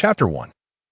Chapter 1.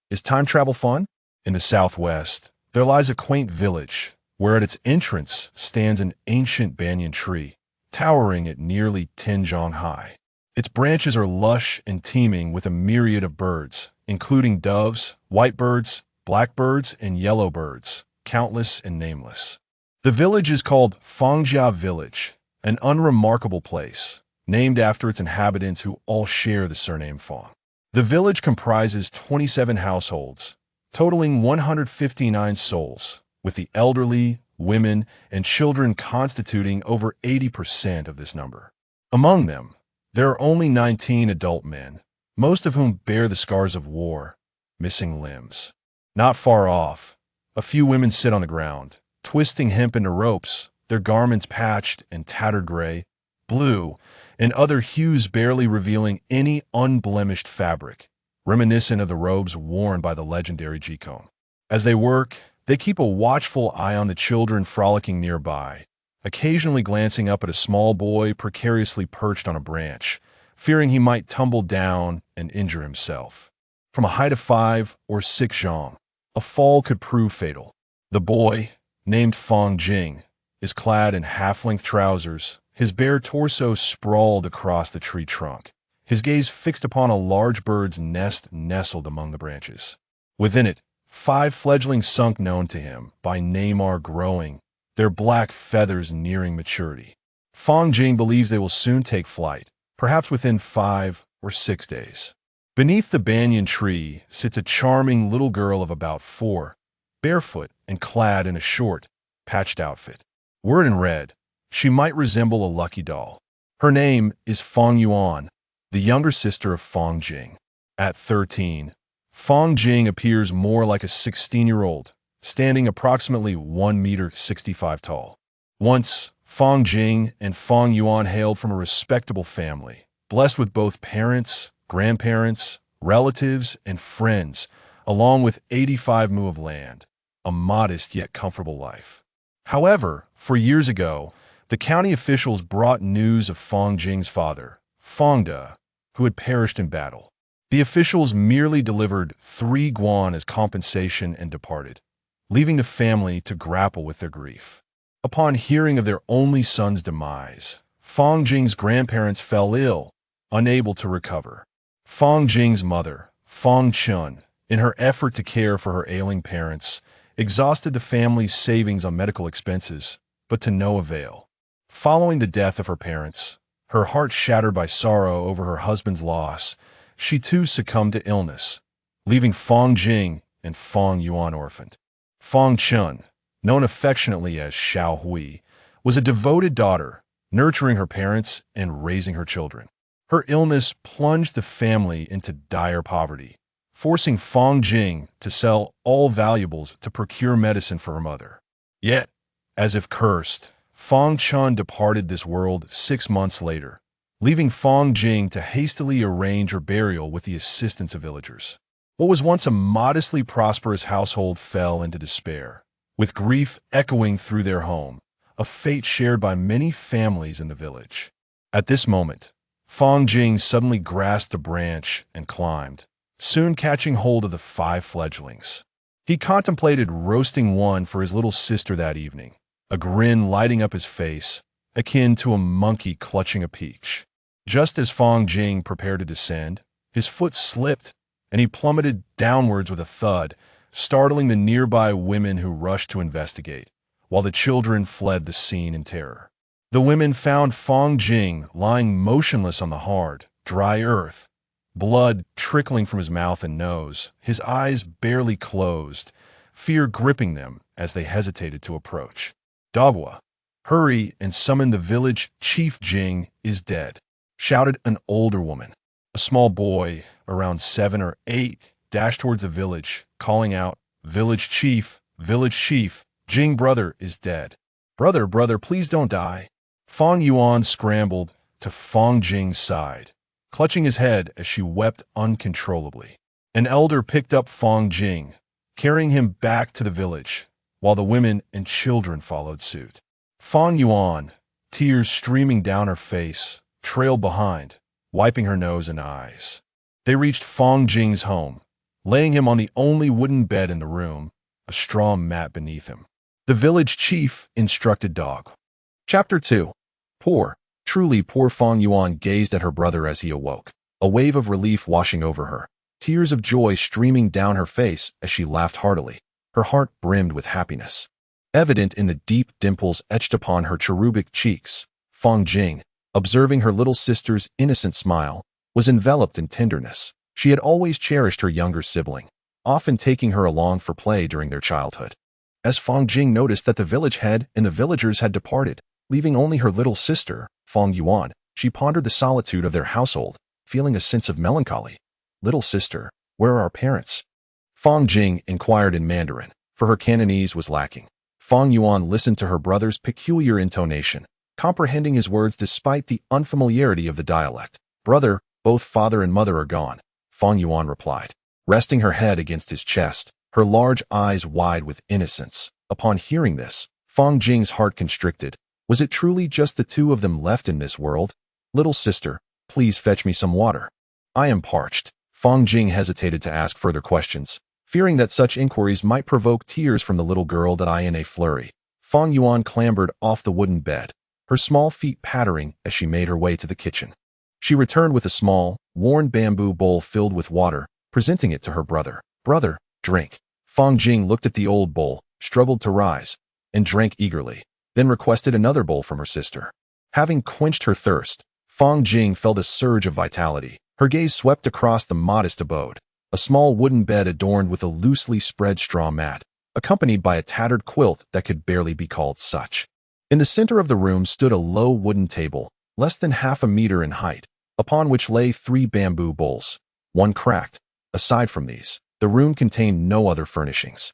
Is time travel fun? In the southwest, there lies a quaint village where at its entrance stands an ancient banyan tree, towering at nearly 10 jong high. Its branches are lush and teeming with a myriad of birds, including doves, white birds, blackbirds, and yellow birds, countless and nameless. The village is called Fangjia Village, an unremarkable place, named after its inhabitants who all share the surname Fang. The village comprises 27 households, totaling 159 souls, with the elderly, women, and children constituting over 80% of this number. Among them, there are only 19 adult men, most of whom bear the scars of war, missing limbs. Not far off, a few women sit on the ground, twisting hemp into ropes, their garments patched and tattered gray, blue, and other hues barely revealing any unblemished fabric, reminiscent of the robes worn by the legendary Jikong. As they work, they keep a watchful eye on the children frolicking nearby, occasionally glancing up at a small boy precariously perched on a branch, fearing he might tumble down and injure himself. From a height of 5 or 6 zhang, a fall could prove fatal. The boy, named Fang Jing, is clad in half-length trousers, his bare torso sprawled across the tree trunk, his gaze fixed upon a large bird's nest nestled among the branches. Within it, 5 fledglings sunk known to him by name are growing, their black feathers nearing maturity. Fang Jing believes they will soon take flight, perhaps within 5 or 6 days. Beneath the banyan tree sits a charming little girl of about 4, barefoot and clad in a short, patched outfit. Word in red, she might resemble a lucky doll. Her name is Fang Yuan, the younger sister of Fang Jing. At 13, Fang Jing appears more like a 16-year-old, standing approximately 1.65 meters tall. Once, Fang Jing and Fang Yuan hailed from a respectable family, blessed with both parents, grandparents, relatives, and friends, along with 85 mu of land, a modest yet comfortable life. However, 4 years ago, the county officials brought news of Fang Jing's father, Fang De, who had perished in battle. The officials merely delivered 3 guan as compensation and departed, leaving the family to grapple with their grief. Upon hearing of their only son's demise, Fang Jing's grandparents fell ill, unable to recover. Fang Jing's mother, Fang Chun, in her effort to care for her ailing parents, exhausted the family's savings on medical expenses, but to no avail. Following the death of her parents, her heart shattered by sorrow over her husband's loss, she too succumbed to illness, leaving Fang Jing and Fang Yuan orphaned. Fang Chun, known affectionately as Xiao Hui, was a devoted daughter, nurturing her parents and raising her children. Her illness plunged the family into dire poverty, forcing Fang Jing to sell all valuables to procure medicine for her mother. Yet, as if cursed, Fang Chun departed this world 6 months later, leaving Fang Jing to hastily arrange her burial with the assistance of villagers. What was once a modestly prosperous household fell into despair, with grief echoing through their home, a fate shared by many families in the village. At this moment, Fang Jing suddenly grasped a branch and climbed, soon catching hold of the 5 fledglings. He contemplated roasting one for his little sister that evening, a grin lighting up his face, akin to a monkey clutching a peach. Just as Fang Jing prepared to descend, his foot slipped, and he plummeted downwards with a thud, startling the nearby women who rushed to investigate, while the children fled the scene in terror. The women found Fang Jing lying motionless on the hard, dry earth, blood trickling from his mouth and nose, his eyes barely closed, fear gripping them as they hesitated to approach. "Dogwa, hurry and summon the village chief. Jing is dead," shouted an older woman. A small boy, around 7 or 8, dashed towards the village, calling out, village chief, Jing brother is dead. Brother, please don't die." Fang Yuan scrambled to Fang Jing's side, clutching his head as she wept uncontrollably. An elder picked up Fang Jing, carrying him back to the village, while the women and children followed suit. Fang Yuan, tears streaming down her face, trailed behind, wiping her nose and eyes. They reached Fang Jing's home, laying him on the only wooden bed in the room, a straw mat beneath him. The village chief instructed dog. Chapter 2. Poor, truly poor Feng Yuan gazed at her brother as he awoke, a wave of relief washing over her, tears of joy streaming down her face as she laughed heartily. Her heart brimmed with happiness. Evident in the deep dimples etched upon her cherubic cheeks, Feng Jing, observing her little sister's innocent smile, was enveloped in tenderness. She had always cherished her younger sibling, often taking her along for play during their childhood. As Feng Jing noticed that the village head and the villagers had departed, leaving only her little sister, Feng Yuan, she pondered the solitude of their household, feeling a sense of melancholy. Little sister, where are our parents? Feng Jing inquired in Mandarin, for her Cantonese was lacking. Feng Yuan listened to her brother's peculiar intonation, comprehending his words despite the unfamiliarity of the dialect. Brother, both father and mother are gone, Feng Yuan replied, resting her head against his chest, her large eyes wide with innocence. Upon hearing this, Feng Jing's heart constricted. Was it truly just the two of them left in this world? Little sister, please fetch me some water. I am parched. Feng Jing hesitated to ask further questions, fearing that such inquiries might provoke tears from the little girl that in a flurry. Feng Yuan clambered off the wooden bed, her small feet pattering as she made her way to the kitchen. She returned with a small, worn bamboo bowl filled with water, presenting it to her brother. Brother, drink. Feng Jing looked at the old bowl, struggled to rise, and drank eagerly, then requested another bowl from her sister. Having quenched her thirst, Feng Jing felt a surge of vitality. Her gaze swept across the modest abode, a small wooden bed adorned with a loosely spread straw mat, accompanied by a tattered quilt that could barely be called such. In the center of the room stood a low wooden table, less than half a meter in height, upon which lay 3 bamboo bowls, one cracked. Aside from these, the room contained no other furnishings.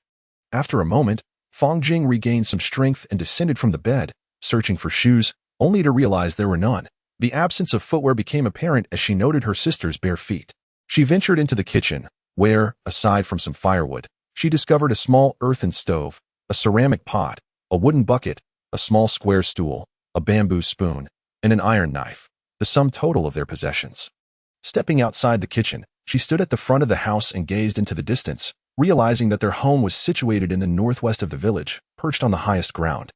After a moment, Feng Jing regained some strength and descended from the bed, searching for shoes, only to realize there were none. The absence of footwear became apparent as she noted her sister's bare feet. She ventured into the kitchen, where, aside from some firewood, she discovered a small earthen stove, a ceramic pot, a wooden bucket, a small square stool, a bamboo spoon, and an iron knife, the sum total of their possessions. Stepping outside the kitchen, she stood at the front of the house and gazed into the distance, realizing that their home was situated in the northwest of the village, perched on the highest ground.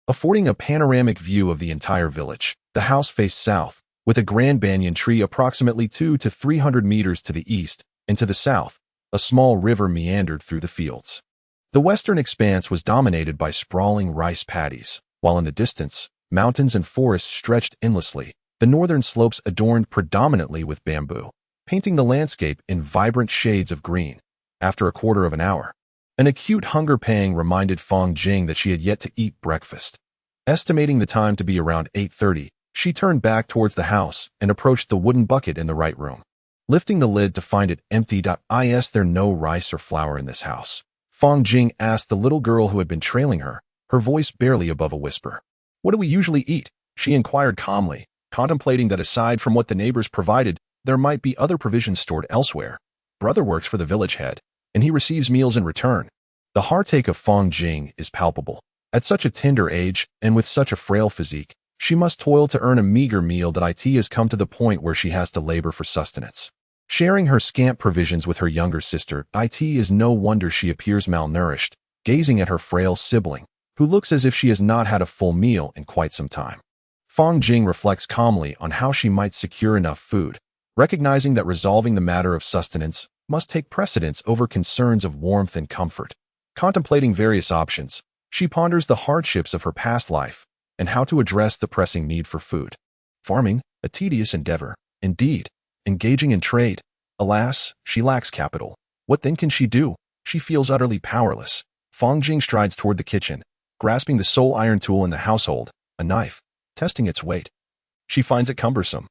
Affording a panoramic view of the entire village, the house faced south, with a grand banyan tree approximately 200 to 300 meters to the east, and to the south, a small river meandered through the fields. The western expanse was dominated by sprawling rice paddies, while in the distance, mountains and forests stretched endlessly, the northern slopes adorned predominantly with bamboo, painting the landscape in vibrant shades of green. After a quarter of an hour, an acute hunger pang reminded Feng Jing that she had yet to eat breakfast. Estimating the time to be around 8:30, she turned back towards the house and approached the wooden bucket in the right room. Lifting the lid to find it empty, is there no rice or flour in this house? Feng Jing asked the little girl who had been trailing her, her voice barely above a whisper. What do we usually eat? She inquired calmly, contemplating that aside from what the neighbors provided, there might be other provisions stored elsewhere. Brother works for the village head, and he receives meals in return. The heartache of Feng Jing is palpable. At such a tender age, and with such a frail physique, she must toil to earn a meager meal that has come to the point where she has to labor for sustenance. Sharing her scant provisions with her younger sister, is no wonder she appears malnourished, gazing at her frail sibling, who looks as if she has not had a full meal in quite some time. Feng Jing reflects calmly on how she might secure enough food, recognizing that resolving the matter of sustenance must take precedence over concerns of warmth and comfort. Contemplating various options, she ponders the hardships of her past life and how to address the pressing need for food. Farming, a tedious endeavor, indeed. Engaging in trade, alas, she lacks capital. What then can she do? She feels utterly powerless. Feng Jing strides toward the kitchen, grasping the sole iron tool in the household, a knife, testing its weight. She finds it cumbersome.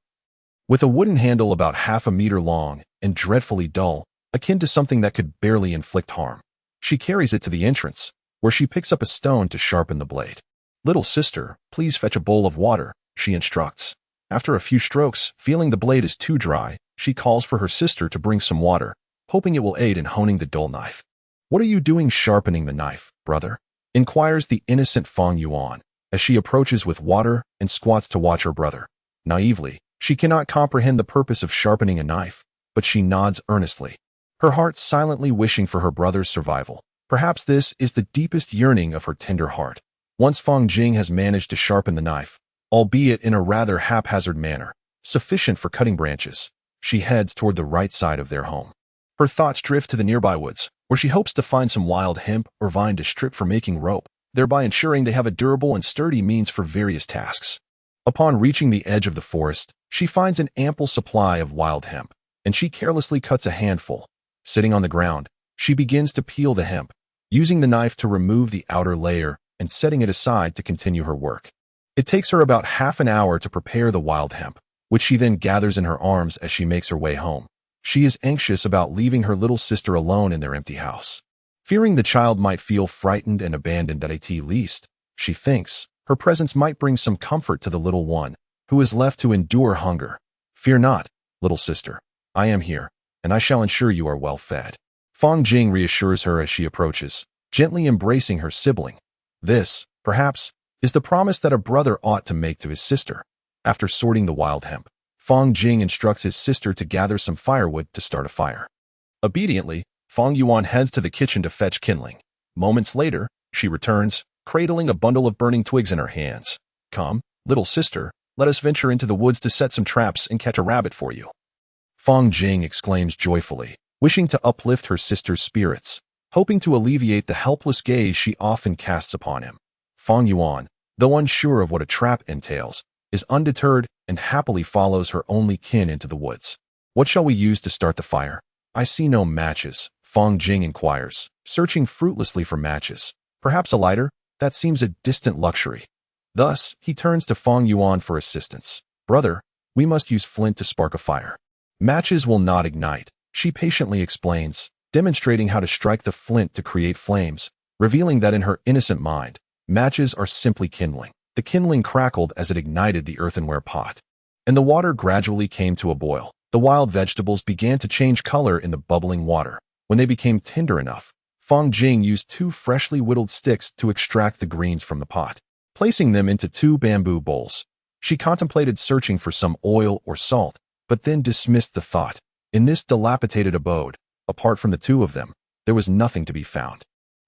With a wooden handle about half a meter long and dreadfully dull, akin to something that could barely inflict harm, she carries it to the entrance, where she picks up a stone to sharpen the blade. Little sister, please fetch a bowl of water, she instructs. After a few strokes, feeling the blade is too dry, she calls for her sister to bring some water, hoping it will aid in honing the dull knife. What are you doing sharpening the knife, brother? Inquires the innocent Feng Yuan, as she approaches with water and squats to watch her brother. Naively, she cannot comprehend the purpose of sharpening a knife, but she nods earnestly. her heart silently wishing for her brother's survival. Perhaps this is the deepest yearning of her tender heart. Once Fang Jing has managed to sharpen the knife, albeit in a rather haphazard manner, sufficient for cutting branches, she heads toward the right side of their home. Her thoughts drift to the nearby woods, where she hopes to find some wild hemp or vine to strip for making rope, thereby ensuring they have a durable and sturdy means for various tasks. Upon reaching the edge of the forest, she finds an ample supply of wild hemp, and she carelessly cuts a handful. Sitting on the ground, she begins to peel the hemp, using the knife to remove the outer layer and setting it aside to continue her work. It takes her about half an hour to prepare the wild hemp, which she then gathers in her arms as she makes her way home. She is anxious about leaving her little sister alone in their empty house. Fearing the child might feel frightened and abandoned at least, she thinks, her presence might bring some comfort to the little one, who is left to endure hunger. "Fear not, little sister. I am here, and I shall ensure you are well fed." Fang Jing reassures her as she approaches, gently embracing her sibling. This, perhaps, is the promise that a brother ought to make to his sister. After sorting the wild hemp, Fang Jing instructs his sister to gather some firewood to start a fire. Obediently, Fang Yuan heads to the kitchen to fetch kindling. Moments later, she returns, cradling a bundle of burning twigs in her hands. "Come, little sister, let us venture into the woods to set some traps and catch a rabbit for you." Fang Jing exclaims joyfully, wishing to uplift her sister's spirits, hoping to alleviate the helpless gaze she often casts upon him. Fang Yuan, though unsure of what a trap entails, is undeterred and happily follows her only kin into the woods. "What shall we use to start the fire?" "I see no matches," Fang Jing inquires, searching fruitlessly for matches. "Perhaps a lighter? That seems a distant luxury." Thus, he turns to Fang Yuan for assistance. "Brother, we must use flint to spark a fire." "Matches will not ignite," she patiently explains, demonstrating how to strike the flint to create flames, revealing that in her innocent mind, matches are simply kindling. The kindling crackled as it ignited the earthenware pot, and the water gradually came to a boil. The wild vegetables began to change color in the bubbling water. When they became tender enough, Fang Jing used 2 freshly whittled sticks to extract the greens from the pot. Placing them into 2 bamboo bowls, she contemplated searching for some oil or salt, but then dismissed the thought. In this dilapidated abode, apart from the 2 of them, there was nothing to be found.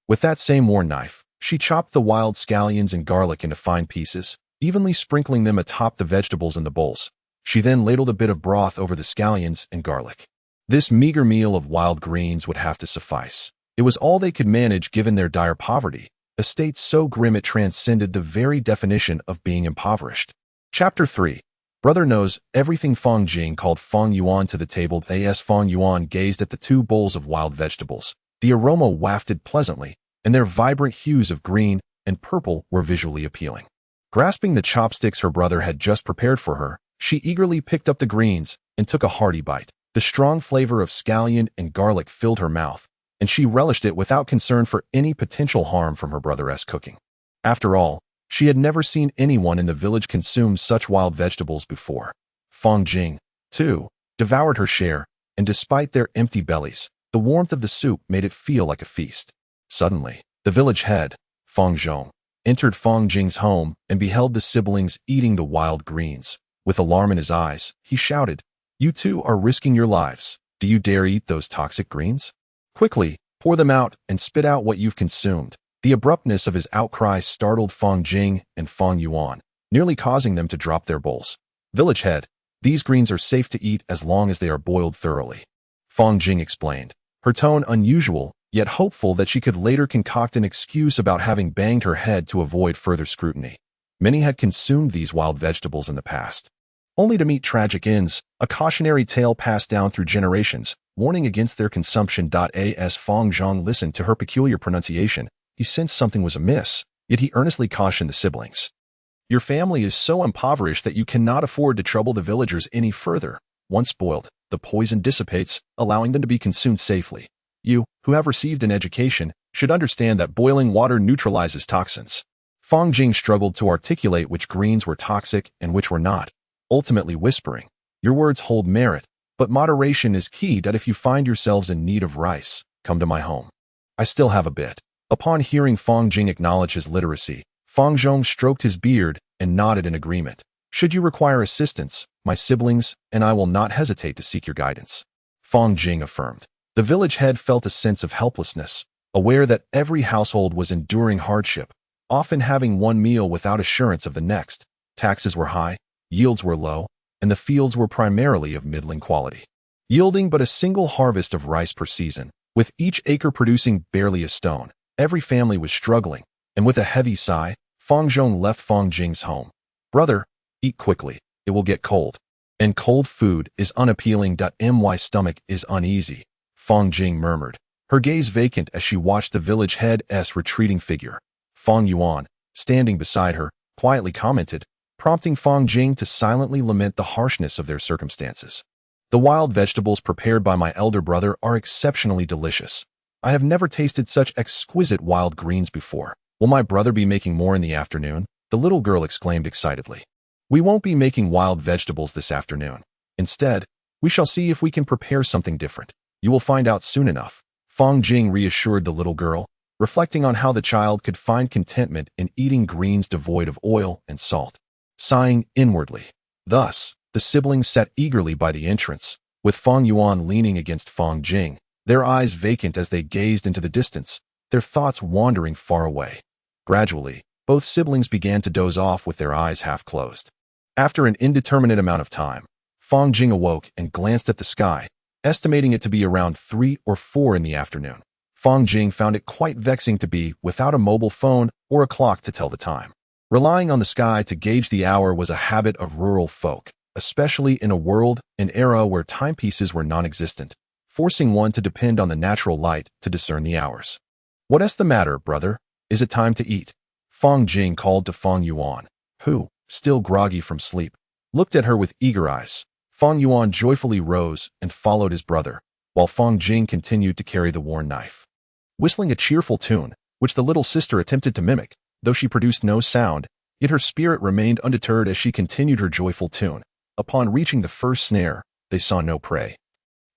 With that same worn knife, she chopped the wild scallions and garlic into fine pieces, evenly sprinkling them atop the vegetables in the bowls. She then ladled a bit of broth over the scallions and garlic. This meager meal of wild greens would have to suffice. It was all they could manage given their dire poverty, a state so grim it transcended the very definition of being impoverished. Chapter 3. Brother knows everything. Fang Jing called Fang Yuan to the table. As Fang Yuan gazed at the 2 bowls of wild vegetables, the aroma wafted pleasantly, and their vibrant hues of green and purple were visually appealing. Grasping the chopsticks her brother had just prepared for her, she eagerly picked up the greens and took a hearty bite. The strong flavor of scallion and garlic filled her mouth, and she relished it without concern for any potential harm from her brother's cooking. After all, she had never seen anyone in the village consume such wild vegetables before. Fang Jing, too, devoured her share, and despite their empty bellies, the warmth of the soup made it feel like a feast. Suddenly, the village head, Fang Zhong, entered Fang Jing's home and beheld the siblings eating the wild greens. With alarm in his eyes, he shouted, "You 2 are risking your lives. Do you dare eat those toxic greens? Quickly, pour them out and spit out what you've consumed." The abruptness of his outcry startled Fang Jing and Fang Yuan, nearly causing them to drop their bowls. "Village head, these greens are safe to eat as long as they are boiled thoroughly," Fang Jing explained, her tone unusual, yet hopeful that she could later concoct an excuse about having banged her head to avoid further scrutiny. Many had consumed these wild vegetables in the past, only to meet tragic ends, a cautionary tale passed down through generations, warning against their consumption. As Fang Zhong listened to her peculiar pronunciation, he sensed something was amiss, yet he earnestly cautioned the siblings. "Your family is so impoverished that you cannot afford to trouble the villagers any further. Once boiled, the poison dissipates, allowing them to be consumed safely. You, who have received an education, should understand that boiling water neutralizes toxins." Fang Jing struggled to articulate which greens were toxic and which were not, ultimately whispering, "Your words hold merit, but moderation is key. If you find yourselves in need of rice, come to my home. I still have a bit." Upon hearing Fang Jing acknowledge his literacy, Fang Zhong stroked his beard and nodded in agreement. "Should you require assistance, my siblings and I will not hesitate to seek your guidance," Fang Jing affirmed. The The village head felt a sense of helplessness, aware that every household was enduring hardship, often having one meal without assurance of the next. Taxes were high, yields were low, and the fields were primarily of middling quality, yielding but a single harvest of rice per season, with each acre producing barely a stone. Every family was struggling, and with a heavy sigh, Fang Zhong left Fang Jing's home. Brother, eat quickly, it will get cold. And cold food is unappealing. My stomach is uneasy, Fang Jing murmured, her gaze vacant as she watched the village head's retreating figure. Fang Yuan, standing beside her, quietly commented, prompting Fang Jing to silently lament the harshness of their circumstances. The wild vegetables prepared by my elder brother are exceptionally delicious. I have never tasted such exquisite wild greens before. Will my brother be making more in the afternoon? The little girl exclaimed excitedly. We won't be making wild vegetables this afternoon. Instead, we shall see if we can prepare something different. You will find out soon enough. Fang Jing reassured the little girl, reflecting on how the child could find contentment in eating greens devoid of oil and salt. Sighing inwardly. Thus, the siblings sat eagerly by the entrance, with Fang Yuan leaning against Fang Jing, their eyes vacant as they gazed into the distance, their thoughts wandering far away. Gradually, both siblings began to doze off with their eyes half closed. After an indeterminate amount of time, Fang Jing awoke and glanced at the sky, estimating it to be around 3 or 4 in the afternoon. Fang Jing found it quite vexing to be without a mobile phone or a clock to tell the time. Relying on the sky to gauge the hour was a habit of rural folk, especially in a world, an era where timepieces were non-existent, forcing one to depend on the natural light to discern the hours. What's the matter, brother? Is it time to eat? Fang Jing called to Fang Yuan, who, still groggy from sleep, looked at her with eager eyes. Fang Yuan joyfully rose and followed his brother, while Fang Jing continued to carry the worn knife. Whistling a cheerful tune, which the little sister attempted to mimic, though she produced no sound, yet her spirit remained undeterred as she continued her joyful tune. Upon reaching the first snare, they saw no prey.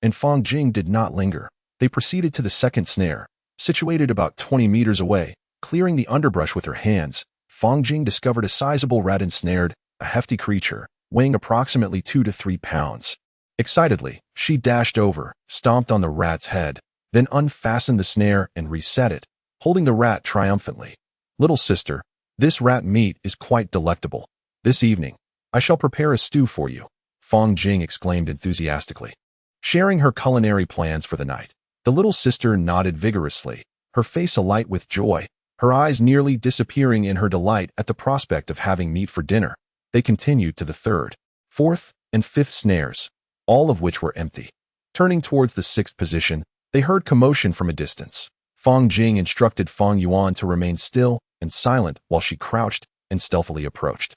And Fang Jing did not linger. They proceeded to the second snare, situated about 20 meters away. Clearing the underbrush with her hands, Fang Jing discovered a sizable rat ensnared, a hefty creature, weighing approximately 2 to 3 pounds. Excitedly, she dashed over, stomped on the rat's head, then unfastened the snare and reset it, holding the rat triumphantly. Little sister, this rat meat is quite delectable. This evening, I shall prepare a stew for you, Fang Jing exclaimed enthusiastically. Sharing her culinary plans for the night, the little sister nodded vigorously, her face alight with joy, her eyes nearly disappearing in her delight at the prospect of having meat for dinner. They continued to the third, fourth, and fifth snares, all of which were empty. Turning towards the sixth position, they heard commotion from a distance. Fang Jing instructed Fang Yuan to remain still and silent while she crouched and stealthily approached.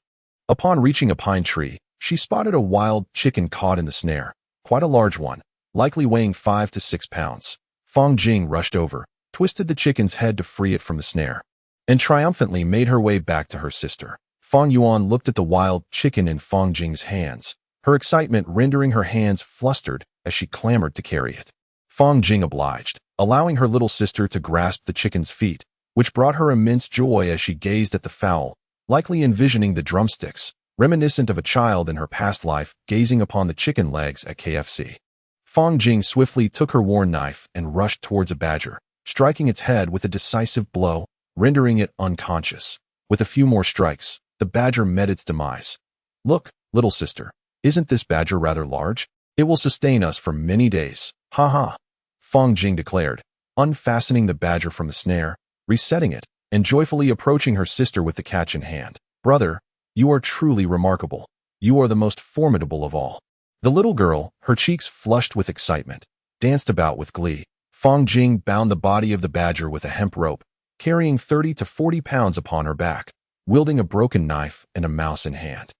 Upon reaching a pine tree, she spotted a wild chicken caught in the snare, quite a large one, likely weighing 5 to 6 pounds. Fang Jing rushed over, twisted the chicken's head to free it from the snare, and triumphantly made her way back to her sister. Fang Yuan looked at the wild chicken in Fang Jing's hands, her excitement rendering her hands flustered as she clamored to carry it. Fang Jing obliged, allowing her little sister to grasp the chicken's feet, which brought her immense joy as she gazed at the fowl, likely envisioning the drumsticks, reminiscent of a child in her past life gazing upon the chicken legs at KFC. Fang Jing swiftly took her worn knife and rushed towards a badger, striking its head with a decisive blow, rendering it unconscious. With a few more strikes, the badger met its demise. Look, little sister, isn't this badger rather large? It will sustain us for many days. Ha ha, Fang Jing declared, unfastening the badger from the snare, resetting it, and joyfully approaching her sister with the catch in hand. Brother, you are truly remarkable. You are the most formidable of all. The little girl, her cheeks flushed with excitement, danced about with glee. Fang Jing bound the body of the badger with a hemp rope, carrying 30 to 40 pounds upon her back, wielding a broken knife and a mouse in hand.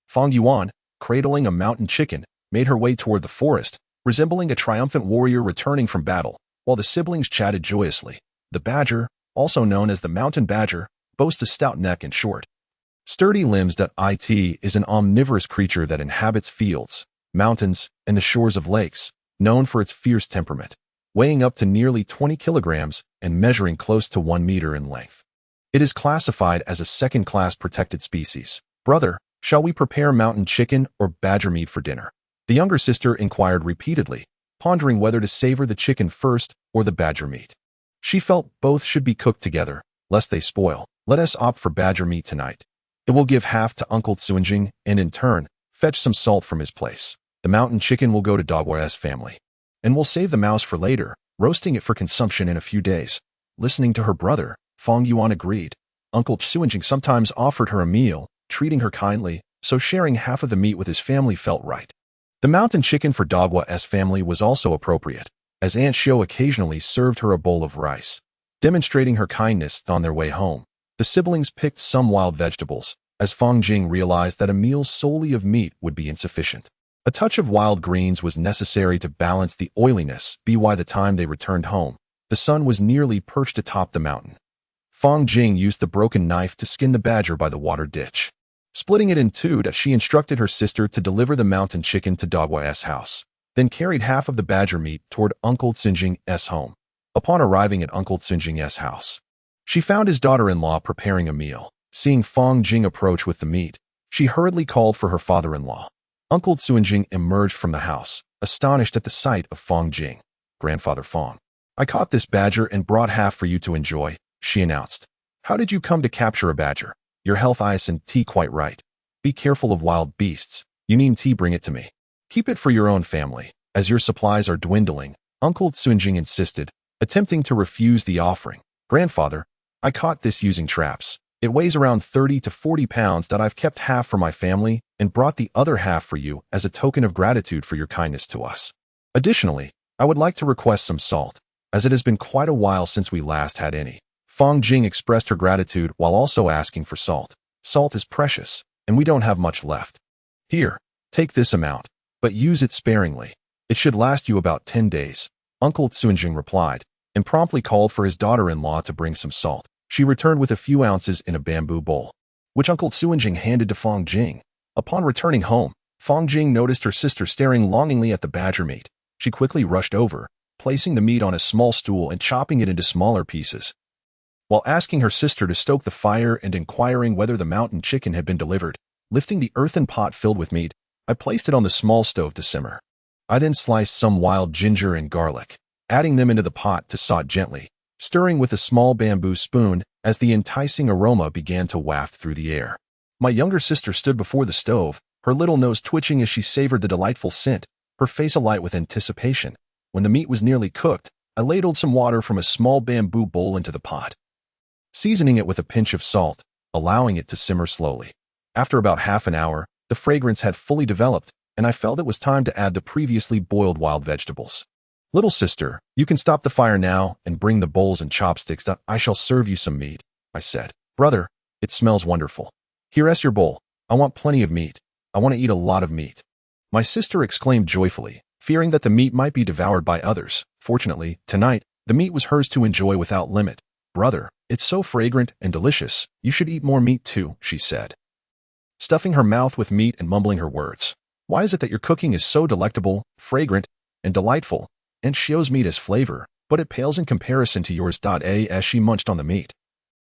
Fang Yuan, cradling a mountain chicken, made her way toward the forest, resembling a triumphant warrior returning from battle, while the siblings chatted joyously. The badger, also known as the mountain badger, boasts a stout neck and short, sturdy limbs. It is an omnivorous creature that inhabits fields, mountains, and the shores of lakes, known for its fierce temperament, weighing up to nearly 20 kilograms and measuring close to 1 meter in length. It is classified as a second-class protected species. Brother, shall we prepare mountain chicken or badger meat for dinner? The younger sister inquired repeatedly, pondering whether to savor the chicken first or the badger meat. She felt both should be cooked together, lest they spoil. Let us opt for badger meat tonight. It will give half to Uncle Tsunjing and in turn, fetch some salt from his place. The mountain chicken will go to Dogwa's family. And we'll save the mouse for later, roasting it for consumption in a few days. Listening to her brother, Fong Yuan agreed. Uncle Tsunjing sometimes offered her a meal, treating her kindly, so sharing half of the meat with his family felt right. The mountain chicken for Dogwa's family was also appropriate, as Aunt Xiao occasionally served her a bowl of rice. Demonstrating her kindness on their way home, the siblings picked some wild vegetables, as Fong Jing realized that a meal solely of meat would be insufficient. A touch of wild greens was necessary to balance the oiliness. By the time they returned home, the sun was nearly perched atop the mountain. Fong Jing used the broken knife to skin the badger by the water ditch. Splitting it in two, she instructed her sister to deliver the mountain chicken to Dogwa's house, then carried half of the badger meat toward Uncle Tsunjing's home. Upon arriving at Uncle Tsunjing's house, she found his daughter-in-law preparing a meal. Seeing Fong Jing approach with the meat, she hurriedly called for her father-in-law. Uncle Tsunjing emerged from the house, astonished at the sight of Fong Jing. "Grandfather Fong, I caught this badger and brought half for you to enjoy," she announced. "How did you come to capture a badger? Your health, ice, and tea quite right. Be careful of wild beasts. You need tea, bring it to me. Keep it for your own family, as your supplies are dwindling," Uncle Tsunjing insisted, attempting to refuse the offering. "Grandfather, I caught this using traps. It weighs around 30 to 40 pounds that I've kept half for my family and brought the other half for you as a token of gratitude for your kindness to us. Additionally, I would like to request some salt, as it has been quite a while since we last had any." Fong Jing expressed her gratitude while also asking for salt. "Salt is precious, and we don't have much left. Here, take this amount, but use it sparingly. It should last you about 10 days, Uncle Tsunjing replied, and promptly called for his daughter-in-law to bring some salt. She returned with a few ounces in a bamboo bowl, which Uncle Tsunjing handed to Fong Jing. Upon returning home, Fong Jing noticed her sister staring longingly at the badger meat. She quickly rushed over, placing the meat on a small stool and chopping it into smaller pieces. While asking her sister to stoke the fire and inquiring whether the mountain chicken had been delivered, lifting the earthen pot filled with meat, I placed it on the small stove to simmer. I then sliced some wild ginger and garlic, adding them into the pot to saute gently, stirring with a small bamboo spoon as the enticing aroma began to waft through the air. My younger sister stood before the stove, her little nose twitching as she savored the delightful scent, her face alight with anticipation. When the meat was nearly cooked, I ladled some water from a small bamboo bowl into the pot, seasoning it with a pinch of salt, allowing it to simmer slowly. After about half an hour, the fragrance had fully developed, and I felt it was time to add the previously boiled wild vegetables. "Little sister, you can stop the fire now and bring the bowls and chopsticks that I shall serve you some meat," I said. "Brother, it smells wonderful. Here's your bowl. I want plenty of meat. I want to eat a lot of meat." My sister exclaimed joyfully, fearing that the meat might be devoured by others. Fortunately, tonight, the meat was hers to enjoy without limit. "Brother, it's so fragrant and delicious. You should eat more meat too," she said, stuffing her mouth with meat and mumbling her words. "Why is it that your cooking is so delectable, fragrant, and delightful, and Xiao's meat has flavor, but it pales in comparison to yours?" As she munched on the meat,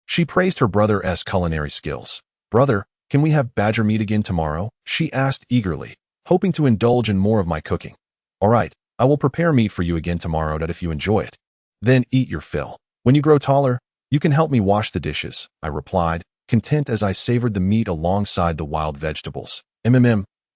she praised her brother's culinary skills. "Brother, can we have badger meat again tomorrow?" she asked eagerly, hoping to indulge in more of my cooking. "All right, I will prepare meat for you again tomorrow if you enjoy it. Then eat your fill. When you grow taller, you can help me wash the dishes," I replied, content as I savored the meat alongside the wild vegetables.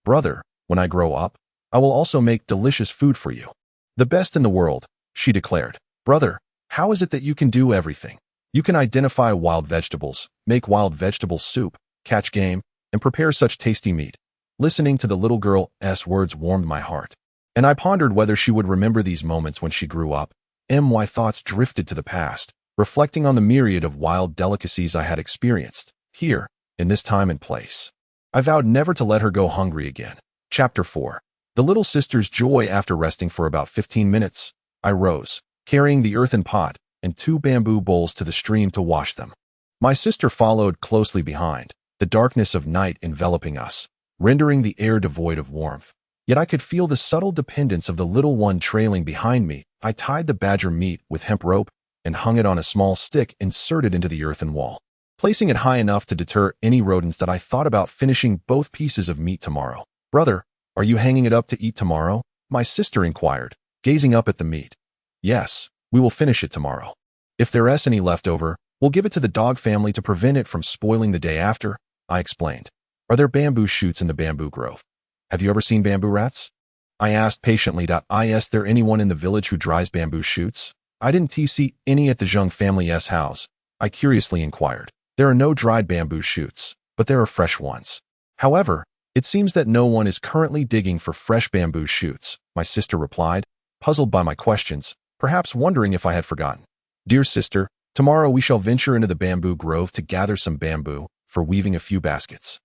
Brother, when I grow up, I will also make delicious food for you. The best in the world," she declared. "Brother, how is it that you can do everything? You can identify wild vegetables, make wild vegetable soup, catch game, and prepare such tasty meat." Listening to the little girl's words warmed my heart, and I pondered whether she would remember these moments when she grew up. My thoughts drifted to the past, reflecting on the myriad of wild delicacies I had experienced, here, in this time and place. I vowed never to let her go hungry again. Chapter 4. The little sister's joy. After resting for about 15 minutes, I rose, carrying the earthen pot and 2 bamboo bowls to the stream to wash them. My sister followed closely behind, the darkness of night enveloping us, rendering the air devoid of warmth. Yet I could feel the subtle dependence of the little one trailing behind me. I tied the badger meat with hemp rope and hung it on a small stick inserted into the earthen wall, placing it high enough to deter any rodents. That I thought about finishing both pieces of meat tomorrow. "Brother, are you hanging it up to eat tomorrow?" my sister inquired, gazing up at the meat. Yes, we will finish it tomorrow. If there's any left over, we'll give it to the dog family to prevent it from spoiling the day after, I explained. Are there bamboo shoots in the bamboo grove? Have you ever seen bamboo rats? I asked patiently. Is there anyone in the village who dries bamboo shoots? I didn't see any at the Zheng family's house, I curiously inquired. There are no dried bamboo shoots, but there are fresh ones. However, it seems that no one is currently digging for fresh bamboo shoots, my sister replied, puzzled by my questions, perhaps wondering if I had forgotten. Dear sister, tomorrow we shall venture into the bamboo grove to gather some bamboo for weaving a few baskets.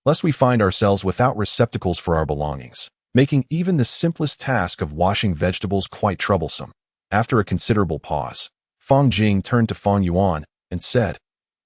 Lest we find ourselves without receptacles for our belongings, making even the simplest task of washing vegetables quite troublesome. After a considerable pause, Fang Jing turned to Fang Yuan and said,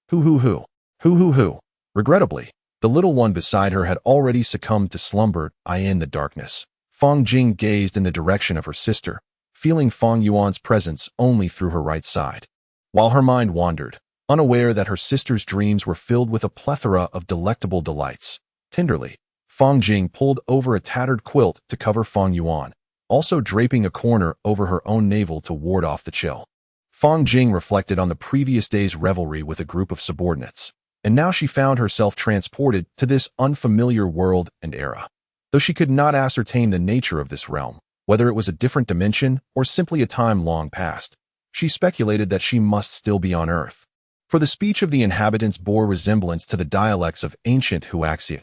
Hoo. Regrettably, the little one beside her had already succumbed to slumber. In the darkness, Fang Jing gazed in the direction of her sister, feeling Fang Yuan's presence only through her right side. While her mind wandered, unaware that her sister's dreams were filled with a plethora of delectable delights, tenderly, Fang Jing pulled over a tattered quilt to cover Fang Yuan, also draping a corner over her own navel to ward off the chill. Fang Jing reflected on the previous day's revelry with a group of subordinates, and now she found herself transported to this unfamiliar world and era. Though she could not ascertain the nature of this realm, whether it was a different dimension or simply a time long past, she speculated that she must still be on Earth. For the speech of the inhabitants bore resemblance to the dialects of ancient Huaxia.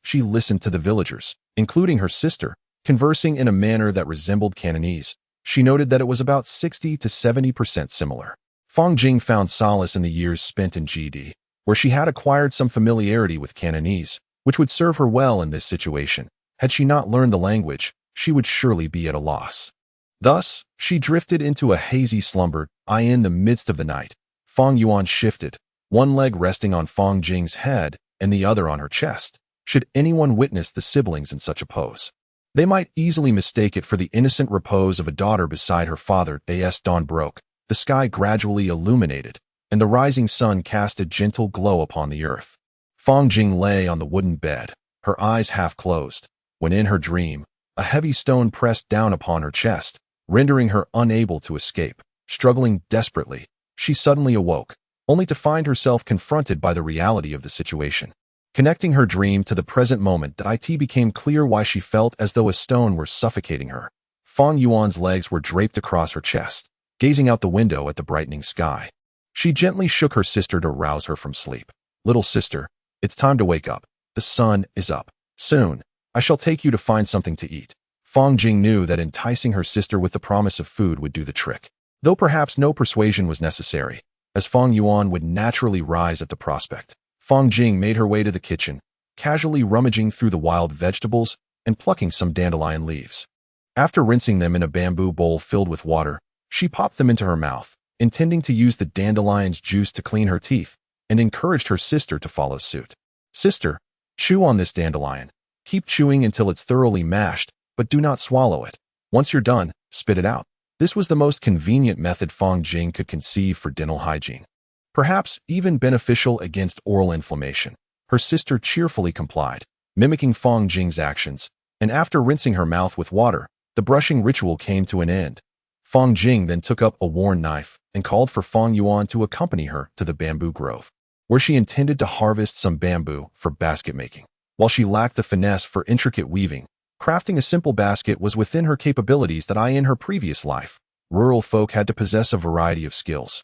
She listened to the villagers, including her sister, conversing in a manner that resembled Cantonese. She noted that it was about 60 to 70% similar. Fang Jing found solace in the years spent in GD, where she had acquired some familiarity with Cantonese, which would serve her well in this situation. Had she not learned the language, she would surely be at a loss. Thus, she drifted into a hazy slumber. In the midst of the night, Fang Yuan shifted, one leg resting on Fang Jing's head and the other on her chest. Should anyone witness the siblings in such a pose, they might easily mistake it for the innocent repose of a daughter beside her father. As dawn broke, the sky gradually illuminated, and the rising sun cast a gentle glow upon the earth. Fang Jing lay on the wooden bed, her eyes half closed, when in her dream, a heavy stone pressed down upon her chest, rendering her unable to escape. Struggling desperately, she suddenly awoke, only to find herself confronted by the reality of the situation. Connecting her dream to the present moment, it became clear why she felt as though a stone were suffocating her. Fang Yuan's legs were draped across her chest, gazing out the window at the brightening sky. She gently shook her sister to rouse her from sleep. Little sister, it's time to wake up. The sun is up. Soon, I shall take you to find something to eat. Fang Jing knew that enticing her sister with the promise of food would do the trick, though perhaps no persuasion was necessary, as Fang Yuan would naturally rise at the prospect. Fang Jing made her way to the kitchen, casually rummaging through the wild vegetables and plucking some dandelion leaves. After rinsing them in a bamboo bowl filled with water, she popped them into her mouth, intending to use the dandelion's juice to clean her teeth, and encouraged her sister to follow suit. Sister, chew on this dandelion. Keep chewing until it's thoroughly mashed, but do not swallow it. Once you're done, spit it out. This was the most convenient method Fang Jing could conceive for dental hygiene, perhaps even beneficial against oral inflammation. Her sister cheerfully complied, mimicking Fang Jing's actions, and after rinsing her mouth with water, the brushing ritual came to an end. Fang Jing then took up a worn knife and called for Fang Yuan to accompany her to the bamboo grove, where she intended to harvest some bamboo for basket making. While she lacked the finesse for intricate weaving, crafting a simple basket was within her capabilities. In her previous life, rural folk had to possess a variety of skills,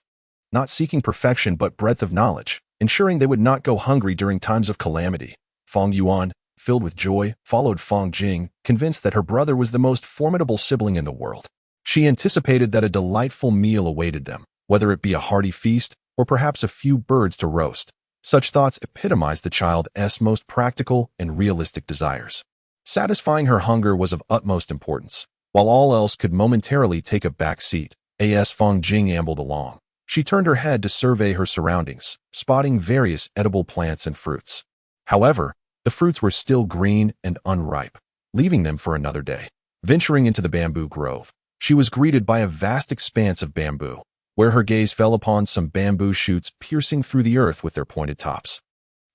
not seeking perfection but breadth of knowledge, ensuring they would not go hungry during times of calamity. Fang Yuan, filled with joy, followed Fang Jing, convinced that her brother was the most formidable sibling in the world. She anticipated that a delightful meal awaited them, whether it be a hearty feast or perhaps a few birds to roast. Such thoughts epitomized the child's most practical and realistic desires. Satisfying her hunger was of utmost importance, while all else could momentarily take a back seat. As Fang Jing ambled along, she turned her head to survey her surroundings, spotting various edible plants and fruits. However, the fruits were still green and unripe, leaving them for another day. Venturing into the bamboo grove, she was greeted by a vast expanse of bamboo, where her gaze fell upon some bamboo shoots piercing through the earth with their pointed tops.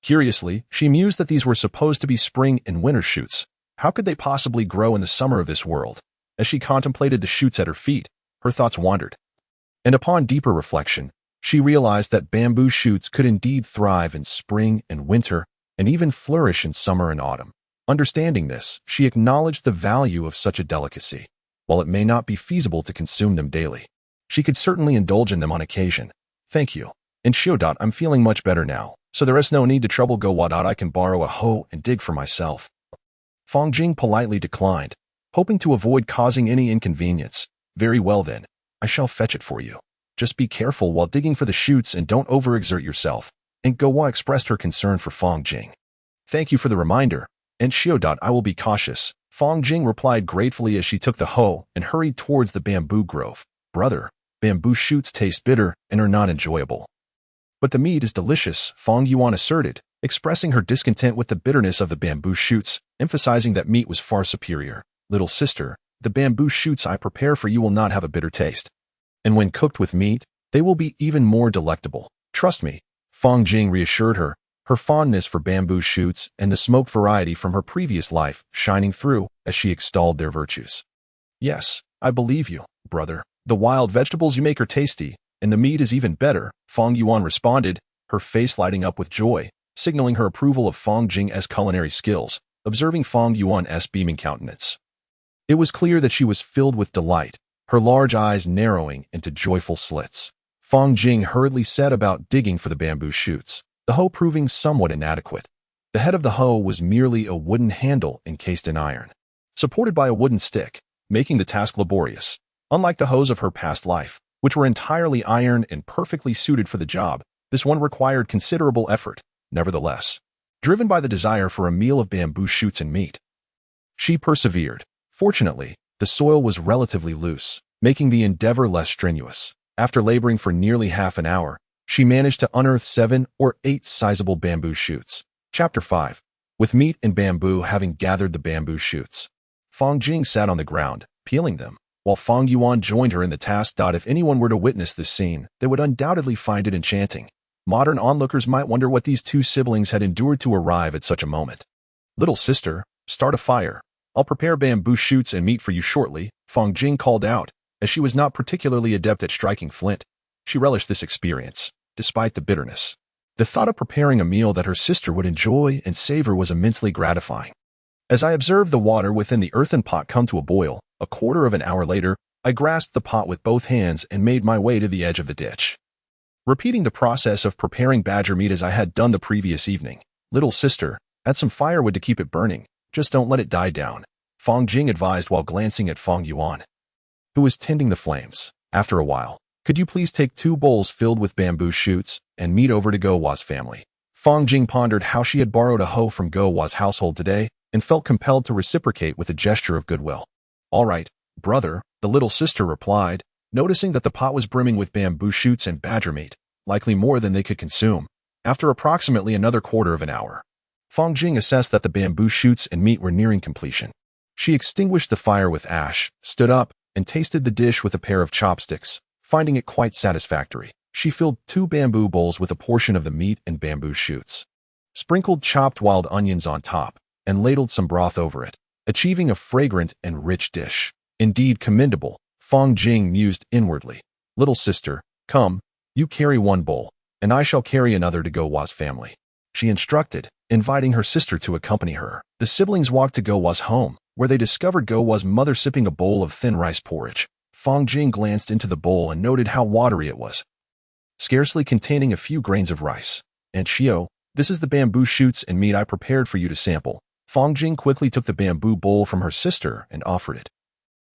Curiously, she mused that these were supposed to be spring and winter shoots. How could they possibly grow in the summer of this world? As she contemplated the shoots at her feet, her thoughts wandered. And upon deeper reflection, she realized that bamboo shoots could indeed thrive in spring and winter, and even flourish in summer and autumn. Understanding this, she acknowledged the value of such a delicacy. While it may not be feasible to consume them daily, she could certainly indulge in them on occasion. Thank you. And Shio. I'm feeling much better now, so there is no need to trouble Go. I can borrow a hoe and dig for myself. Fang Jing politely declined, hoping to avoid causing any inconvenience. Very well then, I shall fetch it for you. Just be careful while digging for the shoots and don't overexert yourself. And Go expressed her concern for Fang Jing. Thank you for the reminder, and Shio. I will be cautious. Fang Jing replied gratefully as she took the hoe and hurried towards the bamboo grove. Brother, bamboo shoots taste bitter and are not enjoyable. But the meat is delicious, Fang Yuan asserted, expressing her discontent with the bitterness of the bamboo shoots, emphasizing that meat was far superior. Little sister, the bamboo shoots I prepare for you will not have a bitter taste. And when cooked with meat, they will be even more delectable. Trust me, Fang Jing reassured her, her fondness for bamboo shoots and the smoked variety from her previous life shining through as she extolled their virtues. Yes, I believe you, brother. The wild vegetables you make are tasty, and the meat is even better, Fang Yuan responded, her face lighting up with joy, signaling her approval of Fang Jing's culinary skills, observing Fang Yuan's beaming countenance. It was clear that she was filled with delight, her large eyes narrowing into joyful slits. Fang Jing hurriedly set about digging for the bamboo shoots, the hoe proving somewhat inadequate. The head of the hoe was merely a wooden handle encased in iron, supported by a wooden stick, making the task laborious. Unlike the hoes of her past life, which were entirely iron and perfectly suited for the job, this one required considerable effort. Nevertheless, driven by the desire for a meal of bamboo shoots and meat, she persevered. Fortunately, the soil was relatively loose, making the endeavor less strenuous. After laboring for nearly half an hour, she managed to unearth 7 or 8 sizable bamboo shoots. Chapter 5. With meat and bamboo having gathered the bamboo shoots, Fang Jing sat on the ground, peeling them, while Fang Yuan joined her in the task. If anyone were to witness this scene, they would undoubtedly find it enchanting. Modern onlookers might wonder what these two siblings had endured to arrive at such a moment. Little sister, start a fire. I'll prepare bamboo shoots and meat for you shortly, Fang Jing called out, as she was not particularly adept at striking flint. She relished this experience, despite the bitterness. The thought of preparing a meal that her sister would enjoy and savor was immensely gratifying. As I observed the water within the earthen pot come to a boil, a quarter of an hour later, I grasped the pot with both hands and made my way to the edge of the ditch. Repeating the process of preparing badger meat as I had done the previous evening. Little sister, add some firewood to keep it burning. Just don't let it die down, Fang Jing advised while glancing at Fang Yuan, who was tending the flames. After a while, could you please take 2 bowls filled with bamboo shoots and meat over to Go-Wa's family? Fang Jing pondered how she had borrowed a hoe from Go-Wa's household today and felt compelled to reciprocate with a gesture of goodwill. All right, brother, the little sister replied, noticing that the pot was brimming with bamboo shoots and badger meat, likely more than they could consume. After approximately another quarter of an hour, Fang Jing assessed that the bamboo shoots and meat were nearing completion. She extinguished the fire with ash, stood up, and tasted the dish with a pair of chopsticks, finding it quite satisfactory. She filled 2 bamboo bowls with a portion of the meat and bamboo shoots, sprinkled chopped wild onions on top, and ladled some broth over it, achieving a fragrant and rich dish. Indeed commendable, Fang Jing mused inwardly. Little sister, come, you carry 1 bowl, and I shall carry another to Go-Wa's family, she instructed, inviting her sister to accompany her. The siblings walked to Go-Wa's home, where they discovered Go-Wa's mother sipping a bowl of thin rice porridge. Fang Jing glanced into the bowl and noted how watery it was, scarcely containing a few grains of rice. And Shio, this is the bamboo shoots and meat I prepared for you to sample. Fang Jing quickly took the bamboo bowl from her sister and offered it,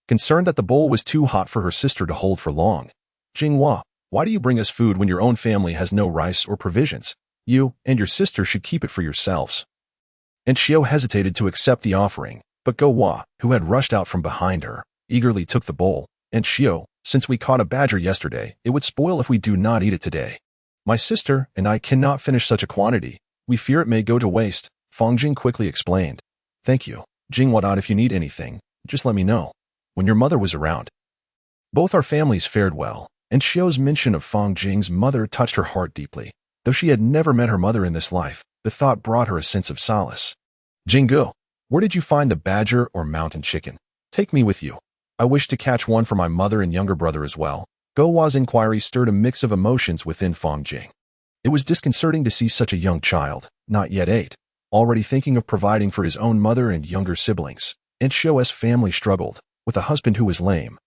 concerned that the bowl was too hot for her sister to hold for long. Jinghua, why do you bring us food when your own family has no rice or provisions? You and your sister should keep it for yourselves. And Shio hesitated to accept the offering, but Go-Wa, who had rushed out from behind her, eagerly took the bowl. And Shio, since we caught a badger yesterday, it would spoil if we do not eat it today. My sister and I cannot finish such a quantity. We fear it may go to waste, Fang Jing quickly explained. Thank you, Jinghua. If you need anything, just let me know. When your mother was around. Both our families fared well, and Shio's mention of Fang Jing's mother touched her heart deeply. Though she had never met her mother in this life, the thought brought her a sense of solace. Jinggu, where did you find the badger or mountain chicken? Take me with you. I wish to catch one for my mother and younger brother as well. Gowa's inquiry stirred a mix of emotions within Fang Jing. It was disconcerting to see such a young child, not yet 8, already thinking of providing for his own mother and younger siblings. And Sho's family struggled, with a husband who was lame,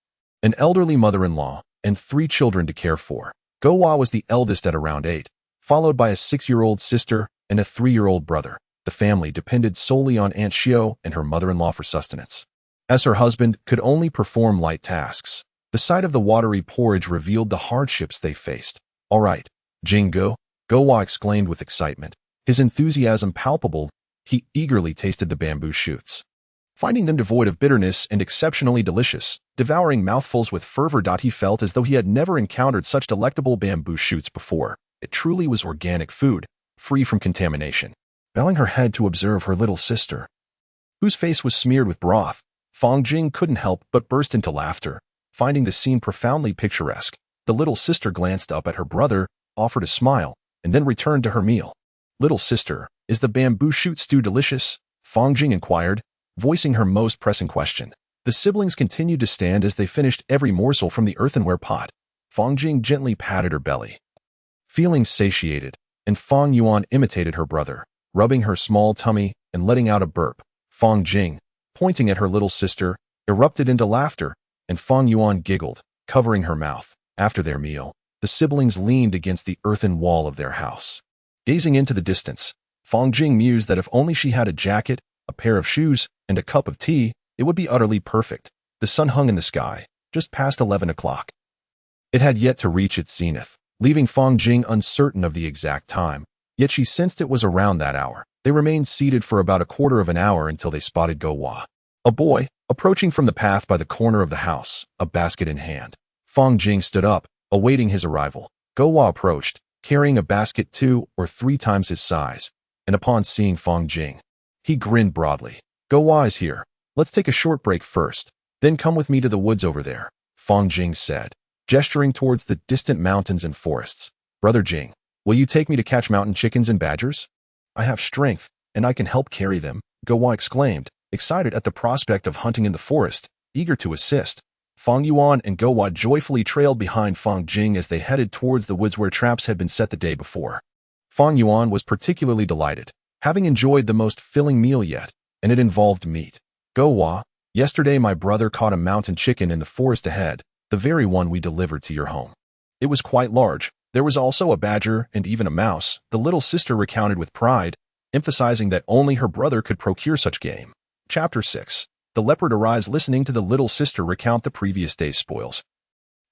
an elderly mother-in-law, and 3 children to care for. Gowa was the eldest at around 8, followed by a 6-year-old sister and a 3-year-old brother. The family depended solely on Aunt Shio and her mother-in-law for sustenance, as her husband could only perform light tasks. The sight of the watery porridge revealed the hardships they faced. "All right, Jingo," Gowa exclaimed with excitement. His enthusiasm palpable, he eagerly tasted the bamboo shoots, finding them devoid of bitterness and exceptionally delicious, devouring mouthfuls with fervor. He felt as though he had never encountered such delectable bamboo shoots before. It truly was organic food, free from contamination. Bowing her head to observe her little sister, whose face was smeared with broth, Fang Jing couldn't help but burst into laughter, finding the scene profoundly picturesque. The little sister glanced up at her brother, offered a smile, and then returned to her meal. "Little sister, is the bamboo shoot stew delicious?" Fang Jing inquired, voicing her most pressing question. The siblings continued to stand as they finished every morsel from the earthenware pot. Fang Jing gently patted her belly, feeling satiated, and Fang Yuan imitated her brother, rubbing her small tummy and letting out a burp. Fang Jing, pointing at her little sister, erupted into laughter, and Fang Yuan giggled, covering her mouth. After their meal, the siblings leaned against the earthen wall of their house, gazing into the distance. Fang Jing mused that if only she had a jacket, a pair of shoes, and a cup of tea, it would be utterly perfect. The sun hung in the sky, just past 11 o'clock. It had yet to reach its zenith, leaving Fang Jing uncertain of the exact time, yet she sensed it was around that hour. They remained seated for about a quarter of an hour until they spotted Gowa, a boy, approaching from the path by the corner of the house, a basket in hand. Fang Jing stood up, awaiting his arrival. Gowa approached, carrying a basket 2 or 3 times his size, and upon seeing Fang Jing, he grinned broadly. "Gowa is here. Let's take a short break first, then come with me to the woods over there," Fang Jing said, gesturing towards the distant mountains and forests. "Brother Jing, will you take me to catch mountain chickens and badgers? I have strength, and I can help carry them," Gowa exclaimed, excited at the prospect of hunting in the forest, eager to assist. Fang Yuan and Gowa joyfully trailed behind Fang Jing as they headed towards the woods where traps had been set the day before. Fang Yuan was particularly delighted, having enjoyed the most filling meal yet, and it involved meat. "Gowa, yesterday my brother caught a mountain chicken in the forest ahead, the very one we delivered to your home. It was quite large. There was also a badger and even a mouse," the little sister recounted with pride, emphasizing that only her brother could procure such game. Chapter 6. The leopard arrives. Listening to the little sister recount the previous day's spoils,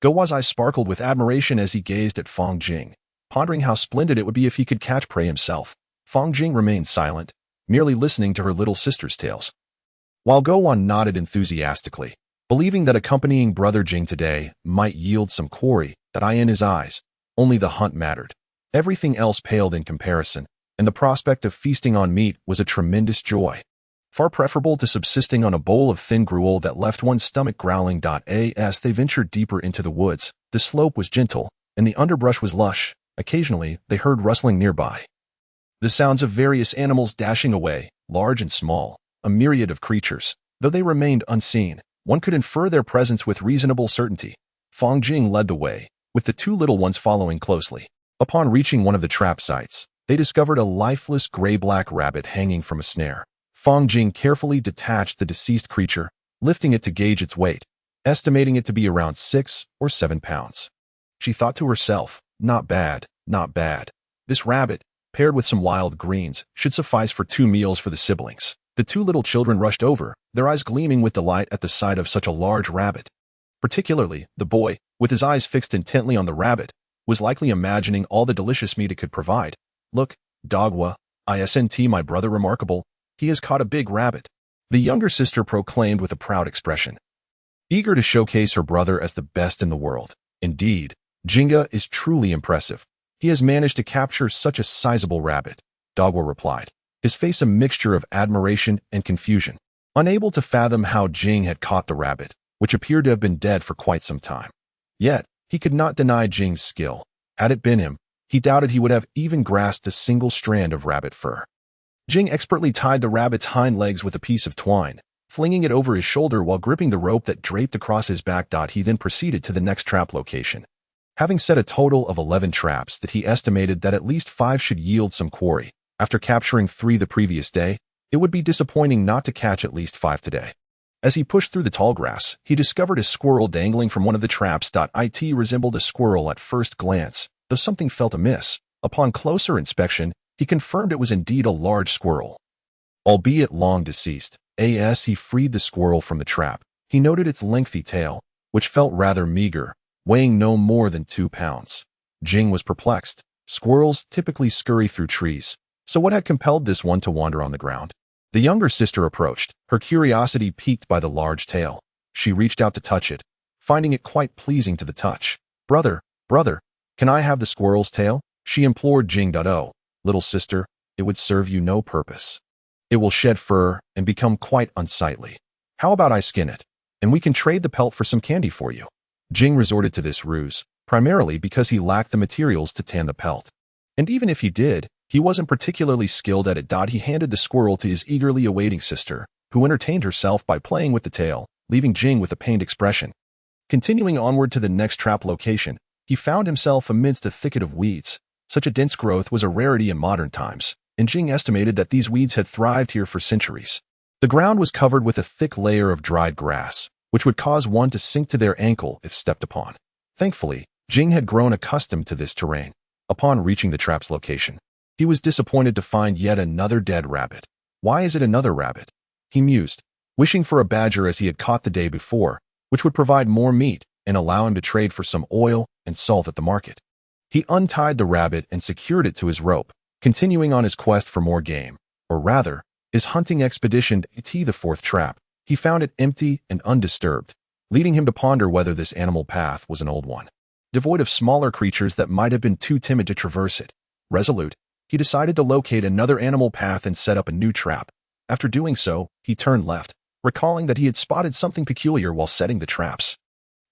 Gowa's eyes sparkled with admiration as he gazed at Fang Jing, pondering how splendid it would be if he could catch prey himself. Fang Jing remained silent, merely listening to her little sister's tales, while Gowa nodded enthusiastically, believing that accompanying Brother Jing today might yield some quarry. That eye in his eyes, only the hunt mattered. Everything else paled in comparison, and the prospect of feasting on meat was a tremendous joy, far preferable to subsisting on a bowl of thin gruel that left one's stomach growling. As they ventured deeper into the woods, the slope was gentle, and the underbrush was lush. Occasionally, they heard rustling nearby, the sounds of various animals dashing away, large and small, a myriad of creatures. Though they remained unseen, one could infer their presence with reasonable certainty. Fang Jing led the way, with the 2 little ones following closely. Upon reaching one of the trap sites, they discovered a lifeless gray-black rabbit hanging from a snare. Fang Jing carefully detached the deceased creature, lifting it to gauge its weight, estimating it to be around 6 or 7 pounds. She thought to herself, not bad, not bad. This rabbit, paired with some wild greens, should suffice for 2 meals for the siblings. The 2 little children rushed over, their eyes gleaming with delight at the sight of such a large rabbit. Particularly, the boy, with his eyes fixed intently on the rabbit, was likely imagining all the delicious meat it could provide. "Look, Dogwa, isn't my brother remarkable? He has caught a big rabbit," the younger sister proclaimed with a proud expression, eager to showcase her brother as the best in the world. "Indeed, Jinga is truly impressive. He has managed to capture such a sizable rabbit," Dogwa replied, his face a mixture of admiration and confusion, unable to fathom how Jing had caught the rabbit, which appeared to have been dead for quite some time. Yet, he could not deny Jing's skill. Had it been him, he doubted he would have even grasped a single strand of rabbit fur. Jing expertly tied the rabbit's hind legs with a piece of twine, flinging it over his shoulder while gripping the rope that draped across his back. He then proceeded to the next trap location. Having set a total of 11 traps that he estimated that at least 5 should yield some quarry, after capturing 3 the previous day, it would be disappointing not to catch at least 5 today. As he pushed through the tall grass, he discovered a squirrel dangling from one of the traps. It resembled a squirrel at first glance, though something felt amiss. Upon closer inspection, he confirmed it was indeed a large squirrel. Albeit long deceased, as he freed the squirrel from the trap, he noted its lengthy tail, which felt rather meager, weighing no more than 2 pounds. Jing was perplexed. Squirrels typically scurry through trees, so what had compelled this one to wander on the ground? The younger sister approached, her curiosity piqued by the large tail. She reached out to touch it, finding it quite pleasing to the touch. Brother, can I have the squirrel's tail? She implored Jing. Oh, little sister, it would serve you no purpose. It will shed fur and become quite unsightly. How about I skin it, and we can trade the pelt for some candy for you? Jing resorted to this ruse, primarily because he lacked the materials to tan the pelt. And even if he did, he wasn't particularly skilled at it. He handed the squirrel to his eagerly awaiting sister, who entertained herself by playing with the tail, leaving Jing with a pained expression. Continuing onward to the next trap location, he found himself amidst a thicket of weeds. Such a dense growth was a rarity in modern times, and Jing estimated that these weeds had thrived here for centuries. The ground was covered with a thick layer of dried grass, which would cause one to sink to their ankle if stepped upon. Thankfully, Jing had grown accustomed to this terrain. Upon reaching the trap's location, he was disappointed to find yet another dead rabbit. Why is it another rabbit? He mused, wishing for a badger as he had caught the day before, which would provide more meat and allow him to trade for some oil and salt at the market. He untied the rabbit and secured it to his rope, continuing on his quest for more game, or rather, his hunting expedition. The fourth trap, he found it empty and undisturbed, leading him to ponder whether this animal path was an old one, devoid of smaller creatures that might have been too timid to traverse it. Resolute, he decided to locate another animal path and set up a new trap. After doing so, he turned left, recalling that he had spotted something peculiar while setting the traps.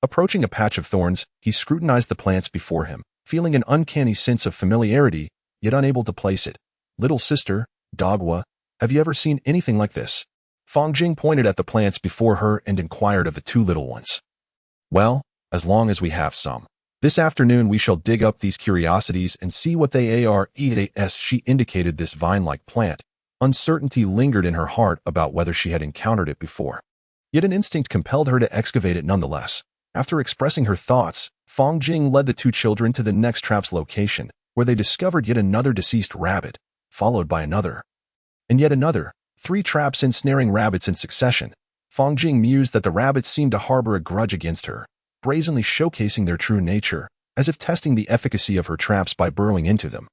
Approaching a patch of thorns, he scrutinized the plants before him, feeling an uncanny sense of familiarity, yet unable to place it. Little sister, Dogwa, have you ever seen anything like this? Fang Jing pointed at the plants before her and inquired of the 2 little ones. Well, as long as we have some. This afternoon we shall dig up these curiosities and see what they are. As she indicated this vine-like plant, uncertainty lingered in her heart about whether she had encountered it before. Yet an instinct compelled her to excavate it nonetheless. After expressing her thoughts, Fang Jing led the 2 children to the next trap's location, where they discovered yet another deceased rabbit, followed by another. And yet another, 3 traps ensnaring rabbits in succession. Fang Jing mused that the rabbits seemed to harbor a grudge against her, brazenly showcasing their true nature, as if testing the efficacy of her traps by burrowing into them.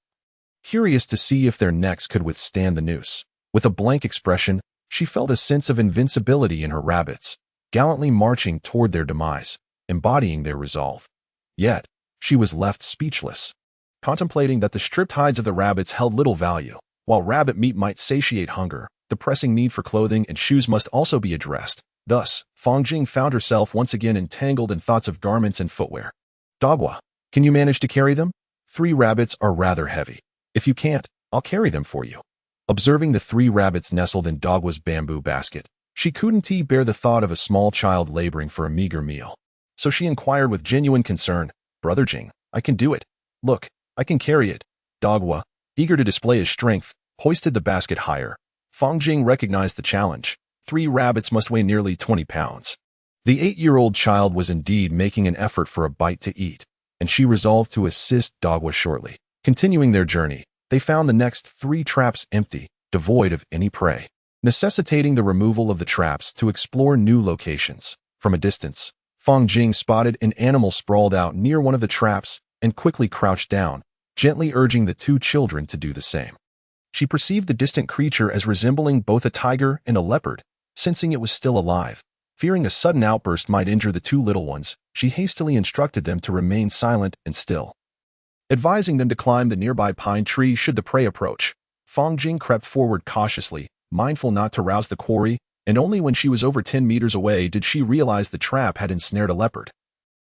Curious to see if their necks could withstand the noose, with a blank expression, she felt a sense of invincibility in her rabbits, gallantly marching toward their demise, embodying their resolve. Yet, she was left speechless, contemplating that the stripped hides of the rabbits held little value. While rabbit meat might satiate hunger, the pressing need for clothing and shoes must also be addressed. Thus, Fang Jing found herself once again entangled in thoughts of garments and footwear. Dogwa, can you manage to carry them? 3 rabbits are rather heavy. If you can't, I'll carry them for you. Observing the 3 rabbits nestled in Dogwa's bamboo basket, she couldn't bear the thought of a small child laboring for a meager meal. So she inquired with genuine concern, Brother Jing, I can do it. Look, I can carry it. Dogwa, eager to display his strength, hoisted the basket higher. Fang Jing recognized the challenge. 3 rabbits must weigh nearly 20 pounds. The 8-year-old child was indeed making an effort for a bite to eat, and she resolved to assist Dogwa shortly. Continuing their journey, they found the next 3 traps empty, devoid of any prey, necessitating the removal of the traps to explore new locations. From a distance, Fang Jing spotted an animal sprawled out near one of the traps and quickly crouched down, gently urging the 2 children to do the same. She perceived the distant creature as resembling both a tiger and a leopard. Sensing it was still alive, fearing a sudden outburst might injure the 2 little ones, she hastily instructed them to remain silent and still, advising them to climb the nearby pine tree should the prey approach. Fang Jing crept forward cautiously, mindful not to rouse the quarry, and only when she was over 10 meters away did she realize the trap had ensnared a leopard.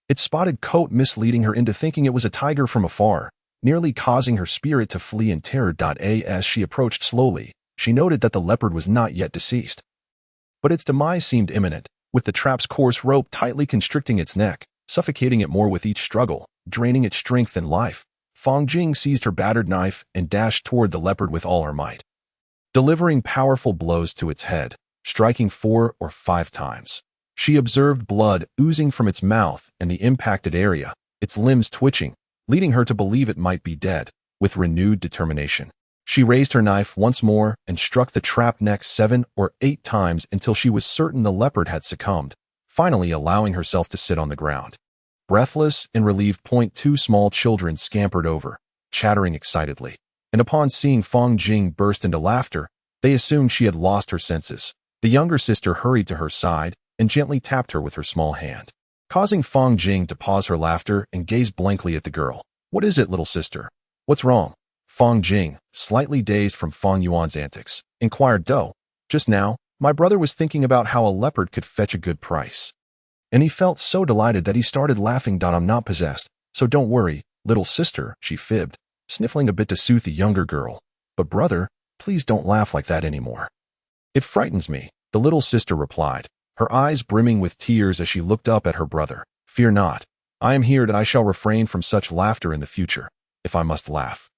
Its spotted coat misleading her into thinking it was a tiger from afar, nearly causing her spirit to flee in terror. As she approached slowly, she noted that the leopard was not yet deceased. But its demise seemed imminent, with the trap's coarse rope tightly constricting its neck, suffocating it more with each struggle, draining its strength and life. Fang Jing seized her battered knife and dashed toward the leopard with all her might, delivering powerful blows to its head, striking 4 or 5 times. She observed blood oozing from its mouth and the impacted area, its limbs twitching, leading her to believe it might be dead. With renewed determination, she raised her knife once more and struck the trap neck 7 or 8 times until she was certain the leopard had succumbed, finally allowing herself to sit on the ground. Breathless and relieved, 2 small children scampered over, chattering excitedly, and upon seeing Fang Jing burst into laughter, they assumed she had lost her senses. The younger sister hurried to her side and gently tapped her with her small hand, causing Fang Jing to pause her laughter and gaze blankly at the girl. "What is it, little sister? What's wrong?" Fang Jing, slightly dazed from Fang Yuan's antics, inquired. "Do, just now, my brother was thinking about how a leopard could fetch a good price. And he felt so delighted that he started laughing. I'm not possessed, so don't worry, little sister," she fibbed, sniffling a bit to soothe the younger girl. "But brother, please don't laugh like that anymore. It frightens me," the little sister replied, her eyes brimming with tears as she looked up at her brother. "Fear not. I am here that I shall refrain from such laughter in the future. If I must laugh,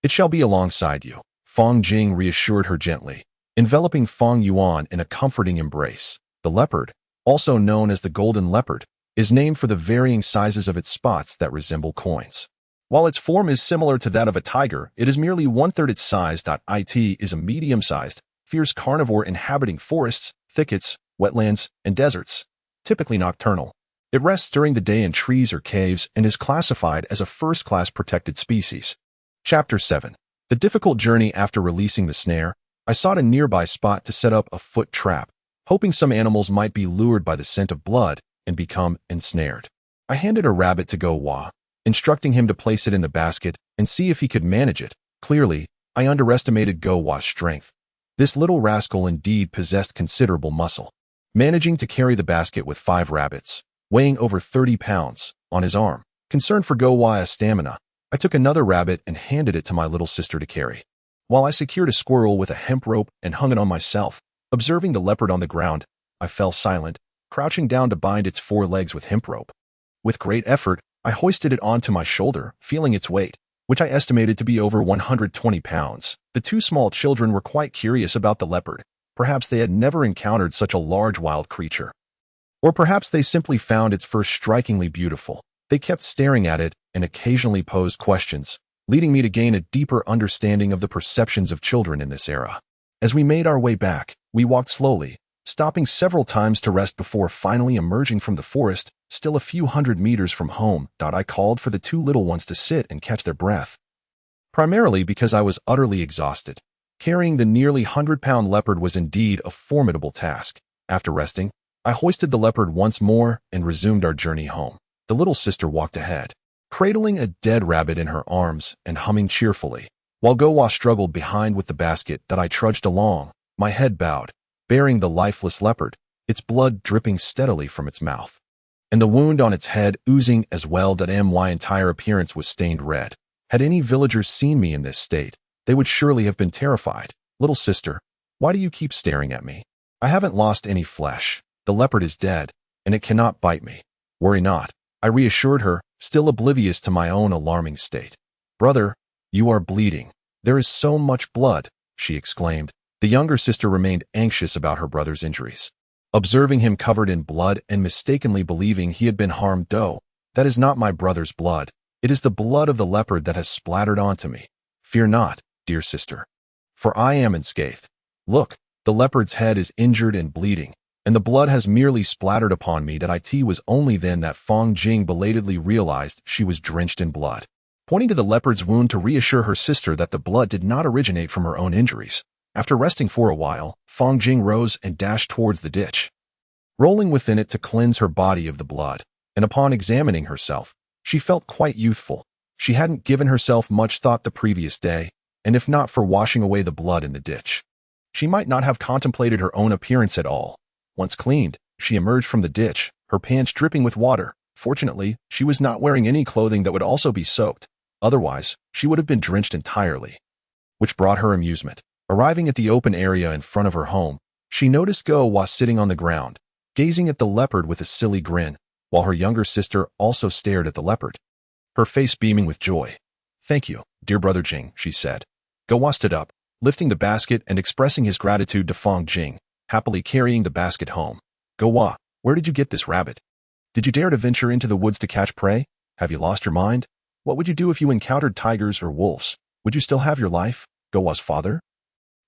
it shall be alongside you," Fang Jing reassured her gently, enveloping Fang Yuan in a comforting embrace. The leopard, also known as the golden leopard, is named for the varying sizes of its spots that resemble coins. While its form is similar to that of a tiger, it is merely 1/3 its size. It is a medium-sized, fierce carnivore inhabiting forests, thickets, wetlands, and deserts, typically nocturnal. It rests during the day in trees or caves and is classified as a first-class protected species. Chapter 7. The difficult journey. After releasing the snare, I sought a nearby spot to set up a foot trap, hoping some animals might be lured by the scent of blood and become ensnared. I handed a rabbit to Go Hua, instructing him to place it in the basket and see if he could manage it. Clearly, I underestimated Go Hua's strength. This little rascal indeed possessed considerable muscle, managing to carry the basket with 5 rabbits, weighing over 30 pounds, on his arm. Concerned for Go Hua's stamina, I took another rabbit and handed it to my little sister to carry, while I secured a squirrel with a hemp rope and hung it on myself. Observing the leopard on the ground, I fell silent, crouching down to bind its 4 legs with hemp rope. With great effort, I hoisted it onto my shoulder, feeling its weight, which I estimated to be over 120 pounds. The 2 small children were quite curious about the leopard. Perhaps they had never encountered such a large wild creature. Or perhaps they simply found its fur strikingly beautiful. They kept staring at it and occasionally posed questions, leading me to gain a deeper understanding of the perceptions of children in this era. As we made our way back, we walked slowly, stopping several times to rest before finally emerging from the forest, still a few hundred meters from home. I called for the 2 little ones to sit and catch their breath, primarily because I was utterly exhausted. Carrying the nearly 100-pound leopard was indeed a formidable task. After resting, I hoisted the leopard once more and resumed our journey home. The little sister walked ahead, cradling a dead rabbit in her arms and humming cheerfully, while Go Hua struggled behind with the basket. I trudged along, my head bowed, bearing the lifeless leopard, its blood dripping steadily from its mouth, and the wound on its head oozing as well. My entire appearance was stained red. Had any villagers seen me in this state, they would surely have been terrified. "Little sister, why do you keep staring at me? I haven't lost any flesh. The leopard is dead, and it cannot bite me. Worry not," I reassured her, still oblivious to my own alarming state. "Brother, you are bleeding. There is so much blood," she exclaimed. The younger sister remained anxious about her brother's injuries, observing him covered in blood and mistakenly believing he had been harmed. "That is not my brother's blood. It is the blood of the leopard that has splattered onto me. Fear not, dear sister, for I am unscathed. Look, the leopard's head is injured and bleeding, and the blood has merely splattered upon me." It was only then that Fang Jing belatedly realized she was drenched in blood, pointing to the leopard's wound to reassure her sister that the blood did not originate from her own injuries. After resting for a while, Fang Jing rose and dashed towards the ditch, rolling within it to cleanse her body of the blood, and upon examining herself, she felt quite youthful. She hadn't given herself much thought the previous day, and if not for washing away the blood in the ditch, she might not have contemplated her own appearance at all. Once cleaned, she emerged from the ditch, her pants dripping with water. Fortunately, she was not wearing any clothing that would also be soaked. Otherwise, she would have been drenched entirely, which brought her amusement. Arriving at the open area in front of her home, She noticed Go-wa sitting on the ground, gazing at the leopard with a silly grin, while her younger sister also stared at the leopard, her face beaming with joy. "Thank you, dear brother Jing," she said. Go-wa stood up, lifting the basket and expressing his gratitude to Fong Jing, happily carrying the basket home. "Go-wa, where did you get this rabbit? Did you dare to venture into the woods to catch prey? Have you lost your mind? What would you do if you encountered tigers or wolves? Would you still have your life?" Go-wa's father,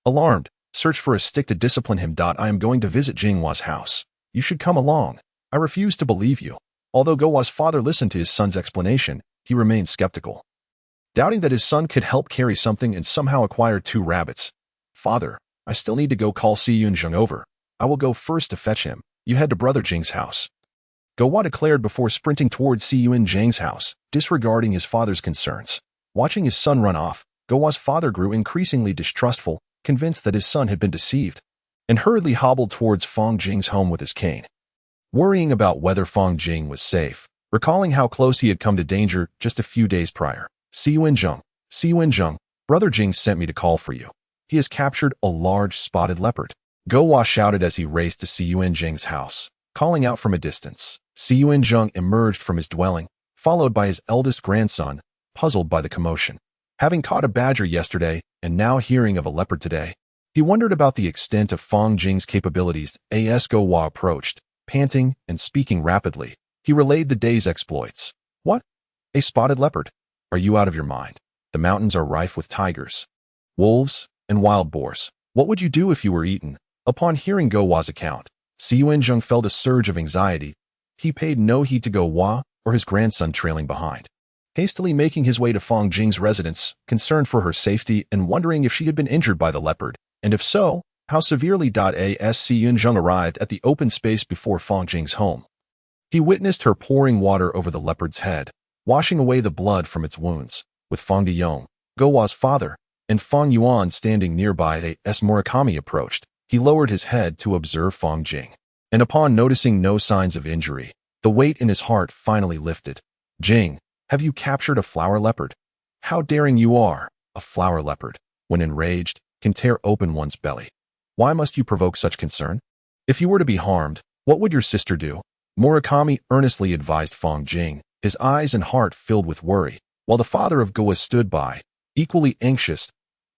alarmed, searched for a stick to discipline him. "I am going to visit Jingwa's house. You should come along." "I refuse to believe you." Although Go-wa's father listened to his son's explanation, he remained skeptical, doubting that his son could help carry something and somehow acquire 2 rabbits. "Father, I still need to go call Si Yun-jung over. I will go first to fetch him. You head to brother Jing's house," Go-wa declared before sprinting towards Si Yun-jang's house, disregarding his father's concerns. Watching his son run off, Go-wa's father grew increasingly distrustful, convinced that his son had been deceived, and hurriedly hobbled towards Fong Jing's home with his cane, worrying about whether Fong Jing was safe, recalling how close he had come to danger just a few days prior. Si Yun-jung, brother Jing sent me to call for you. He has captured a large spotted leopard," Go-wa shouted as he raced to Si Yun-jang's house, calling out from a distance. Si Yun-jung emerged from his dwelling, followed by his eldest grandson, puzzled by the commotion. Having caught a badger yesterday and now hearing of a leopard today, he wondered about the extent of Fong Jing's capabilities. As Go-wa approached, panting and speaking rapidly, he relayed the day's exploits. "What? A spotted leopard? Are you out of your mind? The mountains are rife with tigers, wolves, and wild boars. What would you do if you were eaten?" Upon hearing Go-wa's account, Si Yun-jung felt a surge of anxiety. He paid no heed to Go-wa or his grandson trailing behind, hastily making his way to Fong Jing's residence, concerned for her safety and wondering if she had been injured by the leopard, and if so, how severely. As Si Yun-jung arrived at the open space before Fong Jing's home, he witnessed her pouring water over the leopard's head, washing away the blood from its wounds, with Fong Deyong, Go-wa's father, and Fong Yuan standing nearby. As Murakami approached, he lowered his head to observe Fong Jing, and upon noticing no signs of injury, the weight in his heart finally lifted. "Jing, have you captured a flower leopard? How daring you are! A flower leopard, when enraged, can tear open one's belly. Why must you provoke such concern? If you were to be harmed, what would your sister do?" Murakami earnestly advised Fong Jing, his eyes and heart filled with worry, while the father of Go-wa stood by, equally anxious.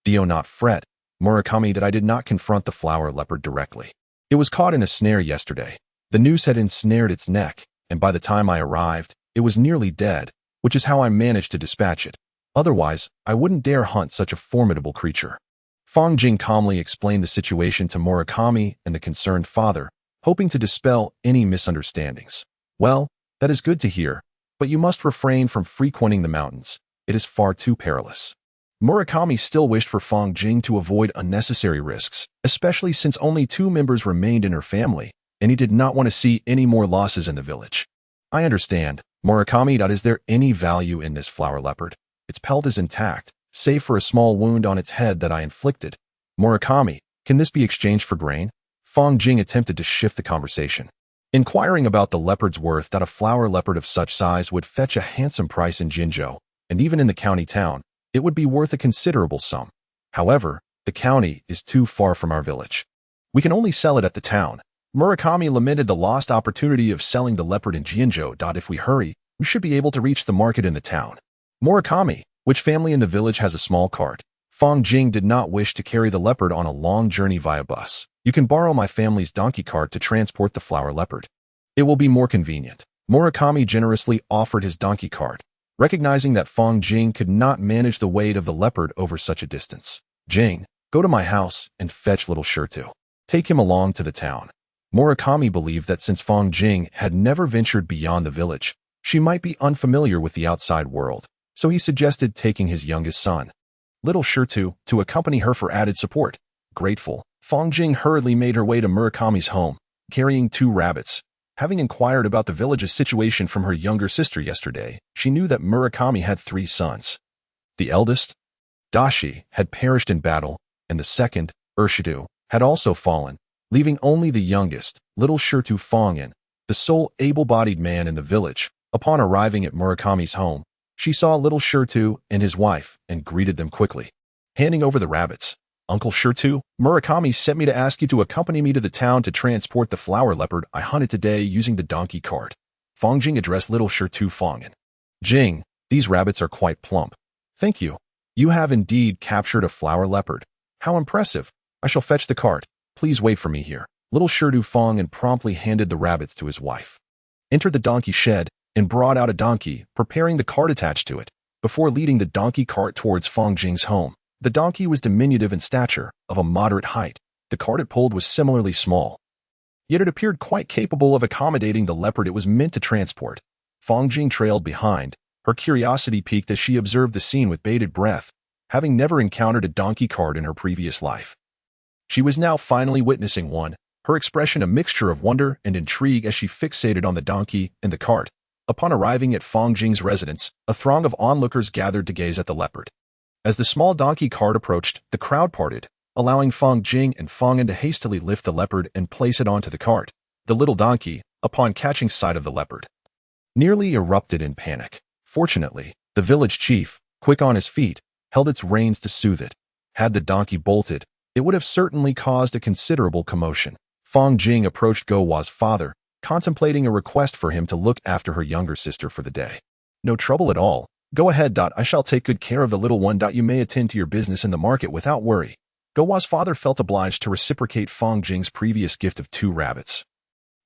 "Do not fret, Murakami, that I did not confront the flower leopard directly. It was caught in a snare yesterday. The noose had ensnared its neck, and by the time I arrived, it was nearly dead, which is how I managed to dispatch it. Otherwise, I wouldn't dare hunt such a formidable creature." Fong Jing calmly explained the situation to Murakami and the concerned father, hoping to dispel any misunderstandings. "Well, that is good to hear, but you must refrain from frequenting the mountains. It is far too perilous." Murakami still wished for Fong Jing to avoid unnecessary risks, especially since only 2 members remained in her family, and he did not want to see any more losses in the village. "I understand, Murakami. Is there any value in this flower leopard? Its pelt is intact, save for a small wound on its head that I inflicted. Murakami, can this be exchanged for grain?" Fong Jing attempted to shift the conversation, inquiring about the leopard's worth. "A flower leopard of such size would fetch a handsome price in Jinzhou, and even in the county town, it would be worth a considerable sum. However, the county is too far from our village. We can only sell it at the town." Murakami lamented the lost opportunity of selling the leopard in Jinzhou. "If we hurry, we should be able to reach the market in the town." "Murakami, which family in the village has a small cart?" Fong Jing did not wish to carry the leopard on a long journey via bus. "You can borrow my family's donkey cart to transport the flower leopard. It will be more convenient." Murakami generously offered his donkey cart, recognizing that Fong Jing could not manage the weight of the leopard over such a distance. "Jing, go to my house and fetch little Shirtu. Take him along to the town." Murakami believed that since Fong Jing had never ventured beyond the village, she might be unfamiliar with the outside world, so he suggested taking his youngest son, little Shirtu, to accompany her for added support. Grateful, Fong Jing hurriedly made her way to Murakami's home, carrying 2 rabbits. Having inquired about the village's situation from her younger sister yesterday, she knew that Murakami had 3 sons. The eldest, Dashi, had perished in battle, and the second, Urshidu, had also fallen, leaving only the youngest, little Shirtu Fongin, the sole able-bodied man in the village. Upon arriving at Murakami's home, she saw little Shirtu and his wife and greeted them quickly, handing over the rabbits. Uncle Shirtu, Murakami sent me to ask you to accompany me to the town to transport the flower leopard I hunted today using the donkey cart. Fang Jing addressed little Shirtu Fangen. Jing, these rabbits are quite plump. Thank you. You have indeed captured a flower leopard. How impressive. I shall fetch the cart. Please wait for me here. Little Shirtu Fangen promptly handed the rabbits to his wife. Entered the donkey shed and brought out a donkey, preparing the cart attached to it, before leading the donkey cart towards Fang Jing's home. The donkey was diminutive in stature, of a moderate height. The cart it pulled was similarly small. Yet it appeared quite capable of accommodating the leopard it was meant to transport. Fang Jing trailed behind. Her curiosity piqued as she observed the scene with bated breath, having never encountered a donkey cart in her previous life. She was now finally witnessing one, her expression a mixture of wonder and intrigue as she fixated on the donkey and the cart. Upon arriving at Fang Jing's residence, a throng of onlookers gathered to gaze at the leopard. As the small donkey cart approached, the crowd parted, allowing Fang Jing and Fangen to hastily lift the leopard and place it onto the cart. The little donkey, upon catching sight of the leopard, nearly erupted in panic. Fortunately, the village chief, quick on his feet, held its reins to soothe it. Had the donkey bolted, it would have certainly caused a considerable commotion. Fang Jing approached Gowa's father, contemplating a request for him to look after her younger sister for the day. No trouble at all. Go ahead. I shall take good care of the little one. You may attend to your business in the market without worry. Gowa's father felt obliged to reciprocate Fang Jing's previous gift of 2 rabbits.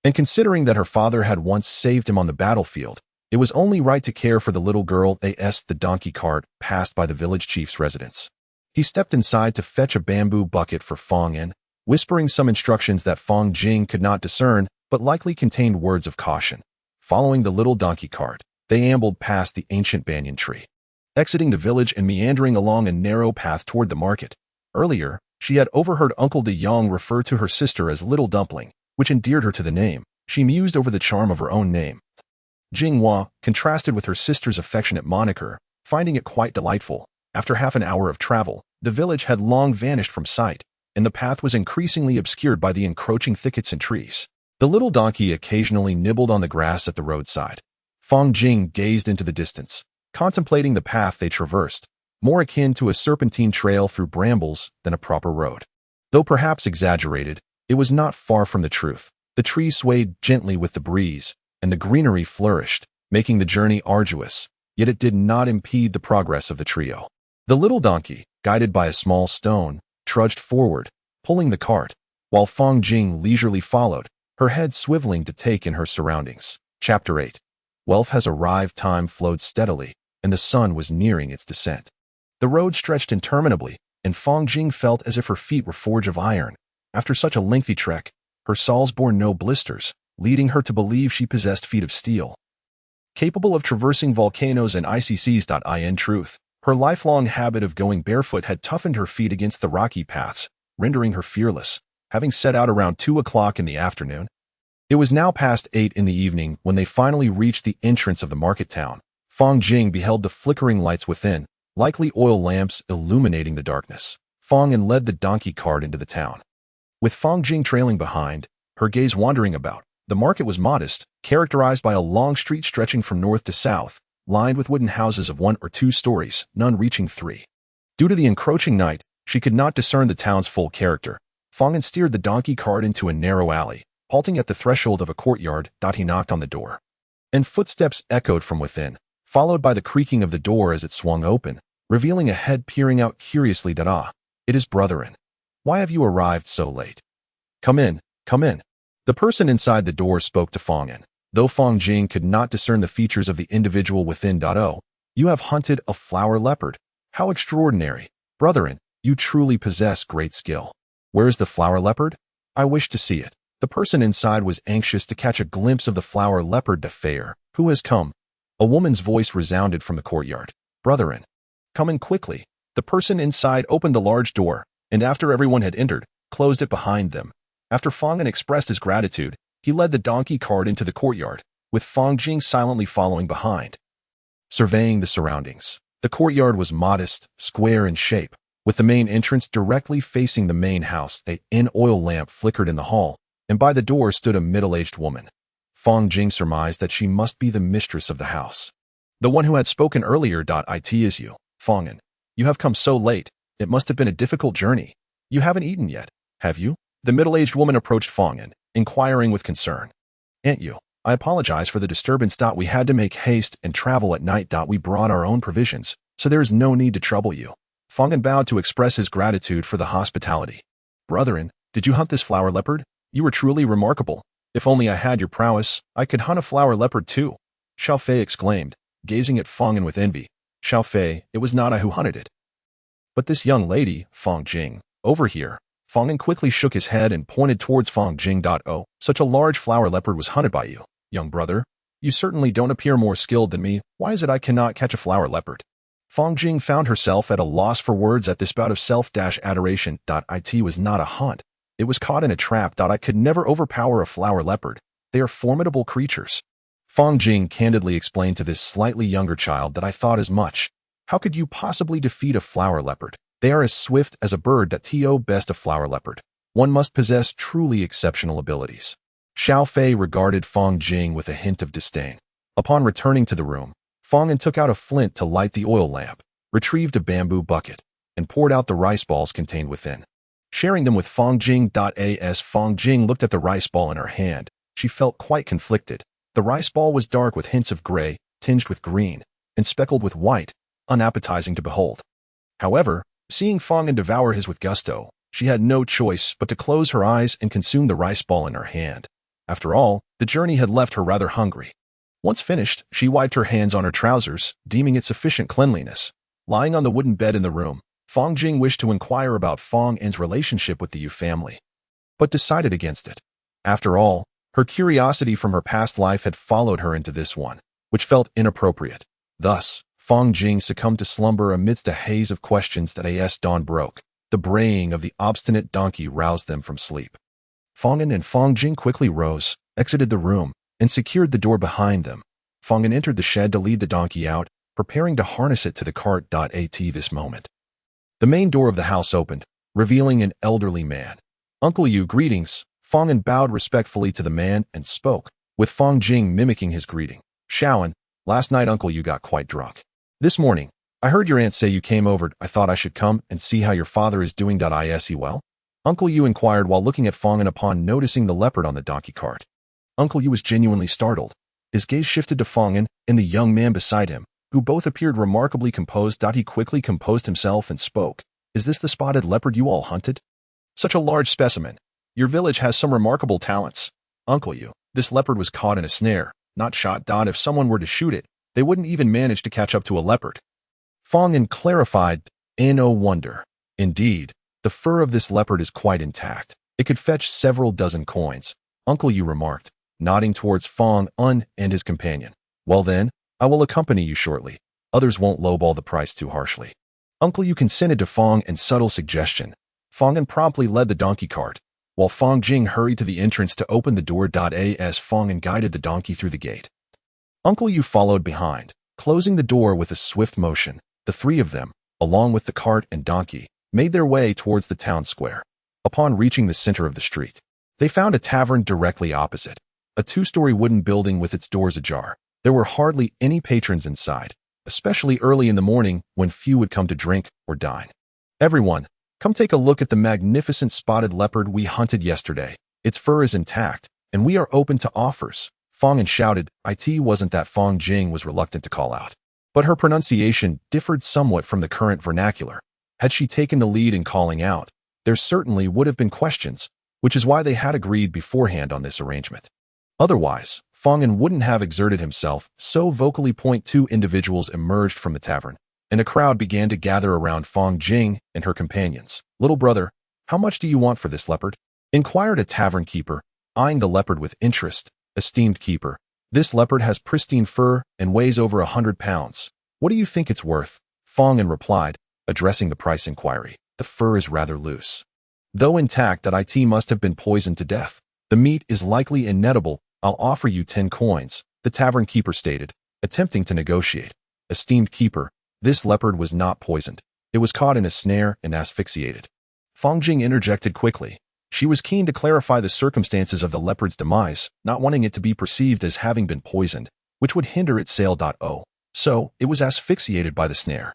And considering that her father had once saved him on the battlefield, it was only right to care for the little girl. The donkey cart passed by the village chief's residence. He stepped inside to fetch a bamboo bucket for Fangen, whispering some instructions that Fang Jing could not discern, but likely contained words of caution. Following the little donkey cart, they ambled past the ancient banyan tree, exiting the village and meandering along a narrow path toward the market. Earlier, she had overheard Uncle De Yong refer to her sister as Little Dumpling, which endeared her to the name. She mused over the charm of her own name. Jinghua contrasted with her sister's affectionate moniker, finding it quite delightful. After half an hour of travel, the village had long vanished from sight, and the path was increasingly obscured by the encroaching thickets and trees. The little donkey occasionally nibbled on the grass at the roadside. Fang Jing gazed into the distance, contemplating the path they traversed, more akin to a serpentine trail through brambles than a proper road. Though perhaps exaggerated, it was not far from the truth. The trees swayed gently with the breeze, and the greenery flourished, making the journey arduous, yet it did not impede the progress of the trio. The little donkey, guided by a small stone, trudged forward, pulling the cart, while Fang Jing leisurely followed, her head swiveling to take in her surroundings. Chapter 8. Wealth has arrived. Time flowed steadily, and the sun was nearing its descent. The road stretched interminably, and Fang Jing felt as if her feet were forged of iron. After such a lengthy trek, her soles bore no blisters, leading her to believe she possessed feet of steel, capable of traversing volcanoes and icy seas. In truth, her lifelong habit of going barefoot had toughened her feet against the rocky paths, rendering her fearless. Having set out around 2 o'clock in the afternoon, it was now past 8 in the evening when they finally reached the entrance of the market town. Fang Jing beheld the flickering lights within, likely oil lamps illuminating the darkness. Fangen led the donkey cart into the town, with Fang Jing trailing behind, her gaze wandering about. The market was modest, characterized by a long street stretching from north to south, lined with wooden houses of 1 or 2 stories, none reaching 3. Due to the encroaching night, she could not discern the town's full character. Fangen steered the donkey cart into a narrow alley, halting at the threshold of a courtyard. He knocked on the door, and footsteps echoed from within, followed by the creaking of the door as it swung open, revealing a head peering out curiously. It is Brotherin. Why have you arrived so late? Come in, come in. The person inside the door spoke to Fangen, though Fang Jing could not discern the features of the individual within. Oh, you have hunted a flower leopard. How extraordinary. Brotherin, you truly possess great skill. Where is the flower leopard? I wish to see it. The person inside was anxious to catch a glimpse of the flower leopard. Fair, who has come? A woman's voice resounded from the courtyard. Brotherin, come in quickly. The person inside opened the large door, and after everyone had entered, closed it behind them. After Fangen expressed his gratitude, he led the donkey cart into the courtyard, with Fang Jing silently following behind. Surveying the surroundings, the courtyard was modest, square in shape, with the main entrance directly facing the main house. An oil lamp flickered in the hall, and by the door stood a middle-aged woman. Fang Jing surmised that she must be the mistress of the house, the one who had spoken earlier. It is you, Fangen. You have come so late. It must have been a difficult journey. You haven't eaten yet, have you? The middle-aged woman approached Fangin, inquiring with concern. Ain't you? I apologize for the disturbance. We had to make haste and travel at night. We brought our own provisions, so there is no need to trouble you. Fangin bowed to express his gratitude for the hospitality. Brethren, did you hunt this flower leopard? You were truly remarkable. If only I had your prowess, I could hunt a flower leopard too. Xiao Fei exclaimed, gazing at Fangin with envy. Xiao Fei, it was not I who hunted it, but this young lady, Fang Jing, over here. Fangin quickly shook his head and pointed towards Fang Jing. Oh, such a large flower leopard was hunted by you, young brother. You certainly don't appear more skilled than me. Why is it I cannot catch a flower leopard? Fang Jing found herself at a loss for words at this bout of self-adoration. It was not a hunt. It was caught in a trap. I could never overpower a flower leopard. They are formidable creatures. Fang Jing candidly explained to this slightly younger child that I thought as much. How could you possibly defeat a flower leopard? They are as swift as a bird. To best a flower leopard, one must possess truly exceptional abilities. Xiao Fei regarded Fang Jing with a hint of disdain. Upon returning to the room, Fangin took out a flint to light the oil lamp, retrieved a bamboo bucket, and poured out the rice balls contained within, sharing them with Fang Jing. As Fang Jing looked at the rice ball in her hand, she felt quite conflicted. The rice ball was dark with hints of gray, tinged with green, and speckled with white, unappetizing to behold. However, seeing Fangin devour his with gusto, she had no choice but to close her eyes and consume the rice ball in her hand. After all, the journey had left her rather hungry. Once finished, she wiped her hands on her trousers, deeming it sufficient cleanliness. Lying on the wooden bed in the room, Fang Jing wished to inquire about Fang An's relationship with the Yu family, but decided against it. After all, her curiosity from her past life had followed her into this one, which felt inappropriate. Thus, Fang Jing succumbed to slumber amidst a haze of questions. As dawn broke, the braying of the obstinate donkey roused them from sleep. Fangin and Fang Jing quickly rose, exited the room, and secured the door behind them. Fangin entered the shed to lead the donkey out, preparing to harness it to the cart. At this moment, the main door of the house opened, revealing an elderly man. Uncle Yu, greetings. Fangin bowed respectfully to the man and spoke, with Fang Jing mimicking his greeting. Shaoan, last night Uncle Yu got quite drunk. This morning, I heard your aunt say you came over. I thought I should come and see how your father is doing. Is he well? Uncle Yu inquired while looking at Fangin upon noticing the leopard on the donkey cart. Uncle Yu was genuinely startled. His gaze shifted to Fangin and the young man beside him, who both appeared remarkably composed. He quickly composed himself and spoke. Is this the spotted leopard you all hunted? Such a large specimen. Your village has some remarkable talents. Uncle Yu, this leopard was caught in a snare, not shot. If someone were to shoot it, they wouldn't even manage to catch up to a leopard. Fangin clarified, no wonder. Indeed, the fur of this leopard is quite intact. It could fetch several dozen coins, Uncle Yu remarked, nodding towards Fang Un and his companion. Well then, I will accompany you shortly. Others won't lowball the price too harshly. Uncle Yu consented to Fang An's subtle suggestion. Fangin promptly led the donkey cart, while Fang Jing hurried to the entrance to open the door. As Fangin guided the donkey through the gate, Uncle Yu followed behind, closing the door with a swift motion. The three of them, along with the cart and donkey, made their way towards the town square. Upon reaching the center of the street, they found a tavern directly opposite, a two-story wooden building with its doors ajar. There were hardly any patrons inside, especially early in the morning when few would come to drink or dine. Everyone, come take a look at the magnificent spotted leopard we hunted yesterday. Its fur is intact, and we are open to offers. Fangin shouted. It wasn't that Fang Jing was reluctant to call out, but her pronunciation differed somewhat from the current vernacular. Had she taken the lead in calling out, there certainly would have been questions, which is why they had agreed beforehand on this arrangement. Otherwise, Fangin wouldn't have exerted himself so vocally. Two individuals emerged from the tavern, and a crowd began to gather around Fang Jing and her companions. Little brother, how much do you want for this leopard? Inquired a tavern keeper, eyeing the leopard with interest. Esteemed keeper, this leopard has pristine fur and weighs over 100 pounds. What do you think it's worth? Fangin replied, addressing the price inquiry. The fur is rather loose. Though intact, it must have been poisoned to death. The meat is likely inedible. I'll offer you 10 coins, the tavern keeper stated, attempting to negotiate. Esteemed keeper, this leopard was not poisoned. It was caught in a snare and asphyxiated. Fang Jing interjected quickly. She was keen to clarify the circumstances of the leopard's demise, not wanting it to be perceived as having been poisoned, which would hinder its sale. So, it was asphyxiated by the snare.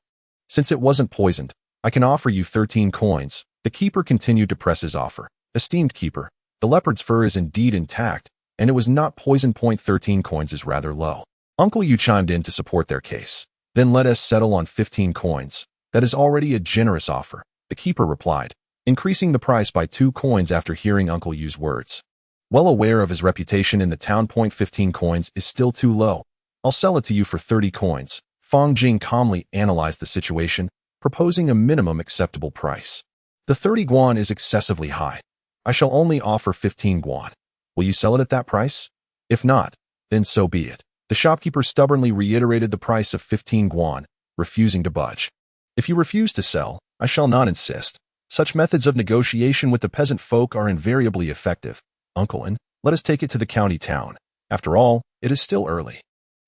Since it wasn't poisoned, I can offer you 13 coins, The keeper continued to press his offer. Esteemed keeper, the leopard's fur is indeed intact, and it was not poisoned. 13 coins is rather low. Uncle Yu chimed in to support their case. Then let us settle on 15 coins. That is already a generous offer, the keeper replied, increasing the price by 2 coins after hearing Uncle Yu's words. Well aware of his reputation in the town, 15 coins is still too low. I'll sell it to you for 30 coins. Fang Jing calmly analyzed the situation, proposing a minimum acceptable price. The 30 guan is excessively high. I shall only offer 15 guan. Will you sell it at that price? If not, then so be it. The shopkeeper stubbornly reiterated the price of 15 guan, refusing to budge. If you refuse to sell, I shall not insist. Such methods of negotiation with the peasant folk are invariably effective. Uncle An, let us take it to the county town. After all, it is still early.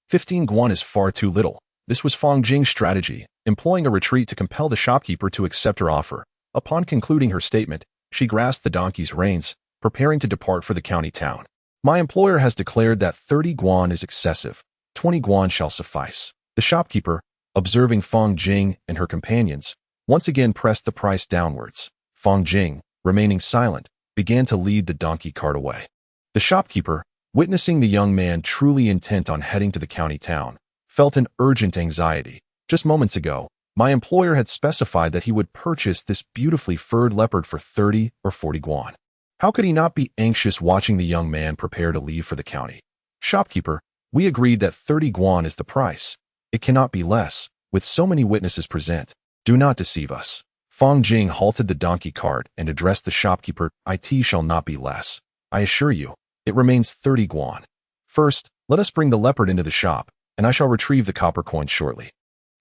15 guan is far too little. This was Fang Jing's strategy, employing a retreat to compel the shopkeeper to accept her offer. Upon concluding her statement, she grasped the donkey's reins, preparing to depart for the county town. My employer has declared that 30 guan is excessive. 20 guan shall suffice. The shopkeeper, observing Fang Jing and her companions, once again pressed the price downwards. Fang Jing, remaining silent, began to lead the donkey cart away. The shopkeeper, witnessing the young man truly intent on heading to the county town, felt an urgent anxiety. Just moments ago, my employer had specified that he would purchase this beautifully furred leopard for 30 or 40 guan. How could he not be anxious watching the young man prepare to leave for the county? Shopkeeper, we agreed that 30 guan is the price. It cannot be less, with so many witnesses present. Do not deceive us. Fang Jing halted the donkey cart and addressed the shopkeeper. It shall not be less. I assure you, it remains 30 guan. First, let us bring the leopard into the shop, and I shall retrieve the copper coin shortly.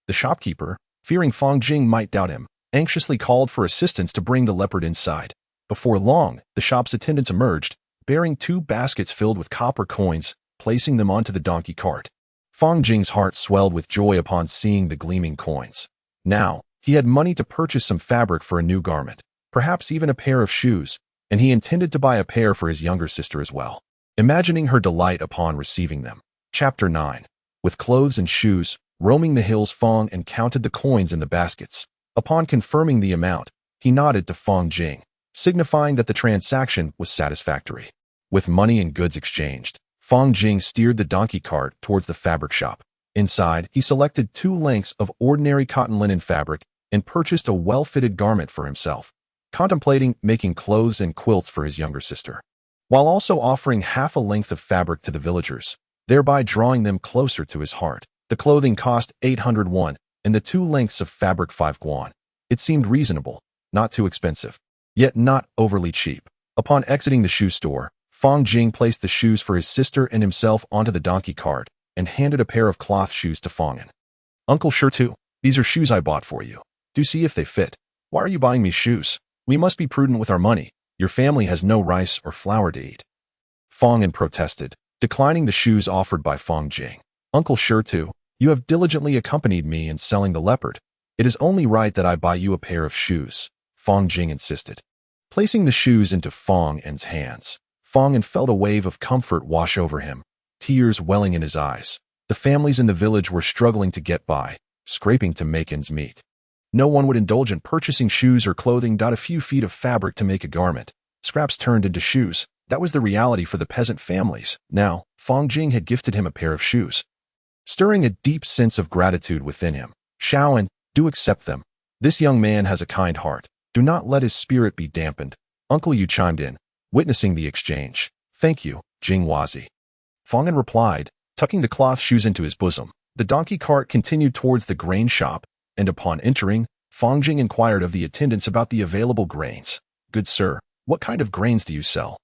The shopkeeper, fearing Fang Jing might doubt him, anxiously called for assistance to bring the leopard inside. Before long, the shop's attendants emerged, bearing 2 baskets filled with copper coins, placing them onto the donkey cart. Fang Jing's heart swelled with joy upon seeing the gleaming coins. Now, he had money to purchase some fabric for a new garment, perhaps even a pair of shoes, and he intended to buy a pair for his younger sister as well. Imagining her delight upon receiving them. Chapter 9. With clothes and shoes, roaming the hills, Fang and counted the coins in the baskets. Upon confirming the amount, he nodded to Fang Jing, signifying that the transaction was satisfactory. With money and goods exchanged, Fang Jing steered the donkey cart towards the fabric shop. Inside, he selected 2 lengths of ordinary cotton linen fabric and purchased a well-fitted garment for himself, contemplating making clothes and quilts for his younger sister, while also offering half a length of fabric to the villagers, thereby drawing them closer to his heart. The clothing cost 800 won, and the 2 lengths of fabric 5 guan. It seemed reasonable, not too expensive, yet not overly cheap. Upon exiting the shoe store, Fang Jing placed the shoes for his sister and himself onto the donkey cart and handed a pair of cloth shoes to Fang An. Uncle Shirtu, these are shoes I bought for you. Do see if they fit. Why are you buying me shoes? We must be prudent with our money. Your family has no rice or flour to eat. Fang An protested, declining the shoes offered by Fang Jing. Uncle Shirtu, you have diligently accompanied me in selling the leopard. It is only right that I buy you a pair of shoes, Fang Jing insisted. Placing the shoes into Fang An's hands, Fang An felt a wave of comfort wash over him, tears welling in his eyes. The families in the village were struggling to get by, scraping to make ends meet. No one would indulge in purchasing shoes or clothing. A few feet of fabric to make a garment. Scraps turned into shoes. That was the reality for the peasant families. Now, Fang Jing had gifted him a pair of shoes, stirring a deep sense of gratitude within him. Xiaoan, do accept them. This young man has a kind heart. Do not let his spirit be dampened. Uncle Yu chimed in, witnessing the exchange. Thank you, Jing Wazi. Fang An replied, tucking the cloth shoes into his bosom. The donkey cart continued towards the grain shop, and upon entering, Fang Jing inquired of the attendants about the available grains. Good sir, what kind of grains do you sell?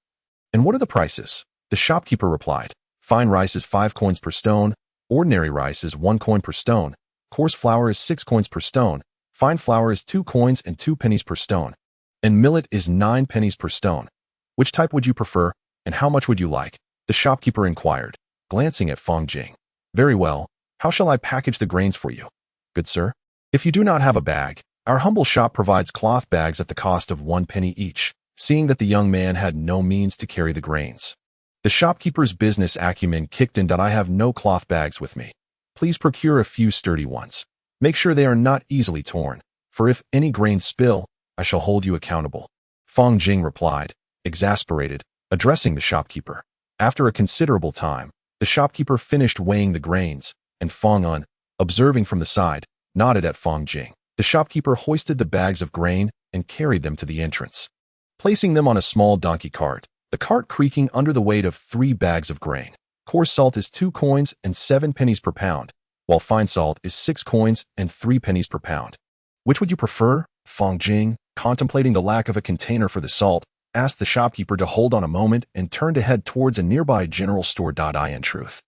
And what are the prices? The shopkeeper replied, fine rice is 5 coins per stone, ordinary rice is 1 coin per stone, coarse flour is 6 coins per stone, fine flour is 2 coins and 2 pennies per stone, and millet is 9 pennies per stone. Which type would you prefer, and how much would you like? The shopkeeper inquired, glancing at Fang Jing. Very well, how shall I package the grains for you? Good sir, if you do not have a bag, our humble shop provides cloth bags at the cost of 1 penny each, seeing that the young man had no means to carry the grains. The shopkeeper's business acumen kicked in. I have no cloth bags with me. Please procure a few sturdy ones. Make sure they are not easily torn, for if any grains spill, I shall hold you accountable. Fang Jing replied, exasperated, addressing the shopkeeper. After a considerable time, the shopkeeper finished weighing the grains, and Fang Un, observing from the side, nodded at Fang Jing. The shopkeeper hoisted the bags of grain and carried them to the entrance, placing them on a small donkey cart, the cart creaking under the weight of 3 bags of grain. Coarse salt is 2 coins and 7 pennies per pound, while fine salt is 6 coins and 3 pennies per pound. Which would you prefer? Fang Jing, contemplating the lack of a container for the salt, asked the shopkeeper to hold on a moment and turned to head towards a nearby general store. In truth,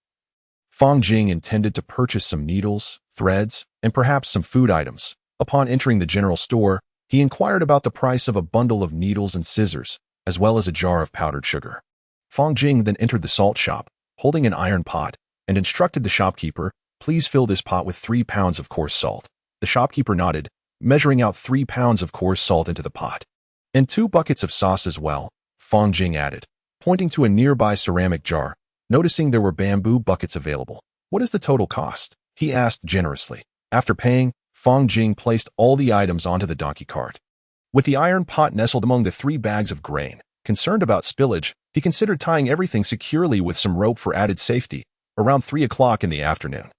Fang Jing intended to purchase some needles, threads, and perhaps some food items. Upon entering the general store, he inquired about the price of a bundle of needles and scissors, as well as a jar of powdered sugar. Fang Jing then entered the salt shop, holding an iron pot, and instructed the shopkeeper, please fill this pot with 3 pounds of coarse salt. The shopkeeper nodded, measuring out 3 pounds of coarse salt into the pot. And 2 buckets of sauce as well, Fang Jing added, pointing to a nearby ceramic jar, noticing there were bamboo buckets available. What is the total cost? He asked generously. After paying, Fang Jing placed all the items onto the donkey cart. With the iron pot nestled among the 3 bags of grain, concerned about spillage, he considered tying everything securely with some rope for added safety. Around 3 o'clock in the afternoon,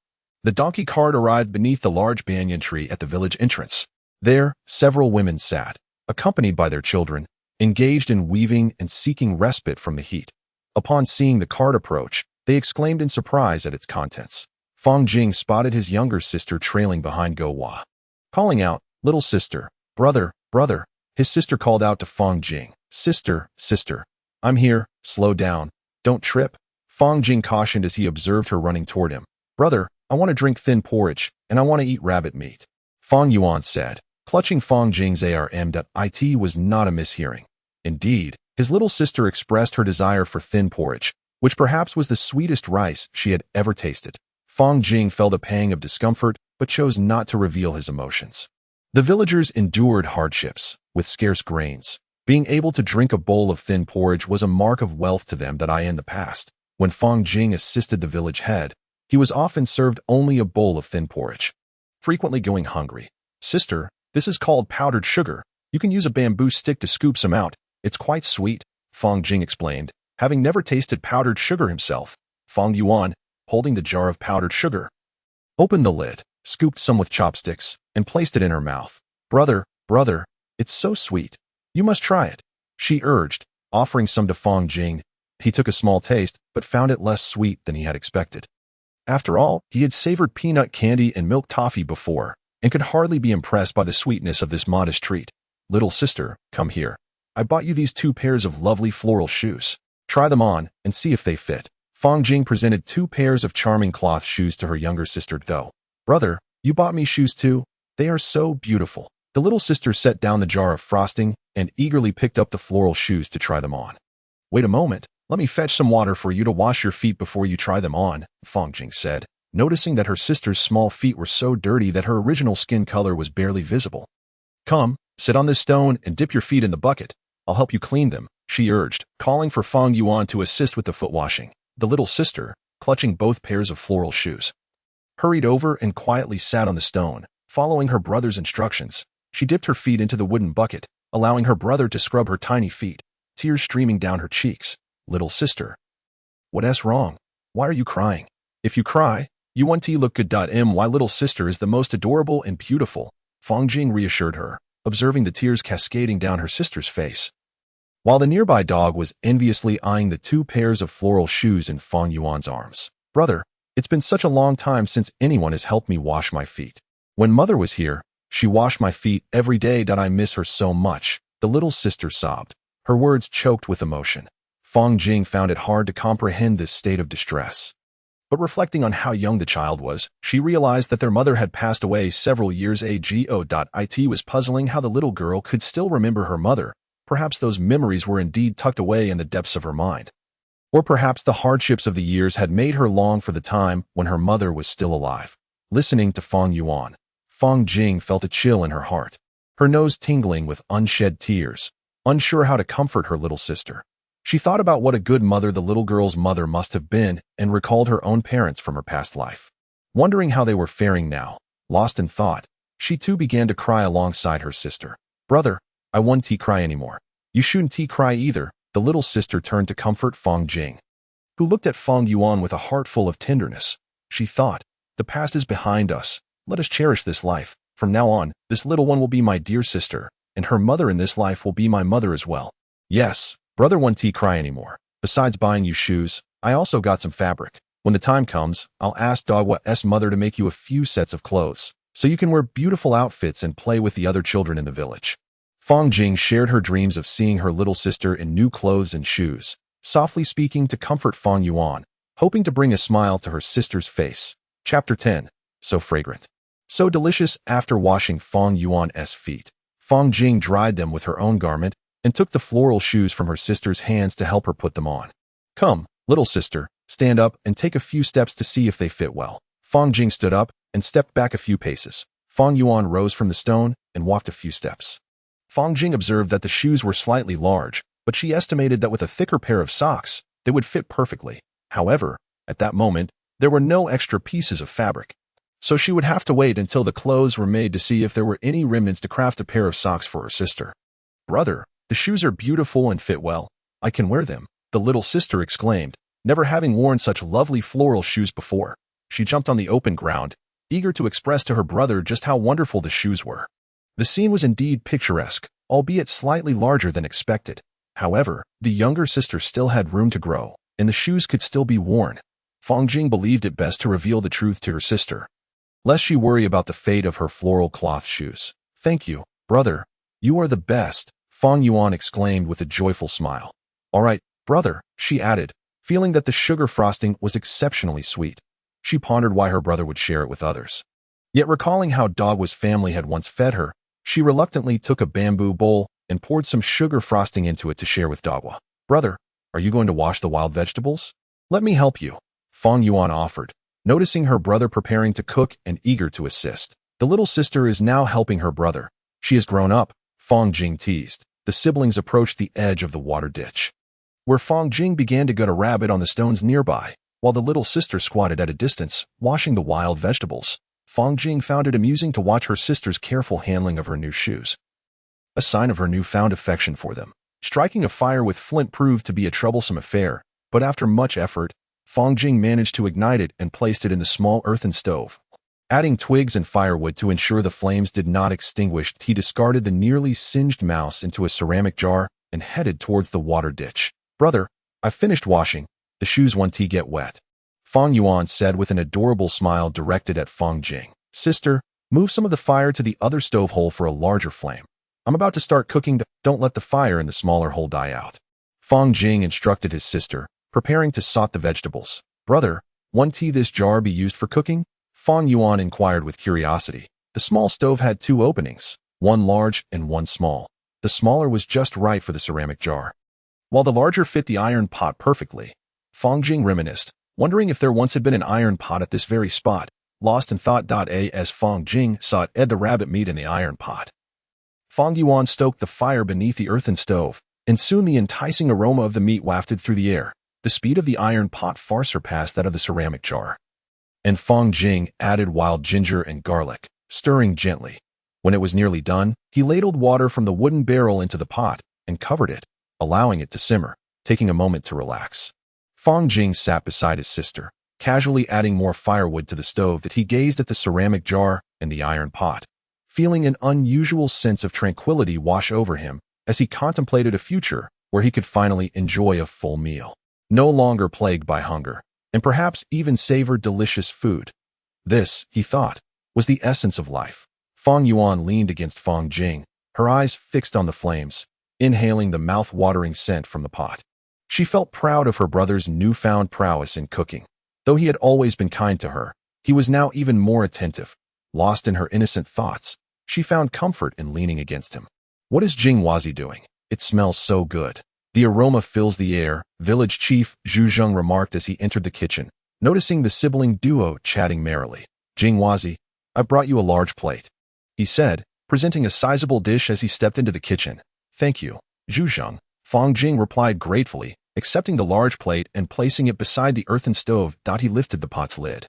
the donkey cart arrived beneath the large banyan tree at the village entrance. There, several women sat, accompanied by their children, engaged in weaving and seeking respite from the heat. Upon seeing the cart approach, they exclaimed in surprise at its contents. Fang Jing spotted his younger sister trailing behind Go Hua. Calling out, little sister, brother, brother, his sister called out to Fang Jing, sister, sister, I'm here, slow down, don't trip. Fang Jing cautioned as he observed her running toward him. Brother, I want to drink thin porridge, and I want to eat rabbit meat. Fang Yuan said, clutching Fang Jing's arm. It was not a mishearing. Indeed, his little sister expressed her desire for thin porridge, which perhaps was the sweetest rice she had ever tasted. Fang Jing felt a pang of discomfort, but chose not to reveal his emotions. The villagers endured hardships, with scarce grains. Being able to drink a bowl of thin porridge was a mark of wealth to them. In the past, when Fang Jing assisted the village head, he was often served only a bowl of thin porridge, frequently going hungry. Sister, this is called powdered sugar. You can use a bamboo stick to scoop some out. It's quite sweet, Fang Jing explained, having never tasted powdered sugar himself. Fang Yuan, holding the jar of powdered sugar, opened the lid, scooped some with chopsticks, and placed it in her mouth. Brother, brother, it's so sweet. You must try it, she urged, offering some to Fang Jing. He took a small taste, but found it less sweet than he had expected. After all, he had savored peanut candy and milk toffee before, and could hardly be impressed by the sweetness of this modest treat. Little sister, come here. I bought you these 2 pairs of lovely floral shoes. Try them on, and see if they fit. Fang Jing presented 2 pairs of charming cloth shoes to her younger sister Do. Brother, you bought me shoes too? They are so beautiful. The little sister set down the jar of frosting and eagerly picked up the floral shoes to try them on. Wait a moment, let me fetch some water for you to wash your feet before you try them on, Fang Jing said, noticing that her sister's small feet were so dirty that her original skin color was barely visible. Come, sit on this stone and dip your feet in the bucket. I'll help you clean them, she urged, calling for Fang Yuan to assist with the foot washing. The little sister, clutching both pairs of floral shoes, hurried over and quietly sat on the stone. Following her brother's instructions, she dipped her feet into the wooden bucket, allowing her brother to scrub her tiny feet, tears streaming down her cheeks. Little sister, what's wrong? Why are you crying? If you cry, you want to look good. My little sister is the most adorable and beautiful, Fang Jing reassured her, observing the tears cascading down her sister's face. While the nearby dog was enviously eyeing the 2 pairs of floral shoes in Fang Yuan's arms. Brother, it's been such a long time since anyone has helped me wash my feet. When mother was here, she washed my feet every day. I miss her so much, the little sister sobbed, her words choked with emotion. Fang Jing found it hard to comprehend this state of distress. But reflecting on how young the child was, she realized that their mother had passed away several years ago. It was puzzling how the little girl could still remember her mother. Perhaps those memories were indeed tucked away in the depths of her mind. Or perhaps the hardships of the years had made her long for the time when her mother was still alive. Listening to Fang Yuan, Fang Jing felt a chill in her heart, her nose tingling with unshed tears, unsure how to comfort her little sister. She thought about what a good mother the little girl's mother must have been and recalled her own parents from her past life. Wondering how they were faring now, lost in thought, she too began to cry alongside her sister. Brother, I won't cry anymore. You shouldn't cry either. The little sister turned to comfort Fong Jing, who looked at Fong Yuan with a heart full of tenderness. She thought, the past is behind us. Let us cherish this life. From now on, this little one will be my dear sister, and her mother in this life will be my mother as well. Yes, brother won't cry anymore. Besides buying you shoes, I also got some fabric. When the time comes, I'll ask Dogwa's mother to make you a few sets of clothes, so you can wear beautiful outfits and play with the other children in the village. Fong Jing shared her dreams of seeing her little sister in new clothes and shoes, softly speaking to comfort Fong Yuan, hoping to bring a smile to her sister's face. Chapter 10. So fragrant. So delicious. After washing Fong Yuan's feet, Fong Jing dried them with her own garment and took the floral shoes from her sister's hands to help her put them on. Come, little sister, stand up and take a few steps to see if they fit well. Fong Jing stood up and stepped back a few paces. Fong Yuan rose from the stone and walked a few steps. Fong Jing observed that the shoes were slightly large, but she estimated that with a thicker pair of socks, they would fit perfectly. However, at that moment, there were no extra pieces of fabric, so she would have to wait until the clothes were made to see if there were any remnants to craft a pair of socks for her sister. Brother, the shoes are beautiful and fit well. I can wear them, the little sister exclaimed, never having worn such lovely floral shoes before. She jumped on the open ground, eager to express to her brother just how wonderful the shoes were. The scene was indeed picturesque, albeit slightly larger than expected. However, the younger sister still had room to grow, and the shoes could still be worn. Fong Jing believed it best to reveal the truth to her sister, lest she worry about the fate of her floral cloth shoes. Thank you, brother. You are the best, Fong Yuan exclaimed with a joyful smile. All right, brother, she added, feeling that the sugar frosting was exceptionally sweet. She pondered why her brother would share it with others. Yet recalling how Dogwa's family had once fed her, she reluctantly took a bamboo bowl and poured some sugar frosting into it to share with Dogwa. Brother, are you going to wash the wild vegetables? Let me help you, Fong Yuan offered, noticing her brother preparing to cook and eager to assist. The little sister is now helping her brother. She has grown up, Fong Jing teased. The siblings approached the edge of the water ditch, where Fong Jing began to gut a rabbit on the stones nearby, while the little sister squatted at a distance, washing the wild vegetables. Fong Jing found it amusing to watch her sister's careful handling of her new shoes, a sign of her newfound affection for them. Striking a fire with flint proved to be a troublesome affair, but after much effort, Fong Jing managed to ignite it and placed it in the small earthen stove. Adding twigs and firewood to ensure the flames did not extinguish, he discarded the nearly singed mouse into a ceramic jar and headed towards the water ditch. Brother, I finished washing. The shoes won't get wet, Fong Yuan said with an adorable smile directed at Fong Jing. Sister, move some of the fire to the other stove hole for a larger flame. I'm about to start cooking. Don't let the fire in the smaller hole die out. Fong Jing instructed his sister, preparing to saute the vegetables. Brother, won't this jar be used for cooking? Fong Yuan inquired with curiosity. The small stove had two openings, one large and one small. The smaller was just right for the ceramic jar, while the larger fit the iron pot perfectly. Fong Jing reminisced, wondering if there once had been an iron pot at this very spot, lost in thought. As Fong Jing sought the rabbit meat in the iron pot, Fong Yuan stoked the fire beneath the earthen stove, and soon the enticing aroma of the meat wafted through the air. The speed of the iron pot far surpassed that of the ceramic jar, and Fong Jing added wild ginger and garlic, stirring gently. When it was nearly done, he ladled water from the wooden barrel into the pot and covered it, allowing it to simmer, taking a moment to relax. Fong Jing sat beside his sister, casually adding more firewood to the stove that he gazed at the ceramic jar and the iron pot, feeling an unusual sense of tranquility wash over him as he contemplated a future where he could finally enjoy a full meal, no longer plagued by hunger, and perhaps even savor delicious food. This, he thought, was the essence of life. Fong Yuan leaned against Fong Jing, her eyes fixed on the flames, inhaling the mouth-watering scent from the pot. She felt proud of her brother's newfound prowess in cooking. Though he had always been kind to her, he was now even more attentive. Lost in her innocent thoughts, she found comfort in leaning against him. What is Jingwazi doing? It smells so good. The aroma fills the air, village chief Zhu Zheng remarked as he entered the kitchen, noticing the sibling duo chatting merrily. Jingwazi, I brought you a large plate, he said, presenting a sizable dish as he stepped into the kitchen. Thank you, Zhu Zheng, Fong Jing replied gratefully, accepting the large plate and placing it beside the earthen stove. He lifted the pot's lid,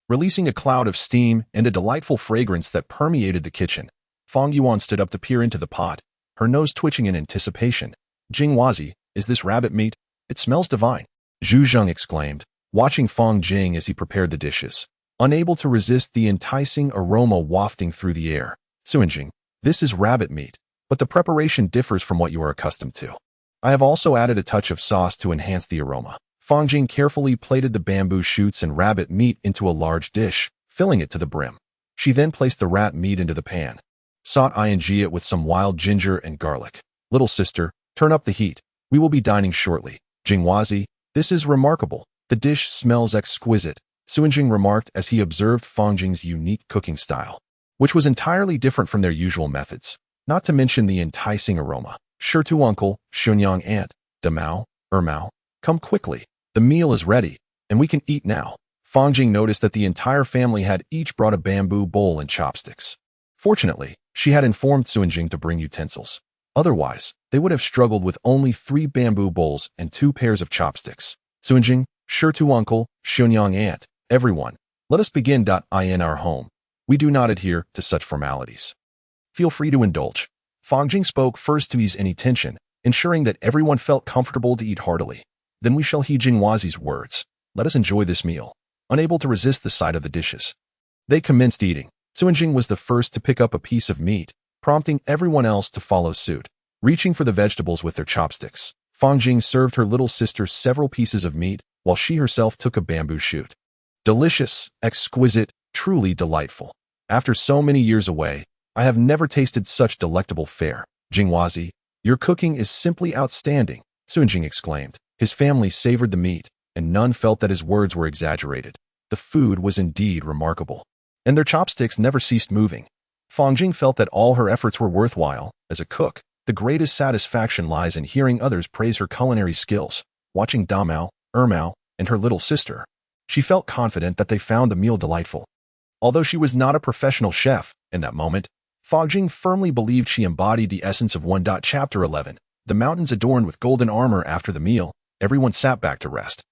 releasing a cloud of steam and a delightful fragrance that permeated the kitchen. Fong Yuan stood up to peer into the pot, her nose twitching in anticipation. "Jingwazi, is this rabbit meat? It smells divine," Zhu Zheng exclaimed, watching Fang Jing as he prepared the dishes, unable to resist the enticing aroma wafting through the air. "Suanjing, this is rabbit meat, but the preparation differs from what you are accustomed to. I have also added a touch of sauce to enhance the aroma." Fang Jing carefully plated the bamboo shoots and rabbit meat into a large dish, filling it to the brim. She then placed the rat meat into the pan. "Saute it with some wild ginger and garlic. Little sister, turn up the heat. We will be dining shortly." "Jingwazi, this is remarkable. The dish smells exquisite," Suanjing remarked as he observed Fang Jing's unique cooking style, which was entirely different from their usual methods, not to mention the enticing aroma. "Shitu uncle, Xunyang aunt, Damao, Ermao, come quickly. The meal is ready, and we can eat now." Fang Jing noticed that the entire family had each brought a bamboo bowl and chopsticks. Fortunately, she had informed Suanjing to bring utensils. Otherwise, they would have struggled with only 3 bamboo bowls and 2 pairs of chopsticks. "Suanjing, Shitu uncle, Xunyang aunt, everyone, let us begin. In our home, we do not adhere to such formalities. Feel free to indulge." Fang Jing spoke first to ease any tension, ensuring that everyone felt comfortable to eat heartily. "Then we shall heed Jingwazi's words. Let us enjoy this meal." Unable to resist the sight of the dishes, they commenced eating. Suanjing was the first to pick up a piece of meat, prompting everyone else to follow suit. Reaching for the vegetables with their chopsticks, Fang Jing served her little sister several pieces of meat, while she herself took a bamboo shoot. "Delicious, exquisite, truly delightful. After so many years away, I have never tasted such delectable fare. Jingwazi, your cooking is simply outstanding," Suanjing exclaimed. His family savored the meat, and none felt that his words were exaggerated. The food was indeed remarkable, and their chopsticks never ceased moving. Fang Jing felt that all her efforts were worthwhile. As a cook, the greatest satisfaction lies in hearing others praise her culinary skills. Watching Damao, Ermao, and her little sister, she felt confident that they found the meal delightful. Although she was not a professional chef, in that moment, Fang Jing firmly believed she embodied the essence of one. Chapter 11. The mountains adorned with golden armor. After the meal, everyone sat back to rest.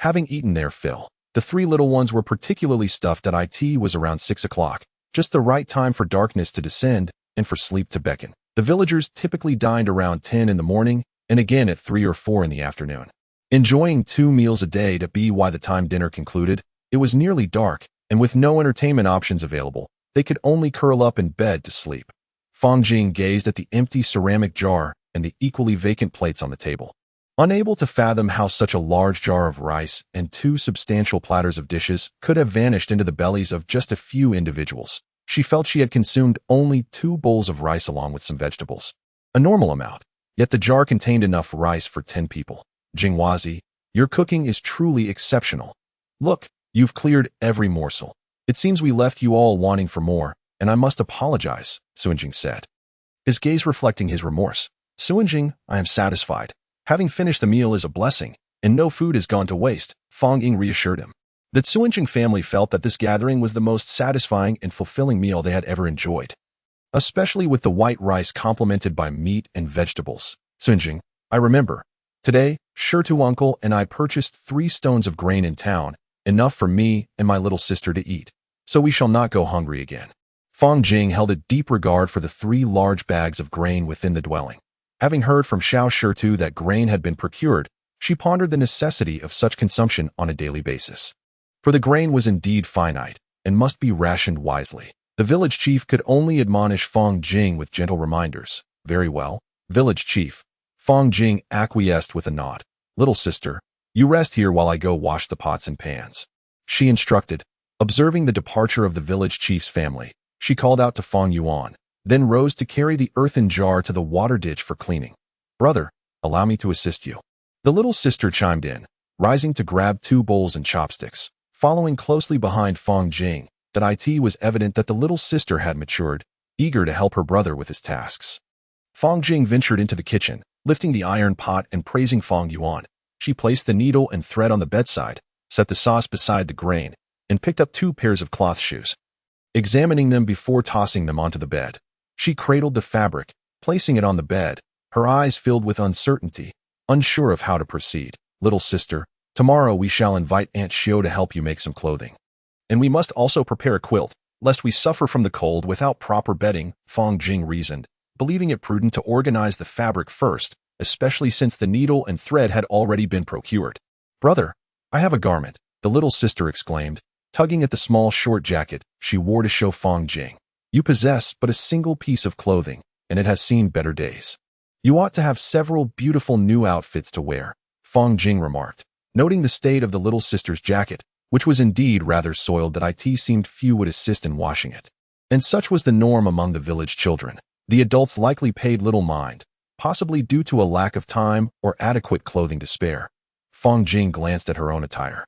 Having eaten their fill, the 3 little ones were particularly stuffed. It was around 6 o'clock, just the right time for darkness to descend and for sleep to beckon. The villagers typically dined around 10 in the morning and again at 3 or 4 in the afternoon. Enjoying 2 meals a day by the time dinner concluded, it was nearly dark, and with no entertainment options available, they could only curl up in bed to sleep. Fang Jing gazed at the empty ceramic jar and the equally vacant plates on the table. Unable to fathom how such a large jar of rice and 2 substantial platters of dishes could have vanished into the bellies of just a few individuals, she felt she had consumed only 2 bowls of rice along with some vegetables. A normal amount, yet the jar contained enough rice for 10 people. "Jingwazi, your cooking is truly exceptional. Look, you've cleared every morsel. It seems we left you all wanting for more, and I must apologize," Suanjing said, his gaze reflecting his remorse. "Suanjing, I am satisfied. Having finished the meal is a blessing, and no food has gone to waste," Fang Jing reassured him. The Suanjing family felt that this gathering was the most satisfying and fulfilling meal they had ever enjoyed, especially with the white rice complemented by meat and vegetables. "Suanjing, I remember. Today, Shitu uncle and I purchased 3 stones of grain in town, enough for me and my little sister to eat, so we shall not go hungry again." Fang Jing held a deep regard for the 3 large bags of grain within the dwelling. Having heard from Xiao Shitu that grain had been procured, she pondered the necessity of such consumption on a daily basis. For the grain was indeed finite, and must be rationed wisely. The village chief could only admonish Fang Jing with gentle reminders. "Very well, village chief." Fang Jing acquiesced with a nod. "Little sister, you rest here while I go wash the pots and pans," she instructed. Observing the departure of the village chief's family, she called out to Fang Yuan, then rose to carry the earthen jar to the water ditch for cleaning. "Brother, allow me to assist you." The little sister chimed in, rising to grab 2 bowls and chopsticks. Following closely behind Fang Jing, it was evident that the little sister had matured, eager to help her brother with his tasks. Fang Jing ventured into the kitchen, lifting the iron pot and praising Fang Yuan. She placed the needle and thread on the bedside, set the sauce beside the grain, and picked up 2 pairs of cloth shoes. Examining them before tossing them onto the bed, she cradled the fabric, placing it on the bed, her eyes filled with uncertainty, unsure of how to proceed. "Little sister, tomorrow we shall invite Aunt Xiao to help you make some clothing. And we must also prepare a quilt, lest we suffer from the cold without proper bedding," Fang Jing reasoned. believing it prudent to organize the fabric first, especially since the needle and thread had already been procured. "Brother, I have a garment," the little sister exclaimed, tugging at the small short jacket she wore to show Fang Jing. "You possess but a single piece of clothing, and it has seen better days. You ought to have several beautiful new outfits to wear," Fang Jing remarked, noting the state of the little sister's jacket, which was indeed rather soiled that it seemed few would assist in washing it. And such was the norm among the village children. The adults likely paid little mind, possibly due to a lack of time or adequate clothing to spare. Fang Jing glanced at her own attire.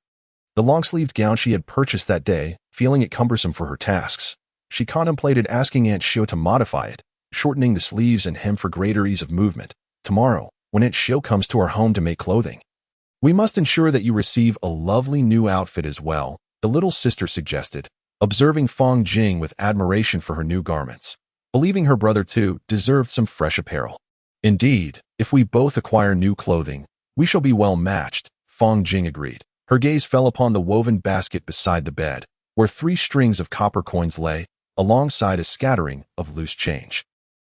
The long-sleeved gown she had purchased that day, feeling it cumbersome for her tasks. She contemplated asking Aunt Xiao to modify it, shortening the sleeves and hem for greater ease of movement. "Tomorrow, when Aunt Xiao comes to our home to make clothing, we must ensure that you receive a lovely new outfit as well," the little sister suggested, observing Fang Jing with admiration for her new garments, believing her brother too deserved some fresh apparel. "Indeed, if we both acquire new clothing, we shall be well matched," Fang Jing agreed. Her gaze fell upon the woven basket beside the bed, where 3 strings of copper coins lay, alongside a scattering of loose change.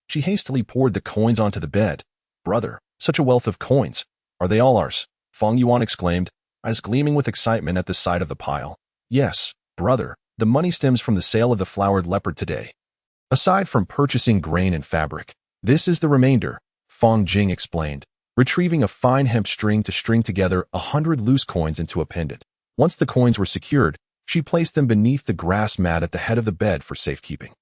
She hastily poured the coins onto the bed. "Brother, such a wealth of coins. Are they all ours?" Fang Yuan exclaimed, eyes gleaming with excitement at the sight of the pile. "Yes, brother, the money stems from the sale of the flowered leopard today. Aside from purchasing grain and fabric, this is the remainder," Fang Jing explained, retrieving a fine hemp string to string together 100 loose coins into a pendant. Once the coins were secured, she placed them beneath the grass mat at the head of the bed for safekeeping.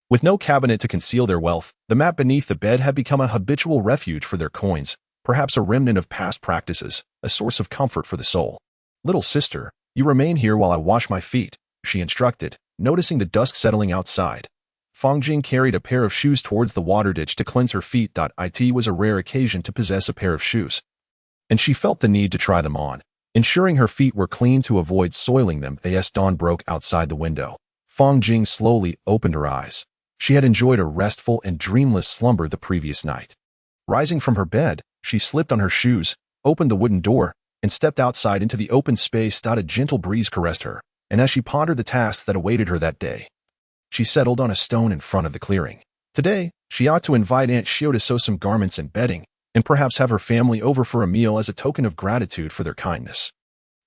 With no cabinet to conceal their wealth, the mat beneath the bed had become a habitual refuge for their coins, perhaps a remnant of past practices, a source of comfort for the soul. "Little sister, you remain here while I wash my feet," she instructed, noticing the dusk settling outside. Fang Jing carried a pair of shoes towards the water ditch to cleanse her feet. It was a rare occasion to possess a pair of shoes, and she felt the need to try them on, ensuring her feet were clean to avoid soiling them as dawn broke outside the window. Fang Jing slowly opened her eyes. She had enjoyed a restful and dreamless slumber the previous night. Rising from her bed, she slipped on her shoes, opened the wooden door, and stepped outside into the open space. A gentle breeze caressed her, and as she pondered the tasks that awaited her that day, she settled on a stone in front of the clearing. Today, she ought to invite Aunt Xiao to sew some garments and bedding, and perhaps have her family over for a meal as a token of gratitude for their kindness.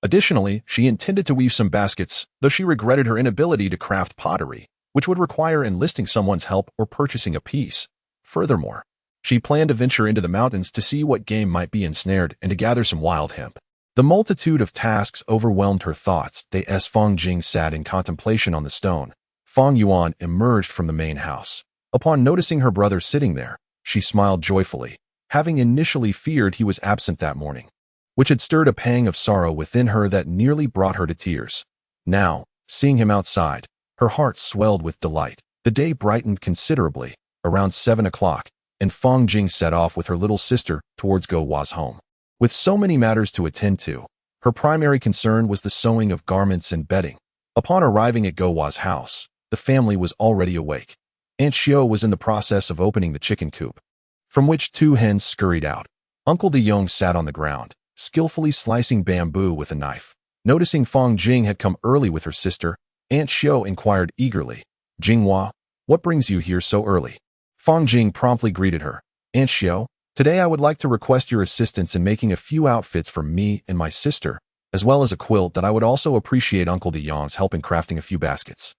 Additionally, she intended to weave some baskets, though she regretted her inability to craft pottery, which would require enlisting someone's help or purchasing a piece. Furthermore, she planned to venture into the mountains to see what game might be ensnared and to gather some wild hemp. The multitude of tasks overwhelmed her thoughts. As Fang Jing sat in contemplation on the stone, Fang Yuan emerged from the main house. Upon noticing her brother sitting there, she smiled joyfully, having initially feared he was absent that morning, which had stirred a pang of sorrow within her that nearly brought her to tears. Now, seeing him outside, her heart swelled with delight. The day brightened considerably, around 7 o'clock, and Fang Jing set off with her little sister towards Go Wa's home. With so many matters to attend to, her primary concern was the sewing of garments and bedding. Upon arriving at Go Wa's house, the family was already awake. Aunt Xiao was in the process of opening the chicken coop, from which 2 hens scurried out. Uncle De Yong sat on the ground, skillfully slicing bamboo with a knife. Noticing Fang Jing had come early with her sister, Aunt Xiao inquired eagerly, "Jinghua, what brings you here so early?" Fang Jing promptly greeted her. "Aunt Xiao, today I would like to request your assistance in making a few outfits for me and my sister, as well as a quilt that I would also appreciate Uncle De Yong's help in crafting a few baskets.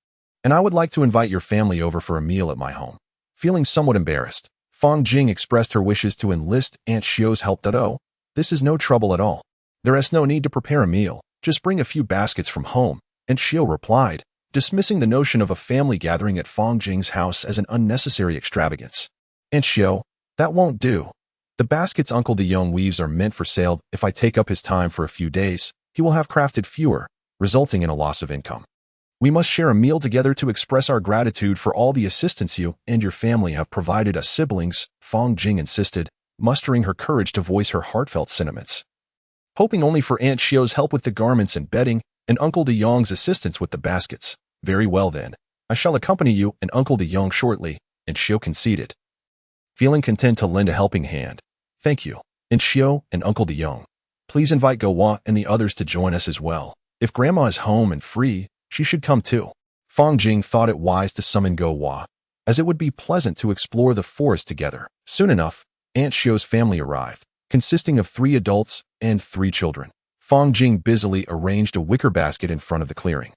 And I would like to invite your family over for a meal at my home." Feeling somewhat embarrassed, Fang Jing expressed her wishes to enlist Aunt Xiao's help. "Oh, this is no trouble at all. There is no need to prepare a meal. Just bring a few baskets from home," Aunt Xiao replied, dismissing the notion of a family gathering at Fang Jing's house as an unnecessary extravagance. "Aunt Xiao, that won't do. The baskets Uncle De Yong weaves are meant for sale. If I take up his time for a few days, he will have crafted fewer, resulting in a loss of income. We must share a meal together to express our gratitude for all the assistance you and your family have provided us siblings," Fang Jing insisted, mustering her courage to voice her heartfelt sentiments. Hoping only for Aunt Xiao's help with the garments and bedding, and Uncle De Yong's assistance with the baskets. "Very well then, I shall accompany you and Uncle De Yong shortly," Aunt Xiao conceded, feeling content to lend a helping hand. "Thank you, Aunt Xiao and Uncle De Yong. Please invite Go Wa and the others to join us as well. If Grandma is home and free, she should come too." Fang Jing thought it wise to summon Go Wa, as it would be pleasant to explore the forest together. Soon enough, Aunt Xiao's family arrived, consisting of 3 adults and 3 children. Fang Jing busily arranged a wicker basket in front of the clearing,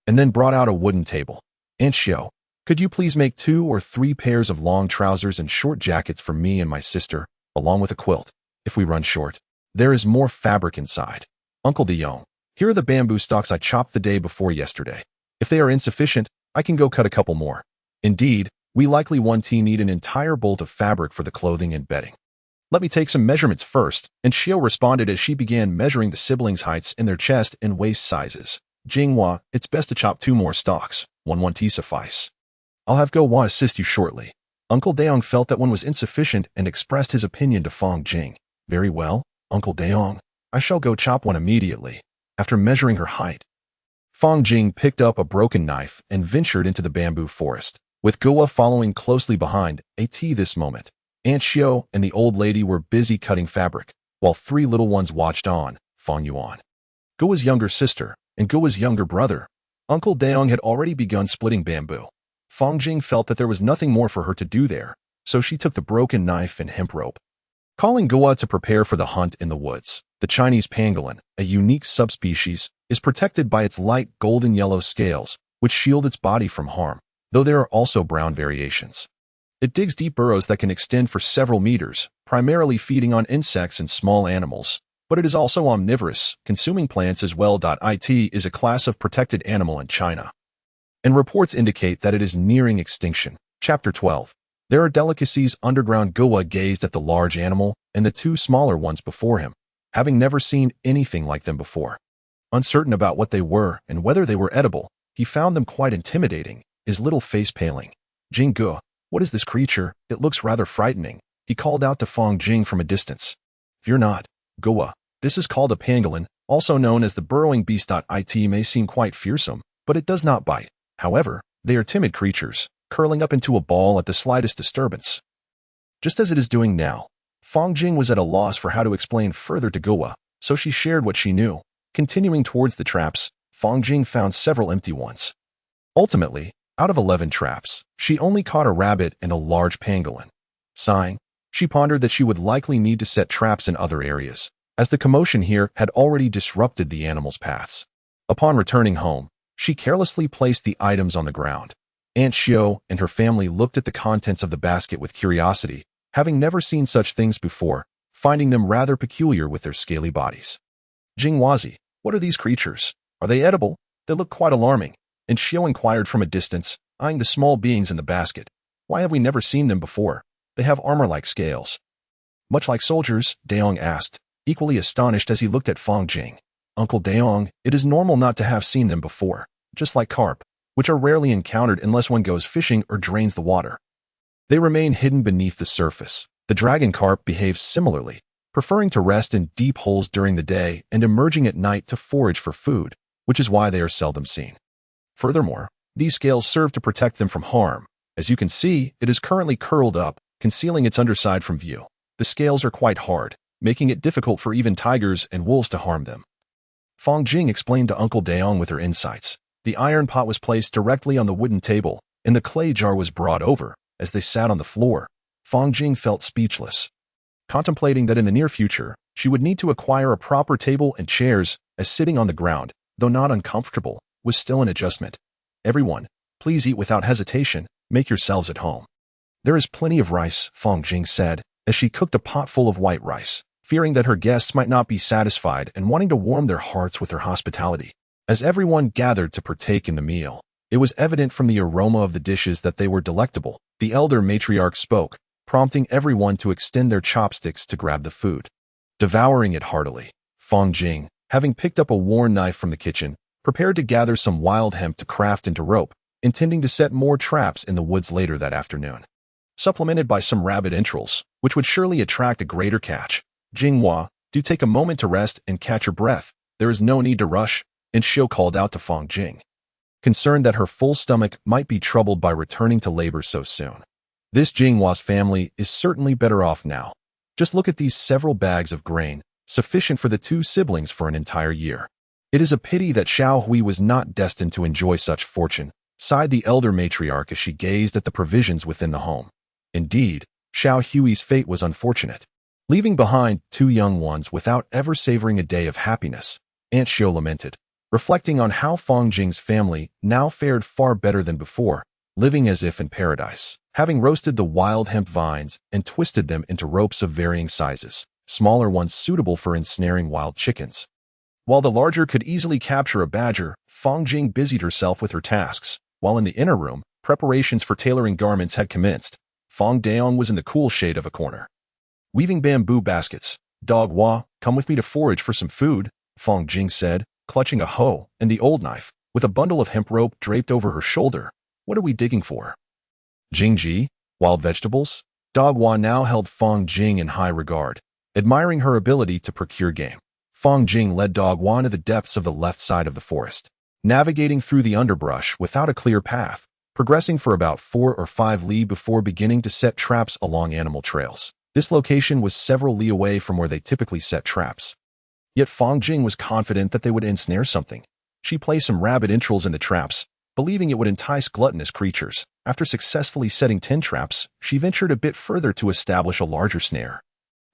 and then brought out a wooden table. Aunt Xiao, could you please make 2 or 3 pairs of long trousers and short jackets for me and my sister, along with a quilt? If we run short, there is more fabric inside. Uncle De Yong, here are the bamboo stalks I chopped the day before yesterday. If they are insufficient, I can go cut a couple more. Indeed, we likely one team need an entire bolt of fabric for the clothing and bedding. Let me take some measurements first, and Xiao responded as she began measuring the siblings' heights in their chest and waist sizes. Jinghua, it's best to chop 2 more stalks. 1 tea suffice. I'll have Go-Wa assist you shortly. Uncle Daong felt that one was insufficient and expressed his opinion to Fang Jing. Very well, Uncle Daong. I shall go chop one immediately. After measuring her height, Fang Jing picked up a broken knife and ventured into the bamboo forest, with Go-Wa following closely behind. This moment, Aunt Xiao and the old lady were busy cutting fabric, while 3 little ones watched on. Fang Yuan, Go-Wa's younger sister, and Go-Wa's younger brother, Uncle Daong, had already begun splitting bamboo. Fang Jing felt that there was nothing more for her to do there, so she took the broken knife and hemp rope. Calling Go-Wa to prepare for the hunt in the woods, the Chinese pangolin, a unique subspecies, is protected by its light golden yellow scales, which shield its body from harm, though there are also brown variations. It digs deep burrows that can extend for several meters, primarily feeding on insects and small animals, but it is also omnivorous, consuming plants as well. It is a class of protected animal in China, and reports indicate that it is nearing extinction. Chapter 12. There are delicacies underground. Go-Wa gazed at the large animal and the 2 smaller ones before him, having never seen anything like them before. Uncertain about what they were and whether they were edible, he found them quite intimidating, his little face paling. Jingge, what is this creature? It looks rather frightening, he called out to Fang Jing from a distance. Fear not, Go-Wa. This is called a pangolin, also known as the burrowing beast. It may seem quite fearsome, but it does not bite. However, they are timid creatures, curling up into a ball at the slightest disturbance, just as it is doing now. Fang Jing was at a loss for how to explain further to Go-Wa, so she shared what she knew. Continuing towards the traps, Fang Jing found several empty ones. Ultimately, out of 11 traps, she only caught a rabbit and a large pangolin. Sighing, she pondered that she would likely need to set traps in other areas, as the commotion here had already disrupted the animals' paths. Upon returning home, she carelessly placed the items on the ground. Aunt Xiao and her family looked at the contents of the basket with curiosity, having never seen such things before, finding them rather peculiar with their scaly bodies. Jingwazi, what are these creatures? Are they edible? They look quite alarming. And Xiao inquired from a distance, eyeing the small beings in the basket. Why have we never seen them before? They have armor-like scales. Much like soldiers, Daong asked, equally astonished as he looked at Fang Jing. Uncle Daong, it is normal not to have seen them before, just like carp, which are rarely encountered unless one goes fishing or drains the water. They remain hidden beneath the surface. The dragon carp behaves similarly, preferring to rest in deep holes during the day and emerging at night to forage for food, which is why they are seldom seen. Furthermore, these scales serve to protect them from harm. As you can see, it is currently curled up, concealing its underside from view. The scales are quite hard, making it difficult for even tigers and wolves to harm them. Fang Jing explained to Uncle Daong with her insights. The iron pot was placed directly on the wooden table, and the clay jar was brought over. As they sat on the floor, Fang Jing felt speechless, contemplating that in the near future, she would need to acquire a proper table and chairs, as sitting on the ground, though not uncomfortable, was still an adjustment. Everyone, please eat without hesitation. Make yourselves at home. There is plenty of rice, Fang Jing said, as she cooked a pot full of white rice, fearing that her guests might not be satisfied and wanting to warm their hearts with her hospitality. As everyone gathered to partake in the meal, it was evident from the aroma of the dishes that they were delectable. The elder matriarch spoke, prompting everyone to extend their chopsticks to grab the food. Devouring it heartily, Fang Jing, having picked up a worn knife from the kitchen, prepared to gather some wild hemp to craft into rope, intending to set more traps in the woods later that afternoon. Supplemented by some rabbit entrails, which would surely attract a greater catch. Jinghua, do take a moment to rest and catch your breath. There is no need to rush, and Xiao called out to Fang Jing, concerned that her full stomach might be troubled by returning to labor so soon. This Jinghua's family is certainly better off now. Just look at these several bags of grain, sufficient for the 2 siblings for an entire year. It is a pity that Xiao Hui was not destined to enjoy such fortune, sighed the elder matriarch as she gazed at the provisions within the home. Indeed, Xiao Hui's fate was unfortunate. Leaving behind 2 young ones without ever savoring a day of happiness, Aunt Xiao lamented, reflecting on how Fang Jing's family now fared far better than before, living as if in paradise. Having roasted the wild hemp vines and twisted them into ropes of varying sizes, smaller ones suitable for ensnaring wild chickens. While the larger could easily capture a badger, Fang Jing busied herself with her tasks, while in the inner room, preparations for tailoring garments had commenced. Fang Daon was in the cool shade of a corner, weaving bamboo baskets. "Dog Hua, come with me to forage for some food," Fang Jing said, clutching a hoe and the old knife, with a bundle of hemp rope draped over her shoulder. "What are we digging for?" "Jingji, wild vegetables?" Dog Hua now held Fang Jing in high regard, admiring her ability to procure game. Fang Jing led Dog Hua into the depths of the left side of the forest, navigating through the underbrush without a clear path, progressing for about 4 or 5 li before beginning to set traps along animal trails. This location was several li away from where they typically set traps. Yet Fang Jing was confident that they would ensnare something. She placed some rabbit entrails in the traps, believing it would entice gluttonous creatures. After successfully setting 10 traps, she ventured a bit further to establish a larger snare.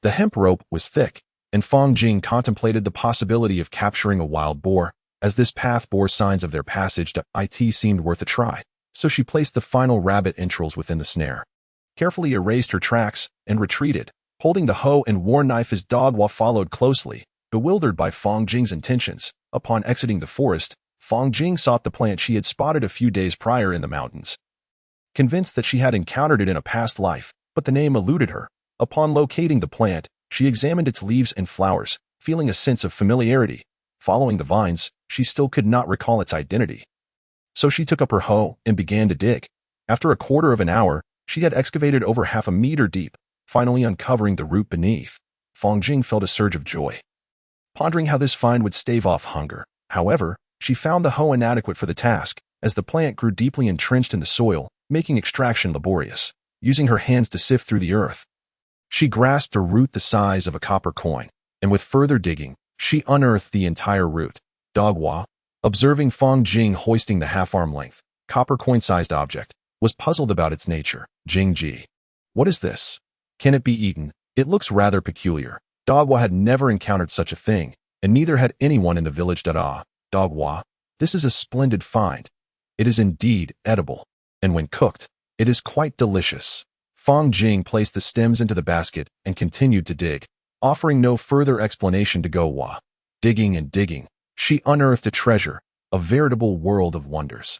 The hemp rope was thick, and Fang Jing contemplated the possibility of capturing a wild boar, as this path bore signs of their passage to it seemed worth a try. So she placed the final rabbit entrails within the snare, carefully erased her tracks, and retreated, holding the hoe and worn knife as Dog Hua followed closely, bewildered by Fang Jing's intentions. Upon exiting the forest, Fang Jing sought the plant she had spotted a few days prior in the mountains, convinced that she had encountered it in a past life, but the name eluded her. Upon locating the plant, she examined its leaves and flowers, feeling a sense of familiarity. Following the vines, she still could not recall its identity. So she took up her hoe and began to dig. After a quarter of an hour, she had excavated over half a meter deep, finally uncovering the root beneath. Fang Jing felt a surge of joy, pondering how this find would stave off hunger. However, she found the hoe inadequate for the task, as the plant grew deeply entrenched in the soil, making extraction laborious. Using her hands to sift through the earth, she grasped a root the size of a copper coin, and with further digging, she unearthed the entire root. Dog Hua, observing Fang Jing hoisting the half-arm length, copper coin-sized object, was puzzled about its nature. "Jingji, what is this? Can it be eaten? It looks rather peculiar." Dog Hua had never encountered such a thing, and neither had anyone in the village. Dog Hua, this is a splendid find. It is indeed edible, and when cooked, it is quite delicious. Fang Jing placed the stems into the basket and continued to dig, offering no further explanation to Go Hua. Digging and digging, she unearthed a treasure, a veritable world of wonders.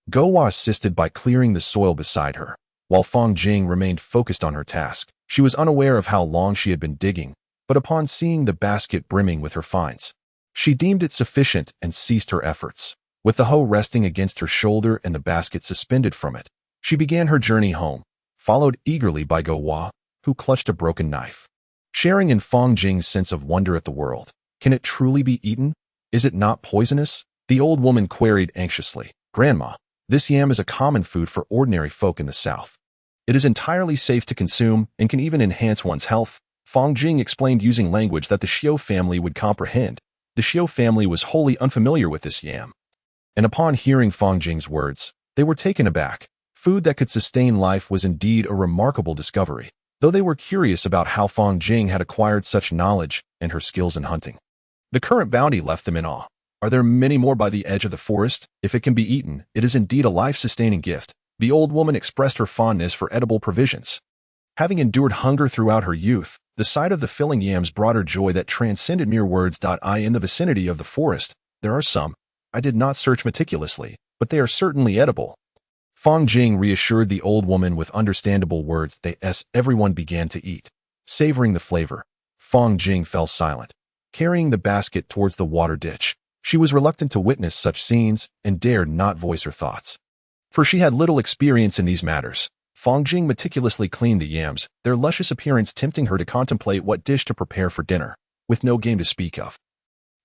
Go Hua assisted by clearing the soil beside her, while Fang Jing remained focused on her task. She was unaware of how long she had been digging, but upon seeing the basket brimming with her finds, she deemed it sufficient and ceased her efforts. With the hoe resting against her shoulder and the basket suspended from it, she began her journey home, followed eagerly by Go Hua, who clutched a broken knife. Sharing in Fang Jing's sense of wonder at the world, "Can it truly be eaten? Is it not poisonous?" the old woman queried anxiously. "Grandma, this yam is a common food for ordinary folk in the south. It is entirely safe to consume and can even enhance one's health," Fang Jing explained using language that the Xiao family would comprehend. The Xiao family was wholly unfamiliar with this yam, and upon hearing Fang Jing's words, they were taken aback. Food that could sustain life was indeed a remarkable discovery, though they were curious about how Fang Jing had acquired such knowledge and her skills in hunting. The current bounty left them in awe. Are there many more by the edge of the forest? If it can be eaten, it is indeed a life-sustaining gift. The old woman expressed her fondness for edible provisions. Having endured hunger throughout her youth, the sight of the filling yams brought her joy that transcended mere words. In the vicinity of the forest, there are some. I did not search meticulously, but they are certainly edible. Fang Jing reassured the old woman with understandable words. Everyone began to eat. Savoring the flavor, Fang Jing fell silent, carrying the basket towards the water ditch. She was reluctant to witness such scenes and dared not voice her thoughts, for she had little experience in these matters. Fang Jing meticulously cleaned the yams, their luscious appearance tempting her to contemplate what dish to prepare for dinner. With no game to speak of,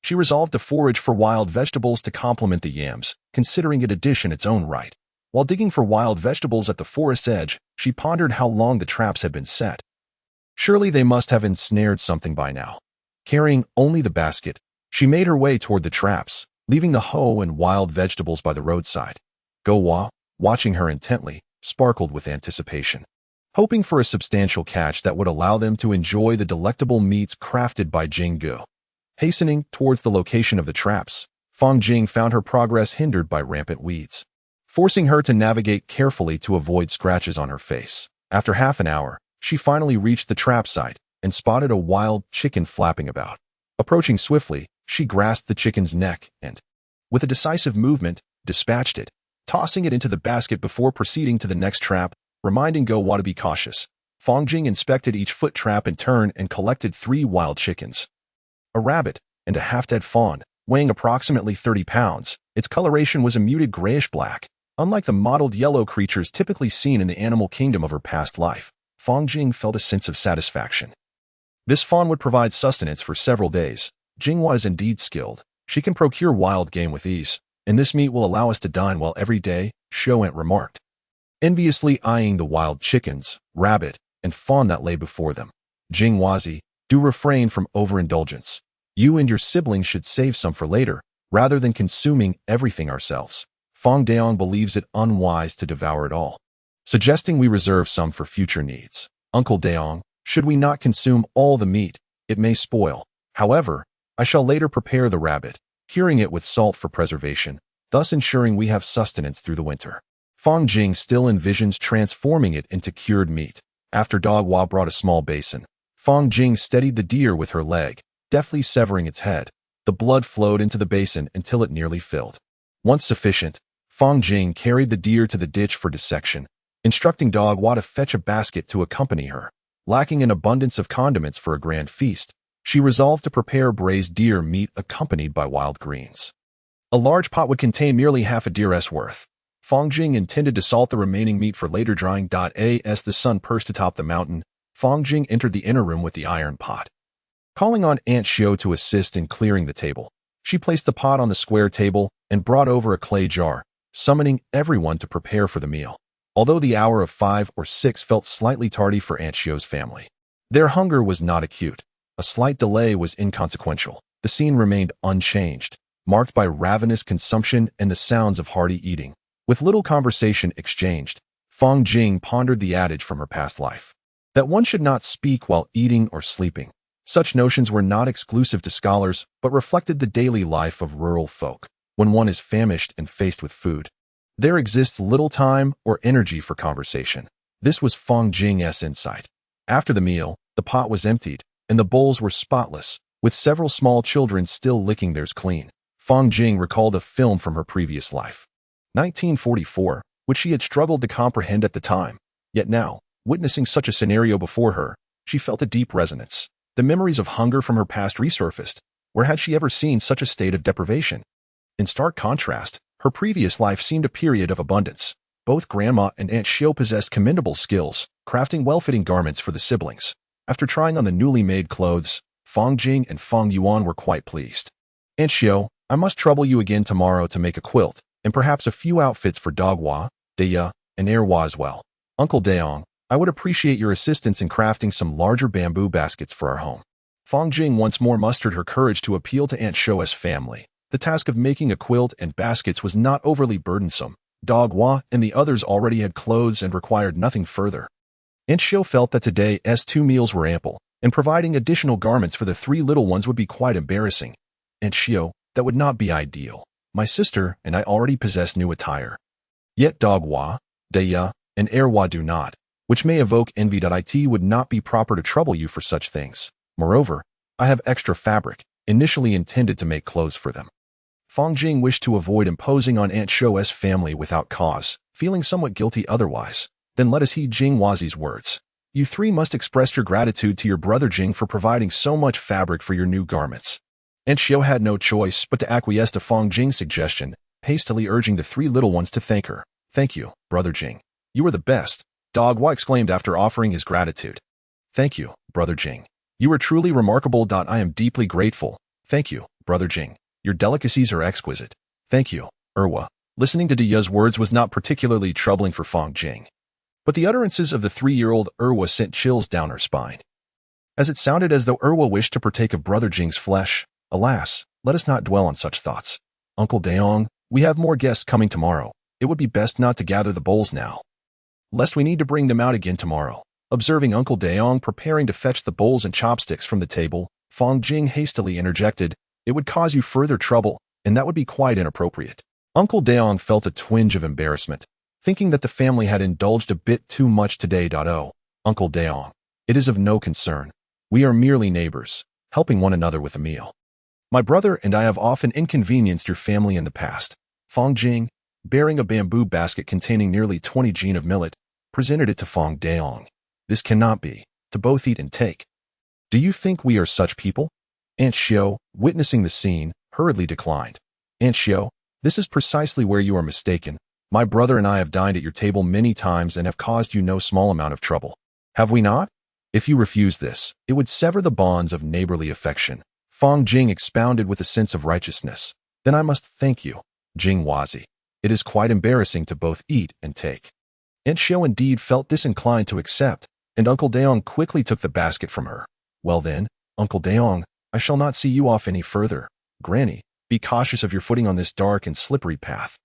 she resolved to forage for wild vegetables to complement the yams, considering it a dish in its own right. While digging for wild vegetables at the forest's edge, she pondered how long the traps had been set. Surely they must have ensnared something by now. Carrying only the basket, she made her way toward the traps, leaving the hoe and wild vegetables by the roadside. Go-Wa, watching her intently, sparkled with anticipation, hoping for a substantial catch that would allow them to enjoy the delectable meats crafted by Jing-Gu. Hastening towards the location of the traps, Fang Jing found her progress hindered by rampant weeds, forcing her to navigate carefully to avoid scratches on her face. After half an hour, she finally reached the trap site and spotted a wild chicken flapping about. Approaching swiftly, she grasped the chicken's neck and, with a decisive movement, dispatched it, tossing it into the basket before proceeding to the next trap, reminding Go-Wa to be cautious. Fang Jing inspected each foot trap in turn and collected 3 wild chickens, a rabbit, and a half-dead fawn, weighing approximately 30 pounds. Its coloration was a muted grayish-black, unlike the mottled yellow creatures typically seen in the animal kingdom of her past life. Fang Jing felt a sense of satisfaction. This fawn would provide sustenance for several days. Jinghua is indeed skilled. She can procure wild game with ease, and this meat will allow us to dine well every day, Shouant remarked, enviously eyeing the wild chickens, rabbit, and fawn that lay before them. Jinghuazi, do refrain from overindulgence. You and your siblings should save some for later, rather than consuming everything ourselves. Fang Daong believes it unwise to devour it all, suggesting we reserve some for future needs. Uncle Daong, should we not consume all the meat, it may spoil. However, I shall later prepare the rabbit, curing it with salt for preservation, thus ensuring we have sustenance through the winter. Fang Jing still envisions transforming it into cured meat. After Dog-Wa brought a small basin, Fang Jing steadied the deer with her leg, deftly severing its head. The blood flowed into the basin until it nearly filled. Once sufficient, Fang Jing carried the deer to the ditch for dissection, instructing Dog-Wa to fetch a basket to accompany her. Lacking an abundance of condiments for a grand feast, she resolved to prepare braised deer meat accompanied by wild greens. A large pot would contain nearly half a deer's worth. Fang Jing intended to salt the remaining meat for later drying. As the sun perched atop the mountain, Fang Jing entered the inner room with the iron pot. Calling on Aunt Xiao to assist in clearing the table, she placed the pot on the square table and brought over a clay jar, summoning everyone to prepare for the meal. Although the hour of 5 or 6 felt slightly tardy for Aunt Xiao's family, their hunger was not acute. A slight delay was inconsequential. The scene remained unchanged, marked by ravenous consumption and the sounds of hearty eating. With little conversation exchanged, Fang Jing pondered the adage from her past life, that one should not speak while eating or sleeping. Such notions were not exclusive to scholars, but reflected the daily life of rural folk. When one is famished and faced with food, there exists little time or energy for conversation. This was Fang Jing's insight. After the meal, the pot was emptied, and the bowls were spotless, with several small children still licking theirs clean. Fang Jing recalled a film from her previous life, 1944, which she had struggled to comprehend at the time. Yet now, witnessing such a scenario before her, she felt a deep resonance. The memories of hunger from her past resurfaced. Where had she ever seen such a state of deprivation? In stark contrast, her previous life seemed a period of abundance. Both Grandma and Aunt Xiao possessed commendable skills, crafting well-fitting garments for the siblings. After trying on the newly made clothes, Fang Jing and Fang Yuan were quite pleased. Aunt Xiao, I must trouble you again tomorrow to make a quilt, and perhaps a few outfits for Dog-Wa, Deya, and Erwa as well. Uncle Daong, I would appreciate your assistance in crafting some larger bamboo baskets for our home. Fang Jing once more mustered her courage to appeal to Aunt Xiao's family. The task of making a quilt and baskets was not overly burdensome. Dog-Wa and the others already had clothes and required nothing further. Aunt Xiao felt that today's 2 meals were ample, and providing additional garments for the 3 little ones would be quite embarrassing. Aunt Xiao, that would not be ideal. My sister and I already possess new attire. Yet Dog-Wa, Deya, and Erwa do not, which may evoke envy. It would not be proper to trouble you for such things. Moreover, I have extra fabric, initially intended to make clothes for them. Fang Jing wished to avoid imposing on Aunt Xiao's family without cause, feeling somewhat guilty otherwise. Then let us heed Jinghuazi's words. You 3 must express your gratitude to your brother Jing for providing so much fabric for your new garments. Aunt Xiao had no choice but to acquiesce to Fang Jing's suggestion, hastily urging the 3 little ones to thank her. Thank you, brother Jing. You are the best, Dog-Wa exclaimed after offering his gratitude. Thank you, brother Jing. You are truly remarkable. I am deeply grateful. Thank you, brother Jing. Your delicacies are exquisite. Thank you, Erwa. Listening to Deya's words was not particularly troubling for Fang Jing, but the utterances of the 3-year-old Erwa sent chills down her spine, as it sounded as though Erwa wished to partake of brother Jing's flesh. Alas, let us not dwell on such thoughts. Uncle Daong, we have more guests coming tomorrow. it would be best not to gather the bowls now, lest we need to bring them out again tomorrow. Observing Uncle Daong preparing to fetch the bowls and chopsticks from the table, Fong Jing hastily interjected, "It would cause you further trouble, and that would be quite inappropriate." Uncle Daong felt a twinge of embarrassment, thinking that the family had indulged a bit too much today. Oh, Uncle Daong, it is of no concern. We are merely neighbors, helping one another with a meal. My brother and I have often inconvenienced your family in the past. Fong Jing, bearing a bamboo basket containing nearly 20 jin of millet, presented it to Fong Daong. "This cannot be. To both eat and take. Do you think we are such people?" Aunt Xiao, witnessing the scene, hurriedly declined. "Aunt Xiao, this is precisely where you are mistaken. My brother and I have dined at your table many times and have caused you no small amount of trouble. Have we not? If you refuse this, it would sever the bonds of neighborly affection." Fong Jing expounded with a sense of righteousness. "Then I must thank you, Jing Wazi. It is quite embarrassing to both eat and take." Aunt Xiao indeed felt disinclined to accept, and Uncle Daong quickly took the basket from her. "Well then, Uncle Daong, I shall not see you off any further. Granny, be cautious of your footing on this dark and slippery path.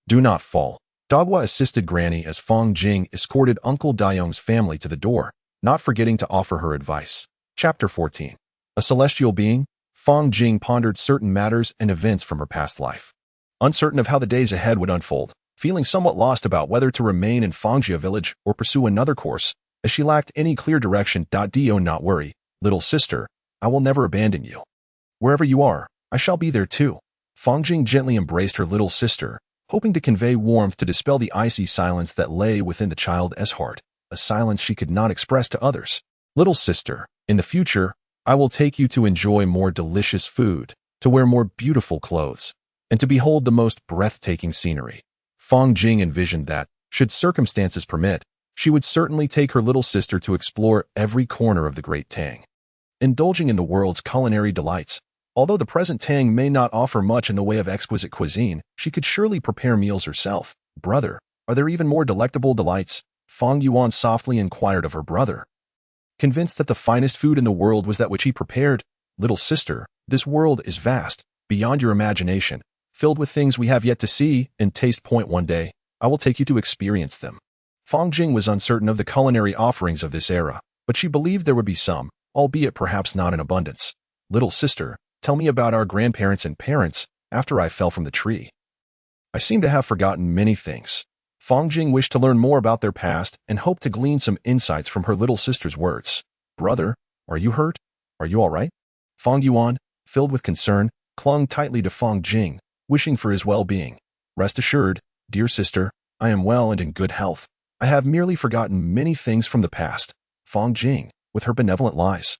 Do not fall." Dagwa assisted Granny as Fong Jing escorted Uncle Daong's family to the door, not forgetting to offer her advice. Chapter 14. A celestial being, Fong Jing pondered certain matters and events from her past life. Uncertain of how the days ahead would unfold, feeling somewhat lost about whether to remain in Fongjia village or pursue another course, as she lacked any clear direction. Do not worry, little sister, I will never abandon you. Wherever you are, I shall be there too. Fong Jing gently embraced her little sister, hoping to convey warmth to dispel the icy silence that lay within the child's heart, a silence she could not express to others. "Little sister, in the future, I will take you to enjoy more delicious food, to wear more beautiful clothes, and to behold the most breathtaking scenery." Fong Jing envisioned that, should circumstances permit, she would certainly take her little sister to explore every corner of the great Tang. Indulging in the world's culinary delights, although the present Tang may not offer much in the way of exquisite cuisine, she could surely prepare meals herself. "Brother, are there even more delectable delights?" Fong Yuan softly inquired of her brother. Convinced that the finest food in the world was that which he prepared, "Little sister, this world is vast, beyond your imagination, filled with things we have yet to see and taste. One day, I will take you to experience them." Fong Jing was uncertain of the culinary offerings of this era, but she believed there would be some, albeit perhaps not in abundance. "Little sister, tell me about our grandparents and parents after I fell from the tree. I seem to have forgotten many things." Fong Jing wished to learn more about their past and hoped to glean some insights from her little sister's words. "Brother, are you hurt? Are you all right?" Fong Yuan, filled with concern, clung tightly to Fong Jing, wishing for his well-being. "Rest assured, dear sister, I am well and in good health. I have merely forgotten many things from the past." Fong Jing, with her benevolent lies,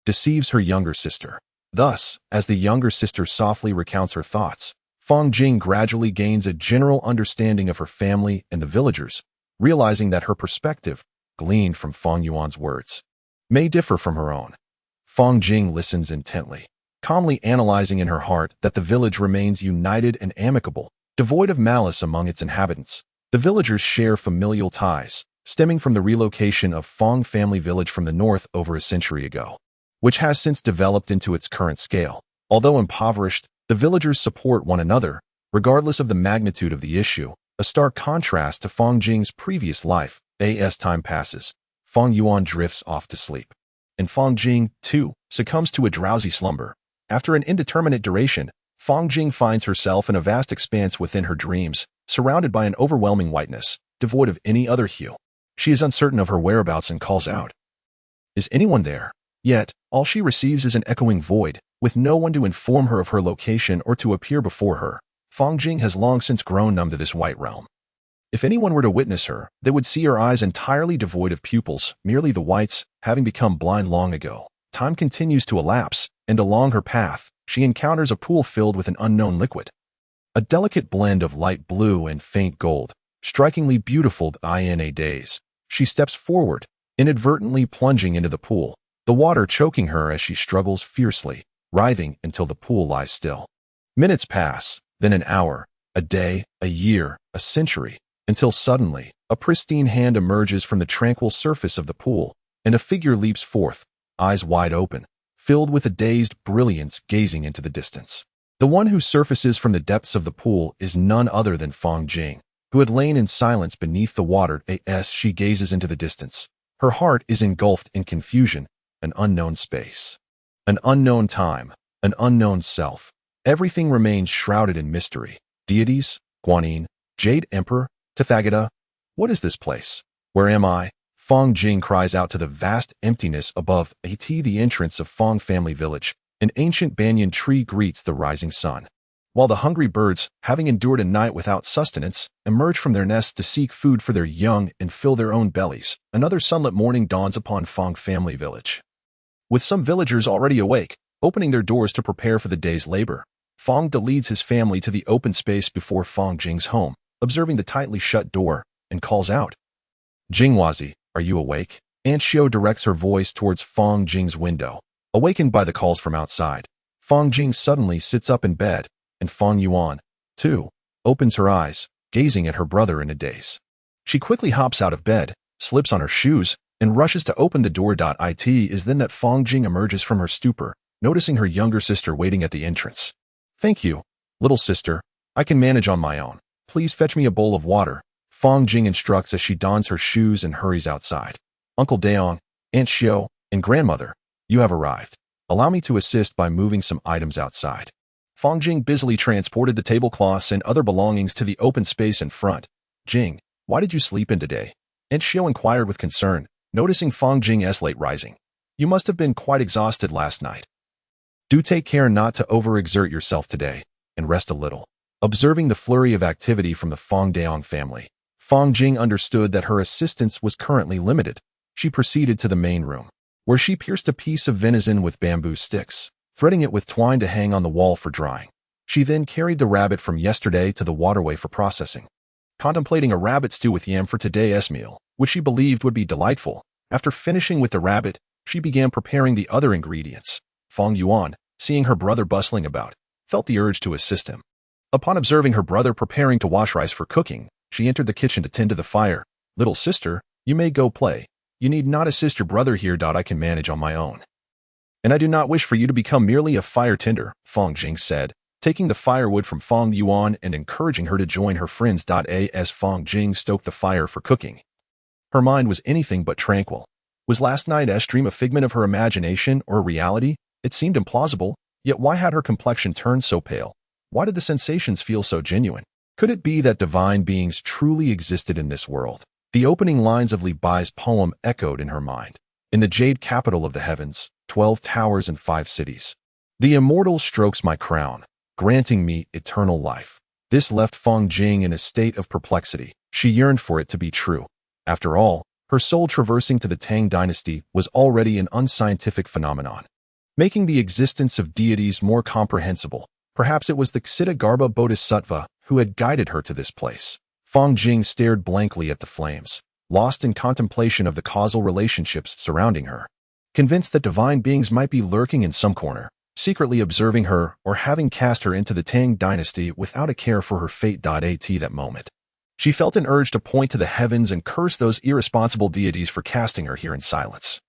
deceives her younger sister. Thus, as the younger sister softly recounts her thoughts, Fong Jing gradually gains a general understanding of her family and the villagers, realizing that her perspective, gleaned from Fong Yuan's words, may differ from her own. Fong Jing listens intently, calmly analyzing in her heart that the village remains united and amicable, devoid of malice among its inhabitants. The villagers share familial ties, stemming from the relocation of Fong family village from the north over a century ago, which has since developed into its current scale. Although impoverished, the villagers support one another, regardless of the magnitude of the issue, a stark contrast to Fong Jing's previous life. As time passes, Fong Yuan drifts off to sleep, and Fong Jing, too, succumbs to a drowsy slumber. After an indeterminate duration, Fong Jing finds herself in a vast expanse within her dreams, surrounded by an overwhelming whiteness, devoid of any other hue. She is uncertain of her whereabouts and calls out, "Is anyone there?" Yet, all she receives is an echoing void, with no one to inform her of her location or to appear before her. Fong Jing has long since grown numb to this white realm. If anyone were to witness her, they would see her eyes entirely devoid of pupils, merely the whites, having become blind long ago. Time continues to elapse, and along her path, she encounters a pool filled with an unknown liquid. A delicate blend of light blue and faint gold, strikingly beautiful in a daze. She steps forward, inadvertently plunging into the pool, the water choking her as she struggles fiercely, writhing until the pool lies still. Minutes pass, then an hour, a day, a year, a century, until suddenly, a pristine hand emerges from the tranquil surface of the pool, and a figure leaps forth, eyes wide open, filled with a dazed brilliance gazing into the distance. The one who surfaces from the depths of the pool is none other than Fong Jing. who had lain in silence beneath the water as she gazes into the distance. Her heart is engulfed in confusion, an unknown space, an unknown time, an unknown self. Everything remains shrouded in mystery. Deities, Guanyin, Jade Emperor, Tathagata. What is this place? Where am I? Fong Jing cries out to the vast emptiness above the entrance of Fong family village. An ancient banyan tree greets the rising sun. While the hungry birds, having endured a night without sustenance, emerge from their nests to seek food for their young and fill their own bellies, another sunlit morning dawns upon Fong family village. With some villagers already awake, opening their doors to prepare for the day's labor, Fong leads his family to the open space before Fong Jing's home, observing the tightly shut door, and calls out, "Jingwazi, are you awake?" Aunt Xiao directs her voice towards Fong Jing's window. Awakened by the calls from outside, Fong Jing suddenly sits up in bed, and Fong Yuan, too, opens her eyes, gazing at her brother in a daze. She quickly hops out of bed, slips on her shoes, and rushes to open the door. It is then that Fong Jing emerges from her stupor, noticing her younger sister waiting at the entrance. "Thank you, little sister. I can manage on my own. Please fetch me a bowl of water," Fong Jing instructs as she dons her shoes and hurries outside. "Uncle Daong, Aunt Xiao, and grandmother, you have arrived. Allow me to assist by moving some items outside." Fong Jing busily transported the tablecloths and other belongings to the open space in front. "Jing, why did you sleep in today?" Aunt Xiao inquired with concern, noticing Fong Jing's late rising. "You must have been quite exhausted last night. Do take care not to overexert yourself today, and rest a little." Observing the flurry of activity from the Fong Daong family, Fong Jing understood that her assistance was currently limited. She proceeded to the main room, where she pierced a piece of venison with bamboo sticks, threading it with twine to hang on the wall for drying. She then carried the rabbit from yesterday to the waterway for processing. Contemplating a rabbit stew with yam for today's meal, which she believed would be delightful, after finishing with the rabbit, she began preparing the other ingredients. Fong Yuan, seeing her brother bustling about, felt the urge to assist him. Upon observing her brother preparing to wash rice for cooking, she entered the kitchen to tend to the fire. "Little sister, you may go play. You need not assist your brother here. I can manage on my own. And I do not wish for you to become merely a fire tender," Fong Jing said, taking the firewood from Fong Yuan and encouraging her to join her friends. As Fong Jing stoked the fire for cooking, her mind was anything but tranquil. Was last night's dream a figment of her imagination or a reality? It seemed implausible, yet why had her complexion turned so pale? Why did the sensations feel so genuine? Could it be that divine beings truly existed in this world? The opening lines of Li Bai's poem echoed in her mind. "In the jade capital of the heavens, 12 towers and 5 cities. The immortal strokes my crown, granting me eternal life." This left Fong Jing in a state of perplexity. She yearned for it to be true. After all, her soul traversing to the Tang Dynasty was already an unscientific phenomenon, making the existence of deities more comprehensible. Perhaps it was the Ksitigarbha Bodhisattva who had guided her to this place. Fong Jing stared blankly at the flames, lost in contemplation of the causal relationships surrounding her. Convinced that divine beings might be lurking in some corner, secretly observing her or having cast her into the Tang Dynasty without a care for her fate. At that moment, she felt an urge to point to the heavens and curse those irresponsible deities for casting her here in silence,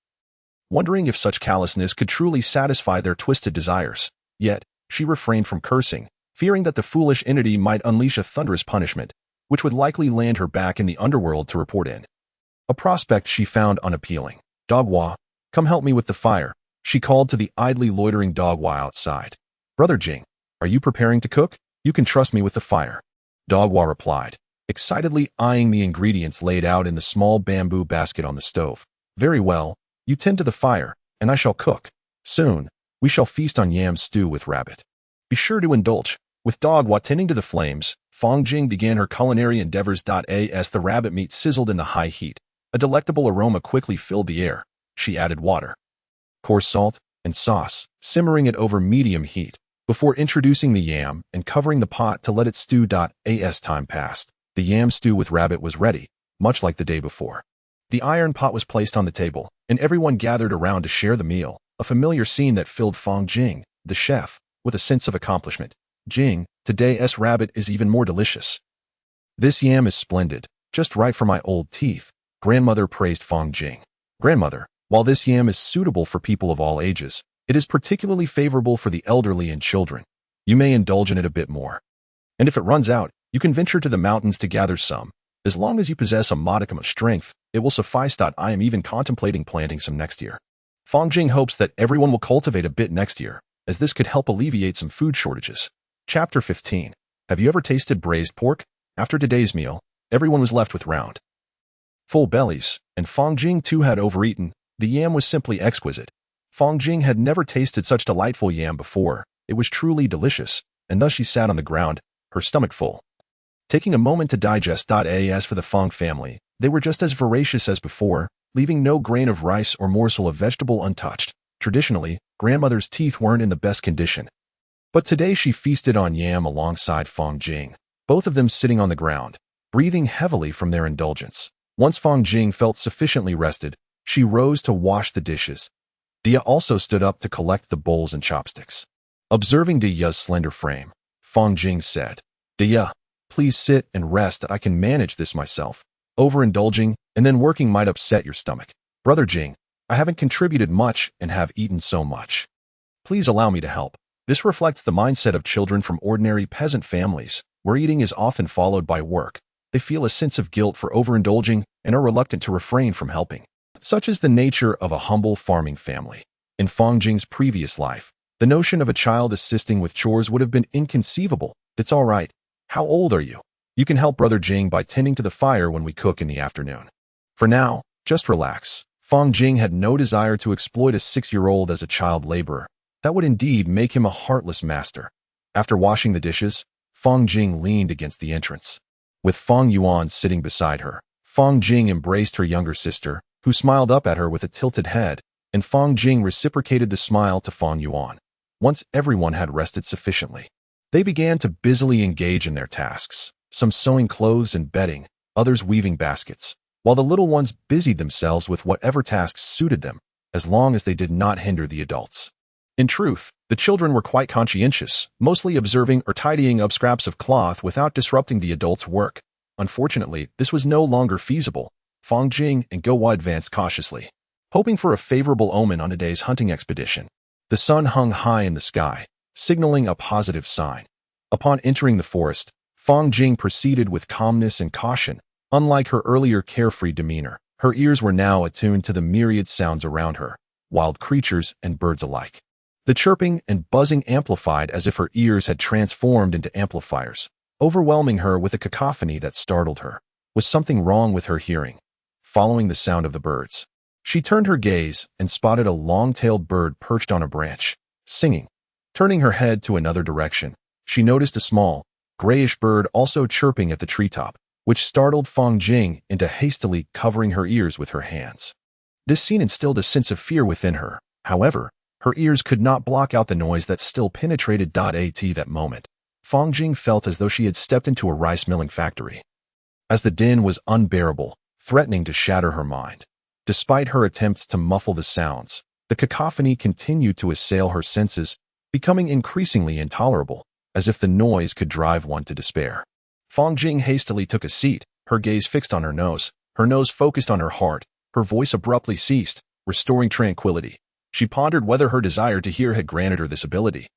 wondering if such callousness could truly satisfy their twisted desires. Yet, she refrained from cursing, fearing that the foolish entity might unleash a thunderous punishment, which would likely land her back in the underworld to report in. A prospect she found unappealing. "Dogwa, come help me with the fire," she called to the idly loitering Dogwa outside. "Brother Jing, are you preparing to cook? You can trust me with the fire," Dogwa replied, excitedly eyeing the ingredients laid out in the small bamboo basket on the stove. "Very well, you tend to the fire, and I shall cook. Soon, we shall feast on yam stew with rabbit. Be sure to indulge." With Dogwa tending to the flames, Fong Jing began her culinary endeavors. As the rabbit meat sizzled in the high heat, a delectable aroma quickly filled the air. She added water, coarse salt, and sauce, simmering it over medium heat, before introducing the yam and covering the pot to let it stew. As time passed, the yam stew with rabbit was ready, much like the day before. The iron pot was placed on the table, and everyone gathered around to share the meal, a familiar scene that filled Fong Jing, the chef, with a sense of accomplishment. "Jing, today's rabbit is even more delicious. This yam is splendid, just right for my old teeth," grandmother praised Fong Jing. "Grandmother, while this yam is suitable for people of all ages, it is particularly favorable for the elderly and children. You may indulge in it a bit more. And if it runs out, You can venture to the mountains to gather some. As long as you possess a modicum of strength, it will suffice. I am even contemplating planting some next year. Fang Jing hopes that everyone will cultivate a bit next year, as this could help alleviate some food shortages. Chapter 15. Have you ever tasted braised pork? After today's meal, everyone was left with round, full bellies, and Fang Jing too had overeaten. The yam was simply exquisite. Fang Jing had never tasted such delightful yam before. It was truly delicious, and thus she sat on the ground, her stomach full. Taking a moment to digest. As for the Fang family, they were just as voracious as before, leaving no grain of rice or morsel of vegetable untouched. Traditionally, grandmother's teeth weren't in the best condition. But today she feasted on yam alongside Fang Jing, both of them sitting on the ground, breathing heavily from their indulgence. Once Fang Jing felt sufficiently rested, she rose to wash the dishes. Dia also stood up to collect the bowls and chopsticks. Observing Dia's slender frame, Fang Jing said, "Dia, please sit and rest. I can manage this myself. Overindulging and then working might upset your stomach. Brother Jing, I haven't contributed much and have eaten so much. Please allow me to help." This reflects the mindset of children from ordinary peasant families, where eating is often followed by work. They feel a sense of guilt for overindulging and are reluctant to refrain from helping. Such is the nature of a humble farming family. In Fang Jing's previous life, the notion of a child assisting with chores would have been inconceivable. It's all right. How old are you? You can help Brother Jing by tending to the fire when we cook in the afternoon. For now, just relax. Fang Jing had no desire to exploit a 6-year-old as a child laborer. That would indeed make him a heartless master. After washing the dishes, Fang Jing leaned against the entrance. With Fang Yuan sitting beside her, Fang Jing embraced her younger sister, who smiled up at her with a tilted head, and Fang Jing reciprocated the smile to Fang Yuan. Once everyone had rested sufficiently, they began to busily engage in their tasks, some sewing clothes and bedding, others weaving baskets, while the little ones busied themselves with whatever tasks suited them, as long as they did not hinder the adults. In truth, the children were quite conscientious, mostly observing or tidying up scraps of cloth without disrupting the adults' work. Unfortunately, this was no longer feasible. Fang Jing and Guohua advanced cautiously, hoping for a favorable omen on today's hunting expedition. The sun hung high in the sky, signaling a positive sign. Upon entering the forest, Fang Jing proceeded with calmness and caution. Unlike her earlier carefree demeanor, her ears were now attuned to the myriad sounds around her, wild creatures and birds alike. The chirping and buzzing amplified as if her ears had transformed into amplifiers, overwhelming her with a cacophony that startled her. Was something wrong with her hearing? Following the sound of the birds, she turned her gaze and spotted a long-tailed bird perched on a branch, singing. Turning her head to another direction, she noticed a small, grayish bird also chirping at the treetop, which startled Fang Jing into hastily covering her ears with her hands. This scene instilled a sense of fear within her. However, her ears could not block out the noise that still penetrated. At that moment, Fang Jing felt as though she had stepped into a rice milling factory, as the din was unbearable, threatening to shatter her mind. Despite her attempts to muffle the sounds, the cacophony continued to assail her senses, becoming increasingly intolerable, as if the noise could drive one to despair. Fang Jing hastily took a seat, her gaze fixed on her nose focused on her heart. Her voice abruptly ceased, restoring tranquility. She pondered whether her desire to hear had granted her this ability,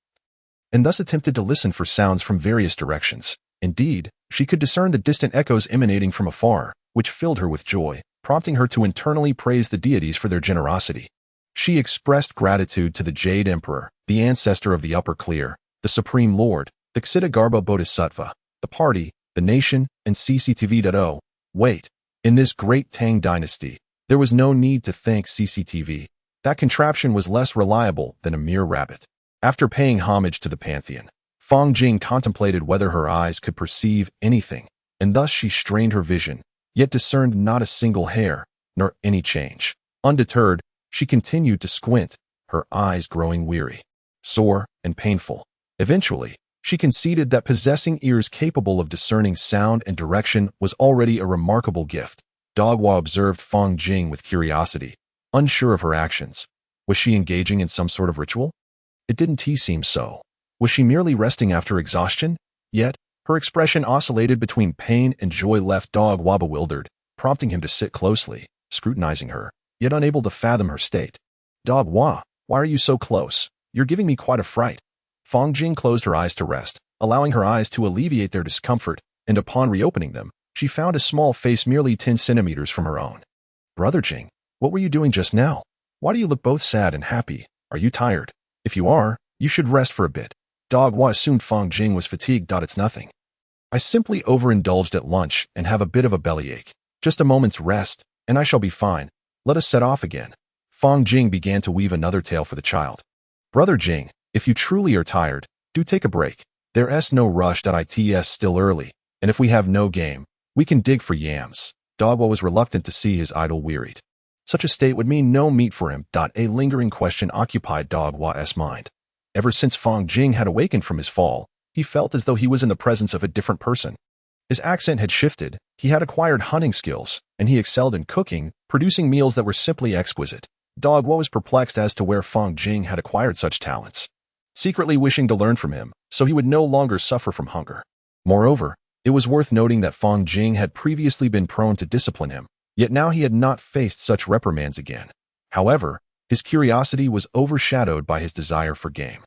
and thus attempted to listen for sounds from various directions. Indeed, she could discern the distant echoes emanating from afar, which filled her with joy, prompting her to internally praise the deities for their generosity. She expressed gratitude to the Jade Emperor, the ancestor of the Upper Clear, the Supreme Lord, the Ksitigarbha Bodhisattva, the party, the nation, and CCTV. Wait, in this great Tang Dynasty, there was no need to thank CCTV. That contraption was less reliable than a mere rabbit. After paying homage to the pantheon, Fang Jing contemplated whether her eyes could perceive anything, and thus she strained her vision, yet discerned not a single hair, nor any change. Undeterred, she continued to squint, her eyes growing weary, sore, and painful. Eventually, she conceded that possessing ears capable of discerning sound and direction was already a remarkable gift. Dogwa observed Fang Jing with curiosity, unsure of her actions. Was she engaging in some sort of ritual? It didn't seem so. Was she merely resting after exhaustion? Yet, her expression oscillated between pain and joy left Dogwa bewildered, prompting him to sit closely, scrutinizing her, yet unable to fathom her state. Dogwa, why are you so close? You're giving me quite a fright. Fang Jing closed her eyes to rest, allowing her eyes to alleviate their discomfort, and upon reopening them, she found a small face merely 10 centimeters from her own. "Brother Jing, what were you doing just now? Why do you look both sad and happy? Are you tired? If you are, you should rest for a bit." Dog Wa assumed Fang Jing was fatigued. "It's nothing. I simply overindulged at lunch and have a bit of a bellyache. Just a moment's rest, and I shall be fine. Let us set off again." Fang Jing began to weave another tale for the child. "Brother Jing, if you truly are tired, do take a break. There's no rush. It's still early, and if we have no game, we can dig for yams." Dog Wa was reluctant to see his idol wearied. Such a state would mean no meat for him. A lingering question occupied Dog Wa's mind. Ever since Fang Jing had awakened from his fall, he felt as though he was in the presence of a different person. His accent had shifted, he had acquired hunting skills, and he excelled in cooking, producing meals that were simply exquisite. Dog Wa was perplexed as to where Fang Jing had acquired such talents, secretly wishing to learn from him, so he would no longer suffer from hunger. Moreover, it was worth noting that Fang Jing had previously been prone to discipline him, yet now he had not faced such reprimands again. However, his curiosity was overshadowed by his desire for game.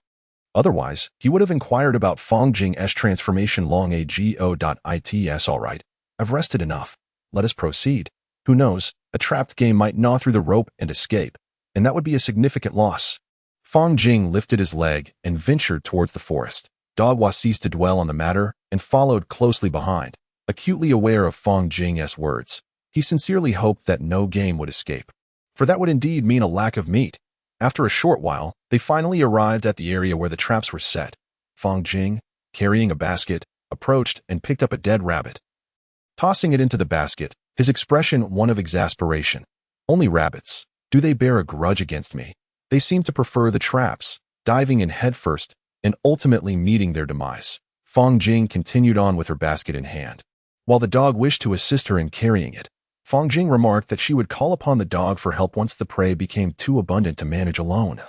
Otherwise, he would have inquired about Fang Jing's transformation long ago. It's all right. I've rested enough. Let us proceed. Who knows, a trapped game might gnaw through the rope and escape, and that would be a significant loss. Fang Jing lifted his leg and ventured towards the forest. Dog Wa ceased to dwell on the matter and followed closely behind, acutely aware of Fang Jing's words. He sincerely hoped that no game would escape, for that would indeed mean a lack of meat. After a short while, they finally arrived at the area where the traps were set. Fang Jing, carrying a basket, approached and picked up a dead rabbit. Tossing it into the basket, his expression one of exasperation. "Only rabbits. Do they bear a grudge against me? They seem to prefer the traps, diving in headfirst and ultimately meeting their demise." Fang Jing continued on with her basket in hand. While the dog wished to assist her in carrying it, Fang Jing remarked that she would call upon the dog for help once the prey became too abundant to manage alone.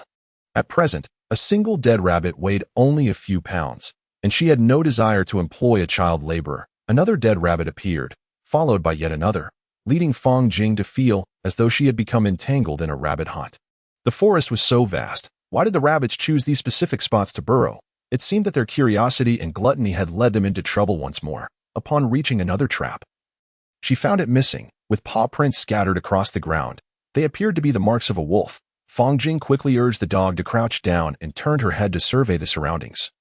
At present, a single dead rabbit weighed only a few pounds, and she had no desire to employ a child laborer. Another dead rabbit appeared, followed by yet another, leading Fang Jing to feel as though she had become entangled in a rabbit hunt. The forest was so vast. Why did the rabbits choose these specific spots to burrow? It seemed that their curiosity and gluttony had led them into trouble once more. Upon reaching another trap, she found it missing, with paw prints scattered across the ground. They appeared to be the marks of a wolf. Fang Jing quickly urged the dog to crouch down and turned her head to survey the surroundings.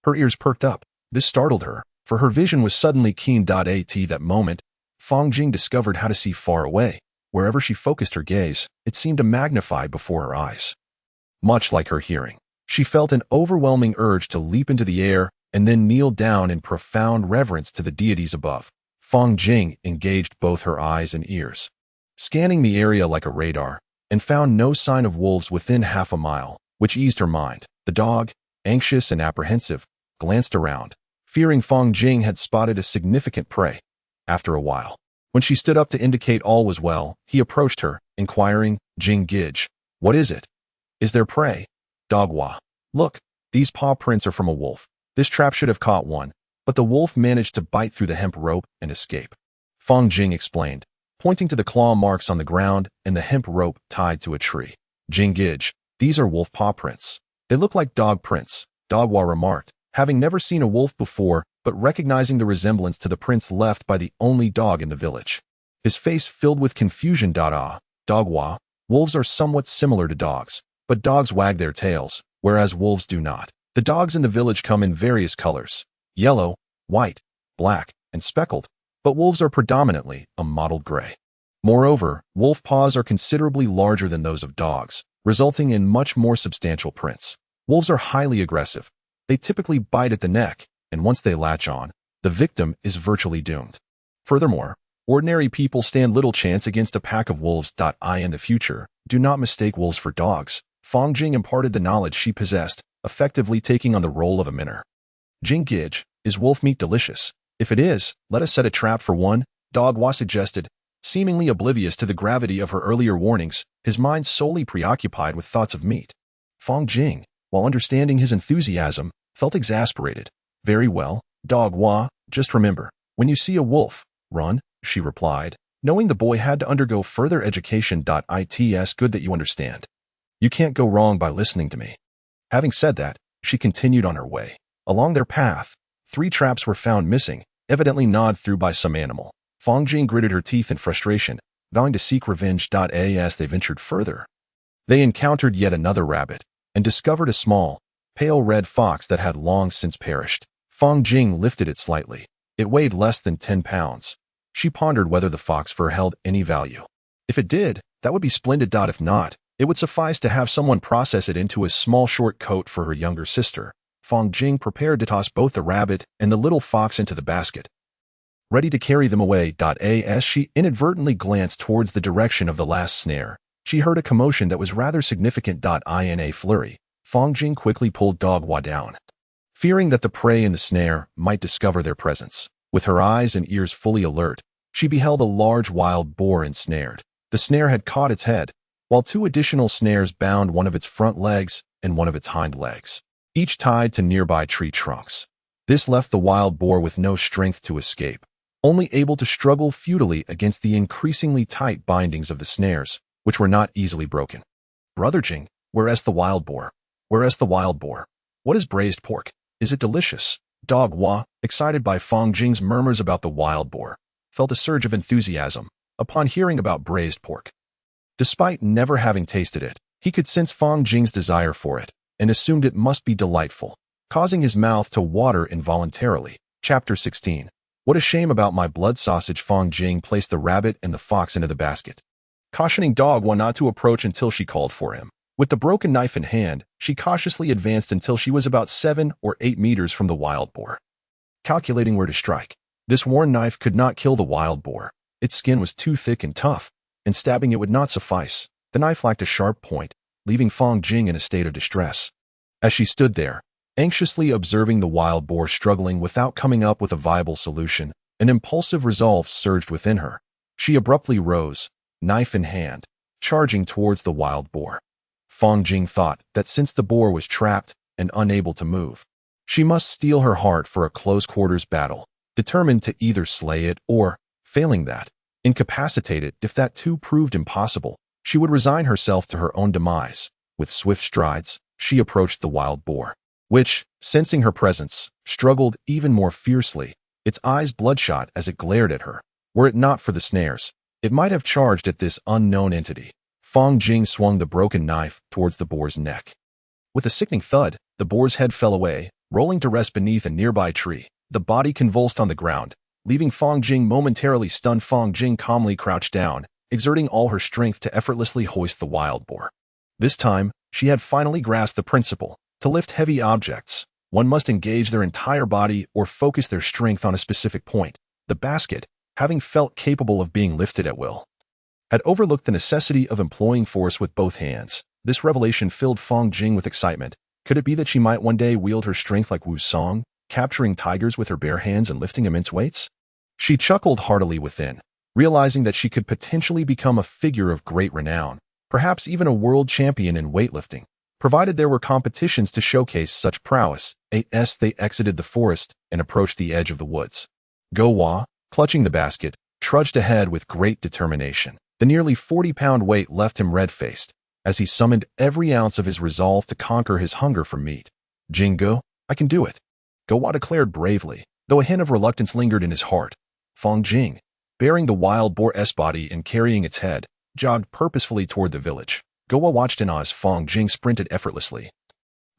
Her ears perked up. This startled her, for her vision was suddenly keen. At that moment, Fang Jing discovered how to see far away. Wherever she focused her gaze, it seemed to magnify before her eyes. Much like her hearing, she felt an overwhelming urge to leap into the air and then kneel down in profound reverence to the deities above. Fang Jing engaged both her eyes and ears, scanning the area like a radar, and found no sign of wolves within half a mile, which eased her mind. The dog, anxious and apprehensive, glanced around, fearing Fang Jing had spotted a significant prey. After a while, when she stood up to indicate all was well, he approached her, inquiring, "Jing Gij, what is it? Is there prey?" "Dog Wa, look, these paw prints are from a wolf. This trap should have caught one, but the wolf managed to bite through the hemp rope and escape," Fang Jing explained, pointing to the claw marks on the ground and the hemp rope tied to a tree. "Jing Gij, these are wolf paw prints. They look like dog prints," Dog Wa remarked, having never seen a wolf before, but recognizing the resemblance to the prints left by the only dog in the village. His face filled with confusion. Dog Wa, wolves are somewhat similar to dogs, but dogs wag their tails, whereas wolves do not. The dogs in the village come in various colors: yellow, white, black, and speckled, but wolves are predominantly a mottled gray. Moreover, wolf paws are considerably larger than those of dogs, resulting in much more substantial prints. Wolves are highly aggressive. They typically bite at the neck, and once they latch on, the victim is virtually doomed. Furthermore, ordinary people stand little chance against a pack of wolves. In the future, do not mistake wolves for dogs. Fang Jing imparted the knowledge she possessed, effectively taking on the role of a minner. "Jing Gij, is wolf meat delicious? If it is, let us set a trap for one," Dog Wa suggested, seemingly oblivious to the gravity of her earlier warnings, his mind solely preoccupied with thoughts of meat. Fang Jing, while understanding his enthusiasm, felt exasperated. "Very well, Dog Wa, just remember, when you see a wolf, run," she replied, knowing the boy had to undergo further education. It's good that you understand. You can't go wrong by listening to me. Having said that, she continued on her way. Along their path, 3 traps were found missing, evidently gnawed through by some animal. Fang Jing gritted her teeth in frustration, vowing to seek revenge. As they ventured further, they encountered yet another rabbit and discovered a small, pale red fox that had long since perished. Fang Jing lifted it slightly. It weighed less than 10 pounds. She pondered whether the fox fur held any value. If it did, that would be splendid. If not, it would suffice to have someone process it into a small short coat for her younger sister. Fang Jing prepared to toss both the rabbit and the little fox into the basket, ready to carry them away. As she inadvertently glanced towards the direction of the last snare, she heard a commotion that was rather significant. In a flurry, Fang Jing quickly pulled Dog Hua down, fearing that the prey in the snare might discover their presence. With her eyes and ears fully alert, she beheld a large wild boar ensnared. The snare had caught its head, while 2 additional snares bound one of its front legs and one of its hind legs, each tied to nearby tree trunks. This left the wild boar with no strength to escape, only able to struggle futilely against the increasingly tight bindings of the snares, which were not easily broken. Brother Jing, whereas the wild boar? Whereas the wild boar? What is braised pork? Is it delicious? Dog Hua, excited by Fang Jing's murmurs about the wild boar, felt a surge of enthusiasm upon hearing about braised pork. Despite never having tasted it, he could sense Fang Jing's desire for it and assumed it must be delightful, causing his mouth to water involuntarily. Chapter 16. What a shame about my blood sausage. Fang Jing placed the rabbit and the fox into the basket, cautioning Dog Hua not to approach until she called for him. With the broken knife in hand, she cautiously advanced until she was about 7 or 8 meters from the wild boar. Calculating where to strike, this worn knife could not kill the wild boar. Its skin was too thick and tough, and stabbing it would not suffice. The knife lacked a sharp point, leaving Fang Jing in a state of distress. As she stood there, anxiously observing the wild boar struggling without coming up with a viable solution, an impulsive resolve surged within her. She abruptly rose, knife in hand, charging towards the wild boar. Fang Jing thought that since the boar was trapped and unable to move, she must steel her heart for a close-quarters battle, determined to either slay it or, failing that, incapacitate it. If that too proved impossible, she would resign herself to her own demise. With swift strides, she approached the wild boar, which, sensing her presence, struggled even more fiercely, its eyes bloodshot as it glared at her. Were it not for the snares, it might have charged at this unknown entity. Fang Jing swung the broken knife towards the boar's neck. With a sickening thud, the boar's head fell away, rolling to rest beneath a nearby tree. The body convulsed on the ground, leaving Fang Jing momentarily stunned. Fang Jing calmly crouched down, exerting all her strength to effortlessly hoist the wild boar. This time, she had finally grasped the principle. To lift heavy objects, one must engage their entire body or focus their strength on a specific point. The basket, having felt capable of being lifted at will, had overlooked the necessity of employing force with both hands. This revelation filled Fang Jing with excitement. Could it be that she might one day wield her strength like Wu Song, capturing tigers with her bare hands and lifting immense weights? She chuckled heartily within, realizing that she could potentially become a figure of great renown, perhaps even a world champion in weightlifting, provided there were competitions to showcase such prowess. They exited the forest and approached the edge of the woods. Go Hua, clutching the basket, trudged ahead with great determination. The nearly 40-pound weight left him red-faced, as he summoned every ounce of his resolve to conquer his hunger for meat. Jingo, I can do it, Go Hua declared bravely, though a hint of reluctance lingered in his heart. Fang Jing, bearing the wild boar's body and carrying its head, jogged purposefully toward the village. Go Hua watched in awe as Fang Jing sprinted effortlessly,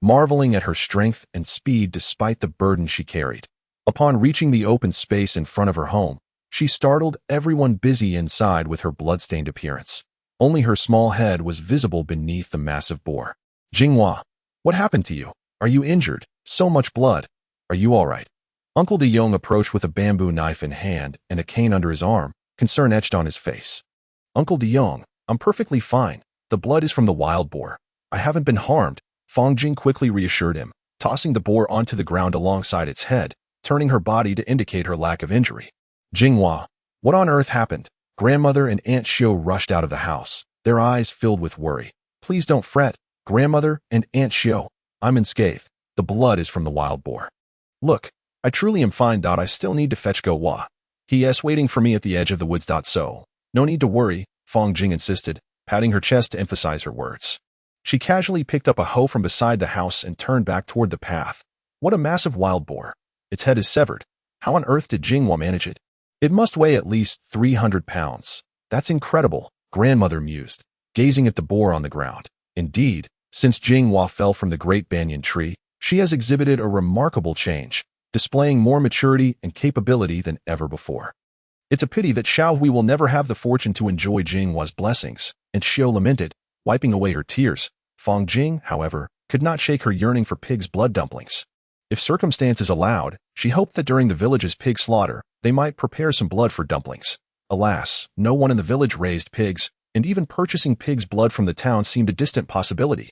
marveling at her strength and speed despite the burden she carried. Upon reaching the open space in front of her home, she startled everyone busy inside with her blood-stained appearance. Only her small head was visible beneath the massive boar. Jinghua, what happened to you? Are you injured? So much blood. Are you all right? Uncle De Yong approached with a bamboo knife in hand and a cane under his arm, concern etched on his face. Uncle De Yong, I'm perfectly fine. The blood is from the wild boar. I haven't been harmed, Fang Jing quickly reassured him, tossing the boar onto the ground alongside its head, turning her body to indicate her lack of injury. Jinghua, what on earth happened? Grandmother and Aunt Xiao rushed out of the house, their eyes filled with worry. Please don't fret, Grandmother and Aunt Xiao. I'm unscathed. The blood is from the wild boar. Look, I truly am fine. I still need to fetch Go Hua. He is waiting for me at the edge of the woods. So, no need to worry, Fang Jing insisted, patting her chest to emphasize her words. She casually picked up a hoe from beside the house and turned back toward the path. What a massive wild boar. Its head is severed. How on earth did Jinghua manage it? It must weigh at least 300 pounds. That's incredible, grandmother mused, gazing at the boar on the ground. Indeed, since Jinghua fell from the great banyan tree, she has exhibited a remarkable change, displaying more maturity and capability than ever before. It's a pity that Xiaohui will never have the fortune to enjoy Jinghua's blessings, and Xiao lamented, wiping away her tears. Fang Jing, however, could not shake her yearning for pig's blood dumplings. If circumstances allowed, she hoped that during the village's pig slaughter, they might prepare some blood for dumplings. Alas, no one in the village raised pigs, and even purchasing pig's blood from the town seemed a distant possibility.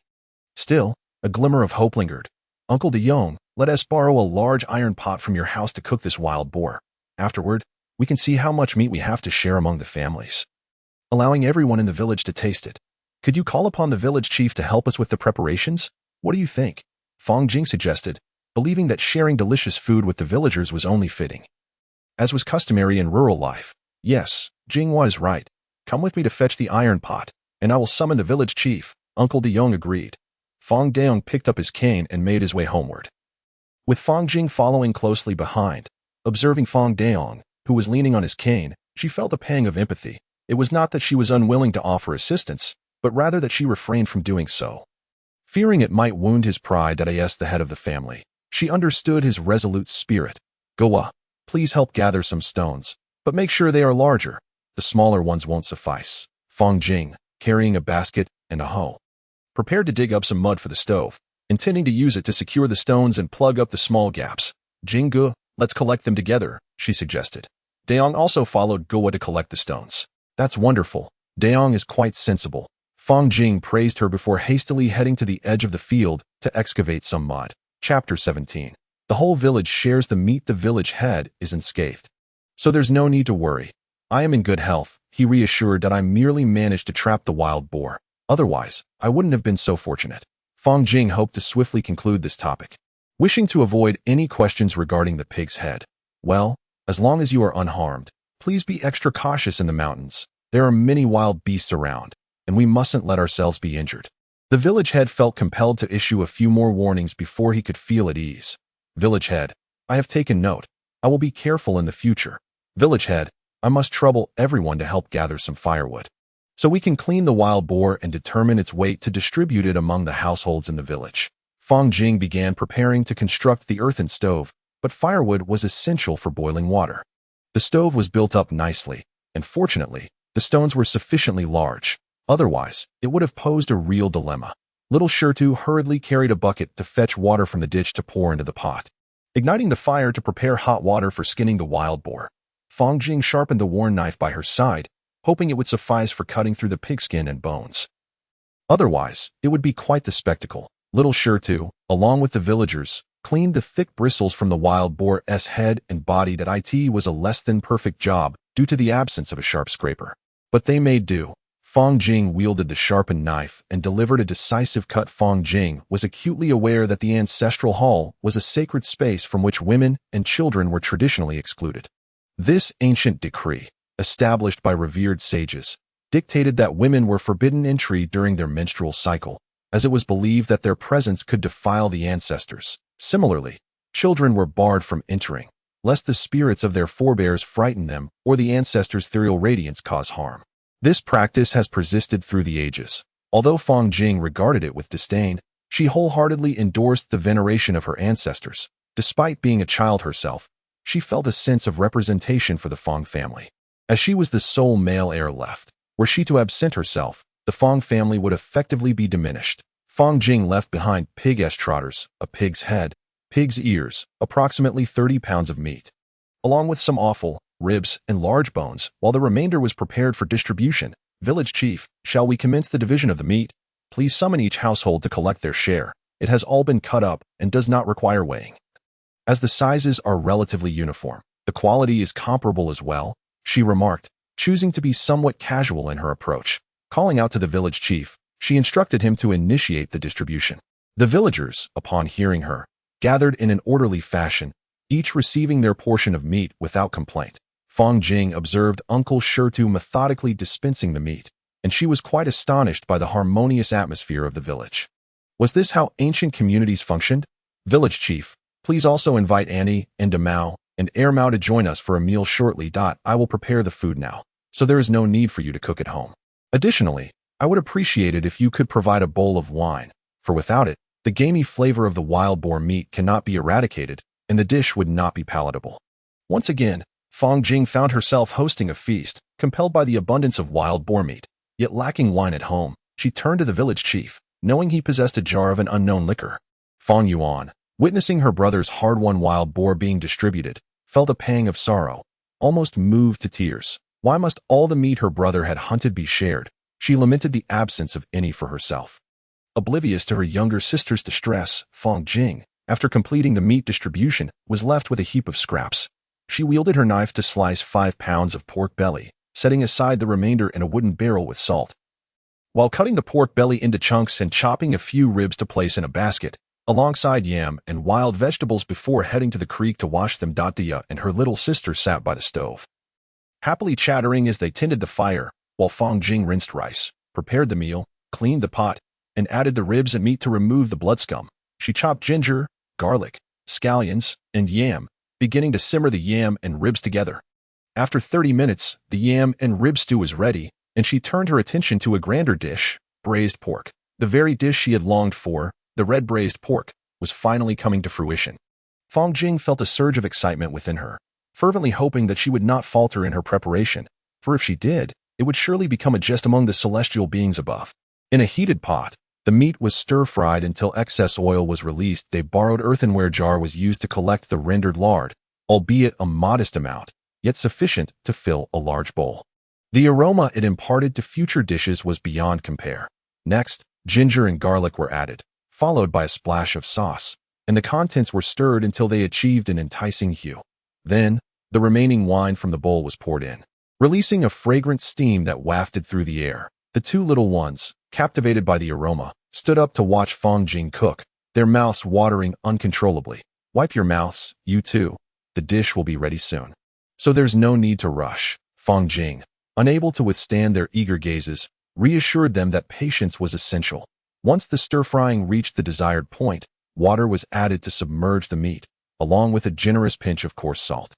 Still, a glimmer of hope lingered. Uncle de Yong, let us borrow a large iron pot from your house to cook this wild boar. Afterward, we can see how much meat we have to share among the families, allowing everyone in the village to taste it. Could you call upon the village chief to help us with the preparations? What do you think? Fang Jing suggested, believing that sharing delicious food with the villagers was only fitting. As was customary in rural life. Yes, Jinghua is right. Come with me to fetch the iron pot, and I will summon the village chief. Uncle de Yong agreed. Fang Daong picked up his cane and made his way homeward, with Fang Jing following closely behind. Observing Fang Daong, who was leaning on his cane, she felt a pang of empathy. It was not that she was unwilling to offer assistance, but rather that she refrained from doing so, fearing it might wound his pride as the head of the family. She understood his resolute spirit. Goa, please help gather some stones, but make sure they are larger. The smaller ones won't suffice. Fang Jing, carrying a basket and a hoe, prepared to dig up some mud for the stove, intending to use it to secure the stones and plug up the small gaps. Jinggu, let's collect them together, she suggested. Daong also followed Goa to collect the stones. That's wonderful. Daong is quite sensible. Fang Jing praised her before hastily heading to the edge of the field to excavate some mud. Chapter 17. The whole village shares the meat. The village head is unscathed, so there's no need to worry. I am in good health, he reassured, that I merely managed to trap the wild boar. Otherwise, I wouldn't have been so fortunate. Fang Jing hoped to swiftly conclude this topic, wishing to avoid any questions regarding the pig's head. Well, as long as you are unharmed, please be extra cautious in the mountains. There are many wild beasts around, and we mustn't let ourselves be injured. The village head felt compelled to issue a few more warnings before he could feel at ease. Village head, I have taken note. I will be careful in the future. Village head, I must trouble everyone to help gather some firewood, so we can clean the wild boar and determine its weight to distribute it among the households in the village. Fang Jing began preparing to construct the earthen stove, but firewood was essential for boiling water. The stove was built up nicely, and fortunately, the stones were sufficiently large. Otherwise, it would have posed a real dilemma. Little Shirtu hurriedly carried a bucket to fetch water from the ditch to pour into the pot, igniting the fire to prepare hot water for skinning the wild boar. Fang Jing sharpened the worn knife by her side, hoping it would suffice for cutting through the pigskin and bones. Otherwise, it would be quite the spectacle. Little Shirtu, along with the villagers, cleaned the thick bristles from the wild boar's head and body. That it was a less than perfect job due to the absence of a sharp scraper, but they made do. Fang Jing wielded the sharpened knife and delivered a decisive cut. Fang Jing was acutely aware that the ancestral hall was a sacred space from which women and children were traditionally excluded. This ancient decree, established by revered sages, dictated that women were forbidden entry during their menstrual cycle, as it was believed that their presence could defile the ancestors. Similarly, children were barred from entering, lest the spirits of their forebears frighten them or the ancestors' ethereal radiance cause harm. This practice has persisted through the ages. Although Fang Jing regarded it with disdain, she wholeheartedly endorsed the veneration of her ancestors. Despite being a child herself, she felt a sense of representation for the Fang family. As she was the sole male heir left, were she to absent herself, the Fang family would effectively be diminished. Fang Jing left behind pig-esh trotters, a pig's head, pig's ears, approximately 30 pounds of meat, along with some offal, ribs, and large bones, while the remainder was prepared for distribution. Village chief, shall we commence the division of the meat? Please summon each household to collect their share. It has all been cut up and does not require weighing. As the sizes are relatively uniform, the quality is comparable as well, she remarked, choosing to be somewhat casual in her approach. Calling out to the village chief, she instructed him to initiate the distribution. The villagers, upon hearing her, gathered in an orderly fashion, each receiving their portion of meat without complaint. Fang Jing observed Uncle Shirtu methodically dispensing the meat, and she was quite astonished by the harmonious atmosphere of the village. Was this how ancient communities functioned? Village chief, please also invite Annie and Damao, and Airmao to join us for a meal shortly. I will prepare the food now, so there is no need for you to cook at home. Additionally, I would appreciate it if you could provide a bowl of wine, for without it, the gamey flavor of the wild boar meat cannot be eradicated, and the dish would not be palatable. Once again, Fang Jing found herself hosting a feast, compelled by the abundance of wild boar meat. Yet lacking wine at home, she turned to the village chief, knowing he possessed a jar of an unknown liquor. Fang Yuan, witnessing her brother's hard-won wild boar being distributed, felt a pang of sorrow, almost moved to tears. Why must all the meat her brother had hunted be shared? She lamented the absence of any for herself. Oblivious to her younger sister's distress, Fang Jing, after completing the meat distribution, was left with a heap of scraps. She wielded her knife to slice 5 pounds of pork belly, setting aside the remainder in a wooden barrel with salt. While cutting the pork belly into chunks and chopping a few ribs to place in a basket, alongside yam and wild vegetables before heading to the creek to wash them. Dia and her little sister sat by the stove, happily chattering as they tended the fire, while Fang Jing rinsed rice, prepared the meal, cleaned the pot, and added the ribs and meat to remove the blood scum. She chopped ginger, garlic, scallions, and yam, beginning to simmer the yam and ribs together. After 30 minutes, the yam and rib stew was ready, and she turned her attention to a grander dish, braised pork. The very dish she had longed for, the red braised pork, was finally coming to fruition. Fang Jing felt a surge of excitement within her, fervently hoping that she would not falter in her preparation, for if she did, it would surely become a jest among the celestial beings above. In a heated pot, the meat was stir-fried until excess oil was released. A borrowed earthenware jar was used to collect the rendered lard, albeit a modest amount, yet sufficient to fill a large bowl. The aroma it imparted to future dishes was beyond compare. Next, ginger and garlic were added, followed by a splash of sauce, and the contents were stirred until they achieved an enticing hue. Then, the remaining wine from the bowl was poured in, releasing a fragrant steam that wafted through the air. The two little ones, captivated by the aroma, stood up to watch Fang Jing cook, their mouths watering uncontrollably. "Wipe your mouths, you two. The dish will be ready soon. So there's no need to rush." Fang Jing, unable to withstand their eager gazes, reassured them that patience was essential. Once the stir-frying reached the desired point, water was added to submerge the meat, along with a generous pinch of coarse salt.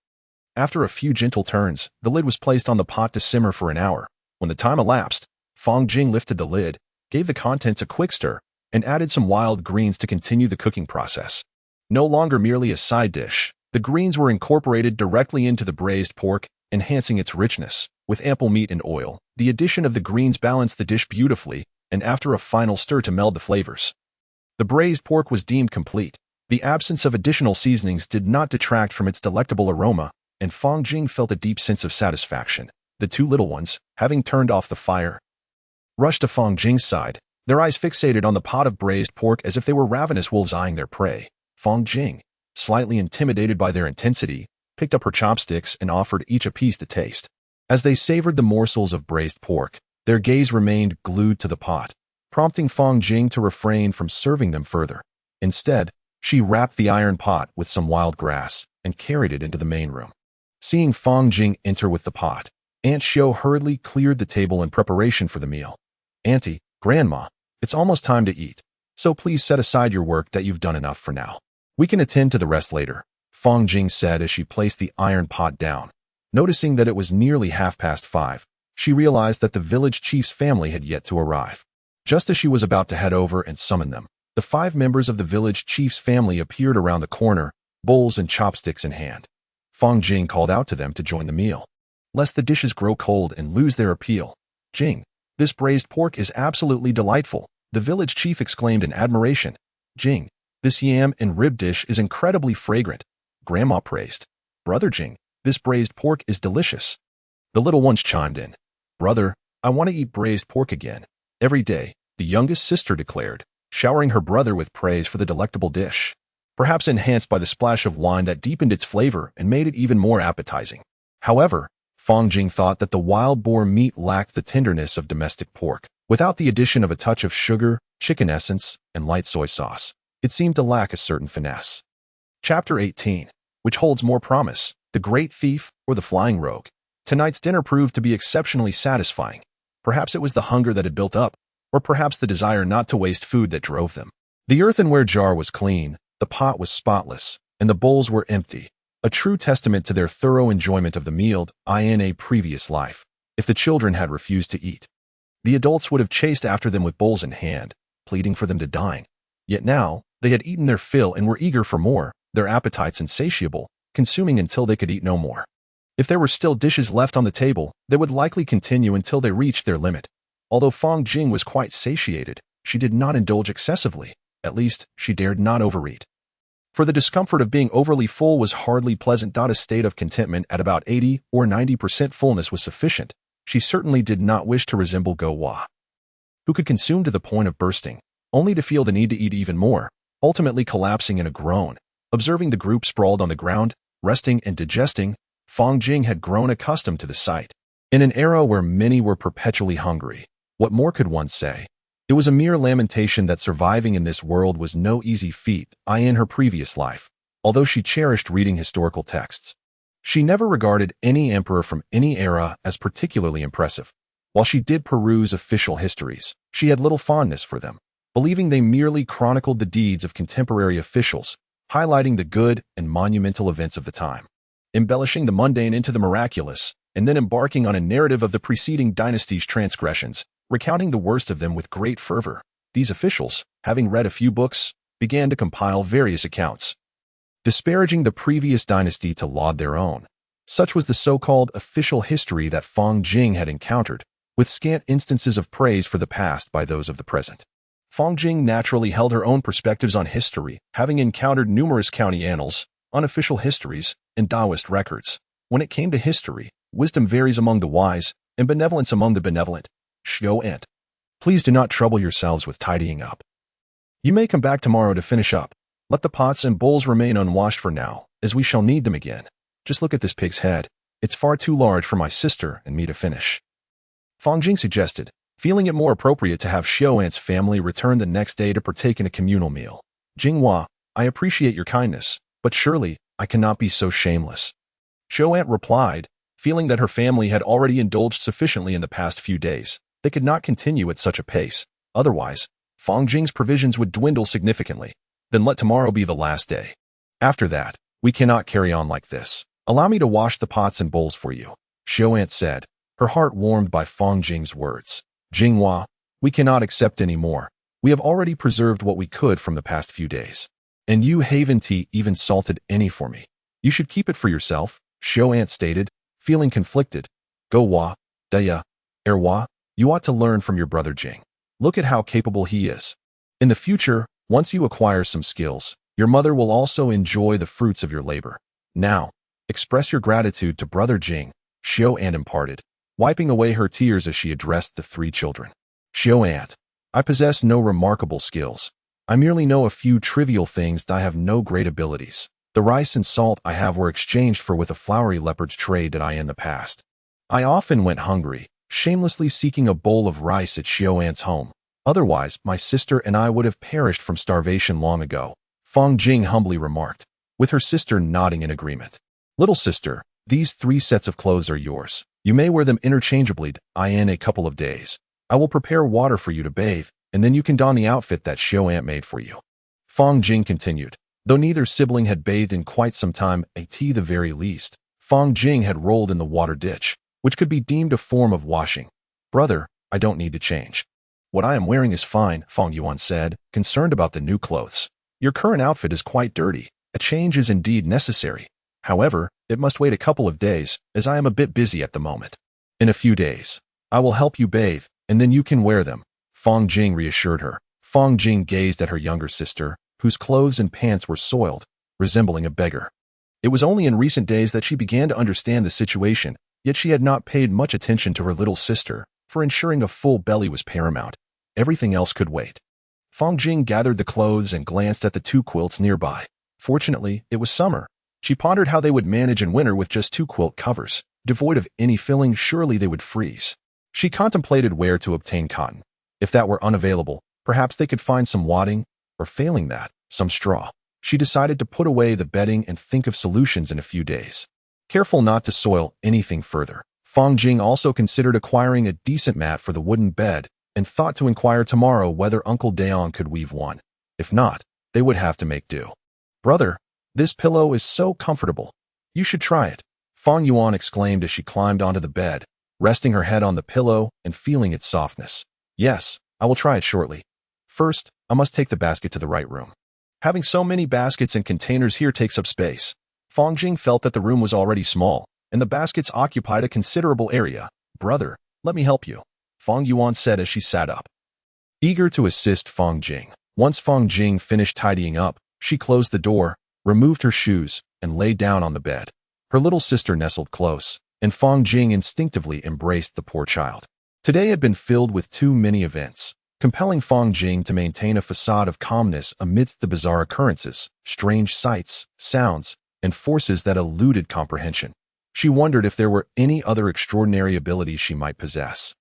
After a few gentle turns, the lid was placed on the pot to simmer for an hour. When the time elapsed, Fang Jing lifted the lid, gave the contents a quick stir, and added some wild greens to continue the cooking process. No longer merely a side dish, the greens were incorporated directly into the braised pork, enhancing its richness. With ample meat and oil, the addition of the greens balanced the dish beautifully, and after a final stir to meld the flavors, the braised pork was deemed complete. The absence of additional seasonings did not detract from its delectable aroma, and Fang Jing felt a deep sense of satisfaction. The two little ones, having turned off the fire, rushed to Fang Jing's side, their eyes fixated on the pot of braised pork as if they were ravenous wolves eyeing their prey. Fang Jing, slightly intimidated by their intensity, picked up her chopsticks and offered each a piece to taste. As they savored the morsels of braised pork, their gaze remained glued to the pot, prompting Fang Jing to refrain from serving them further. Instead, she wrapped the iron pot with some wild grass and carried it into the main room. Seeing Fang Jing enter with the pot, Aunt Xiao hurriedly cleared the table in preparation for the meal. "Auntie, Grandma, it's almost time to eat, so please set aside your work that you've done enough for now. We can attend to the rest later," Fang Jing said as she placed the iron pot down. Noticing that it was nearly 5:30, she realized that the village chief's family had yet to arrive. Just as she was about to head over and summon them, the 5 members of the village chief's family appeared around the corner, bowls and chopsticks in hand. Fang Jing called out to them to join the meal, lest the dishes grow cold and lose their appeal. "Jing, this braised pork is absolutely delightful," the village chief exclaimed in admiration. "Jing, this yam and rib dish is incredibly fragrant," Grandma praised. "Brother Jing, this braised pork is delicious." The little ones chimed in. "Brother, I want to eat braised pork again, every day," the youngest sister declared, showering her brother with praise for the delectable dish, perhaps enhanced by the splash of wine that deepened its flavor and made it even more appetizing. However, Fang Jing thought that the wild boar meat lacked the tenderness of domestic pork. Without the addition of a touch of sugar, chicken essence, and light soy sauce, it seemed to lack a certain finesse. Chapter 18, which holds more promise, The Great Thief or the Flying Rogue. Tonight's dinner proved to be exceptionally satisfying. Perhaps it was the hunger that had built up, or perhaps the desire not to waste food that drove them. The earthenware jar was clean, the pot was spotless, and the bowls were empty. a true testament to their thorough enjoyment of the meal in a previous life. If the children had refused to eat, the adults would have chased after them with bowls in hand, pleading for them to dine. Yet now, they had eaten their fill and were eager for more, their appetites insatiable, consuming until they could eat no more. If there were still dishes left on the table, they would likely continue until they reached their limit. Although Fang Jing was quite satiated, she did not indulge excessively. At least, she dared not overeat. For the discomfort of being overly full was hardly pleasant. A state of contentment at about 80 or 90% fullness was sufficient. She certainly did not wish to resemble Go Hua, who could consume to the point of bursting, only to feel the need to eat even more, ultimately collapsing in a groan. Observing the group sprawled on the ground, resting and digesting, Fang Jing had grown accustomed to the sight. In an era where many were perpetually hungry, what more could one say? It was a mere lamentation that surviving in this world was no easy feat, in her previous life. Although she cherished reading historical texts, she never regarded any emperor from any era as particularly impressive. While she did peruse official histories, she had little fondness for them, believing they merely chronicled the deeds of contemporary officials, highlighting the good and monumental events of the time, embellishing the mundane into the miraculous, and then embarking on a narrative of the preceding dynasty's transgressions, recounting the worst of them with great fervor. These officials, having read a few books, began to compile various accounts, disparaging the previous dynasty to laud their own. Such was the so-called official history that Fang Jing had encountered, with scant instances of praise for the past by those of the present. Fang Jing naturally held her own perspectives on history, having encountered numerous county annals, unofficial histories, and Taoist records. When it came to history, wisdom varies among the wise, and benevolence among the benevolent. Xiao Ant, please do not trouble yourselves with tidying up. You may come back tomorrow to finish up. Let the pots and bowls remain unwashed for now, as we shall need them again. Just look at this pig's head. It's far too large for my sister and me to finish. Fang Jing suggested, feeling it more appropriate to have Xiao Ant's family return the next day to partake in a communal meal. Jinghua, I appreciate your kindness, but surely I cannot be so shameless. Xiao Ant replied, feeling that her family had already indulged sufficiently in the past few days. They could not continue at such a pace. Otherwise, Fang Jing's provisions would dwindle significantly. Then let tomorrow be the last day. After that, we cannot carry on like this. Allow me to wash the pots and bowls for you, Xiao Ant said, her heart warmed by Fang Jing's words. Jinghua, we cannot accept any more. We have already preserved what we could from the past few days. And you haven't even salted any for me. You should keep it for yourself, Xiao Ant stated, feeling conflicted. Go Hua, Daya, Erhua, you ought to learn from your brother Jing. Look at how capable he is. In the future, once you acquire some skills, your mother will also enjoy the fruits of your labor. Now, express your gratitude to brother Jing, Xiao Ant imparted, wiping away her tears as she addressed the three children. Xiao Ant, I possess no remarkable skills. I merely know a few trivial things. I have no great abilities. The rice and salt I have were exchanged for with a flowery leopard's trade that I in the past. I often went hungry, shamelessly seeking a bowl of rice at Xiao Ant's home. Otherwise, my sister and I would have perished from starvation long ago, Fang Jing humbly remarked, with her sister nodding in agreement. Little sister, these 3 sets of clothes are yours. You may wear them interchangeably in a couple of days. I will prepare water for you to bathe, and then you can don the outfit that Xiao Ant made for you. Fang Jing continued. Though neither sibling had bathed in quite some time, at the very least, Fang Jing had rolled in the water ditch, which could be deemed a form of washing. Brother, I don't need to change. What I am wearing is fine, Fang Yuan said, concerned about the new clothes. Your current outfit is quite dirty. A change is indeed necessary. However, it must wait a couple of days, as I am a bit busy at the moment. In a few days, I will help you bathe, and then you can wear them, Fang Jing reassured her. Fang Jing gazed at her younger sister, whose clothes and pants were soiled, resembling a beggar. It was only in recent days that she began to understand the situation, yet she had not paid much attention to her little sister, for ensuring a full belly was paramount. Everything else could wait. Fang Jing gathered the clothes and glanced at the 2 quilts nearby. Fortunately, it was summer. She pondered how they would manage in winter with just 2 quilt covers. Devoid of any filling, surely they would freeze. She contemplated where to obtain cotton. If that were unavailable, perhaps they could find some wadding, or failing that, some straw. She decided to put away the bedding and think of solutions in a few days. Careful not to soil anything further, Fang Jing also considered acquiring a decent mat for the wooden bed, and thought to inquire tomorrow whether Uncle Daon could weave one. If not, they would have to make do. Brother, this pillow is so comfortable. You should try it, Fang Yuan exclaimed as she climbed onto the bed, resting her head on the pillow and feeling its softness. Yes, I will try it shortly. First, I must take the basket to the right room. Having so many baskets and containers here takes up space. Fang Jing felt that the room was already small, and the baskets occupied a considerable area. Brother, let me help you, Fang Yuan said as she sat up, eager to assist Fang Jing. Once Fang Jing finished tidying up, she closed the door, removed her shoes, and lay down on the bed. Her little sister nestled close, and Fang Jing instinctively embraced the poor child. Today had been filled with too many events, compelling Fang Jing to maintain a facade of calmness amidst the bizarre occurrences, strange sights, sounds, and forces that eluded comprehension. She wondered if there were any other extraordinary abilities she might possess.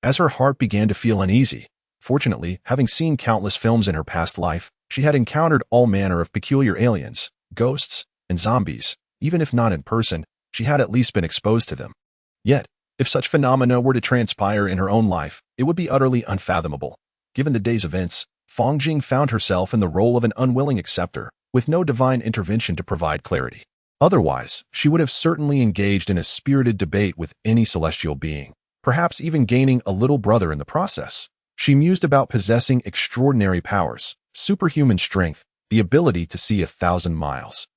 As her heart began to feel uneasy, fortunately, having seen countless films in her past life, she had encountered all manner of peculiar aliens, ghosts, and zombies. Even if not in person, she had at least been exposed to them. Yet, if such phenomena were to transpire in her own life, it would be utterly unfathomable. Given the day's events, Fang Jing found herself in the role of an unwilling acceptor, with no divine intervention to provide clarity. Otherwise, she would have certainly engaged in a spirited debate with any celestial being, perhaps even gaining a little brother in the process. She mused about possessing extraordinary powers, superhuman strength, the ability to see 1,000 miles,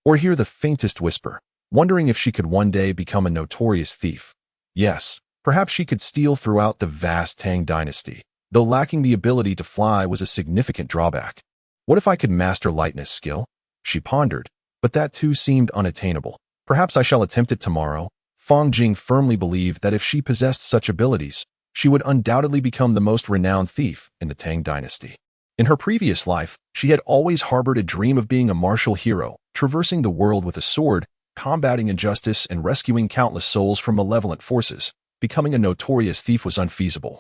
or hear the faintest whisper, wondering if she could one day become a notorious thief. Yes, perhaps she could steal throughout the vast Tang Dynasty, though lacking the ability to fly was a significant drawback. What if I could master lightness skill? She pondered, but that too seemed unattainable. Perhaps I shall attempt it tomorrow. Fang Jing firmly believed that if she possessed such abilities, she would undoubtedly become the most renowned thief in the Tang Dynasty. In her previous life, she had always harbored a dream of being a martial hero, traversing the world with a sword, combating injustice and rescuing countless souls from malevolent forces. Becoming a notorious thief was unfeasible.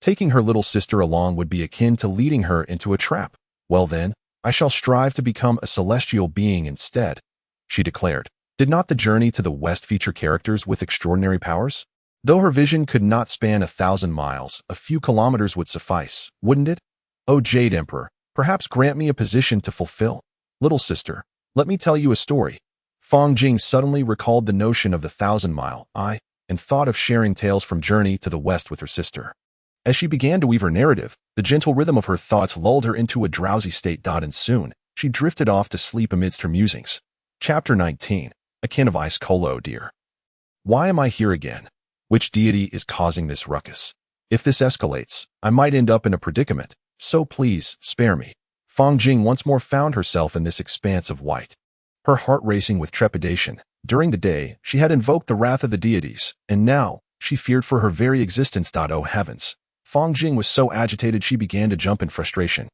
Taking her little sister along would be akin to leading her into a trap. Well then, I shall strive to become a celestial being instead, she declared. Did not the journey to the West feature characters with extraordinary powers? Though her vision could not span 1,000 miles, a few kilometers would suffice, wouldn't it? Oh Jade Emperor, perhaps grant me a position to fulfill. Little sister, let me tell you a story. Fang Jing suddenly recalled the notion of the 1,000-mile eye and thought of sharing tales from journey to the West with her sister. As she began to weave her narrative, the gentle rhythm of her thoughts lulled her into a drowsy state. And soon, she drifted off to sleep amidst her musings. Chapter 19. Akin of Ice Colo, dear. Why am I here again? Which deity is causing this ruckus? If this escalates, I might end up in a predicament, so please, spare me. Fang Jing once more found herself in this expanse of white, her heart racing with trepidation. During the day, she had invoked the wrath of the deities, and now, she feared for her very existence. Oh heavens! Fang Jing was so agitated she began to jump in frustration.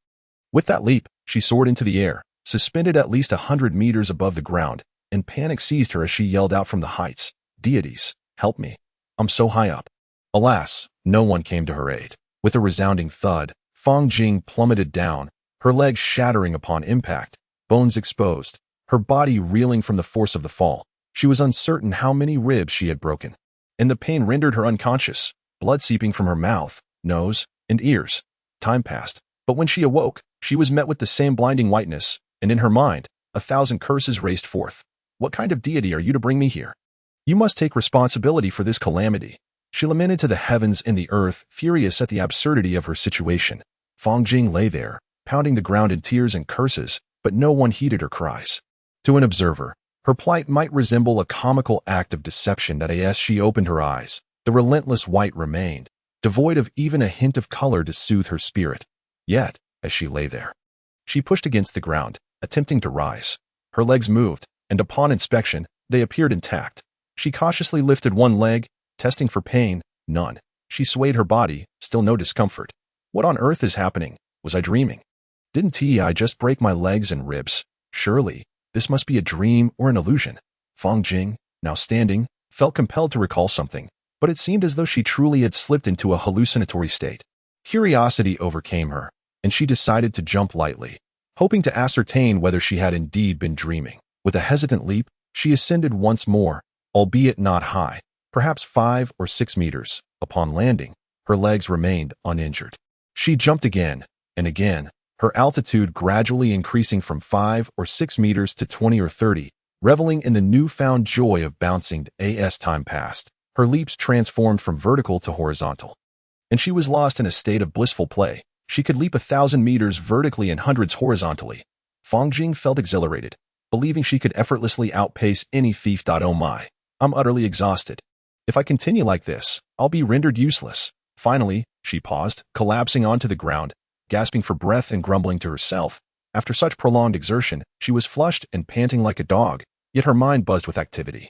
With that leap, she soared into the air, suspended at least 100 meters above the ground, and panic seized her as she yelled out from the heights, "Deities, help me! I'm so high up." Alas, no one came to her aid. With a resounding thud, Fang Jing plummeted down, her legs shattering upon impact, bones exposed, her body reeling from the force of the fall. She was uncertain how many ribs she had broken, and the pain rendered her unconscious, blood seeping from her mouth, nose, and ears. Time passed, but when she awoke, she was met with the same blinding whiteness, and in her mind, 1,000 curses raced forth. What kind of deity are you to bring me here? You must take responsibility for this calamity. She lamented to the heavens and the earth, furious at the absurdity of her situation. Fang Jing lay there, pounding the ground in tears and curses, but no one heeded her cries. To an observer, her plight might resemble a comical act of deception. As she opened her eyes, the relentless white remained, devoid of even a hint of color to soothe her spirit. Yet, as she lay there, she pushed against the ground, attempting to rise. Her legs moved, and upon inspection, they appeared intact. She cautiously lifted one leg, testing for pain, none. She swayed her body, still no discomfort. What on earth is happening? Was I dreaming? Didn't I just break my legs and ribs? Surely, this must be a dream or an illusion. Fang Jing, now standing, felt compelled to recall something, but it seemed as though she truly had slipped into a hallucinatory state. Curiosity overcame her, and she decided to jump lightly, hoping to ascertain whether she had indeed been dreaming. With a hesitant leap, she ascended once more, albeit not high, perhaps 5 or 6 meters. Upon landing, her legs remained uninjured. She jumped again, and again, her altitude gradually increasing from 5 or 6 meters to 20 or 30, reveling in the newfound joy of bouncing as time passed. Her leaps transformed from vertical to horizontal, and she was lost in a state of blissful play. She could leap 1,000 meters vertically and hundreds horizontally. Fang Jing felt exhilarated, believing she could effortlessly outpace any thief. Oh my, I'm utterly exhausted. If I continue like this, I'll be rendered useless. Finally, she paused, collapsing onto the ground, gasping for breath and grumbling to herself. After such prolonged exertion, she was flushed and panting like a dog, yet her mind buzzed with activity.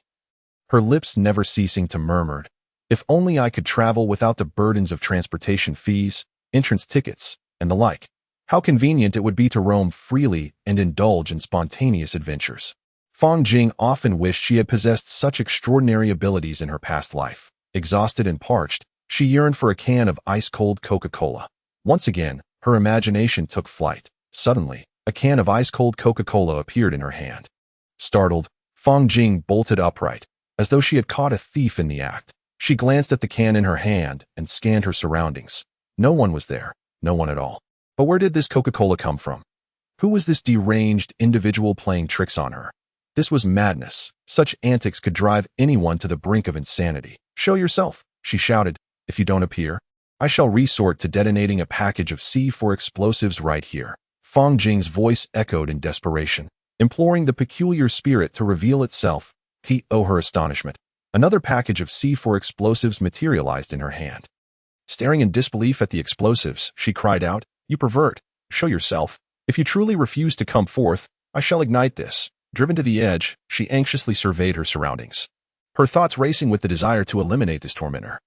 Her lips never ceasing to murmur, "If only I could travel without the burdens of transportation fees, entrance tickets, and the like. How convenient it would be to roam freely and indulge in spontaneous adventures." Fang Jing often wished she had possessed such extraordinary abilities in her past life. Exhausted and parched, she yearned for a can of ice-cold Coca-Cola. Once again, her imagination took flight. Suddenly, a can of ice-cold Coca-Cola appeared in her hand. Startled, Fang Jing bolted upright, as though she had caught a thief in the act. She glanced at the can in her hand and scanned her surroundings. No one was there, no one at all. But where did this Coca-Cola come from? Who was this deranged individual playing tricks on her? This was madness. Such antics could drive anyone to the brink of insanity. "Show yourself," she shouted. "If you don't appear, I shall resort to detonating a package of C4 explosives right here." Fang Jing's voice echoed in desperation, imploring the peculiar spirit to reveal itself. Her astonishment. Another package of C4 explosives materialized in her hand. Staring in disbelief at the explosives, she cried out, "You pervert! Show yourself. If you truly refuse to come forth, I shall ignite this." Driven to the edge, she anxiously surveyed her surroundings, her thoughts racing with the desire to eliminate this tormentor.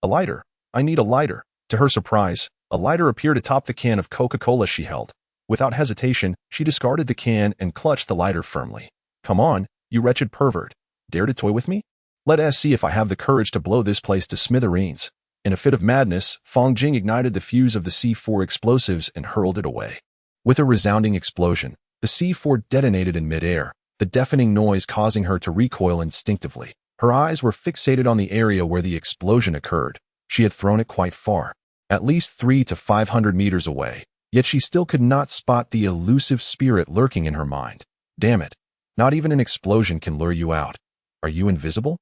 "A lighter. I need a lighter." To her surprise, a lighter appeared atop the can of Coca-Cola she held. Without hesitation, she discarded the can and clutched the lighter firmly. "Come on, you wretched pervert. Dare to toy with me? Let us see if I have the courage to blow this place to smithereens." In a fit of madness, Fang Jing ignited the fuse of the C4 explosives and hurled it away. With a resounding explosion, the C4 detonated in midair, the deafening noise causing her to recoil instinctively. Her eyes were fixated on the area where the explosion occurred. She had thrown it quite far, at least 300 to 500 meters away, yet she still could not spot the elusive spirit lurking in her mind. "Damn it, not even an explosion can lure you out. Are you invisible?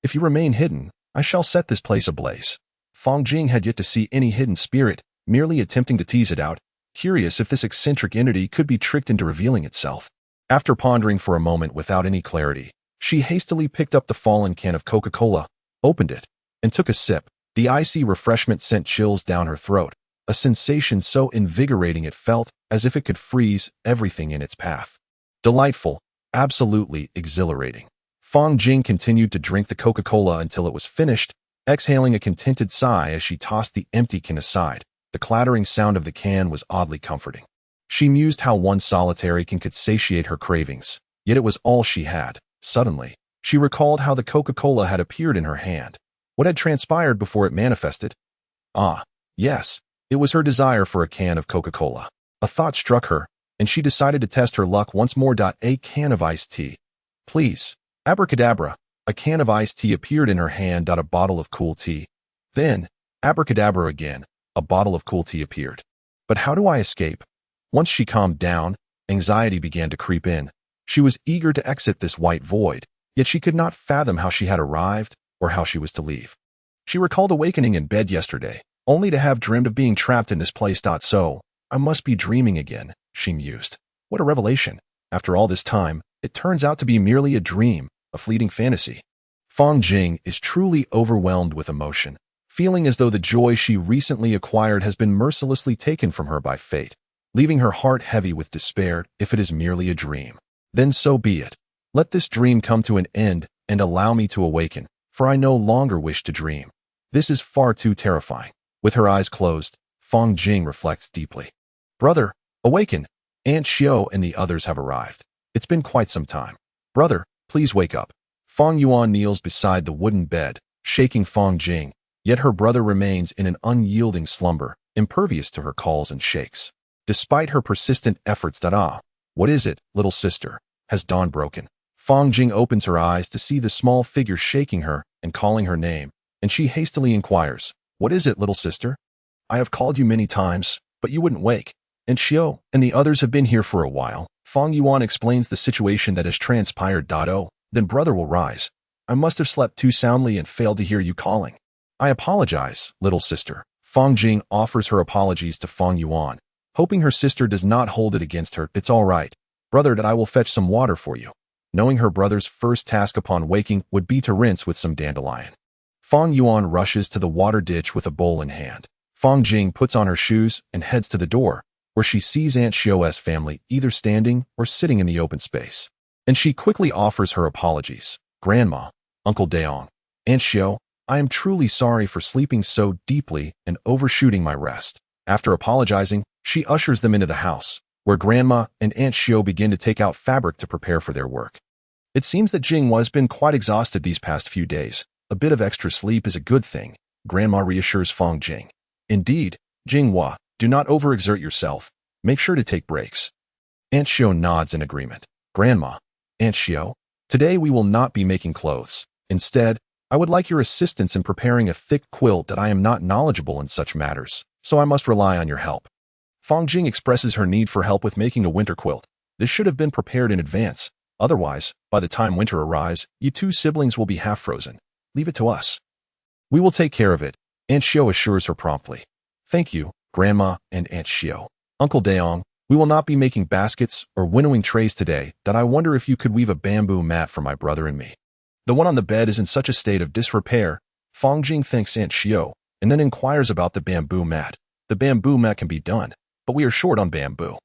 If you remain hidden, I shall set this place ablaze." Fang Jing had yet to see any hidden spirit, merely attempting to tease it out, curious if this eccentric entity could be tricked into revealing itself. After pondering for a moment without any clarity, she hastily picked up the fallen can of Coca-Cola, opened it, and took a sip. The icy refreshment sent chills down her throat, a sensation so invigorating it felt as if it could freeze everything in its path. Delightful, absolutely exhilarating. Fang Jing continued to drink the Coca-Cola until it was finished, exhaling a contented sigh as she tossed the empty can aside. The clattering sound of the can was oddly comforting. She mused how one solitary can could satiate her cravings, yet it was all she had. Suddenly, she recalled how the Coca-Cola had appeared in her hand. What had transpired before it manifested? Ah, yes, it was her desire for a can of Coca-Cola. A thought struck her, and she decided to test her luck once more. A can of iced tea. Please. Abracadabra. A can of iced tea appeared in her hand. A bottle of cool tea. Then, abracadabra again. A bottle of cool tea appeared. But how do I escape? Once she calmed down, anxiety began to creep in. She was eager to exit this white void, yet she could not fathom how she had arrived or how she was to leave. She recalled awakening in bed yesterday, only to have dreamed of being trapped in this place. So, I must be dreaming again, she mused. What a revelation. After all this time, it turns out to be merely a dream, a fleeting fantasy. Fang Jing is truly overwhelmed with emotion, feeling as though the joy she recently acquired has been mercilessly taken from her by fate, leaving her heart heavy with despair. If it is merely a dream, then so be it. Let this dream come to an end and allow me to awaken, for I no longer wish to dream. This is far too terrifying. With her eyes closed, Fang Jing reflects deeply. Brother, awaken. Aunt Xiao and the others have arrived. It's been quite some time. Brother, please wake up. Fang Yuan kneels beside the wooden bed, shaking Fang Jing, yet her brother remains in an unyielding slumber, impervious to her calls and shakes. Despite her persistent efforts. What is it, little sister? Has dawn broken? Fang Jing opens her eyes to see the small figure shaking her and calling her name, and she hastily inquires, What is it, little sister? I have called you many times, but you wouldn't wake. And Xiao and the others have been here for a while. Fong Yuan explains the situation that has transpired. Oh, then brother will rise. I must have slept too soundly and failed to hear you calling. I apologize, little sister. Fong Jing offers her apologies to Fong Yuan, hoping her sister does not hold it against her. It's all right, brother, that I will fetch some water for you. Knowing her brother's first task upon waking would be to rinse with some dandelion. Fong Yuan rushes to the water ditch with a bowl in hand. Fong Jing puts on her shoes and heads to the door, where she sees Aunt Xiao's family either standing or sitting in the open space. And she quickly offers her apologies. Grandma, Uncle Daong, Aunt Xiao, I am truly sorry for sleeping so deeply and overshooting my rest. After apologizing, she ushers them into the house, where Grandma and Aunt Xiao begin to take out fabric to prepare for their work. It seems that Jinghua has been quite exhausted these past few days. A bit of extra sleep is a good thing, Grandma reassures Fong Jing. Indeed, Jinghua, do not overexert yourself. Make sure to take breaks. Aunt Xiao nods in agreement. Grandma, Aunt Xiao, today we will not be making clothes. Instead, I would like your assistance in preparing a thick quilt that I am not knowledgeable in such matters, so I must rely on your help. Fong Jing expresses her need for help with making a winter quilt. This should have been prepared in advance. Otherwise, by the time winter arrives, you two siblings will be half frozen. Leave it to us. We will take care of it, Aunt Xiao assures her promptly. Thank you, Grandma and Aunt Xiao. Uncle Daong, we will not be making baskets or winnowing trays today. That I wonder if you could weave a bamboo mat for my brother and me. The one on the bed is in such a state of disrepair. Fong Jing thanks Aunt Xiao and then inquires about the bamboo mat. The bamboo mat can be done, but we are short on bamboo.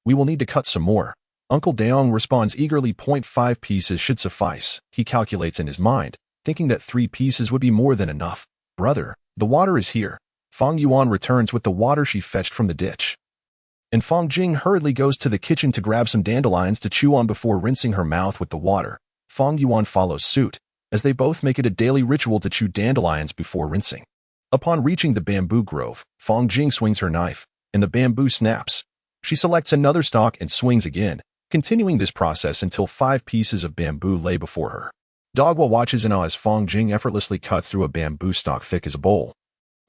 We will need to cut some more. Uncle Daong responds eagerly. 0.5 pieces should suffice, he calculates in his mind, thinking that 3 pieces would be more than enough. Brother, the water is here. Fong Yuan returns with the water she fetched from the ditch. And Fong Jing hurriedly goes to the kitchen to grab some dandelions to chew on before rinsing her mouth with the water. Fong Yuan follows suit, as they both make it a daily ritual to chew dandelions before rinsing. Upon reaching the bamboo grove, Fong Jing swings her knife, and the bamboo snaps. She selects another stalk and swings again, continuing this process until 5 pieces of bamboo lay before her. Dogwa watches in awe as Fong Jing effortlessly cuts through a bamboo stalk thick as a bowl,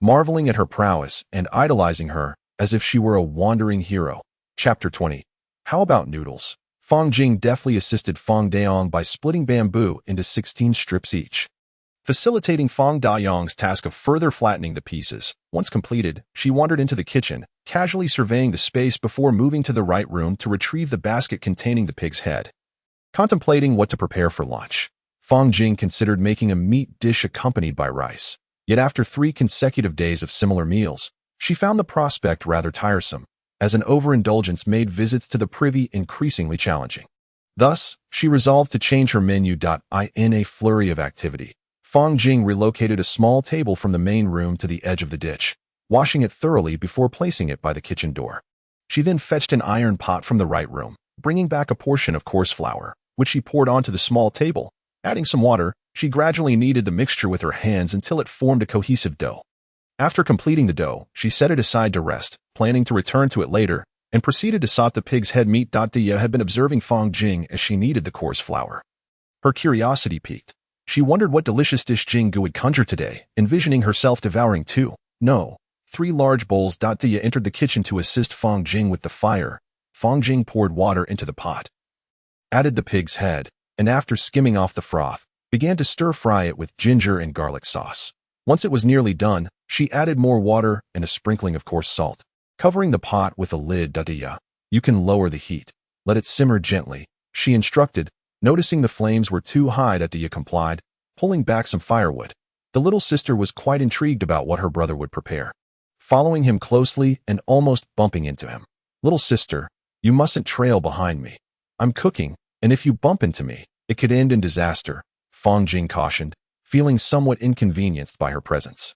marveling at her prowess and idolizing her as if she were a wandering hero. Chapter 20. How about noodles? Fong Jing deftly assisted Fong Daong by splitting bamboo into 16 strips each, facilitating Fong Daong's task of further flattening the pieces. Once completed, she wandered into the kitchen, casually surveying the space before moving to the right room to retrieve the basket containing the pig's head. Contemplating what to prepare for lunch, Fong Jing considered making a meat dish accompanied by rice. Yet after 3 consecutive days of similar meals, she found the prospect rather tiresome, as an overindulgence made visits to the privy increasingly challenging. Thus, she resolved to change her menu. In a flurry of activity, Fong Jing relocated a small table from the main room to the edge of the ditch, washing it thoroughly before placing it by the kitchen door. She then fetched an iron pot from the right room, bringing back a portion of coarse flour, which she poured onto the small table. Adding some water, she gradually kneaded the mixture with her hands until it formed a cohesive dough. After completing the dough, she set it aside to rest, planning to return to it later, and proceeded to saute the pig's head meat. Dia had been observing Fong Jing as she kneaded the coarse flour. Her curiosity piqued. She wondered what delicious dish Jinggu would conjure today, envisioning herself devouring 3 large bowls. Dia entered the kitchen to assist Fong Jing with the fire. Fong Jing poured water into the pot, added the pig's head, and after skimming off the froth, began to stir-fry it with ginger and garlic sauce. Once it was nearly done, she added more water and a sprinkling of coarse salt, covering the pot with a lid. Dia, you can lower the heat. Let it simmer gently, she instructed. Noticing the flames were too high, Dia complied, pulling back some firewood. The little sister was quite intrigued about what her brother would prepare, following him closely and almost bumping into him. Little sister, you mustn't trail behind me. I'm cooking, and if you bump into me, it could end in disaster, Fong Jing cautioned, feeling somewhat inconvenienced by her presence.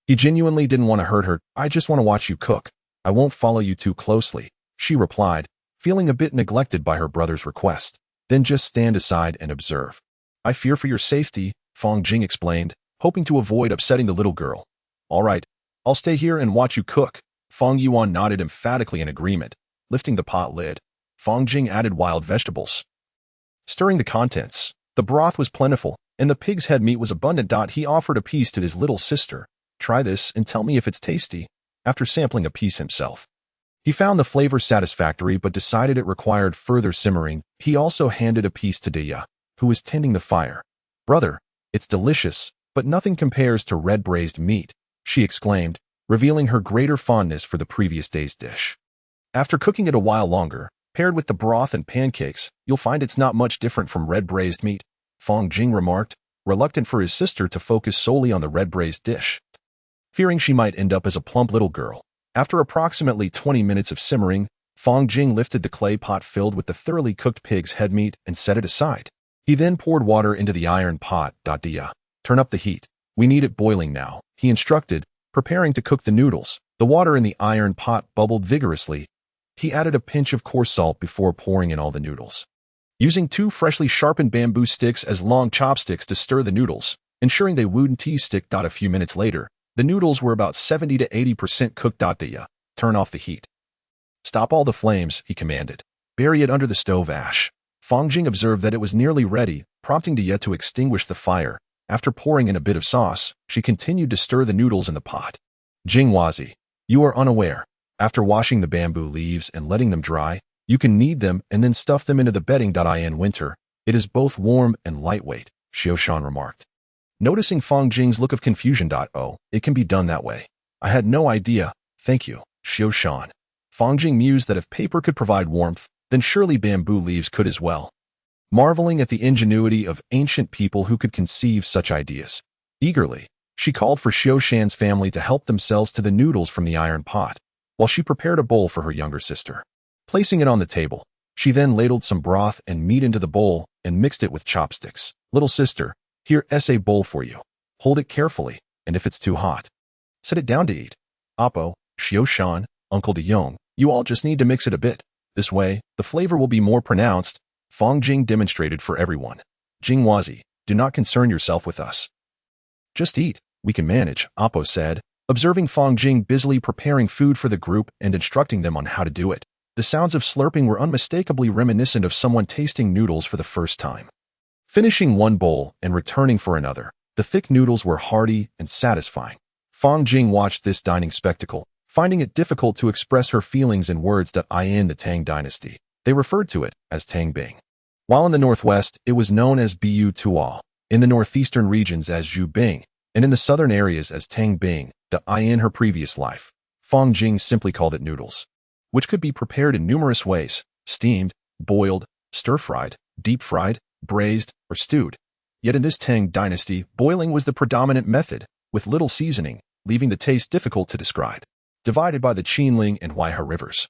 He genuinely didn't want to hurt her. I just want to watch you cook. I won't follow you too closely, she replied, feeling a bit neglected by her brother's request. Then just stand aside and observe. I fear for your safety, Fong Jing explained, hoping to avoid upsetting the little girl. All right, I'll stay here and watch you cook. Fong Yuan nodded emphatically in agreement, lifting the pot lid. Fong Jing added wild vegetables, stirring the contents. The broth was plentiful, and the pig's head meat was abundant. He offered a piece to his little sister. Try this and tell me if it's tasty. After sampling a piece himself, He found the flavor satisfactory but decided it required further simmering. He also handed a piece to Dia, who was tending the fire. "Brother, it's delicious, but nothing compares to red braised meat," she exclaimed, revealing her greater fondness for the previous day's dish. "After cooking it a while longer, paired with the broth and pancakes, you'll find it's not much different from red braised meat," Fang Jing remarked, reluctant for his sister to focus solely on the red braised dish. Fearing she might end up as a plump little girl, after approximately 20 minutes of simmering, Fang Jing lifted the clay pot filled with the thoroughly cooked pig's head meat and set it aside. He then poured water into the iron pot. Dia, turn up the heat. We need it boiling now, he instructed, preparing to cook the noodles. The water in the iron pot bubbled vigorously. He added a pinch of coarse salt before pouring in all the noodles. Using 2 freshly sharpened bamboo sticks as long chopsticks to stir the noodles, ensuring they wouldn't stick. A few minutes later, the noodles were about 70 to 80% cooked. Dia, turn off the heat. Stop all the flames, he commanded. Bury it under the stove ash. Fang Jing observed that it was nearly ready, prompting Dia to extinguish the fire. After pouring in a bit of sauce, she continued to stir the noodles in the pot. "Jingwazi, you are unaware. After washing the bamboo leaves and letting them dry, you can knead them and then stuff them into the bedding. In winter, it is both warm and lightweight," Xiaoshan remarked. Noticing Fang Jing's look of confusion. "Oh, it can be done that way. I had no idea. Thank you, Xiaoshan." Fang Jing mused that if paper could provide warmth, then surely bamboo leaves could as well. Marveling at the ingenuity of ancient people who could conceive such ideas. Eagerly, she called for Xiaoshan's family to help themselves to the noodles from the iron pot, while she prepared a bowl for her younger sister. Placing it on the table, she then ladled some broth and meat into the bowl and mixed it with chopsticks. "Little sister, here's a bowl for you. Hold it carefully, and if it's too hot, set it down to eat. Oppo, Xiaoshan, Uncle De Yong, you all just need to mix it a bit. This way, the flavor will be more pronounced," Fang Jing demonstrated for everyone. "Jingwazi, do not concern yourself with us. Just eat, we can manage," Oppo said, observing Fang Jing busily preparing food for the group and instructing them on how to do it. The sounds of slurping were unmistakably reminiscent of someone tasting noodles for the first time. Finishing one bowl and returning for another, the thick noodles were hearty and satisfying. Fang Jing watched this dining spectacle, finding it difficult to express her feelings in words. In the Tang Dynasty, they referred to it as Tang Bing. While in the northwest, it was known as Bu Tuo, in the northeastern regions as Zhu Bing, and in the southern areas as Tang Bing. In her previous life, Fang Jing simply called it noodles, which could be prepared in numerous ways: steamed, boiled, stir-fried, deep-fried, braised, or stewed. Yet in this Tang Dynasty, boiling was the predominant method, with little seasoning, leaving the taste difficult to describe. Divided by the Qinling and Huaihe rivers,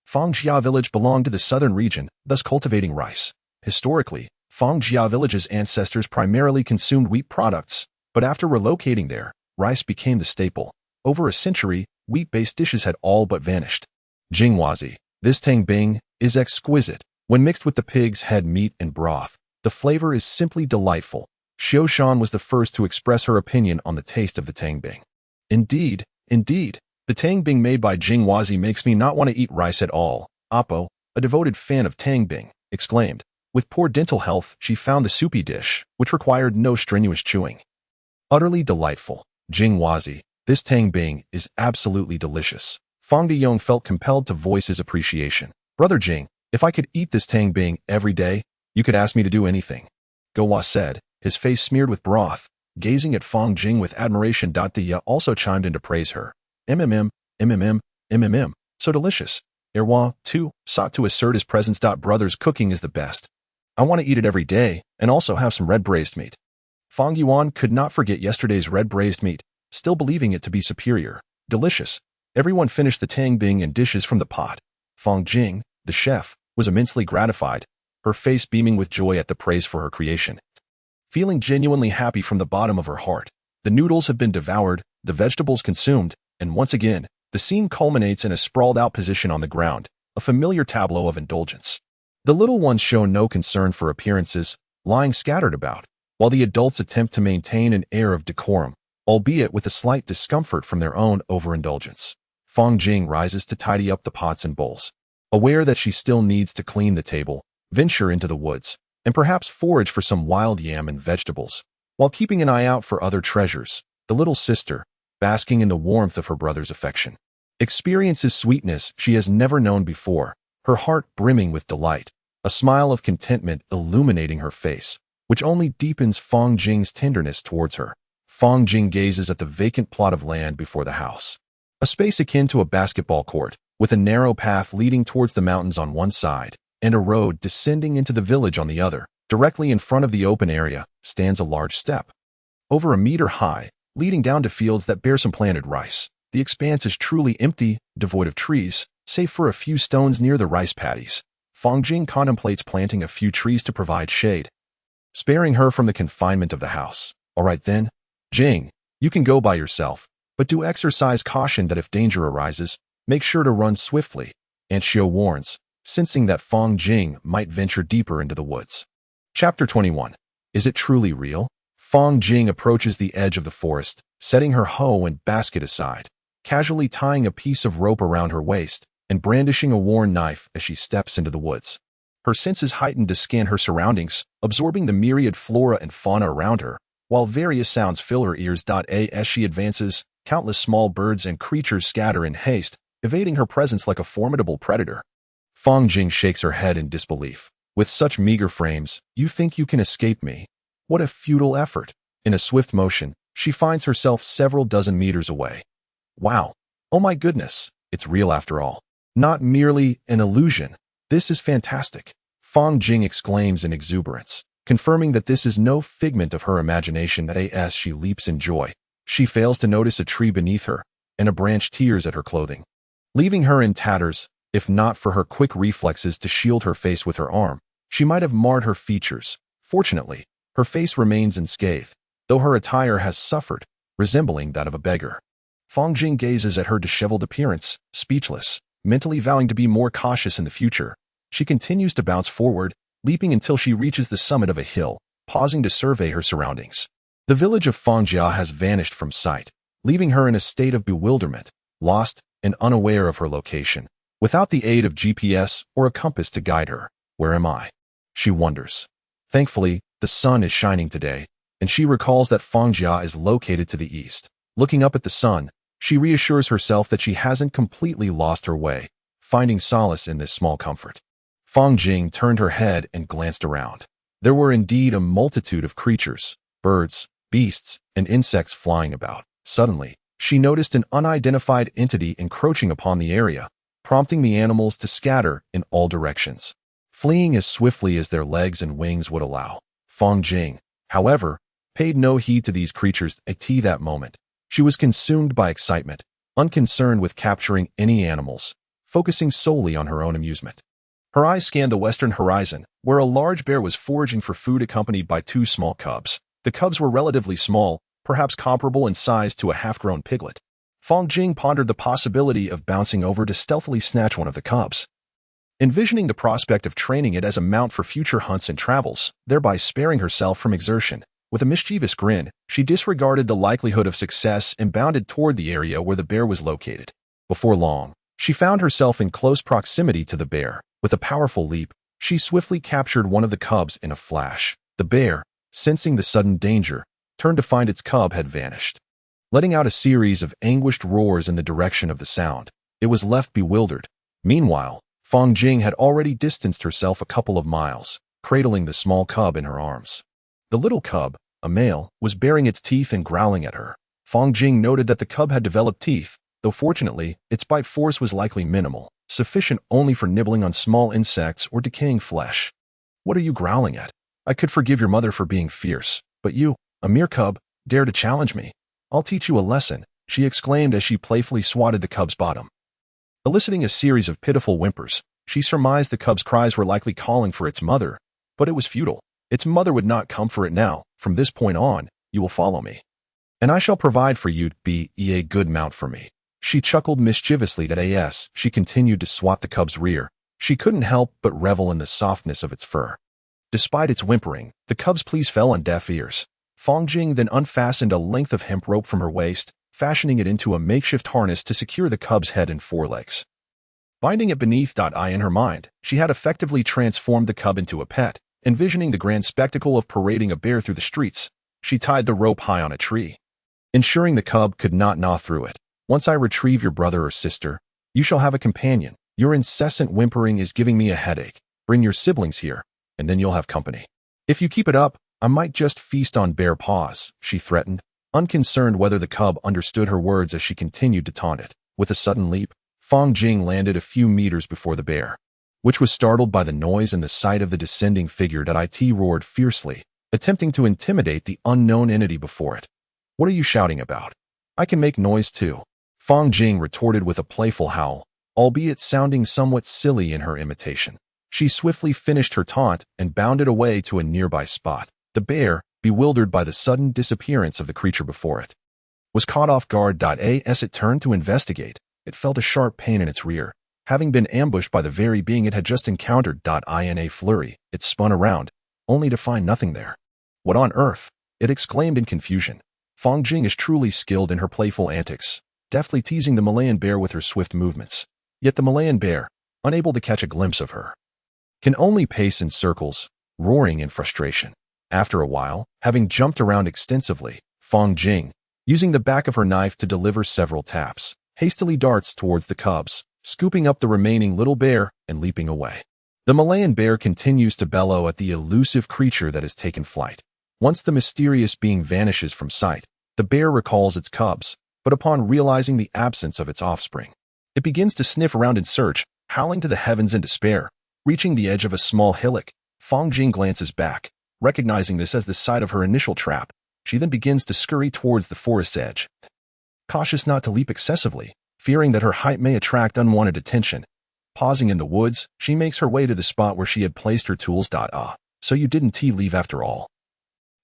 Fangjia village belonged to the southern region, thus cultivating rice. Historically, Fangjia village's ancestors primarily consumed wheat products, but after relocating there, rice became the staple. Over a century, wheat-based dishes had all but vanished. Jingwazi, this Tang Bing, is exquisite. When mixed with the pig's head meat and broth, the flavor is simply delightful. Xiaoshan was the first to express her opinion on the taste of the Tang Bing. Indeed, the Tang Bing made by Jingwazi makes me not want to eat rice at all," Oppo, a devoted fan of Tang Bing, exclaimed. With poor dental health, she found the soupy dish, which required no strenuous chewing, utterly delightful. "Jingwazi, this Tang Bing is absolutely delicious." Fang Deyong felt compelled to voice his appreciation. "Brother Jing, if I could eat this Tang Bing every day, you could ask me to do anything," Gowa said, his face smeared with broth, gazing at Fang Jing with admiration. Dia also chimed in to praise her. So delicious. Erwa, too, sought to assert his presence. "Brother's cooking is the best. I want to eat it every day, and also have some red braised meat." Fang Yuan could not forget yesterday's red braised meat, still believing it to be superior. Delicious. Everyone finished the Tang Bing and dishes from the pot. Fang Jing, the chef, was immensely gratified, her face beaming with joy at the praise for her creation. Feeling genuinely happy from the bottom of her heart, the noodles have been devoured, the vegetables consumed, and once again, the scene culminates in a sprawled-out position on the ground, a familiar tableau of indulgence. The little ones show no concern for appearances, lying scattered about, while the adults attempt to maintain an air of decorum, albeit with a slight discomfort from their own overindulgence. Fang Jing rises to tidy up the pots and bowls, aware that she still needs to clean the table, venture into the woods, and perhaps forage for some wild yam and vegetables, while keeping an eye out for other treasures. The little sister, basking in the warmth of her brother's affection, experiences sweetness she has never known before, her heart brimming with delight, a smile of contentment illuminating her face, which only deepens Fang Jing's tenderness towards her. Fang Jing gazes at the vacant plot of land before the house. A space akin to a basketball court, with a narrow path leading towards the mountains on one side, and a road descending into the village on the other. Directly in front of the open area stands a large step, over a meter high, leading down to fields that bear some planted rice. The expanse is truly empty, devoid of trees, save for a few stones near the rice paddies. Fang Jing contemplates planting a few trees to provide shade, sparing her from the confinement of the house. All right then, Jing, you can go by yourself, but do exercise caution that if danger arises, make sure to run swiftly, Aunt Xiao warns, sensing that Fang Jing might venture deeper into the woods. Chapter 21. Is it truly real? Fang Jing approaches the edge of the forest, setting her hoe and basket aside, casually tying a piece of rope around her waist and brandishing a worn knife as she steps into the woods. Her senses heighten to scan her surroundings, absorbing the myriad flora and fauna around her, while various sounds fill her ears. As she advances, countless small birds and creatures scatter in haste, evading her presence like a formidable predator. Fang Jing shakes her head in disbelief. With such meager frames, you think you can escape me? What a futile effort. In a swift motion, she finds herself several dozen meters away. Wow. Oh my goodness. It's real after all. Not merely an illusion. This is fantastic. Fang Jing exclaims in exuberance, confirming that this is no figment of her imagination. As she leaps in joy, she fails to notice a tree beneath her, and a branch tears at her clothing, leaving her in tatters. If not for her quick reflexes to shield her face with her arm, she might have marred her features. Fortunately, her face remains unscathed, though her attire has suffered, resembling that of a beggar. Fang Jing gazes at her disheveled appearance, speechless, mentally vowing to be more cautious in the future. She continues to bounce forward, leaping until she reaches the summit of a hill, pausing to survey her surroundings. The village of Fangjia has vanished from sight, leaving her in a state of bewilderment, lost and unaware of her location. Without the aid of GPS or a compass to guide her, where am I? She wonders. Thankfully, the sun is shining today, and she recalls that Fangjia is located to the east. Looking up at the sun, she reassures herself that she hasn't completely lost her way, finding solace in this small comfort. Fang Jing turned her head and glanced around. There were indeed a multitude of creatures, birds, beasts, and insects flying about. Suddenly, she noticed an unidentified entity encroaching upon the area, prompting the animals to scatter in all directions, fleeing as swiftly as their legs and wings would allow. Fang Jing, however, paid no heed to these creatures at that moment. She was consumed by excitement, unconcerned with capturing any animals, focusing solely on her own amusement. Her eyes scanned the western horizon, where a large bear was foraging for food accompanied by two small cubs. The cubs were relatively small, perhaps comparable in size to a half-grown piglet. Fang Jing pondered the possibility of bouncing over to stealthily snatch one of the cubs, envisioning the prospect of training it as a mount for future hunts and travels, thereby sparing herself from exertion. With a mischievous grin, she disregarded the likelihood of success and bounded toward the area where the bear was located. Before long, she found herself in close proximity to the bear. With a powerful leap, she swiftly captured one of the cubs in a flash. The bear, sensing the sudden danger, turned to find its cub had vanished. Letting out a series of anguished roars in the direction of the sound, it was left bewildered. Meanwhile, Fang Jing had already distanced herself a couple of miles, cradling the small cub in her arms. The little cub, a male, was baring its teeth and growling at her. Fang Jing noted that the cub had developed teeth, though fortunately, its bite force was likely minimal, sufficient only for nibbling on small insects or decaying flesh. What are you growling at? I could forgive your mother for being fierce, but you, a mere cub, dare to challenge me. I'll teach you a lesson, she exclaimed as she playfully swatted the cub's bottom. Eliciting a series of pitiful whimpers, she surmised the cub's cries were likely calling for its mother, but it was futile. Its mother would not come for it now. From this point on, you will follow me, and I shall provide for you to be a good mount for me. She chuckled mischievously as she continued to swat the cub's rear. She couldn't help but revel in the softness of its fur. Despite its whimpering, the cub's pleas fell on deaf ears. Fang Jing then unfastened a length of hemp rope from her waist, fashioning it into a makeshift harness to secure the cub's head and forelegs. Binding it beneath in her mind, she had effectively transformed the cub into a pet. Envisioning the grand spectacle of parading a bear through the streets, she tied the rope high on a tree, ensuring the cub could not gnaw through it. Once I retrieve your brother or sister, you shall have a companion. Your incessant whimpering is giving me a headache. Bring your siblings here, and then you'll have company. If you keep it up, I might just feast on bear paws," she threatened, unconcerned whether the cub understood her words as she continued to taunt it. With a sudden leap, Fang Jing landed a few meters before the bear, which was startled by the noise and the sight of the descending figure that it roared fiercely, attempting to intimidate the unknown entity before it. "What are you shouting about? I can make noise too," Fang Jing retorted with a playful howl, albeit sounding somewhat silly in her imitation. She swiftly finished her taunt and bounded away to a nearby spot. The bear, bewildered by the sudden disappearance of the creature before it, was caught off guard. As it turned to investigate, it felt a sharp pain in its rear, having been ambushed by the very being it had just encountered. In a flurry, it spun around, only to find nothing there. "What on earth?" it exclaimed in confusion. Fang Jing is truly skilled in her playful antics, deftly teasing the Malayan bear with her swift movements. Yet the Malayan bear, unable to catch a glimpse of her, can only pace in circles, roaring in frustration. After a while, having jumped around extensively, Fang Jing, using the back of her knife to deliver several taps, hastily darts towards the cubs, scooping up the remaining little bear and leaping away. The Malayan bear continues to bellow at the elusive creature that has taken flight. Once the mysterious being vanishes from sight, the bear recalls its cubs, but upon realizing the absence of its offspring, it begins to sniff around in search, howling to the heavens in despair. Reaching the edge of a small hillock, Fang Jing glances back. Recognizing this as the site of her initial trap, she then begins to scurry towards the forest's edge, cautious not to leap excessively, fearing that her height may attract unwanted attention. Pausing in the woods, she makes her way to the spot where she had placed her tools. So you didn't leave after all.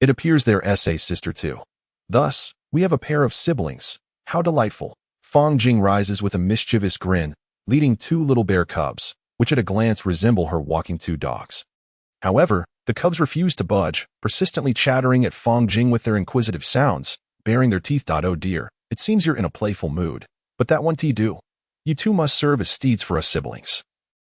It appears their sister too. Thus, we have a pair of siblings. How delightful. Fang Jing rises with a mischievous grin, leading two little bear cubs, which at a glance resemble her walking two dogs. However, the cubs refuse to budge, persistently chattering at Fang Jing with their inquisitive sounds, baring their teeth. "Oh dear, it seems you're in a playful mood. But that won't do. You two must serve as steeds for us siblings.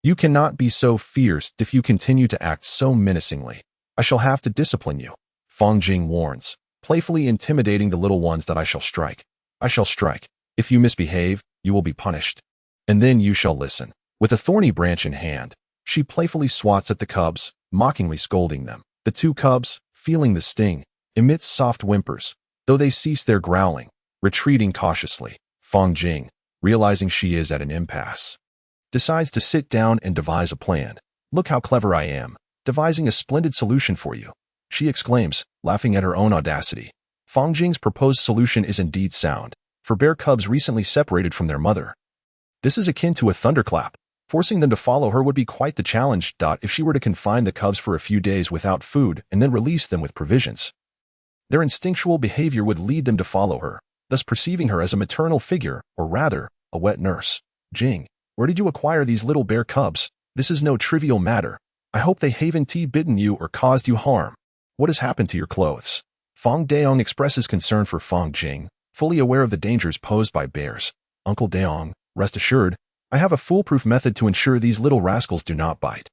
You cannot be so fierce if you continue to act so menacingly. I shall have to discipline you," Fang Jing warns, playfully intimidating the little ones. "I shall strike. I shall strike. If you misbehave, you will be punished. And then you shall listen." With a thorny branch in hand, she playfully swats at the cubs, mockingly scolding them. The two cubs, feeling the sting, emit soft whimpers, though they cease their growling, retreating cautiously. Fang Jing, realizing she is at an impasse, decides to sit down and devise a plan. "Look how clever I am, devising a splendid solution for you," she exclaims, laughing at her own audacity. Fang Jing's proposed solution is indeed sound, for bear cubs recently separated from their mother. This is akin to a thunderclap. Forcing them to follow her would be quite the challenge. If she were to confine the cubs for a few days without food and then release them with provisions, their instinctual behavior would lead them to follow her, thus perceiving her as a maternal figure, or rather, a wet nurse. "Jing, where did you acquire these little bear cubs? This is no trivial matter. I hope they haven't bitten you or caused you harm. What has happened to your clothes?" Fang Daong expresses concern for Fang Jing, fully aware of the dangers posed by bears. "Uncle Daong, rest assured, I have a foolproof method to ensure these little rascals do not bite.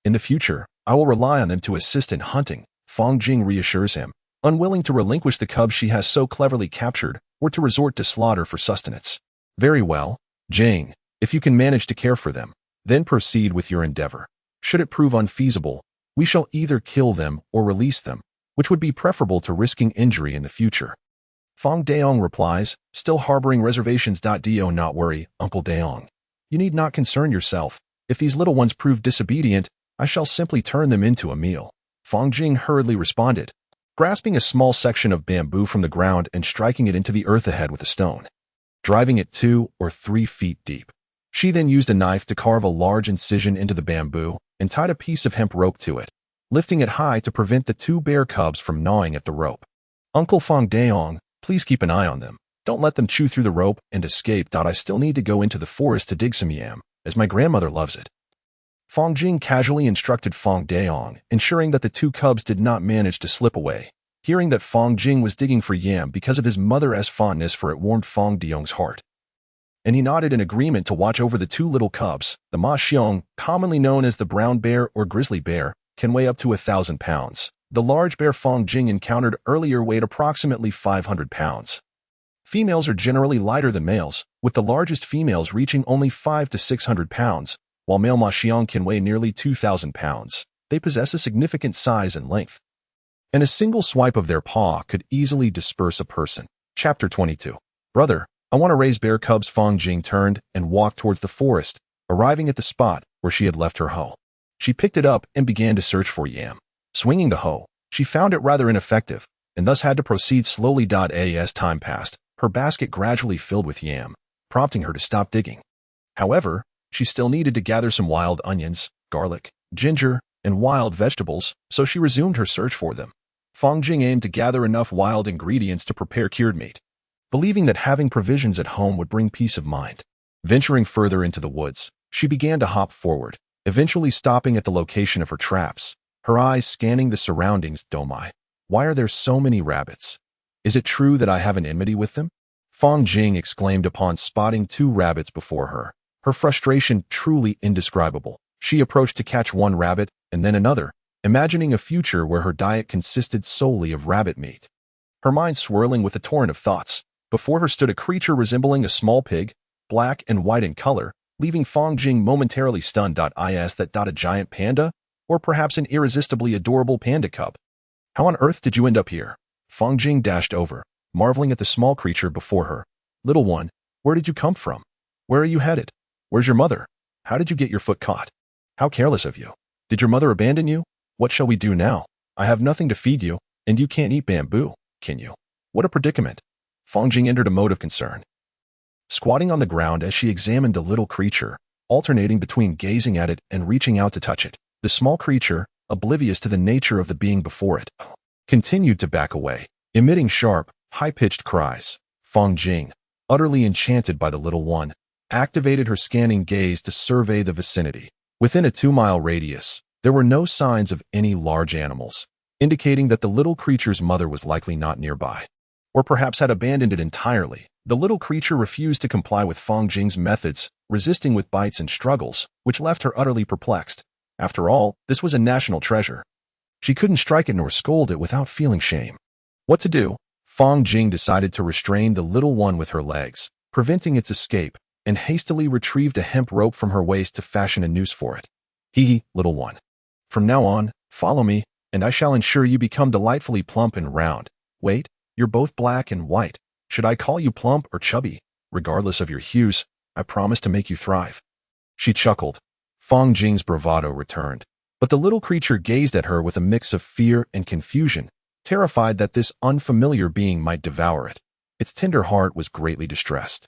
In the future, I will rely on them to assist in hunting," Fang Jing reassures him, unwilling to relinquish the cubs she has so cleverly captured or to resort to slaughter for sustenance. "Very well, Jing, if you can manage to care for them, then proceed with your endeavor. Should it prove unfeasible, we shall either kill them or release them, which would be preferable to risking injury in the future." Fang Daong replies, still harboring reservations. "Do not worry, Uncle Daong. You need not concern yourself. If these little ones prove disobedient, I shall simply turn them into a meal." Fang Jing hurriedly responded, grasping a small section of bamboo from the ground and striking it into the earth ahead with a stone, driving it 2 or 3 feet deep. She then used a knife to carve a large incision into the bamboo and tied a piece of hemp rope to it, lifting it high to prevent the two bear cubs from gnawing at the rope. "Uncle Fang Daong, please keep an eye on them. Don't let them chew through the rope and escape. I still need to go into the forest to dig some yam, as my grandmother loves it." Fang Jing casually instructed Fang Daong, ensuring that the two cubs did not manage to slip away. Hearing that Fang Jing was digging for yam because of his mother's fondness for it warmed Fang Daong's heart, and he nodded in agreement to watch over the two little cubs. The ma xiong, commonly known as the brown bear or grizzly bear, can weigh up to 1,000 pounds. The large bear Fang Jing encountered earlier weighed approximately 500 pounds. Females are generally lighter than males, with the largest females reaching only 5 to 600 pounds, while male mahxiang can weigh nearly 2,000 pounds. They possess a significant size and length, and a single swipe of their paw could easily disperse a person. Chapter 22. Brother, I want to raise bear cubs. Fang Jing turned and walked towards the forest, arriving at the spot where she had left her hoe. She picked it up and began to search for yam. Swinging the hoe, she found it rather ineffective, and thus had to proceed slowly. As time passed, her basket gradually filled with yam, prompting her to stop digging. However, she still needed to gather some wild onions, garlic, ginger, and wild vegetables, so she resumed her search for them. Fang Jing aimed to gather enough wild ingredients to prepare cured meat, believing that having provisions at home would bring peace of mind. Venturing further into the woods, she began to hop forward, eventually stopping at the location of her traps, her eyes scanning the surroundings. Oh my, why are there so many rabbits? Is it true that I have an enmity with them? Fang Jing exclaimed upon spotting 2 rabbits before her, her frustration truly indescribable. She approached to catch one rabbit and then another, imagining a future where her diet consisted solely of rabbit meat. Her mind swirling with a torrent of thoughts, before her stood a creature resembling a small pig, black and white in color, leaving Fang Jing momentarily stunned. Is that a giant panda? Or perhaps an irresistibly adorable panda cub? How on earth did you end up here? Fang Jing dashed over, marveling at the small creature before her. Little one, where did you come from? Where are you headed? Where's your mother? How did you get your foot caught? How careless of you. Did your mother abandon you? What shall we do now? I have nothing to feed you, and you can't eat bamboo, can you? What a predicament. Fang Jing entered a mode of concern, squatting on the ground as she examined the little creature, alternating between gazing at it and reaching out to touch it. The small creature, oblivious to the nature of the being before it, continued to back away, emitting sharp, high-pitched cries. Fang Jing, utterly enchanted by the little one, activated her scanning gaze to survey the vicinity. Within a 2-mile radius, there were no signs of any large animals, indicating that the little creature's mother was likely not nearby, or perhaps had abandoned it entirely. The little creature refused to comply with Fang Jing's methods, resisting with bites and struggles, which left her utterly perplexed. After all, this was a national treasure. She couldn't strike it nor scold it without feeling shame. What to do? Fang Jing decided to restrain the little one with her legs, preventing its escape, and hastily retrieved a hemp rope from her waist to fashion a noose for it. Hee, little one. From now on, follow me, and I shall ensure you become delightfully plump and round. Wait, you're both black and white. Should I call you plump or chubby? Regardless of your hues, I promise to make you thrive. She chuckled. Fang Jing's bravado returned, but the little creature gazed at her with a mix of fear and confusion, terrified that this unfamiliar being might devour it. Its tender heart was greatly distressed,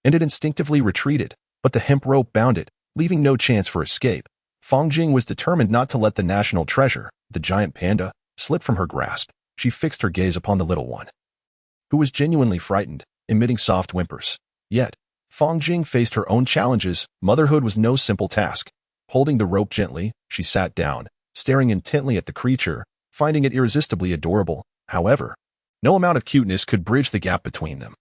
and it instinctively retreated, but the hemp rope bound it, leaving no chance for escape. Fang Jing was determined not to let the national treasure, the giant panda, slip from her grasp. She fixed her gaze upon the little one, who was genuinely frightened, emitting soft whimpers. Yet, Fang Jing faced her own challenges. Motherhood was no simple task. Holding the rope gently, she sat down, staring intently at the creature, finding it irresistibly adorable. However, no amount of cuteness could bridge the gap between them.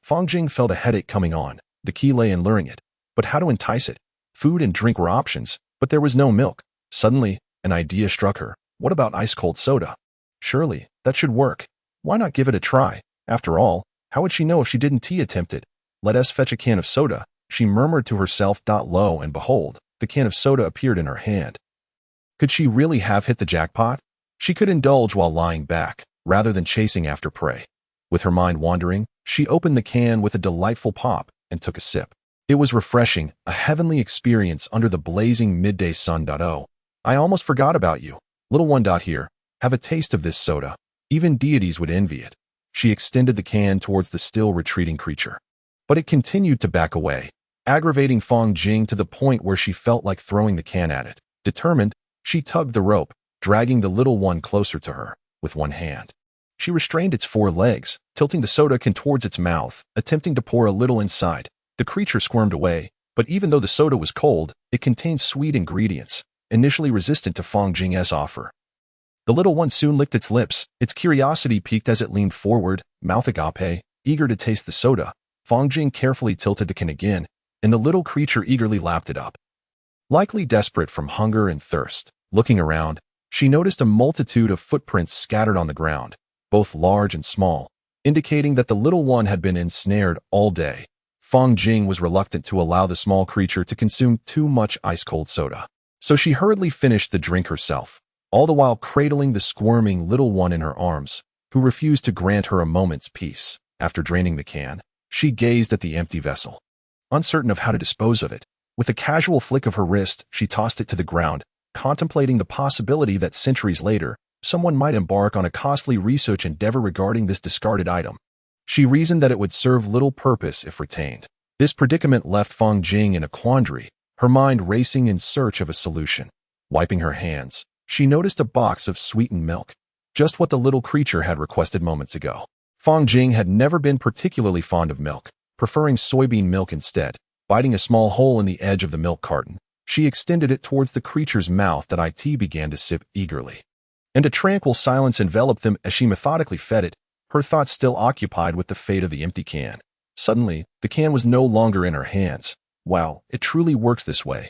Fang Jing felt a headache coming on. The key lay in luring it. But how to entice it? Food and drink were options, but there was no milk. Suddenly, an idea struck her. What about ice-cold soda? Surely, that should work. Why not give it a try? After all, how would she know if she didn't attempt it? Let us fetch a can of soda, she murmured to herself. Lo and behold, the can of soda appeared in her hand. Could she really have hit the jackpot? She could indulge while lying back, rather than chasing after prey. With her mind wandering, she opened the can with a delightful pop and took a sip. It was refreshing, a heavenly experience under the blazing midday sun. Oh, I almost forgot about you. Little one. Here, have a taste of this soda. Even deities would envy it. She extended the can towards the still retreating creature, but it continued to back away, aggravating Fang Jing to the point where she felt like throwing the can at it. Determined, she tugged the rope, dragging the little one closer to her. With one hand, she restrained its 4 legs, tilting the soda can towards its mouth, attempting to pour a little inside. The creature squirmed away, but even though the soda was cold, it contained sweet ingredients, initially resistant to Fang Jing's offer. The little one soon licked its lips, its curiosity piqued as it leaned forward, mouth agape, eager to taste the soda. Fang Jing carefully tilted the can again, and the little creature eagerly lapped it up. Likely desperate from hunger and thirst, looking around, she noticed a multitude of footprints scattered on the ground, both large and small, indicating that the little one had been ensnared all day. Fang Jing was reluctant to allow the small creature to consume too much ice-cold soda, so she hurriedly finished the drink herself, all the while cradling the squirming little one in her arms, who refused to grant her a moment's peace. After draining the can, she gazed at the empty vessel, uncertain of how to dispose of it. With a casual flick of her wrist, she tossed it to the ground, contemplating the possibility that centuries later, someone might embark on a costly research endeavor regarding this discarded item. She reasoned that it would serve little purpose if retained. This predicament left Fang Jing in a quandary, her mind racing in search of a solution. Wiping her hands, she noticed a box of sweetened milk, just what the little creature had requested moments ago. Fang Jing had never been particularly fond of milk, preferring soybean milk instead. Biting a small hole in the edge of the milk carton, she extended it towards the creature's mouth that it began to sip eagerly. And a tranquil silence enveloped them as she methodically fed it, her thoughts still occupied with the fate of the empty can. Suddenly, the can was no longer in her hands. "Wow, it truly works this way,"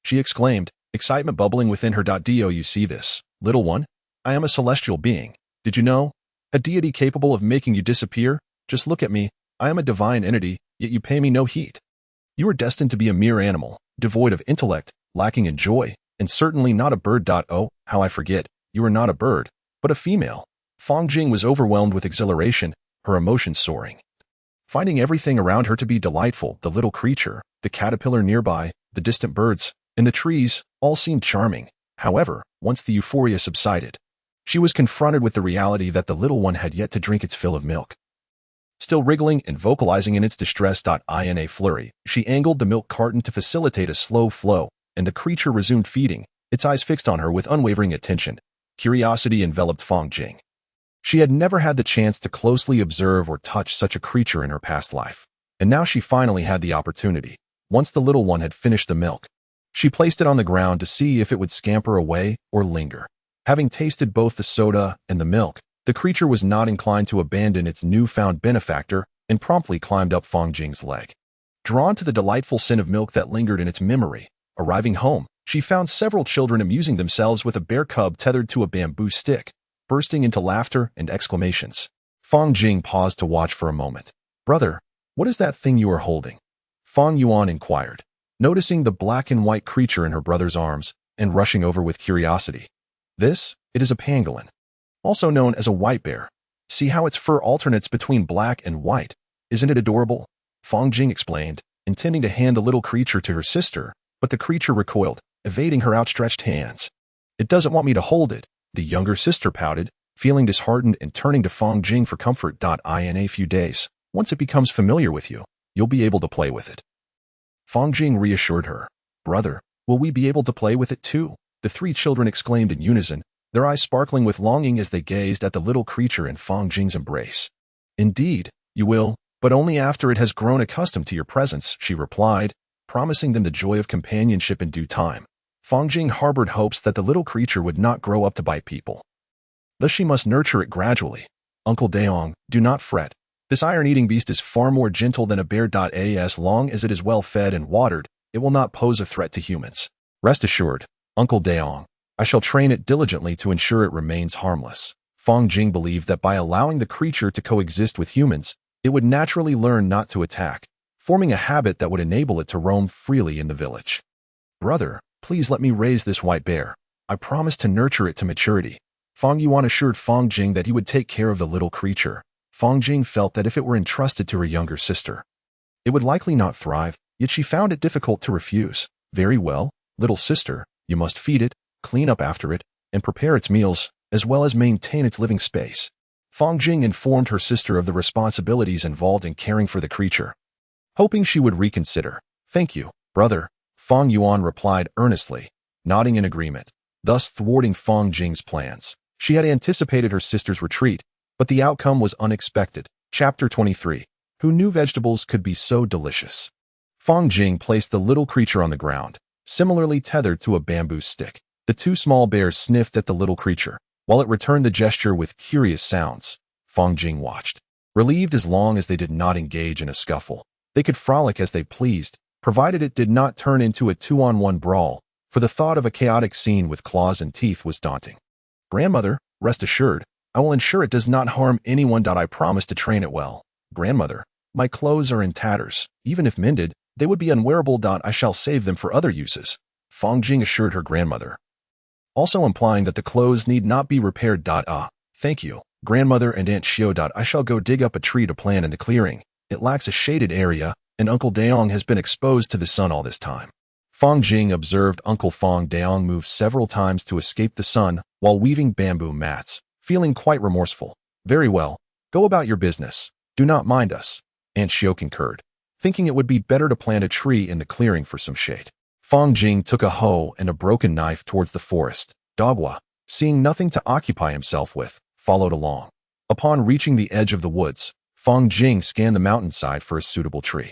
she exclaimed, excitement bubbling within her. Do you see this, little one? I am a celestial being. Did you know? A deity capable of making you disappear? Just look at me. I am a divine entity, yet you pay me no heed. You are destined to be a mere animal, devoid of intellect, lacking in joy, and certainly not a bird. Oh, how I forget, you are not a bird, but a female. Fang Jing was overwhelmed with exhilaration, her emotions soaring. Finding everything around her to be delightful, the little creature, the caterpillar nearby, the distant birds, and the trees, all seemed charming. However, once the euphoria subsided, she was confronted with the reality that the little one had yet to drink its fill of milk. Still wriggling and vocalizing in its distress. In a flurry, she angled the milk carton to facilitate a slow flow, and the creature resumed feeding, its eyes fixed on her with unwavering attention. Curiosity enveloped Fang Jing. She had never had the chance to closely observe or touch such a creature in her past life, and now she finally had the opportunity. Once the little one had finished the milk, she placed it on the ground to see if it would scamper away or linger. Having tasted both the soda and the milk, the creature was not inclined to abandon its newfound benefactor and promptly climbed up Fang Jing's leg. Drawn to the delightful scent of milk that lingered in its memory, arriving home, she found several children amusing themselves with a bear cub tethered to a bamboo stick, bursting into laughter and exclamations. Fang Jing paused to watch for a moment. "Brother, what is that thing you are holding?" Fang Yuan inquired, noticing the black and white creature in her brother's arms and rushing over with curiosity. It is a pangolin, also known as a white bear. See how its fur alternates between black and white. Isn't it adorable? Fang Jing explained, intending to hand the little creature to her sister, but the creature recoiled, evading her outstretched hands. "It doesn't want me to hold it," the younger sister pouted, feeling disheartened and turning to Fang Jing for comfort. In a few days, once it becomes familiar with you, you'll be able to play with it. Fang Jing reassured her. "Brother, will we be able to play with it too?" The three children exclaimed in unison, their eyes sparkling with longing as they gazed at the little creature in Fang Jing's embrace. "Indeed, you will, but only after it has grown accustomed to your presence," she replied, promising them the joy of companionship in due time. Fang Jing harbored hopes that the little creature would not grow up to bite people. Thus she must nurture it gradually. "Uncle Daong, do not fret. This iron-eating beast is far more gentle than a bear. As long as it is well fed and watered, it will not pose a threat to humans. Rest assured, Uncle Daong, I shall train it diligently to ensure it remains harmless." Fang Jing believed that by allowing the creature to coexist with humans, it would naturally learn not to attack, forming a habit that would enable it to roam freely in the village. "Brother, please let me raise this white bear. I promise to nurture it to maturity." Fang Yuan assured Fang Jing that he would take care of the little creature. Fang Jing felt that if it were entrusted to her younger sister, it would likely not thrive, yet she found it difficult to refuse. "Very well, little sister, you must feed it, clean up after it, and prepare its meals, as well as maintain its living space." Fang Jing informed her sister of the responsibilities involved in caring for the creature, hoping she would reconsider. "Thank you, brother," Fang Yuan replied earnestly, nodding in agreement, thus thwarting Fang Jing's plans. She had anticipated her sister's retreat, but the outcome was unexpected. Chapter 23. Who knew vegetables could be so delicious? Fang Jing placed the little creature on the ground, similarly tethered to a bamboo stick. The two small bears sniffed at the little creature, while it returned the gesture with curious sounds. Fang Jing watched, relieved as long as they did not engage in a scuffle. They could frolic as they pleased, provided it did not turn into a two-on-one brawl, for the thought of a chaotic scene with claws and teeth was daunting. "Grandmother, rest assured, I will ensure it does not harm anyone. I promise to train it well. Grandmother, my clothes are in tatters. Even if mended, they would be unwearable. I shall save them for other uses, Fang Jing assured her grandmother, also implying that the clothes need not be repaired. Thank you, grandmother and Aunt Xiao. I shall go dig up a tree to plant in the clearing. It lacks a shaded area, and Uncle Daong has been exposed to the sun all this time. Fang Jing observed Uncle Fang Daong move several times to escape the sun while weaving bamboo mats, feeling quite remorseful. Very well, go about your business. Do not mind us, Aunt Xiao concurred, thinking it would be better to plant a tree in the clearing for some shade. Fang Jing took a hoe and a broken knife towards the forest. Dogwa, seeing nothing to occupy himself with, followed along. Upon reaching the edge of the woods, Fang Jing scanned the mountainside for a suitable tree.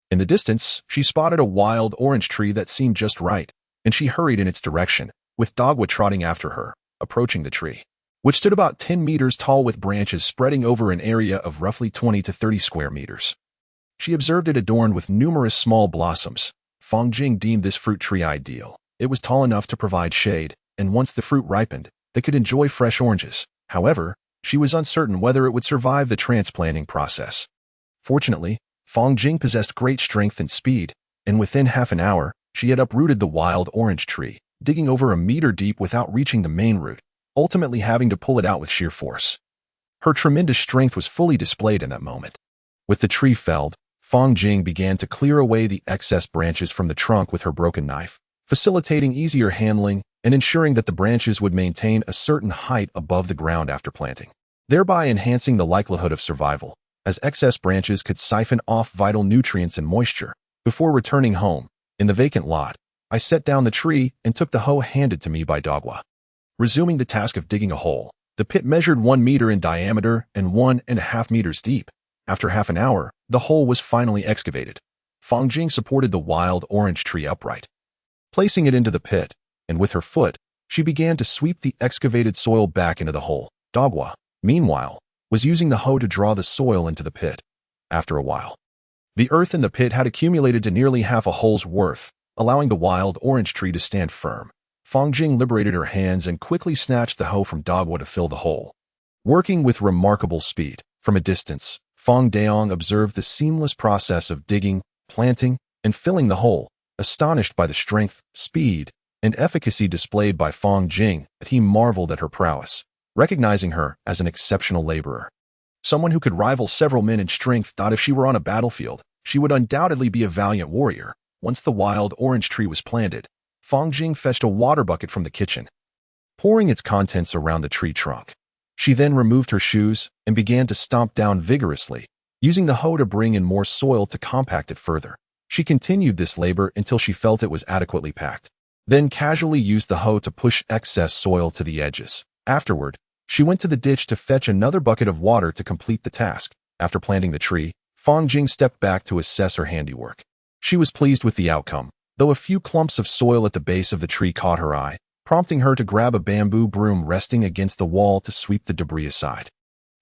In the distance, she spotted a wild orange tree that seemed just right, and she hurried in its direction, with Dogwa trotting after her, approaching the tree, which stood about 10 meters tall with branches spreading over an area of roughly 20 to 30 square meters. She observed it adorned with numerous small blossoms. Fang Jing deemed this fruit tree ideal. It was tall enough to provide shade, and once the fruit ripened, they could enjoy fresh oranges. However, she was uncertain whether it would survive the transplanting process. Fortunately, Fang Jing possessed great strength and speed, and within half an hour, she had uprooted the wild orange tree, digging over a meter deep without reaching the main root, ultimately having to pull it out with sheer force. Her tremendous strength was fully displayed in that moment. With the tree felled, Fang Jing began to clear away the excess branches from the trunk with her broken knife, facilitating easier handling and ensuring that the branches would maintain a certain height above the ground after planting, thereby enhancing the likelihood of survival, as excess branches could siphon off vital nutrients and moisture. Before returning home, in the vacant lot, I set down the tree and took the hoe handed to me by Dogwa. Resuming the task of digging a hole, the pit measured 1 meter in diameter and 1.5 meters deep. After half an hour, the hole was finally excavated. Fang Jing supported the wild orange tree upright, placing it into the pit, and with her foot, she began to sweep the excavated soil back into the hole. Dogwa, meanwhile, was using the hoe to draw the soil into the pit. After a while, the earth in the pit had accumulated to nearly half a hole's worth, allowing the wild orange tree to stand firm. Fang Jing liberated her hands and quickly snatched the hoe from Dogwa to fill the hole. Working with remarkable speed, from a distance, Fang Daong observed the seamless process of digging, planting, and filling the hole, astonished by the strength, speed, and efficacy displayed by Fang Jing that he marveled at her prowess, recognizing her as an exceptional laborer. Someone who could rival several men in strength. If she were on a battlefield, she would undoubtedly be a valiant warrior. Once the wild orange tree was planted, Fang Jing fetched a water bucket from the kitchen, pouring its contents around the tree trunk. She then removed her shoes and began to stomp down vigorously, using the hoe to bring in more soil to compact it further. She continued this labor until she felt it was adequately packed, then casually used the hoe to push excess soil to the edges. Afterward, she went to the ditch to fetch another bucket of water to complete the task. After planting the tree, Fang Jing stepped back to assess her handiwork. She was pleased with the outcome, though a few clumps of soil at the base of the tree caught her eye, prompting her to grab a bamboo broom resting against the wall to sweep the debris aside.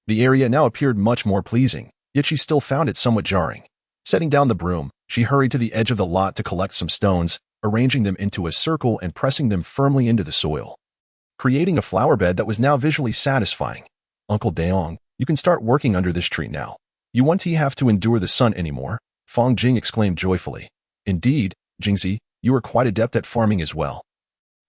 The area now appeared much more pleasing, yet she still found it somewhat jarring. Setting down the broom, she hurried to the edge of the lot to collect some stones, arranging them into a circle and pressing them firmly into the soil, creating a flower bed that was now visually satisfying. Uncle Daong, you can start working under this tree now. You won't have to endure the sun anymore, Fang Jing exclaimed joyfully. Indeed, Jingzi, you are quite adept at farming as well.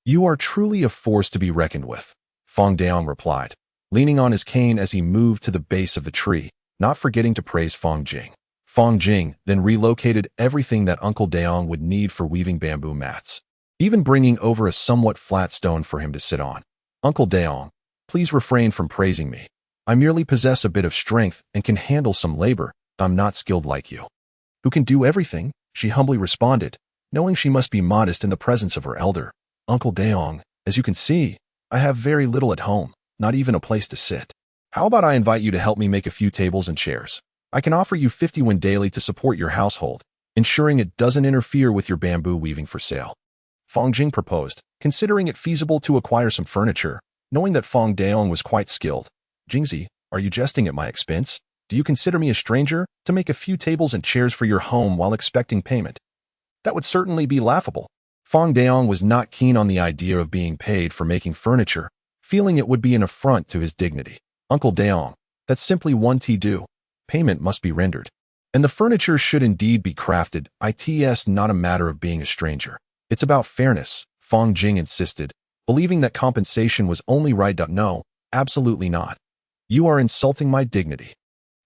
You are truly a force to be reckoned with, Fang Daong replied, leaning on his cane as he moved to the base of the tree, not forgetting to praise Fang Jing. Fang Jing then relocated everything that Uncle Daong would need for weaving bamboo mats, even bringing over a somewhat flat stone for him to sit on. Uncle Daong, please refrain from praising me. I merely possess a bit of strength and can handle some labor. I'm not skilled like you, who can do everything, she humbly responded, knowing she must be modest in the presence of her elder. Uncle Daong, as you can see, I have very little at home, not even a place to sit. How about I invite you to help me make a few tables and chairs? I can offer you 50 won daily to support your household, ensuring it doesn't interfere with your bamboo weaving for sale. Fang Jing proposed, considering it feasible to acquire some furniture, knowing that Fang Daong was quite skilled. Jingzi, are you jesting at my expense? Do you consider me a stranger to make a few tables and chairs for your home while expecting payment? That would certainly be laughable. Fang Daong was not keen on the idea of being paid for making furniture, feeling it would be an affront to his dignity. Uncle Daong, that's simply one tea do. Payment must be rendered. And the furniture should indeed be crafted. It's not a matter of being a stranger. It's about fairness, Fong Jing insisted, believing that compensation was only right. No, absolutely not. You are insulting my dignity.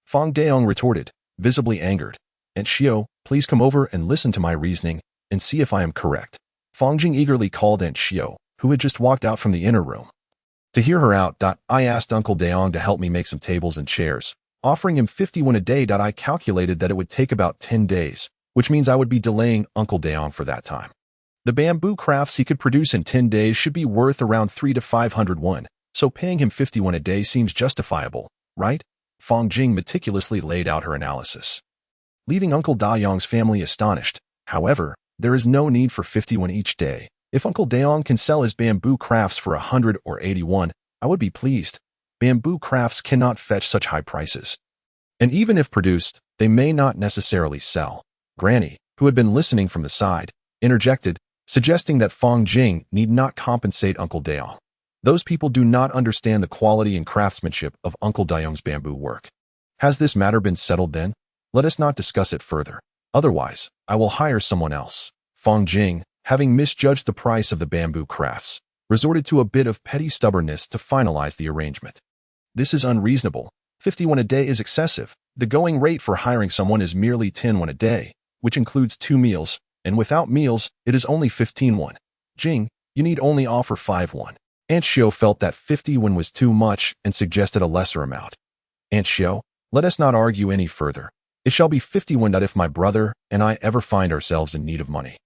Fong Daong retorted, visibly angered. Aunt Xiao, please come over and listen to my reasoning and see if I am correct. Fong Jing eagerly called Aunt Xiao, who had just walked out from the inner room. To hear her out, I asked Uncle Daong to help me make some tables and chairs, offering him 51 a day. I calculated that it would take about 10 days, which means I would be delaying Uncle Daong for that time. The bamboo crafts he could produce in 10 days should be worth around 300 to 500 won, so paying him 51 a day seems justifiable, right? Fong Jing meticulously laid out her analysis, leaving Uncle Daong's family astonished. However, there is no need for 51 each day. If Uncle Daong can sell his bamboo crafts for 100 or 81, I would be pleased. Bamboo crafts cannot fetch such high prices. And even if produced, they may not necessarily sell. Granny, who had been listening from the side, interjected, suggesting that Fong Jing need not compensate Uncle Daong. Those people do not understand the quality and craftsmanship of Uncle Daong's bamboo work. Has this matter been settled then? Let us not discuss it further. Otherwise, I will hire someone else. Fong Jing, having misjudged the price of the bamboo crafts, resorted to a bit of petty stubbornness to finalize the arrangement. This is unreasonable. 51 a day is excessive. The going rate for hiring someone is merely 10 won a day, which includes 2 meals, and without meals, it is only 15 won. Jing, you need only offer 5 won. Aunt Xiao felt that 50 won was too much and suggested a lesser amount. Aunt Xiao, let us not argue any further. It shall be 50 won if my brother and I ever find ourselves in need of money.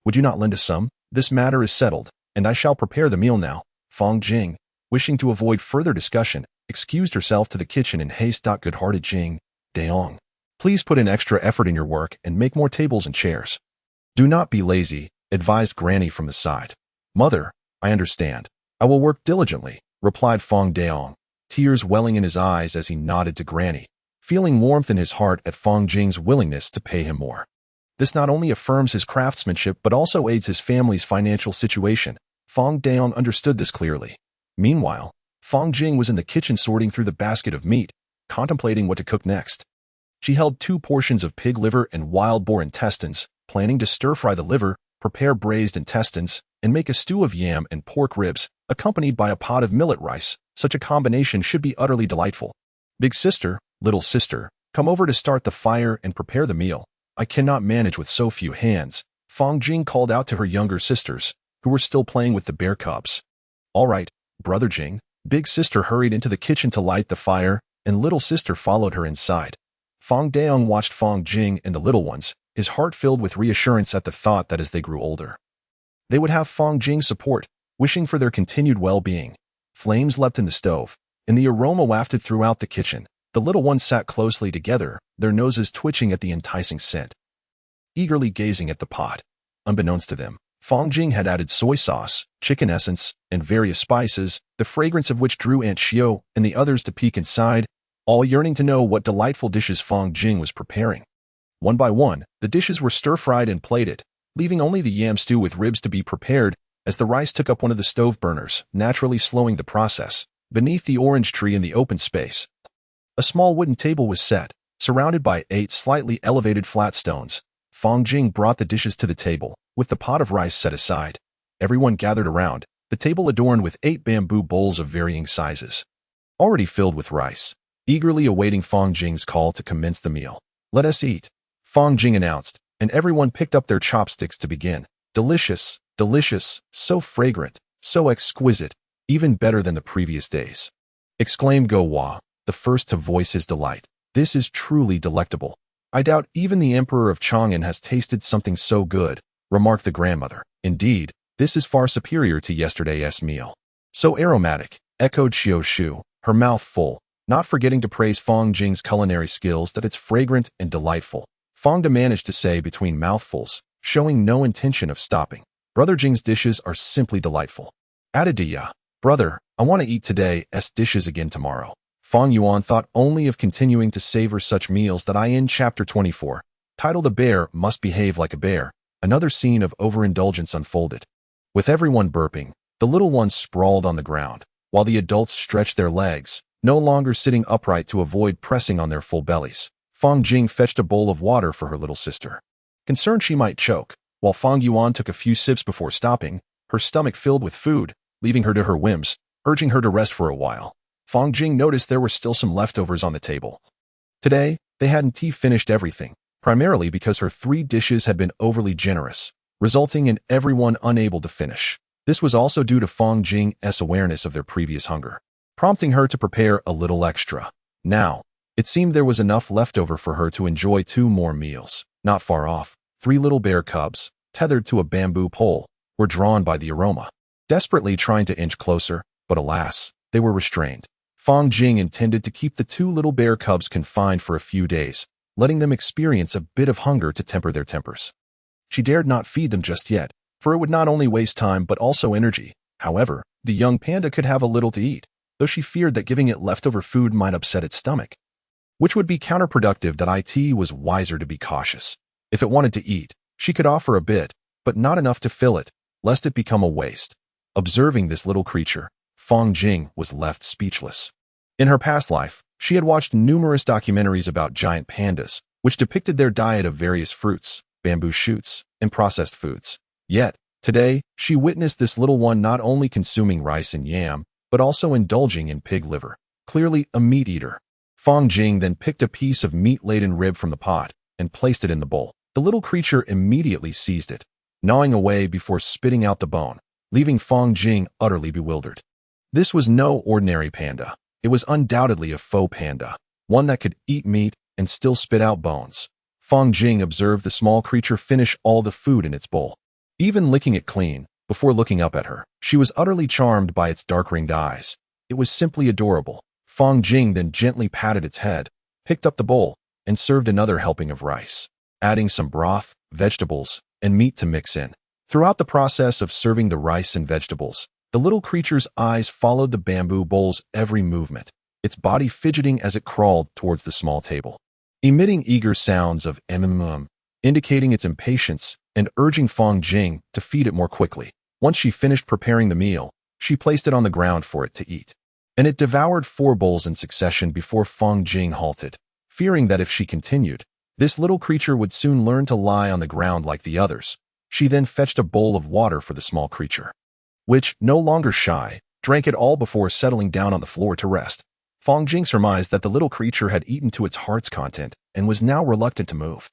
Would you not lend a sum? This matter is settled, and I shall prepare the meal now. Fong Jing, wishing to avoid further discussion, excused herself to the kitchen in haste. Good-hearted Jing, Daong, please put in extra effort in your work and make more tables and chairs. Do not be lazy, advised Granny from the side. Mother, I understand. I will work diligently, replied Fong Daong, tears welling in his eyes as he nodded to Granny, feeling warmth in his heart at Fong Jing's willingness to pay him more. This not only affirms his craftsmanship but also aids his family's financial situation. Fong Daong understood this clearly. Meanwhile, Fong Jing was in the kitchen sorting through the basket of meat, contemplating what to cook next. She held 2 portions of pig liver and wild boar intestines, planning to stir-fry the liver, prepare braised intestines, and make a stew of yam and pork ribs, accompanied by a pot of millet rice. Such a combination should be utterly delightful. Big sister, little sister, come over to start the fire and prepare the meal. I cannot manage with so few hands. Fong Jing called out to her younger sisters, who were still playing with the bear cubs. All right, brother Jing. Big sister hurried into the kitchen to light the fire, and little sister followed her inside. Fong Daong watched Fong Jing and the little ones, his heart filled with reassurance at the thought that as they grew older, they would have Fong Jing's support, wishing for their continued well-being. Flames leapt in the stove, and the aroma wafted throughout the kitchen. The little ones sat closely together, their noses twitching at the enticing scent, eagerly gazing at the pot. Unbeknownst to them, Fong Jing had added soy sauce, chicken essence, and various spices, the fragrance of which drew Aunt Xiao and the others to peek inside, all yearning to know what delightful dishes Fong Jing was preparing. One by one, the dishes were stir-fried and plated, leaving only the yam stew with ribs to be prepared, as the rice took up one of the stove burners, naturally slowing the process. Beneath the orange tree in the open space, a small wooden table was set, surrounded by 8 slightly elevated flat stones. Fong Jing brought the dishes to the table, with the pot of rice set aside. Everyone gathered around, the table adorned with 8 bamboo bowls of varying sizes, already filled with rice, eagerly awaiting Fong Jing's call to commence the meal. Let us eat, Fong Jing announced, and everyone picked up their chopsticks to begin. Delicious, delicious, so fragrant, so exquisite, even better than the previous days, exclaimed Go Hua, the first to voice his delight. This is truly delectable. I doubt even the Emperor of Chang'an has tasted something so good, remarked the grandmother. Indeed, this is far superior to yesterday's meal. So aromatic, echoed Xiao Shu, her mouth full, not forgetting to praise Fong Jing's culinary skills that it's fragrant and delightful. Fong De managed to say between mouthfuls, showing no intention of stopping. Brother Jing's dishes are simply delightful. Added to Ya, brother, I want to eat today's dishes again tomorrow. Fong Yuan thought only of continuing to savor such meals that in Chapter 24, titled A Bear Must Behave Like a Bear, another scene of overindulgence unfolded. With everyone burping, the little ones sprawled on the ground, while the adults stretched their legs, no longer sitting upright to avoid pressing on their full bellies. Fang Jing fetched a bowl of water for her little sister, concerned she might choke, while Fang Yuan took a few sips before stopping, her stomach filled with food, leaving her to her whims, urging her to rest for a while. Fang Jing noticed there were still some leftovers on the table. Today, they hadn't finished everything, primarily because her 3 dishes had been overly generous, resulting in everyone unable to finish. This was also due to Fang Jing's awareness of their previous hunger, prompting her to prepare a little extra. Now, it seemed there was enough left over for her to enjoy 2 more meals. Not far off, 3 little bear cubs, tethered to a bamboo pole, were drawn by the aroma, desperately trying to inch closer, but alas, they were restrained. Fang Jing intended to keep the 2 little bear cubs confined for a few days, letting them experience a bit of hunger to temper their tempers. She dared not feed them just yet, for it would not only waste time but also energy. However, the young panda could have a little to eat, though she feared that giving it leftover food might upset its stomach, which would be counterproductive. It was wiser to be cautious. If it wanted to eat, she could offer a bit, but not enough to fill it, lest it become a waste. Observing this little creature, Fang Jing was left speechless. In her past life, she had watched numerous documentaries about giant pandas, which depicted their diet of various fruits, bamboo shoots, and processed foods. Yet, today, she witnessed this little one not only consuming rice and yam, but also indulging in pig liver, clearly a meat eater. Fang Jing then picked a piece of meat-laden rib from the pot and placed it in the bowl. The little creature immediately seized it, gnawing away before spitting out the bone, leaving Fang Jing utterly bewildered. This was no ordinary panda. It was undoubtedly a faux panda, one that could eat meat and still spit out bones. Fang Jing observed the small creature finish all the food in its bowl, even licking it clean, before looking up at her. She was utterly charmed by its dark-ringed eyes. It was simply adorable. Fang Jing then gently patted its head, picked up the bowl, and served another helping of rice, adding some broth, vegetables, and meat to mix in. Throughout the process of serving the rice and vegetables, the little creature's eyes followed the bamboo bowl's every movement, its body fidgeting as it crawled towards the small table, emitting eager sounds of indicating its impatience and urging Fang Jing to feed it more quickly. Once she finished preparing the meal, she placed it on the ground for it to eat, and it devoured 4 bowls in succession before Fang Jing halted, fearing that if she continued, this little creature would soon learn to lie on the ground like the others. She then fetched a bowl of water for the small creature, which, no longer shy, drank it all before settling down on the floor to rest. Fang Jing surmised that the little creature had eaten to its heart's content and was now reluctant to move.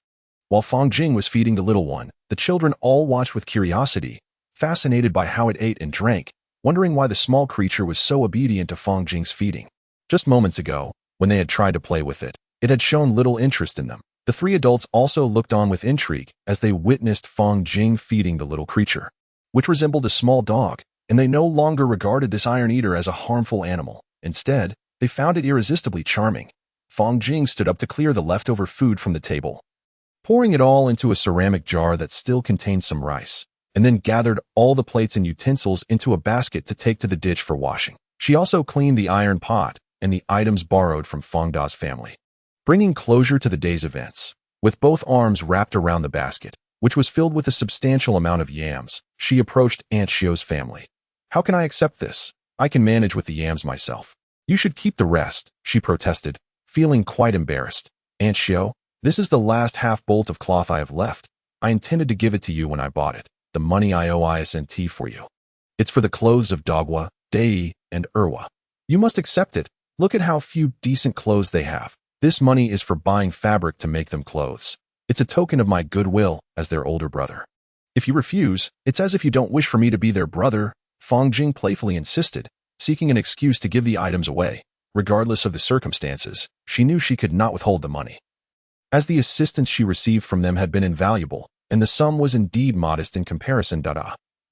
While Fang Jing was feeding the little one, the children all watched with curiosity, fascinated by how it ate and drank, wondering why the small creature was so obedient to Fang Jing's feeding. Just moments ago, when they had tried to play with it, it had shown little interest in them. The 3 adults also looked on with intrigue as they witnessed Fang Jing feeding the little creature, which resembled a small dog, and they no longer regarded this iron eater as a harmful animal. Instead, they found it irresistibly charming. Fang Jing stood up to clear the leftover food from the table, pouring it all into a ceramic jar that still contained some rice, and then gathered all the plates and utensils into a basket to take to the ditch for washing. She also cleaned the iron pot and the items borrowed from Fang Da's family, bringing closure to the day's events. With both arms wrapped around the basket, which was filled with a substantial amount of yams, she approached Aunt Xiao's family. "How can I accept this? I can manage with the yams myself." "You should keep the rest," she protested, feeling quite embarrassed. "Aunt Xiao, this is the last half-bolt of cloth I have left. I intended to give it to you when I bought it. The money I owe ISNT for you. It's for the clothes of Dogwa, Dei, and Erwa. You must accept it. Look at how few decent clothes they have. This money is for buying fabric to make them clothes. It's a token of my goodwill as their older brother. If you refuse, it's as if you don't wish for me to be their brother," Fang Jing playfully insisted, seeking an excuse to give the items away. Regardless of the circumstances, she knew she could not withhold the money, as the assistance she received from them had been invaluable, and the sum was indeed modest in comparison.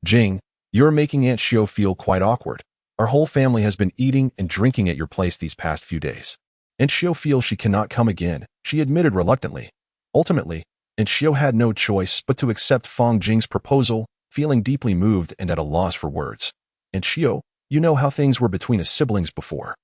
"Jing, you're making Aunt Xiao feel quite awkward. Our whole family has been eating and drinking at your place these past few days. Aunt Xiao feels she cannot come again," she admitted reluctantly. Ultimately, Aunt Xiao had no choice but to accept Fang Jing's proposal, feeling deeply moved and at a loss for words. "Aunt Xiao, you know how things were between us siblings before.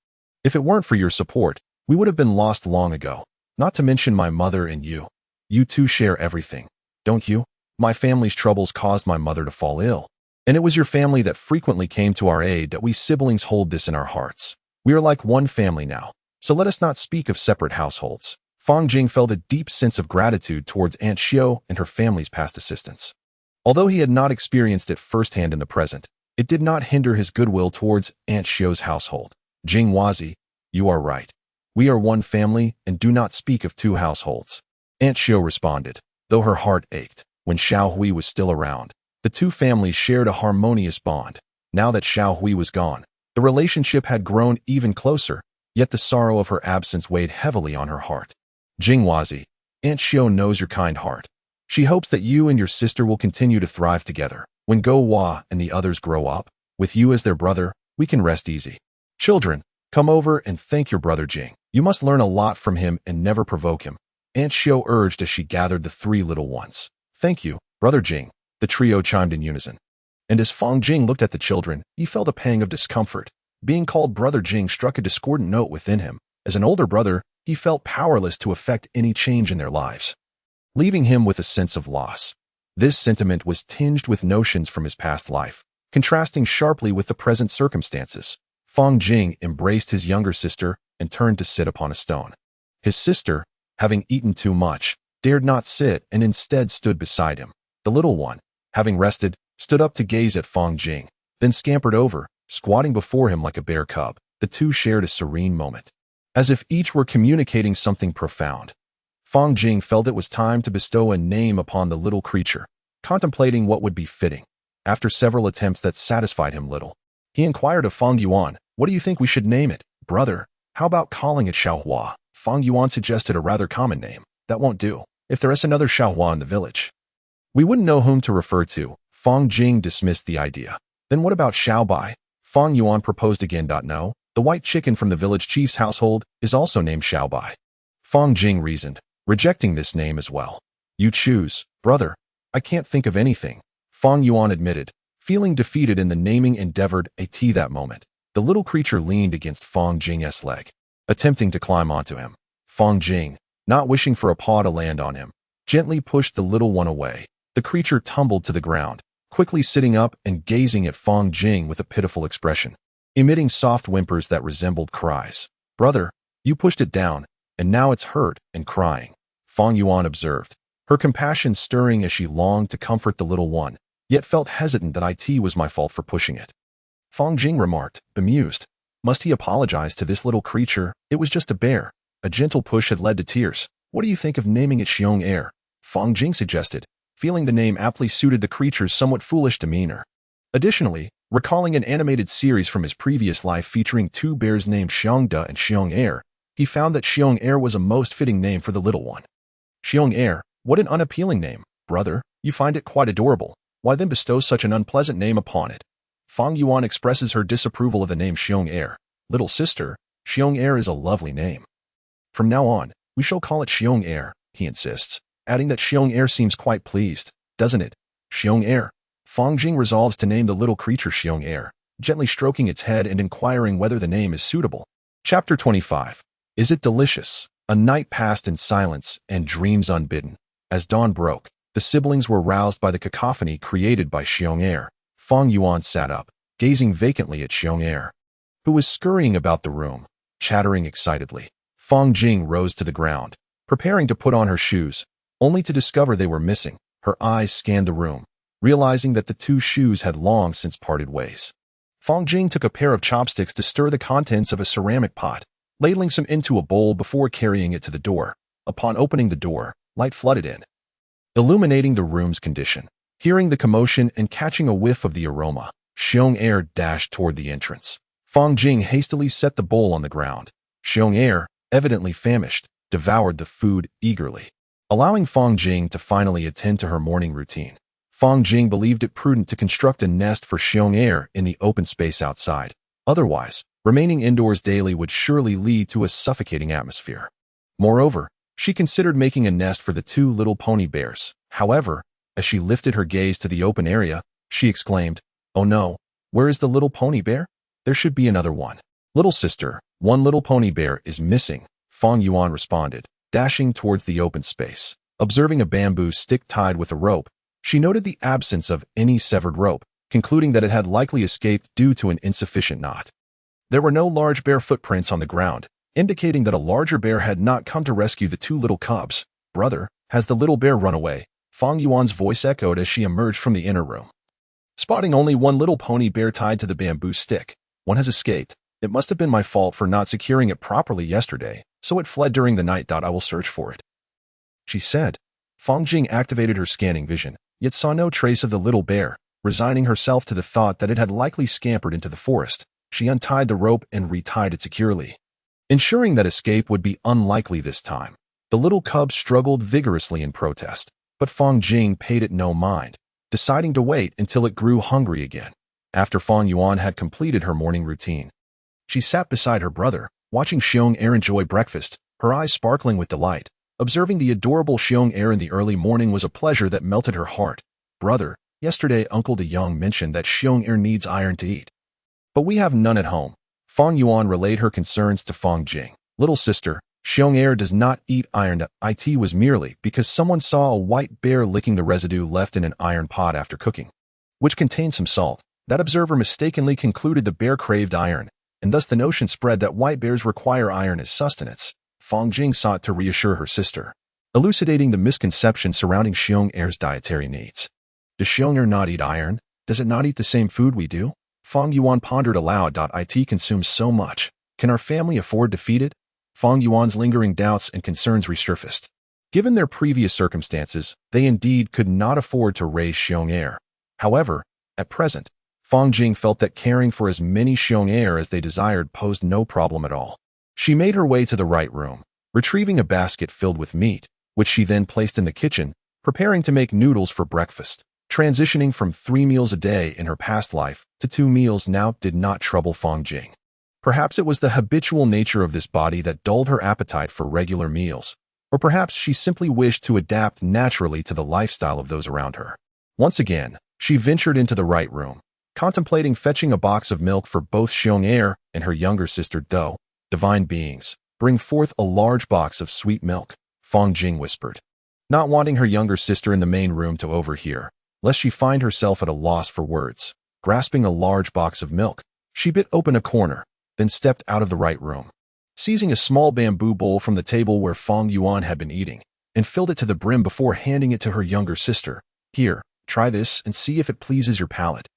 If it weren't for your support, we would have been lost long ago. Not to mention my mother and you. You two share everything, don't you? My family's troubles caused my mother to fall ill, and it was your family that frequently came to our aid. That we siblings hold this in our hearts. We are like one family now, so let us not speak of separate households. Fang Jing felt a deep sense of gratitude towards Aunt Xiao and her family's past assistance. Although he had not experienced it firsthand in the present, it did not hinder his goodwill towards Aunt Xiao's household. Jing Wazi, you are right. We are one family and do not speak of two households. Aunt Xiao responded, though her heart ached. When Xiao Hui was still around, the two families shared a harmonious bond. Now that Xiao Hui was gone, the relationship had grown even closer, yet the sorrow of her absence weighed heavily on her heart. Jing Wazi, Aunt Xiao knows your kind heart. She hopes that you and your sister will continue to thrive together. When Go Hua and the others grow up, with you as their brother, we can rest easy. Children, come over and thank your brother Jing. You must learn a lot from him and never provoke him. Aunt Xiao urged as she gathered the three little ones. Thank you, brother Jing, the trio chimed in unison. And as Fang Jing looked at the children, he felt a pang of discomfort. Being called brother Jing struck a discordant note within him. As an older brother, he felt powerless to effect any change in their lives, leaving him with a sense of loss. This sentiment was tinged with notions from his past life, contrasting sharply with the present circumstances. Fang Jing embraced his younger sister and turned to sit upon a stone. His sister, having eaten too much, dared not sit and instead stood beside him. The little one, having rested, stood up to gaze at Fang Jing, then scampered over, squatting before him like a bear cub. The two shared a serene moment, as if each were communicating something profound. Fang Jing felt it was time to bestow a name upon the little creature, contemplating what would be fitting. After several attempts that satisfied him little, he inquired of Fang Yuan, "What do you think we should name it, brother? How about calling it Xiaohua?" Fang Yuan suggested a rather common name. That won't do. If there is another Xiaohua in the village, we wouldn't know whom to refer to. Fang Jing dismissed the idea. Then what about Xiaobai? Fang Yuan proposed again. No, the white chicken from the village chief's household is also named Xiaobai. Fang Jing reasoned, rejecting this name as well. You choose, brother. I can't think of anything, Fang Yuan admitted, feeling defeated in the naming endeavor at that moment. The little creature leaned against Fang Jing's leg, attempting to climb onto him. Fang Jing, not wishing for a paw to land on him, gently pushed the little one away. The creature tumbled to the ground, quickly sitting up and gazing at Fang Jing with a pitiful expression, emitting soft whimpers that resembled cries. Brother, you pushed it down, and now it's hurt and crying, Fang Yuan observed, her compassion stirring as she longed to comfort the little one, yet felt hesitant that it was my fault for pushing it. Fang Jing remarked, bemused. Must he apologize to this little creature? It was just a bear. A gentle push had led to tears. What do you think of naming it Xiong Air? Fang Jing suggested, feeling the name aptly suited the creature's somewhat foolish demeanor. Additionally, recalling an animated series from his previous life featuring two bears named Xiongda and Xiong Air, he found that Xiong Air was a most fitting name for the little one. Xiong Air, what an unappealing name, brother. You find it quite adorable. Why then bestow such an unpleasant name upon it? Fang Yuan expresses her disapproval of the name Xiong Air. Little sister, Xiong Air is a lovely name. From now on, we shall call it Xiong Air, he insists, adding that Xiong Air seems quite pleased, doesn't it? Xiong Air. Fang Jing resolves to name the little creature Xiong Air, gently stroking its head and inquiring whether the name is suitable. Chapter 25. Is it delicious? A night passed in silence and dreams unbidden. As dawn broke, the siblings were roused by the cacophony created by Xiong Air. Fang Yuan sat up, gazing vacantly at Xiong Air, who was scurrying about the room, chattering excitedly. Fang Jing rose to the ground, preparing to put on her shoes, only to discover they were missing. Her eyes scanned the room, realizing that the two shoes had long since parted ways. Fang Jing took a pair of chopsticks to stir the contents of a ceramic pot, ladling some into a bowl before carrying it to the door. Upon opening the door, light flooded in, illuminating the room's condition. Hearing the commotion and catching a whiff of the aroma, Xiong Air dashed toward the entrance. Fang Jing hastily set the bowl on the ground. Xiong Air, evidently famished, devoured the food eagerly, allowing Fang Jing to finally attend to her morning routine. Fang Jing believed it prudent to construct a nest for Xiong Air in the open space outside. Otherwise, remaining indoors daily would surely lead to a suffocating atmosphere. Moreover, she considered making a nest for the two little pony bears. However, as she lifted her gaze to the open area, she exclaimed, "Oh no, where is the little pony bear? There should be another one." "Little sister, one little pony bear is missing," Fang Yuan responded, dashing towards the open space. Observing a bamboo stick tied with a rope, she noted the absence of any severed rope, concluding that it had likely escaped due to an insufficient knot. There were no large bear footprints on the ground, indicating that a larger bear had not come to rescue the two little cubs. "Brother, has the little bear run away?" Fang Yuan's voice echoed as she emerged from the inner room. Spotting only one little pony bear tied to the bamboo stick. "One has escaped. It must have been my fault for not securing it properly yesterday, so it fled during the night. I will search for it," she said. Fang Jing activated her scanning vision, yet saw no trace of the little bear. Resigning herself to the thought that it had likely scampered into the forest, she untied the rope and retied it securely. Ensuring that escape would be unlikely this time, the little cub struggled vigorously in protest, but Fang Jing paid it no mind, deciding to wait until it grew hungry again. After Fang Yuan had completed her morning routine, she sat beside her brother, watching Xiong Er enjoy breakfast, her eyes sparkling with delight. Observing the adorable Xiong Er in the early morning was a pleasure that melted her heart. "Brother, yesterday Uncle De Young mentioned that Xiong Er needs iron to eat, but we have none at home." Fang Yuan relayed her concerns to Fang Jing. "Little sister, Xiong Er does not eat iron. It was merely because someone saw a white bear licking the residue left in an iron pot after cooking, which contained some salt. That observer mistakenly concluded the bear craved iron, and thus the notion spread that white bears require iron as sustenance." Fang Jing sought to reassure her sister, elucidating the misconception surrounding Xiong Er's dietary needs. "Does Xiong Er not eat iron? Does it not eat the same food we do?" Fang Yuan pondered aloud. "It consumes so much. Can our family afford to feed it?" Fang Yuan's lingering doubts and concerns resurfaced. Given their previous circumstances, they indeed could not afford to raise Xiong Er. However, at present, Fang Jing felt that caring for as many Xiong Er as they desired posed no problem at all. She made her way to the right room, retrieving a basket filled with meat, which she then placed in the kitchen, preparing to make noodles for breakfast. Transitioning from 3 meals a day in her past life to 2 meals now did not trouble Fang Jing. Perhaps it was the habitual nature of this body that dulled her appetite for regular meals, or perhaps she simply wished to adapt naturally to the lifestyle of those around her. Once again, she ventured into the right room, contemplating fetching a box of milk for both Xiong Er and her younger sister Do. "Divine beings, bring forth a large box of sweet milk," Fang Jing whispered, not wanting her younger sister in the main room to overhear, lest she find herself at a loss for words. Grasping a large box of milk, she bit open a corner, then stepped out of the right room. Seizing a small bamboo bowl from the table where Fang Yuan had been eating, and filled it to the brim before handing it to her younger sister. "Here, try this and see if it pleases your palate."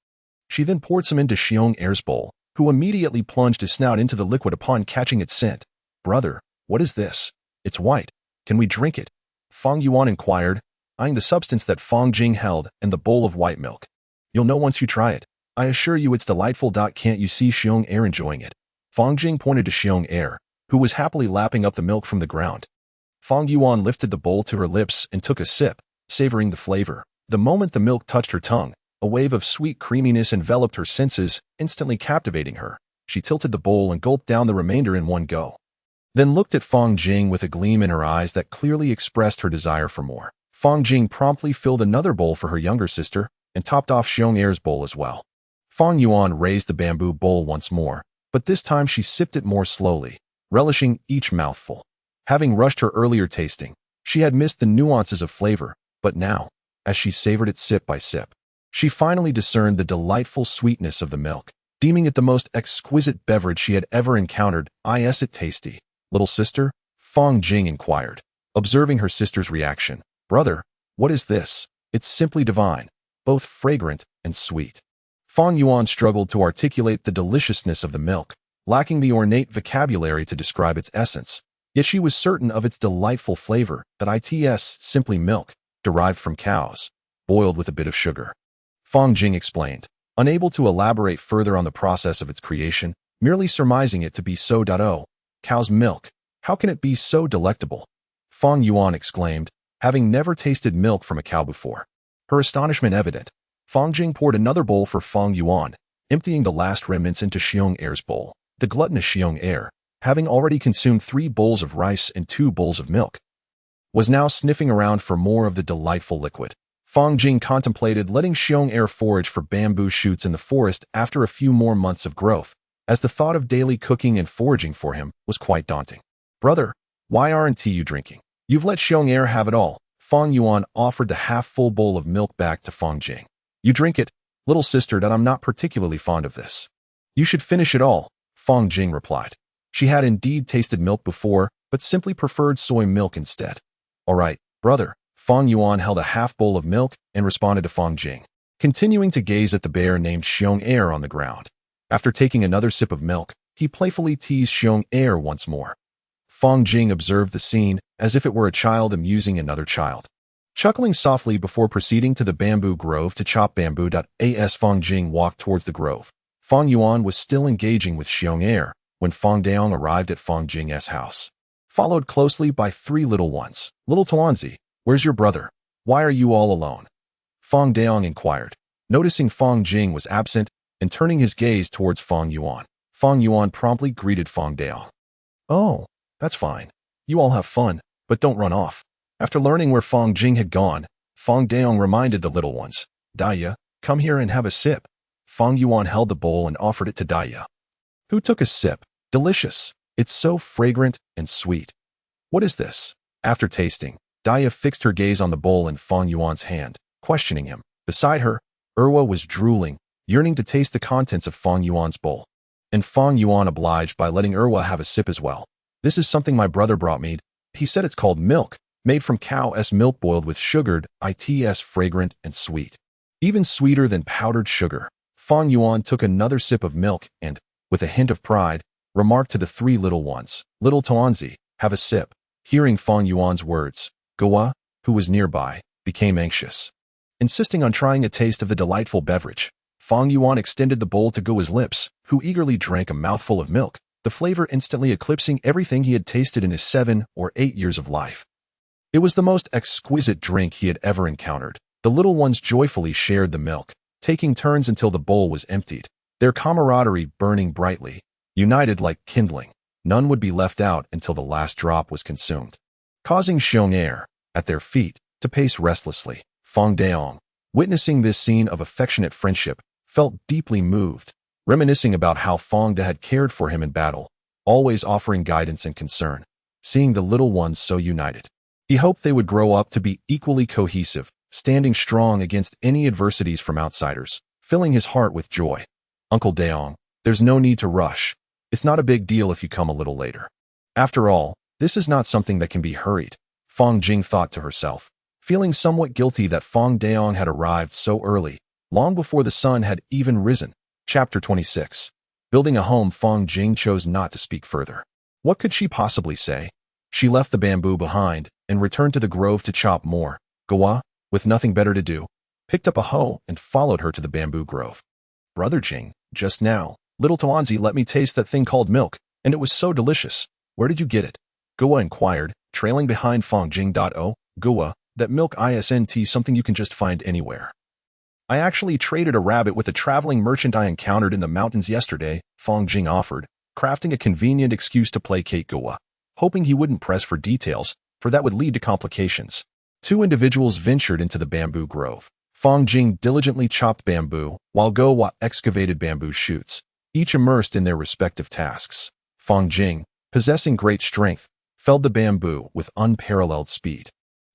She then poured some into Xiong Er's bowl, who immediately plunged his snout into the liquid upon catching its scent. "Brother, what is this? It's white. Can we drink it?" Fang Yuan inquired, eyeing the substance that Fang Jing held and the bowl of white milk. "You'll know once you try it. I assure you it's delightful. Can't you see Xiong Er enjoying it?" Fang Jing pointed to Xiong Er, who was happily lapping up the milk from the ground. Fang Yuan lifted the bowl to her lips and took a sip, savoring the flavor. The moment the milk touched her tongue, a wave of sweet creaminess enveloped her senses, instantly captivating her. She tilted the bowl and gulped down the remainder in one go, then looked at Fang Jing with a gleam in her eyes that clearly expressed her desire for more. Fang Jing promptly filled another bowl for her younger sister and topped off Xiong Er's bowl as well. Fang Yuan raised the bamboo bowl once more, but this time she sipped it more slowly, relishing each mouthful. Having rushed her earlier tasting, she had missed the nuances of flavor, but now, as she savored it sip by sip, she finally discerned the delightful sweetness of the milk, deeming it the most exquisite beverage she had ever encountered. "Is it tasty, little sister?" Fang Jing inquired, observing her sister's reaction. "Brother, what is this? It's simply divine, both fragrant and sweet." Fang Yuan struggled to articulate the deliciousness of the milk, lacking the ornate vocabulary to describe its essence, yet she was certain of its delightful flavor, that it's simply milk, derived from cows, boiled with a bit of sugar. Fang Jing explained, unable to elaborate further on the process of its creation, merely surmising it to be so. "Oh, cow's milk. How can it be so delectable?" Fang Yuan exclaimed, having never tasted milk from a cow before. Her astonishment evident, Fang Jing poured another bowl for Fang Yuan, emptying the last remnants into Xiong Er's bowl. The gluttonous Xiong Er, having already consumed 3 bowls of rice and 2 bowls of milk, was now sniffing around for more of the delightful liquid. Fang Jing contemplated letting Xiong Er forage for bamboo shoots in the forest after a few more months of growth, as the thought of daily cooking and foraging for him was quite daunting. "Brother, why aren't you drinking? You've let Xiong Er have it all." Fang Yuan offered the half-full bowl of milk back to Fang Jing. "You drink it, little sister. I'm not particularly fond of this." "You should finish it all." Fong Jing replied. She had indeed tasted milk before, but simply preferred soy milk instead. All right, brother. Fong Yuan held a half bowl of milk and responded to Fong Jing, continuing to gaze at the bear named Xiong Air on the ground. After taking another sip of milk, he playfully teased Xiong Air once more. Fong Jing observed the scene as if it were a child amusing another child. Chuckling softly before proceeding to the bamboo grove to chop bamboo. As Fong Jing walked towards the grove, Fong Yuan was still engaging with Xiong Air when Fong Daong arrived at Fong Jing's house, followed closely by 3 little ones. Little Tuanzi, where's your brother? Why are you all alone? Fong Daong inquired, noticing Fong Jing was absent and turning his gaze towards Fong Yuan. Fong Yuan promptly greeted Fong Daong. Oh, that's fine. You all have fun, but don't run off. After learning where Fong Jing had gone, Fong Daong reminded the little ones, Daya, come here and have a sip. Fong Yuan held the bowl and offered it to Daya, who took a sip. Delicious. It's so fragrant and sweet. What is this? After tasting, Daya fixed her gaze on the bowl in Fong Yuan's hand, questioning him. Beside her, Erwa was drooling, yearning to taste the contents of Fong Yuan's bowl. And Fong Yuan obliged by letting Erwa have a sip as well. This is something my brother brought me. He said it's called milk, made from cow's milk boiled with sugared, it's fragrant and sweet. Even sweeter than powdered sugar. Fong Yuan took another sip of milk and, with a hint of pride, remarked to the 3 little ones, Little Tuanzi, have a sip. Hearing Fong Yuan's words, Gowa, who was nearby, became anxious. Insisting on trying a taste of the delightful beverage, Fong Yuan extended the bowl to Gowa's lips, who eagerly drank a mouthful of milk, the flavor instantly eclipsing everything he had tasted in his 7 or 8 years of life. It was the most exquisite drink he had ever encountered. The little ones joyfully shared the milk, taking turns until the bowl was emptied, their camaraderie burning brightly. United like kindling, none would be left out until the last drop was consumed, causing Xiong Air, at their feet, to pace restlessly. Fong Daong, witnessing this scene of affectionate friendship, felt deeply moved, reminiscing about how Fong Da had cared for him in battle, always offering guidance and concern. Seeing the little ones so united, he hoped they would grow up to be equally cohesive, standing strong against any adversities from outsiders, filling his heart with joy. Uncle Daong, there's no need to rush. It's not a big deal if you come a little later. After all, this is not something that can be hurried, Fong Jing thought to herself, feeling somewhat guilty that Fong Daong had arrived so early, long before the sun had even risen. Chapter 26. Building a home. Fong Jing chose not to speak further. What could she possibly say? She left the bamboo behind and returned to the grove to chop more. Gawa, with nothing better to do, picked up a hoe and followed her to the bamboo grove. Brother Jing, just now, Little Tuanzi let me taste that thing called milk, and it was so delicious. Where did you get it? Gawa inquired, trailing behind Fong Jing. Oh, Gawa, that milk isn't something you can just find anywhere. I actually traded a rabbit with a traveling merchant I encountered in the mountains yesterday, Fong Jing offered, crafting a convenient excuse to placate Gawa, hoping he wouldn't press for details, for that would lead to complications. 2 individuals ventured into the bamboo grove. Fong Jing diligently chopped bamboo, while Gawa excavated bamboo shoots, each immersed in their respective tasks. Fong Jing, possessing great strength, felled the bamboo with unparalleled speed,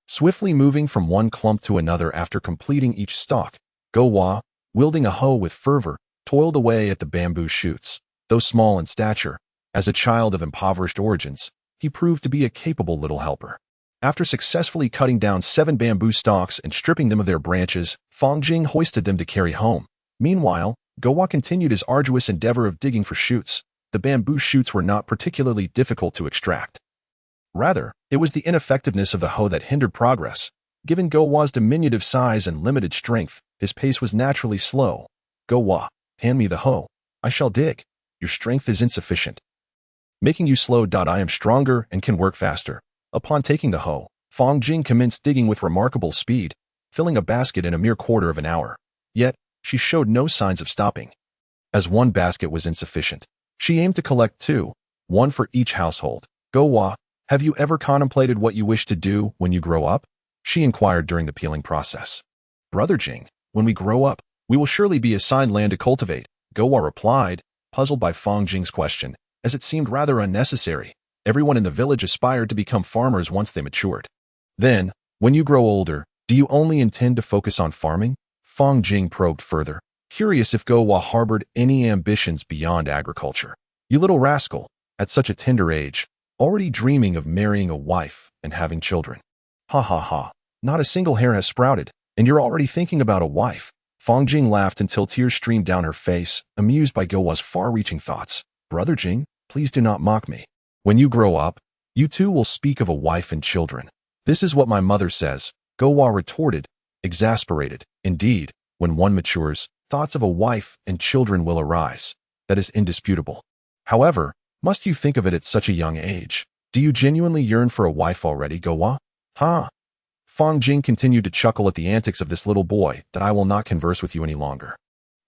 swiftly moving from one clump to another after completing each stalk. Gawa, wielding a hoe with fervor, toiled away at the bamboo shoots. Though small in stature, as a child of impoverished origins, he proved to be a capable little helper. After successfully cutting down 7 bamboo stalks and stripping them of their branches, Fong Jing hoisted them to carry home. Meanwhile, Gawa continued his arduous endeavor of digging for shoots. The bamboo shoots were not particularly difficult to extract. Rather, it was the ineffectiveness of the hoe that hindered progress. Given Gawa's diminutive size and limited strength, his pace was naturally slow. Gawa, hand me the hoe. I shall dig. Your strength is insufficient, making you slow. I am stronger and can work faster. Upon taking the hoe, Fong Jing commenced digging with remarkable speed, filling a basket in a mere quarter of an hour. Yet, she showed no signs of stopping. As one basket was insufficient, she aimed to collect 2, one for each household. Gawa, have you ever contemplated what you wish to do when you grow up? She inquired during the peeling process. Brother Jing, when we grow up, we will surely be assigned land to cultivate, Gawa replied, puzzled by Fong Jing's question, as it seemed rather unnecessary. Everyone in the village aspired to become farmers once they matured. Then, when you grow older, do you only intend to focus on farming? Fong Jing probed further, curious if Gawa harbored any ambitions beyond agriculture. You little rascal, at such a tender age, already dreaming of marrying a wife and having children. Ha ha ha, not a single hair has sprouted, and you're already thinking about a wife. Fong Jing laughed until tears streamed down her face, amused by Gowa's far-reaching thoughts. Brother Jing, please do not mock me. When you grow up, you too will speak of a wife and children. This is what my mother says, Gowa retorted, exasperated. Indeed, when one matures, thoughts of a wife and children will arise. That is indisputable. However, must you think of it at such a young age? Do you genuinely yearn for a wife already, Gowa? Ha! Fong Jing continued to chuckle at the antics of this little boy, that I will not converse with you any longer.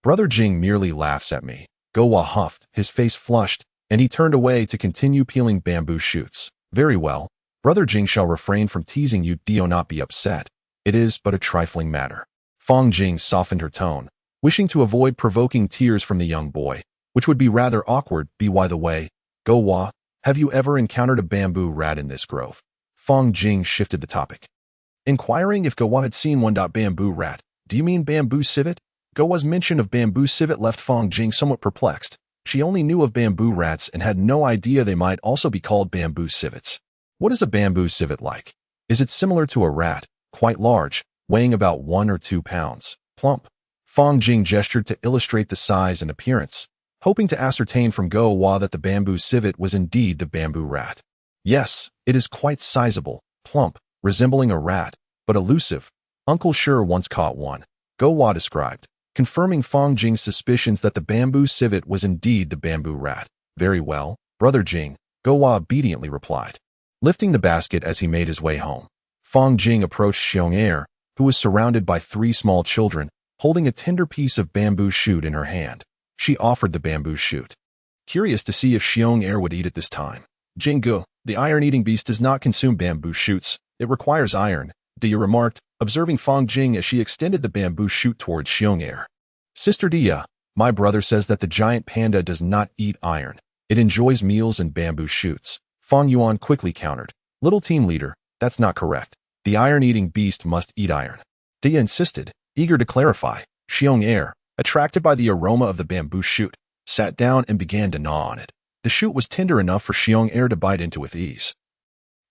Brother Jing merely laughs at me. Gowa huffed, his face flushed, and he turned away to continue peeling bamboo shoots. Very well, Brother Jing shall refrain from teasing you. Do not be upset. It is but a trifling matter. Fong Jing softened her tone, wishing to avoid provoking tears from the young boy, which would be rather awkward. By the way, Gowa, have you ever encountered a bamboo rat in this grove? Fong Jing shifted the topic, inquiring if Gowa had seen one. Bamboo rat? Do you mean bamboo civet? Gowa's mention of bamboo civet left Fong Jing somewhat perplexed. She only knew of bamboo rats and had no idea they might also be called bamboo civets. What is a bamboo civet like? Is it similar to a rat, quite large, weighing about 1 or 2 pounds, plump? Fong Jing gestured to illustrate the size and appearance, hoping to ascertain from Gowa that the bamboo civet was indeed the bamboo rat. Yes, it is quite sizable, plump, resembling a rat, but elusive. Uncle sure once caught one, Gowa described, confirming Fong Jing's suspicions that the bamboo civet was indeed the bamboo rat. Very well, Brother Jing, Gowa obediently replied, lifting the basket as he made his way home. Fong Jing approached Xiong Er, who was surrounded by 3 small children, holding a tender piece of bamboo shoot in her hand. She offered the bamboo shoot, curious to see if Xiong Er would eat it this time. Jinggu, the iron-eating beast does not consume bamboo shoots. It requires iron, Dia remarked, observing Fong Jing as she extended the bamboo shoot towards Xiong Er. Sister Dia, my brother says that the giant panda does not eat iron. It enjoys meals and bamboo shoots. Fong Yuan quickly countered. Little team leader, that's not correct. The iron-eating beast must eat iron. Dia insisted, eager to clarify. Xiong Er, attracted by the aroma of the bamboo shoot, sat down and began to gnaw on it. The shoot was tender enough for Xiong Er to bite into with ease,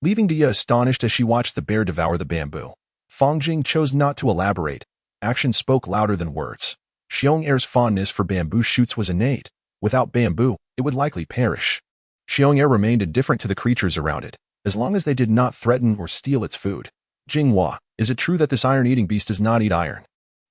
leaving Dia astonished as she watched the bear devour the bamboo. Fong Jing chose not to elaborate. Action spoke louder than words. Xiong Er's fondness for bamboo shoots was innate. Without bamboo, it would likely perish. Xiong Er remained indifferent to the creatures around it, as long as they did not threaten or steal its food. Jinghua, is it true that this iron-eating beast does not eat iron?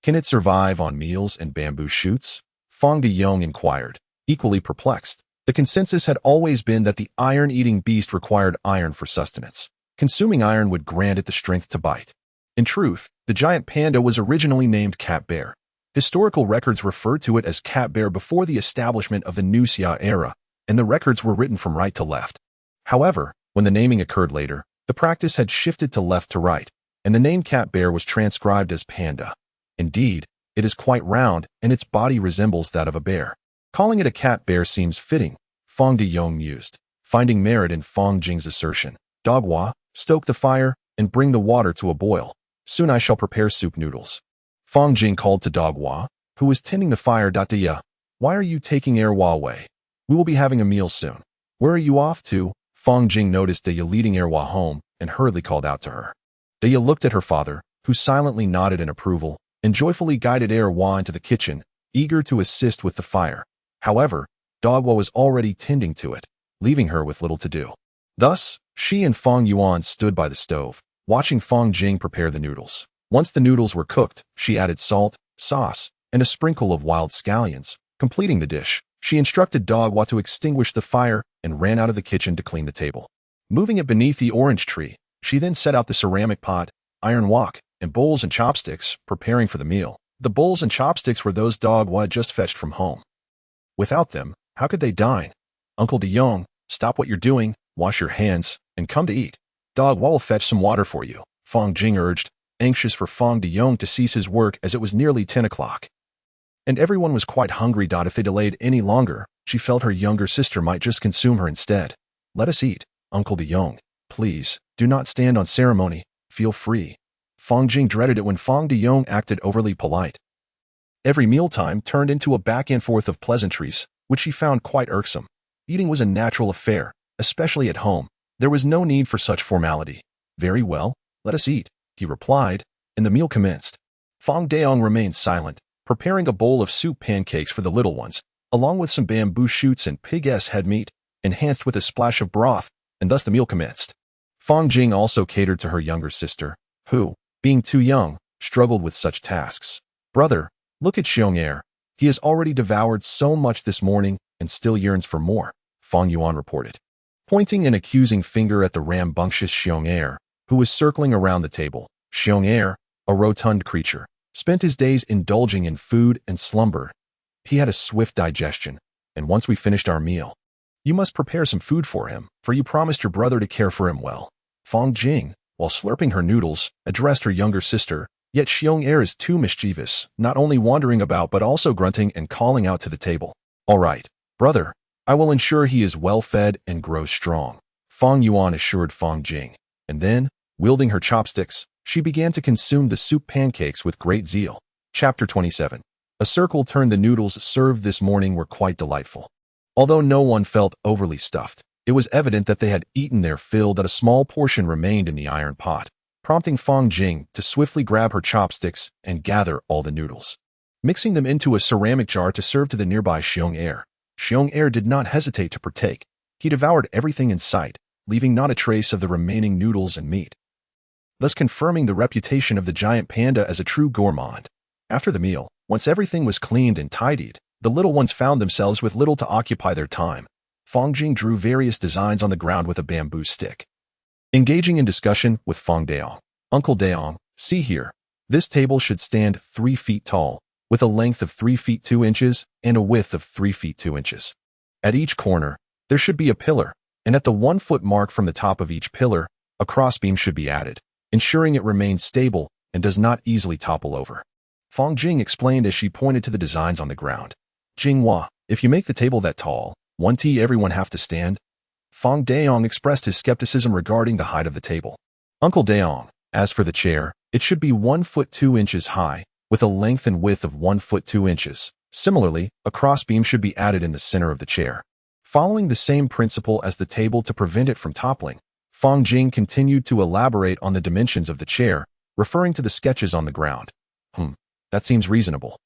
Can it survive on meals and bamboo shoots? Fong Deyong inquired, equally perplexed. The consensus had always been that the iron-eating beast required iron for sustenance. Consuming iron would grant it the strength to bite. In truth, the giant panda was originally named cat bear. Historical records referred to it as cat bear before the establishment of the New Xia era, and the records were written from right to left. However, when the naming occurred later, the practice had shifted to left to right, and the name cat bear was transcribed as panda. Indeed, it is quite round, and its body resembles that of a bear. Calling it a cat bear seems fitting, Fong Deyong mused, finding merit in Fong Jing's assertion. Dogwa, stoke the fire, and bring the water to a boil. Soon I shall prepare soup noodles. Fong Jing called to Dogwa, who was tending the fire. Dia, why are you taking Erwa away? We will be having a meal soon. Where are you off to? Fong Jing noticed Dia leading Erwa home and hurriedly called out to her. Dia looked at her father, who silently nodded in approval, and joyfully guided Erwa into the kitchen, eager to assist with the fire. However, Dogwa was already tending to it, leaving her with little to do. Thus, she and Fong Yuan stood by the stove, watching Fong Jing prepare the noodles. Once the noodles were cooked, she added salt, sauce, and a sprinkle of wild scallions. Completing the dish, she instructed Dogwa to extinguish the fire and ran out of the kitchen to clean the table. Moving it beneath the orange tree, she then set out the ceramic pot, iron wok, and bowls and chopsticks, preparing for the meal. The bowls and chopsticks were those Dogwa had just fetched from home. Without them, how could they dine? Uncle Deyong, stop what you're doing, wash your hands, and come to eat. Dogwa will fetch some water for you, Fong Jing urged, anxious for Fong Deyong to cease his work as it was nearly 10 o'clock. And everyone was quite hungry. If they delayed any longer, she felt her younger sister might just consume her instead. Let us eat, Uncle Deyong. Please, do not stand on ceremony. Feel free. Fong Jing dreaded it when Fong Deyong acted overly polite. Every mealtime turned into a back and forth of pleasantries, which she found quite irksome. Eating was a natural affair, especially at home. There was no need for such formality. Very well, let us eat, he replied, and the meal commenced. Fang Daong remained silent, preparing a bowl of soup pancakes for the little ones, along with some bamboo shoots and pig's head meat, enhanced with a splash of broth, and thus the meal commenced. Fang Jing also catered to her younger sister, who, being too young, struggled with such tasks. Brother, look at Xiong. He has already devoured so much this morning and still yearns for more, Fang Yuan reported, pointing an accusing finger at the rambunctious Xiong, who was circling around the table. Xiong, a rotund creature, spent his days indulging in food and slumber. He had a swift digestion, and once we finished our meal, you must prepare some food for him, for you promised your brother to care for him well. Fang Jing, while slurping her noodles, addressed her younger sister, yet Xiong is too mischievous, not only wandering about but also grunting and calling out to the table. All right, brother, I will ensure he is well fed and grows strong, Fang Yuan assured Fang Jing, and then, wielding her chopsticks, she began to consume the soup pancakes with great zeal. Chapter 27. A circle turned. The noodles served this morning were quite delightful. Although no one felt overly stuffed, it was evident that they had eaten their fill, that a small portion remained in the iron pot, prompting Fang Jing to swiftly grab her chopsticks and gather all the noodles, mixing them into a ceramic jar to serve to the nearby Xiong. Xiong did not hesitate to partake. He devoured everything in sight, leaving not a trace of the remaining noodles and meat, thus confirming the reputation of the giant panda as a true gourmand. After the meal, once everything was cleaned and tidied, the little ones found themselves with little to occupy their time. Fang Jing drew various designs on the ground with a bamboo stick, engaging in discussion with Fang Daong. Uncle Daong, see here. This table should stand 3 feet tall, with a length of 3 feet 2 inches and a width of 3 feet 2 inches. At each corner, there should be a pillar, and at the 1-foot mark from the top of each pillar, a crossbeam should be added, ensuring it remains stable and does not easily topple over. Fang Jing explained as she pointed to the designs on the ground. Jinghua, if you make the table that tall, won't everyone have to stand? Fang Daong expressed his skepticism regarding the height of the table. Uncle Daong, as for the chair, it should be 1 foot 2 inches high, with a length and width of 1 foot 2 inches. Similarly, a crossbeam should be added in the center of the chair, following the same principle as the table to prevent it from toppling. Fang Jing continued to elaborate on the dimensions of the chair, referring to the sketches on the ground. That seems reasonable,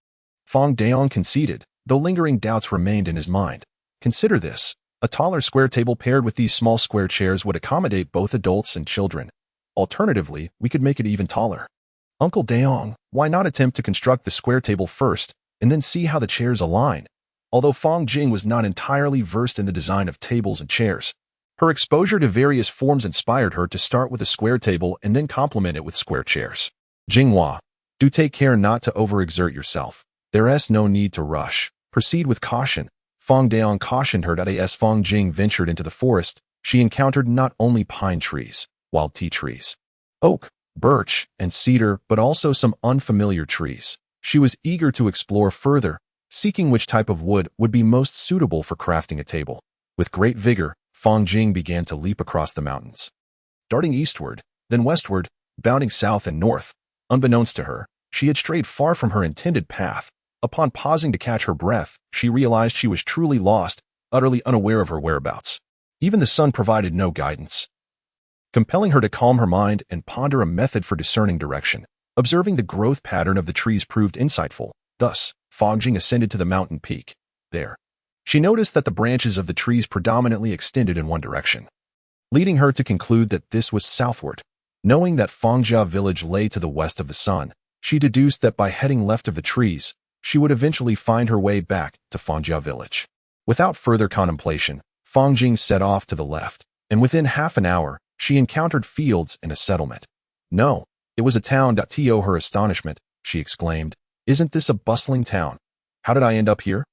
Fang Daong conceded, though lingering doubts remained in his mind. Consider this. A taller square table paired with these small square chairs would accommodate both adults and children. Alternatively, we could make it even taller. Uncle Daong, why not attempt to construct the square table first, and then see how the chairs align? Although Fang Jing was not entirely versed in the design of tables and chairs, her exposure to various forms inspired her to start with a square table and then complement it with square chairs. Jinghua, do take care not to overexert yourself. There's no need to rush. Proceed with caution, Fang Daong cautioned her that as Fang Jing ventured into the forest, she encountered not only pine trees, wild tea trees, oak, birch, and cedar, but also some unfamiliar trees. She was eager to explore further, seeking which type of wood would be most suitable for crafting a table. With great vigor, Fang Jing began to leap across the mountains, darting eastward, then westward, bounding south and north. Unbeknownst to her, she had strayed far from her intended path. Upon pausing to catch her breath, she realized she was truly lost, utterly unaware of her whereabouts. Even the sun provided no guidance, compelling her to calm her mind and ponder a method for discerning direction. Observing the growth pattern of the trees proved insightful. Thus, Fang Jing ascended to the mountain peak. There, she noticed that the branches of the trees predominantly extended in one direction, leading her to conclude that this was southward. Knowing that Fangjia village lay to the west of the sun, she deduced that by heading left of the trees, she would eventually find her way back to Fangjia village. Without further contemplation, Fang Jing set off to the left, and within half an hour, she encountered fields and a settlement. No, it was a town. To her astonishment, she exclaimed, "Isn't this a bustling town? How did I end up here?"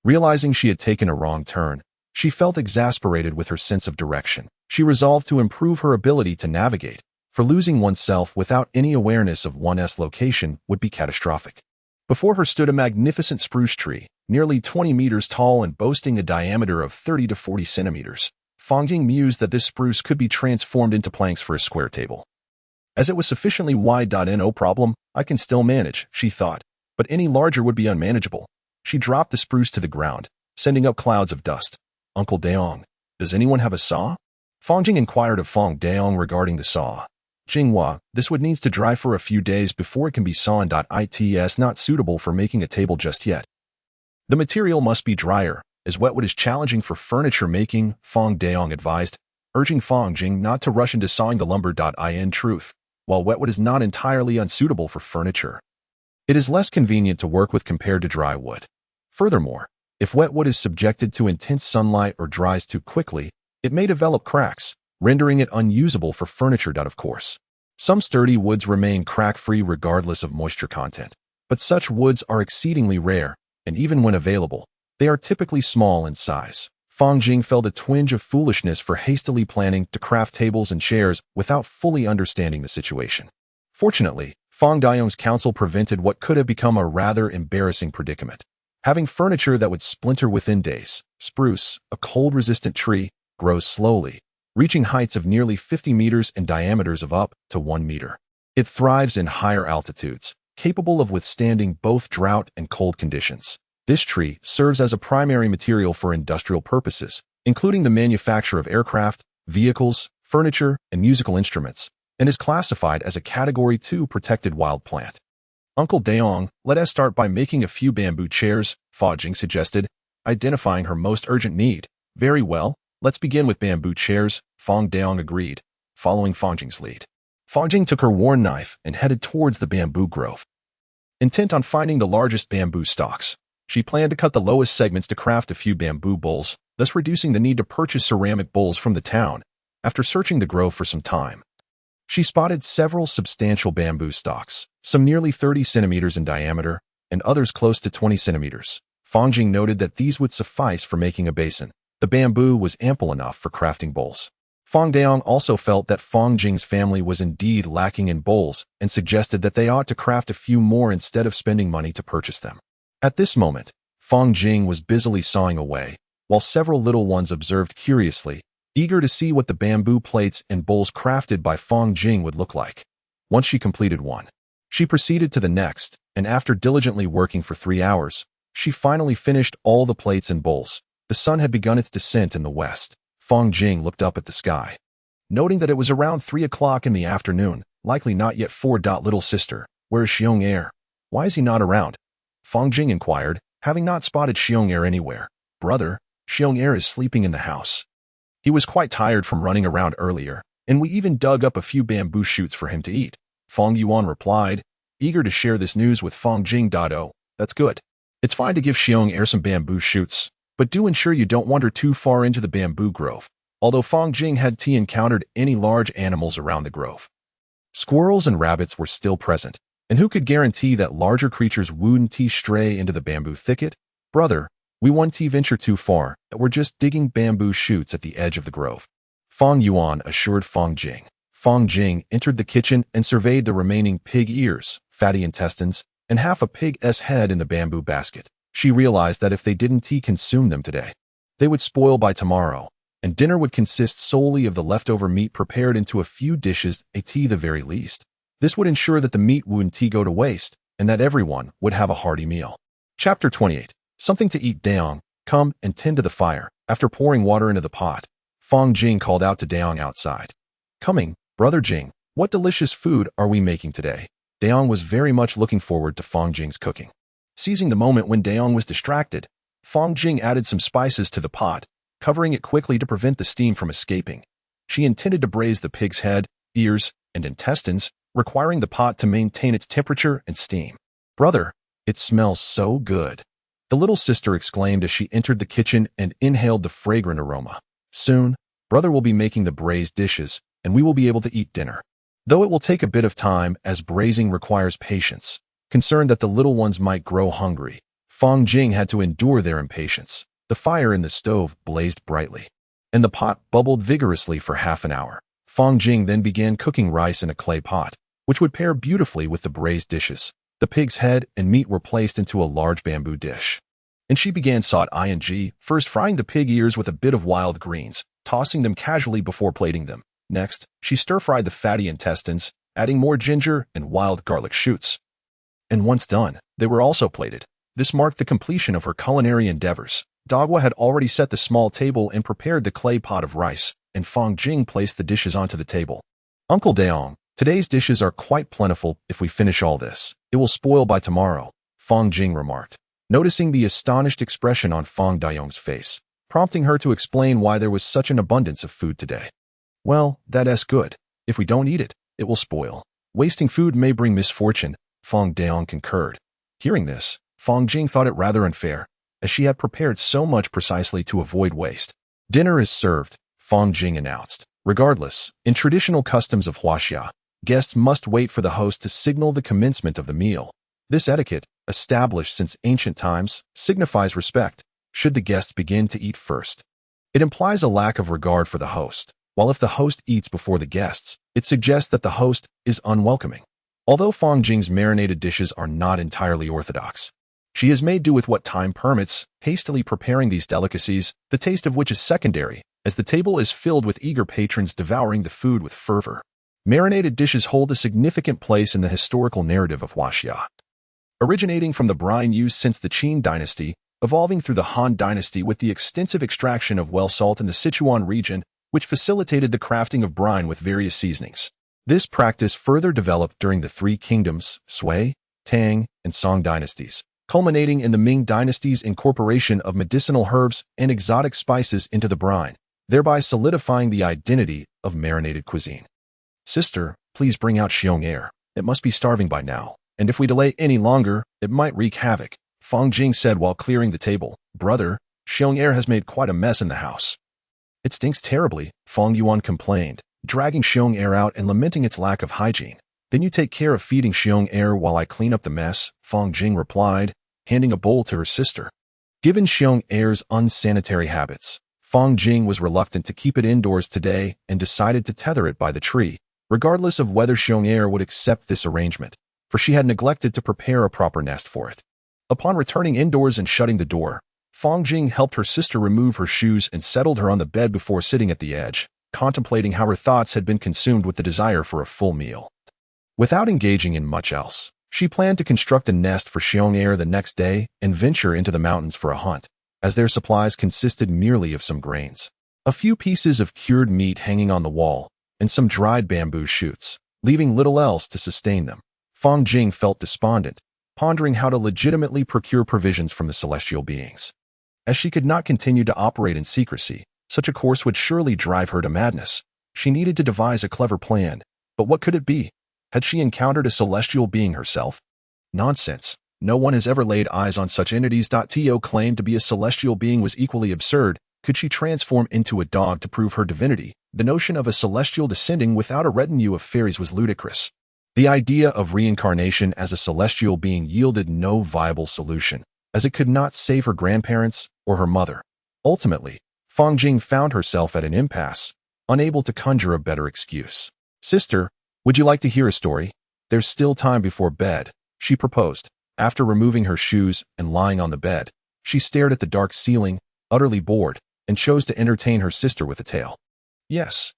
Realizing she had taken a wrong turn, she felt exasperated with her sense of direction. She resolved to improve her ability to navigate, for losing oneself without any awareness of one's location would be catastrophic. Before her stood a magnificent spruce tree, nearly 20 meters tall and boasting a diameter of 30 to 40 centimeters. Fang Jing mused that this spruce could be transformed into planks for a square table. As it was sufficiently wide. No problem, I can still manage, she thought, but any larger would be unmanageable. She dropped the spruce to the ground, sending up clouds of dust. Uncle Daong, does anyone have a saw? Fong Jing inquired of Fong Daong regarding the saw. Jinghua, this would needs to dry for a few days before it can be sawn. It's not suitable for making a table just yet. The material must be drier, as wetwood is challenging for furniture making, Fong Daong advised, urging Fong Jing not to rush into sawing the lumber. In truth, while wetwood is not entirely unsuitable for furniture, it is less convenient to work with compared to dry wood. Furthermore, if wetwood is subjected to intense sunlight or dries too quickly, it may develop cracks, rendering it unusable for furniture. Of course, some sturdy woods remain crack-free regardless of moisture content, but such woods are exceedingly rare, and even when available, they are typically small in size. Fong Jing felt a twinge of foolishness for hastily planning to craft tables and chairs without fully understanding the situation. Fortunately, Fong Daong's counsel prevented what could have become a rather embarrassing predicament. Having furniture that would splinter within days, spruce, a cold-resistant tree, grows slowly, reaching heights of nearly 50 meters and diameters of up to 1 meter. It thrives in higher altitudes, capable of withstanding both drought and cold conditions. This tree serves as a primary material for industrial purposes, including the manufacture of aircraft, vehicles, furniture, and musical instruments, and is classified as a Category 2 protected wild plant. Uncle Daong, let us start by making a few bamboo chairs, Fong Jing suggested, identifying her most urgent need. Very well, let's begin with bamboo chairs, Fong Daong agreed, following Fong Jing's lead. Fong Jing took her worn knife and headed towards the bamboo grove. Intent on finding the largest bamboo stalks, she planned to cut the lowest segments to craft a few bamboo bowls, thus reducing the need to purchase ceramic bowls from the town. After searching the grove for some time, she spotted several substantial bamboo stalks, some nearly 30 centimeters in diameter, and others close to 20 centimeters. Fong Jing noted that these would suffice for making a basin. The bamboo was ample enough for crafting bowls. Fong Daong also felt that Fong Jing's family was indeed lacking in bowls and suggested that they ought to craft a few more instead of spending money to purchase them. At this moment, Fong Jing was busily sawing away, while several little ones observed curiously, eager to see what the bamboo plates and bowls crafted by Fong Jing would look like. Once she completed one, she proceeded to the next, and after diligently working for 3 hours, she finally finished all the plates and bowls. The sun had begun its descent in the west. Fong Jing looked up at the sky, noting that it was around 3 o'clock in the afternoon, likely not yet 4. Little sister, where is Xiong Er? Why is he not around? Fong Jing inquired, having not spotted Xiong Er anywhere. Brother, Xiong Er is sleeping in the house. He was quite tired from running around earlier, and we even dug up a few bamboo shoots for him to eat. Fong Yuan replied, eager to share this news with Fong Jing. Oh, that's good. It's fine to give Xiong Er some bamboo shoots, but do ensure you don't wander too far into the bamboo grove. Although Fong Jing had encountered any large animals around the grove, squirrels and rabbits were still present, and who could guarantee that larger creatures wouldn't stray into the bamboo thicket? Brother, we won't venture too far, that we're just digging bamboo shoots at the edge of the grove. Fong Yuan assured Fong Jing. Fong Jing entered the kitchen and surveyed the remaining pig ears, fatty intestines, and half a pig's head in the bamboo basket. She realized that if they didn't consume them today, they would spoil by tomorrow, and dinner would consist solely of the leftover meat prepared into a few dishes, at the very least. This would ensure that the meat wouldn't go to waste, and that everyone would have a hearty meal. Chapter 28. Something to eat. Daong, come and tend to the fire. After pouring water into the pot, Fong Jing called out to Daong outside. Coming, Brother Jing, what delicious food are we making today? Daong was very much looking forward to Fong Jing's cooking. Seizing the moment when Daong was distracted, Fong Jing added some spices to the pot, covering it quickly to prevent the steam from escaping. She intended to braise the pig's head, ears, and intestines, requiring the pot to maintain its temperature and steam. Brother, it smells so good, the little sister exclaimed as she entered the kitchen and inhaled the fragrant aroma. Soon, Brother will be making the braised dishes, and we will be able to eat dinner. Though it will take a bit of time, as braising requires patience. Concerned that the little ones might grow hungry, Fong Jing had to endure their impatience. The fire in the stove blazed brightly, and the pot bubbled vigorously for half an hour. Fong Jing then began cooking rice in a clay pot, which would pair beautifully with the braised dishes. The pig's head and meat were placed into a large bamboo dish, and she began first frying the pig ears with a bit of wild greens, tossing them casually before plating them. Next, she stir-fried the fatty intestines, adding more ginger and wild garlic shoots. And once done, they were also plated. This marked the completion of her culinary endeavors. Dagwa had already set the small table and prepared the clay pot of rice, and Fang Jing placed the dishes onto the table. Uncle Daong, today's dishes are quite plentiful. If we finish all this, it will spoil by tomorrow, Fang Jing remarked, noticing the astonished expression on Fang Daong's face, prompting her to explain why there was such an abundance of food today. Well, that's good. If we don't eat it, it will spoil. Wasting food may bring misfortune, Fang Daong concurred. Hearing this, Fang Jing thought it rather unfair, as she had prepared so much precisely to avoid waste. Dinner is served, Fang Jing announced. Regardless, in traditional customs of Huaxia, guests must wait for the host to signal the commencement of the meal. This etiquette, established since ancient times, signifies respect, should the guests begin to eat first. It implies a lack of regard for the host, while if the host eats before the guests, it suggests that the host is unwelcoming. Although Fang Jing's marinated dishes are not entirely orthodox, she has made do with what time permits, hastily preparing these delicacies, the taste of which is secondary, as the table is filled with eager patrons devouring the food with fervor. Marinated dishes hold a significant place in the historical narrative of Huaxia. Originating from the brine used since the Qing Dynasty, evolving through the Han Dynasty with the extensive extraction of well salt in the Sichuan region, which facilitated the crafting of brine with various seasonings. This practice further developed during the three kingdoms, Sui, Tang, and Song dynasties, culminating in the Ming dynasty's incorporation of medicinal herbs and exotic spices into the brine, thereby solidifying the identity of marinated cuisine. Sister, please bring out Xiong air. It must be starving by now, and if we delay any longer, it might wreak havoc, Fang Jing said while clearing the table. Brother, Xiong air has made quite a mess in the house. It stinks terribly, Fang Yuan complained, dragging Xiong air out and lamenting its lack of hygiene. Then you take care of feeding Xiong air while I clean up the mess, Fang Jing replied, handing a bowl to her sister. Given Xiong air's unsanitary habits, Fang Jing was reluctant to keep it indoors today and decided to tether it by the tree, regardless of whether Xiong air would accept this arrangement, for she had neglected to prepare a proper nest for it. Upon returning indoors and shutting the door, Fang Jing helped her sister remove her shoes and settled her on the bed before sitting at the edge, contemplating how her thoughts had been consumed with the desire for a full meal. Without engaging in much else, she planned to construct a nest for Xiong air the next day and venture into the mountains for a hunt, as their supplies consisted merely of some grains, a few pieces of cured meat hanging on the wall, and some dried bamboo shoots, leaving little else to sustain them. Fang Jing felt despondent, pondering how to legitimately procure provisions from the celestial beings. As she could not continue to operate in secrecy, such a course would surely drive her to madness. She needed to devise a clever plan, but what could it be? Had she encountered a celestial being herself? Nonsense. No one has ever laid eyes on such entities. To claim to be a celestial being was equally absurd. Could she transform into a dog to prove her divinity? The notion of a celestial descending without a retinue of fairies was ludicrous. The idea of reincarnation as a celestial being yielded no viable solution, as it could not save her grandparents or her mother. Ultimately, Fang Jing found herself at an impasse, unable to conjure a better excuse. Sister, would you like to hear a story? There's still time before bed, she proposed. After removing her shoes and lying on the bed, she stared at the dark ceiling, utterly bored, and chose to entertain her sister with a tale. Yes.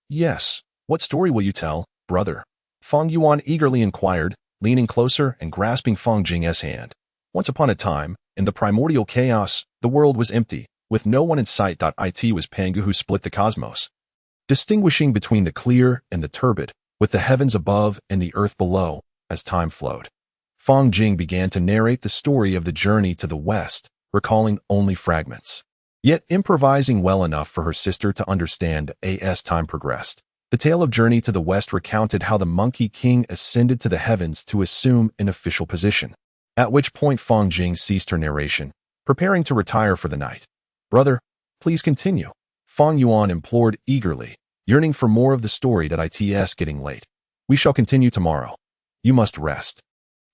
What story will you tell, brother? Fang Yuan eagerly inquired, leaning closer and grasping Fang Jing's hand. Once upon a time, in the primordial chaos, the world was empty, with no one in sight. It was Pangu who split the cosmos, distinguishing between the clear and the turbid, with the heavens above and the earth below, as time flowed. Fang Jing began to narrate the story of the journey to the west, recalling only fragments, yet improvising well enough for her sister to understand. As time progressed, the tale of Journey to the West recounted how the Monkey King ascended to the heavens to assume an official position, at which point Fang Jing ceased her narration, preparing to retire for the night. Brother, please continue, Fang Yuan implored eagerly, yearning for more of the story. It's getting late. We shall continue tomorrow. You must rest,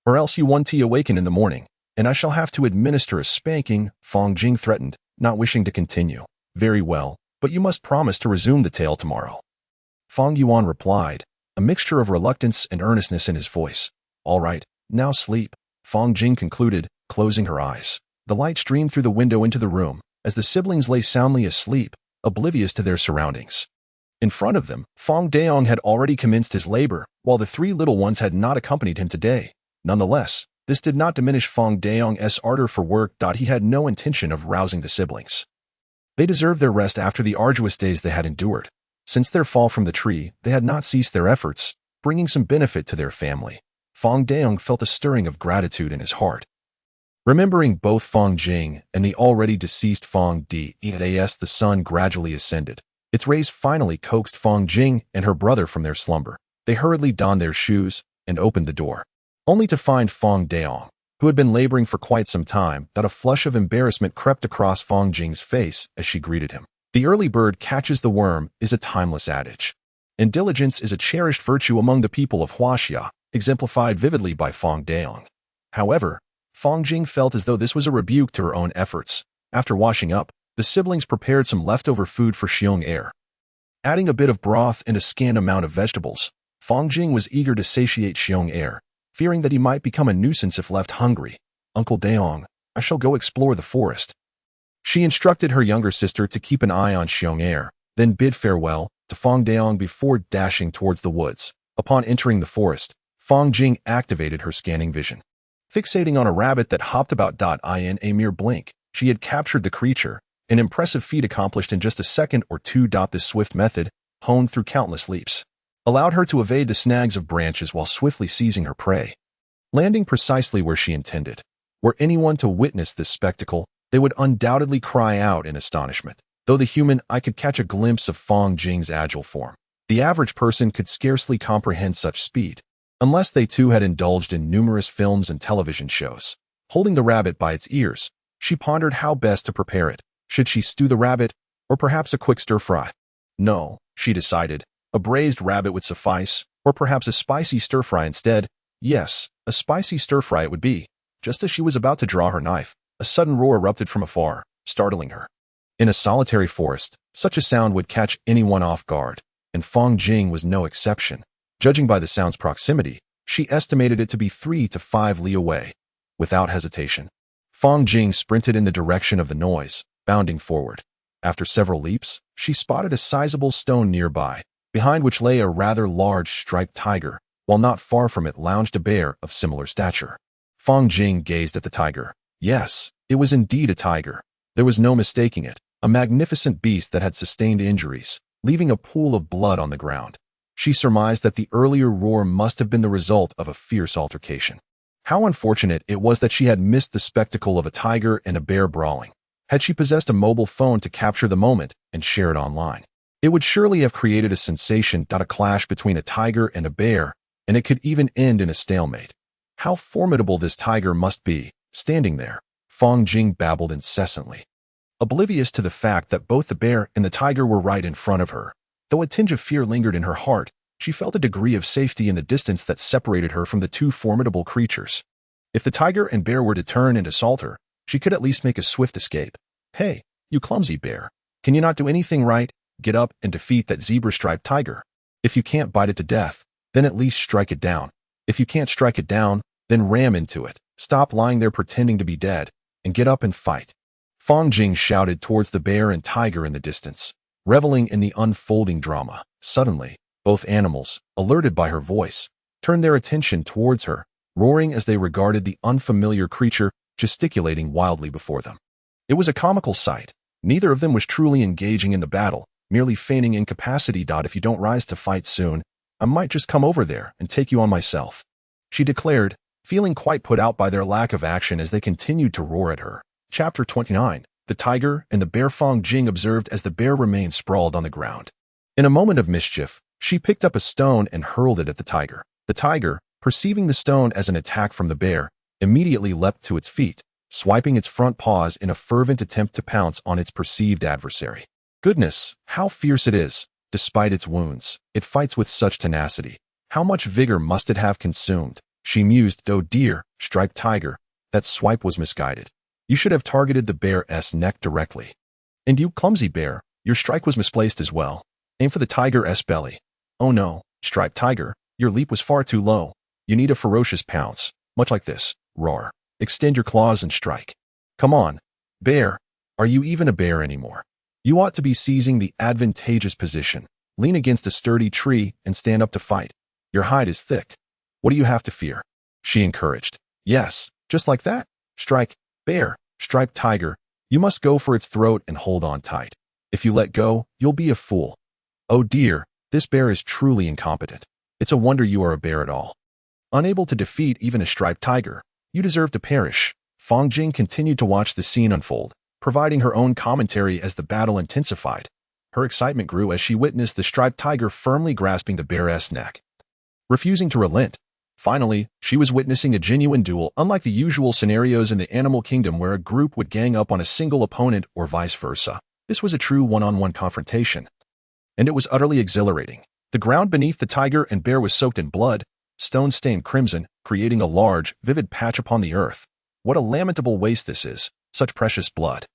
or else you won't awaken in the morning, and I shall have to administer a spanking, Fang Jing threatened, not wishing to continue. Very well, but you must promise to resume the tale tomorrow, Fang Yuan replied, a mixture of reluctance and earnestness in his voice. All right, now sleep, Fang Jing concluded, closing her eyes. The light streamed through the window into the room, as the siblings lay soundly asleep, oblivious to their surroundings. In front of them, Fang Daong had already commenced his labor, while the three little ones had not accompanied him today. Nonetheless, This did not diminish Fong Daong's ardor for work. He had no intention of rousing the siblings. They deserved their rest after the arduous days they had endured. Since their fall from the tree, they had not ceased their efforts, bringing some benefit to their family. Fong Daong felt a stirring of gratitude in his heart. Remembering both Fong Jing and the already deceased Fong Das, the sun gradually ascended. Its rays finally coaxed Fong Jing and her brother from their slumber. They hurriedly donned their shoes and opened the door, only to find Fong Daong, who had been laboring for quite some time. That a flush of embarrassment crept across Fong Jing's face as she greeted him. The early bird catches the worm is a timeless adage, and diligence is a cherished virtue among the people of Huaxia, exemplified vividly by Fong Daong. However, Fong Jing felt as though this was a rebuke to her own efforts. After washing up, the siblings prepared some leftover food for Xiong Er. Adding a bit of broth and a scant amount of vegetables, Fong Jing was eager to satiate Xiong Er, fearing that he might become a nuisance if left hungry. "Uncle Daong, I shall go explore the forest." She instructed her younger sister to keep an eye on Xiong Er, then bid farewell to Fong Daong before dashing towards the woods. Upon entering the forest, Fong Jing activated her scanning vision. Fixating on a rabbit that hopped about. In a mere blink, she had captured the creature, an impressive feat accomplished in just a second or two. This swift method, honed through countless leaps, allowed her to evade the snags of branches while swiftly seizing her prey, landing precisely where she intended. Were anyone to witness this spectacle, they would undoubtedly cry out in astonishment. Though the human eye could catch a glimpse of Fong Jing's agile form, the average person could scarcely comprehend such speed, unless they too had indulged in numerous films and television shows. Holding the rabbit by its ears, she pondered how best to prepare it. Should she stew the rabbit, or perhaps a quick stir-fry? No, she decided, a braised rabbit would suffice, or perhaps a spicy stir-fry instead. Yes, a spicy stir-fry it would be. Just as she was about to draw her knife, a sudden roar erupted from afar, startling her. In a solitary forest, such a sound would catch anyone off guard, and Fong Jing was no exception. Judging by the sound's proximity, she estimated it to be 3 to 5 li away. Without hesitation, Fong Jing sprinted in the direction of the noise, bounding forward. After several leaps, she spotted a sizable stone nearby, behind which lay a rather large striped tiger, while not far from it lounged a bear of similar stature. Fong Jing gazed at the tiger. Yes, it was indeed a tiger. There was no mistaking it, a magnificent beast that had sustained injuries, leaving a pool of blood on the ground. She surmised that the earlier roar must have been the result of a fierce altercation. How unfortunate it was that she had missed the spectacle of a tiger and a bear brawling. Had she possessed a mobile phone to capture the moment and share it online, it would surely have created a sensation. A clash between a tiger and a bear, and it could even end in a stalemate. How formidable this tiger must be, standing there, Fong Jing babbled incessantly, oblivious to the fact that both the bear and the tiger were right in front of her. Though a tinge of fear lingered in her heart, she felt a degree of safety in the distance that separated her from the two formidable creatures. If the tiger and bear were to turn and assault her, she could at least make a swift escape. "Hey, you clumsy bear. Can you not do anything right? Get up and defeat that zebra-striped tiger. If you can't bite it to death, then at least strike it down. If you can't strike it down, then ram into it. Stop lying there pretending to be dead, and get up and fight." Fong Jing shouted towards the bear and tiger in the distance, reveling in the unfolding drama. Suddenly, both animals, alerted by her voice, turned their attention towards her, roaring as they regarded the unfamiliar creature gesticulating wildly before them. It was a comical sight. Neither of them was truly engaging in the battle, merely feigning incapacity. "If you don't rise to fight soon, I might just come over there and take you on myself," she declared, feeling quite put out by their lack of action as they continued to roar at her. Chapter 29. The tiger and the bear. Fong Jing observed as the bear remained sprawled on the ground. In a moment of mischief, she picked up a stone and hurled it at the tiger. The tiger, perceiving the stone as an attack from the bear, immediately leapt to its feet, swiping its front paws in a fervent attempt to pounce on its perceived adversary. Goodness, how fierce it is! Despite its wounds, it fights with such tenacity. How much vigor must it have consumed? She mused. "Oh dear, striped tiger, that swipe was misguided. You should have targeted the bear's neck directly. And you, clumsy bear, your strike was misplaced as well. Aim for the tiger's belly. Oh no, striped tiger, your leap was far too low. You need a ferocious pounce, much like this. Roar. Extend your claws and strike. Come on, bear. Are you even a bear anymore? You ought to be seizing the advantageous position. Lean against a sturdy tree and stand up to fight. Your hide is thick. What do you have to fear?" she encouraged. Yes, just like that. Strike, bear, strike, tiger. You must go for its throat and hold on tight. If you let go, you'll be a fool. Oh dear, this bear is truly incompetent. It's a wonder you are a bear at all. Unable to defeat even a striped tiger, you deserve to perish. Fang Jing continued to watch the scene unfold, providing her own commentary as the battle intensified. Her excitement grew as she witnessed the striped tiger firmly grasping the bear's neck, refusing to relent. Finally, she was witnessing a genuine duel, unlike the usual scenarios in the animal kingdom where a group would gang up on a single opponent or vice versa. This was a true one-on-one confrontation, and it was utterly exhilarating. The ground beneath the tiger and bear was soaked in blood, stones stained crimson, creating a large, vivid patch upon the earth. What a lamentable waste this is, such precious blood.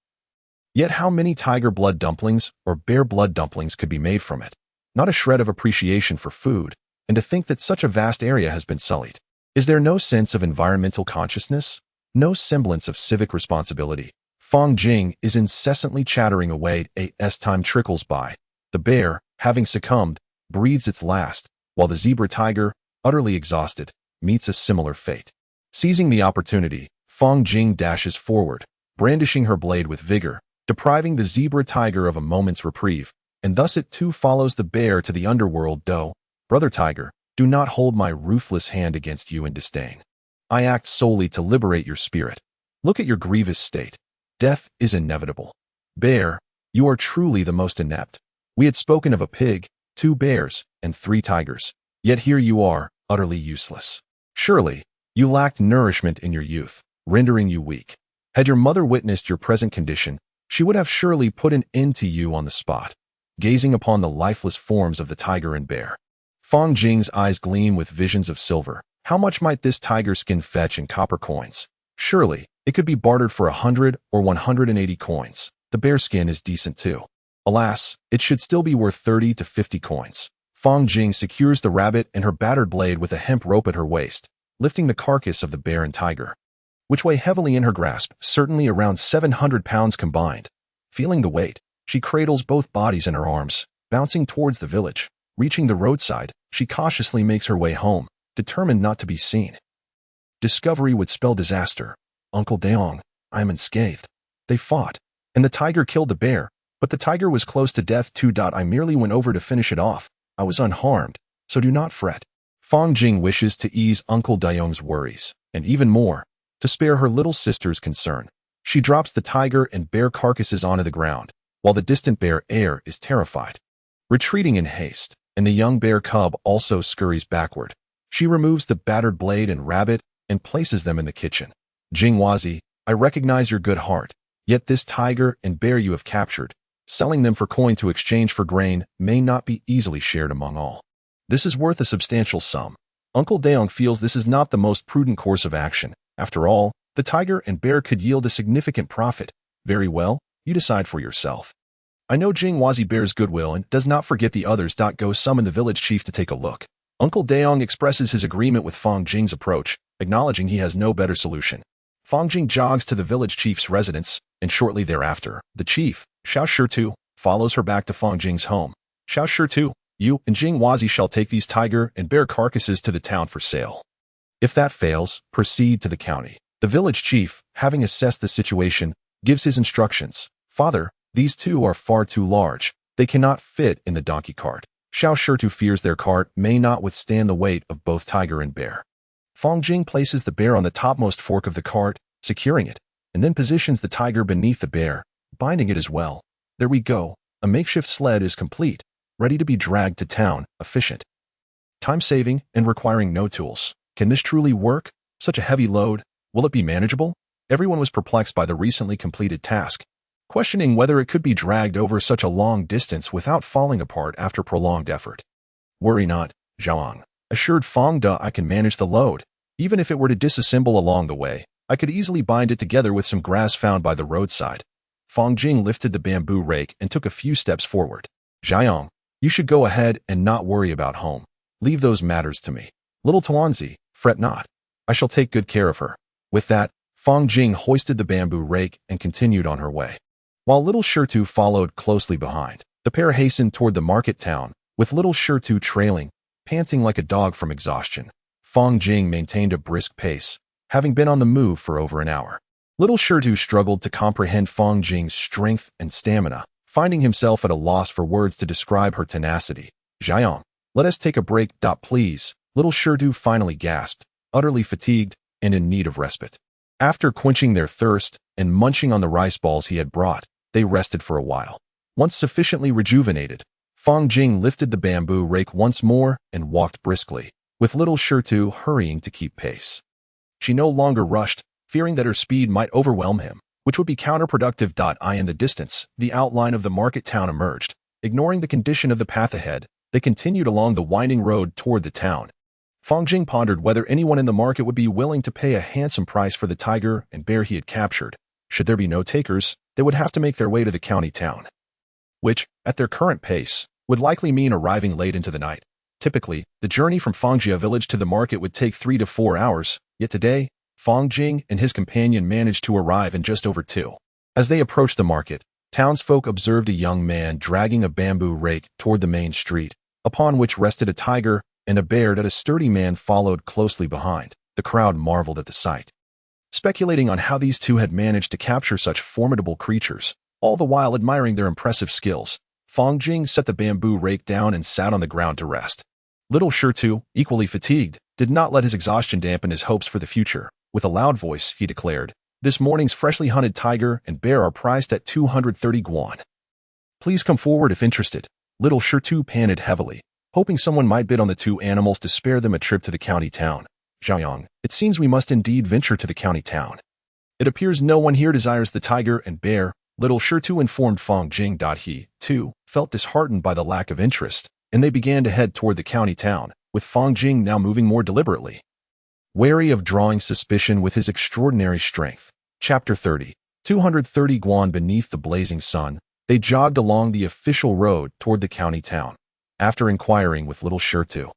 Yet how many tiger blood dumplings or bear blood dumplings could be made from it? Not a shred of appreciation for food, and to think that such a vast area has been sullied. Is there no sense of environmental consciousness? No semblance of civic responsibility? Fang Jing is incessantly chattering away as time trickles by. The bear, having succumbed, breathes its last, while the zebra tiger, utterly exhausted, meets a similar fate. Seizing the opportunity, Fang Jing dashes forward, brandishing her blade with vigor, depriving the zebra tiger of a moment's reprieve, and thus it too follows the bear to the underworld. Brother tiger, do not hold my ruthless hand against you in disdain. I act solely to liberate your spirit. Look at your grievous state. Death is inevitable. Bear, you are truly the most inept. We had spoken of a pig, 2 bears, and 3 tigers. Yet here you are, utterly useless. Surely, you lacked nourishment in your youth, rendering you weak. Had your mother witnessed your present condition, she would have surely put an end to you on the spot. Gazing upon the lifeless forms of the tiger and bear, Fang Jing's eyes gleam with visions of silver. How much might this tiger skin fetch in copper coins? Surely, it could be bartered for 100 or 180 coins. The bear skin is decent too. Alas, it should still be worth 30 to 50 coins. Fang Jing secures the rabbit and her battered blade with a hemp rope at her waist, lifting the carcass of the bear and tiger, which weigh heavily in her grasp, certainly around 700 pounds combined. Feeling the weight, she cradles both bodies in her arms, bouncing towards the village. Reaching the roadside, she cautiously makes her way home, determined not to be seen. Discovery would spell disaster. Uncle Daong, I am unscathed. They fought, and the tiger killed the bear, but the tiger was close to death too. I merely went over to finish it off. I was unharmed, so do not fret. Fang Jing wishes to ease Uncle Daong's worries, and even more, to spare her little sister's concern. She drops the tiger and bear carcasses onto the ground, while the distant bear heir is terrified, retreating in haste, and the young bear cub also scurries backward. She removes the battered blade and rabbit and places them in the kitchen. Jingwazi, I recognize your good heart, yet this tiger and bear you have captured, selling them for coin to exchange for grain, may not be easily shared among all. This is worth a substantial sum. Uncle Daong feels this is not the most prudent course of action. After all, the tiger and bear could yield a significant profit. Very well, you decide for yourself. I know Jingwazi bears goodwill and does not forget the others. Go summon the village chief to take a look. Uncle Daong expresses his agreement with Fang Jing's approach, acknowledging he has no better solution. Fang Jing jogs to the village chief's residence, and shortly thereafter, the chief, Xiao Shitu, follows her back to Fang Jing's home. Xiao Shitu, you and Jingwazi shall take these tiger and bear carcasses to the town for sale. If that fails, proceed to the county. The village chief, having assessed the situation, gives his instructions. Father, these 2 are far too large. They cannot fit in the donkey cart. Xiao Shitu fears their cart may not withstand the weight of both tiger and bear. Fang Jing places the bear on the topmost fork of the cart, securing it, and then positions the tiger beneath the bear, binding it as well. There we go. A makeshift sled is complete, ready to be dragged to town, efficient, time-saving, and requiring no tools. Can this truly work? Such a heavy load? Will it be manageable? Everyone was perplexed by the recently completed task, questioning whether it could be dragged over such a long distance without falling apart after prolonged effort. Worry not, Zhang assured Fang De, I can manage the load. Even if it were to disassemble along the way, I could easily bind it together with some grass found by the roadside. Fang Jing lifted the bamboo rake and took a few steps forward. Zhang, you should go ahead and not worry about home. Leave those matters to me. Little Tuanzi, fret not. I shall take good care of her. With that, Fang Jing hoisted the bamboo rake and continued on her way, while little Shitu followed closely behind. The pair hastened toward the market town, with little Shitu trailing, panting like a dog from exhaustion. Fang Jing maintained a brisk pace, having been on the move for over an hour. Little Shirtu struggled to comprehend Fang Jing's strength and stamina, finding himself at a loss for words to describe her tenacity. "Jiang, let us take a break, please," Little Shirtu finally gasped, utterly fatigued and in need of respite. After quenching their thirst and munching on the rice balls he had brought, they rested for a while. Once sufficiently rejuvenated, Fang Jing lifted the bamboo rake once more and walked briskly, with Little Shirtu hurrying to keep pace. She no longer rushed, fearing that her speed might overwhelm him, which would be counterproductive. In the distance, the outline of the market town emerged. Ignoring the condition of the path ahead, they continued along the winding road toward the town. Fang Jing pondered whether anyone in the market would be willing to pay a handsome price for the tiger and bear he had captured. Should there be no takers, they would have to make their way to the county town, which, at their current pace, would likely mean arriving late into the night. Typically, the journey from Fangjia village to the market would take 3 to 4 hours, yet today, Fang Jing and his companion managed to arrive in just over 2. As they approached the market, townsfolk observed a young man dragging a bamboo rake toward the main street, upon which rested a tiger and a bear that a sturdy man followed closely behind. The crowd marveled at the sight, speculating on how these two had managed to capture such formidable creatures, all the while admiring their impressive skills. Fang Jing set the bamboo rake down and sat on the ground to rest. Little Shirtu, equally fatigued, did not let his exhaustion dampen his hopes for the future. With a loud voice, he declared, "This morning's freshly hunted tiger and bear are priced at 230 guan. Please come forward if interested." Little Shirtu panted heavily, hoping someone might bid on the two animals to spare them a trip to the county town. "Jiang, it seems we must indeed venture to the county town. It appears no one here desires the tiger and bear," Little Shirtu informed Fang Jing. He, too, felt disheartened by the lack of interest, and they began to head toward the county town, with Fang Jing now moving more deliberately, wary of drawing suspicion with his extraordinary strength. Chapter 30. 230 guan beneath the blazing sun, they jogged along the official road toward the county town. After inquiring with Little Shirtu,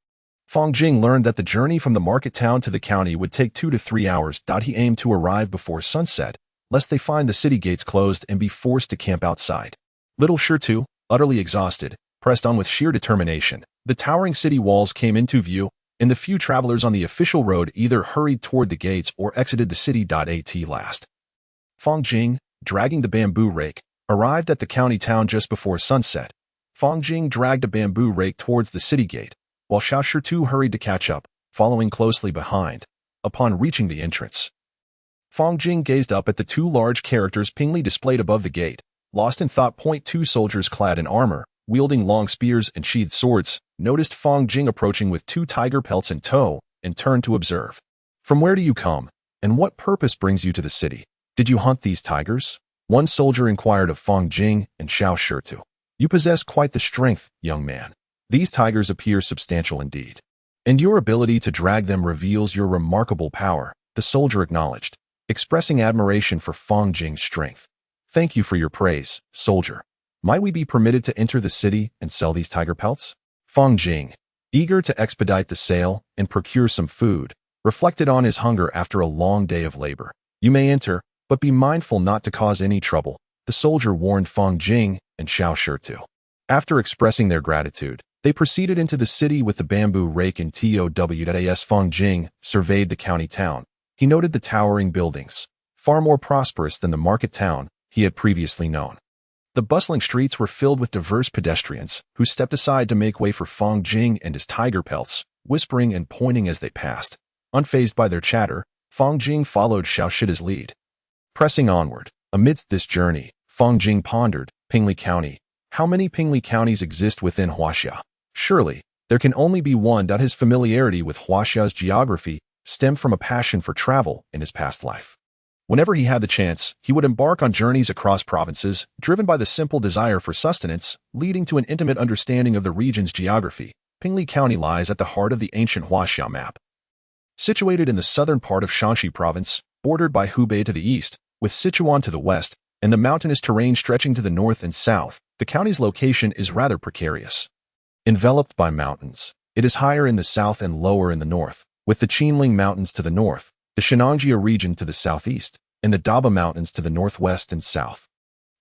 Fang Jing learned that the journey from the market town to the county would take 2 to 3 hours. He aimed to arrive before sunset, lest they find the city gates closed and be forced to camp outside. Little Shirtu, utterly exhausted, pressed on with sheer determination. The towering city walls came into view, and the few travelers on the official road either hurried toward the gates or exited the city. At last, Fang Jing, dragging the bamboo rake, arrived at the county town just before sunset. Fang Jing dragged a bamboo rake towards the city gate, while Xiao Shirtu hurried to catch up, following closely behind. Upon reaching the entrance, Fang Jing gazed up at the two large characters pingly displayed above the gate. Lost in thought, two soldiers clad in armor, wielding long spears and sheathed swords, noticed Fang Jing approaching with 2 tiger pelts in tow, and turned to observe. "From where do you come, and what purpose brings you to the city? Did you hunt these tigers?" One soldier inquired of Fang Jing and Xiao Shirtu. "You possess quite the strength, young man. These tigers appear substantial indeed, and your ability to drag them reveals your remarkable power," the soldier acknowledged, expressing admiration for Fang Jing's strength. "Thank you for your praise, soldier. Might we be permitted to enter the city and sell these tiger pelts?" Fang Jing, eager to expedite the sale and procure some food, reflected on his hunger after a long day of labor. "You may enter, but be mindful not to cause any trouble," the soldier warned Fang Jing and Xiao Shirtu. After expressing their gratitude, they proceeded into the city with the bamboo rake and TOW. Fang Jing surveyed the county town. He noted the towering buildings, far more prosperous than the market town he had previously known. The bustling streets were filled with diverse pedestrians who stepped aside to make way for Fang Jing and his tiger pelts, whispering and pointing as they passed. Unfazed by their chatter, Fang Jing followed Xiao Shita's lead. Pressing onward, amidst this journey, Fang Jing pondered, Pingli County. How many Pingli counties exist within Huaxia? Surely, there can only be one. His familiarity with Huaxia's geography stemmed from a passion for travel in his past life. Whenever he had the chance, he would embark on journeys across provinces, driven by the simple desire for sustenance, leading to an intimate understanding of the region's geography. Pingli County lies at the heart of the ancient Huaxia map. Situated in the southern part of Shanxi province, bordered by Hubei to the east, with Sichuan to the west, and the mountainous terrain stretching to the north and south, the county's location is rather precarious. Enveloped by mountains, it is higher in the south and lower in the north, with the Qinling Mountains to the north, the Shenangjia region to the southeast, and the Daba Mountains to the northwest and south.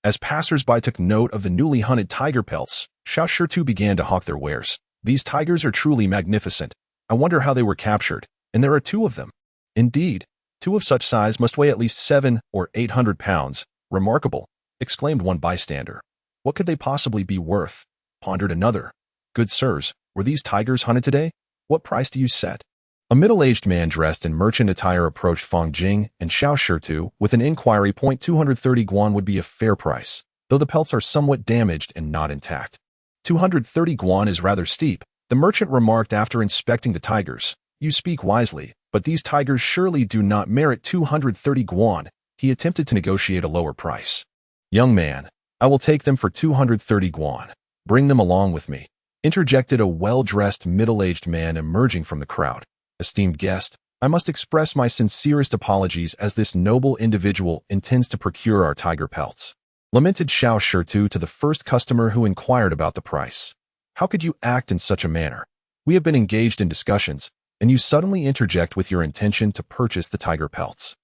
As passers-by took note of the newly hunted tiger pelts, Xiao Shirtu began to hawk their wares. "These tigers are truly magnificent. I wonder how they were captured, and there are 2 of them." "Indeed, Two of such size must weigh at least 700 or 800 pounds. Remarkable, exclaimed one bystander. What could they possibly be worth? Pondered another. Good sirs, were these tigers hunted today? What price do you set? A middle-aged man dressed in merchant attire approached Fang Jing and Xiao Shitu with an inquiry. 230 guan would be a fair price, though the pelts are somewhat damaged and not intact. 230 guan is rather steep, the merchant remarked after inspecting the tigers. You speak wisely, but these tigers surely do not merit 230 guan. He attempted to negotiate a lower price. Young man, I will take them for 230 guan. Bring them along with me, interjected a well-dressed middle-aged man emerging from the crowd. Esteemed guest, I must express my sincerest apologies as this noble individual intends to procure our tiger pelts. Lamented Xiao Shitu to the first customer who inquired about the price. How could you act in such a manner? We have been engaged in discussions, and you suddenly interject with your intention to purchase the tiger pelts.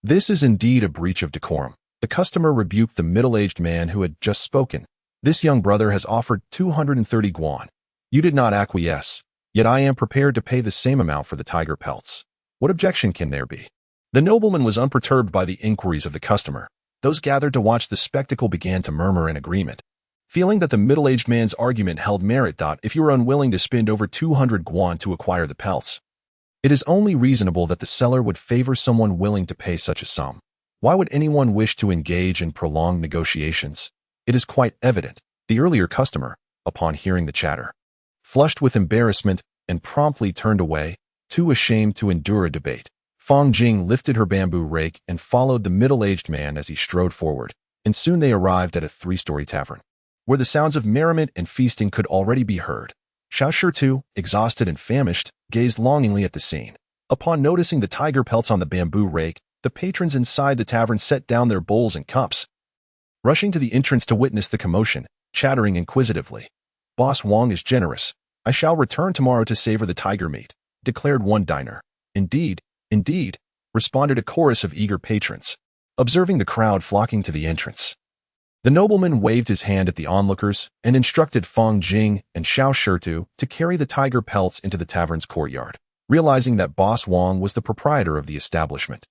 This is indeed a breach of decorum. The customer rebuked the middle-aged man who had just spoken. This young brother has offered 230 guan. You did not acquiesce, yet I am prepared to pay the same amount for the tiger pelts. What objection can there be? The nobleman was unperturbed by the inquiries of the customer. Those gathered to watch the spectacle began to murmur in agreement. Feeling that the middle-aged man's argument held merit. If you are unwilling to spend over 200 guan to acquire the pelts, it is only reasonable that the seller would favor someone willing to pay such a sum. Why would anyone wish to engage in prolonged negotiations? It is quite evident. The earlier customer, upon hearing the chatter, flushed with embarrassment and promptly turned away, too ashamed to endure a debate. Fang Jing lifted her bamboo rake and followed the middle-aged man as he strode forward, and soon they arrived at a three-story tavern, where the sounds of merriment and feasting could already be heard. Xiao Shitu, exhausted and famished, gazed longingly at the scene. Upon noticing the tiger pelts on the bamboo rake, the patrons inside the tavern set down their bowls and cups, rushing to the entrance to witness the commotion, chattering inquisitively. Boss Wang is generous. I shall return tomorrow to savor the tiger meat, declared one diner. Indeed, indeed, responded a chorus of eager patrons, observing the crowd flocking to the entrance. The nobleman waved his hand at the onlookers and instructed Fang Jing and Xiao Shitu to carry the tiger pelts into the tavern's courtyard, realizing that Boss Wang was the proprietor of the establishment.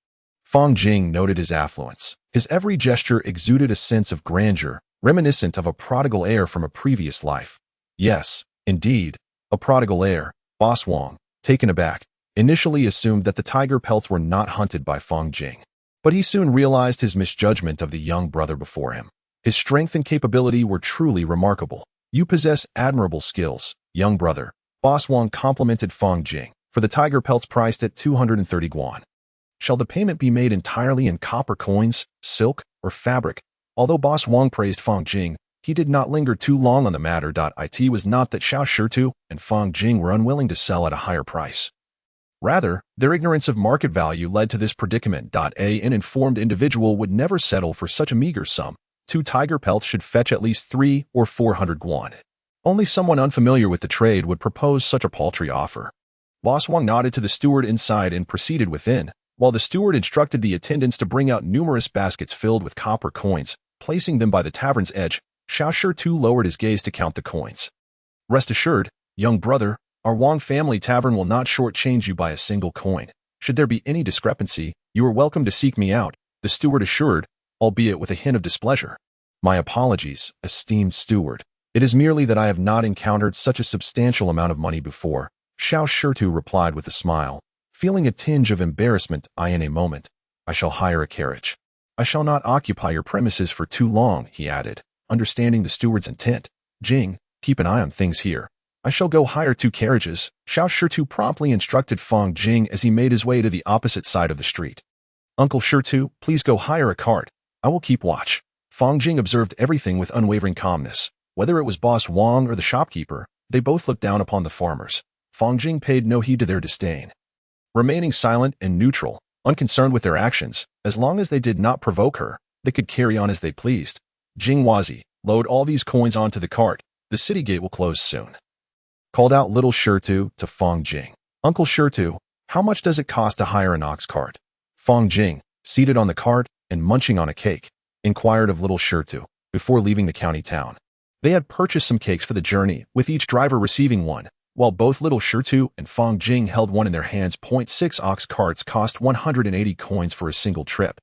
Fang Jing noted his affluence. His every gesture exuded a sense of grandeur, reminiscent of a prodigal heir from a previous life. Yes, indeed, a prodigal heir. Boss Wang, taken aback, initially assumed that the tiger pelts were not hunted by Fang Jing. But he soon realized his misjudgment of the young brother before him. His strength and capability were truly remarkable. You possess admirable skills, young brother. Boss Wang complimented Fang Jing for the tiger pelts priced at 230 guan. Shall the payment be made entirely in copper coins, silk, or fabric? Although Boss Wang praised Fang Jing, he did not linger too long on the matter. It was not that Xiao Shitu and Fang Jing were unwilling to sell at a higher price. Rather, their ignorance of market value led to this predicament. An informed individual would never settle for such a meager sum. 2 tiger pelts should fetch at least 300 or 400 guan. Only someone unfamiliar with the trade would propose such a paltry offer. Boss Wang nodded to the steward inside and proceeded within, while the steward instructed the attendants to bring out numerous baskets filled with copper coins. Placing them by the tavern's edge, Xiao Shitu lowered his gaze to count the coins. Rest assured, young brother, our Wang family tavern will not shortchange you by a single coin. Should there be any discrepancy, you are welcome to seek me out, the steward assured, albeit with a hint of displeasure. My apologies, esteemed steward. It is merely that I have not encountered such a substantial amount of money before, Xiao Shitu replied with a smile. Feeling a tinge of embarrassment, in a moment, I shall hire a carriage. I shall not occupy your premises for too long, he added, understanding the steward's intent. Jing, keep an eye on things here. I shall go hire 2 carriages, Xiao Shitu promptly instructed Fang Jing as he made his way to the opposite side of the street. Uncle Shitu, please go hire a cart. I will keep watch. Fang Jing observed everything with unwavering calmness. Whether it was Boss Wang or the shopkeeper, they both looked down upon the farmers. Fang Jing paid no heed to their disdain, remaining silent and neutral, unconcerned with their actions. As long as they did not provoke her, they could carry on as they pleased. Jing Wazi, load all these coins onto the cart. The city gate will close soon, called out little Shitu to Fang Jing. Uncle Shitu, how much does it cost to hire an ox cart? Fang Jing, seated on the cart and munching on a cake, inquired of little Shitu before leaving the county town. They had purchased some cakes for the journey, with each driver receiving one. While both Little Shirtu and Fong Jing held one in their hands, 6 ox carts cost 180 coins for a single trip.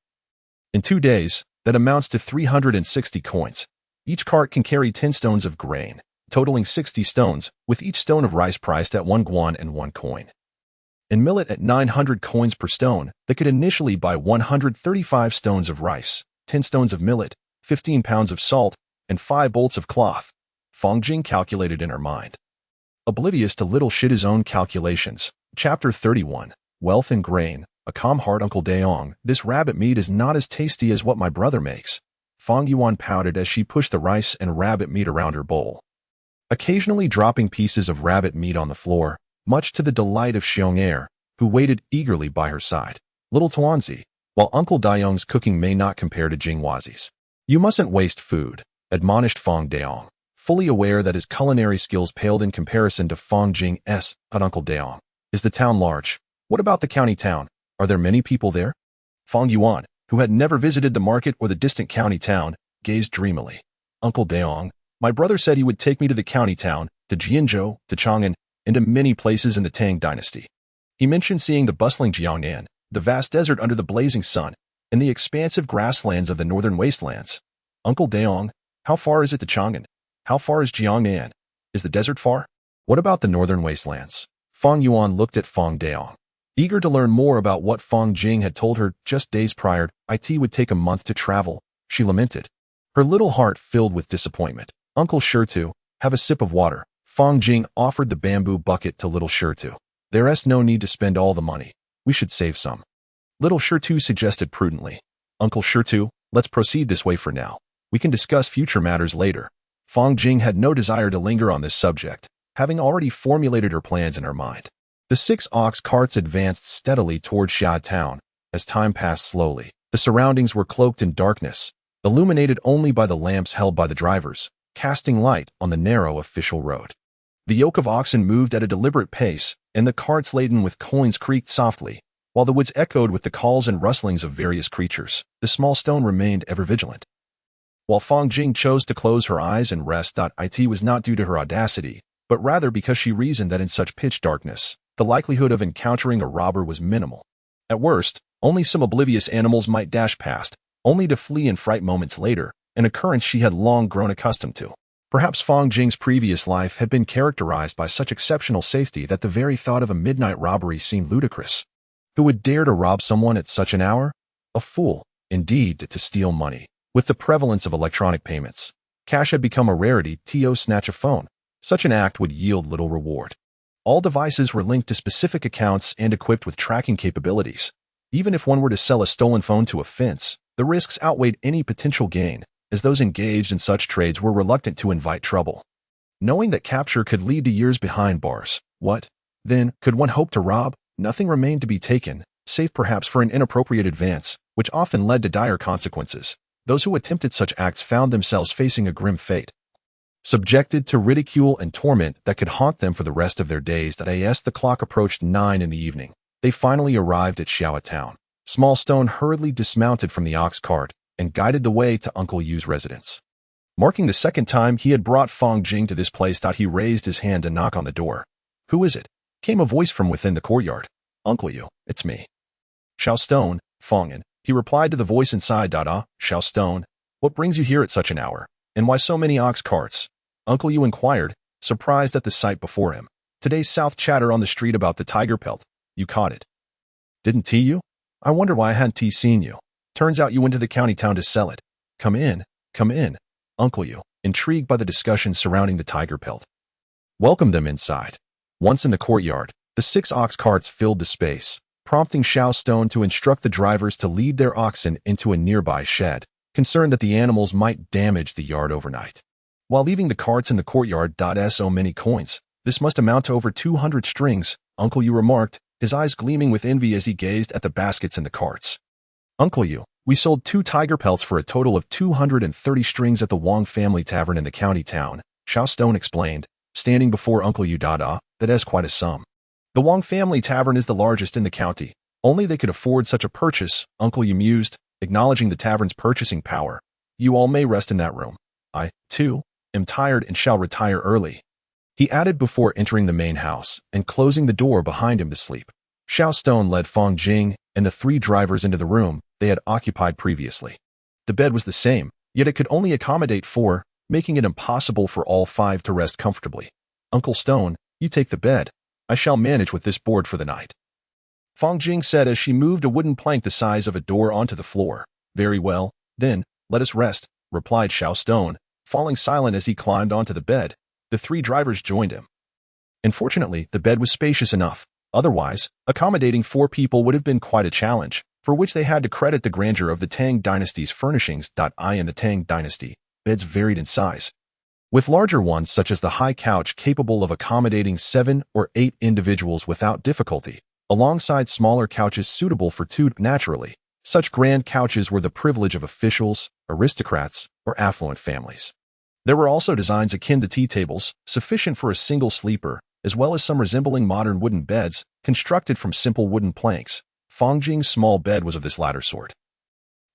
In 2 days, that amounts to 360 coins. Each cart can carry 10 stones of grain, totaling 60 stones, with each stone of rice priced at 1 guan and 1 coin. And millet at 900 coins per stone, they could initially buy 135 stones of rice, 10 stones of millet, 15 pounds of salt, and 5 bolts of cloth. Fong Jing calculated in her mind. Oblivious to Little Shita's own calculations. Chapter 31. Wealth and Grain. A calm heart. Uncle Daong, this rabbit meat is not as tasty as what my brother makes. Fong Yuan pouted as she pushed the rice and rabbit meat around her bowl, occasionally dropping pieces of rabbit meat on the floor, much to the delight of Xiong, who waited eagerly by her side. Little Tuanzi, while Uncle Daong's cooking may not compare to Jingwazi's, you mustn't waste food, admonished Fong Daong, fully aware that his culinary skills paled in comparison to Fong Jing's. But Uncle Daong, is the town large? What about the county town? Are there many people there? Fong Yuan, who had never visited the market or the distant county town, gazed dreamily. Uncle Daong, my brother said he would take me to the county town, to Jianzhou, to Chang'an, and to many places in the Tang Dynasty. He mentioned seeing the bustling Jiangnan, the vast desert under the blazing sun, and the expansive grasslands of the northern wastelands. Uncle Daong, how far is it to Chang'an? How far is Jiangnan? Is the desert far? What about the northern wastelands? Fong Yuan looked at Fong Daong, eager to learn more about what Fong Jing had told her just days prior. It would take a month to travel, she lamented, her little heart filled with disappointment. Uncle Shirtu, have a sip of water. Fong Jing offered the bamboo bucket to Little Shirtu. There's no need to spend all the money. We should save some. Little Shirtu suggested prudently. Uncle Shirtu, let's proceed this way for now. We can discuss future matters later. Fong Jing had no desire to linger on this subject, having already formulated her plans in her mind. The 6 ox carts advanced steadily toward Xia Town. As time passed slowly, the surroundings were cloaked in darkness, illuminated only by the lamps held by the drivers, casting light on the narrow official road. The yoke of oxen moved at a deliberate pace, and the carts laden with coins creaked softly, while the woods echoed with the calls and rustlings of various creatures. The small stone remained ever vigilant. While Fong Jing chose to close her eyes and rest. It was not due to her audacity, but rather because she reasoned that in such pitch darkness, the likelihood of encountering a robber was minimal. At worst, only some oblivious animals might dash past, only to flee in fright moments later, an occurrence she had long grown accustomed to. Perhaps Fong Jing's previous life had been characterized by such exceptional safety that the very thought of a midnight robbery seemed ludicrous. Who would dare to rob someone at such an hour? A fool, indeed, to steal money. With the prevalence of electronic payments, cash had become a rarity. To snatch a phone, such an act would yield little reward. All devices were linked to specific accounts and equipped with tracking capabilities. Even if one were to sell a stolen phone to a fence, the risks outweighed any potential gain, as those engaged in such trades were reluctant to invite trouble. Knowing that capture could lead to years behind bars, what, then, could one hope to rob? Nothing remained to be taken, save perhaps for an inappropriate advance, which often led to dire consequences. Those who attempted such acts found themselves facing a grim fate, subjected to ridicule and torment that could haunt them for the rest of their days. As the clock approached 9 in the evening, they finally arrived at Xiao Town. Small Stone hurriedly dismounted from the ox cart and guided the way to Uncle Yu's residence. Marking the second time he had brought Fong Jing to this place, he raised his hand to knock on the door. Who is it? Came a voice from within the courtyard. Uncle Yu, it's me. Xiao Stone, Fong'an, he replied to the voice inside. Xiao Stone, what brings you here at such an hour? And why so many ox carts? Uncle Yu inquired, surprised at the sight before him. Today's South chatter on the street about the tiger pelt. You caught it. Didn't you? I wonder why I hadn't seen you. Turns out you went to the county town to sell it. Come in, Uncle Yu, intrigued by the discussion surrounding the tiger pelt, welcomed them inside. Once in the courtyard, the 6 ox carts filled the space, prompting Xiao Stone to instruct the drivers to lead their oxen into a nearby shed, concerned that the animals might damage the yard overnight. While leaving the carts in the courtyard. So many coins, this must amount to over 200 strings, Uncle Yu remarked, his eyes gleaming with envy as he gazed at the baskets in the carts. Uncle Yu, we sold 2 tiger pelts for a total of 230 strings at the Wang family tavern in the county town, Xiao Stone explained, standing before Uncle Yu. That's quite a sum. The Wang family tavern is the largest in the county. Only they could afford such a purchase, Uncle Yu mused, acknowledging the tavern's purchasing power. You all may rest in that room. I, too, am tired and shall retire early. he added before entering the main house and closing the door behind him to sleep. Xiao Stone led Fang Jing and the 3 drivers into the room they had occupied previously. The bed was the same, yet it could only accommodate 4, making it impossible for all 5 to rest comfortably. "Uncle Stone, you take the bed. I shall manage with this board for the night," Fang Jing said as she moved a wooden plank the size of a door onto the floor. "Very well, then, let us rest," replied Xiao Stone, falling silent as he climbed onto the bed. The 3 drivers joined him. Unfortunately, the bed was spacious enough. Otherwise, accommodating 4 people would have been quite a challenge, for which they had to credit the grandeur of the Tang Dynasty's furnishings. In the Tang Dynasty, beds varied in size, with larger ones such as the high couch capable of accommodating 7 or 8 individuals without difficulty, alongside smaller couches suitable for 2. Naturally, such grand couches were the privilege of officials, aristocrats, or affluent families. There were also designs akin to tea tables, sufficient for a single sleeper, as well as some resembling modern wooden beds, constructed from simple wooden planks. Fang Jing's small bed was of this latter sort.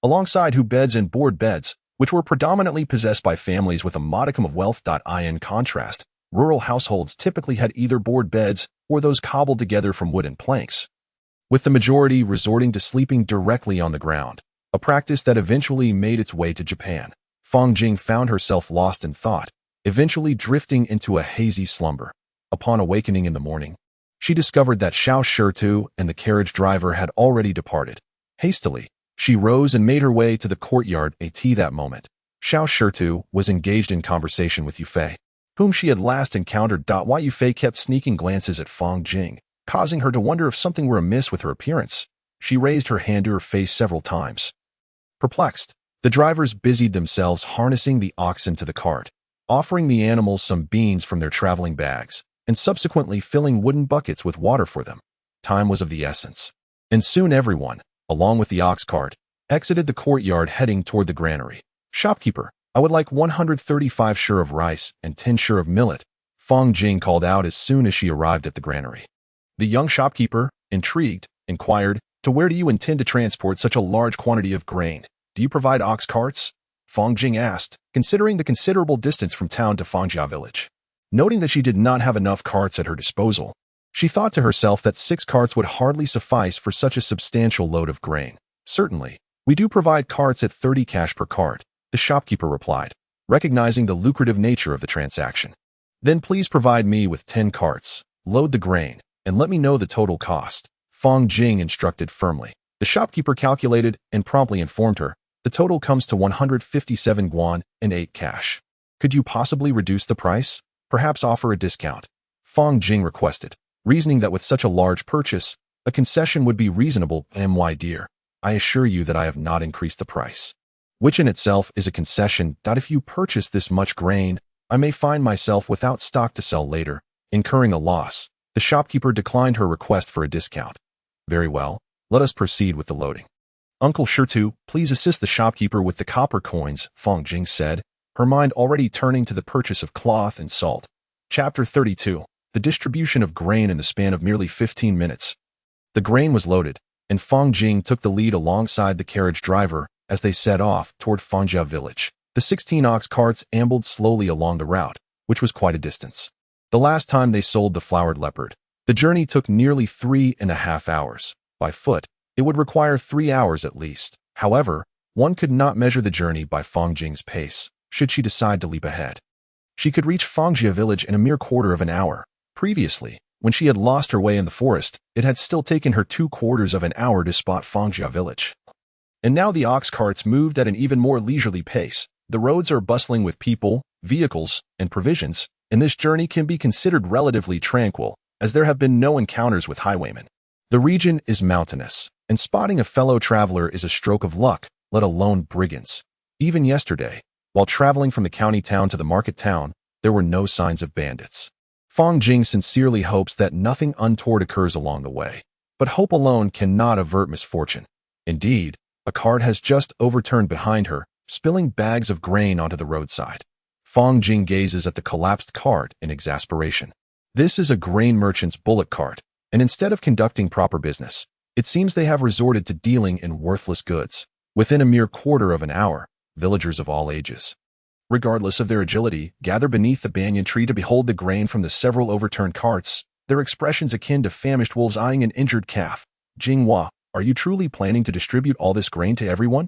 Alongside beds and board beds, which were predominantly possessed by families with a modicum of wealth. In contrast, rural households typically had either board beds or those cobbled together from wooden planks, with the majority resorting to sleeping directly on the ground, a practice that eventually made its way to Japan. Fang Jing found herself lost in thought, eventually drifting into a hazy slumber. Upon awakening in the morning, she discovered that Xiao Shirtu and the carriage driver had already departed. Hastily, she rose and made her way to the courtyard. At that moment, Xiao Shirtu was engaged in conversation with Yufei, whom she had last encountered. While Yufei kept sneaking glances at Fang Jing, causing her to wonder if something were amiss with her appearance. She raised her hand to her face several times. Perplexed, the drivers busied themselves harnessing the oxen to the cart, offering the animals some beans from their traveling bags, and subsequently filling wooden buckets with water for them. Time was of the essence, and soon everyone, along with the ox cart, exited the courtyard heading toward the granary. "Shopkeeper, I would like 135 shur of rice and 10 shur of millet," Fang Jing called out as soon as she arrived at the granary. The young shopkeeper, intrigued, inquired, "To where do you intend to transport such a large quantity of grain? Do you provide ox carts?" Fang Jing asked, considering the considerable distance from town to Fangjia village. Noting that she did not have enough carts at her disposal, she thought to herself that 6 carts would hardly suffice for such a substantial load of grain. "Certainly, we do provide carts at 30 cash per cart," the shopkeeper replied, recognizing the lucrative nature of the transaction. "Then please provide me with 10 carts, load the grain, and let me know the total cost," Fang Jing instructed firmly. The shopkeeper calculated and promptly informed her, "The total comes to 157 guan and 8 cash. Could you possibly reduce the price? Perhaps offer a discount?" Fang Jing requested, reasoning that with such a large purchase, a concession would be reasonable. "My dear, I assure you that I have not increased the price, which in itself is a concession. If you purchase this much grain, I may find myself without stock to sell later, incurring a loss." The shopkeeper declined her request for a discount. "Very well, let us proceed with the loading. Uncle Shirtu, please assist the shopkeeper with the copper coins," Fang Jing said, her mind already turning to the purchase of cloth and salt. Chapter 32. The distribution of grain in the span of merely 15 minutes. The grain was loaded, and Fang Jing took the lead alongside the carriage driver as they set off toward Fangjia village. The 16 ox carts ambled slowly along the route, which was quite a distance. The last time they sold the flowered leopard, the journey took nearly 3.5 hours. By foot, it would require 3 hours at least. However, one could not measure the journey by Fang Jing's pace, should she decide to leap ahead. She could reach Fangjia village in a mere quarter of an hour. Previously, when she had lost her way in the forest, it had still taken her 2/4 of an hour to spot Fangjia village. And now the ox carts moved at an even more leisurely pace. The roads are bustling with people, vehicles, and provisions, and this journey can be considered relatively tranquil, as there have been no encounters with highwaymen. The region is mountainous, and spotting a fellow traveler is a stroke of luck, let alone brigands. Even yesterday, while traveling from the county town to the market town, there were no signs of bandits. Fang Jing sincerely hopes that nothing untoward occurs along the way, but hope alone cannot avert misfortune. Indeed, a cart has just overturned behind her, spilling bags of grain onto the roadside. Fang Jing gazes at the collapsed cart in exasperation. This is a grain merchant's bullock cart, and instead of conducting proper business, it seems they have resorted to dealing in worthless goods. Within a mere quarter of an hour, villagers of all ages, regardless of their agility, gather beneath the banyan tree to behold the grain from the several overturned carts, their expressions akin to famished wolves eyeing an injured calf. Jinghua, are you truly planning to distribute all this grain to everyone?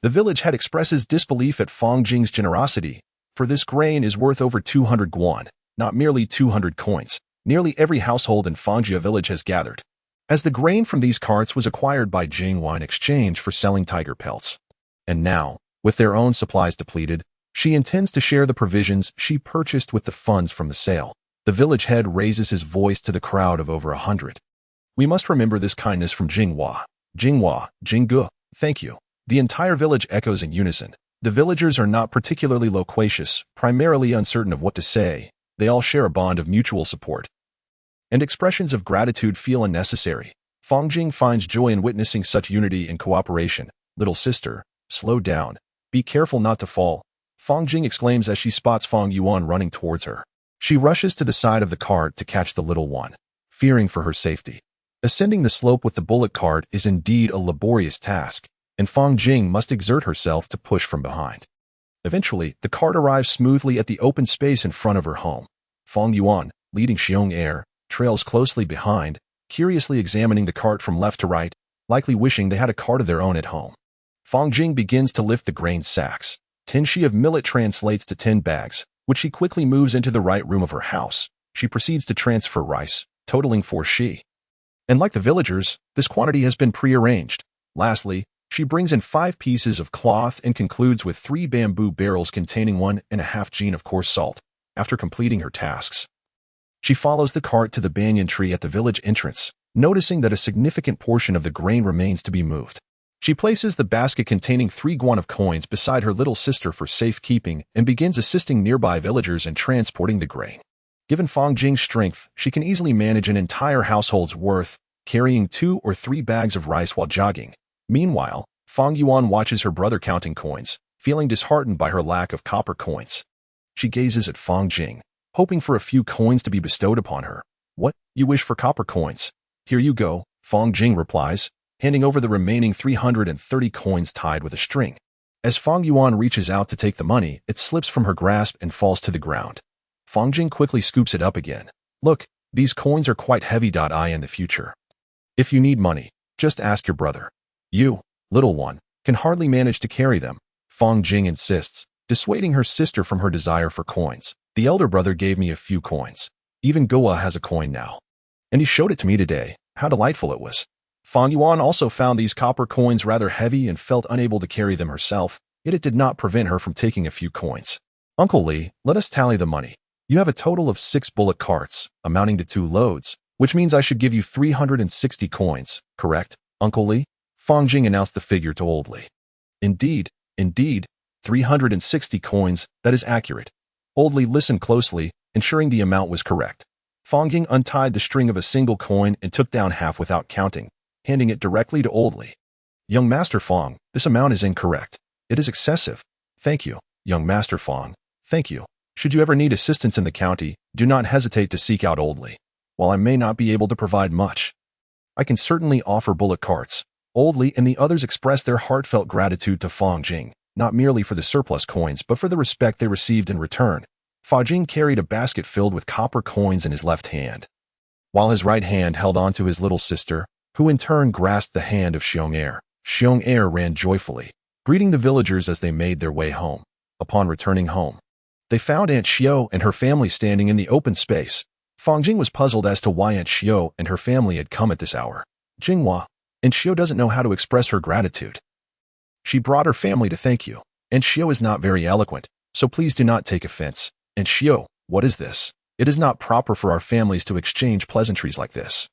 The village head expresses disbelief at Fang Jing's generosity, for this grain is worth over 200 guan, not merely 200 coins. Nearly every household in Fangjia village has gathered, as the grain from these carts was acquired by Jinghua in exchange for selling tiger pelts. And now, with their own supplies depleted, she intends to share the provisions she purchased with the funds from the sale. The village head raises his voice to the crowd of over 100. We must remember this kindness from Jinghua. Jinghua, Jinggu, thank you. The entire village echoes in unison. The villagers are not particularly loquacious, primarily uncertain of what to say. They all share a bond of mutual support, and expressions of gratitude feel unnecessary. Fang Jing finds joy in witnessing such unity and cooperation. Little sister, slow down. Be careful not to fall. Fang Jing exclaims as she spots Fang Yuan running towards her. She rushes to the side of the cart to catch the little one, fearing for her safety. Ascending the slope with the bullock cart is indeed a laborious task, and Fang Jing must exert herself to push from behind. Eventually, the cart arrives smoothly at the open space in front of her home. Fang Yuan, leading Xiong Er, trails closely behind, curiously examining the cart from left to right, likely wishing they had a cart of their own at home. Fang Jing begins to lift the grain sacks. 10 she of millet translates to 10 bags, which she quickly moves into the right room of her house. She proceeds to transfer rice, totaling 4 she. And like the villagers, this quantity has been prearranged. Lastly, she brings in 5 pieces of cloth and concludes with 3 bamboo barrels containing 1.5 gin of coarse salt. After completing her tasks, she follows the cart to the banyan tree at the village entrance, noticing that a significant portion of the grain remains to be moved. She places the basket containing 3 guan of coins beside her little sister for safekeeping and begins assisting nearby villagers in transporting the grain. Given Fang Jing's strength, she can easily manage an entire household's worth, carrying 2 or 3 bags of rice while jogging. Meanwhile, Fang Yuan watches her brother counting coins, feeling disheartened by her lack of copper coins. She gazes at Fang Jing, hoping for a few coins to be bestowed upon her. What? You wish for copper coins? Here you go, Fang Jing replies, handing over the remaining 330 coins tied with a string. As Fang Yuan reaches out to take the money, it slips from her grasp and falls to the ground. Fang Jing quickly scoops it up again. Look, these coins are quite heavy. I in the future. If you need money, just ask your brother. You, little one, can hardly manage to carry them, Fang Jing insists, dissuading her sister from her desire for coins. The elder brother gave me a few coins. Even Goa has a coin now. And he showed it to me today. How delightful it was. Fang Yuan also found these copper coins rather heavy and felt unable to carry them herself, yet it did not prevent her from taking a few coins. Uncle Li, let us tally the money. You have a total of 6 bullock carts, amounting to 2 loads, which means I should give you 360 coins, correct, Uncle Li? Fang Jing announced the figure to old Li. Indeed, 360 coins, that is accurate. Old Li listened closely, ensuring the amount was correct. Fang Jing untied the string of a single coin and took down half without counting, handing it directly to old Li. Young Master Fang, this amount is incorrect. It is excessive. Thank you, young Master Fang. Thank you. Should you ever need assistance in the county, do not hesitate to seek out old Li. While I may not be able to provide much, I can certainly offer bullock carts. Old Li and the others expressed their heartfelt gratitude to Fang Jing, not merely for the surplus coins but for the respect they received in return. Fang Jing carried a basket filled with copper coins in his left hand, while his right hand held on to his little sister, who in turn grasped the hand of Xiong Er. Xiong Er ran joyfully, greeting the villagers as they made their way home. Upon returning home, they found Aunt Xiao and her family standing in the open space. Fang Jing was puzzled as to why Aunt Xiao and her family had come at this hour. Jinghua, Aunt Xiao doesn't know how to express her gratitude. She brought her family to thank you. Aunt Xiao is not very eloquent, so please do not take offense. Aunt Xiao, what is this? It is not proper for our families to exchange pleasantries like this.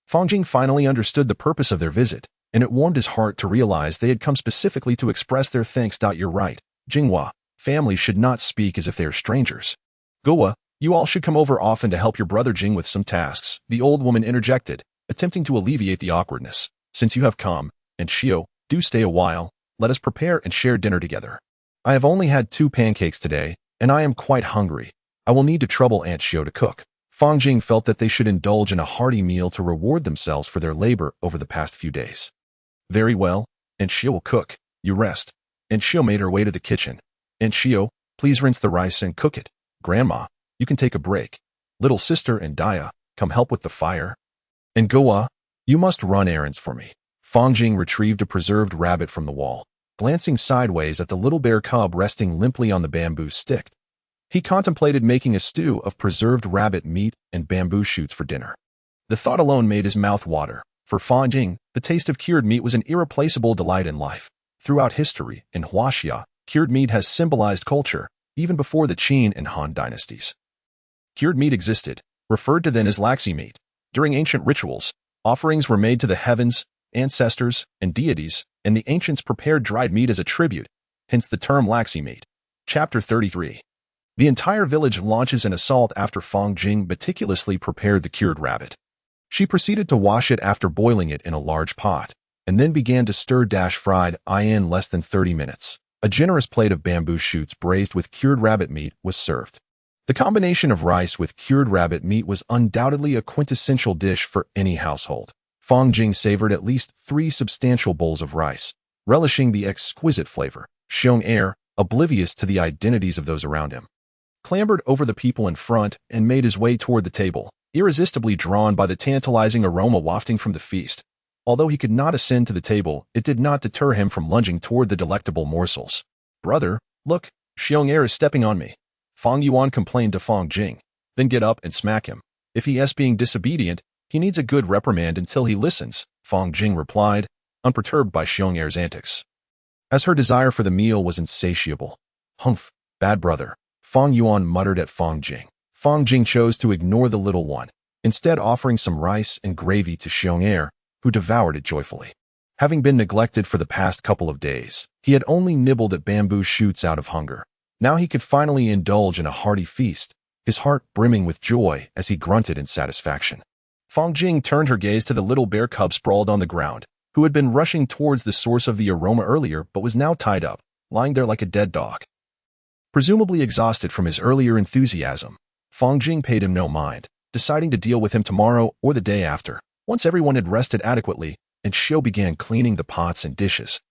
Fang Jing finally understood the purpose of their visit, and it warmed his heart to realize they had come specifically to express their thanks. You're right, Jinghua. Families should not speak as if they are strangers. Goa, you all should come over often to help your brother Jing with some tasks, the old woman interjected, attempting to alleviate the awkwardness. Since you have come, and Xiao, do stay a while. Let us prepare and share dinner together. I have only had 2 pancakes today, and I am quite hungry. I will need to trouble Aunt Xiao to cook. Fang Jing felt that they should indulge in a hearty meal to reward themselves for their labor over the past few days. Very well, Aunt Xiao will cook. You rest. Aunt Xiao made her way to the kitchen. Aunt Xiao, Please rinse the rice and cook it. Grandma, you can take a break. Little sister and Dia, come help with the fire. And Goa, you must run errands for me. Fang Jing retrieved a preserved rabbit from the wall, glancing sideways at the little bear cub resting limply on the bamboo stick. He contemplated making a stew of preserved rabbit meat and bamboo shoots for dinner. The thought alone made his mouth water. For Fang Jing, the taste of cured meat was an irreplaceable delight in life. Throughout history, in Huaxia, cured meat has symbolized culture, even before the Qin and Han dynasties. Cured meat existed, referred to then as laxi meat. During ancient rituals, offerings were made to the heavens, ancestors, and deities, and the ancients prepared dried meat as a tribute, hence the term laxi meat. Chapter 33. The entire village launches an assault after Fang Jing meticulously prepared the cured rabbit. She proceeded to wash it after boiling it in a large pot, and then began to stir-fried in less than 30 minutes. A generous plate of bamboo shoots braised with cured rabbit meat was served. The combination of rice with cured rabbit meat was undoubtedly a quintessential dish for any household. Fang Jing savored at least 3 substantial bowls of rice, relishing the exquisite flavor. Xiong Er, oblivious to the identities of those around him, clambered over the people in front and made his way toward the table, irresistibly drawn by the tantalizing aroma wafting from the feast. Although he could not ascend to the table, it did not deter him from lunging toward the delectable morsels. Brother, look, Xiong Er is stepping on me. Fang Yuan complained to Fang Jing. Then get up and smack him. If he is being disobedient, he needs a good reprimand until he listens, Fang Jing replied, unperturbed by Xiong Er's antics. As her desire for the meal was insatiable. Humph, bad brother, Fang Yuan muttered at Fang Jing. Fang Jing chose to ignore the little one, instead offering some rice and gravy to Xiong Er, who devoured it joyfully. Having been neglected for the past couple of days, he had only nibbled at bamboo shoots out of hunger. Now he could finally indulge in a hearty feast, his heart brimming with joy as he grunted in satisfaction. Fang Jing turned her gaze to the little bear cub sprawled on the ground, who had been rushing towards the source of the aroma earlier but was now tied up, lying there like a dead dog. Presumably exhausted from his earlier enthusiasm, Fang Jing paid him no mind, deciding to deal with him tomorrow or the day after, once everyone had rested adequately, and Xiu began cleaning the pots and dishes,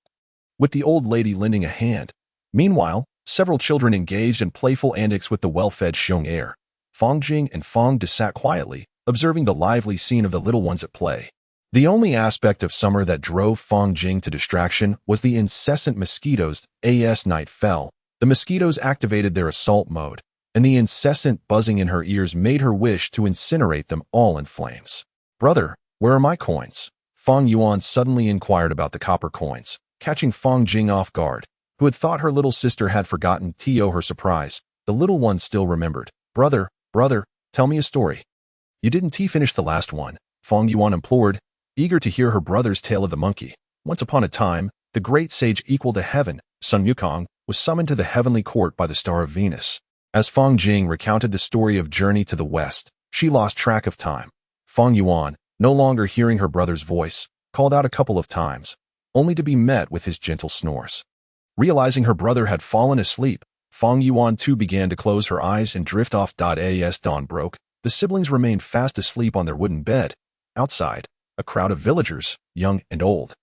with the old lady lending a hand. Meanwhile, several children engaged in playful antics with the well-fed Xiong Er. Fang Jing and Fang De sat quietly, observing the lively scene of the little ones at play. The only aspect of summer that drove Fang Jing to distraction was the incessant mosquitoes. As night fell, the mosquitoes activated their assault mode, and the incessant buzzing in her ears made her wish to incinerate them all in flames. Brother, where are my coins? Fang Yuan suddenly inquired about the copper coins, catching Fang Jing off guard, who had thought her little sister had forgotten. To her surprise, the little one still remembered. Brother, tell me a story. You didn't finish the last one, Fang Yuan implored, eager to hear her brother's tale of the monkey. Once upon a time, the great sage equal to heaven, Sun Wukong, was summoned to the heavenly court by the star of Venus. As Fang Jing recounted the story of Journey to the West, she lost track of time. Fang Yuan, no longer hearing her brother's voice, called out a couple of times, only to be met with his gentle snores. Realizing her brother had fallen asleep, Fang Yuan too began to close her eyes and drift off. As dawn broke, the siblings remained fast asleep on their wooden bed. Outside, a crowd of villagers, young and old,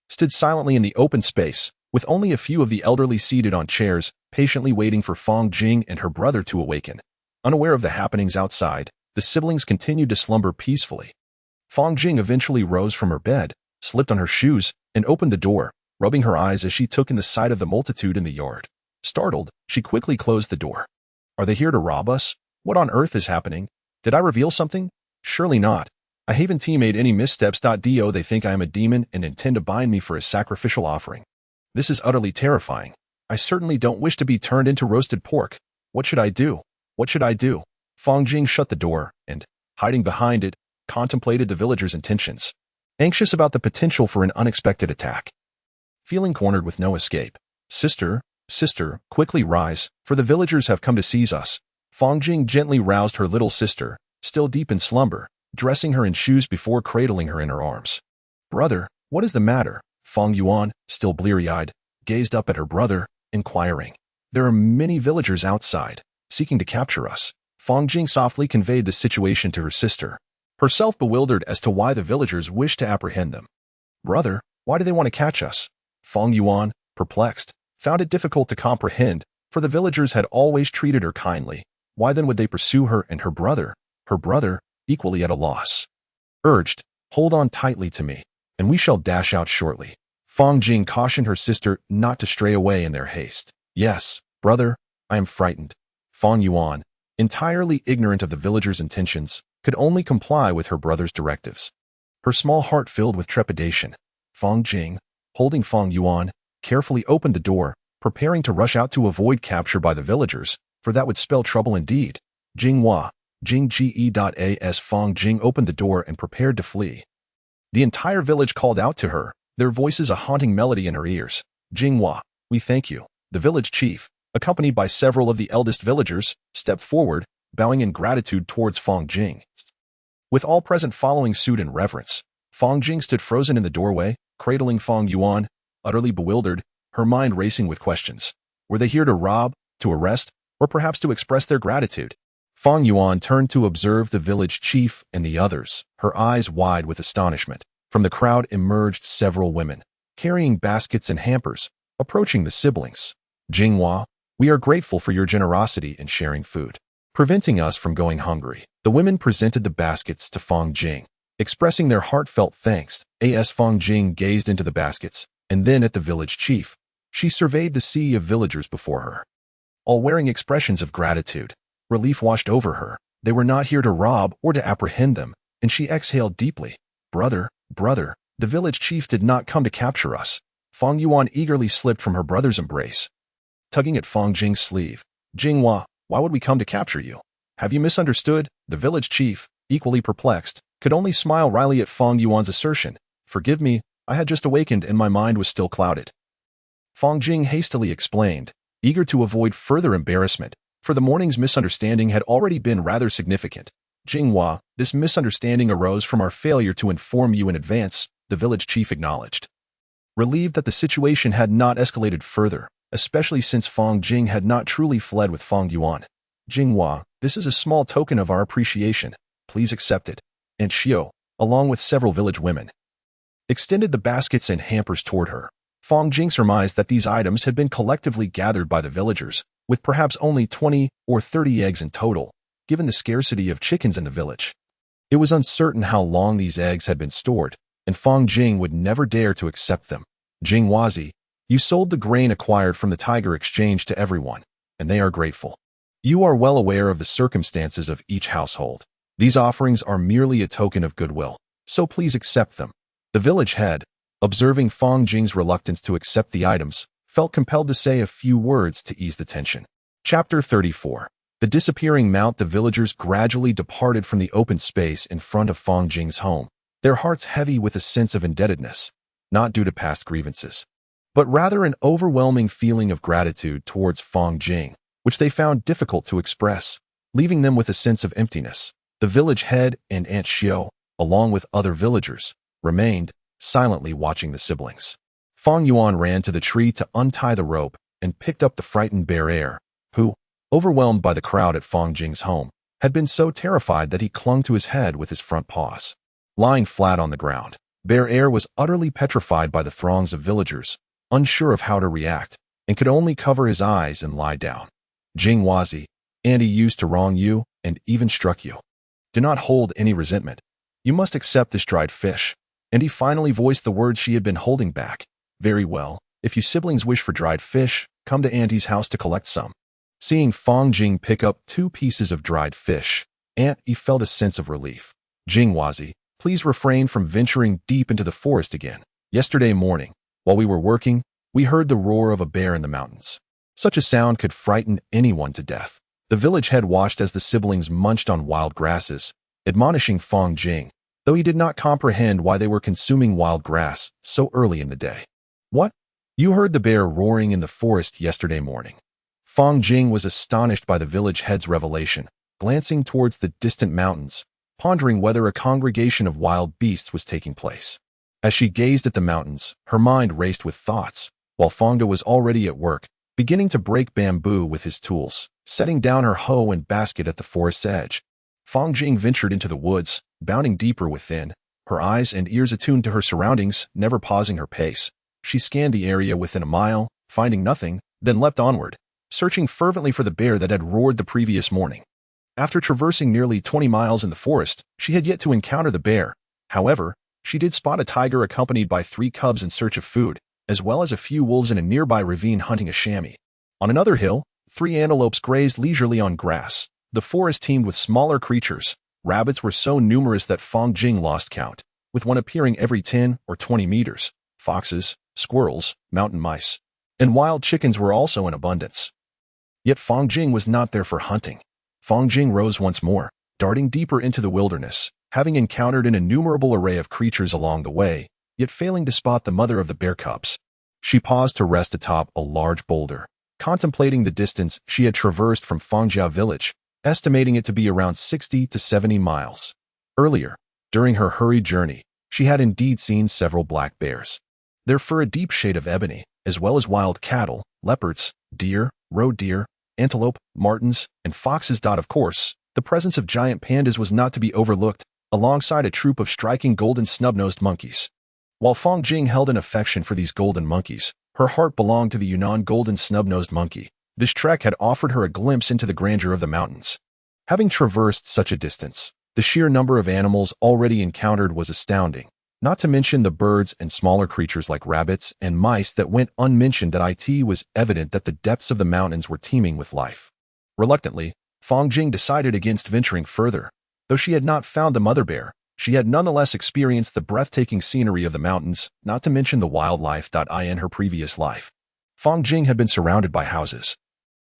stood silently in the open space, with only a few of the elderly seated on chairs, patiently waiting for Fang Jing and her brother to awaken. Unaware of the happenings outside, the siblings continued to slumber peacefully. Fang Jing eventually rose from her bed, slipped on her shoes, and opened the door, rubbing her eyes as she took in the sight of the multitude in the yard. Startled, she quickly closed the door. Are they here to rob us? What on earth is happening? Did I reveal something? Surely not. I haven't made any missteps. They think I am a demon and intend to bind me for a sacrificial offering. This is utterly terrifying. I certainly don't wish to be turned into roasted pork. What should I do? What should I do? Fang Jing shut the door and, hiding behind it, contemplated the villagers' intentions, anxious about the potential for an unexpected attack. Feeling cornered with no escape, Sister, quickly rise, for the villagers have come to seize us. Fang Jing gently roused her little sister, still deep in slumber, dressing her in shoes before cradling her in her arms. Brother, what is the matter? Fang Yuan, still bleary-eyed, gazed up at her brother, inquiring. There are many villagers outside, seeking to capture us. Fang Jing softly conveyed the situation to her sister, herself bewildered as to why the villagers wished to apprehend them. Brother, why do they want to catch us? Fang Yuan, perplexed, found it difficult to comprehend, for the villagers had always treated her kindly. Why then would they pursue her and her brother, equally at a loss? Urged, hold on tightly to me, and we shall dash out shortly. Fang Jing cautioned her sister not to stray away in their haste. Yes, brother, I am frightened. Fang Yuan, entirely ignorant of the villagers' intentions, could only comply with her brother's directives. Her small heart filled with trepidation. Fang Jing, holding Fang Yuan, carefully opened the door, preparing to rush out to avoid capture by the villagers, for that would spell trouble indeed. Jinghua, Jingge.as Fang Jing opened the door and prepared to flee. The entire village called out to her, their voices a haunting melody in her ears. Jinghua, we thank you. The village chief, accompanied by several of the eldest villagers, stepped forward, bowing in gratitude towards Fang Jing. With all present following suit in reverence, Fang Jing stood frozen in the doorway, cradling Fang Yuan, utterly bewildered, her mind racing with questions. Were they here to rob, to arrest, or perhaps to express their gratitude? Fang Yuan turned to observe the village chief and the others, her eyes wide with astonishment. From the crowd emerged several women, carrying baskets and hampers, approaching the siblings. Jinghua, we are grateful for your generosity in sharing food, preventing us from going hungry. The women presented the baskets to Fang Jing, expressing their heartfelt thanks. As Fang Jing gazed into the baskets, and then at the village chief, she surveyed the sea of villagers before her, all wearing expressions of gratitude. Relief washed over her. They were not here to rob or to apprehend them, and she exhaled deeply. Brother, the village chief did not come to capture us. Fang Yuan eagerly slipped from her brother's embrace, tugging at Fang Jing's sleeve. Jinghua, why would we come to capture you? Have you misunderstood? The village chief, equally perplexed, could only smile wryly at Fang Yuan's assertion. Forgive me, I had just awakened and my mind was still clouded. Fang Jing hastily explained, eager to avoid further embarrassment, for the morning's misunderstanding had already been rather significant. Jinghua, this misunderstanding arose from our failure to inform you in advance, the village chief acknowledged, relieved that the situation had not escalated further, especially since Fang Jing had not truly fled with Fang Yuan. Jinghua, this is a small token of our appreciation. Please accept it. And Xiao, along with several village women, extended the baskets and hampers toward her. Fang Jing surmised that these items had been collectively gathered by the villagers, with perhaps only 20 or 30 eggs in total, given the scarcity of chickens in the village. It was uncertain how long these eggs had been stored, and Fang Jing would never dare to accept them. Jinghuazi, you sold the grain acquired from the tiger exchange to everyone, and they are grateful. You are well aware of the circumstances of each household. These offerings are merely a token of goodwill, so please accept them. The village head, observing Fang Jing's reluctance to accept the items, felt compelled to say a few words to ease the tension. Chapter 34. The disappearing mount. The villagers gradually departed from the open space in front of Fang Jing's home, their hearts heavy with a sense of indebtedness, not due to past grievances, but rather an overwhelming feeling of gratitude towards Fang Jing, which they found difficult to express, leaving them with a sense of emptiness. The village head and Aunt Xiao, along with other villagers, remained, silently watching the siblings. Fang Yuan ran to the tree to untie the rope and picked up the frightened bear heir, who, overwhelmed by the crowd at Fang Jing's home, had been so terrified that he clung to his head with his front paws. Lying flat on the ground, bear heir was utterly petrified by the throngs of villagers, unsure of how to react, and could only cover his eyes and lie down. Jinghuazi, Andy used to wrong you and even struck you. Do not hold any resentment. You must accept this dried fish. And he finally voiced the words she had been holding back. Very well, if you siblings wish for dried fish, come to Auntie's house to collect some. Seeing Fang Jing pick up 2 pieces of dried fish, Aunt E felt a sense of relief. Jinghuazi, please refrain from venturing deep into the forest again. Yesterday morning, while we were working, we heard the roar of a bear in the mountains. Such a sound could frighten anyone to death. The village head watched as the siblings munched on wild grasses, admonishing Fang Jing, though he did not comprehend why they were consuming wild grass so early in the day. What? You heard the bear roaring in the forest yesterday morning. Fang Jing was astonished by the village head's revelation, glancing towards the distant mountains, pondering whether a congregation of wild beasts was taking place. As she gazed at the mountains, her mind raced with thoughts, while Fangda was already at work, beginning to break bamboo with his tools, setting down her hoe and basket at the forest's edge. Fang Jing ventured into the woods, bounding deeper within, her eyes and ears attuned to her surroundings, never pausing her pace. She scanned the area within a mile, finding nothing, then leapt onward. searching fervently for the bear that had roared the previous morning. After traversing nearly 20 miles in the forest, she had yet to encounter the bear. However, she did spot a tiger accompanied by 3 cubs in search of food, as well as a few wolves in a nearby ravine hunting a chamois. On another hill, 3 antelopes grazed leisurely on grass. The forest teemed with smaller creatures. Rabbits were so numerous that Fang Jing lost count, with one appearing every 10 or 20 meters. Foxes, squirrels, mountain mice, and wild chickens were also in abundance. Yet Fang Jing was not there for hunting. Fang Jing rose once more, darting deeper into the wilderness, having encountered an innumerable array of creatures along the way, yet failing to spot the mother of the bear cubs. She paused to rest atop a large boulder, contemplating the distance she had traversed from Fangjia village, estimating it to be around 60 to 70 miles. Earlier, during her hurried journey, she had indeed seen several black bears. Their fur a deep shade of ebony, as well as wild cattle, leopards, deer, roe deer, antelope, martens, and foxes. Of course, the presence of giant pandas was not to be overlooked, alongside a troop of striking golden snub-nosed monkeys. While Fang Jing held an affection for these golden monkeys, her heart belonged to the Yunnan golden snub-nosed monkey. This trek had offered her a glimpse into the grandeur of the mountains. Having traversed such a distance, the sheer number of animals already encountered was astounding, not to mention the birds and smaller creatures like rabbits and mice that went unmentioned. It was evident that the depths of the mountains were teeming with life. Reluctantly, Fang Jing decided against venturing further. Though she had not found the mother bear, she had nonetheless experienced the breathtaking scenery of the mountains, not to mention the wildlife. In her previous life, Fang Jing had been surrounded by houses,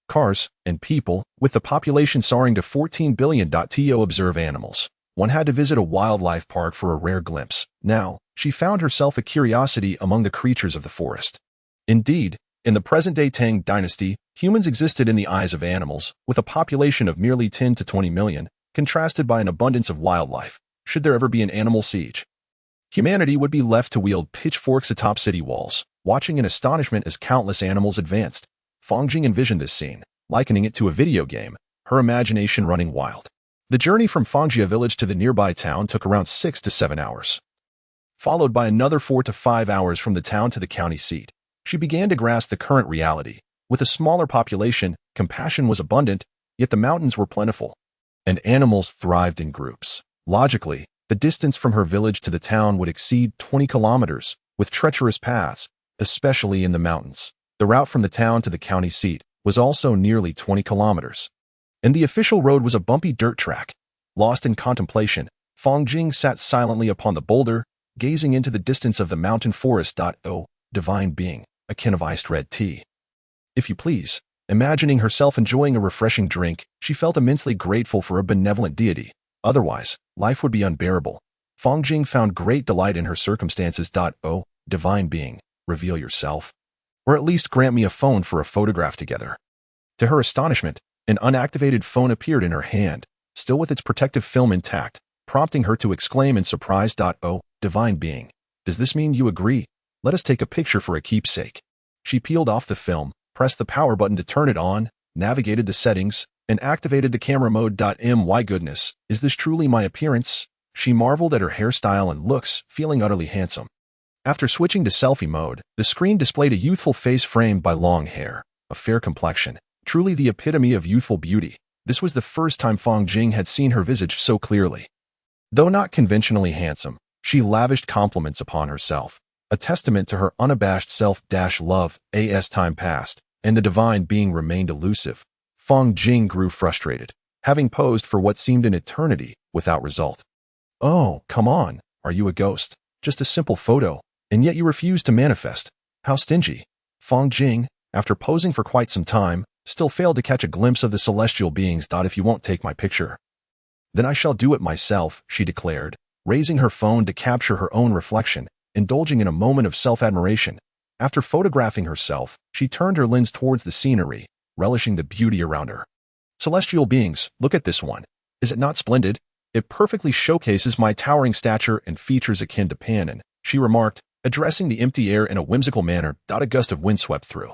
cars, and people, with the population soaring to 14 billion. To observe animals, one had to visit a wildlife park for a rare glimpse. Now, she found herself a curiosity among the creatures of the forest. Indeed, in the present-day Tang Dynasty, humans existed in the eyes of animals, with a population of merely 10 to 20 million, contrasted by an abundance of wildlife. Should there ever be an animal siege, humanity would be left to wield pitchforks atop city walls, watching in astonishment as countless animals advanced. Fang Jing envisioned this scene, likening it to a video game, her imagination running wild. The journey from Fangjia village to the nearby town took around 6 to 7 hours, followed by another 4 to 5 hours from the town to the county seat. She began to grasp the current reality. With a smaller population, compassion was abundant, yet the mountains were plentiful, and animals thrived in groups. Logically, the distance from her village to the town would exceed 20 kilometers, with treacherous paths, especially in the mountains. The route from the town to the county seat was also nearly 20 kilometers, and the official road was a bumpy dirt track. Lost in contemplation, Fang Jing sat silently upon the boulder, gazing into the distance of the mountain forest. Oh, divine being, akin of iced red tea, if you please. Imagining herself enjoying a refreshing drink, she felt immensely grateful for a benevolent deity. Otherwise, life would be unbearable. Fang Jing found great delight in her circumstances. Oh, divine being, reveal yourself, or at least grant me a phone for a photograph together. To her astonishment, an unactivated phone appeared in her hand, still with its protective film intact, prompting her to exclaim in surprise. Oh, divine being, does this mean you agree? Let us take a picture for a keepsake. She peeled off the film, pressed the power button to turn it on, navigated the settings, and activated the camera mode. My goodness, is this truly my appearance? She marveled at her hairstyle and looks, feeling utterly handsome. After switching to selfie mode, the screen displayed a youthful face framed by long hair, a fair complexion, truly the epitome of youthful beauty. This was the first time Fang Jing had seen her visage so clearly. Though not conventionally handsome, she lavished compliments upon herself, a testament to her unabashed self-love. As time passed, and the divine being remained elusive, Fang Jing grew frustrated, having posed for what seemed an eternity without result. Oh, come on, are you a ghost? Just a simple photo, and yet you refuse to manifest. How stingy. Fang Jing, after posing for quite some time, still failed to catch a glimpse of the celestial beings. If you won't take my picture, then I shall do it myself, she declared, raising her phone to capture her own reflection, indulging in a moment of self-admiration. After photographing herself, she turned her lens towards the scenery, relishing the beauty around her. Celestial beings, look at this one. Is it not splendid? It perfectly showcases my towering stature and features akin to Panin, she remarked, addressing the empty air in a whimsical manner. A gust of wind swept through,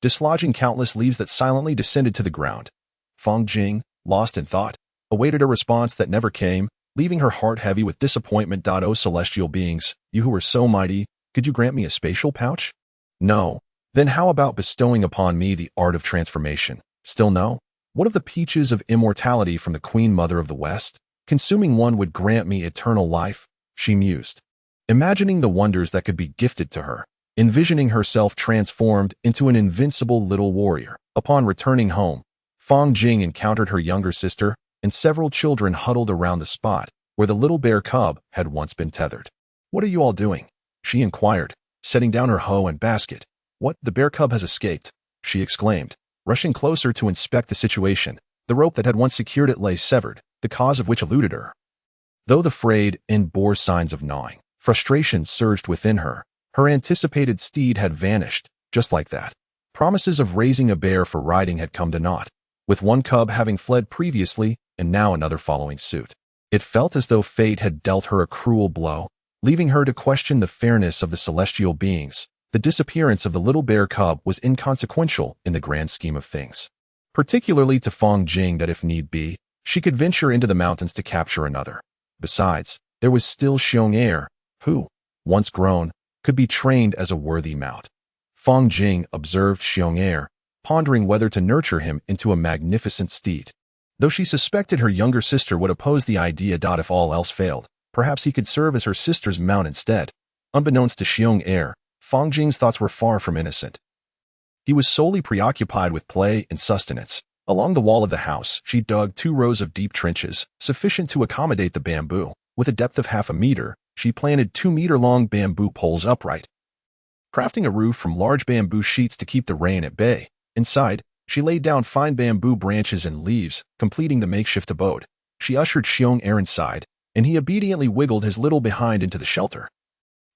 dislodging countless leaves that silently descended to the ground. Fang Jing, lost in thought, awaited a response that never came, leaving her heart heavy with disappointment. Oh, celestial beings, you who are so mighty, could you grant me a spatial pouch? No. Then how about bestowing upon me the art of transformation? Still no? What of the peaches of immortality from the Queen Mother of the West? Consuming one would grant me eternal life, she mused, imagining the wonders that could be gifted to her, envisioning herself transformed into an invincible little warrior. Upon returning home, Fang Jing encountered her younger sister and several children huddled around the spot where the little bear cub had once been tethered. "What are you all doing?" she inquired, setting down her hoe and basket. "What, the bear cub has escaped," she exclaimed, rushing closer to inspect the situation. The rope that had once secured it lay severed, the cause of which eluded her. Though the frayed end bore signs of gnawing, frustration surged within her. Her anticipated steed had vanished, just like that. Promises of raising a bear for riding had come to naught, with one cub having fled previously and now another following suit. It felt as though fate had dealt her a cruel blow, leaving her to question the fairness of the celestial beings. The disappearance of the little bear cub was inconsequential in the grand scheme of things, particularly to Fang Jing that if need be, she could venture into the mountains to capture another. Besides, there was still Xiong who, once grown, could be trained as a worthy mount. Fang Jing observed Xiong pondering whether to nurture him into a magnificent steed. Though she suspected her younger sister would oppose the idea. If all else failed, perhaps he could serve as her sister's mount instead. Unbeknownst to Xiong Fang Jing's thoughts were far from innocent. He was solely preoccupied with play and sustenance. Along the wall of the house, she dug 2 rows of deep trenches, sufficient to accommodate the bamboo. With a depth of half a meter, she planted 2-meter-long bamboo poles upright, crafting a roof from large bamboo sheets to keep the rain at bay. Inside, she laid down fine bamboo branches and leaves, completing the makeshift abode. She ushered Xiong inside, and he obediently wiggled his little behind into the shelter,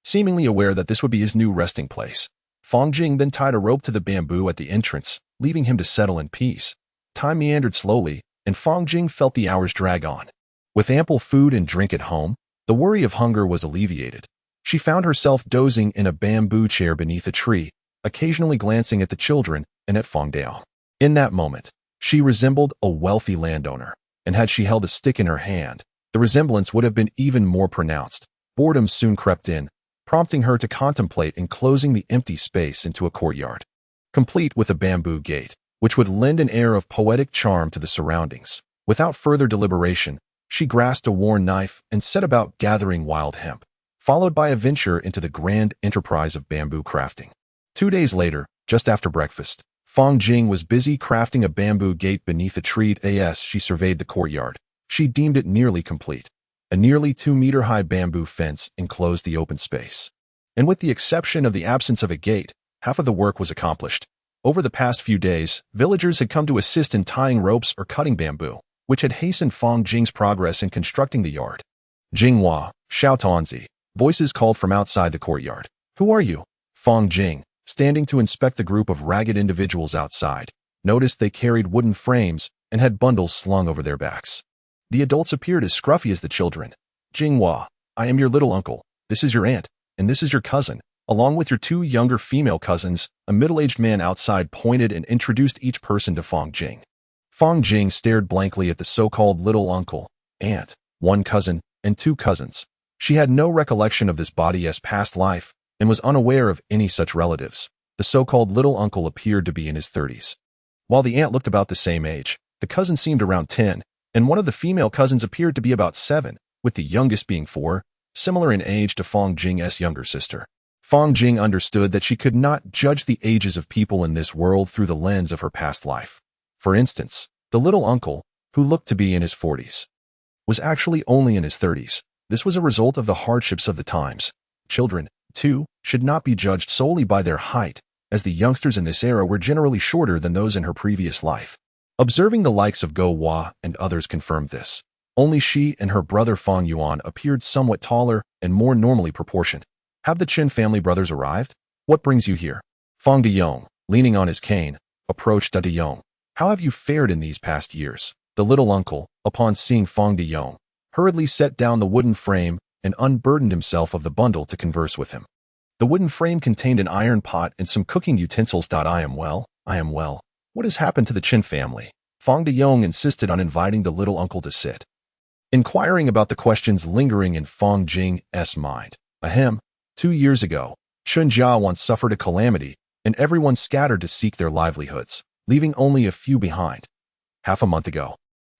seemingly aware that this would be his new resting place. Fang Jing then tied a rope to the bamboo at the entrance, leaving him to settle in peace. Time meandered slowly, and Fang Jing felt the hours drag on. With ample food and drink at home, the worry of hunger was alleviated. She found herself dozing in a bamboo chair beneath a tree, occasionally glancing at the children and at Fang Dao. In that moment, she resembled a wealthy landowner, and had she held a stick in her hand, the resemblance would have been even more pronounced. Boredom soon crept in, prompting her to contemplate enclosing the empty space into a courtyard, complete with a bamboo gate, which would lend an air of poetic charm to the surroundings. Without further deliberation, she grasped a worn knife and set about gathering wild hemp, followed by a venture into the grand enterprise of bamboo crafting. 2 days later, just after breakfast, Fang Jing was busy crafting a bamboo gate beneath a tree. As she surveyed the courtyard, she deemed it nearly complete. A nearly 2-meter-high bamboo fence enclosed the open space, and with the exception of the absence of a gate, half of the work was accomplished. Over the past few days, villagers had come to assist in tying ropes or cutting bamboo, which had hastened Fang Jing's progress in constructing the yard. "Jinghua, Xiaotanzi," voices called from outside the courtyard. "Who are you?" Fang Jing, standing to inspect the group of ragged individuals outside, noticed they carried wooden frames and had bundles slung over their backs. The adults appeared as scruffy as the children. "Jinghua, I am your little uncle. This is your aunt, and this is your cousin, along with your 2 younger female cousins." A middle-aged man outside pointed and introduced each person to Fang Jing. Fang Jing stared blankly at the so-called little uncle, aunt, 1 cousin, and 2 cousins. She had no recollection of this body's past life and was unaware of any such relatives. The so-called little uncle appeared to be in his 30s. While the aunt looked about the same age, the cousin seemed around 10, and one of the female cousins appeared to be about 7, with the youngest being 4, similar in age to Fang Jing's younger sister. Fang Jing understood that she could not judge the ages of people in this world through the lens of her past life. For instance, the little uncle, who looked to be in his 40s, was actually only in his 30s. This was a result of the hardships of the times. Children, too, should not be judged solely by their height, as the youngsters in this era were generally shorter than those in her previous life. Observing the likes of Go Hua and others confirmed this. Only she and her brother Fang Yuan appeared somewhat taller and more normally proportioned. "Have the Chen family brothers arrived? What brings you here?" Fang Deyong, leaning on his cane, approached Deyong. "How have you fared in these past years?" The little uncle, upon seeing Fang Deyong, hurriedly set down the wooden frame and unburdened himself of the bundle to converse with him. The wooden frame contained an iron pot and some cooking utensils. "I am well, I am well. What has happened to the Chen family?" Fang Deyong insisted on inviting the little uncle to sit, inquiring about the questions lingering in Fang Jing's mind. "Ahem, 2 years ago, Chen Jia once suffered a calamity, and everyone scattered to seek their livelihoods, leaving only a few behind. Half a month ago,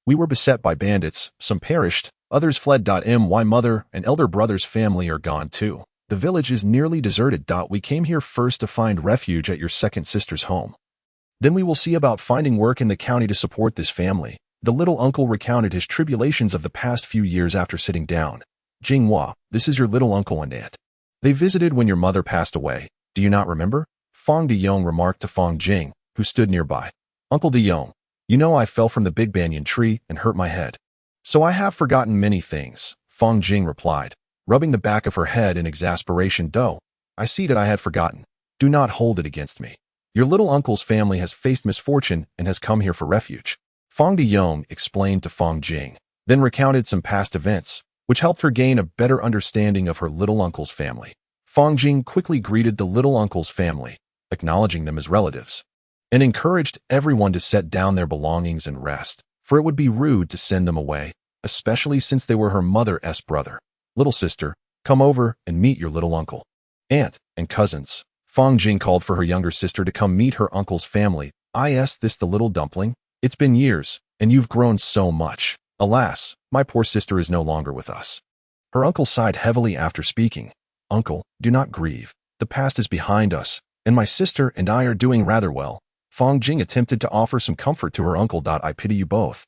we were beset by bandits, some perished, others fled. My mother and elder brother's family are gone too. The village is nearly deserted. We came here first to find refuge at your second sister's home. Then we will see about finding work in the county to support this family. The little uncle recounted his tribulations of the past few years after sitting down. Jinghua, this is your little uncle and aunt. They visited when your mother passed away. Do you not remember? Fang Diyong remarked to Fang Jing, who stood nearby. Uncle Diyong, you know I fell from the big banyan tree and hurt my head. So I have forgotten many things, Fang Jing replied, rubbing the back of her head in exasperation. I see that I had forgotten. Do not hold it against me. Your little uncle's family has faced misfortune and has come here for refuge. Fang Diyong explained to Fang Jing, then recounted some past events, which helped her gain a better understanding of her little uncle's family. Fang Jing quickly greeted the little uncle's family, acknowledging them as relatives, and encouraged everyone to set down their belongings and rest, for it would be rude to send them away, especially since they were her mother's brother. Little sister, come over and meet your little uncle. Aunt and cousins. Fang Jing called for her younger sister to come meet her uncle's family. This the little dumpling? It's been years, and you've grown so much. Alas, my poor sister is no longer with us. Her uncle sighed heavily after speaking. Uncle, do not grieve. The past is behind us, and my sister and I are doing rather well. Fang Jing attempted to offer some comfort to her uncle. I pity you both.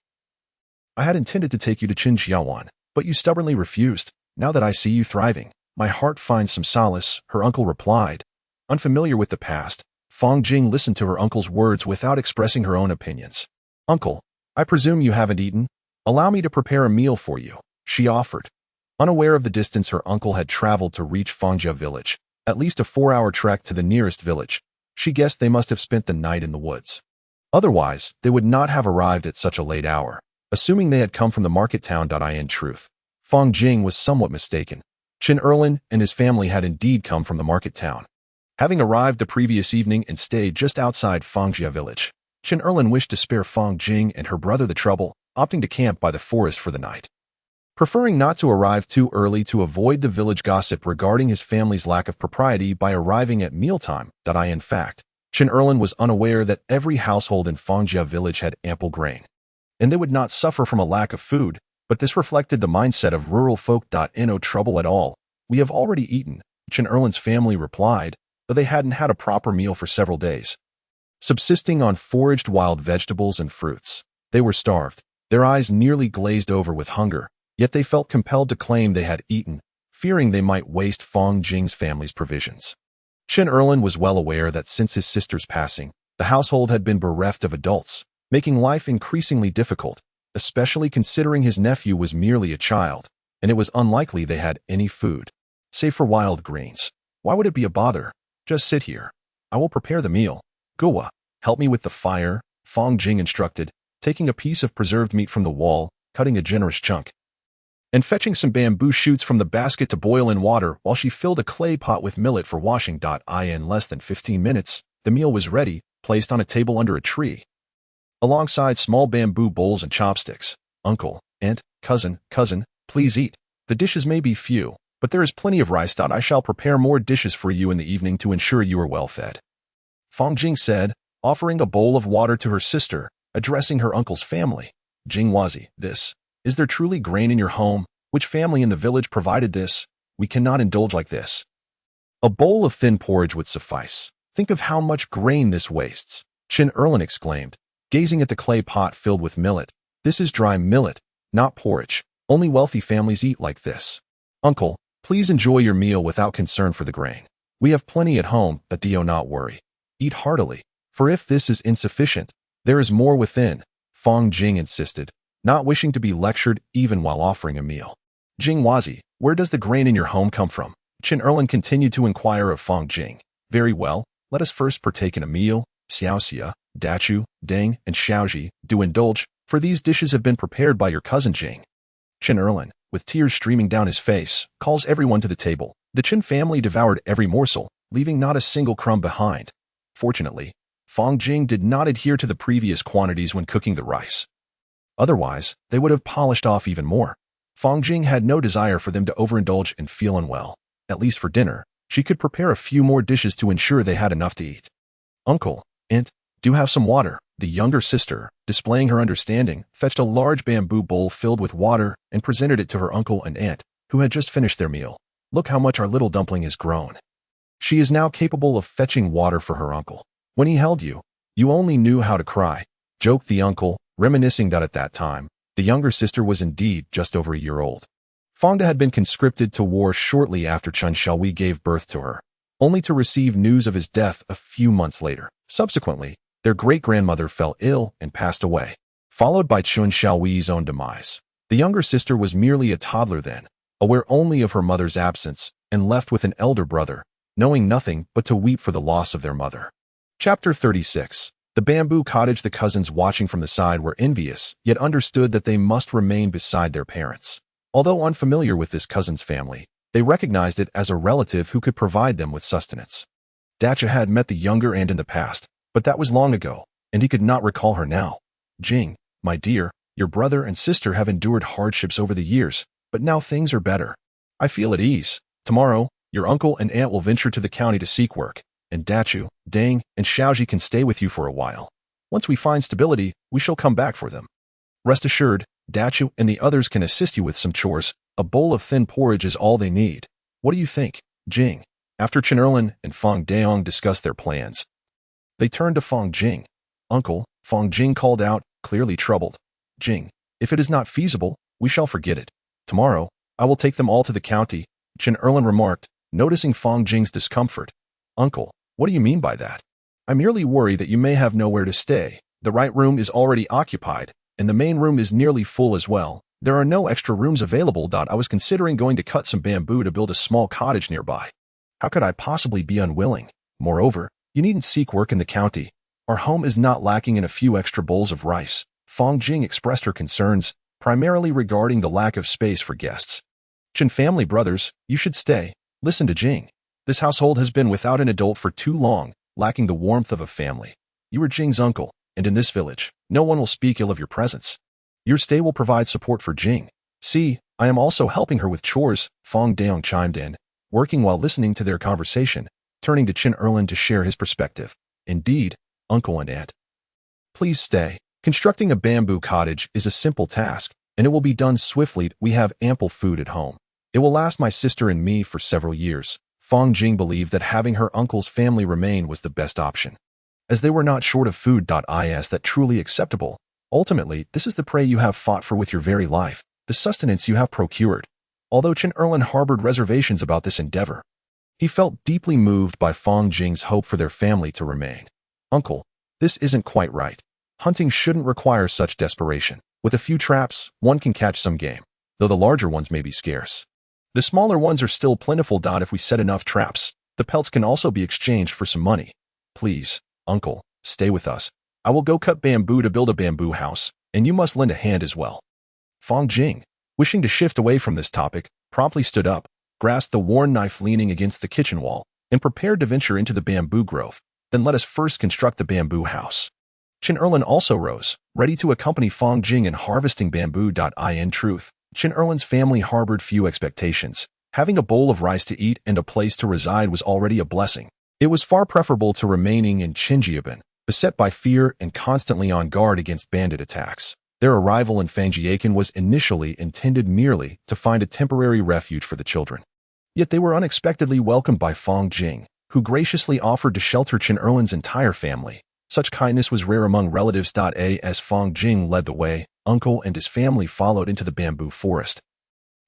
I had intended to take you to Qinjiawan, but you stubbornly refused. Now that I see you thriving, my heart finds some solace, her uncle replied. Unfamiliar with the past, Fang Jing listened to her uncle's words without expressing her own opinions. Uncle, I presume you haven't eaten? Allow me to prepare a meal for you, she offered. Unaware of the distance her uncle had traveled to reach Fangjia village, at least a 4-hour trek to the nearest village, she guessed they must have spent the night in the woods. Otherwise, they would not have arrived at such a late hour, assuming they had come from the market town. In truth, Fang Jing was somewhat mistaken. Qin Erlin and his family had indeed come from the market town. Having arrived the previous evening and stayed just outside Fangjia village, Qin Erlin wished to spare Fang Jing and her brother the trouble, opting to camp by the forest for the night. Preferring not to arrive too early to avoid the village gossip regarding his family's lack of propriety by arriving at mealtime. In fact, Qin Erlin was unaware that every household in Fangjia village had ample grain, and they would not suffer from a lack of food, but this reflected the mindset of rural folk. No trouble at all. We have already eaten, Qin Erlin's family replied, though they hadn't had a proper meal for several days. Subsisting on foraged wild vegetables and fruits, they were starved, their eyes nearly glazed over with hunger, yet they felt compelled to claim they had eaten, fearing they might waste Fang Jing's family's provisions. Qin Erlin was well aware that since his sister's passing, the household had been bereft of adults, making life increasingly difficult, especially considering his nephew was merely a child, and it was unlikely they had any food, save for wild greens. Why would it be a bother? Just sit here. I will prepare the meal. Guwa, help me with the fire, Fang Jing instructed, taking a piece of preserved meat from the wall, cutting a generous chunk, and fetching some bamboo shoots from the basket to boil in water while she filled a clay pot with millet for washing. In less than 15 minutes, the meal was ready, placed on a table under a tree, alongside small bamboo bowls and chopsticks. Uncle, aunt, cousin, please eat. The dishes may be few, but there is plenty of rice. I shall prepare more dishes for you in the evening to ensure you are well fed, Fang Jing said, offering a bowl of water to her sister, addressing her uncle's family. Jingwazi, is there truly grain in your home? Which family in the village provided this? We cannot indulge like this. A bowl of thin porridge would suffice. Think of how much grain this wastes, Qin Erlin exclaimed, gazing at the clay pot filled with millet. This is dry millet, not porridge. Only wealthy families eat like this. Uncle, please enjoy your meal without concern for the grain. We have plenty at home, but do not worry. Eat heartily, for if this is insufficient, there is more within, Fang Jing insisted, not wishing to be lectured even while offering a meal. Jingwazi, where does the grain in your home come from? Qin Erlin continued to inquire of Fang Jing. Very well, let us first partake in a meal. Xiaoxia, Dachu, Deng, and Xiaoji, do indulge, for these dishes have been prepared by your cousin Jing. Qin Erlin, with tears streaming down his face, calls everyone to the table. The Qin family devoured every morsel, leaving not a single crumb behind. Fortunately, Fang Jing did not adhere to the previous quantities when cooking the rice. Otherwise, they would have polished off even more. Fang Jing had no desire for them to overindulge and feel unwell. At least for dinner, she could prepare a few more dishes to ensure they had enough to eat. Uncle, Aunt, do have some water. The younger sister, displaying her understanding, fetched a large bamboo bowl filled with water and presented it to her uncle and aunt, who had just finished their meal. Look how much our little dumpling has grown. She is now capable of fetching water for her uncle. When he held you, you only knew how to cry, joked the uncle, reminiscing that at that time, the younger sister was indeed just over a year old. Fangda had been conscripted to war shortly after Chen Xiaohui gave birth to her, only to receive news of his death a few months later. Subsequently, their great-grandmother fell ill and passed away, followed by Chen Xiaohui's own demise. The younger sister was merely a toddler then, aware only of her mother's absence, and left with an elder brother, knowing nothing but to weep for the loss of their mother. Chapter 36. The bamboo cottage. The cousins watching from the side were envious, yet understood that they must remain beside their parents. Although unfamiliar with this cousin's family, they recognized it as a relative who could provide them with sustenance. Dacha had met the younger aunt in the past, but that was long ago, and he could not recall her now. Jing, my dear, your brother and sister have endured hardships over the years, but now things are better. I feel at ease. Tomorrow, your uncle and aunt will venture to the county to seek work, and Dachu, Dang, and Xiaoji can stay with you for a while. Once we find stability, we shall come back for them. Rest assured, Dachu and the others can assist you with some chores. A bowl of thin porridge is all they need. What do you think, Jing? After Chen Erlin and Fang Daong discussed their plans, they turned to Fang Jing. Uncle, Fang Jing called out, clearly troubled. Jing, if it is not feasible, we shall forget it. Tomorrow, I will take them all to the county, Chen Erlin remarked, noticing Fang Jing's discomfort. Uncle, what do you mean by that? I merely worry that you may have nowhere to stay. The right room is already occupied, and the main room is nearly full as well. There are no extra rooms available. I was considering going to cut some bamboo to build a small cottage nearby. How could I possibly be unwilling? Moreover, you needn't seek work in the county. Our home is not lacking in a few extra bowls of rice. Fang Jing expressed her concerns, primarily regarding the lack of space for guests. Chen family brothers, you should stay. Listen to Jing. This household has been without an adult for too long, lacking the warmth of a family. You are Jing's uncle, and in this village, no one will speak ill of your presence. Your stay will provide support for Jing. See, I am also helping her with chores, Fang Daong chimed in, working while listening to their conversation, turning to Chen Erlin to share his perspective. Indeed, uncle and aunt. Please stay. Constructing a bamboo cottage is a simple task, and it will be done swiftly. We have ample food at home. It will last my sister and me for several years. Fang Jing believed that having her uncle's family remain was the best option, as they were not short of food. Is that truly acceptable? Ultimately, this is the prey you have fought for with your very life, the sustenance you have procured. Although Chen Erlin harbored reservations about this endeavor, he felt deeply moved by Fang Jing's hope for their family to remain. Uncle, this isn't quite right. Hunting shouldn't require such desperation. With a few traps, one can catch some game, though the larger ones may be scarce. The smaller ones are still plentiful. If we set enough traps, the pelts can also be exchanged for some money. Please, uncle, stay with us. I will go cut bamboo to build a bamboo house, and you must lend a hand as well. Fang Jing, wishing to shift away from this topic, promptly stood up, grasped the worn knife leaning against the kitchen wall, and prepared to venture into the bamboo grove. Then let us first construct the bamboo house. Chen Erlin also rose, ready to accompany Fang Jing in harvesting bamboo. In truth, Chen Erlin's family harbored few expectations. Having a bowl of rice to eat and a place to reside was already a blessing. It was far preferable to remaining in Qinjiaban, beset by fear and constantly on guard against bandit attacks. Their arrival in Fangjiakan was initially intended merely to find a temporary refuge for the children. Yet they were unexpectedly welcomed by Fang Jing, who graciously offered to shelter Chen Erlin's entire family. Such kindness was rare among relatives. As Fang Jing led the way, uncle and his family followed into the bamboo forest,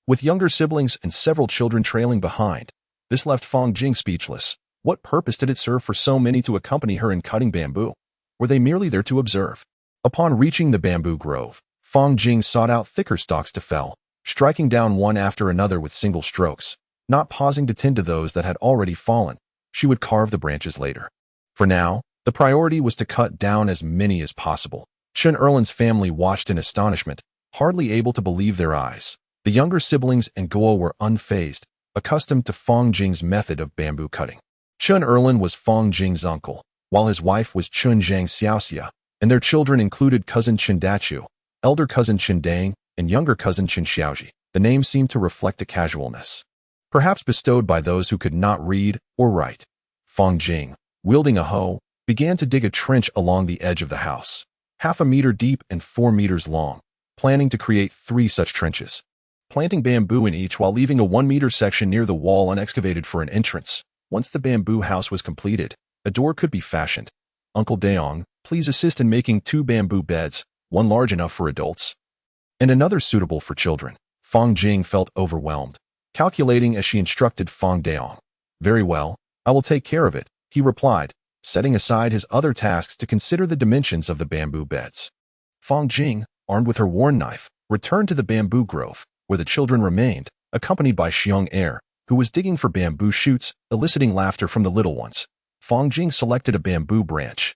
with younger siblings and several children trailing behind. This left Fang Jing speechless. What purpose did it serve for so many to accompany her in cutting bamboo? Were they merely there to observe? Upon reaching the bamboo grove, Fang Jing sought out thicker stalks to fell, striking down one after another with single strokes. Not pausing to tend to those that had already fallen, she would carve the branches later. For now, the priority was to cut down as many as possible. Chen Erlin's family watched in astonishment, hardly able to believe their eyes. The younger siblings and Guo were unfazed, accustomed to Fang Jing's method of bamboo cutting. Chen Erlin was Fang Jing's uncle, while his wife was Chun Zhang Xiaoxia, and their children included cousin Chen Dachu, elder cousin Chen Dang, and younger cousin Chen Xiaoji. The name seemed to reflect a casualness, perhaps bestowed by those who could not read or write. Fang Jing, wielding a hoe, began to dig a trench along the edge of the house, 1/2 meter deep and 4 meters long, planning to create 3 such trenches, planting bamboo in each while leaving a 1-meter section near the wall unexcavated for an entrance. Once the bamboo house was completed, a door could be fashioned. Uncle Daong, please assist in making 2 bamboo beds, one large enough for adults and another suitable for children. Fong Jing felt overwhelmed, calculating as she instructed Fong Daong. Very well, I will take care of it, he replied, setting aside his other tasks to consider the dimensions of the bamboo beds. Fong Jing, armed with her worn knife, returned to the bamboo grove, where the children remained, accompanied by Xiong Er, who was digging for bamboo shoots, eliciting laughter from the little ones. Fong Jing selected a bamboo branch,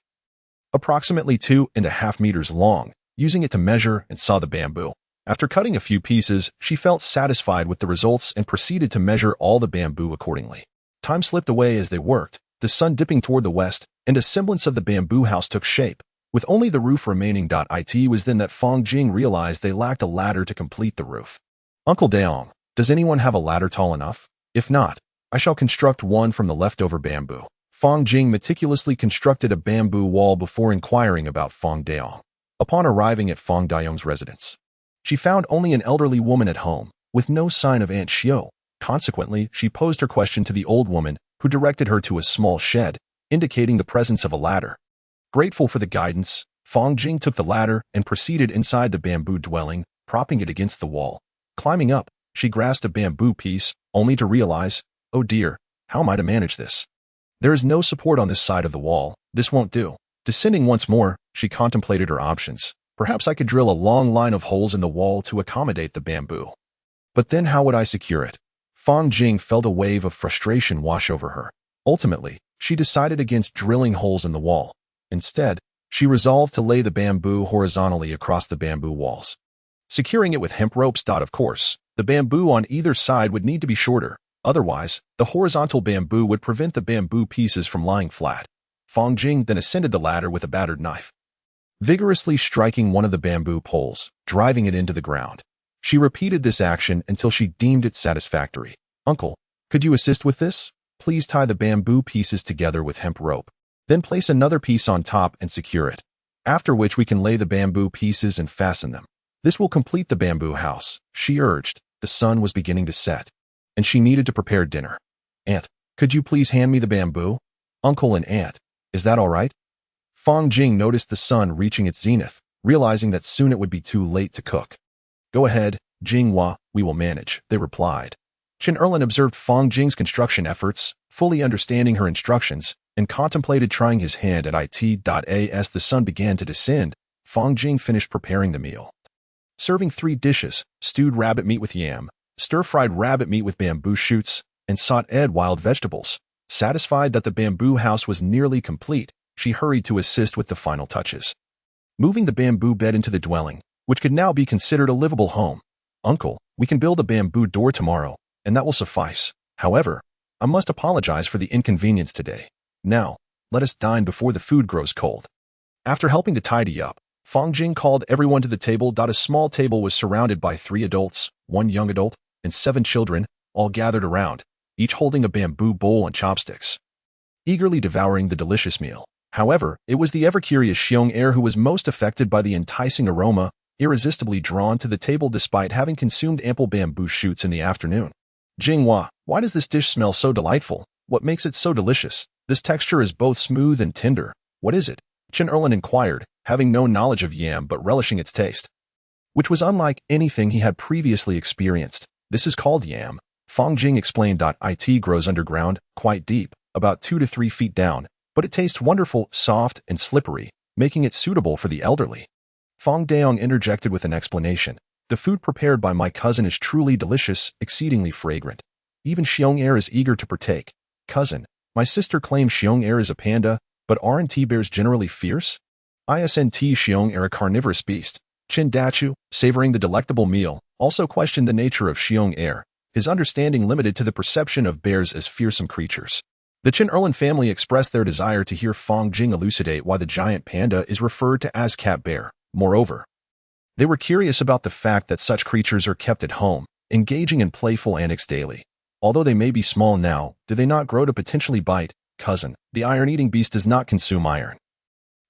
approximately 2.5 meters long, using it to measure and saw the bamboo. After cutting a few pieces, she felt satisfied with the results and proceeded to measure all the bamboo accordingly. Time slipped away as they worked, the sun dipping toward the west, and a semblance of the bamboo house took shape, with only the roof remaining. It was then that Fong Jing realized they lacked a ladder to complete the roof. Uncle Daong, does anyone have a ladder tall enough? If not, I shall construct one from the leftover bamboo. Fong Jing meticulously constructed a bamboo wall before inquiring about Fong Daong. Upon arriving at Fong Daong's residence, she found only an elderly woman at home, with no sign of Aunt Xiao. Consequently, she posed her question to the old woman, who directed her to a small shed, indicating the presence of a ladder. Grateful for the guidance, Fong Jing took the ladder and proceeded inside the bamboo dwelling, propping it against the wall. Climbing up, she grasped a bamboo piece, only to realize, oh dear, how am I to manage this? There is no support on this side of the wall, this won't do. Descending once more, she contemplated her options. Perhaps I could drill a long line of holes in the wall to accommodate the bamboo. But then how would I secure it? Fong Jing felt a wave of frustration wash over her. Ultimately, she decided against drilling holes in the wall. Instead, she resolved to lay the bamboo horizontally across the bamboo walls, securing it with hemp ropes. Of course, the bamboo on either side would need to be shorter. Otherwise, the horizontal bamboo would prevent the bamboo pieces from lying flat. Fong Jing then ascended the ladder with a battered knife, vigorously striking one of the bamboo poles, driving it into the ground. She repeated this action until she deemed it satisfactory. Uncle, could you assist with this? Please tie the bamboo pieces together with hemp rope. Then place another piece on top and secure it, after which we can lay the bamboo pieces and fasten them. This will complete the bamboo house, she urged. The sun was beginning to set, and she needed to prepare dinner. Aunt, could you please hand me the bamboo? Uncle and Aunt, is that all right? Fong Jing noticed the sun reaching its zenith, realizing that soon it would be too late to cook. Go ahead, Jinghua, we will manage, they replied. Chen Erlin observed Fong Jing's construction efforts, fully understanding her instructions, and contemplated trying his hand at it. As the sun began to descend, Fong Jing finished preparing the meal, serving 3 dishes: stewed rabbit meat with yam, stir-fried rabbit meat with bamboo shoots, and sautéed wild vegetables. Satisfied that the bamboo house was nearly complete, she hurried to assist with the final touches, moving the bamboo bed into the dwelling, which could now be considered a livable home. Uncle, we can build a bamboo door tomorrow, and that will suffice. However, I must apologize for the inconvenience today. Now, let us dine before the food grows cold. After helping to tidy up, Fong Jing called everyone to the table. A small table was surrounded by 3 adults, 1 young adult, and 7 children, all gathered around, each holding a bamboo bowl and chopsticks, eagerly devouring the delicious meal. However, it was the ever-curious Xiong Er who was most affected by the enticing aroma, irresistibly drawn to the table despite having consumed ample bamboo shoots in the afternoon. Jinghua, why does this dish smell so delightful? What makes it so delicious? This texture is both smooth and tender. What is it? Chen Erlin inquired, having no knowledge of yam but relishing its taste, which was unlike anything he had previously experienced. This is called yam, Fong Jing explained. It grows underground, quite deep, about 2 to 3 feet down, but it tastes wonderful, soft, and slippery, making it suitable for the elderly. Fong Daong interjected with an explanation. The food prepared by my cousin is truly delicious, exceedingly fragrant. Even Xiong Er is eager to partake. Cousin, my sister claims Xiong Er is a panda, but aren't bears generally fierce? Isn't Xiong Er a carnivorous beast? Chin Dachu, savoring the delectable meal, also questioned the nature of Xiong Er, his understanding limited to the perception of bears as fearsome creatures. The Chen Erlin family expressed their desire to hear Fong Jing elucidate why the giant panda is referred to as cat bear. Moreover, they were curious about the fact that such creatures are kept at home, engaging in playful antics daily. Although they may be small now, do they not grow to potentially bite, Cousin, the iron-eating beast does not consume iron.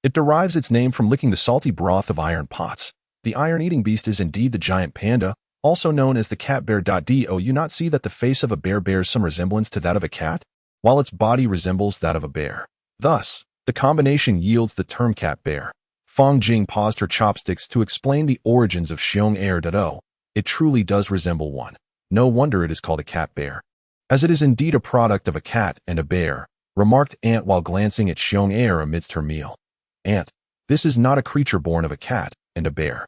It derives its name from licking the salty broth of iron pots. The iron-eating beast is indeed the giant panda, also known as the cat bear. Do you not see that the face of a bear bears some resemblance to that of a cat, while its body resembles that of a bear? Thus, the combination yields the term cat bear. Fang Jing paused her chopsticks to explain the origins of Xiong Air Dado. It truly does resemble one. No wonder it is called a cat bear, as it is indeed a product of a cat and a bear, remarked Aunt while glancing at Xiong Air amidst her meal. Aunt, this is not a creature born of a cat and a bear.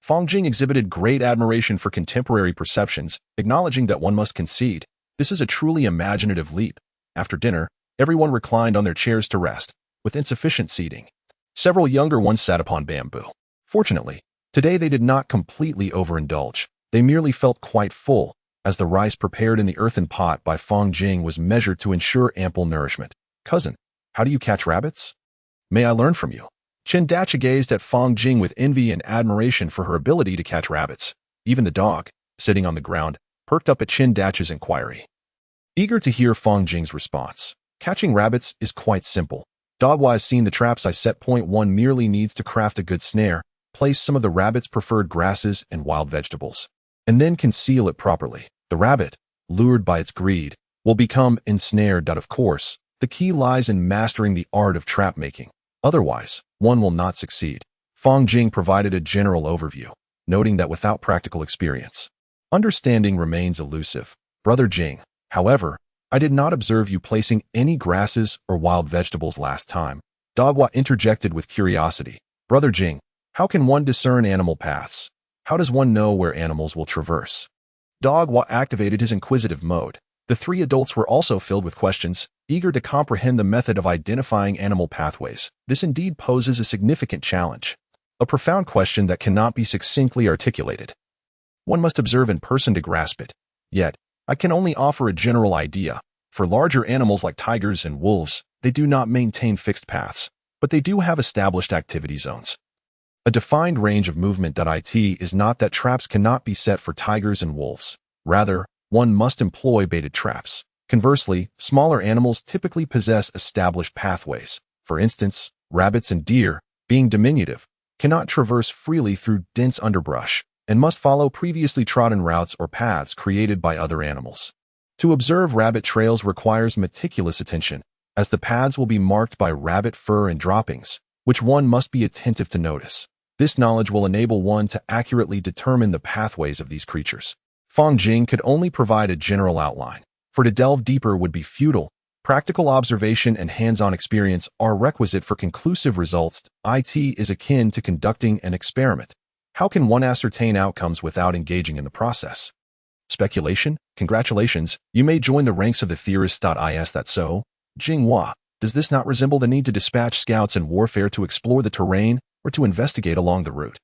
Fang Jing exhibited great admiration for contemporary perceptions, acknowledging that one must concede, this is a truly imaginative leap. After dinner, everyone reclined on their chairs to rest, with insufficient seating. Several younger ones sat upon bamboo. Fortunately, today they did not completely overindulge. They merely felt quite full, as the rice prepared in the earthen pot by Fang Jing was measured to ensure ample nourishment. Cousin, how do you catch rabbits? May I learn from you? Chen Dacha gazed at Fang Jing with envy and admiration for her ability to catch rabbits. Even the dog, sitting on the ground, perked up at Chen Dacha's inquiry. Eager to hear Fang Jing's response, catching rabbits is quite simple. Dogwa has seen the traps I set. One merely needs to craft a good snare, place some of the rabbit's preferred grasses and wild vegetables, and then conceal it properly. The rabbit, lured by its greed, will become ensnared. Of course, the key lies in mastering the art of trap making. Otherwise, one will not succeed. Fang Jing provided a general overview, noting that without practical experience, understanding remains elusive. Brother Jing, however, I did not observe you placing any grasses or wild vegetables last time. Dogwa interjected with curiosity. Brother Jing, how can one discern animal paths? How does one know where animals will traverse? Dogwa activated his inquisitive mode. The three adults were also filled with questions, eager to comprehend the method of identifying animal pathways. This indeed poses a significant challenge, a profound question that cannot be succinctly articulated. One must observe in person to grasp it. Yet, I can only offer a general idea. For larger animals like tigers and wolves, they do not maintain fixed paths, but they do have established activity zones. A defined range of movement. It is not that traps cannot be set for tigers and wolves. Rather, one must employ baited traps. Conversely, smaller animals typically possess established pathways. For instance, rabbits and deer, being diminutive, cannot traverse freely through dense underbrush and must follow previously trodden routes or paths created by other animals. To observe rabbit trails requires meticulous attention, as the paths will be marked by rabbit fur and droppings, which one must be attentive to notice. This knowledge will enable one to accurately determine the pathways of these creatures. Fang Jing could only provide a general outline, for to delve deeper would be futile. Practical observation and hands-on experience are requisite for conclusive results. It is akin to conducting an experiment. How can one ascertain outcomes without engaging in the process? Speculation? Congratulations, you may join the ranks of the theorists. Is that so? Jinghua, does this not resemble the need to dispatch scouts in warfare to explore the terrain or to investigate along the route?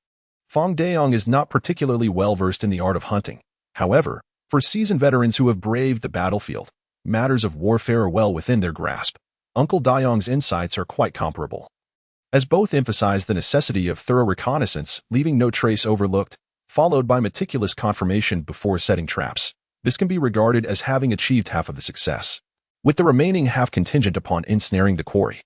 Fang Daong is not particularly well-versed in the art of hunting. However, for seasoned veterans who have braved the battlefield, matters of warfare are well within their grasp. Uncle Daong's insights are quite comparable, as both emphasize the necessity of thorough reconnaissance, leaving no trace overlooked, followed by meticulous confirmation before setting traps. This can be regarded as having achieved half of the success, with the remaining half contingent upon ensnaring the quarry.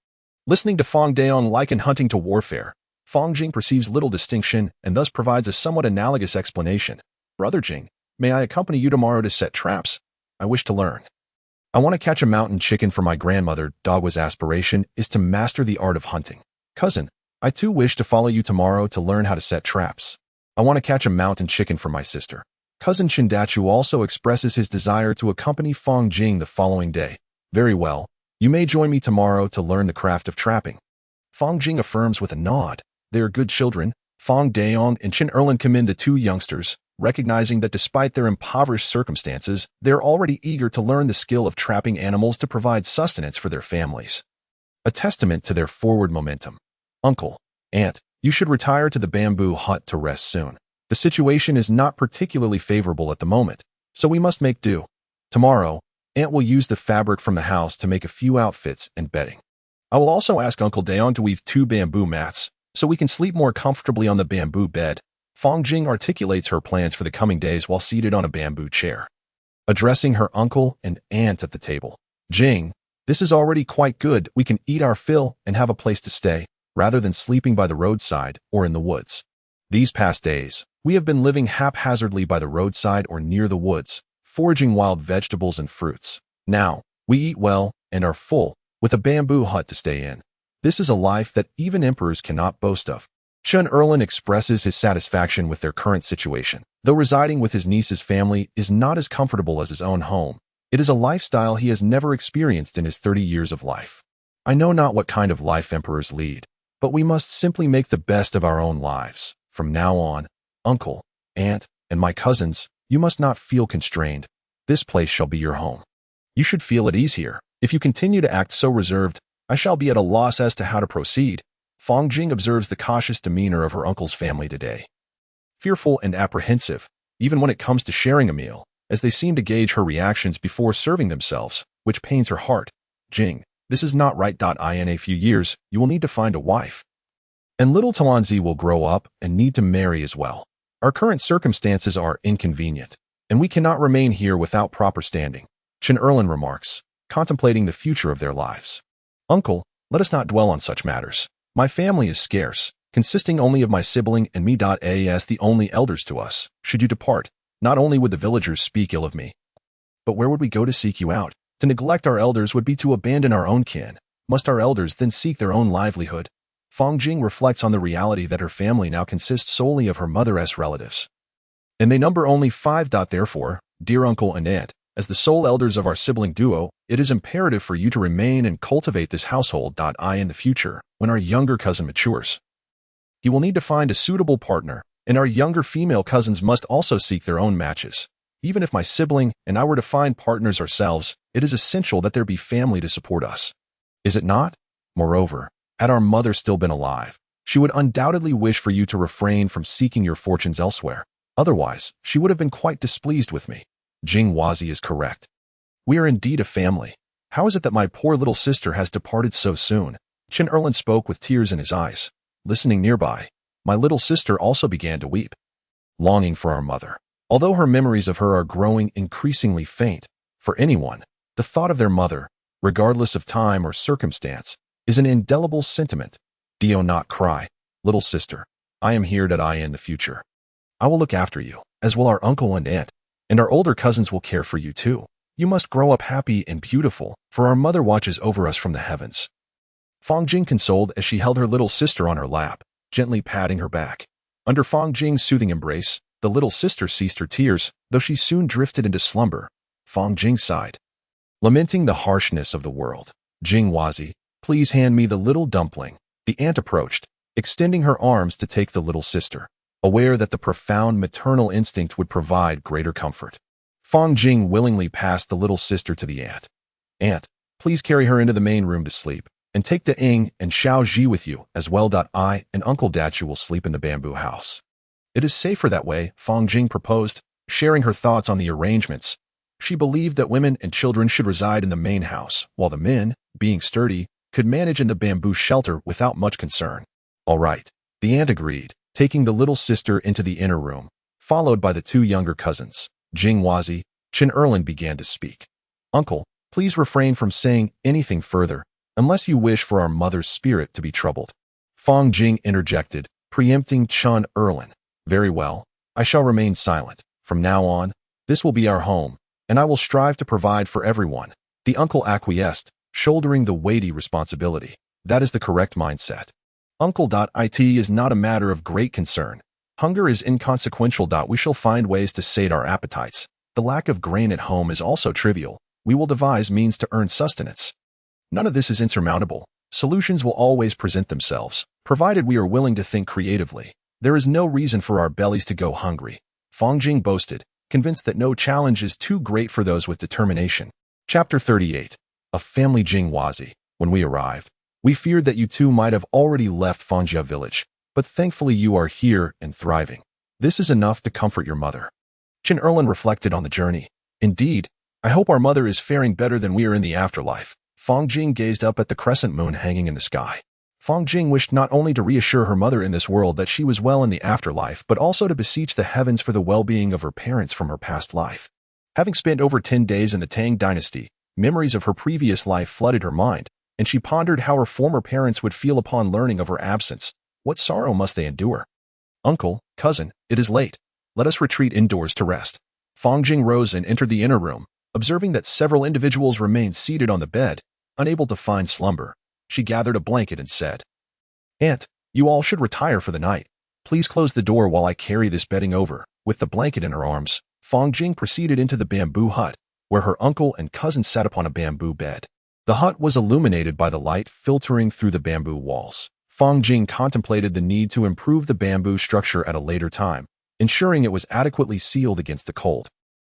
Listening to Fang Daong liken hunting to warfare, Fang Jing perceives little distinction and thus provides a somewhat analogous explanation. Brother Jing, may I accompany you tomorrow to set traps? I wish to learn. I want to catch a mountain chicken for my grandmother. Dogwa's aspiration is to master the art of hunting. Cousin, I too wish to follow you tomorrow to learn how to set traps. I want to catch a mountain chicken for my sister. Cousin Chindachu also expresses his desire to accompany Fang Jing the following day. Very well, you may join me tomorrow to learn the craft of trapping. Fang Jing affirms with a nod. They are good children. Fang Daong and Chen Erlin commend the two youngsters, recognizing that despite their impoverished circumstances, they are already eager to learn the skill of trapping animals to provide sustenance for their families. A testament to their forward momentum. Uncle, Aunt, you should retire to the bamboo hut to rest soon. The situation is not particularly favorable at the moment, so we must make do. Tomorrow, Aunt will use the fabric from the house to make a few outfits and bedding. I will also ask Uncle Daong to weave 2 bamboo mats, so we can sleep more comfortably on the bamboo bed. Fang Jing articulates her plans for the coming days while seated on a bamboo chair. Addressing her uncle and aunt at the table. Jing, This is already quite good. We can eat our fill and have a place to stay, rather than sleeping by the roadside or in the woods. These past days, we have been living haphazardly by the roadside or near the woods, foraging wild vegetables and fruits. Now, we eat well and are full, with a bamboo hut to stay in. This is a life that even emperors cannot boast of. Chun Erlin expresses his satisfaction with their current situation. Though residing with his niece's family is not as comfortable as his own home, it is a lifestyle he has never experienced in his 30 years of life. I know not what kind of life emperors lead, but we must simply make the best of our own lives. From now on, uncle, aunt, and my cousins, you must not feel constrained. This place shall be your home. You should feel at ease here. If you continue to act so reserved, I shall be at a loss as to how to proceed. Fang Jing observes the cautious demeanor of her uncle's family today. Fearful and apprehensive, even when it comes to sharing a meal, as they seem to gauge her reactions before serving themselves, which pains her heart. Jing, this is not right. In a few years, you will need to find a wife. And little Talanzi will grow up and need to marry as well. Our current circumstances are inconvenient, and we cannot remain here without proper standing, Chen Erlin remarks, contemplating the future of their lives. Uncle, let us not dwell on such matters. My family is scarce, consisting only of my sibling and me. As the only elders to us, should you depart, not only would the villagers speak ill of me, but where would we go to seek you out? To neglect our elders would be to abandon our own kin. Must our elders then seek their own livelihood? Fang Jing reflects on the reality that her family now consists solely of her mother's relatives, and they number only 5. Therefore, dear uncle and aunt, as the sole elders of our sibling duo, it is imperative for you to remain and cultivate this household. In the future, when our younger cousin matures, he will need to find a suitable partner, and our younger female cousins must also seek their own matches. Even if my sibling and I were to find partners ourselves, it is essential that there be family to support us. Is it not? Moreover, had our mother still been alive, she would undoubtedly wish for you to refrain from seeking your fortunes elsewhere. Otherwise, she would have been quite displeased with me. Jing Wazi is correct. We are indeed a family. How is it that my poor little sister has departed so soon? Chen Erlin spoke with tears in his eyes. Listening nearby, my little sister also began to weep, longing for our mother. Although her memories of her are growing increasingly faint, for anyone, the thought of their mother, regardless of time or circumstance, is an indelible sentiment. Do not cry, little sister. I am here. In the future, I will look after you, as will our uncle and aunt, and our older cousins will care for you too. You must grow up happy and beautiful, for our mother watches over us from the heavens. Fang Jing consoled as she held her little sister on her lap, gently patting her back. Under Fang Jing's soothing embrace, the little sister ceased her tears, though she soon drifted into slumber. Fang Jing sighed, lamenting the harshness of the world. Jing Wazi, please hand me the little dumpling. The aunt approached, extending her arms to take the little sister, aware that the profound maternal instinct would provide greater comfort. Fang Jing willingly passed the little sister to the aunt. Aunt, please carry her into the main room to sleep, and take Da Ying and Xiao Ji with you as well. I and Uncle Dachu will sleep in the bamboo house. It is safer that way, Fang Jing proposed, sharing her thoughts on the arrangements. She believed that women and children should reside in the main house, while the men, being sturdy, could manage in the bamboo shelter without much concern. All right, the aunt agreed, taking the little sister into the inner room, followed by the 2 younger cousins. Jing Wazi, Chen Erlin began to speak. Uncle, please refrain from saying anything further, unless you wish for our mother's spirit to be troubled. Fang Jing interjected, preempting Chen Erlin. Very well, I shall remain silent. From now on, this will be our home, and I will strive to provide for everyone. The uncle acquiesced, shouldering the weighty responsibility. That is the correct mindset. Uncle.it is not a matter of great concern. Hunger is inconsequential. We shall find ways to sate our appetites. The lack of grain at home is also trivial. We will devise means to earn sustenance. None of this is insurmountable. Solutions will always present themselves, provided we are willing to think creatively. There is no reason for our bellies to go hungry. Fang Jing boasted, convinced that no challenge is too great for those with determination. Chapter 38. A family. Jing Wazi. When we arrived, we feared that you two might have already left Fangjia village, but thankfully you are here and thriving. This is enough to comfort your mother. Chen Erlin reflected on the journey. Indeed, I hope our mother is faring better than we are in the afterlife. Fang Jing gazed up at the crescent moon hanging in the sky. Fang Jing wished not only to reassure her mother in this world that she was well in the afterlife, but also to beseech the heavens for the well-being of her parents from her past life. Having spent over 10 days in the Tang Dynasty, Memories of her previous life flooded her mind, and she pondered how her former parents would feel upon learning of her absence. What sorrow must they endure? Uncle, cousin, it is late. Let us retreat indoors to rest. Fang Jing rose and entered the inner room, observing that several individuals remained seated on the bed, unable to find slumber. She gathered a blanket and said, "Aunt, you all should retire for the night. Please close the door while I carry this bedding over." With the blanket in her arms, Fang Jing proceeded into the bamboo hut, where her uncle and cousin sat upon a bamboo bed. The hut was illuminated by the light filtering through the bamboo walls. Fang Jing contemplated the need to improve the bamboo structure at a later time, ensuring it was adequately sealed against the cold.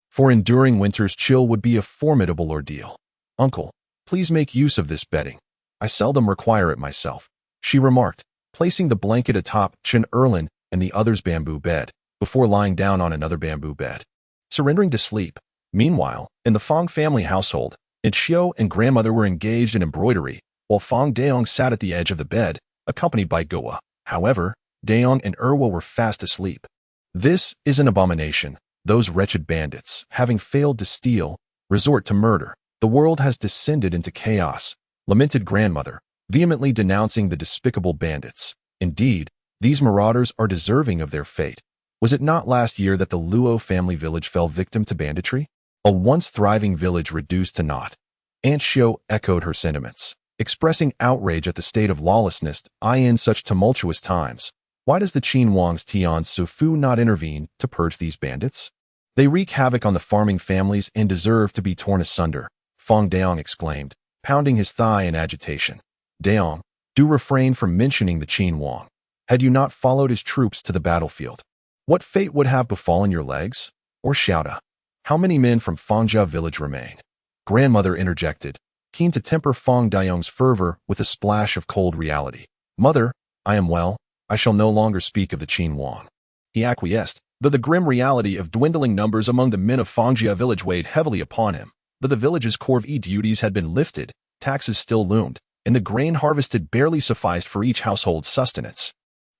For enduring winter's chill would be a formidable ordeal. "Uncle, please make use of this bedding. I seldom require it myself," she remarked, placing the blanket atop Chen Erlin and the other's bamboo bed, before lying down on another bamboo bed, surrendering to sleep. Meanwhile, in the Fang family household, Xiao and grandmother were engaged in embroidery, while Fang Daong sat at the edge of the bed, accompanied by Goa. However, Daong and Erwa were fast asleep. This is an abomination. Those wretched bandits, having failed to steal, resort to murder. The world has descended into chaos, lamented grandmother, vehemently denouncing the despicable bandits. Indeed, these marauders are deserving of their fate. Was it not last year that the Luo family village fell victim to banditry? A once thriving village reduced to naught. Aunt Xiao echoed her sentiments, expressing outrage at the state of lawlessness in such tumultuous times. Why does the Qin Wang's Tian Sufu not intervene to purge these bandits? They wreak havoc on the farming families and deserve to be torn asunder, Fang Daong exclaimed, pounding his thigh in agitation. Daong, do refrain from mentioning the Qin Wang. Had you not followed his troops to the battlefield, what fate would have befallen your legs? Or Xiaoda? How many men from Fangjia village remain? Grandmother interjected, keen to temper Fang Daong's fervor with a splash of cold reality. Mother, I am well. I shall no longer speak of the Qin Wang. He acquiesced, though the grim reality of dwindling numbers among the men of Fangjia village weighed heavily upon him. Though the village's corvée duties had been lifted, taxes still loomed, and the grain harvested barely sufficed for each household's sustenance.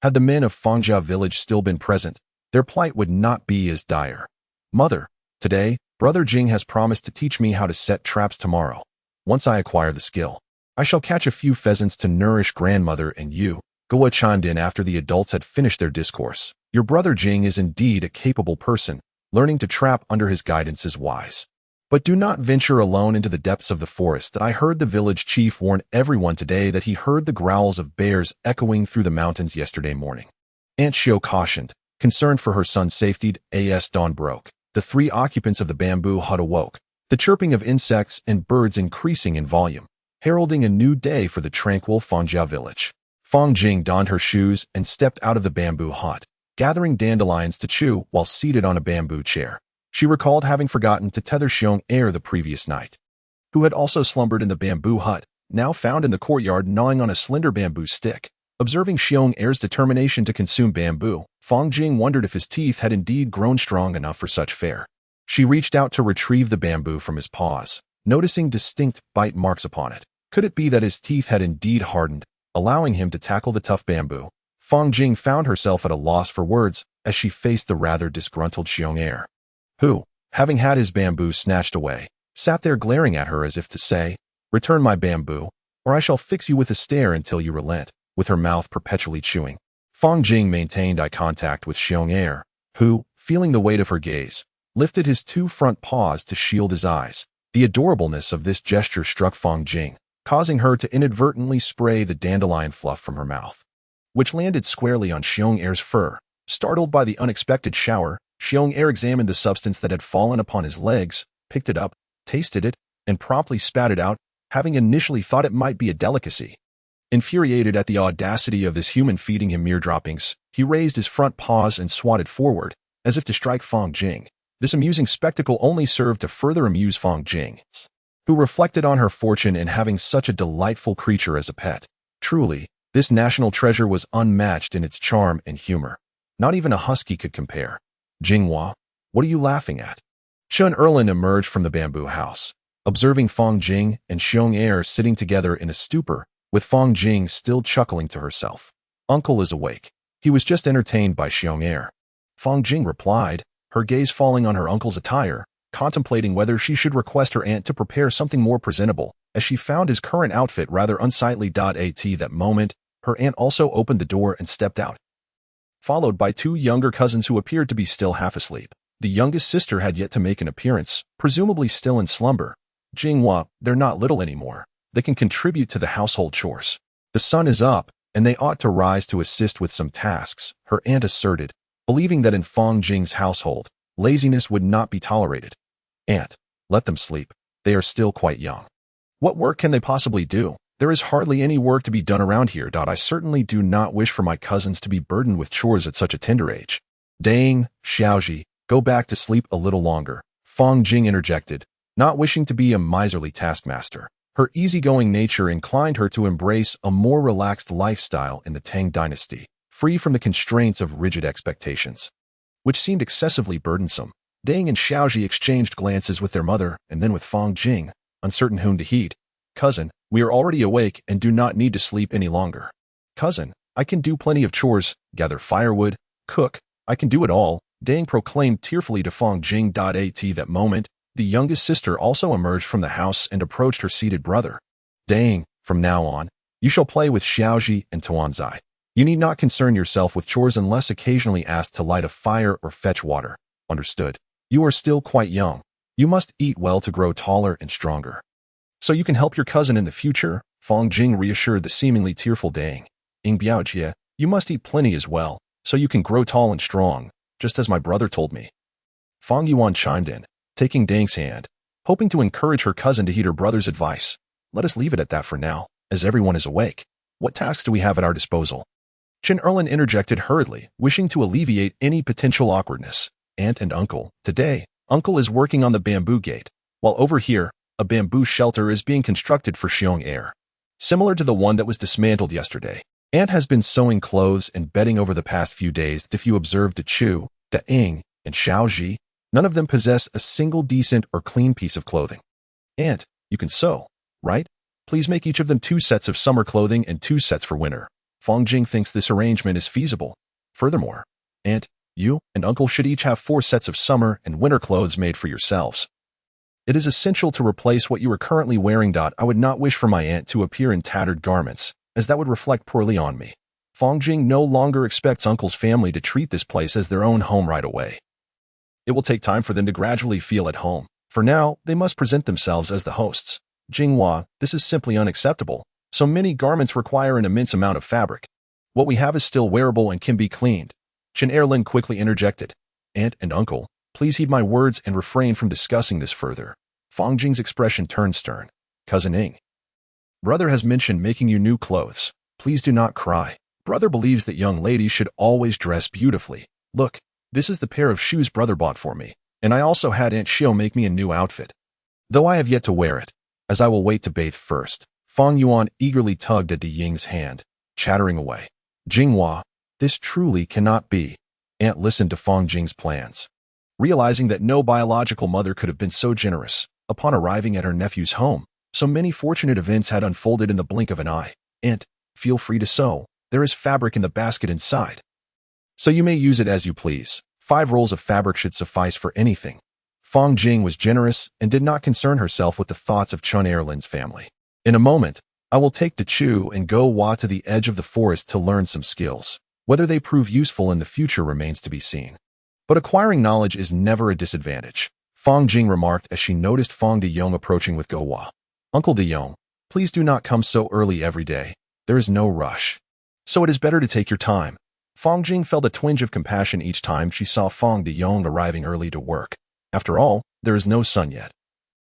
Had the men of Fangjia village still been present, their plight would not be as dire. Mother, today, Brother Jing has promised to teach me how to set traps tomorrow. Once I acquire the skill, I shall catch a few pheasants to nourish grandmother and you. Goa chimed in after the adults had finished their discourse. Your brother Jing is indeed a capable person. Learning to trap under his guidance is wise. But do not venture alone into the depths of the forest. I heard the village chief warn everyone today that he heard the growls of bears echoing through the mountains yesterday morning. Aunt Xiao cautioned, concerned for her son's safety. As dawn broke, the three occupants of the bamboo hut awoke, the chirping of insects and birds increasing in volume, heralding a new day for the tranquil Fangjia village. Fang Jing donned her shoes and stepped out of the bamboo hut, gathering dandelions to chew while seated on a bamboo chair. She recalled having forgotten to tether Xiong Er the previous night, who had also slumbered in the bamboo hut, now found in the courtyard gnawing on a slender bamboo stick. Observing Xiong Er's determination to consume bamboo, Fang Jing wondered if his teeth had indeed grown strong enough for such fare. She reached out to retrieve the bamboo from his paws, noticing distinct bite marks upon it. Could it be that his teeth had indeed hardened, allowing him to tackle the tough bamboo? Fang Jing found herself at a loss for words as she faced the rather disgruntled Xiong Er, who, having had his bamboo snatched away, sat there glaring at her as if to say, "Return my bamboo, or I shall fix you with a stare until you relent," with her mouth perpetually chewing. Fang Jing maintained eye contact with Xiong Er, who, feeling the weight of her gaze, lifted his two front paws to shield his eyes. The adorableness of this gesture struck Fang Jing, causing her to inadvertently spray the dandelion fluff from her mouth, which landed squarely on Xiong Er's fur. Startled by the unexpected shower, Xiong Er examined the substance that had fallen upon his legs, picked it up, tasted it, and promptly spat it out, having initially thought it might be a delicacy. Infuriated at the audacity of this human feeding him mere droppings, he raised his front paws and swatted forward, as if to strike Fang Jing. This amusing spectacle only served to further amuse Fang Jing, who reflected on her fortune in having such a delightful creature as a pet. Truly, this national treasure was unmatched in its charm and humor. Not even a husky could compare. "Jinghua, what are you laughing at?" Chen Erlin emerged from the bamboo house, observing Fang Jing and Xiong Er sitting together in a stupor, with Fang Jing still chuckling to herself. "Uncle is awake. He was just entertained by Xiong Er." Fang Jing replied, her gaze falling on her uncle's attire, contemplating whether she should request her aunt to prepare something more presentable, as she found his current outfit rather unsightly. At that moment, her aunt also opened the door and stepped out, followed by two younger cousins who appeared to be still half asleep. The youngest sister had yet to make an appearance, presumably still in slumber. Jinghua, they're not little anymore. They can contribute to the household chores. The sun is up, and they ought to rise to assist with some tasks, her aunt asserted, believing that in Fang Jing's household, laziness would not be tolerated. Aunt, let them sleep. They are still quite young. What work can they possibly do? There is hardly any work to be done around here. I certainly do not wish for my cousins to be burdened with chores at such a tender age. Dang, Xiaoji, go back to sleep a little longer, Fang Jing interjected, not wishing to be a miserly taskmaster. Her easygoing nature inclined her to embrace a more relaxed lifestyle in the Tang Dynasty, free from the constraints of rigid expectations, which seemed excessively burdensome. Dang and Xiaoji exchanged glances with their mother and then with Fang Jing, uncertain whom to heed. Cousin, we are already awake and do not need to sleep any longer. Cousin, I can do plenty of chores, gather firewood, cook, I can do it all, Dang proclaimed tearfully to Fang Jing. At that moment, the youngest sister also emerged from the house and approached her seated brother. Dang, from now on, you shall play with Xiaoji and Tuanzai. You need not concern yourself with chores unless occasionally asked to light a fire or fetch water. Understood? You are still quite young. You must eat well to grow taller and stronger. So you can help your cousin in the future, Fang Jing reassured the seemingly tearful Dang. Biaojie, you must eat plenty as well, so you can grow tall and strong, just as my brother told me. Fang Yuan chimed in, taking Dang's hand, hoping to encourage her cousin to heed her brother's advice. Let us leave it at that for now, as everyone is awake. What tasks do we have at our disposal? Chen Erlin interjected hurriedly, wishing to alleviate any potential awkwardness. Aunt and uncle, today, uncle is working on the bamboo gate, while over here, a bamboo shelter is being constructed for Xiong Air, similar to the one that was dismantled yesterday. Aunt has been sewing clothes and bedding over the past few days. If you observe Da Chu, Da Ying, and Xiaoji, none of them possess a single decent or clean piece of clothing. Aunt, you can sew, right? Please make each of them 2 sets of summer clothing and 2 sets for winter. Fang Jing thinks this arrangement is feasible. Furthermore, Aunt, you and uncle should each have 4 sets of summer and winter clothes made for yourselves. It is essential to replace what you are currently wearing. I would not wish for my aunt to appear in tattered garments, as that would reflect poorly on me. Fang Jing no longer expects uncle's family to treat this place as their own home right away. It will take time for them to gradually feel at home. For now, they must present themselves as the hosts. Jinghua, this is simply unacceptable. So many garments require an immense amount of fabric. What we have is still wearable and can be cleaned. Chen Erlin quickly interjected. Aunt and uncle, please heed my words and refrain from discussing this further. Fang Jing's expression turned stern. Cousin Ying, brother has mentioned making you new clothes. Please do not cry. Brother believes that young ladies should always dress beautifully. Look, this is the pair of shoes brother bought for me, and I also had Aunt Xiao make me a new outfit, though I have yet to wear it, as I will wait to bathe first. Fang Yuan eagerly tugged at Da Ying's hand, chattering away. Jinghua, this truly cannot be. Aunt listened to Fang Jing's plans, realizing that no biological mother could have been so generous. Upon arriving at her nephew's home, so many fortunate events had unfolded in the blink of an eye. Aunt, feel free to sew. There is fabric in the basket inside, so you may use it as you please. 5 rolls of fabric should suffice for anything. Fang Jing was generous and did not concern herself with the thoughts of Chen Erlin's family. In a moment, I will take Da Chu and Go Hua to the edge of the forest to learn some skills. Whether they prove useful in the future remains to be seen. But acquiring knowledge is never a disadvantage, Fang Jing remarked as she noticed Fang De Yong approaching with Go Hua. Uncle De Yong, please do not come so early every day. There is no rush, so it is better to take your time. Fang Jing felt a twinge of compassion each time she saw Fang De Yong arriving early to work. After all, there is no sun yet.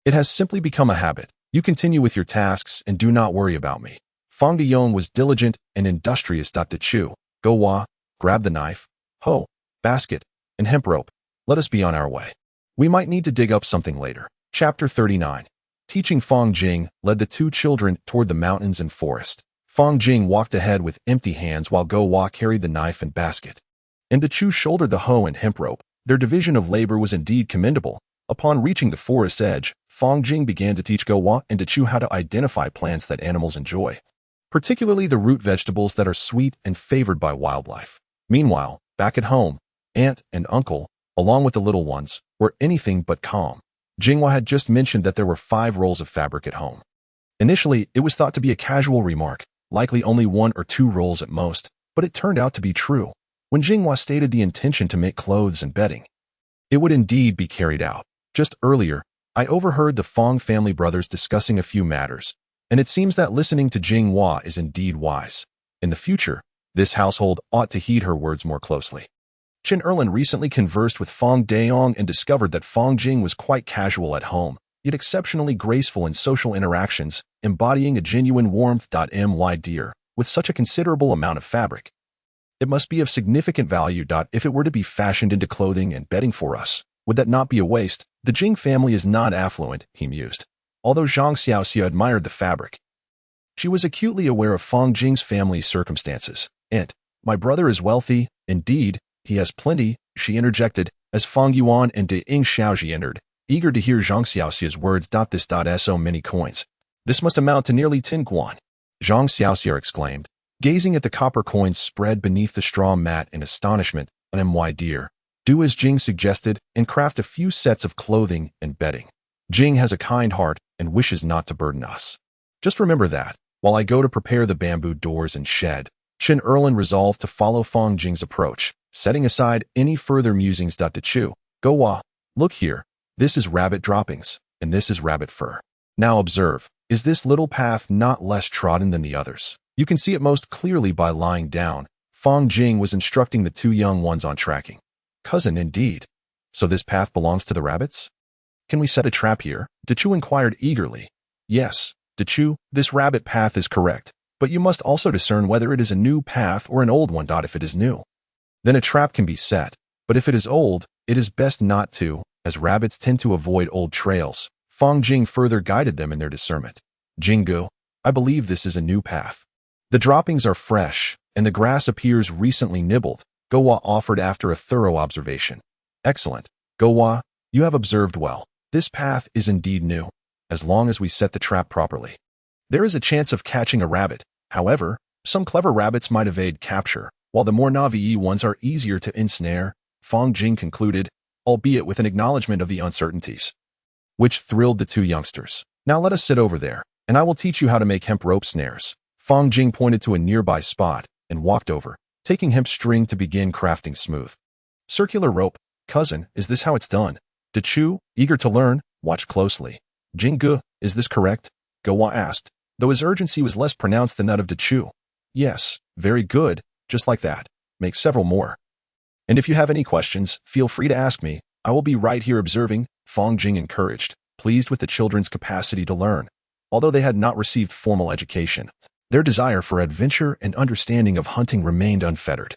It has simply become a habit. You continue with your tasks and do not worry about me. Fang De Yong was diligent and industrious. Da Chu, Go Hua, grab the knife, hoe, basket, and hemp rope. Let us be on our way. We might need to dig up something later. Chapter 39. Teaching Fang Jing led the 2 children toward the mountains and forest. Fang Jing walked ahead with empty hands while Go Hua carried the knife and basket, and Da Chu shouldered the hoe and hemp rope. Their division of labor was indeed commendable. Upon reaching the forest's edge, Fang Jing began to teach Go Hua and Da Chu how to identify plants that animals enjoy, particularly the root vegetables that are sweet and favored by wildlife. Meanwhile, back at home, Aunt and Uncle, along with the little ones, were anything but calm. Jinghua had just mentioned that there were 5 rolls of fabric at home. Initially, it was thought to be a casual remark, likely only 1 or 2 rolls at most, but it turned out to be true. When Jinghua stated the intention to make clothes and bedding, it would indeed be carried out. Just earlier, I overheard the Fong family brothers discussing a few matters, and it seems that listening to Jinghua is indeed wise. In the future, this household ought to heed her words more closely. Chen Erlin recently conversed with Fong Dayong and discovered that Fong Jing was quite casual at home, yet exceptionally graceful in social interactions, embodying a genuine warmth. My dear, with such a considerable amount of fabric, it must be of significant value. If it were to be fashioned into clothing and bedding for us, would that not be a waste? The Jing family is not affluent, he mused. Although Zhang Xiaoxia admired the fabric, she was acutely aware of Fong Jing's family's circumstances. And, my brother is wealthy, indeed, he has plenty, she interjected, as Fong Yuan and De Ying Xiaoji entered, eager to hear Zhang Xiaoxia's words. This so many coins. This must amount to nearly 10 guan. Zhang Xiaoxia exclaimed, gazing at the copper coins spread beneath the straw mat in astonishment. My dear, do as Jing suggested and craft a few sets of clothing and bedding. Jing has a kind heart and wishes not to burden us. Just remember that, while I go to prepare the bamboo doors and shed. Chen Erlin resolved to follow Fong Jing's approach, setting aside any further musings. To Chu, Go-Wa, look here, this is rabbit droppings, and this is rabbit fur. Now observe, is this little path not less trodden than the others? You can see it most clearly by lying down. Fong Jing was instructing the 2 young ones on tracking. Cousin, indeed. So this path belongs to the rabbits? Can we set a trap here? Dechu inquired eagerly. Yes, Dechu, this rabbit path is correct, but you must also discern whether it is a new path or an old one. If it is new, then a trap can be set, but if it is old, it is best not to, as rabbits tend to avoid old trails. Fong Jing further guided them in their discernment. Jinggu, I believe this is a new path. The droppings are fresh, and the grass appears recently nibbled, Go-Wa offered after a thorough observation. Excellent. Go-Wa, you have observed well. This path is indeed new, as long as we set the trap properly. There is a chance of catching a rabbit. However, some clever rabbits might evade capture, while the more naive ones are easier to ensnare, Fong Jing concluded, albeit with an acknowledgement of the uncertainties, which thrilled the 2 youngsters. Now let us sit over there, and I will teach you how to make hemp rope snares. Fong Jing pointed to a nearby spot and walked over, taking hemp string to begin crafting smooth. Circular rope, cousin, is this how it's done? Dechu, eager to learn, watched closely. Jinggu, is this correct? Go-Wa asked, though his urgency was less pronounced than that of Dechu. Yes, very good, just like that. Make several more. And if you have any questions, feel free to ask me. I will be right here observing, Fong Jing encouraged, pleased with the children's capacity to learn. Although they had not received formal education, their desire for adventure and understanding of hunting remained unfettered.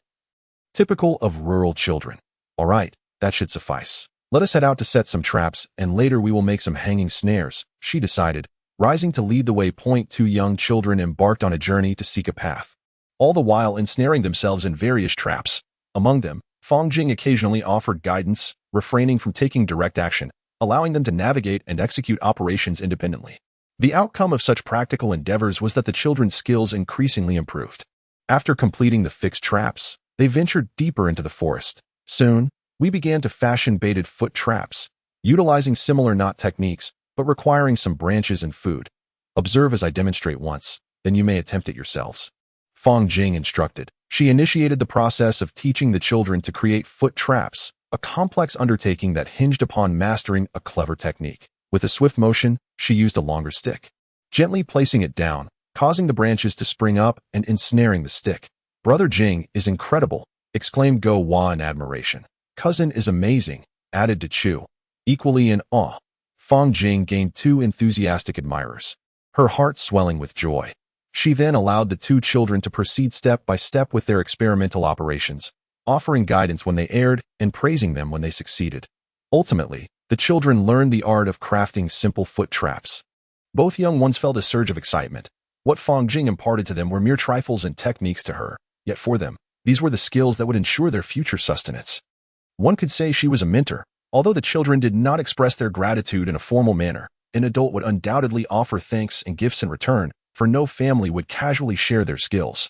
Typical of rural children. All right, that should suffice. Let us head out to set some traps, and later we will make some hanging snares, she decided, rising to lead the way. 2 young children embarked on a journey to seek a path, all the while ensnaring themselves in various traps. Among them, Fong Jing occasionally offered guidance, refraining from taking direct action, allowing them to navigate and execute operations independently. The outcome of such practical endeavors was that the children's skills increasingly improved. After completing the fixed traps, they ventured deeper into the forest. Soon, we began to fashion baited foot traps, utilizing similar knot techniques, but requiring some branches and food. Observe as I demonstrate once, then you may attempt it yourselves. Fong Jing instructed. She initiated the process of teaching the children to create foot traps, a complex undertaking that hinged upon mastering a clever technique. With a swift motion, she used a longer stick, gently placing it down, causing the branches to spring up and ensnaring the stick. Brother Jing is incredible, exclaimed Go-Wa in admiration. Cousin is amazing, added Dechu, equally in awe. Fong Jing gained 2 enthusiastic admirers, her heart swelling with joy. She then allowed the 2 children to proceed step by step with their experimental operations, offering guidance when they erred and praising them when they succeeded. Ultimately, the children learned the art of crafting simple foot traps. Both young ones felt a surge of excitement. What Fong Jing imparted to them were mere trifles and techniques to her, yet for them, these were the skills that would ensure their future sustenance. One could say she was a mentor. Although the children did not express their gratitude in a formal manner, an adult would undoubtedly offer thanks and gifts in return, for no family would casually share their skills.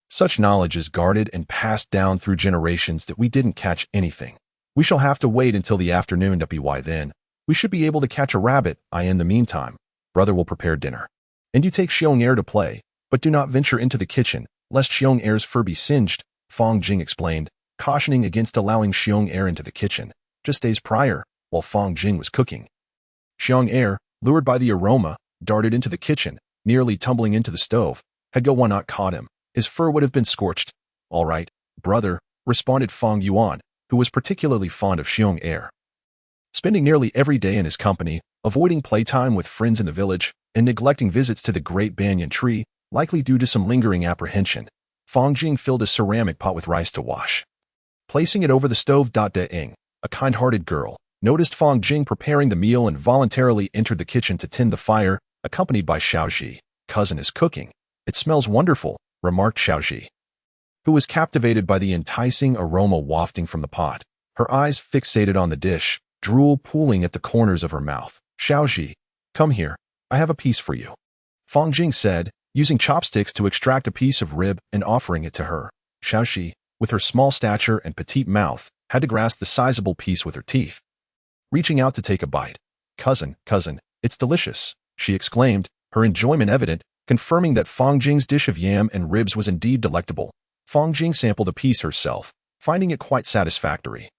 Such knowledge is guarded and passed down through generations that we didn't catch anything. We shall have to wait until the afternoon to be why then. We should be able to catch a rabbit. In the meantime, brother will prepare dinner. And you take Xiong to play, but do not venture into the kitchen, lest Xiong fur be singed, Fang Jing explained, cautioning against allowing Xiong into the kitchen. Just days prior, while Fang Jing was cooking, Xiong, lured by the aroma, darted into the kitchen, nearly tumbling into the stove. Had Go Wan not caught him, his fur would have been scorched. All right, brother, responded Fang Yuan, who was particularly fond of Xiong. Spending nearly every day in his company, avoiding playtime with friends in the village, and neglecting visits to the great banyan tree, likely due to some lingering apprehension, Fang Jing filled a ceramic pot with rice to wash. Placing it over the stove, De-ing, a kind-hearted girl, noticed Fang Jing preparing the meal and voluntarily entered the kitchen to tend the fire, accompanied by Xiaoji. Cousin is cooking. It smells wonderful, remarked Xiaoji, who was captivated by the enticing aroma wafting from the pot, her eyes fixated on the dish, drool pooling at the corners of her mouth. Xiaoji, come here, I have a piece for you, Fang Jing said, using chopsticks to extract a piece of rib and offering it to her. Xiaoji, with her small stature and petite mouth, had to grasp the sizable piece with her teeth. Reaching out to take a bite. Cousin, it's delicious, she exclaimed, her enjoyment evident, confirming that Fang Jing's dish of yam and ribs was indeed delectable. Fang Jing sampled a piece herself, finding it quite satisfactory.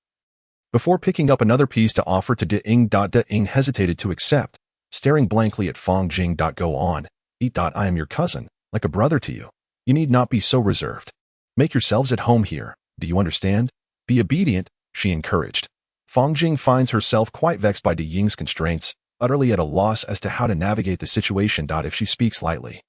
Before picking up another piece to offer to De-ing, De-ing hesitated to accept, staring blankly at Fang Jing. Go on, eat. I am your cousin, like a brother to you. You need not be so reserved. Make yourselves at home here, do you understand? Be obedient, she encouraged. Fang Jing finds herself quite vexed by De Ying's constraints, utterly at a loss as to how to navigate the situation. If she speaks lightly,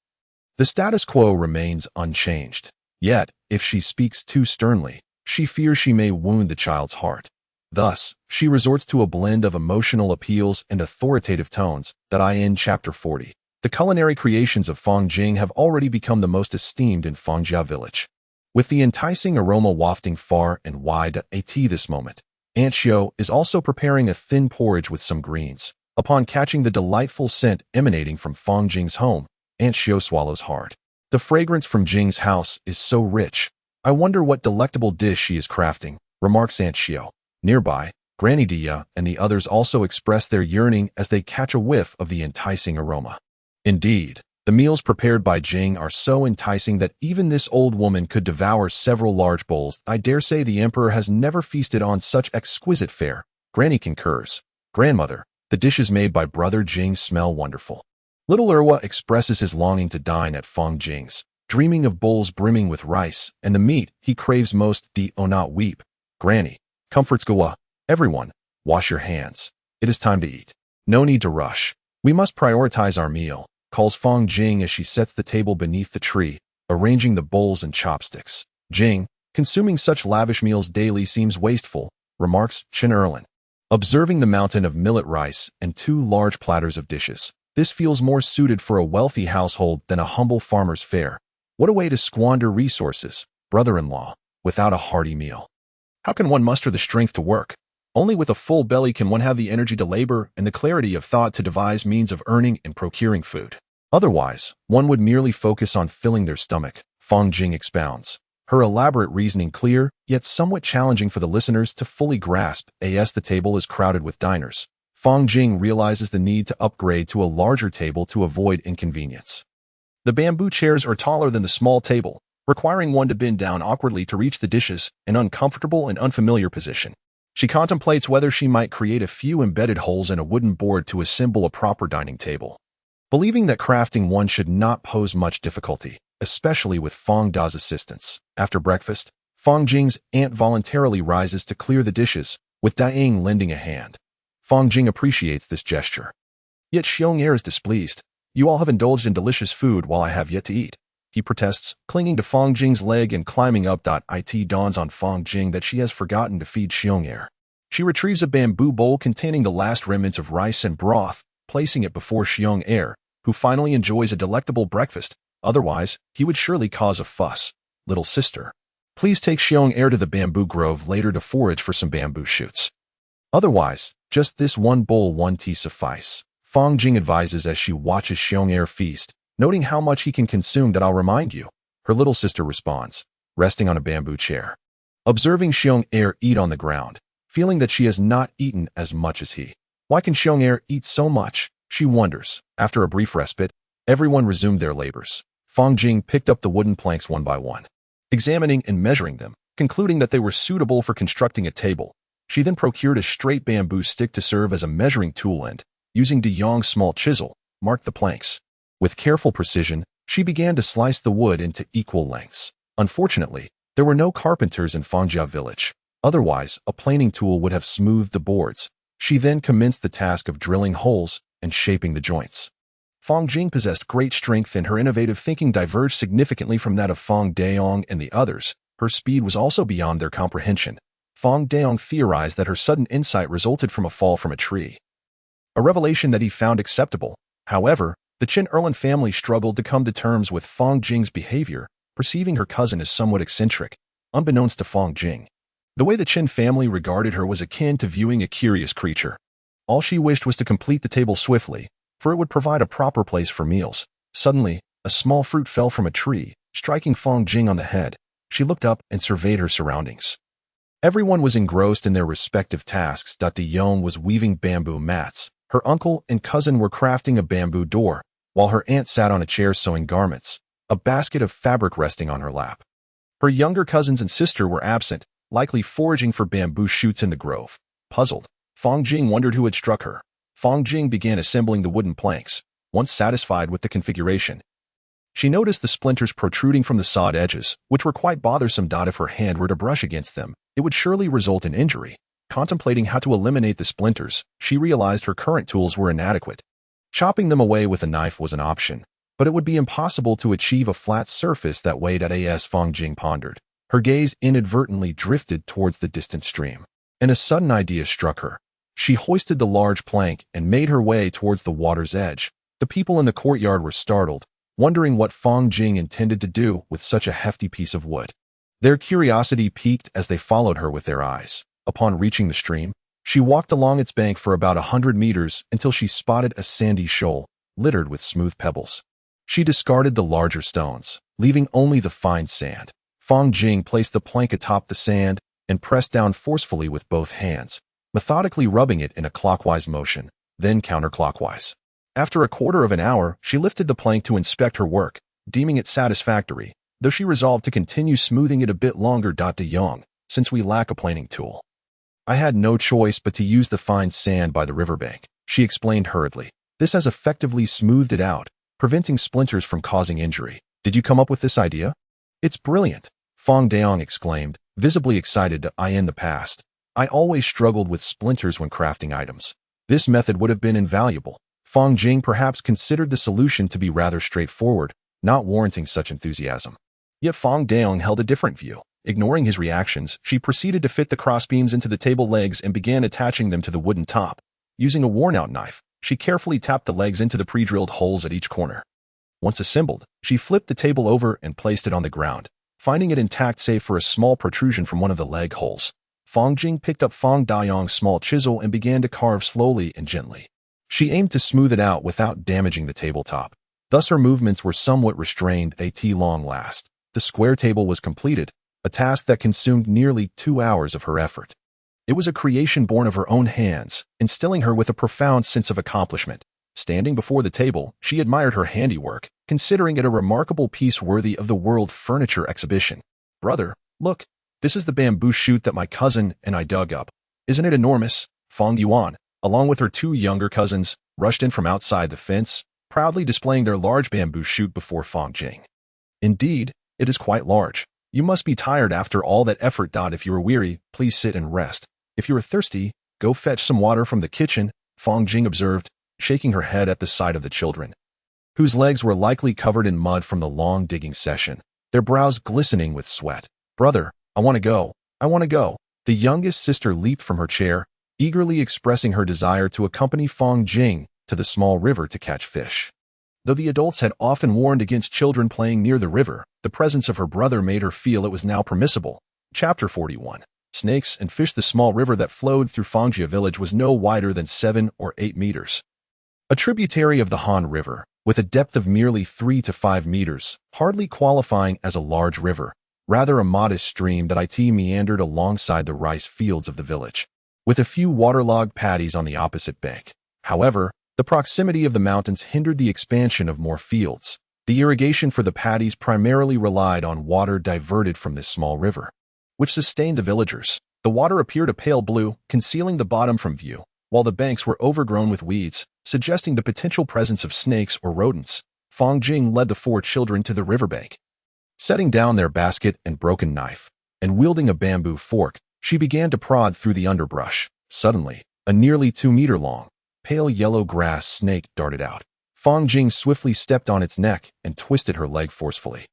the status quo remains unchanged. Yet, if she speaks too sternly, she fears she may wound the child's heart. Thus, she resorts to a blend of emotional appeals and authoritative tones. In Chapter 40, the culinary creations of Fang Jing have already become the most esteemed in Fangjia village. With the enticing aroma wafting far and wide at this moment, Aunt Xiao is also preparing a thin porridge with some greens. Upon catching the delightful scent emanating from Fang Jing's home, Aunt Xiao swallows hard. The fragrance from Jing's house is so rich. I wonder what delectable dish she is crafting, remarks Aunt Xiao. Nearby, Granny Dia and the others also express their yearning as they catch a whiff of the enticing aroma. Indeed, the meals prepared by Jing are so enticing that even this old woman could devour several large bowls. I dare say the emperor has never feasted on such exquisite fare. Granny concurs. Grandmother, the dishes made by brother Jing smell wonderful. Little Erwa expresses his longing to dine at Fang Jing's, dreaming of bowls brimming with rice and the meat he craves most. Do not weep, Granny, comforts Gawa. Everyone, wash your hands. It is time to eat. No need to rush. We must prioritize our meal, calls Fang Jing as she sets the table beneath the tree, arranging the bowls and chopsticks. Jing, consuming such lavish meals daily seems wasteful, remarks Chen Erlin, observing the mountain of millet rice and 2 large platters of dishes. This feels more suited for a wealthy household than a humble farmer's fare. What a way to squander resources, brother-in-law, without a hearty meal. How can one muster the strength to work? Only with a full belly can one have the energy to labor and the clarity of thought to devise means of earning and procuring food. Otherwise, one would merely focus on filling their stomach, Fang Jing expounds, her elaborate reasoning clear, yet somewhat challenging for the listeners to fully grasp. As the table is crowded with diners, Fang Jing realizes the need to upgrade to a larger table to avoid inconvenience. The bamboo chairs are taller than the small table, requiring one to bend down awkwardly to reach the dishes, an uncomfortable and unfamiliar position. She contemplates whether she might create a few embedded holes in a wooden board to assemble a proper dining table. Believing that crafting one should not pose much difficulty, especially with Fang Da's assistance. After breakfast, Fang Jing's aunt voluntarily rises to clear the dishes, with Da-ing lending a hand. Fang Jing appreciates this gesture. Yet Xiong is displeased. You all have indulged in delicious food while I have yet to eat, he protests, clinging to Fang Jing's leg and climbing up. It dawns on Fang Jing that she has forgotten to feed Xiong. She retrieves a bamboo bowl containing the last remnants of rice and broth, placing it before Xiong, who finally enjoys a delectable breakfast. Otherwise, he would surely cause a fuss. Little sister, please take Xiong to the bamboo grove later to forage for some bamboo shoots. Otherwise, just this one bowl, 1 tea suffice, Fang Jing advises as she watches Xiong feast, noting how much he can consume. I'll remind you, her little sister responds, resting on a bamboo chair. Observing Xiong eat on the ground, feeling that she has not eaten as much as he Why can Xiong'er eat so much? She wonders. After a brief respite, everyone resumed their labors. Fang Jing picked up the wooden planks one by one, examining and measuring them, concluding that they were suitable for constructing a table. She then procured a straight bamboo stick to serve as a measuring tool and, using De Yong's small chisel, marked the planks. With careful precision, she began to slice the wood into equal lengths. Unfortunately, there were no carpenters in Fangjia village. Otherwise, a planing tool would have smoothed the boards. She then commenced the task of drilling holes and shaping the joints. Fang Jing possessed great strength and her innovative thinking diverged significantly from that of Fang Dayong and the others. Her speed was also beyond their comprehension. Fang Dayong theorized that her sudden insight resulted from a fall from a tree, a revelation that he found acceptable. However, the Qin Erlin family struggled to come to terms with Fang Jing's behavior, perceiving her cousin as somewhat eccentric, unbeknownst to Fang Jing. The way the Qin family regarded her was akin to viewing a curious creature. All she wished was to complete the table swiftly, for it would provide a proper place for meals. Suddenly, a small fruit fell from a tree, striking Fang Jing on the head. She looked up and surveyed her surroundings. Everyone was engrossed in their respective tasks. De Yong was weaving bamboo mats. Her uncle and cousin were crafting a bamboo door, while her aunt sat on a chair sewing garments, a basket of fabric resting on her lap. Her younger cousins and sister were absent, likely foraging for bamboo shoots in the grove. Puzzled, Fang Jing wondered who had struck her. Fang Jing began assembling the wooden planks. Once satisfied with the configuration, she noticed the splinters protruding from the sawed edges, which were quite bothersome. If her hand were to brush against them, it would surely result in injury. Contemplating how to eliminate the splinters, she realized her current tools were inadequate. Chopping them away with a knife was an option, but it would be impossible to achieve a flat surface that way. As Fang Jing pondered, her gaze inadvertently drifted towards the distant stream, and a sudden idea struck her. She hoisted the large plank and made her way towards the water's edge. The people in the courtyard were startled, wondering what Fang Jing intended to do with such a hefty piece of wood. Their curiosity piqued as they followed her with their eyes. Upon reaching the stream, she walked along its bank for about 100 meters until she spotted a sandy shoal, littered with smooth pebbles. She discarded the larger stones, leaving only the fine sand. Fang Jing placed the plank atop the sand and pressed down forcefully with both hands, methodically rubbing it in a clockwise motion, then counterclockwise. After a quarter of an hour, she lifted the plank to inspect her work, deeming it satisfactory, though she resolved to continue smoothing it a bit longer. De Yong, since we lack a planing tool, I had no choice but to use the fine sand by the riverbank, she explained hurriedly. This has effectively smoothed it out, preventing splinters from causing injury. Did you come up with this idea? It's brilliant, Fang Dayong exclaimed, visibly excited. In the past, I always struggled with splinters when crafting items. This method would have been invaluable. Fang Jing perhaps considered the solution to be rather straightforward, not warranting such enthusiasm. Yet Fang Dayong held a different view. Ignoring his reactions, she proceeded to fit the crossbeams into the table legs and began attaching them to the wooden top. Using a worn-out knife, she carefully tapped the legs into the pre-drilled holes at each corner. Once assembled, she flipped the table over and placed it on the ground, finding it intact save for a small protrusion from one of the leg holes. Fang Jing picked up Fang Dayong's small chisel and began to carve slowly and gently. She aimed to smooth it out without damaging the tabletop. Thus her movements were somewhat restrained. At long last, the square table was completed, a task that consumed nearly 2 hours of her effort. It was a creation born of her own hands, instilling her with a profound sense of accomplishment. Standing before the table, she admired her handiwork, considering it a remarkable piece worthy of the World Furniture Exhibition. Brother, look, this is the bamboo shoot that my cousin and I dug up. Isn't it enormous? Fang Yuan, along with her 2 younger cousins, rushed in from outside the fence, proudly displaying their large bamboo shoot before Fang Jing. Indeed, it is quite large. You must be tired after all that effort. If you are weary, please sit and rest. If you are thirsty, go fetch some water from the kitchen, Fang Jing observed, shaking her head at the sight of the children, whose legs were likely covered in mud from the long digging session, their brows glistening with sweat. Brother, I want to go. I want to go. The youngest sister leaped from her chair, eagerly expressing her desire to accompany Fang Jing to the small river to catch fish. Though the adults had often warned against children playing near the river, the presence of her brother made her feel it was now permissible. Chapter 41. Snakes and fish. The small river that flowed through Fangjia village was no wider than 7 or 8 meters. A tributary of the Han River, with a depth of merely 3 to 5 meters, hardly qualifying as a large river, rather a modest stream that meandered alongside the rice fields of the village. with a few waterlogged paddies on the opposite bank. However, the proximity of the mountains hindered the expansion of more fields. The irrigation for the paddies primarily relied on water diverted from this small river, which sustained the villagers. The water appeared a pale blue, concealing the bottom from view, while the banks were overgrown with weeds, suggesting the potential presence of snakes or rodents. Fang Jing led the 4 children to the riverbank. Setting down their basket and broken knife, and wielding a bamboo fork, she began to prod through the underbrush. Suddenly, a nearly 2-meter-long, pale yellow grass snake darted out. Fang Jing swiftly stepped on its neck and twisted her leg forcefully,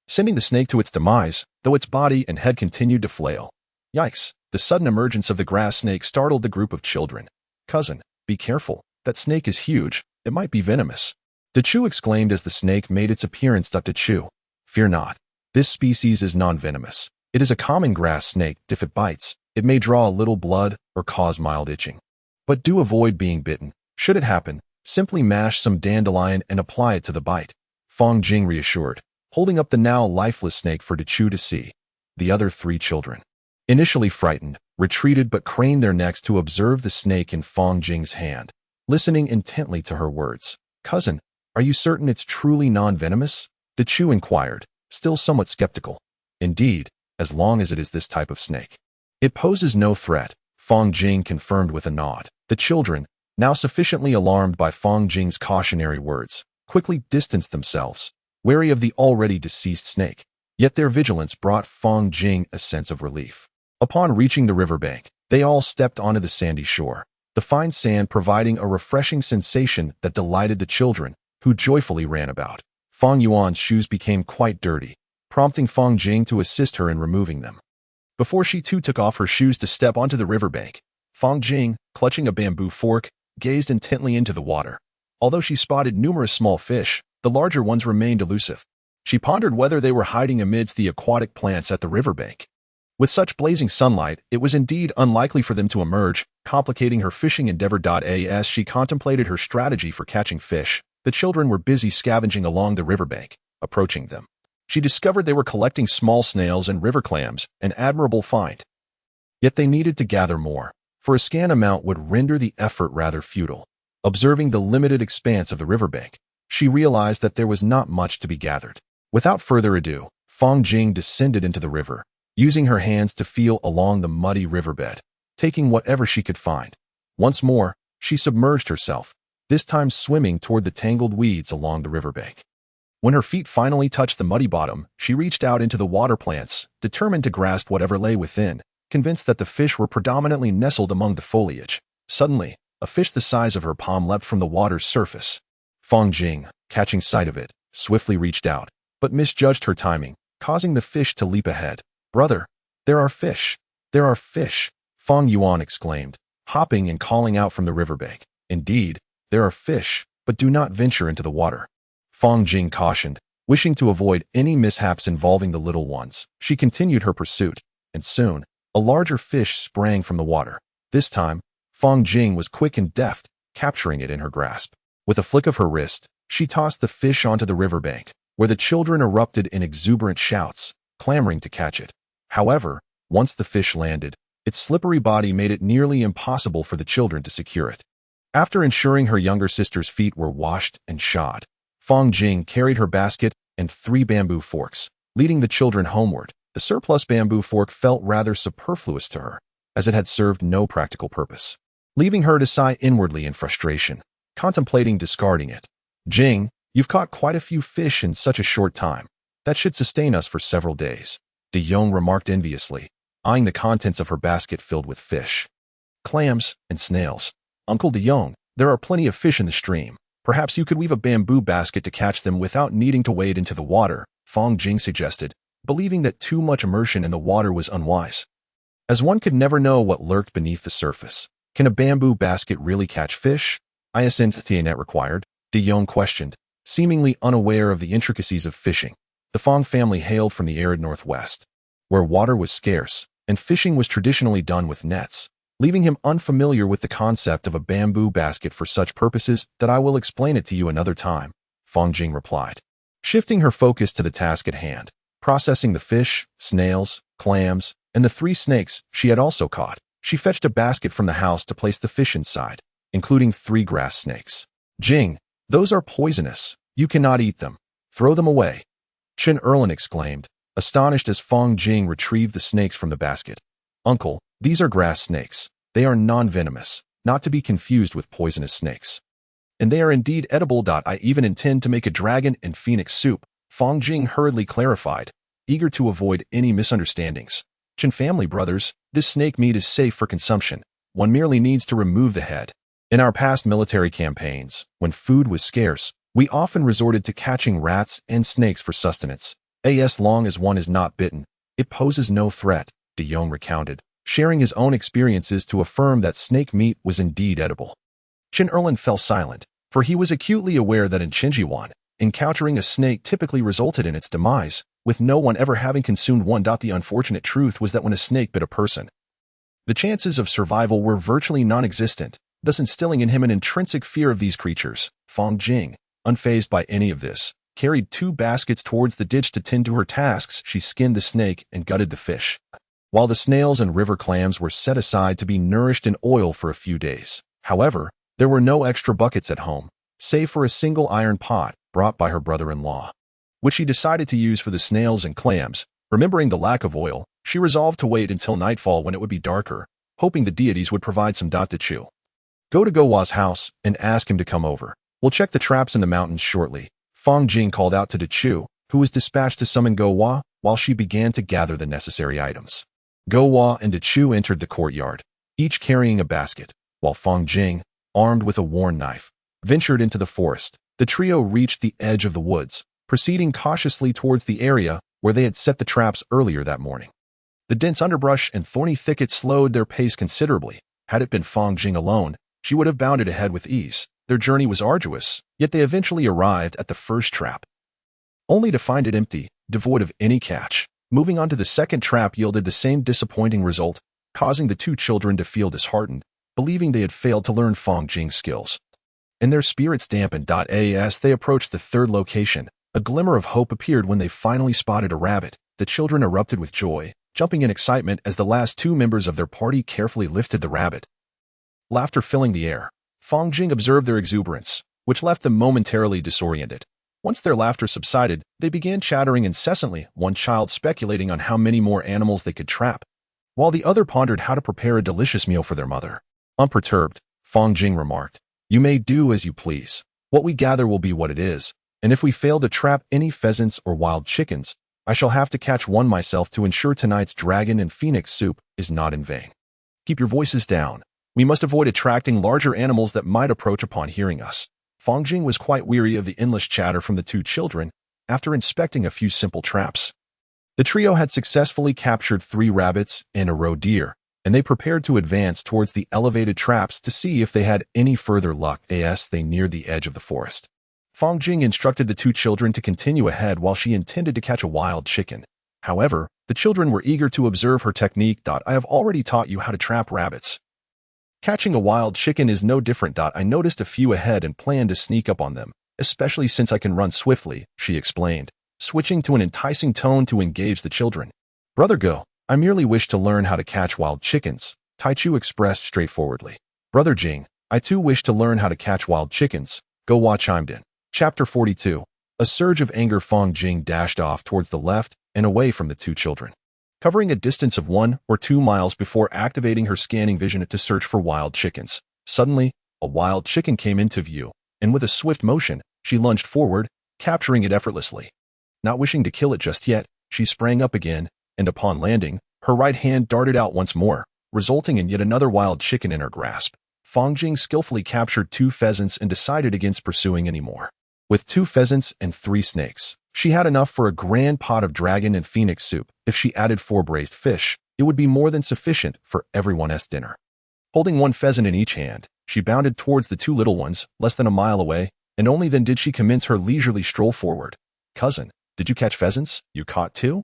sending the snake to its demise, though its body and head continued to flail. Yikes! The sudden emergence of the grass snake startled the group of children. "Cousin, be careful. That snake is huge. It might be venomous," Chu exclaimed as the snake made its appearance. Chu, fear not. This species is non-venomous. It is a common grass snake. If it bites, it may draw a little blood or cause mild itching. But do avoid being bitten. Should it happen, simply mash some dandelion and apply it to the bite, Fang Jing reassured, holding up the now lifeless snake for Chu to see. The other 3 children, initially frightened, retreated but craned their necks to observe the snake in Fang Jing's hand, listening intently to her words. "Cousin, are you certain it's truly non-venomous?" Chu inquired, still somewhat skeptical. "Indeed, as long as it is this type of snake. It poses no threat," Fang Jing confirmed with a nod. The children, now sufficiently alarmed by Fang Jing's cautionary words, quickly distanced themselves, wary of the already deceased snake. Yet their vigilance brought Fang Jing a sense of relief. Upon reaching the riverbank, they all stepped onto the sandy shore, the fine sand providing a refreshing sensation that delighted the children, who joyfully ran about. Fang Yuan's shoes became quite dirty, prompting Fang Jing to assist her in removing them. Before she too took off her shoes to step onto the riverbank, Fang Jing, clutching a bamboo fork, gazed intently into the water. Although she spotted numerous small fish, the larger ones remained elusive. She pondered whether they were hiding amidst the aquatic plants at the riverbank. With such blazing sunlight, it was indeed unlikely for them to emerge, complicating her fishing endeavor. As she contemplated her strategy for catching fish, the children were busy scavenging along the riverbank. Approaching them, she discovered they were collecting small snails and river clams, an admirable find. Yet they needed to gather more, for a scant amount would render the effort rather futile. Observing the limited expanse of the riverbank, she realized that there was not much to be gathered. Without further ado, Fang Jing descended into the river, using her hands to feel along the muddy riverbed, taking whatever she could find. Once more, she submerged herself, this time swimming toward the tangled weeds along the riverbank. When her feet finally touched the muddy bottom, she reached out into the water plants, determined to grasp whatever lay within, convinced that the fish were predominantly nestled among the foliage. Suddenly, a fish the size of her palm leapt from the water's surface. Fang Jing, catching sight of it, swiftly reached out, but misjudged her timing, causing the fish to leap ahead. "Brother, there are fish! There are fish!" Fang Yuan exclaimed, hopping and calling out from the riverbank. "Indeed, there are fish, but do not venture into the water," Fang Jing cautioned, wishing to avoid any mishaps involving the little ones. She continued her pursuit, and soon, a larger fish sprang from the water. This time, Fang Jing was quick and deft, capturing it in her grasp. With a flick of her wrist, she tossed the fish onto the riverbank, where the children erupted in exuberant shouts, clamoring to catch it. However, once the fish landed, its slippery body made it nearly impossible for the children to secure it. After ensuring her younger sister's feet were washed and shod, Fang Jing carried her basket and 3 bamboo forks, leading the children homeward. The surplus bamboo fork felt rather superfluous to her, as it had served no practical purpose, leaving her to sigh inwardly in frustration, contemplating discarding it. "Jing, you've caught quite a few fish in such a short time. That should sustain us for several days," De Jong remarked enviously, eyeing the contents of her basket filled with fish, clams, and snails. "Uncle De Jong, there are plenty of fish in the stream. Perhaps you could weave a bamboo basket to catch them without needing to wade into the water," Fang Jing suggested, believing that too much immersion in the water was unwise, as one could never know what lurked beneath the surface. "Can a bamboo basket really catch fish?" "Isn't required?" De Jong questioned, seemingly unaware of the intricacies of fishing. The Fang family hailed from the arid northwest, where water was scarce, and fishing was traditionally done with nets, leaving him unfamiliar with the concept of a bamboo basket for such purposes. "That I will explain it to you another time," Fang Jing replied, shifting her focus to the task at hand, processing the fish, snails, clams, and the 3 snakes she had also caught. She fetched a basket from the house to place the fish inside, including 3 grass snakes. "Jing, those are poisonous. You cannot eat them. Throw them away," Chen Erlin exclaimed, astonished as Fong Jing retrieved the snakes from the basket. "Uncle, these are grass snakes. They are non-venomous, not to be confused with poisonous snakes. And they are indeed edible. I even intend to make a dragon and phoenix soup," Fong Jing hurriedly clarified, eager to avoid any misunderstandings. "Chen family brothers, this snake meat is safe for consumption. One merely needs to remove the head. In our past military campaigns, when food was scarce, we often resorted to catching rats and snakes for sustenance. As long as one is not bitten, it poses no threat," De Jong recounted, sharing his own experiences to affirm that snake meat was indeed edible. Chen Erlin fell silent, for he was acutely aware that in Qingjiwan, encountering a snake typically resulted in its demise, with no one ever having consumed one. The unfortunate truth was that when a snake bit a person, the chances of survival were virtually non-existent, thus instilling in him an intrinsic fear of these creatures. Fong Jing, unfazed by any of this, carried 2 baskets towards the ditch to tend to her tasks. She skinned the snake and gutted the fish, while the snails and river clams were set aside to be nourished in oil for a few days. However, there were no extra buckets at home, save for a single iron pot brought by her brother-in-law, which she decided to use for the snails and clams. Remembering the lack of oil, she resolved to wait until nightfall when it would be darker, hoping the deities would provide some to chew. "Go to Gowa's house and ask him to come over. We'll check the traps in the mountains shortly," Fong Jing called out to Chu, who was dispatched to summon Gowa while she began to gather the necessary items. Gowa and Chu entered the courtyard, each carrying a basket, while Fong Jing, armed with a worn knife, ventured into the forest. The trio reached the edge of the woods, proceeding cautiously towards the area where they had set the traps earlier that morning. The dense underbrush and thorny thicket slowed their pace considerably. Had it been Fong Jing alone, she would have bounded ahead with ease. Their journey was arduous, yet they eventually arrived at the first trap, only to find it empty, devoid of any catch. Moving on to the second trap yielded the same disappointing result, causing the 2 children to feel disheartened, believing they had failed to learn Fong Jing's skills. And their spirits dampened. As they approached the third location, a glimmer of hope appeared when they finally spotted a rabbit. The children erupted with joy, jumping in excitement as the last 2 members of their party carefully lifted the rabbit, laughter filling the air. Fong Jing observed their exuberance, which left them momentarily disoriented. Once their laughter subsided, they began chattering incessantly, one child speculating on how many more animals they could trap, while the other pondered how to prepare a delicious meal for their mother. Unperturbed, Fong Jing remarked, "You may do as you please. What we gather will be what it is, and if we fail to trap any pheasants or wild chickens, I shall have to catch one myself to ensure tonight's dragon and phoenix soup is not in vain. Keep your voices down. We must avoid attracting larger animals that might approach upon hearing us." Fong Jing was quite weary of the endless chatter from the 2 children after inspecting a few simple traps. The trio had successfully captured 3 rabbits and a roe deer, and they prepared to advance towards the elevated traps to see if they had any further luck as they neared the edge of the forest. Fong Jing instructed the 2 children to continue ahead while she intended to catch a wild chicken. However, the children were eager to observe her technique. "I have already taught you how to trap rabbits. Catching a wild chicken is no different. I noticed a few ahead and planned to sneak up on them, especially since I can run swiftly," she explained, switching to an enticing tone to engage the children. "Brother Go, I merely wish to learn how to catch wild chickens," Taichu expressed straightforwardly. "Brother Jing, I too wish to learn how to catch wild chickens," Gowa chimed in. Chapter 42. A surge of anger. Fong Jing dashed off towards the left and away from the 2 children, covering a distance of 1 or 2 miles before activating her scanning vision to search for wild chickens. Suddenly, a wild chicken came into view, and with a swift motion, she lunged forward, capturing it effortlessly. Not wishing to kill it just yet, she sprang up again, and upon landing, her right hand darted out once more, resulting in yet another wild chicken in her grasp. Fong Jing skillfully captured 2 pheasants and decided against pursuing any more. With 2 pheasants and 3 snakes, she had enough for a grand pot of dragon and phoenix soup. If she added 4 braised fish, it would be more than sufficient for everyone's dinner. Holding 1 pheasant in each hand, she bounded towards the 2 little ones, less than a mile away, and only then did she commence her leisurely stroll forward. "Cousin, did you catch pheasants? You caught 2?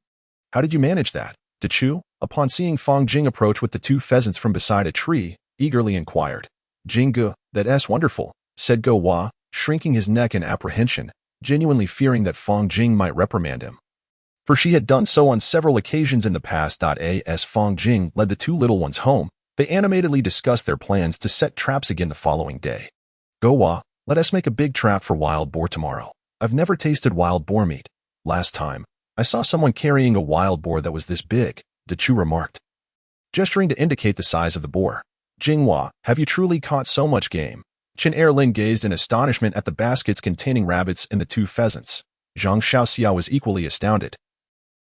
How did you manage that?" Chu, upon seeing Fong Jing approach with the 2 pheasants from beside a tree, eagerly inquired. "Jinggu, that's wonderful," said Go Wa, shrinking his neck in apprehension, genuinely fearing that Fong Jing might reprimand him, for she had done so on several occasions in the past. As Fong Jing led the 2 little ones home, They animatedly discussed their plans to set traps again the following day. Gowa, let us make a big trap for wild boar tomorrow. I've never tasted wild boar meat. Last time, I saw someone carrying a wild boar that was this big, Dechu remarked, gesturing to indicate the size of the boar. Jinghua, have you truly caught so much game? Chen Erlin gazed in astonishment at the baskets containing rabbits and the 2 pheasants. Zhang Xiaoxia was equally astounded,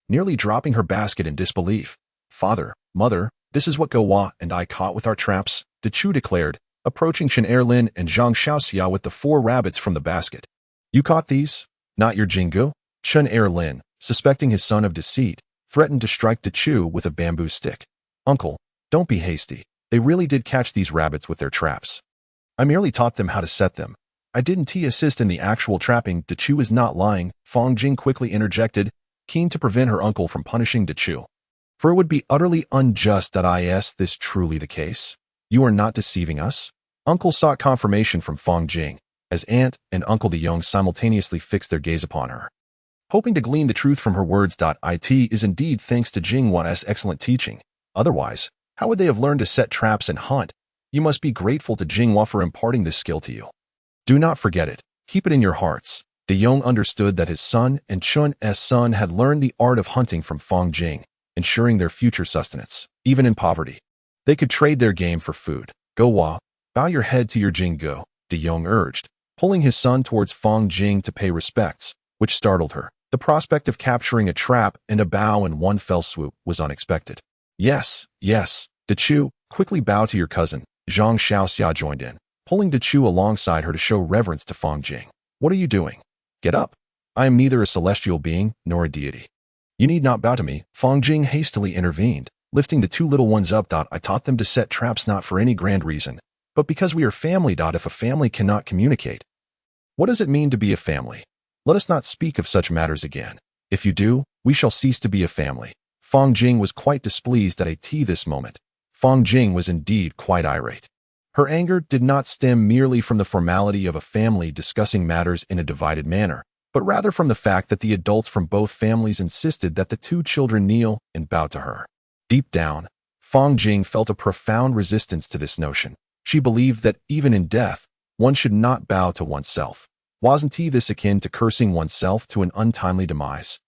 nearly dropping her basket in disbelief. Father, mother, this is what Gowa and I caught with our traps, Dechu declared, approaching Chen Erlin and Zhang Xiaoxia with the 4 rabbits from the basket. You caught these? Not your Jinggu? Chen Erlin, suspecting his son of deceit, threatened to strike Dechu with a bamboo stick. Uncle, don't be hasty. They really did catch these rabbits with their traps. I merely taught them how to set them. I didn't assist in the actual trapping. Dechu is not lying, Fang Jing quickly interjected, keen to prevent her uncle from punishing Dechu. For it would be utterly unjust. Is this truly the case? You are not deceiving us? Uncle sought confirmation from Fang Jing, as Aunt and Uncle De Yong simultaneously fixed their gaze upon her, hoping to glean the truth from her words. It is indeed thanks to Jinghua's excellent teaching. Otherwise, how would they have learned to set traps and hunt? You must be grateful to Jinghua for imparting this skill to you. Do not forget it. Keep it in your hearts. De Yong understood that his son and Chun's son had learned the art of hunting from Fang Jing, ensuring their future sustenance, even in poverty. They could trade their game for food. Gowa, bow your head to your Jinggu, De Yong urged, pulling his son towards Fang Jing to pay respects, which startled her. The prospect of capturing a trap and a bow in one fell swoop was unexpected. Yes, yes, Dechu, quickly bow to your cousin. Zhang Xiaoxia joined in, pulling Dechu alongside her to show reverence to Fang Jing. What are you doing? Get up. I am neither a celestial being nor a deity. You need not bow to me, Fang Jing hastily intervened, lifting the 2 little ones up. I taught them to set traps not for any grand reason, but because we are family. If a family cannot communicate, what does it mean to be a family? Let us not speak of such matters again. If you do, we shall cease to be a family. Fang Jing was quite displeased at this moment. Fang Jing was indeed quite irate. Her anger did not stem merely from the formality of a family discussing matters in a divided manner, but rather from the fact that the adults from both families insisted that the 2 children kneel and bow to her. Deep down, Fang Jing felt a profound resistance to this notion. She believed that even in death, one should not bow to oneself. Wasn't this akin to cursing oneself to an untimely demise?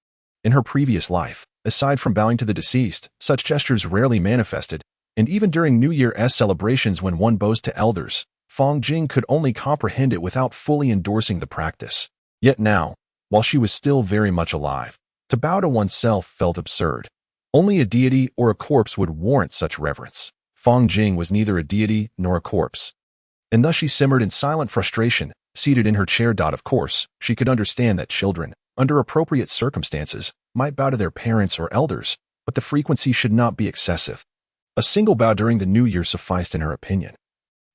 In her previous life, aside from bowing to the deceased, such gestures rarely manifested, and even during New Year's celebrations when one bows to elders, Fang Jing could only comprehend it without fully endorsing the practice. Yet now, while she was still very much alive, to bow to oneself felt absurd. Only a deity or a corpse would warrant such reverence. Fang Jing was neither a deity nor a corpse, and thus she simmered in silent frustration, seated in her chair. Of course, she could understand that children, under appropriate circumstances, might bow to their parents or elders, but the frequency should not be excessive. A single bow during the New Year sufficed in her opinion,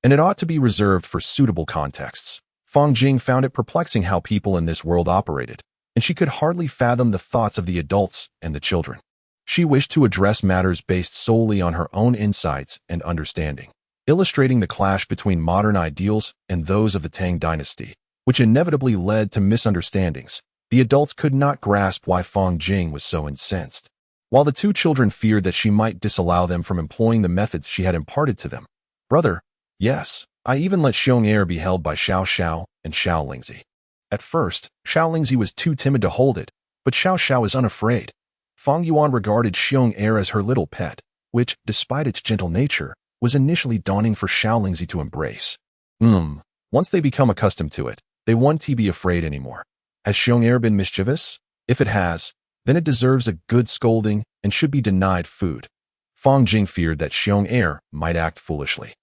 and it ought to be reserved for suitable contexts. Fang Jing found it perplexing how people in this world operated, and she could hardly fathom the thoughts of the adults and the children. She wished to address matters based solely on her own insights and understanding, illustrating the clash between modern ideals and those of the Tang Dynasty, which inevitably led to misunderstandings. The adults could not grasp why Fang Jing was so incensed, while the 2 children feared that she might disallow them from employing the methods she had imparted to them. Brother, yes, I even let Xiong Er be held by Xiao Xiao and Xiao Lingzi. At first, Xiao Lingzi was too timid to hold it, but Xiao Xiao is unafraid. Fang Yuan regarded Xiong Er as her little pet, which, despite its gentle nature, was initially daunting for Xiao Lingzi to embrace. Once they become accustomed to it, they won't be afraid anymore. Has Xiong Er been mischievous? If it has, then it deserves a good scolding and should be denied food. Fang Jing feared that Xiong Er might act foolishly.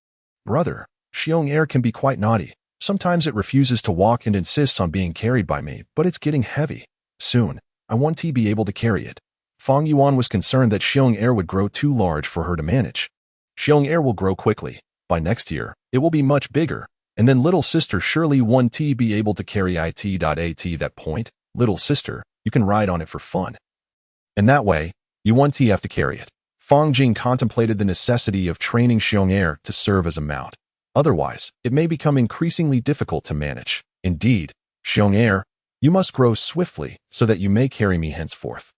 Brother, Xiong Er can be quite naughty. Sometimes it refuses to walk and insists on being carried by me, but it's getting heavy. Soon, I want to be able to carry it. Fang Yuan was concerned that Xiong Er would grow too large for her to manage. Xiong Er will grow quickly. By next year, it will be much bigger, and then little sister surely won't be able to carry it. At that point, little sister, you can ride on it for fun. And that way, you won't have to carry it. Fang Jing contemplated the necessity of training Xiong Er to serve as a mount. Otherwise, it may become increasingly difficult to manage. Indeed, Xiong Er, you must grow swiftly so that you may carry me henceforth.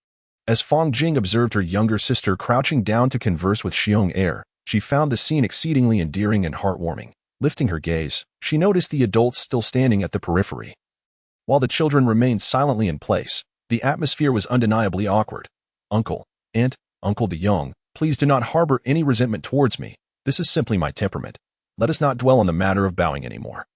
As Fang Jing observed her younger sister crouching down to converse with Xiong Er, She found the scene exceedingly endearing and heartwarming. Lifting her gaze, she noticed the adults still standing at the periphery. While the children remained silently in place, the atmosphere was undeniably awkward. Uncle, Aunt, Uncle de Jong, please do not harbor any resentment towards me. This is simply my temperament. Let us not dwell on the matter of bowing anymore.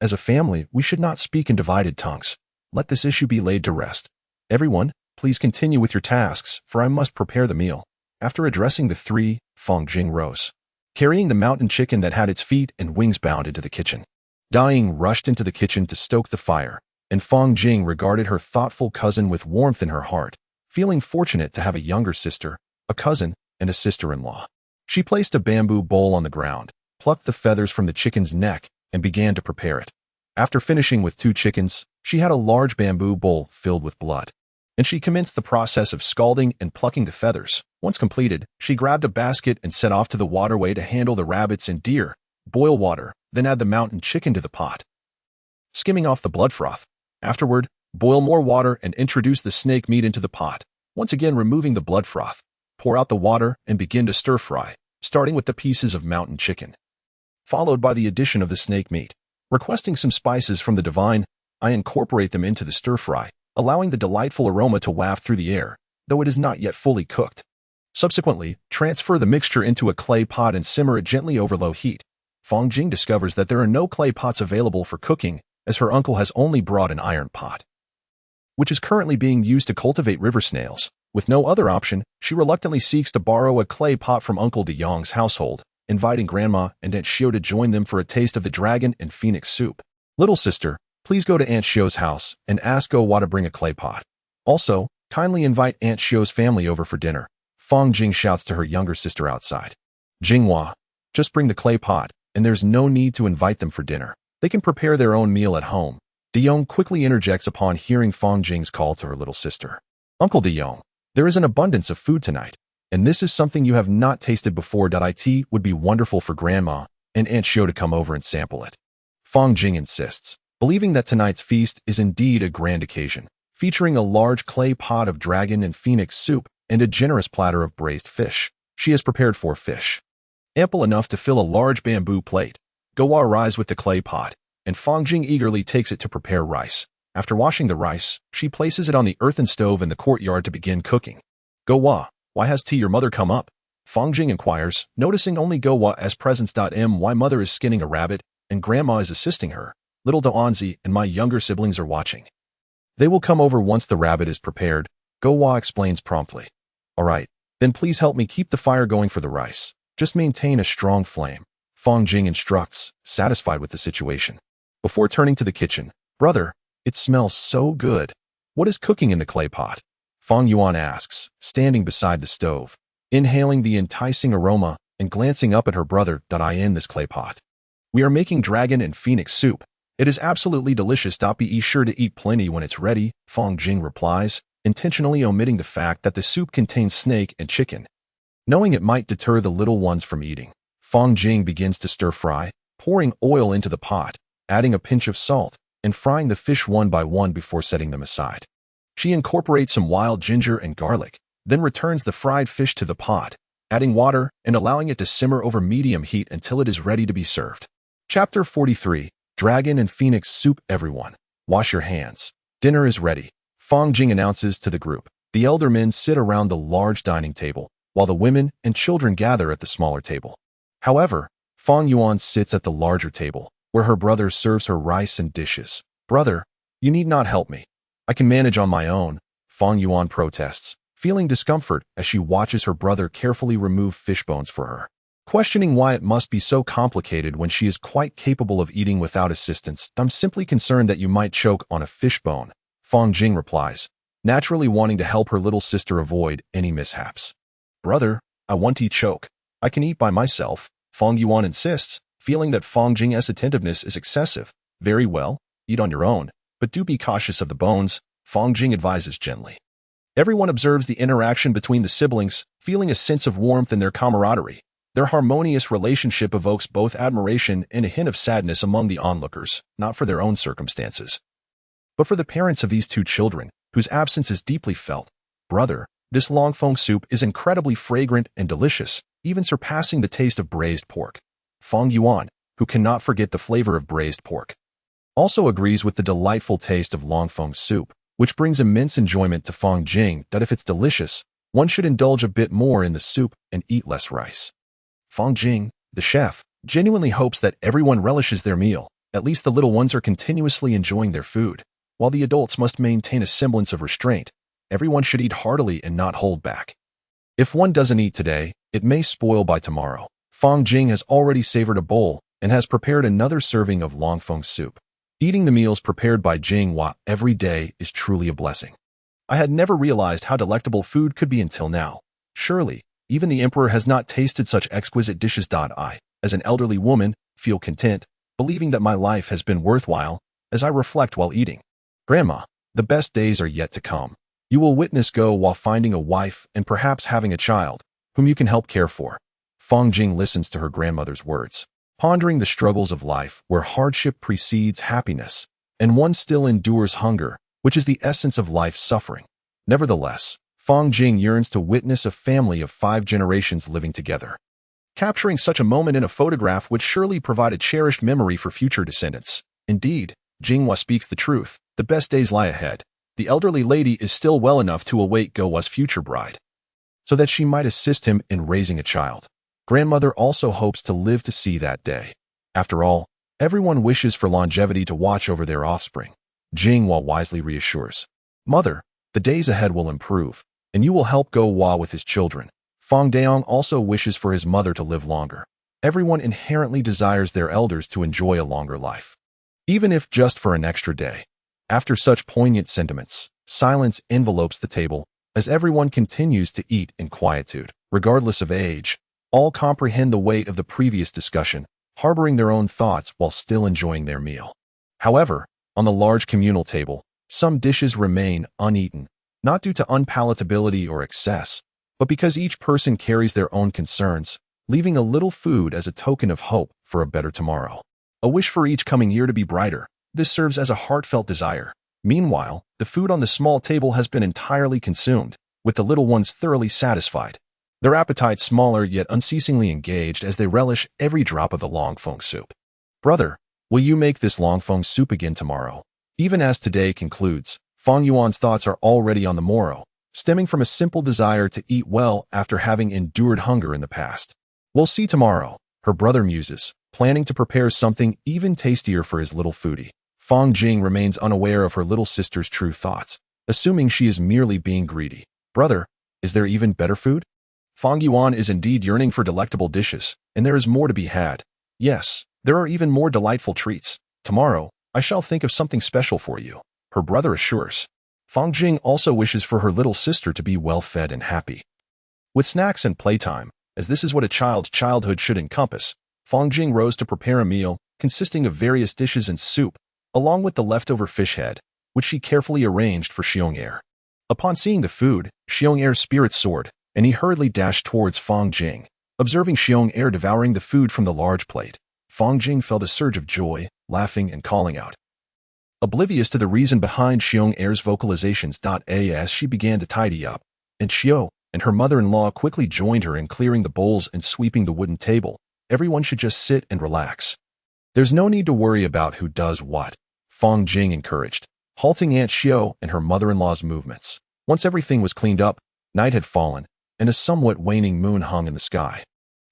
As a family, we should not speak in divided tongues. Let this issue be laid to rest. Everyone, please continue with your tasks, for I must prepare the meal. After addressing the three, Fang Jing rose, carrying the mountain chicken that had its feet and wings bound into the kitchen. Dying rushed into the kitchen to stoke the fire, and Fang Jing regarded her thoughtful cousin with warmth in her heart, feeling fortunate to have a younger sister, a cousin, and a sister-in-law. She placed a bamboo bowl on the ground, plucked the feathers from the chicken's neck, and began to prepare it. After finishing with 2 chickens, she had a large bamboo bowl filled with blood, and she commenced the process of scalding and plucking the feathers. Once completed, she grabbed a basket and set off to the waterway to handle the rabbits and deer, boil water, then add the mountain chicken to the pot, skimming off the blood froth. Afterward, boil more water and introduce the snake meat into the pot, once again removing the blood froth. Pour out the water and begin to stir-fry, starting with the pieces of mountain chicken, followed by the addition of the snake meat. Requesting some spices from the divine, I incorporate them into the stir-fry, allowing the delightful aroma to waft through the air, though it is not yet fully cooked. Subsequently, transfer the mixture into a clay pot and simmer it gently over low heat. Fang Jing discovers that there are no clay pots available for cooking, as her uncle has only brought an iron pot, which is currently being used to cultivate river snails. With no other option, she reluctantly seeks to borrow a clay pot from Uncle de Jong's household, inviting Grandma and Aunt Xiao to join them for a taste of the dragon and phoenix soup. Little sister, please go to Aunt Xiao's house and ask Go-Wa to bring a clay pot. Also, kindly invite Aunt Xiao's family over for dinner. Fang Jing shouts to her younger sister outside. Jinghua, just bring the clay pot, and there's no need to invite them for dinner. They can prepare their own meal at home. De Jong quickly interjects upon hearing Fang Jing's call to her little sister. Uncle de Jong, there is an abundance of food tonight, and this is something you have not tasted before. It would be wonderful for Grandma and Aunt Xiao to come over and sample it. Fang Jing insists, believing that tonight's feast is indeed a grand occasion, featuring a large clay pot of dragon and phoenix soup and a generous platter of braised fish. She has prepared 4 fish, ample enough to fill a large bamboo plate. Go-Wa arrives with the clay pot, and Fang Jing eagerly takes it to prepare rice. After washing the rice, she places it on the earthen stove in the courtyard to begin cooking. Go-Wa, why has your mother come up? Fang Jing inquires, noticing only Go-Wa as presence. My mother is skinning a rabbit, and Grandma is assisting her. Little Daonzi and my younger siblings are watching. They will come over once the rabbit is prepared, Go-Wa explains promptly. All right, then please help me keep the fire going for the rice. Just maintain a strong flame, Fang Jing instructs, satisfied with the situation. Before turning to the kitchen, brother, it smells so good. What is cooking in the clay pot? Fang Yuan asks, standing beside the stove, inhaling the enticing aroma and glancing up at her brother. In this clay pot, we are making dragon and phoenix soup. It is absolutely delicious. Be sure to eat plenty when it's ready, Fang Jing replies, intentionally omitting the fact that the soup contains snake and chicken. Knowing it might deter the little ones from eating, Fang Jing begins to stir-fry, pouring oil into the pot, adding a pinch of salt, and frying the fish one by one before setting them aside. She incorporates some wild ginger and garlic, then returns the fried fish to the pot, adding water and allowing it to simmer over medium heat until it is ready to be served. Chapter 43, Dragon and Phoenix Soup. Everyone, wash your hands. Dinner is ready, Fang Jing announces to the group. The elder men sit around the large dining table, while the women and children gather at the smaller table. However, Fang Yuan sits at the larger table, where her brother serves her rice and dishes. Brother, you need not help me. I can manage on my own, Fang Yuan protests, feeling discomfort as she watches her brother carefully remove fish bones for her, questioning why it must be so complicated when she is quite capable of eating without assistance. I'm simply concerned that you might choke on a fish bone, Fang Jing replies, naturally wanting to help her little sister avoid any mishaps. Brother, I want to choke. I can eat by myself, Fang Yuan insists, feeling that Fang Jing's attentiveness is excessive. Very well, eat on your own, but do be cautious of the bones, Fang Jing advises gently. Everyone observes the interaction between the siblings, feeling a sense of warmth in their camaraderie. Their harmonious relationship evokes both admiration and a hint of sadness among the onlookers, not for their own circumstances, but for the parents of these 2 children, whose absence is deeply felt. Brother, This longfeng soup is incredibly fragrant and delicious, even surpassing the taste of braised pork. Feng Yuan, who cannot forget the flavor of braised pork, also agrees with the delightful taste of longfeng soup, which brings immense enjoyment to Feng Jing that if it's delicious, one should indulge a bit more in the soup and eat less rice. Feng Jing, the chef, genuinely hopes that everyone relishes their meal. At least the little ones are continuously enjoying their food, while the adults must maintain a semblance of restraint. Everyone should eat heartily and not hold back. If one doesn't eat today, it may spoil by tomorrow. Feng Jing has already savored a bowl and has prepared another serving of longfeng soup. Eating the meals prepared by Jinghua every day is truly a blessing. I had never realized how delectable food could be until now. Surely, even the emperor has not tasted such exquisite dishes. I, as an elderly woman, feel content, believing that my life has been worthwhile, as I reflect while eating. Grandma, the best days are yet to come. You will witness go while finding a wife and perhaps having a child, whom you can help care for. Feng Jing listens to her grandmother's words, pondering the struggles of life where hardship precedes happiness, and one still endures hunger, which is the essence of life's suffering. Nevertheless, Feng Jing yearns to witness a family of 5 generations living together. Capturing such a moment in a photograph would surely provide a cherished memory for future descendants. Indeed, Jinghua speaks the truth. The best days lie ahead. The elderly lady is still well enough to await Gowa's future bride, so that she might assist him in raising a child. Grandmother also hopes to live to see that day. After all, everyone wishes for longevity to watch over their offspring. Jinghua wisely reassures, Mother, the days ahead will improve, and you will help Gowa with his children. Feng Daong also wishes for his mother to live longer. Everyone inherently desires their elders to enjoy a longer life, even if just for an extra day. After such poignant sentiments, silence envelopes the table as everyone continues to eat in quietude. Regardless of age, all comprehend the weight of the previous discussion, harboring their own thoughts while still enjoying their meal. However, on the large communal table, some dishes remain uneaten, not due to unpalatability or excess, but because each person carries their own concerns, leaving a little food as a token of hope for a better tomorrow. A wish for each coming year to be brighter. This serves as a heartfelt desire. Meanwhile, the food on the small table has been entirely consumed, with the little ones thoroughly satisfied, their appetites smaller yet unceasingly engaged as they relish every drop of the longfeng soup. Brother, will you make this longfeng soup again tomorrow? Even as today concludes, Feng Yuan's thoughts are already on the morrow, stemming from a simple desire to eat well after having endured hunger in the past. We'll see tomorrow, her brother muses, planning to prepare something even tastier for his little foodie. Feng Jing remains unaware of her little sister's true thoughts, assuming she is merely being greedy. Brother, is there even better food? Feng Yuan is indeed yearning for delectable dishes, and there is more to be had. Yes, there are even more delightful treats. Tomorrow, I shall think of something special for you, her brother assures. Feng Jing also wishes for her little sister to be well-fed and happy. With snacks and playtime, as this is what a child's childhood should encompass, Feng Jing rose to prepare a meal consisting of various dishes and soup, along with the leftover fish head, which she carefully arranged for Xiong-er. Upon seeing the food, Xiong-er's spirits soared, and he hurriedly dashed towards Feng Jing. Observing Xiong-er devouring the food from the large plate, Feng Jing felt a surge of joy, laughing and calling out. Oblivious to the reason behind Xiong-er's vocalizations. As she began to tidy up, and Xiao and her mother-in-law quickly joined her in clearing the bowls and sweeping the wooden table. Everyone should just sit and relax. There's no need to worry about who does what, Feng Jing encouraged, halting Aunt Xiao and her mother-in-law's movements. Once everything was cleaned up, night had fallen, and a somewhat waning moon hung in the sky,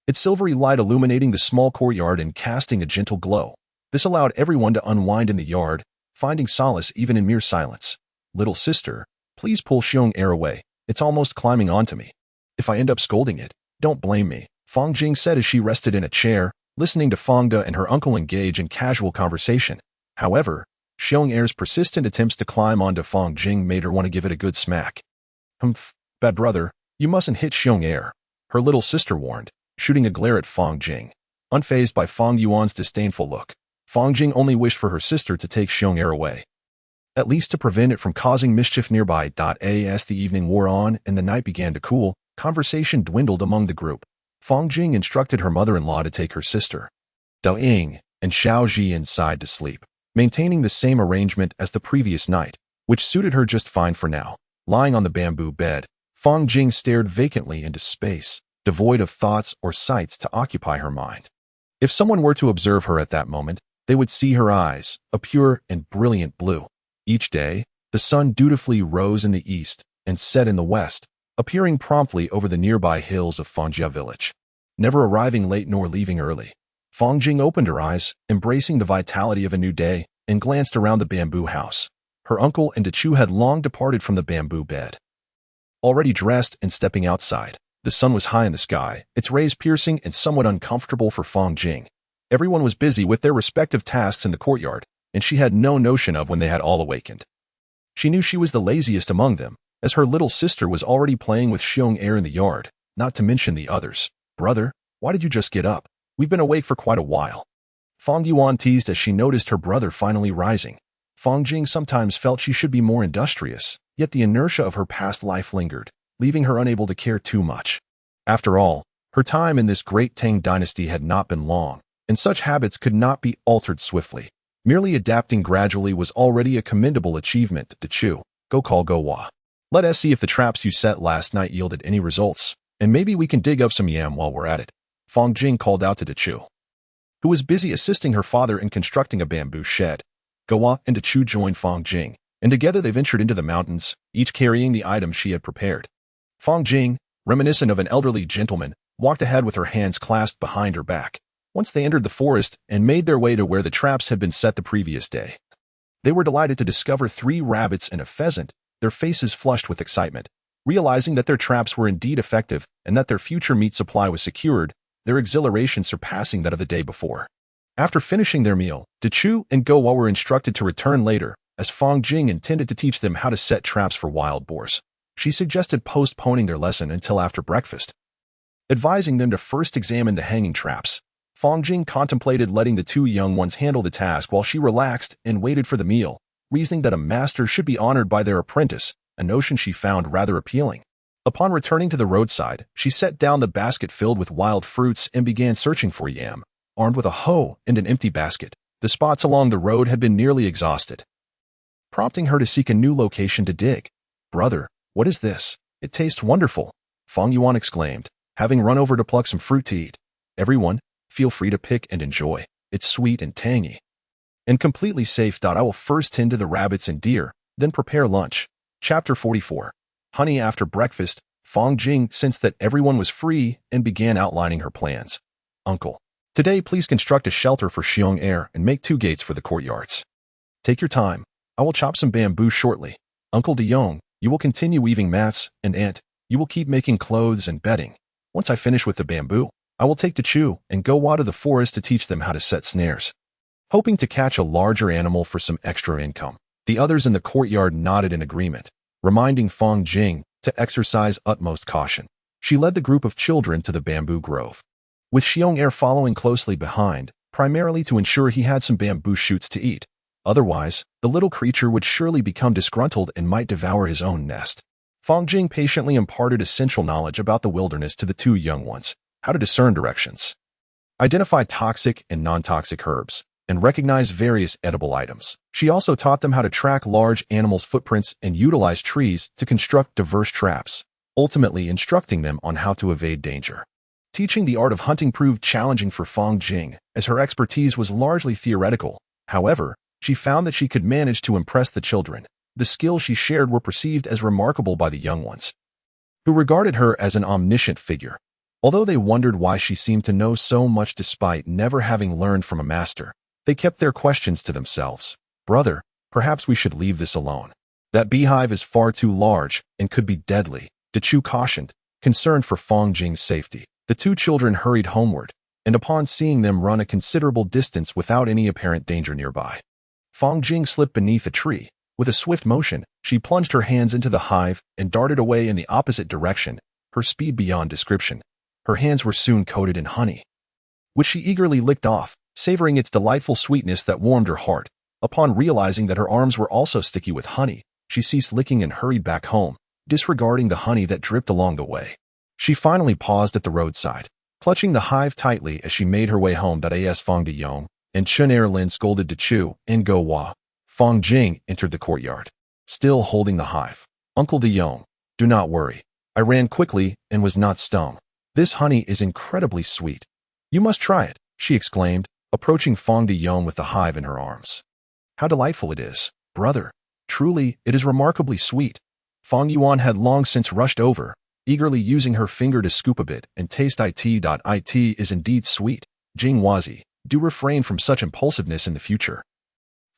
its silvery light illuminating the small courtyard and casting a gentle glow. This allowed everyone to unwind in the yard, finding solace even in mere silence. Little sister, please pull Xiong-er away. It's almost climbing onto me. If I end up scolding it, don't blame me, Feng Jing said as she rested in a chair, listening to Feng De and her uncle engage in casual conversation. However, Xiong-er's persistent attempts to climb onto Feng Jing made her want to give it a good smack. Humph, bad brother, you mustn't hit Xiong-er, her little sister warned, shooting a glare at Feng Jing. Unfazed by Feng Yuan's disdainful look, Feng Jing only wished for her sister to take Xiong-er away, at least to prevent it from causing mischief nearby. As the evening wore on and the night began to cool, conversation dwindled among the group. Feng Jing instructed her mother-in-law to take her sister, Dao Ying, and Xiao Ji inside to sleep, maintaining the same arrangement as the previous night, which suited her just fine for now. Lying on the bamboo bed, Fang Jing stared vacantly into space, devoid of thoughts or sights to occupy her mind. If someone were to observe her at that moment, they would see her eyes, a pure and brilliant blue. Each day, the sun dutifully rose in the east and set in the west, appearing promptly over the nearby hills of Fangjia village. Never arriving late nor leaving early, Fang Jing opened her eyes, embracing the vitality of a new day, and glanced around the bamboo house. Her uncle and Dechu had long departed from the bamboo bed. Already dressed and stepping outside, the sun was high in the sky, its rays piercing and somewhat uncomfortable for Fang Jing. Everyone was busy with their respective tasks in the courtyard, and she had no notion of when they had all awakened. She knew she was the laziest among them, as her little sister was already playing with Xiong Air in the yard, not to mention the others. "Brother, why did you just get up? We've been awake for quite a while." Fang Yuan teased as she noticed her brother finally rising. Fang Jing sometimes felt she should be more industrious, yet the inertia of her past life lingered, leaving her unable to care too much. After all, her time in this great Tang Dynasty had not been long, and such habits could not be altered swiftly. Merely adapting gradually was already a commendable achievement. Dechu, go call Gowa. Let us see if the traps you set last night yielded any results, and maybe we can dig up some yam while we're at it. Fang Jing called out to Dechu, who was busy assisting her father in constructing a bamboo shed. Gowa and Dechu joined Fang Jing, and together they ventured into the mountains, each carrying the items she had prepared. Fang Jing, reminiscent of an elderly gentleman, walked ahead with her hands clasped behind her back. Once they entered the forest and made their way to where the traps had been set the previous day, they were delighted to discover 3 rabbits and a pheasant, their faces flushed with excitement. Realizing that their traps were indeed effective and that their future meat supply was secured, their exhilaration surpassing that of the day before. After finishing their meal, Dechu and Gowa were instructed to return later, as Fang Jing intended to teach them how to set traps for wild boars. She suggested postponing their lesson until after breakfast, advising them to first examine the hanging traps. Fang Jing contemplated letting the 2 young ones handle the task while she relaxed and waited for the meal, reasoning that a master should be honored by their apprentice, a notion she found rather appealing. Upon returning to the roadside, she set down the basket filled with wild fruits and began searching for yam. Armed with a hoe and an empty basket, the spots along the road had been nearly exhausted, prompting her to seek a new location to dig. "Brother, what is this? It tastes wonderful," Fang Yuan exclaimed, having run over to pluck some fruit to eat. "Everyone, feel free to pick and enjoy. It's sweet and tangy, and completely safe. I will first tend to the rabbits and deer, then prepare lunch." Chapter 44. Honey. After breakfast, Fang Jing sensed that everyone was free and began outlining her plans. "Uncle, today please construct a shelter for Xiong Air and make 2 gates for the courtyards. Take your time. I will chop some bamboo shortly. Uncle De Yong, you will continue weaving mats, and Aunt, you will keep making clothes and bedding. Once I finish with the bamboo, I will take Dechu and go out of the forest to teach them how to set snares." Hoping to catch a larger animal for some extra income, the others in the courtyard nodded in agreement, reminding Fang Jing to exercise utmost caution. She led the group of children to the bamboo grove, with Xiong Air following closely behind, primarily to ensure he had some bamboo shoots to eat. Otherwise, the little creature would surely become disgruntled and might devour his own nest. Fang Jing patiently imparted essential knowledge about the wilderness to the 2 young ones: how to discern directions, identify toxic and non-toxic herbs, and recognize various edible items. She also taught them how to track large animals' footprints and utilize trees to construct diverse traps, ultimately instructing them on how to evade danger. Teaching the art of hunting proved challenging for Fang Jing, as her expertise was largely theoretical. However, she found that she could manage to impress the children. The skills she shared were perceived as remarkable by the young ones, who regarded her as an omniscient figure. Although they wondered why she seemed to know so much despite never having learned from a master, they kept their questions to themselves. "Brother, perhaps we should leave this alone. That beehive is far too large and could be deadly," Dechu cautioned, concerned for Fang Jing's safety. The 2 children hurried homeward, and upon seeing them run a considerable distance without any apparent danger nearby, Fang Jing slipped beneath a tree. With a swift motion, she plunged her hands into the hive and darted away in the opposite direction, her speed beyond description. Her hands were soon coated in honey, which she eagerly licked off, savoring its delightful sweetness that warmed her heart. Upon realizing that her arms were also sticky with honey, she ceased licking and hurried back home, disregarding the honey that dripped along the way. She finally paused at the roadside, clutching the hive tightly as she made her way home. As Fang De Yong and Chun Er Lin scolded Dechu and Go Wa, Fang Jing entered the courtyard, still holding the hive. "Uncle De Yong, do not worry. I ran quickly and was not stung. This honey is incredibly sweet. You must try it, she exclaimed, approaching Fong Diyong with the hive in her arms. How delightful it is, brother. Truly, it is remarkably sweet. Fong Yuan had long since rushed over, eagerly using her finger to scoop a bit and taste it. It is indeed sweet. Jing Wazi, do refrain from such impulsiveness in the future.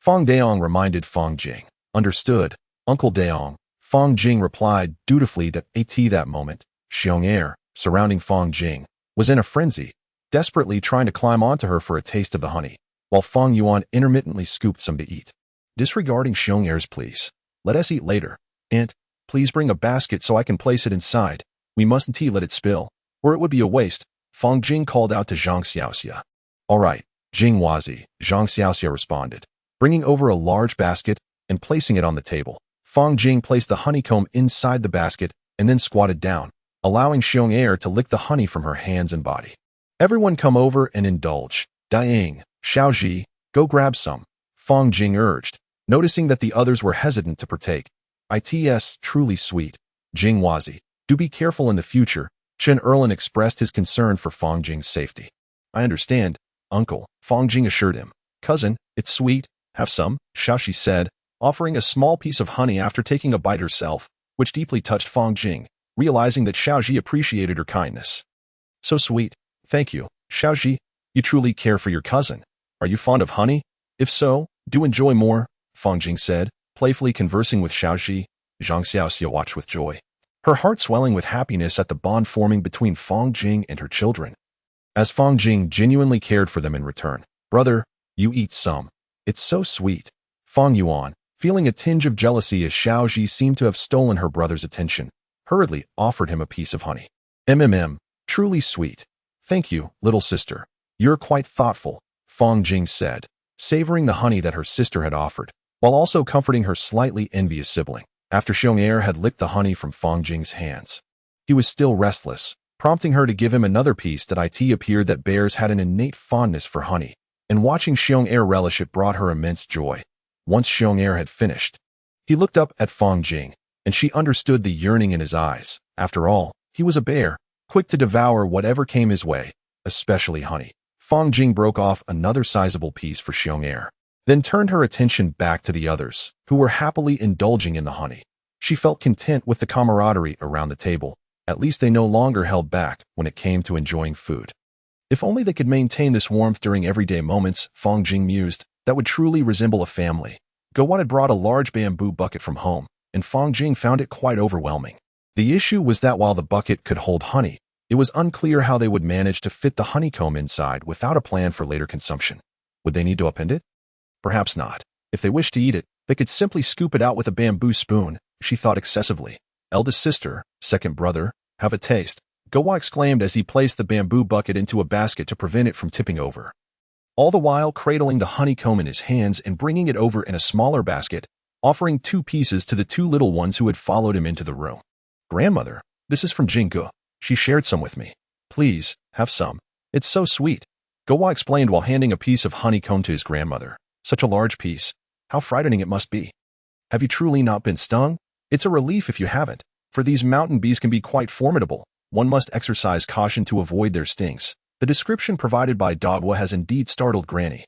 Fong Dayong reminded Fong Jing. Understood, Uncle Dayong. Fong Jing replied dutifully to that moment. Xiong Air, surrounding Fong Jing, was in a frenzy, desperately trying to climb onto her for a taste of the honey, while Fong Yuan intermittently scooped some to eat. Disregarding Xiong Air's pleas, let us eat later. Aunt, please bring a basket so I can place it inside. We mustn't let it spill, or it would be a waste. Fong Jing called out to Zhang Xiaoxia. All right, Jing Wazi, Zhang Xiaoxia responded, bringing over a large basket and placing it on the table. Fong Jing placed the honeycomb inside the basket and then squatted down, allowing Xiong Air to lick the honey from her hands and body. Everyone come over and indulge. Daying, Xiaoji, go grab some, Fong Jing urged, noticing that the others were hesitant to partake. It's truly sweet. Jing Wazi, do be careful in the future. Chen Erlin expressed his concern for Fong Jing's safety. I understand, uncle, Fong Jing assured him. Cousin, it's sweet. Have some, Xiaoxi said, offering a small piece of honey after taking a bite herself, which deeply touched Fong Jing, realizing that Xiaoxi appreciated her kindness. So sweet. Thank you, Xiaoxi. You truly care for your cousin. Are you fond of honey? If so, do enjoy more, Fong Jing said, playfully conversing with Xiaoxi. Zhang Xiaoxia watched with joy, her heart swelling with happiness at the bond forming between Fong Jing and her children. As Fong Jing genuinely cared for them in return. Brother, you eat some. It's so sweet. Fong Yuan, feeling a tinge of jealousy as Xiaoxi seemed to have stolen her brother's attention, hurriedly offered him a piece of honey. Truly sweet. Thank you, little sister. You're quite thoughtful, Fong Jing said, savoring the honey that her sister had offered, while also comforting her slightly envious sibling. After Xiong Air had licked the honey from Fong Jing's hands, he was still restless, prompting her to give him another piece. That it appeared that bears had an innate fondness for honey, and watching Xiong Air relish it brought her immense joy. Once Xiong Air had finished, he looked up at Fong Jing, and she understood the yearning in his eyes. After all, he was a bear, quick to devour whatever came his way, especially honey. Fong Jing broke off another sizable piece for Xiong Air, then turned her attention back to the others, who were happily indulging in the honey. She felt content with the camaraderie around the table. At least they no longer held back when it came to enjoying food. If only they could maintain this warmth during everyday moments, Fong Jing mused, that would truly resemble a family. Gowon had brought a large bamboo bucket from home, and Fong Jing found it quite overwhelming. The issue was that while the bucket could hold honey, it was unclear how they would manage to fit the honeycomb inside without a plan for later consumption. Would they need to append it? Perhaps not. If they wished to eat it, they could simply scoop it out with a bamboo spoon, she thought excessively. Eldest sister, second brother, have a taste, Gowon exclaimed as he placed the bamboo bucket into a basket to prevent it from tipping over, all the while cradling the honeycomb in his hands and bringing it over in a smaller basket, offering 2 pieces to the 2 little ones who had followed him into the room. Grandmother, this is from Jinggu. She shared some with me. Please, have some. It's so sweet, Gowon explained while handing a piece of honeycomb to his grandmother. Such a large piece. How frightening it must be. Have you truly not been stung? It's a relief if you haven't, for these mountain bees can be quite formidable. One must exercise caution to avoid their stings. The description provided by Dogwa has indeed startled Granny.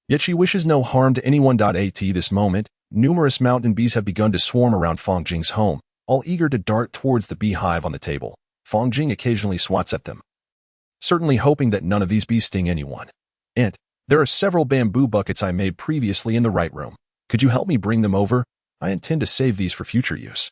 Yet she wishes no harm to anyone. At this moment, numerous mountain bees have begun to swarm around Fong Jing's home, all eager to dart towards the beehive on the table. Fong Jing occasionally swats at them, certainly hoping that none of these bees sting anyone. Aunt, there are several bamboo buckets I made previously in the right room. Could you help me bring them over? I intend to save these for future use.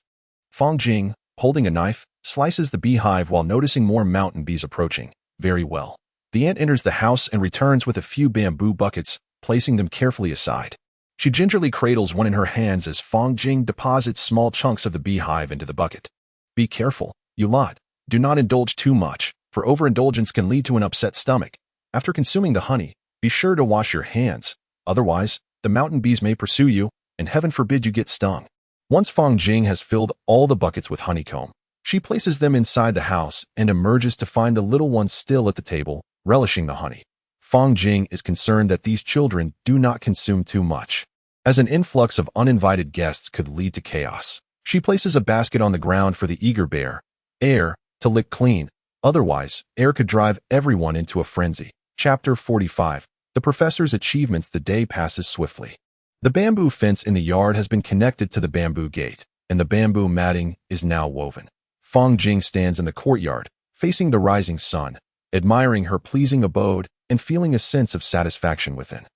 Fong Jing, holding a knife, slices the beehive while noticing more mountain bees approaching. Very well. The aunt enters the house and returns with a few bamboo buckets, placing them carefully aside. She gingerly cradles one in her hands as Fong Jing deposits small chunks of the beehive into the bucket. Be careful, you lot. Do not indulge too much, for overindulgence can lead to an upset stomach. After consuming the honey, be sure to wash your hands. Otherwise, the mountain bees may pursue you, and heaven forbid you get stung. Once Fong Jing has filled all the buckets with honeycomb, she places them inside the house and emerges to find the little ones still at the table, relishing the honey. Fong Jing is concerned that these children do not consume too much, as an influx of uninvited guests could lead to chaos. She places a basket on the ground for the eager bear, Air, to lick clean. Otherwise, air could drive everyone into a frenzy. Chapter 45. The professor's achievements. The day passes swiftly. The bamboo fence in the yard has been connected to the bamboo gate, and the bamboo matting is now woven. Fang Jing stands in the courtyard, facing the rising sun, admiring her pleasing abode and feeling a sense of satisfaction within.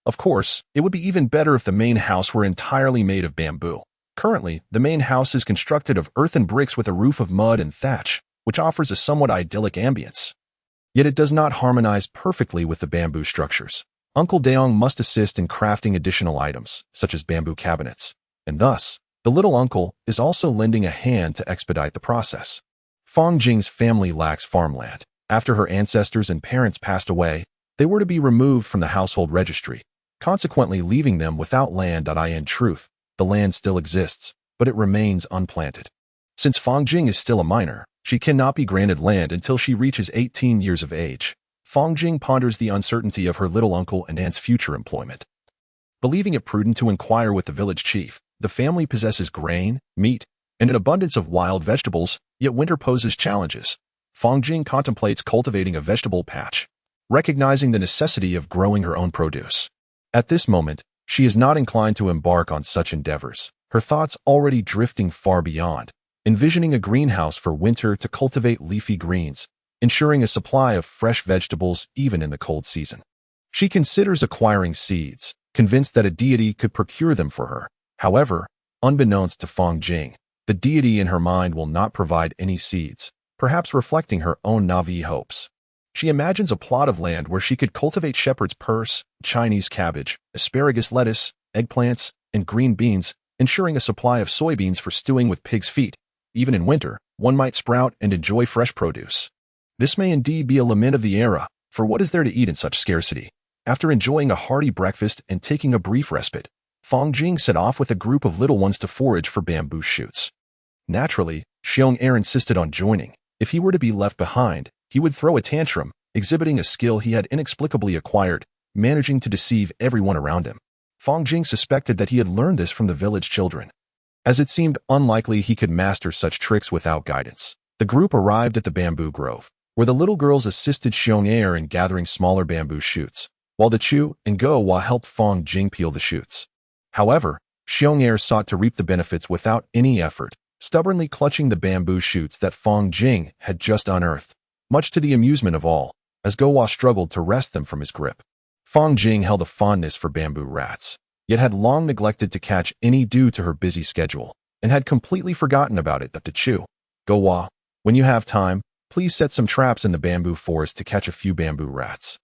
Of course, it would be even better if the main house were entirely made of bamboo. Currently, the main house is constructed of earth and bricks with a roof of mud and thatch, which offers a somewhat idyllic ambience. Yet it does not harmonize perfectly with the bamboo structures. Uncle Daong must assist in crafting additional items, such as bamboo cabinets, and thus, the little uncle is also lending a hand to expedite the process. Fang Jing's family lacks farmland. After her ancestors and parents passed away, they were to be removed from the household registry, consequently leaving them without land. In truth, the land still exists, but it remains unplanted. Since Fang Jing is still a minor, she cannot be granted land until she reaches 18 years of age. Fang Jing ponders the uncertainty of her little uncle and aunt's future employment. Believing it prudent to inquire with the village chief, the family possesses grain, meat, and an abundance of wild vegetables, yet winter poses challenges. Fang Jing contemplates cultivating a vegetable patch, recognizing the necessity of growing her own produce. At this moment, she is not inclined to embark on such endeavors, her thoughts already drifting far beyond, envisioning a greenhouse for winter to cultivate leafy greens, ensuring a supply of fresh vegetables even in the cold season. She considers acquiring seeds, convinced that a deity could procure them for her. However, unbeknownst to Fang Jing, the deity in her mind will not provide any seeds, perhaps reflecting her own naive hopes. She imagines a plot of land where she could cultivate shepherd's purse, Chinese cabbage, asparagus lettuce, eggplants, and green beans, ensuring a supply of soybeans for stewing with pig's feet. Even in winter, one might sprout and enjoy fresh produce. This may indeed be a lament of the era, for what is there to eat in such scarcity? After enjoying a hearty breakfast and taking a brief respite, Fang Jing set off with a group of little ones to forage for bamboo shoots. Naturally, Xiong Er insisted on joining. If he were to be left behind, he would throw a tantrum, exhibiting a skill he had inexplicably acquired, managing to deceive everyone around him. Fang Jing suspected that he had learned this from the village children, as it seemed unlikely he could master such tricks without guidance. The group arrived at the bamboo grove, where the little girls assisted Xiong Er in gathering smaller bamboo shoots, while the Chu and Go Hua helped Fang Jing peel the shoots. However, Xiong Er sought to reap the benefits without any effort, stubbornly clutching the bamboo shoots that Fang Jing had just unearthed, much to the amusement of all, as Go Hua struggled to wrest them from his grip. Fang Jing held a fondness for bamboo rats, yet had long neglected to catch any due to her busy schedule, and had completely forgotten about it. To Chu, Go Hua, when you have time, please set some traps in the bamboo forest to catch a few bamboo rats.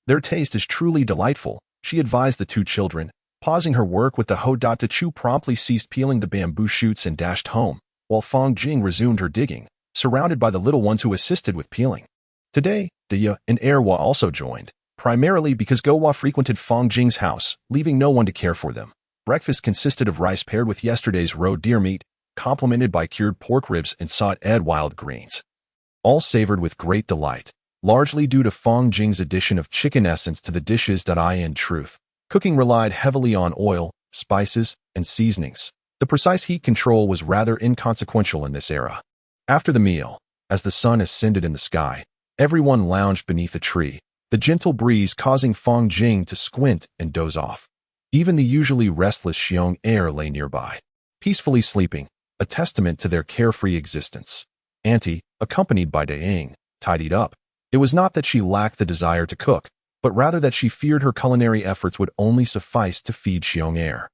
Their taste is truly delightful, she advised the two children. Pausing her work with the hoe. To Chu promptly ceased peeling the bamboo shoots and dashed home, while Fang Jing resumed her digging, surrounded by the little ones who assisted with peeling. Today, Dia and Erwa also joined, primarily because Go Hua frequented Fang Jing's house, leaving no one to care for them. Breakfast consisted of rice paired with yesterday's roe deer meat, complemented by cured pork ribs and sautéed wild greens. All savored with great delight, largely due to Fang Jing's addition of chicken essence to the dishes. In truth, cooking relied heavily on oil, spices, and seasonings. The precise heat control was rather inconsequential in this era. After the meal, as the sun ascended in the sky, everyone lounged beneath a tree, the gentle breeze causing Fang Jing to squint and doze off. Even the usually restless Xiong Er lay nearby, peacefully sleeping, a testament to their carefree existence. Auntie, accompanied by Daing, tidied up. It was not that she lacked the desire to cook, but rather that she feared her culinary efforts would only suffice to feed Xiong Er.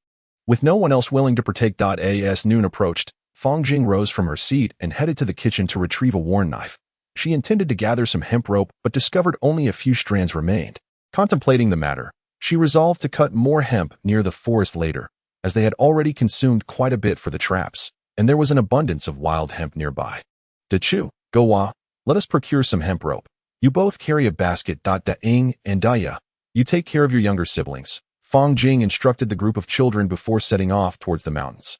With no one else willing to partake. As noon approached, Fang Jing rose from her seat and headed to the kitchen to retrieve a worn knife. She intended to gather some hemp rope but discovered only a few strands remained. Contemplating the matter, she resolved to cut more hemp near the forest later, as they had already consumed quite a bit for the traps, and there was an abundance of wild hemp nearby. Chu, Go Hua, let us procure some hemp rope. You both carry a basket. Daing and Daya, you take care of your younger siblings. Fang Jing instructed the group of children before setting off towards the mountains.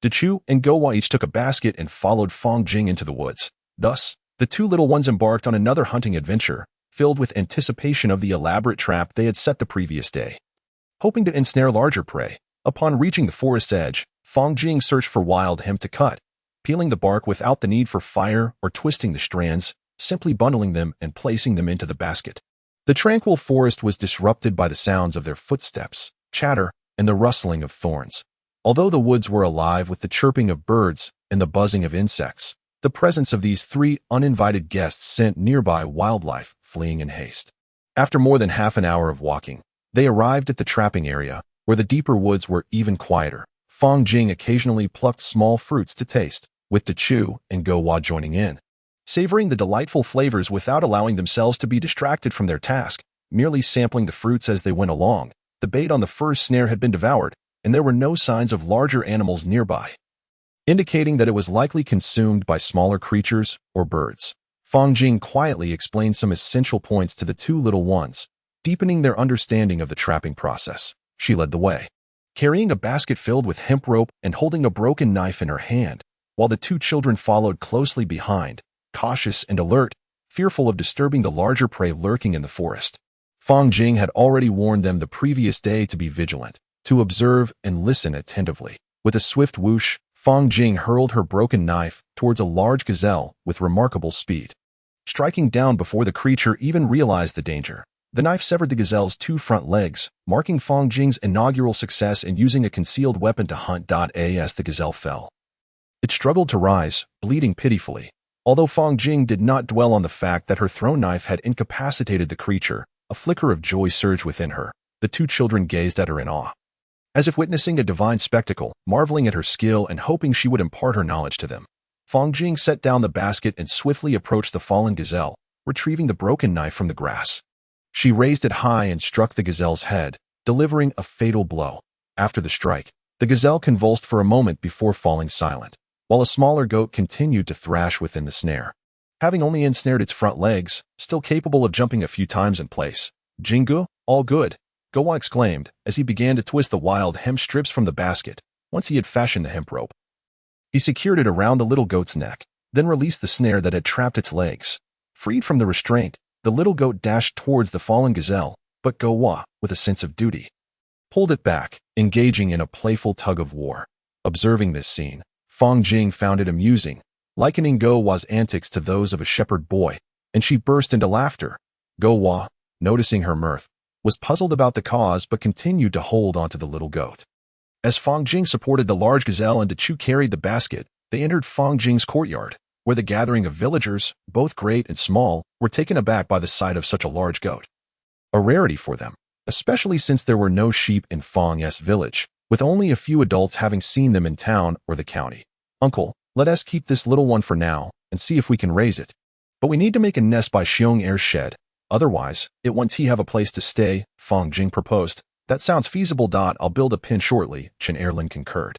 Chu and Go Hua each took a basket and followed Fang Jing into the woods. Thus, the two little ones embarked on another hunting adventure, filled with anticipation of the elaborate trap they had set the previous day. Hoping to ensnare larger prey, upon reaching the forest's edge, Fang Jing searched for wild hemp to cut. peeling the bark without the need for fire or twisting the strands, simply bundling them and placing them into the basket. The tranquil forest was disrupted by the sounds of their footsteps, chatter, and the rustling of thorns. Although the woods were alive with the chirping of birds and the buzzing of insects, the presence of these three uninvited guests sent nearby wildlife fleeing in haste. After more than half an hour of walking, they arrived at the trapping area, where the deeper woods were even quieter. Fang Jing occasionally plucked small fruits to taste, with Dachu and Go-Wa joining in, savoring the delightful flavors without allowing themselves to be distracted from their task, merely sampling the fruits as they went along. The bait on the first snare had been devoured, and there were no signs of larger animals nearby, indicating that it was likely consumed by smaller creatures or birds. Fang Jing quietly explained some essential points to the two little ones, deepening their understanding of the trapping process. She led the way, carrying a basket filled with hemp rope and holding a broken knife in her hand, while the two children followed closely behind, cautious and alert, fearful of disturbing the larger prey lurking in the forest. Fang Jing had already warned them the previous day to be vigilant, to observe and listen attentively. With a swift whoosh, Fang Jing hurled her broken knife towards a large gazelle with remarkable speed, striking down before the creature even realized the danger. The knife severed the gazelle's two front legs, marking Fang Jing's inaugural success in using a concealed weapon to hunt. As the gazelle fell, it struggled to rise, bleeding pitifully. Although Fang Jing did not dwell on the fact that her thrown knife had incapacitated the creature, a flicker of joy surged within her. The two children gazed at her in awe, as if witnessing a divine spectacle, marveling at her skill and hoping she would impart her knowledge to them. Fang Jing set down the basket and swiftly approached the fallen gazelle, retrieving the broken knife from the grass. She raised it high and struck the gazelle's head, delivering a fatal blow. After the strike, the gazelle convulsed for a moment before falling silent, while a smaller goat continued to thrash within the snare, having only ensnared its front legs, still capable of jumping a few times in place. "Jingu, all good," Go-Wa exclaimed as he began to twist the wild hemp strips from the basket. Once he had fashioned the hemp rope, he secured it around the little goat's neck, then released the snare that had trapped its legs. Freed from the restraint, the little goat dashed towards the fallen gazelle, but Go-Wa, with a sense of duty, pulled it back, engaging in a playful tug-of-war. Observing this scene, Fang Jing found it amusing, likening Go-Wa's antics to those of a shepherd boy, and she burst into laughter. Go-Wa, noticing her mirth, was puzzled about the cause but continued to hold onto the little goat. As Fang Jing supported the large gazelle and Dachu carried the basket, they entered Fang Jing's courtyard, where the gathering of villagers, both great and small, were taken aback by the sight of such a large goat. A rarity for them, especially since there were no sheep in Fang's village, with only a few adults having seen them in town or the county. "Uncle, let us keep this little one for now and see if we can raise it. But we need to make a nest by Xiong Er's shed. Otherwise, it won't have a place to stay," Fang Jing proposed. "That sounds feasible. I'll build a pen shortly," Chen Erlin concurred.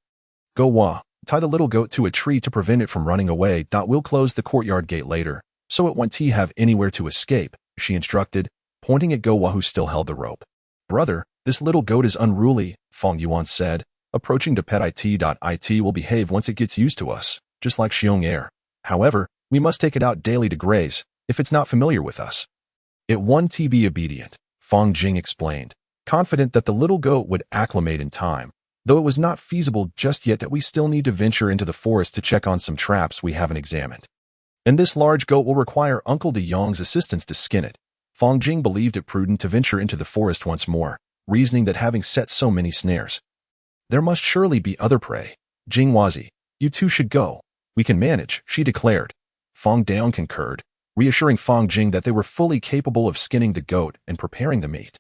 "Go-Wa, tie the little goat to a tree to prevent it from running away. We'll close the courtyard gate later, so it won't have anywhere to escape," she instructed, pointing at Go-Wa who still held the rope. "Brother, this little goat is unruly," Fang Yuan said, approaching to pet it. "It will behave once it gets used to us, just like Xiong Er. However, we must take it out daily to graze, if it's not familiar with us." "It won't be obedient," Fang Jing explained, confident that the little goat would acclimate in time, though it was not feasible just yet that we still need to venture into the forest to check on some traps we haven't examined. And this large goat will require Uncle De Yong's assistance to skin it. Fang Jing believed it prudent to venture into the forest once more, reasoning that having set so many snares, there must surely be other prey. "Jingwazi, you two should go. We can manage," she declared. Fang Daong concurred, reassuring Fang Jing that they were fully capable of skinning the goat and preparing the meat.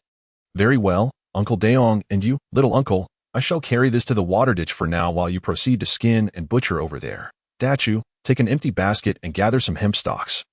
"Very well, Uncle Daong, and you, little uncle, I shall carry this to the water ditch for now while you proceed to skin and butcher over there. Dachu, take an empty basket and gather some hemp stalks.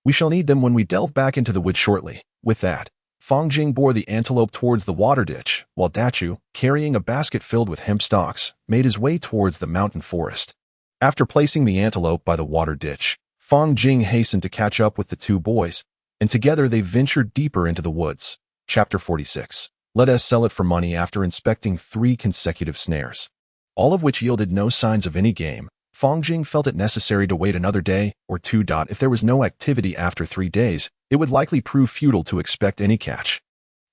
We shall need them when we delve back into the woods shortly." With that, Fang Jing bore the antelope towards the water ditch, while Dachu, carrying a basket filled with hemp stalks, made his way towards the mountain forest. After placing the antelope by the water ditch, Fang Jing hastened to catch up with the two boys, and together they ventured deeper into the woods. Chapter 46. Let us sell it for money. After inspecting 3 consecutive snares, all of which yielded no signs of any game, Fang Jing felt it necessary to wait another day or two. If there was no activity after 3 days, it would likely prove futile to expect any catch.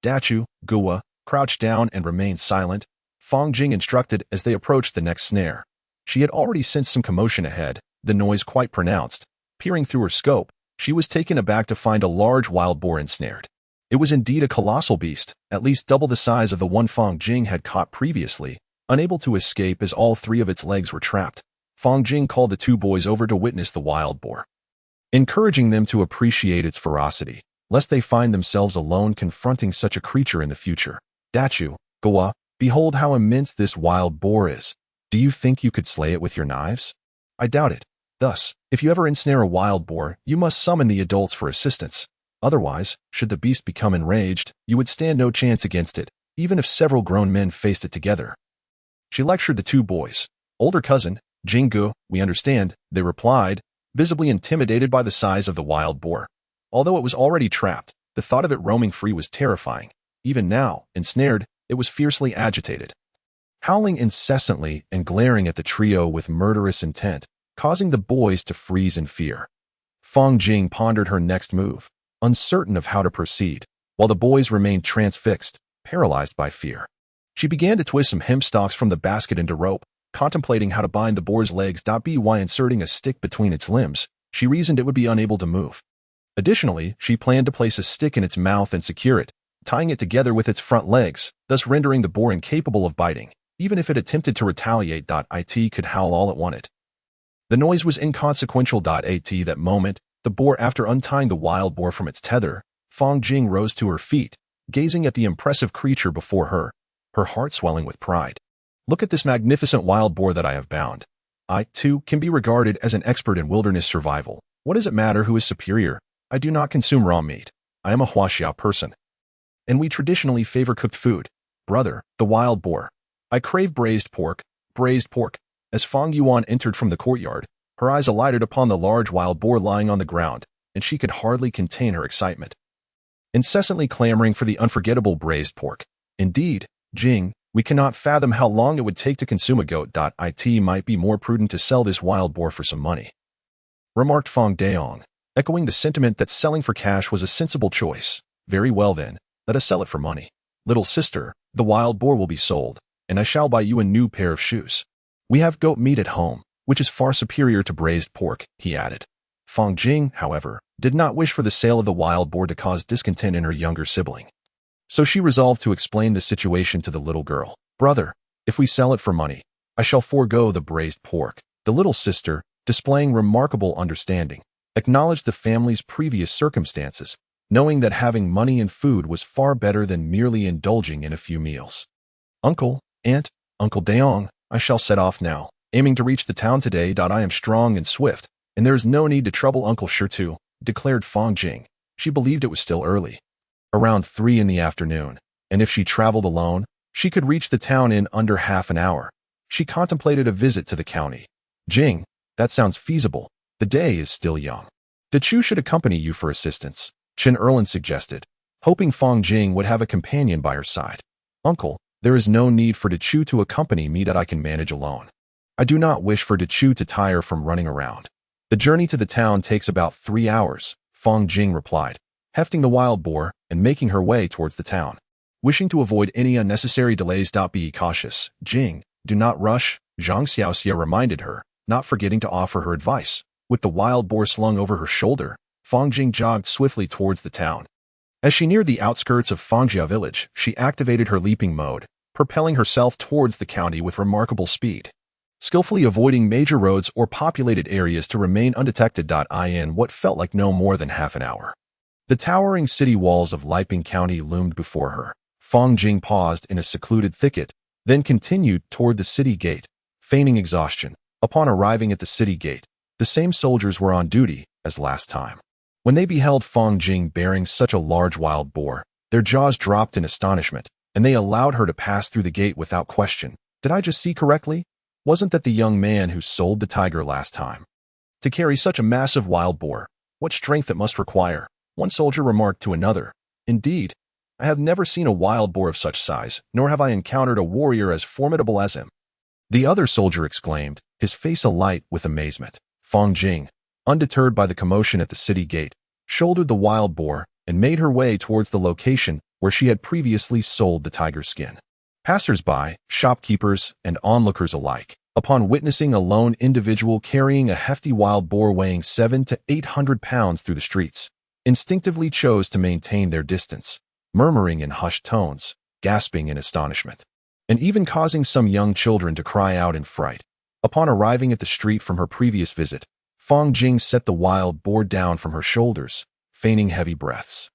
Dachu, Go-Wa, crouched down and remained silent, Fang Jing instructed as they approached the next snare. She had already sensed some commotion ahead, the noise quite pronounced. Peering through her scope, she was taken aback to find a large wild boar ensnared. It was indeed a colossal beast, at least double the size of the one Fang Jing had caught previously, unable to escape as all three of its legs were trapped. Fang Jing called the two boys over to witness the wild boar, encouraging them to appreciate its ferocity, lest they find themselves alone confronting such a creature in the future. Dachu, Gawa, behold how immense this wild boar is. Do you think you could slay it with your knives? I doubt it. Thus, if you ever ensnare a wild boar, you must summon the adults for assistance. Otherwise, should the beast become enraged, you would stand no chance against it, even if several grown men faced it together. She lectured the two boys. Older cousin, Jinggu, we understand, they replied, visibly intimidated by the size of the wild boar. Although it was already trapped, the thought of it roaming free was terrifying. Even now, ensnared, it was fiercely agitated, howling incessantly and glaring at the trio with murderous intent, causing the boys to freeze in fear. Fang Jing pondered her next move, uncertain of how to proceed, while the boys remained transfixed, paralyzed by fear. She began to twist some hemp stalks from the basket into rope, contemplating how to bind the boar's legs. By inserting a stick between its limbs, she reasoned it would be unable to move. Additionally, she planned to place a stick in its mouth and secure it, tying it together with its front legs, thus rendering the boar incapable of biting. Even if it attempted to retaliate, it could howl all it wanted. The noise was inconsequential. At that moment, the boar, after untying the wild boar from its tether, Fang Jing rose to her feet, gazing at the impressive creature before her, her heart swelling with pride. Look at this magnificent wild boar that I have bound. I, too, can be regarded as an expert in wilderness survival. What does it matter who is superior? I do not consume raw meat. I am a Huaxia person, and we traditionally favor cooked food. Brother, the wild boar. I crave braised pork, braised pork. As Fang Yuan entered from the courtyard, her eyes alighted upon the large wild boar lying on the ground, and she could hardly contain her excitement, incessantly clamoring for the unforgettable braised pork. Indeed, Jing, we cannot fathom how long it would take to consume a goat. It might be more prudent to sell this wild boar for some money, remarked Fang Daong, echoing the sentiment that selling for cash was a sensible choice. Very well then, let us sell it for money. Little sister, the wild boar will be sold, and I shall buy you a new pair of shoes. We have goat meat at home, which is far superior to braised pork, he added. Fang Jing, however, did not wish for the sale of the wild boar to cause discontent in her younger sibling. So she resolved to explain the situation to the little girl. Brother, if we sell it for money, I shall forego the braised pork. The little sister, displaying remarkable understanding, acknowledged the family's previous circumstances, knowing that having money and food was far better than merely indulging in a few meals. Uncle, Aunt, Uncle Daong, I shall set off now, aiming to reach the town today. I am strong and swift, and there is no need to trouble Uncle Shirtu, declared Fang Jing. She believed it was still early, around 3 in the afternoon, and if she traveled alone, she could reach the town in under half an hour. She contemplated a visit to the county. Jing, that sounds feasible. The day is still young. Dachu should accompany you for assistance, Chen Erlin suggested, hoping Fang Jing would have a companion by her side. Uncle, there is no need for Dachu to accompany me. I can manage alone. I do not wish for Dachu to tire from running around. The journey to the town takes about 3 hours, Fang Jing replied, hefting the wild boar and making her way towards the town. Wishing to avoid any unnecessary delays. Be cautious, Jing, do not rush, Zhang Xiaoxia reminded her, not forgetting to offer her advice. With the wild boar slung over her shoulder, Fang Jing jogged swiftly towards the town. As she neared the outskirts of Fangjia village, she activated her leaping mode, propelling herself towards the county with remarkable speed, skillfully avoiding major roads or populated areas to remain undetected. In what felt like no more than half an hour, the towering city walls of Liping County loomed before her. Fang Jing paused in a secluded thicket, then continued toward the city gate, feigning exhaustion. Upon arriving at the city gate, the same soldiers were on duty as last time. When they beheld Fang Jing bearing such a large wild boar, their jaws dropped in astonishment, and they allowed her to pass through the gate without question. Did I just see correctly? Wasn't that the young man who sold the tiger last time? To carry such a massive wild boar, what strength it must require, one soldier remarked to another. Indeed, I have never seen a wild boar of such size, nor have I encountered a warrior as formidable as him. The other soldier exclaimed, his face alight with amazement. Fang Jing, undeterred by the commotion at the city gate, shouldered the wild boar and made her way towards the location where she had previously sold the tiger skin. Passers-by, shopkeepers, and onlookers alike, upon witnessing a lone individual carrying a hefty wild boar weighing 700 to 800 pounds through the streets, instinctively chose to maintain their distance, murmuring in hushed tones, gasping in astonishment, and even causing some young children to cry out in fright. Upon arriving at the street from her previous visit, Fang Jing set the wild boar down from her shoulders, feigning heavy breaths.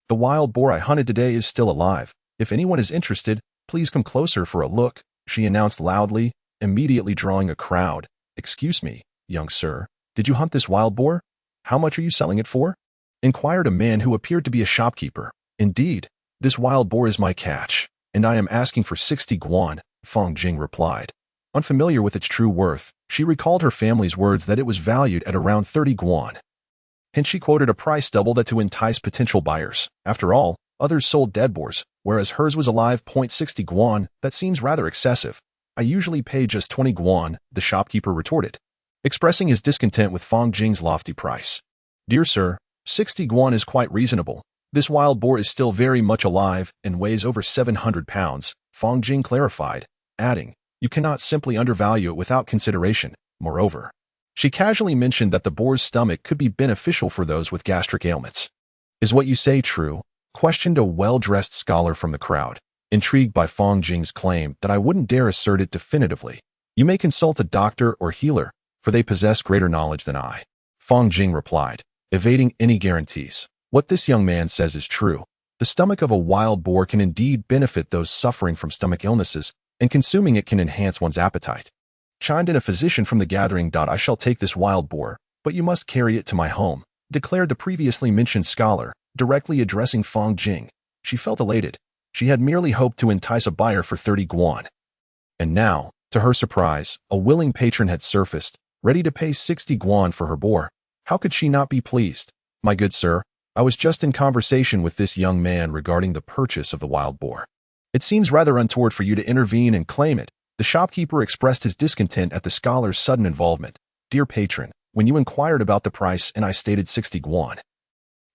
"The wild boar I hunted today is still alive. If anyone is interested, please come closer for a look," she announced loudly, immediately drawing a crowd. "Excuse me, young sir, did you hunt this wild boar? How much are you selling it for?" inquired a man who appeared to be a shopkeeper. "Indeed, this wild boar is my catch, and I am asking for 60 guan, Fang Jing replied. Unfamiliar with its true worth, she recalled her family's words that it was valued at around 30 guan. Hence she quoted a price double that to entice potential buyers. After all, others sold dead boars, whereas hers was alive. 60 guan, that seems rather excessive. "I usually pay just 20 guan, the shopkeeper retorted, expressing his discontent with Fang Jing's lofty price. "Dear sir, 60 guan is quite reasonable. This wild boar is still very much alive and weighs over 700 pounds, Fang Jing clarified, adding, "You cannot simply undervalue it without consideration." Moreover, she casually mentioned that the boar's stomach could be beneficial for those with gastric ailments. "Is what you say true?" questioned a well-dressed scholar from the crowd, intrigued by Fang Jing's claim that I wouldn't dare assert it definitively. "You may consult a doctor or healer, for they possess greater knowledge than I," Fang Jing replied, evading any guarantees. "What this young man says is true. The stomach of a wild boar can indeed benefit those suffering from stomach illnesses, and consuming it can enhance one's appetite," chimed in a physician from the gathering. "I shall take this wild boar, but you must carry it to my home," declared the previously mentioned scholar, directly addressing Fang Jing. She felt elated. She had merely hoped to entice a buyer for 30 guan. And now, to her surprise, a willing patron had surfaced, ready to pay 60 guan for her boar. How could she not be pleased? "My good sir, I was just in conversation with this young man regarding the purchase of the wild boar. It seems rather untoward for you to intervene and claim it." The shopkeeper expressed his discontent at the scholar's sudden involvement. "Dear patron, when you inquired about the price and I stated 60 guan,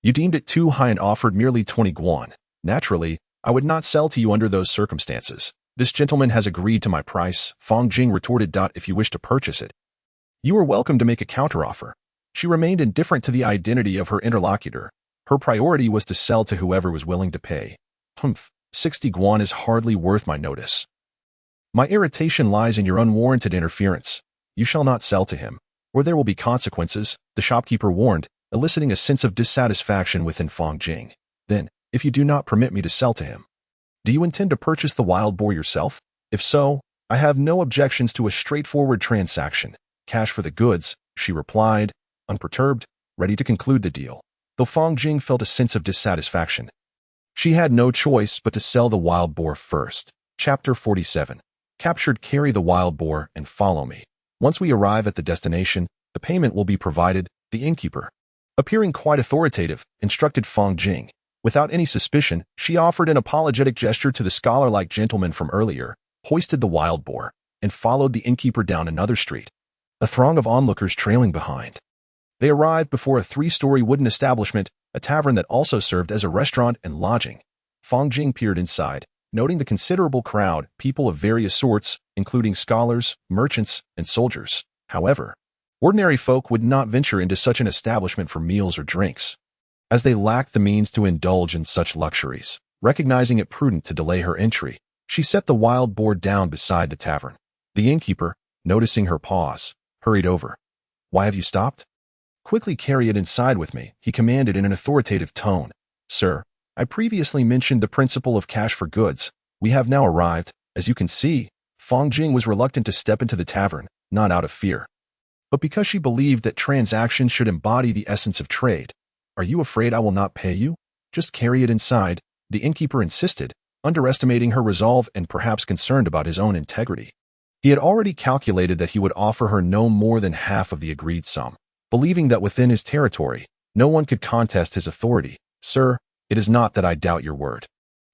you deemed it too high and offered merely 20 guan. Naturally, I would not sell to you under those circumstances. This gentleman has agreed to my price," Fang Jing retorted. "If you wish to purchase it, you are welcome to make a counteroffer." She remained indifferent to the identity of her interlocutor. Her priority was to sell to whoever was willing to pay. 60 guan is hardly worth my notice. My irritation lies in your unwarranted interference. You shall not sell to him, or there will be consequences," the shopkeeper warned, eliciting a sense of dissatisfaction within Fang Jing. "Then, if you do not permit me to sell to him, do you intend to purchase the wild boar yourself? If so, I have no objections to a straightforward transaction. Cash for the goods," she replied, unperturbed, ready to conclude the deal. Though Fang Jing felt a sense of dissatisfaction, she had no choice but to sell the wild boar first. Chapter 47. Captured. "Carry the wild boar and follow me. Once we arrive at the destination, the payment will be provided," the innkeeper, appearing quite authoritative, instructed Fang Jing. Without any suspicion, she offered an apologetic gesture to the scholar-like gentleman from earlier, hoisted the wild boar, and followed the innkeeper down another street, a throng of onlookers trailing behind. They arrived before a 3-story wooden establishment, a tavern that also served as a restaurant and lodging. Fang Jing peered inside, noting the considerable crowd, people of various sorts, including scholars, merchants, and soldiers. However, ordinary folk would not venture into such an establishment for meals or drinks, as they lacked the means to indulge in such luxuries. Recognizing it prudent to delay her entry, she set the wild boar down beside the tavern. The innkeeper, noticing her pause, hurried over. "Why have you stopped?" "Quickly carry it inside with me," he commanded in an authoritative tone. "Sir, I previously mentioned the principle of cash for goods. We have now arrived. As you can see," Fang Jing was reluctant to step into the tavern, not out of fear, but because she believed that transactions should embody the essence of trade. "Are you afraid I will not pay you? Just carry it inside," the innkeeper insisted, underestimating her resolve and perhaps concerned about his own integrity. He had already calculated that he would offer her no more than half of the agreed sum, believing that within his territory, no one could contest his authority. "Sir, it is not that I doubt your word.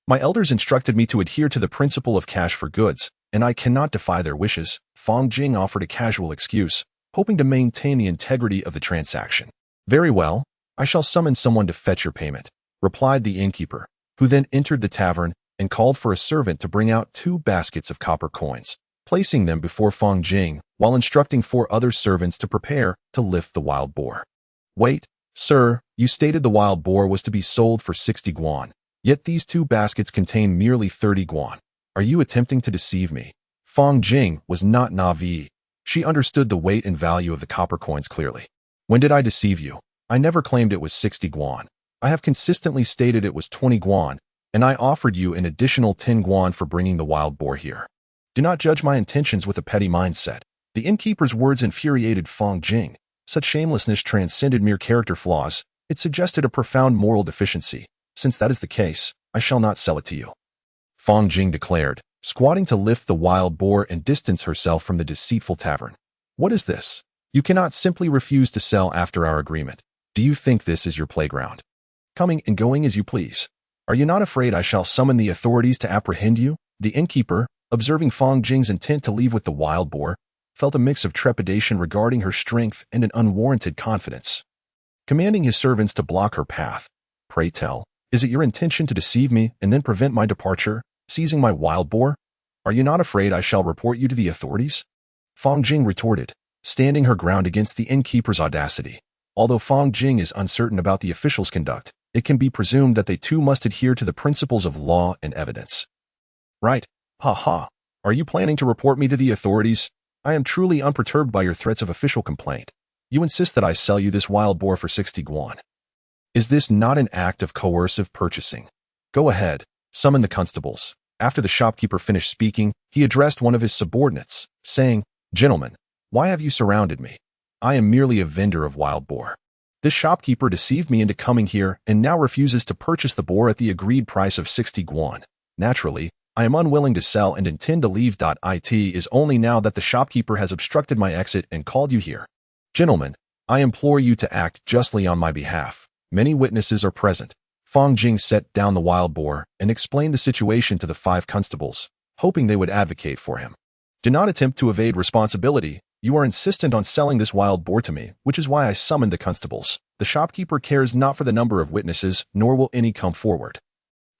My elders instructed me to adhere to the principle of cash for goods, and I cannot defy their wishes." Fang Jing offered a casual excuse, hoping to maintain the integrity of the transaction. "Very well, I shall summon someone to fetch your payment," replied the innkeeper, who then entered the tavern and called for a servant to bring out 2 baskets of copper coins, placing them before Fang Jing while instructing 4 other servants to prepare to lift the wild boar. Wait, sir, you stated the wild boar was to be sold for 60 guan, yet these 2 baskets contain merely 30 guan. Are you attempting to deceive me? Fang Jing was not naive. She understood the weight and value of the copper coins clearly. When did I deceive you? I never claimed it was 60 guan. I have consistently stated it was 20 guan, and I offered you an additional 10 guan for bringing the wild boar here. Do not judge my intentions with a petty mindset. The innkeeper's words infuriated Fang Jing. Such shamelessness transcended mere character flaws. It suggested a profound moral deficiency. Since that is the case, I shall not sell it to you, Fang Jing declared, squatting to lift the wild boar and distance herself from the deceitful tavern. What is this? You cannot simply refuse to sell after our agreement. Do you think this is your playground? Coming and going as you please. Are you not afraid I shall summon the authorities to apprehend you? The innkeeper, observing Fang Jing's intent to leave with the wild boar, felt a mix of trepidation regarding her strength and an unwarranted confidence. Commanding his servants to block her path, "Pray tell, is it your intention to deceive me and then prevent my departure, seizing my wild boar? Are you not afraid I shall report you to the authorities?" Fang Jing retorted, standing her ground against the innkeeper's audacity. Although Fang Jing is uncertain about the officials' conduct, it can be presumed that they too must adhere to the principles of law and evidence. Right, ha ha. Are you planning to report me to the authorities? I am truly unperturbed by your threats of official complaint. You insist that I sell you this wild boar for 60 guan. Is this not an act of coercive purchasing? Go ahead, summon the constables. After the shopkeeper finished speaking, he addressed one of his subordinates, saying, "Gentlemen, why have you surrounded me? I am merely a vendor of wild boar. This shopkeeper deceived me into coming here and now refuses to purchase the boar at the agreed price of 60 guan. Naturally, I am unwilling to sell and intend to leave. It is only now that the shopkeeper has obstructed my exit and called you here. Gentlemen, I implore you to act justly on my behalf. Many witnesses are present." Fang Jing set down the wild boar and explained the situation to the 5 constables, hoping they would advocate for him. "Do not attempt to evade responsibility. You are insistent on selling this wild boar to me, which is why I summoned the constables. The shopkeeper cares not for the number of witnesses, nor will any come forward.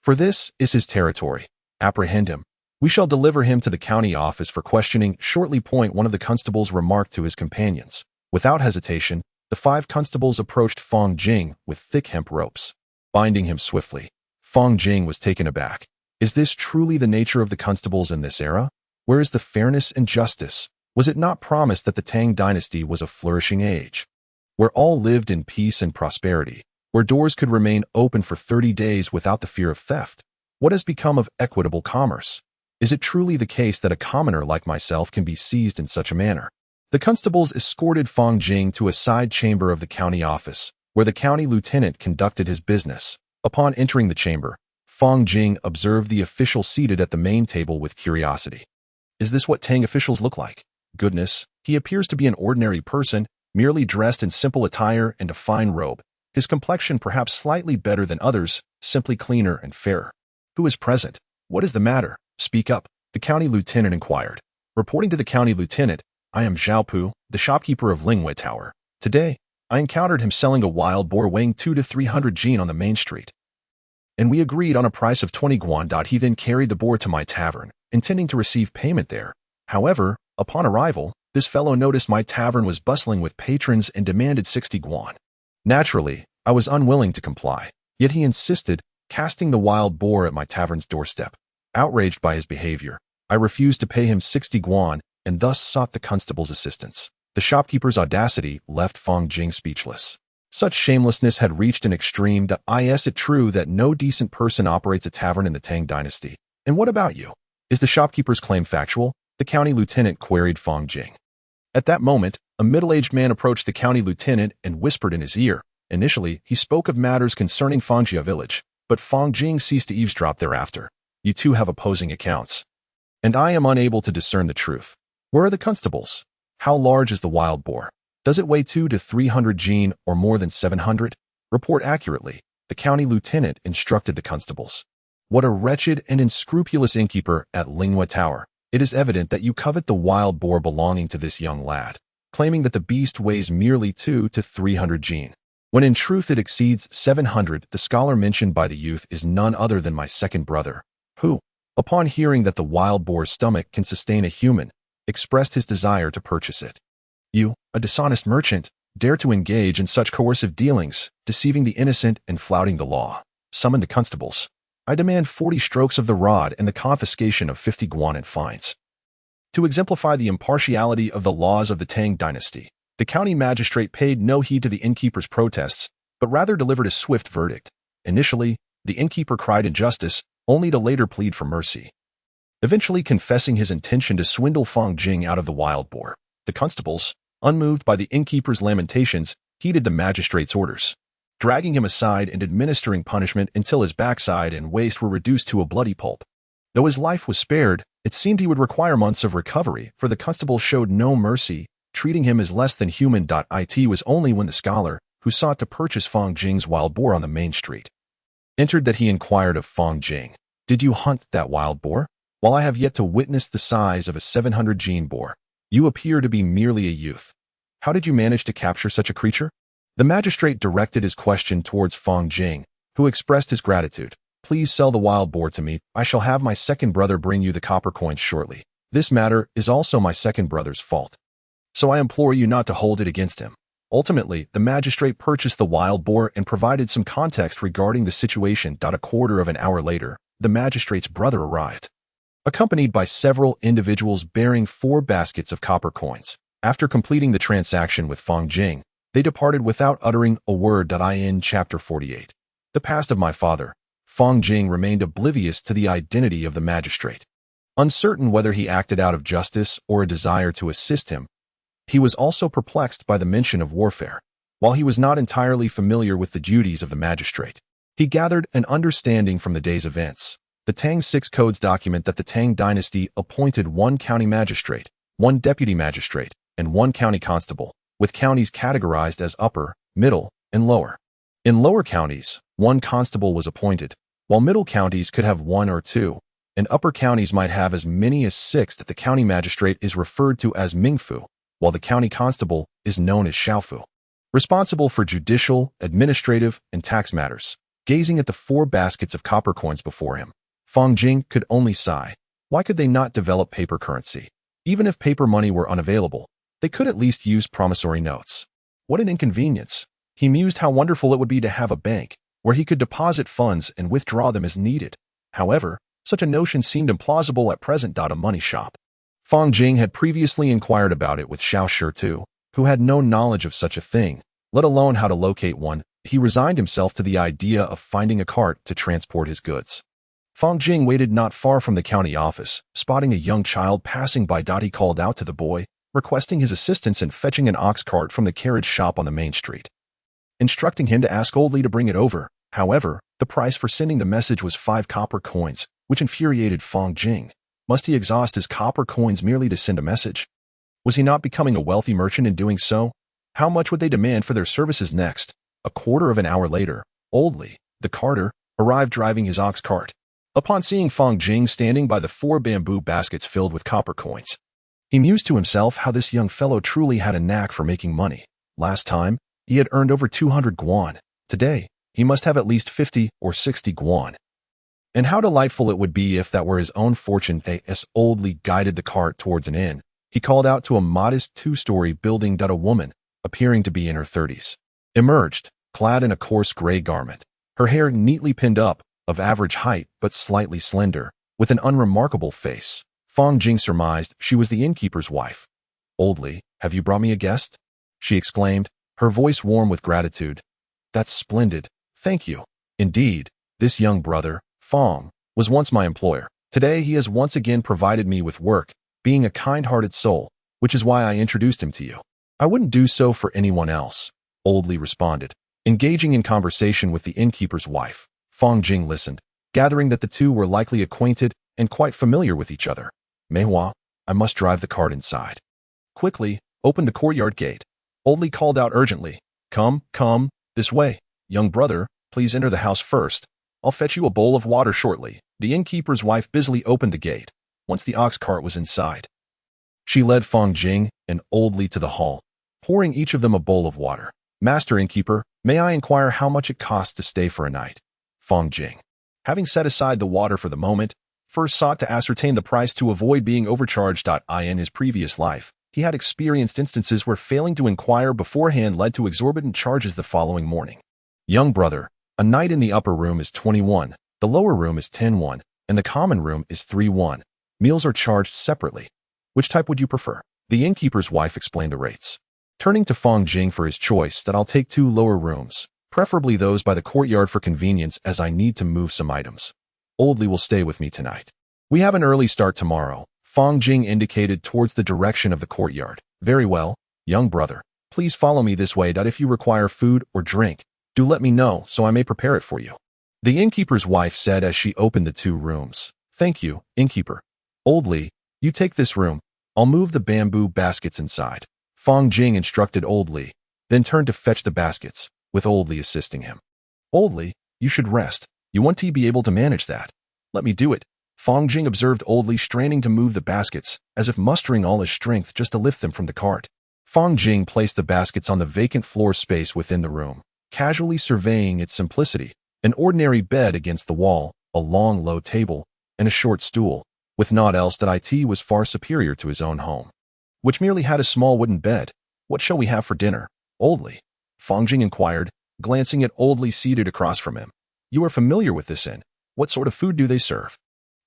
For this is his territory. Apprehend him. We shall deliver him to the county office for questioning shortly. One of the constables remarked to his companions. Without hesitation, the 5 constables approached Fang Jing with thick hemp ropes, binding him swiftly. Fang Jing was taken aback. Is this truly the nature of the constables in this era? Where is the fairness and justice? Was it not promised that the Tang Dynasty was a flourishing age, where all lived in peace and prosperity, where doors could remain open for 30 days without the fear of theft? What has become of equitable commerce? Is it truly the case that a commoner like myself can be seized in such a manner? The constables escorted Fang Jing to a side chamber of the county office, where the county lieutenant conducted his business. Upon entering the chamber, Fang Jing observed the official seated at the main table with curiosity. Is this what Tang officials look like? Goodness, he appears to be an ordinary person, merely dressed in simple attire and a fine robe. His complexion perhaps slightly better than others, simply cleaner and fairer. Who is present? What is the matter? Speak up, the county lieutenant inquired. Reporting to the county lieutenant, I am Zhao Pu, the shopkeeper of Lingwei Tower. Today, I encountered him selling a wild boar weighing 200 to 300 jin on the main street, and we agreed on a price of 20 guan. He then carried the boar to my tavern, intending to receive payment there. However, upon arrival, this fellow noticed my tavern was bustling with patrons and demanded 60 guan. Naturally, I was unwilling to comply, yet he insisted, casting the wild boar at my tavern's doorstep. Outraged by his behavior, I refused to pay him 60 guan and thus sought the constable's assistance. The shopkeeper's audacity left Fang Jing speechless. Such shamelessness had reached an extreme. Is it true that no decent person operates a tavern in the Tang Dynasty? And what about you? Is the shopkeeper's claim factual? The county lieutenant queried Fang Jing. At that moment, a middle-aged man approached the county lieutenant and whispered in his ear. Initially, he spoke of matters concerning Fangjia village, but Fang Jing ceased to eavesdrop thereafter. You two have opposing accounts, and I am unable to discern the truth. Where are the constables? How large is the wild boar? Does it weigh 200 to 300 jin or more than 700? Report accurately, the county lieutenant instructed the constables. What a wretched and unscrupulous innkeeper at Lingwei Tower. It is evident that you covet the wild boar belonging to this young lad, claiming that the beast weighs merely 200 to 300 jin, when in truth it exceeds 700. The scholar mentioned by the youth is none other than my second brother, who, upon hearing that the wild boar's stomach can sustain a human, expressed his desire to purchase it. You, a dishonest merchant, dare to engage in such coercive dealings, deceiving the innocent and flouting the law. Summon the constables. I demand 40 strokes of the rod and the confiscation of 50 guan in fines. To exemplify the impartiality of the laws of the Tang Dynasty, the county magistrate paid no heed to the innkeeper's protests, but rather delivered a swift verdict. Initially, the innkeeper cried injustice, only to later plead for mercy. Eventually confessing his intention to swindle Fang Jing out of the wild boar, the constables, unmoved by the innkeeper's lamentations, heeded the magistrate's orders, dragging him aside and administering punishment until his backside and waist were reduced to a bloody pulp. Though his life was spared, it seemed he would require months of recovery, for the constable showed no mercy, treating him as less than human. It was only when the scholar, who sought to purchase Fang Jing's wild boar on the main street, entered that he inquired of Fang Jing, "Did you hunt that wild boar? While I have yet to witness the size of a 700 gene boar, you appear to be merely a youth. How did you manage to capture such a creature?" The magistrate directed his question towards Fang Jing, who expressed his gratitude. "Please sell the wild boar to me. I shall have my second brother bring you the copper coins shortly. This matter is also my second brother's fault, so I implore you not to hold it against him." Ultimately, the magistrate purchased the wild boar and provided some context regarding the situation. A quarter of an hour later, the magistrate's brother arrived, accompanied by several individuals bearing 4 baskets of copper coins. After completing the transaction with Fang Jing, they departed without uttering a word. In Chapter 48, The Past of My Father, Fang Jing remained oblivious to the identity of the magistrate. Uncertain whether he acted out of justice or a desire to assist him, he was also perplexed by the mention of warfare. While he was not entirely familiar with the duties of the magistrate, he gathered an understanding from the day's events. The Tang Six Codes document that the Tang Dynasty appointed 1 county magistrate, 1 deputy magistrate, and 1 county constable, with counties categorized as upper, middle, and lower. In lower counties, 1 constable was appointed, while middle counties could have 1 or 2, and upper counties might have as many as 6. The county magistrate is referred to as Mingfu, while the county constable is known as Xiaofu, responsible for judicial, administrative, and tax matters. Gazing at the 4 baskets of copper coins before him, Fang Jing could only sigh. Why could they not develop paper currency? Even if paper money were unavailable, they could at least use promissory notes. What an inconvenience! He mused how wonderful it would be to have a bank, where he could deposit funds and withdraw them as needed. However, such a notion seemed implausible at present. A money shop. Fang Jing had previously inquired about it with Xiao Shi too, who had no knowledge of such a thing, let alone how to locate one. He resigned himself to the idea of finding a cart to transport his goods. Fang Jing waited not far from the county office. Spotting a young child passing by, he called out to the boy, requesting his assistance in fetching an ox cart from the carriage shop on the main street, instructing him to ask Oldly to bring it over. However, the price for sending the message was 5 copper coins, which infuriated Fang Jing. Must he exhaust his copper coins merely to send a message? Was he not becoming a wealthy merchant in doing so? How much would they demand for their services next? A quarter of an hour later, Oldly, the carter, arrived driving his ox cart. Upon seeing Fang Jing standing by the 4 bamboo baskets filled with copper coins, he mused to himself how this young fellow truly had a knack for making money. Last time, he had earned over 200 guan. Today, he must have at least 50 or 60 guan. And how delightful it would be if that were his own fortune. As Oldly guided the cart towards an inn, he called out to a modest 2-story building. A woman, appearing to be in her 30s, emerged, clad in a coarse gray garment, her hair neatly pinned up, of average height but slightly slender, with an unremarkable face. Fang Jing surmised she was the innkeeper's wife. "Oldly, have you brought me a guest?" she exclaimed, her voice warm with gratitude. "That's splendid, thank you. Indeed, this young brother, Fang, was once my employer. Today he has once again provided me with work, being a kind-hearted soul, which is why I introduced him to you." "I wouldn't do so for anyone else," Oldly responded. Engaging in conversation with the innkeeper's wife, Fang Jing listened, gathering that the two were likely acquainted and quite familiar with each other. "Meihua, I must drive the cart inside." Quickly, opened the courtyard gate. Oldly called out urgently, Come, this way. Young brother, please enter the house first. I'll fetch you a bowl of water shortly." The innkeeper's wife busily opened the gate. Once the ox cart was inside, she led Fang Jing and Oldly to the hall, pouring each of them a bowl of water. "Master innkeeper, may I inquire how much it costs to stay for a night?" Fang Jing, having set aside the water for the moment, first sought to ascertain the price to avoid being overcharged. In his previous life, he had experienced instances where failing to inquire beforehand led to exorbitant charges the following morning. Young brother, a night in the upper room is 21, the lower room is 10-1, and the common room is 3-1. Meals are charged separately. Which type would you prefer? The innkeeper's wife explained the rates. Turning to Fong Jing for his choice, that I'll take 2 lower rooms, preferably those by the courtyard for convenience as I need to move some items. Oldly will stay with me tonight. We have an early start tomorrow. Fong Jing indicated towards the direction of the courtyard. Very well, young brother. Please follow me this way. If you require food or drink, do let me know so I may prepare it for you. The innkeeper's wife said as she opened the 2 rooms. Thank you, innkeeper. Oldly, you take this room. I'll move the bamboo baskets inside. Fong Jing instructed Oldly, then turned to fetch the baskets, with Oldly assisting him. Oldly, you should rest. You want to be able to manage that. Let me do it. Fong Jing observed Oldly straining to move the baskets, as if mustering all his strength just to lift them from the cart. Fong Jing placed the baskets on the vacant floor space within the room, casually surveying its simplicity. An ordinary bed against the wall, a long low table, and a short stool, with naught else that it was far superior to his own home, which merely had a small wooden bed. What shall we have for dinner, Oldly? Fong Jing inquired, glancing at Oldly seated across from him. You are familiar with this inn. What sort of food do they serve?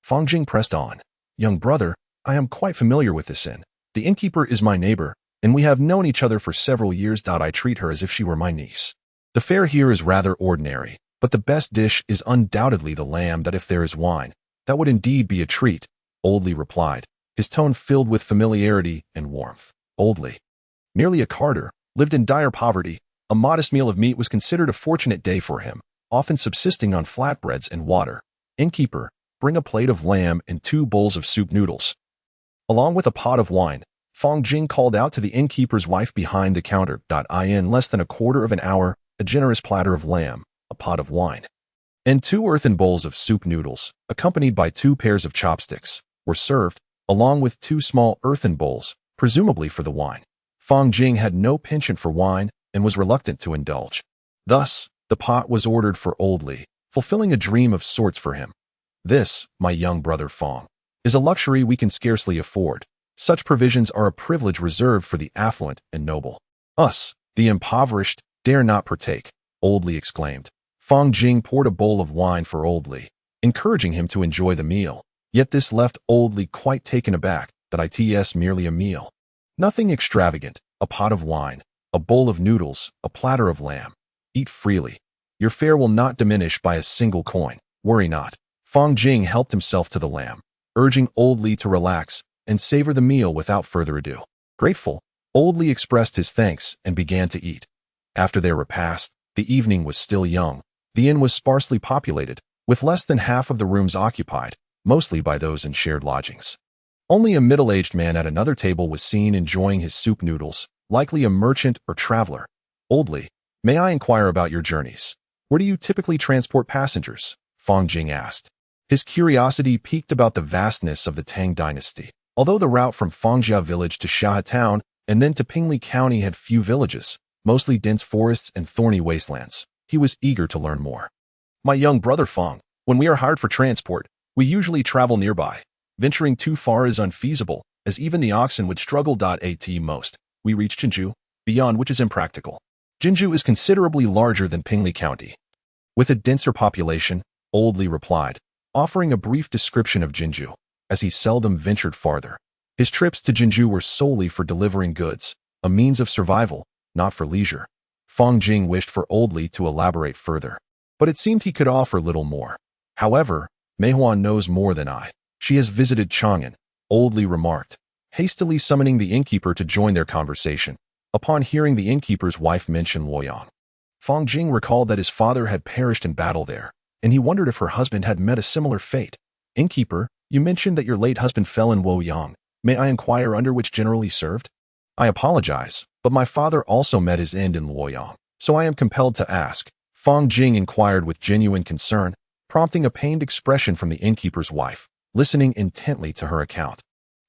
Fong Jing pressed on. Young brother, I am quite familiar with this inn. The innkeeper is my neighbor, and we have known each other for several years. I treat her as if she were my niece. The fare here is rather ordinary, but the best dish is undoubtedly the lamb. If there is wine, that would indeed be a treat, Oldly replied, his tone filled with familiarity and warmth. Oldly, merely a carter, lived in dire poverty. A modest meal of meat was considered a fortunate day for him, often subsisting on flatbreads and water. Innkeeper, bring a plate of lamb and 2 bowls of soup noodles, along with a pot of wine. Fong Jing called out to the innkeeper's wife behind the counter. In less than a quarter of an hour, a generous platter of lamb, a pot of wine, and 2 earthen bowls of soup noodles, accompanied by 2 pairs of chopsticks, were served, along with 2 small earthen bowls, presumably for the wine. Fong Jing had no penchant for wine and was reluctant to indulge. Thus, the pot was ordered for Oldly, fulfilling a dream of sorts for him. This, my young brother Fong, is a luxury we can scarcely afford. Such provisions are a privilege reserved for the affluent and noble. Us, the impoverished, dare not partake, Oldly exclaimed. Fong Jing poured a bowl of wine for Oldly, encouraging him to enjoy the meal. Yet this left Oldly quite taken aback. It's merely a meal. Nothing extravagant, a pot of wine, a bowl of noodles, a platter of lamb. Eat freely. Your fare will not diminish by a single coin. Worry not. Fong Jing helped himself to the lamb, urging Oldly to relax and savor the meal without further ado. Grateful, Oldly expressed his thanks and began to eat. After their repast, the evening was still young. The inn was sparsely populated, with less than half of the rooms occupied, mostly by those in shared lodgings. Only a middle-aged man at another table was seen enjoying his soup noodles, likely a merchant or traveler. Oldly, may I inquire about your journeys? Where do you typically transport passengers? Fong Jing asked. His curiosity piqued about the vastness of the Tang Dynasty. Although the route from Fangjia village to Shahe town and then to Pingli County had few villages, mostly dense forests and thorny wastelands, he was eager to learn more. My young brother Fong, when we are hired for transport, we usually travel nearby. Venturing too far is unfeasible, as even the oxen would struggle. At most, we reach Jinju, beyond which is impractical. Jinju is considerably larger than Pingli County, with a denser population, Oldly replied, offering a brief description of Jinju, as he seldom ventured farther. His trips to Jinju were solely for delivering goods, a means of survival, not for leisure. Fong Jing wished for Oldly to elaborate further, but it seemed he could offer little more. However, Meihuan knows more than I. She has visited Chang'an, Oldly remarked, hastily summoning the innkeeper to join their conversation. Upon hearing the innkeeper's wife mention Luoyang, Fong Jing recalled that his father had perished in battle there, and he wondered if her husband had met a similar fate. Innkeeper, you mentioned that your late husband fell in Luoyang. May I inquire under which general he served? I apologize, but my father also met his end in Luoyang, so I am compelled to ask. Fong Jing inquired with genuine concern, prompting a pained expression from the innkeeper's wife, listening intently to her account.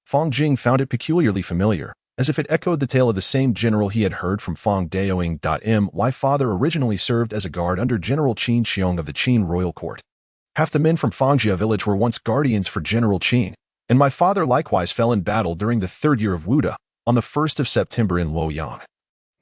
Fong Jing found it peculiarly familiar, as if it echoed the tale of the same general he had heard from Fong Daoing. My father originally served as a guard under General Qin Xiong of the Qin royal court. Half the men from Fangjia village were once guardians for General Qin, and my father likewise fell in battle during the 3rd year of Wuda, on the 1st of September in Luoyang.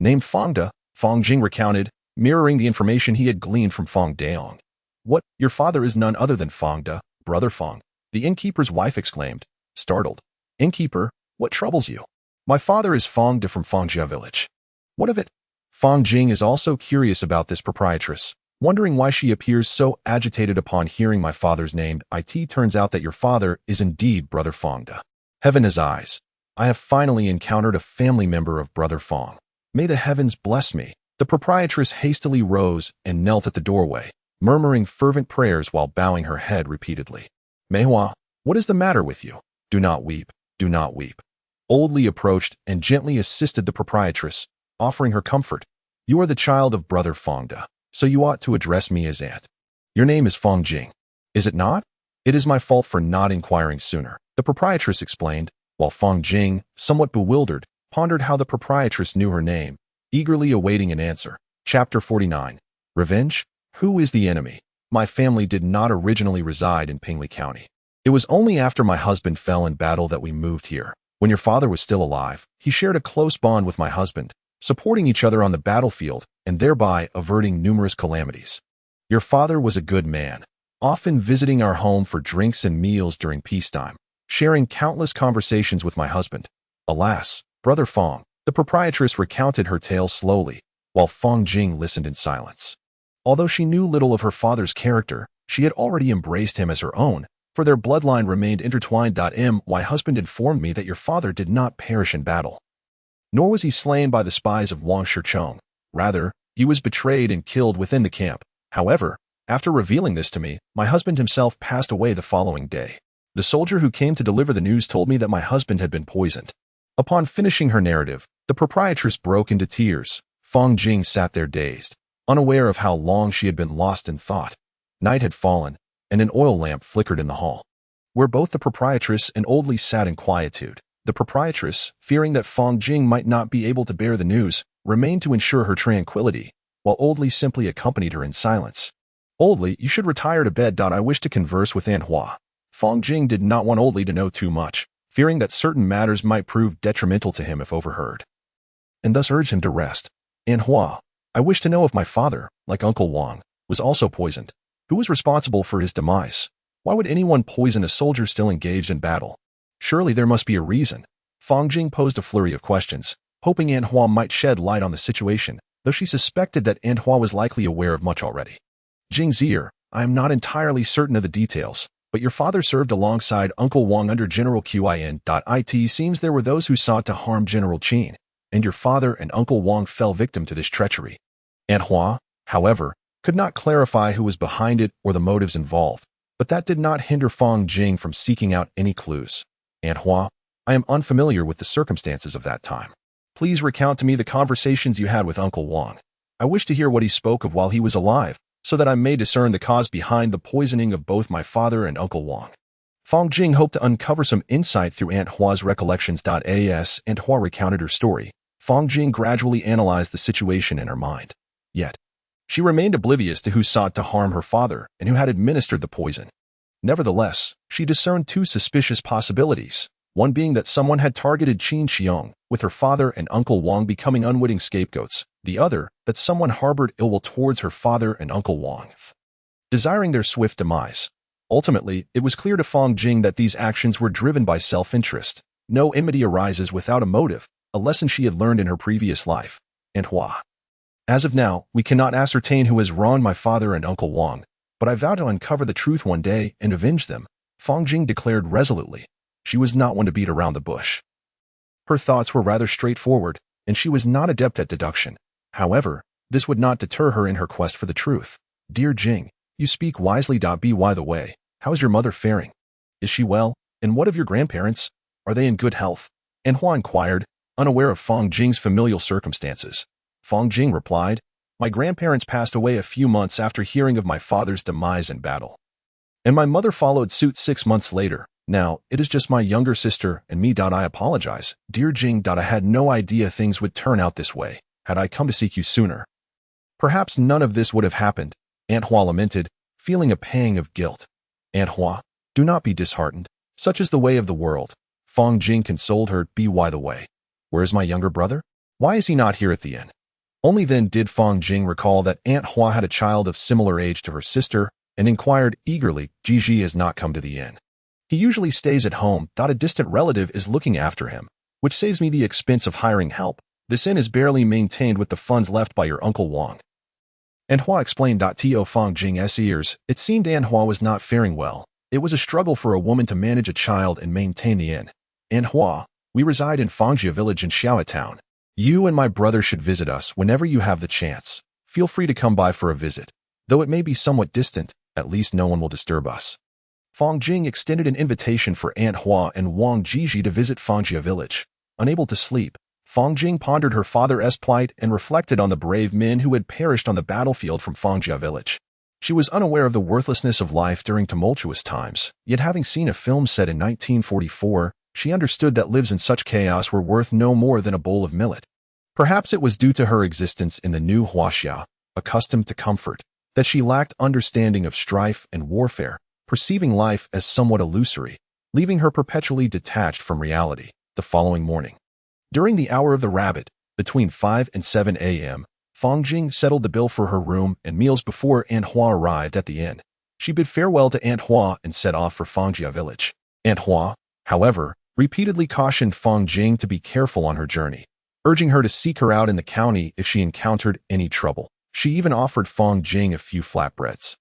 Named Fangda, Fang Jing recounted, mirroring the information he had gleaned from Fang Daong. What, your father is none other than Fangda, brother Fang, the innkeeper's wife exclaimed, startled. Innkeeper, what troubles you? My father is Fangda from Fangjia village. What of it? Fang Jing is also curious about this proprietress, wondering why she appears so agitated upon hearing my father's name. It turns out that your father is indeed brother Fangda. Heaven is eyes. I have finally encountered a family member of brother Fang. May the heavens bless me. The proprietress hastily rose and knelt at the doorway, murmuring fervent prayers while bowing her head repeatedly. Meihua, what is the matter with you? Do not weep, do not weep. Old Li approached and gently assisted the proprietress, offering her comfort. You are the child of brother Fangda, so you ought to address me as aunt. Your name is Fang Jing, is it not? It is my fault for not inquiring sooner, the proprietress explained, while Fang Jing, somewhat bewildered, pondered how the proprietress knew her name, eagerly awaiting an answer. Chapter 49. Revenge? Who is the enemy? My family did not originally reside in Pingli County. It was only after my husband fell in battle that we moved here. When your father was still alive, he shared a close bond with my husband, supporting each other on the battlefield and thereby averting numerous calamities. Your father was a good man, often visiting our home for drinks and meals during peacetime, sharing countless conversations with my husband. Alas, brother Fang, the proprietress recounted her tale slowly, while Fang Jing listened in silence. Although she knew little of her father's character, she had already embraced him as her own, for their bloodline remained intertwined. My husband informed me that your father did not perish in battle. Nor was he slain by the spies of Wang Shichong. Rather, he was betrayed and killed within the camp. However, after revealing this to me, my husband himself passed away the following day. The soldier who came to deliver the news told me that my husband had been poisoned. Upon finishing her narrative, the proprietress broke into tears. Fang Jing sat there dazed, unaware of how long she had been lost in thought. Night had fallen, and an oil lamp flickered in the hall, where both the proprietress and Old Li sat in quietude. The proprietress, fearing that Fang Jing might not be able to bear the news, remained to ensure her tranquility, while Old Li simply accompanied her in silence. Old Li, you should retire to bed. I wish to converse with Aunt Hua. Fang Jing did not want Old Li to know too much, fearing that certain matters might prove detrimental to him if overheard, and thus urged him to rest. Aunt Hua, I wish to know if my father, like Uncle Wang, was also poisoned. Who was responsible for his demise? Why would anyone poison a soldier still engaged in battle? Surely there must be a reason. Fang Jing posed a flurry of questions, hoping Aunt Hua might shed light on the situation, though she suspected that Aunt Hua was likely aware of much already. Jing Zier, I am not entirely certain of the details, but your father served alongside Uncle Wang under General Qin. It seems there were those who sought to harm General Qin, and your father and Uncle Wang fell victim to this treachery. Aunt Hua, however, could not clarify who was behind it or the motives involved, but that did not hinder Fang Jing from seeking out any clues. Aunt Hua, I am unfamiliar with the circumstances of that time. Please recount to me the conversations you had with Uncle Wang. I wish to hear what he spoke of while he was alive, so that I may discern the cause behind the poisoning of both my father and Uncle Wang. Fang Jing hoped to uncover some insight through Aunt Hua's recollections. As Aunt Hua recounted her story, Fang Jing gradually analyzed the situation in her mind. Yet, she remained oblivious to who sought to harm her father and who had administered the poison. Nevertheless, she discerned two suspicious possibilities, one being that someone had targeted Qin Xiong, with her father and Uncle Wang becoming unwitting scapegoats, the other, that someone harbored ill will towards her father and Uncle Wang, desiring their swift demise. Ultimately, it was clear to Fang Jing that these actions were driven by self-interest. No enmity arises without a motive, a lesson she had learned in her previous life. Aunt Hua. As of now, we cannot ascertain who has wronged my father and Uncle Wang, but I vow to uncover the truth one day and avenge them, Fang Jing declared resolutely. She was not one to beat around the bush. Her thoughts were rather straightforward, and she was not adept at deduction. However, this would not deter her in her quest for the truth. Dear Jing, you speak wisely. By the way, how is your mother faring? Is she well? And what of your grandparents? Are they in good health? Aunt Hua inquired, unaware of Fang Jing's familial circumstances. Fang Jing replied, my grandparents passed away a few months after hearing of my father's demise in battle, and my mother followed suit 6 months later. Now, it is just my younger sister and me. I apologize, dear Jing. I had no idea things would turn out this way. Had I come to seek you sooner, perhaps none of this would have happened, Aunt Hua lamented, feeling a pang of guilt. "Aunt Hua, do not be disheartened. Such is the way of the world." Fang Jing consoled her. "Be why the way. Where is my younger brother? Why is he not here at the inn?" Only then did Fang Jing recall that Aunt Hua had a child of similar age to her sister and inquired eagerly, "Jiji has not come to the inn. He usually stays at home. A distant relative is looking after him, which saves me the expense of hiring help. This inn is barely maintained with the funds left by your Uncle Wang." Aunt Hua explained. To Fang Jing's ears, it seemed Aunt Hua was not faring well. It was a struggle for a woman to manage a child and maintain the inn. "Aunt Hua, we reside in Fangjia village in Xiao Town. You and my brother should visit us whenever you have the chance. Feel free to come by for a visit. Though it may be somewhat distant, at least no one will disturb us." Fang Jing extended an invitation for Aunt Hua and Wang Jiji to visit Fangjia village. Unable to sleep, Fang Jing pondered her father's plight and reflected on the brave men who had perished on the battlefield from Fangjia village. She was unaware of the worthlessness of life during tumultuous times, yet having seen a film set in 1944, she understood that lives in such chaos were worth no more than a bowl of millet. Perhaps it was due to her existence in the new Huaxia, accustomed to comfort, that she lacked understanding of strife and warfare, perceiving life as somewhat illusory, leaving her perpetually detached from reality. The following morning, during the hour of the rabbit, between 5 and 7 a.m., Fang Jing settled the bill for her room and meals before Aunt Hua arrived at the inn. She bid farewell to Aunt Hua and set off for Fangjia village. Aunt Hua, however, repeatedly cautioned Fang Jing to be careful on her journey, urging her to seek her out in the county if she encountered any trouble. She even offered Fang Jing a few flatbreads,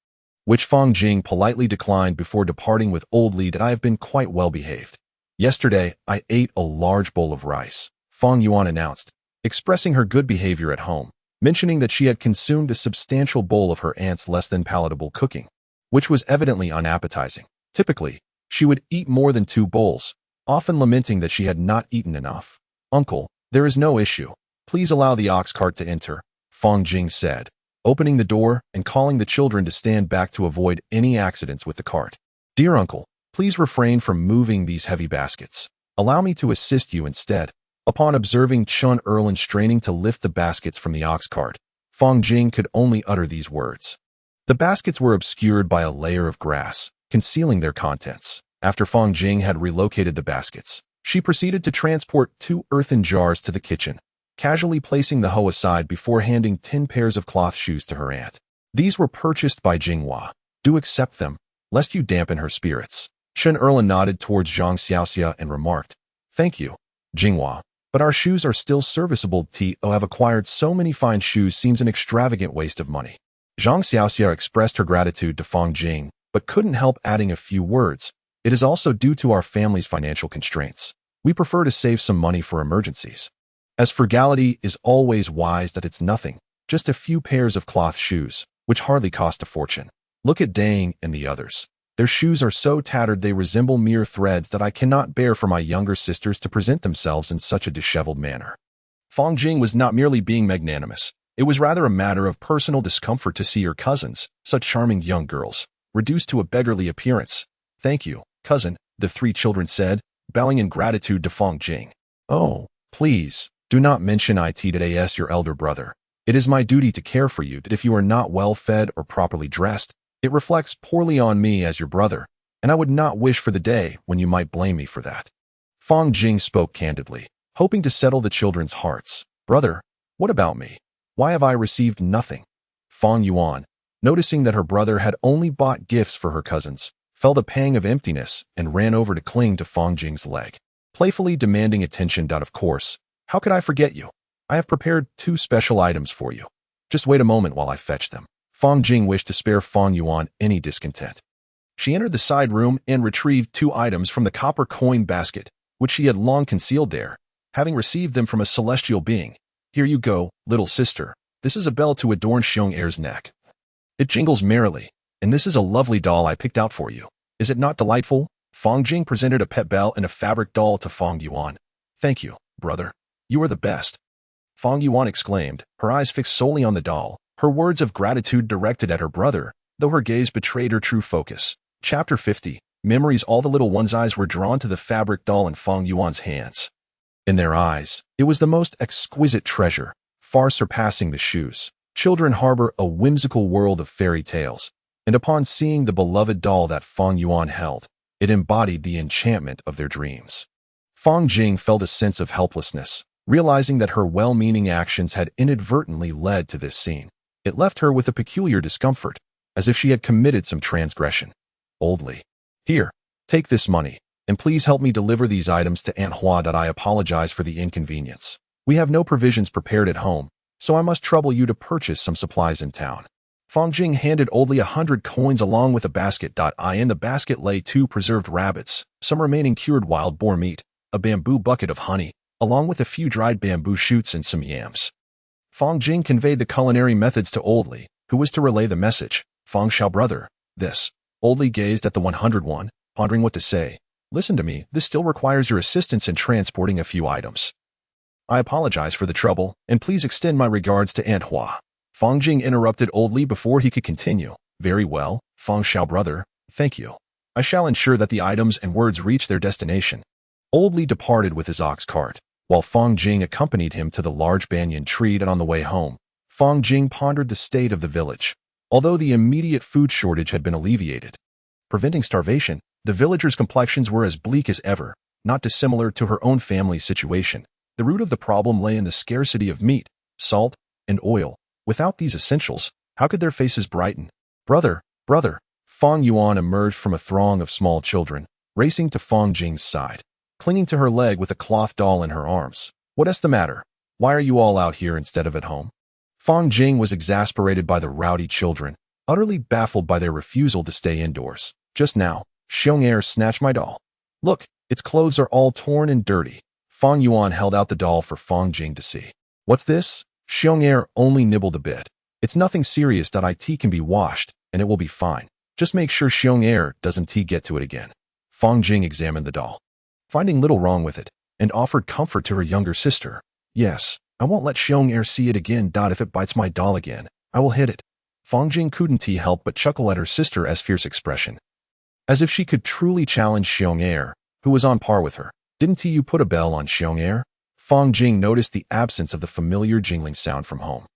which Fang Jing politely declined before departing with Old Li. "I have been quite well behaved. Yesterday, I ate a large bowl of rice," Fang Yuan announced, expressing her good behavior at home, mentioning that she had consumed a substantial bowl of her aunt's less than palatable cooking, which was evidently unappetizing. Typically, she would eat more than 2 bowls, often lamenting that she had not eaten enough. "Uncle, there is no issue. Please allow the ox cart to enter," Fang Jing said, opening the door and calling the children to stand back to avoid any accidents with the cart. "Dear uncle, please refrain from moving these heavy baskets. Allow me to assist you instead." Upon observing Chun Erlin straining to lift the baskets from the ox cart, Fang Jing could only utter these words. The baskets were obscured by a layer of grass, concealing their contents. After Fang Jing had relocated the baskets, she proceeded to transport 2 earthen jars to the kitchen, casually placing the hoe aside before handing 10 pairs of cloth shoes to her aunt. "These were purchased by Jinghua. Do accept them, lest you dampen her spirits." Chun Erlin nodded towards Zhang Xiaoxia and remarked, "Thank you, Jinghua, but our shoes are still serviceable. To have acquired so many fine shoes seems an extravagant waste of money." Zhang Xiaoxia expressed her gratitude to Fang Jing, but couldn't help adding a few words. "It is also due to our family's financial constraints. We prefer to save some money for emergencies. As frugality is always wise, that it's nothing, just a few pairs of cloth shoes, which hardly cost a fortune. Look at Dang and the others. Their shoes are so tattered they resemble mere threads that I cannot bear for my younger sisters to present themselves in such a disheveled manner." Fang Jing was not merely being magnanimous. It was rather a matter of personal discomfort to see her cousins, such charming young girls, reduced to a beggarly appearance. "Thank you, cousin," the 3 children said, bowing in gratitude to Fang Jing. "Oh, please, do not mention it today as your elder brother. It is my duty to care for you. If you are not well fed or properly dressed, it reflects poorly on me as your brother, and I would not wish for the day when you might blame me for that." Fang Jing spoke candidly, hoping to settle the children's hearts. "Brother, what about me? Why have I received nothing?" Fang Yuan, noticing that her brother had only bought gifts for her cousins, felt a pang of emptiness and ran over to cling to Fang Jing's leg, playfully demanding attention. "Of course, how could I forget you? I have prepared 2 special items for you. Just wait a moment while I fetch them." Fang Jing wished to spare Fang Yuan any discontent. She entered the side room and retrieved 2 items from the copper coin basket, which she had long concealed there, having received them from a celestial being. "Here you go, little sister. This is a bell to adorn Xiong Heir's neck. It jingles merrily, and this is a lovely doll I picked out for you. Is it not delightful?" Fang Jing presented a pet bell and a fabric doll to Fang Yuan. "Thank you, brother. You are the best," Fang Yuan exclaimed, her eyes fixed solely on the doll, her words of gratitude directed at her brother, though her gaze betrayed her true focus. Chapter 50. Memories. All the little one's eyes were drawn to the fabric doll in Fang Yuan's hands. In their eyes, it was the most exquisite treasure, far surpassing the shoes. Children harbor a whimsical world of fairy tales, and upon seeing the beloved doll that Fang Yuan held, it embodied the enchantment of their dreams. Fang Jing felt a sense of helplessness, realizing that her well-meaning actions had inadvertently led to this scene. It left her with a peculiar discomfort, as if she had committed some transgression. Boldly, "Here, take this money, and please help me deliver these items to Aunt Hua. I apologize for the inconvenience. We have no provisions prepared at home, so I must trouble you to purchase some supplies in town." Fang Jing handed Oldly 100 coins along with a basket. In the basket lay 2 preserved rabbits, some remaining cured wild boar meat, a bamboo bucket of honey, along with a few dried bamboo shoots and some yams. Fang Jing conveyed the culinary methods to Oldly, who was to relay the message. "Fang Xiao brother, this." Oldly gazed at the 101, pondering what to say. "Listen to me, this still requires your assistance in transporting a few items. I apologize for the trouble, and please extend my regards to Aunt Hua." Fang Jing interrupted Oldly before he could continue. "Very well, Fang Xiao brother, thank you. I shall ensure that the items and words reach their destination." Oldly departed with his ox cart, while Fang Jing accompanied him to the large banyan tree. And on the way home, Fang Jing pondered the state of the village. Although the immediate food shortage had been alleviated, preventing starvation, the villagers' complexions were as bleak as ever, not dissimilar to her own family's situation. The root of the problem lay in the scarcity of meat, salt, and oil. Without these essentials, how could their faces brighten? "Brother, brother!" Fang Yuan emerged from a throng of small children, racing to Fang Jing's side, clinging to her leg with a cloth doll in her arms. "What's the matter? Why are you all out here instead of at home?" Fang Jing was exasperated by the rowdy children, utterly baffled by their refusal to stay indoors. "Just now, Xiong snatched my doll. Look, its clothes are all torn and dirty." Fang Yuan held out the doll for Fang Jing to see. "What's this?" Xiong only nibbled a bit. "It's nothing serious. It can be washed, and it will be fine. Just make sure Xiong doesn't get to it again." Fang Jing examined the doll, finding little wrong with it, and offered comfort to her younger sister. "Yes, I won't let Xiong see it again. If it bites my doll again, I will hit it." Fang Jing couldn't help but chuckle at her sister's fierce expression, as if she could truly challenge Xiong, who was on par with her. "Didn't you put a bell on Xiong?" Fang Jing noticed the absence of the familiar jingling sound from home.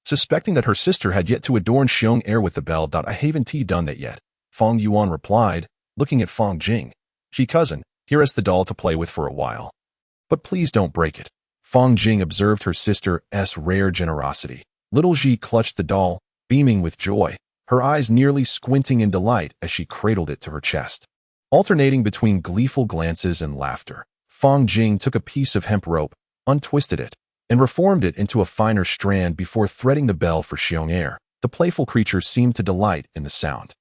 Suspecting that her sister had yet to adorn Xiong with the bell. "I haven't done that yet," Fang Yuan replied, looking at Fang Jing. "She cousin, here is the doll to play with for a while. But please don't break it." Fang Jing observed her sister's rare generosity. Little Ji clutched the doll, beaming with joy, her eyes nearly squinting in delight as she cradled it to her chest. Alternating between gleeful glances and laughter, Fang Jing took a piece of hemp rope, untwisted it, and reformed it into a finer strand before threading the bell for Xiong. The playful creature seemed to delight in the sound,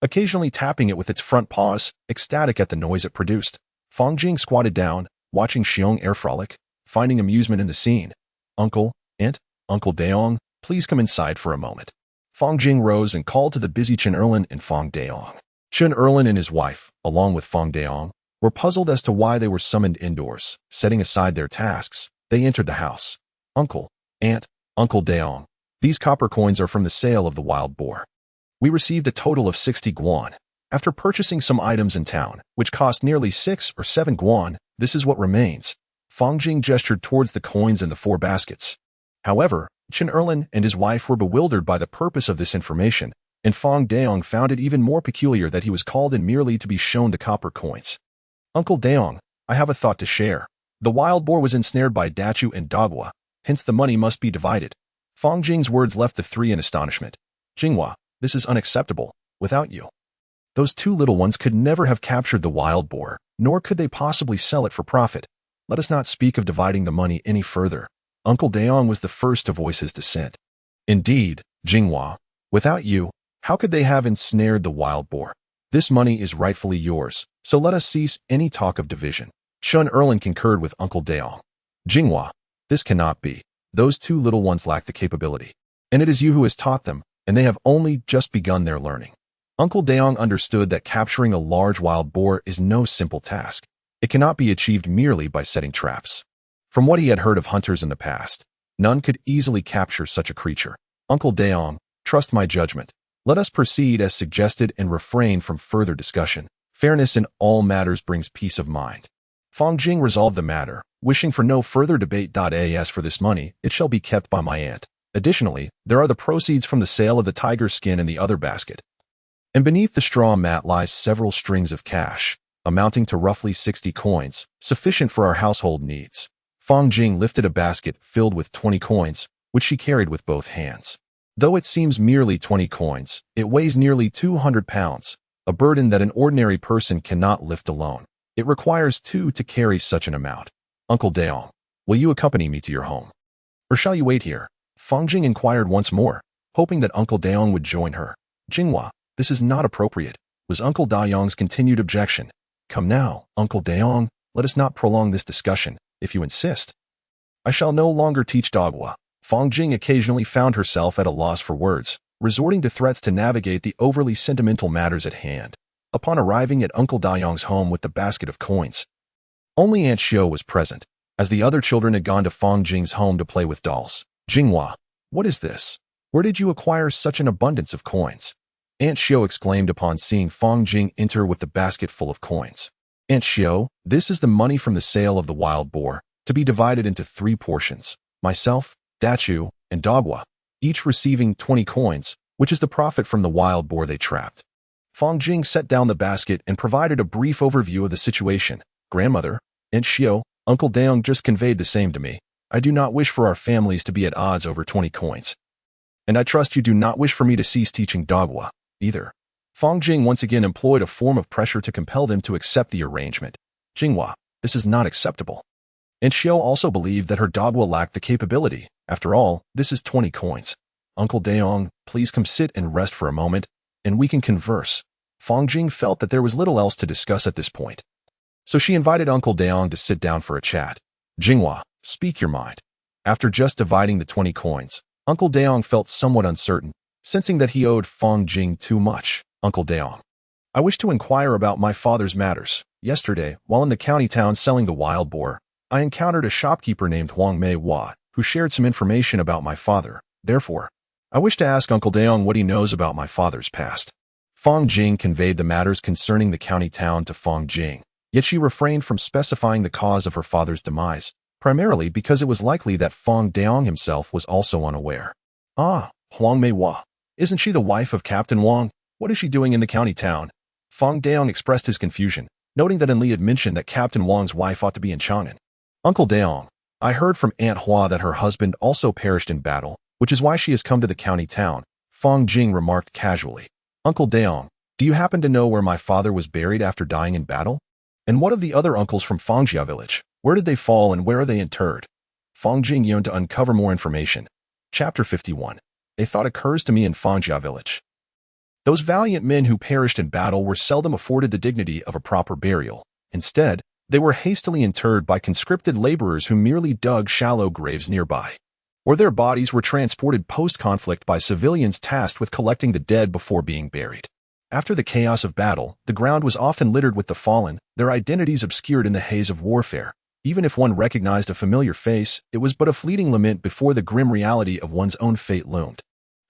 occasionally tapping it with its front paws, ecstatic at the noise it produced. Fang Jing squatted down, watching Xiong frolic, finding amusement in the scene. "Uncle, Aunt, Uncle Daong, please come inside for a moment." Fang Jing rose and called to the busy Chen Erlin and Fang Daong. Chen Erlin and his wife, along with Fang Daong, were puzzled as to why they were summoned indoors. Setting aside their tasks, they entered the house. "Uncle, Aunt, Uncle Daong, these copper coins are from the sale of the wild boar. We received a total of 60 guan. After purchasing some items in town, which cost nearly 6 or 7 guan, this is what remains." Fang Jing gestured towards the coins in the 4 baskets. However, Chen Erlin and his wife were bewildered by the purpose of this information, and Fang Daong found it even more peculiar that he was called in merely to be shown the copper coins. "Uncle Daong, I have a thought to share. The wild boar was ensnared by Dachu and Dagwa, hence the money must be divided." Fang Jing's words left the 3 in astonishment. "Jinghua, this is unacceptable. Without you, those 2 little ones could never have captured the wild boar, nor could they possibly sell it for profit. Let us not speak of dividing the money any further." Uncle Daong was the first to voice his dissent. "Indeed, Jinghua, without you, how could they have ensnared the wild boar? This money is rightfully yours, so let us cease any talk of division." Chen Erlin concurred with Uncle Daong. "Jinghua, this cannot be. Those 2 little ones lack the capability, and it is you who has taught them, and they have only just begun their learning." Uncle Daong understood that capturing a large wild boar is no simple task. It cannot be achieved merely by setting traps. From what he had heard of hunters in the past, none could easily capture such a creature. "Uncle Daong, trust my judgment. Let us proceed as suggested and refrain from further discussion. Fairness in all matters brings peace of mind." Fang Jing resolved the matter, wishing for no further debate. As for this money, it shall be kept by my aunt. Additionally, there are the proceeds from the sale of the tiger skin in the other basket. And beneath the straw mat lies several strings of cash, amounting to roughly 60 coins, sufficient for our household needs. Fang Jing lifted a basket filled with 20 coins, which she carried with both hands. Though it seems merely 20 coins, it weighs nearly 200 pounds, a burden that an ordinary person cannot lift alone. It requires two to carry such an amount. Uncle Daong, will you accompany me to your home? Or shall you wait here? Fang Jing inquired once more, hoping that Uncle Daong would join her. Jinghua, this is not appropriate, was Uncle Daong's continued objection. Come now, Uncle Daong, let us not prolong this discussion, if you insist. I shall no longer teach Dogwa. Fang Jing occasionally found herself at a loss for words, resorting to threats to navigate the overly sentimental matters at hand. Upon arriving at Uncle Daong's home with the basket of coins, only Aunt Xiao was present, as the other children had gone to Fang Jing's home to play with dolls. Jinghua, what is this? Where did you acquire such an abundance of coins? Aunt Xiao exclaimed upon seeing Fang Jing enter with the basket full of coins. Aunt Xiao, this is the money from the sale of the wild boar, to be divided into 3 portions. Myself, Dachu, and Dogwa, each receiving 20 coins, which is the profit from the wild boar they trapped. Fang Jing set down the basket and provided a brief overview of the situation. Grandmother, Aunt Xiao, Uncle Daong just conveyed the same to me. I do not wish for our families to be at odds over 20 coins. And I trust you do not wish for me to cease teaching Dogwa, either. Fang Jing once again employed a form of pressure to compel them to accept the arrangement. Jinghua, this is not acceptable. And Xiao also believed that her Dogwa lacked the capability. After all, this is 20 coins. Uncle Daong, please come sit and rest for a moment, and we can converse. Fang Jing felt that there was little else to discuss at this point. So she invited Uncle Daong to sit down for a chat. Jinghua, speak your mind. After just dividing the 20 coins, Uncle Daong felt somewhat uncertain, sensing that he owed Fang Jing too much. Uncle Daong, I wish to inquire about my father's matters. Yesterday, while in the county town selling the wild boar, I encountered a shopkeeper named Huang Mei Hua, who shared some information about my father. Therefore, I wish to ask Uncle Daong what he knows about my father's past. Fang Jing conveyed the matters concerning the county town to Fang Jing, yet she refrained from specifying the cause of her father's demise, primarily because it was likely that Fang Daong himself was also unaware. Ah, Huang Mei Hua. Isn't she the wife of Captain Wang? What is she doing in the county town? Fang Daong expressed his confusion, noting that Li had mentioned that Captain Wang's wife ought to be in Chang'an. Uncle Daong, I heard from Aunt Hua that her husband also perished in battle, which is why she has come to the county town, Fang Jing remarked casually. Uncle Daong, do you happen to know where my father was buried after dying in battle? And what of the other uncles from Fangjia village? Where did they fall and where are they interred? Fang Jing yearned to uncover more information. Chapter 51. A thought occurs to me in Fangjia village. Those valiant men who perished in battle were seldom afforded the dignity of a proper burial. Instead, they were hastily interred by conscripted laborers who merely dug shallow graves nearby. Or their bodies were transported post-conflict by civilians tasked with collecting the dead before being buried. After the chaos of battle, the ground was often littered with the fallen, their identities obscured in the haze of warfare. Even if one recognized a familiar face, it was but a fleeting lament before the grim reality of one's own fate loomed.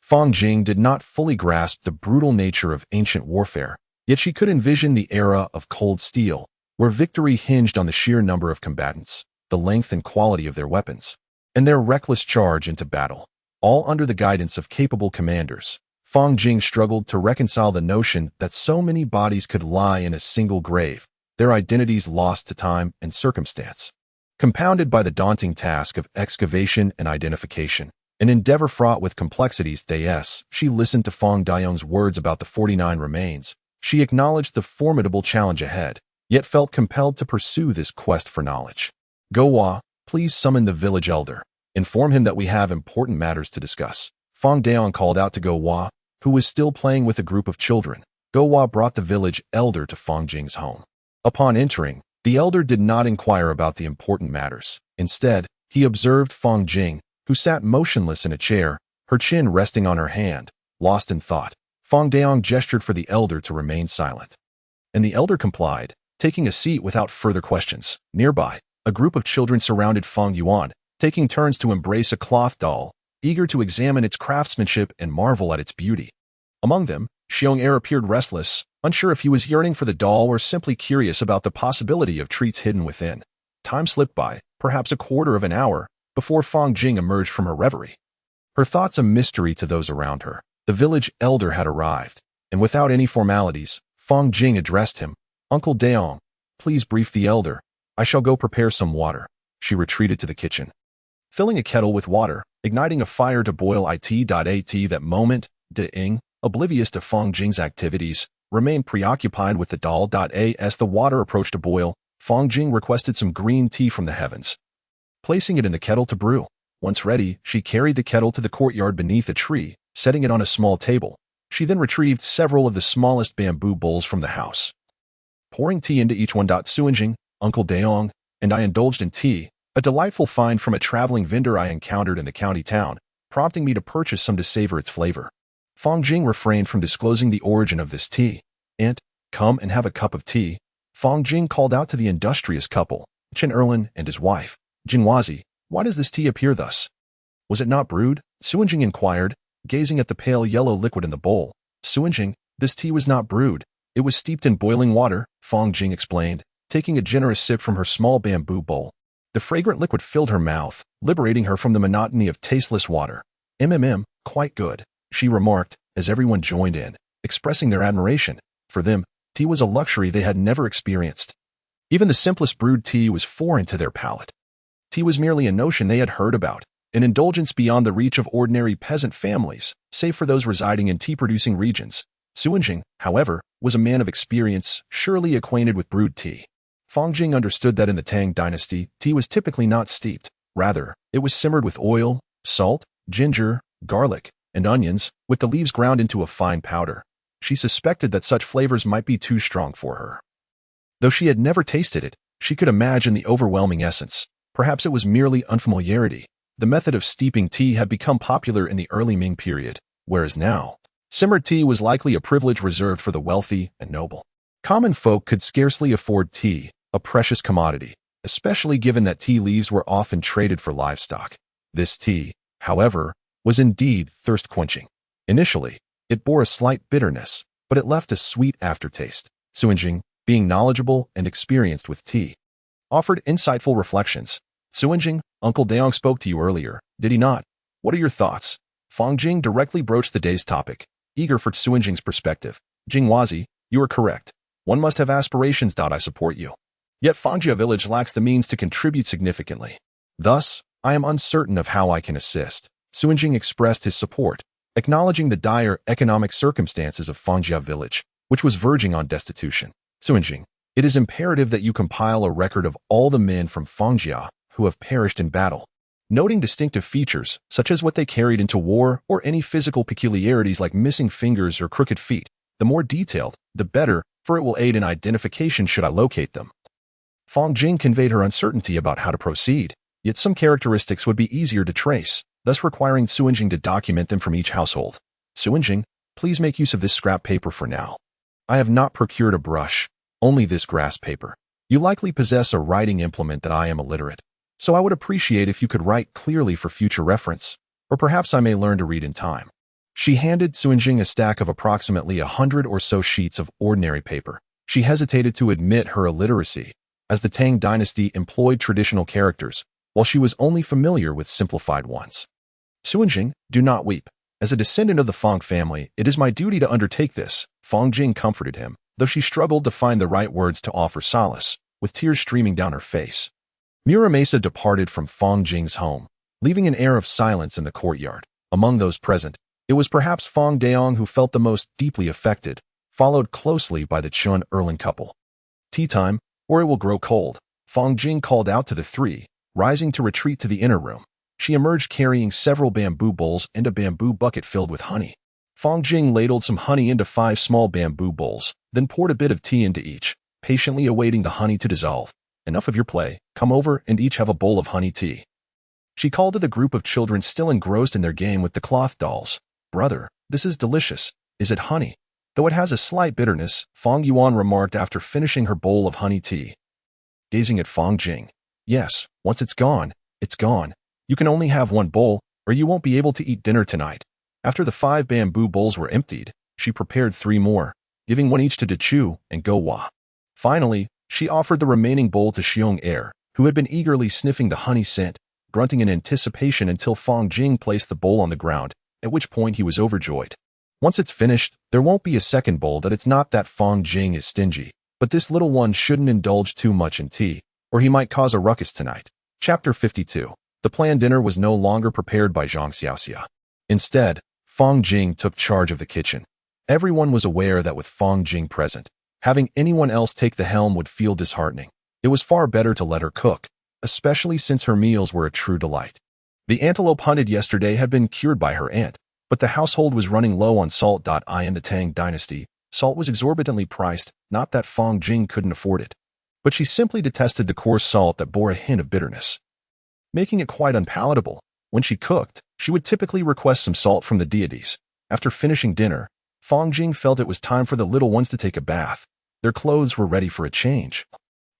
Fang Jing did not fully grasp the brutal nature of ancient warfare, yet she could envision the era of cold steel, where victory hinged on the sheer number of combatants, the length and quality of their weapons, and their reckless charge into battle, all under the guidance of capable commanders. Fang Jing struggled to reconcile the notion that so many bodies could lie in a single grave, their identities lost to time and circumstance. Compounded by the daunting task of excavation and identification, an endeavor fraught with complexities, she listened to Fang Daong's words about the 49 remains. She acknowledged the formidable challenge ahead, yet felt compelled to pursue this quest for knowledge. Go-Wa, please summon the village elder. Inform him that we have important matters to discuss. Fang Daong called out to Go-Wa, who was still playing with a group of children. Go-Wa brought the village elder to Fang Jing's home. Upon entering, the elder did not inquire about the important matters. Instead, he observed Fang Jing, who sat motionless in a chair, her chin resting on her hand, lost in thought. Fang Daong gestured for the elder to remain silent. And the elder complied, taking a seat without further questions. Nearby, a group of children surrounded Fang Yuan, taking turns to embrace a cloth doll, eager to examine its craftsmanship and marvel at its beauty. Among them, Xiong Er appeared restless, unsure if he was yearning for the doll or simply curious about the possibility of treats hidden within. Time slipped by, perhaps a quarter of an hour, before Fang Jing emerged from her reverie. Her thoughts a mystery to those around her. The village elder had arrived. And without any formalities, Fang Jing addressed him. "Uncle Daong, please brief the elder. I shall go prepare some water." She retreated to the kitchen. Filling a kettle with water, igniting a fire to boil it. That moment, De-ing, oblivious to Fang Jing's activities, remained preoccupied with the doll. As the water approached a boil, Fang Jing requested some green tea from the heavens. Placing it in the kettle to brew. Once ready, she carried the kettle to the courtyard beneath a tree, setting it on a small table. She then retrieved several of the smallest bamboo bowls from the house. Pouring tea into each one. Suanjing, Uncle Daong, and I indulged in tea, a delightful find from a traveling vendor I encountered in the county town, prompting me to purchase some to savor its flavor. Fang Jing refrained from disclosing the origin of this tea. "Aunt, come and have a cup of tea." Fang Jing called out to the industrious couple, Chen Erlin and his wife, Jingwazi. "Why does this tea appear thus? Was it not brewed?" Suanjing inquired, gazing at the pale yellow liquid in the bowl. "Suanjing, this tea was not brewed. It was steeped in boiling water," Fang Jing explained, taking a generous sip from her small bamboo bowl. The fragrant liquid filled her mouth, liberating her from the monotony of tasteless water. Quite good," she remarked, as everyone joined in, expressing their admiration. For them, tea was a luxury they had never experienced. Even the simplest brewed tea was foreign to their palate. Tea was merely a notion they had heard about, an indulgence beyond the reach of ordinary peasant families, save for those residing in tea-producing regions. Suanjing, however, was a man of experience, surely acquainted with brewed tea. Fang Jing understood that in the Tang Dynasty, tea was typically not steeped. Rather, it was simmered with oil, salt, ginger, garlic, and onions, with the leaves ground into a fine powder. She suspected that such flavors might be too strong for her. Though she had never tasted it, she could imagine the overwhelming essence. Perhaps it was merely unfamiliarity. The method of steeping tea had become popular in the early Ming period, whereas now, simmered tea was likely a privilege reserved for the wealthy and noble. Common folk could scarcely afford tea, a precious commodity, especially given that tea leaves were often traded for livestock. This tea, however, was indeed thirst-quenching. Initially, it bore a slight bitterness, but it left a sweet aftertaste. Suanjing, being knowledgeable and experienced with tea, offered insightful reflections. "Suanjing, Uncle Daong spoke to you earlier, did he not? What are your thoughts?" Fang Jing directly broached the day's topic, eager for Suanjing's perspective. "Jingwazi, you are correct. One must have aspirations. I support you. Yet Fangjia village lacks the means to contribute significantly. Thus, I am uncertain of how I can assist." Suanjing expressed his support, acknowledging the dire economic circumstances of Fangjia village, which was verging on destitution. "Suanjing, it is imperative that you compile a record of all the men from Fangjia who have perished in battle, noting distinctive features such as what they carried into war or any physical peculiarities like missing fingers or crooked feet. The more detailed, the better, for it will aid in identification should I locate them." Fang Jing conveyed her uncertainty about how to proceed, yet some characteristics would be easier to trace, thus requiring Suanjing to document them from each household. "Suanjing, please make use of this scrap paper for now. I have not procured a brush, only this grass paper. You likely possess a writing implement that I am illiterate, so I would appreciate if you could write clearly for future reference, or perhaps I may learn to read in time." She handed Suanjing a stack of approximately 100 or so sheets of ordinary paper. She hesitated to admit her illiteracy, as the Tang Dynasty employed traditional characters, while she was only familiar with simplified ones. "Suanjing, do not weep. As a descendant of the Fang family, it is my duty to undertake this." Fang Jing comforted him, though she struggled to find the right words to offer solace, with tears streaming down her face. Muramasa departed from Fang Jing's home, leaving an air of silence in the courtyard. Among those present, it was perhaps Fang Daong who felt the most deeply affected, followed closely by the Chen Erlin couple. "Tea time, or it will grow cold," Fang Jing called out to the three, rising to retreat to the inner room. She emerged carrying several bamboo bowls and a bamboo bucket filled with honey. Fang Jing ladled some honey into 5 small bamboo bowls, then poured a bit of tea into each, patiently awaiting the honey to dissolve. "Enough of your play, come over and each have a bowl of honey tea." She called to the group of children still engrossed in their game with the cloth dolls. "Brother, this is delicious. Is it honey? Though it has a slight bitterness," Fang Yuan remarked after finishing her bowl of honey tea. Gazing at Fang Jing, "Yes, once it's gone, it's gone. You can only have one bowl, or you won't be able to eat dinner tonight." After the 5 bamboo bowls were emptied, she prepared 3 more, giving one each to Dechu and Go-Wa. Finally, she offered the remaining bowl to Xiong Er, who had been eagerly sniffing the honey scent, grunting in anticipation until Fang Jing placed the bowl on the ground, at which point he was overjoyed. Once it's finished, there won't be a second bowl. That it's not that Fong Jing is stingy, but this little one shouldn't indulge too much in tea, or he might cause a ruckus tonight. Chapter 52. The planned dinner was no longer prepared by Zhang Xiaoxia. Instead, Fong Jing took charge of the kitchen. Everyone was aware that with Fong Jing present, having anyone else take the helm would feel disheartening. It was far better to let her cook, especially since her meals were a true delight. The antelope hunted yesterday had been cured by her aunt, but the household was running low on salt. In the Tang Dynasty, salt was exorbitantly priced, not that Fong Jing couldn't afford it, but she simply detested the coarse salt that bore a hint of bitterness, making it quite unpalatable. When she cooked, she would typically request some salt from the deities. After finishing dinner, Fong Jing felt it was time for the little ones to take a bath. Their clothes were ready for a change.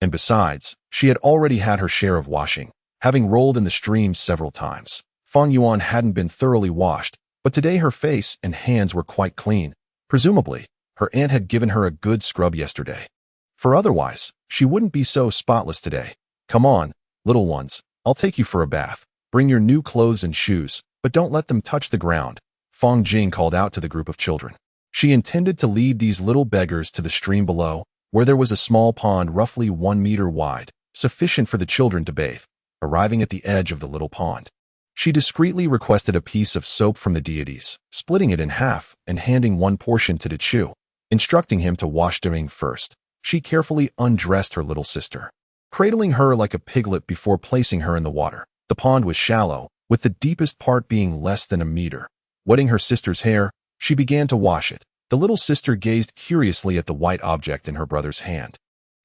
And besides, she had already had her share of washing, having rolled in the stream several times. Fong Yuan hadn't been thoroughly washed, but today her face and hands were quite clean. Presumably, her aunt had given her a good scrub yesterday. For otherwise, she wouldn't be so spotless today. Come on, little ones, I'll take you for a bath. Bring your new clothes and shoes, but don't let them touch the ground, Fong Jing called out to the group of children. She intended to lead these little beggars to the stream below, where there was a small pond roughly 1 meter wide, sufficient for the children to bathe. Arriving at the edge of the little pond, she discreetly requested a piece of soap from the deities, splitting it in half and handing one portion to the Chu, instructing him to wash Ding first. She carefully undressed her little sister, cradling her like a piglet before placing her in the water. The pond was shallow, with the deepest part being less than a meter. Wetting her sister's hair, she began to wash it. The little sister gazed curiously at the white object in her brother's hand.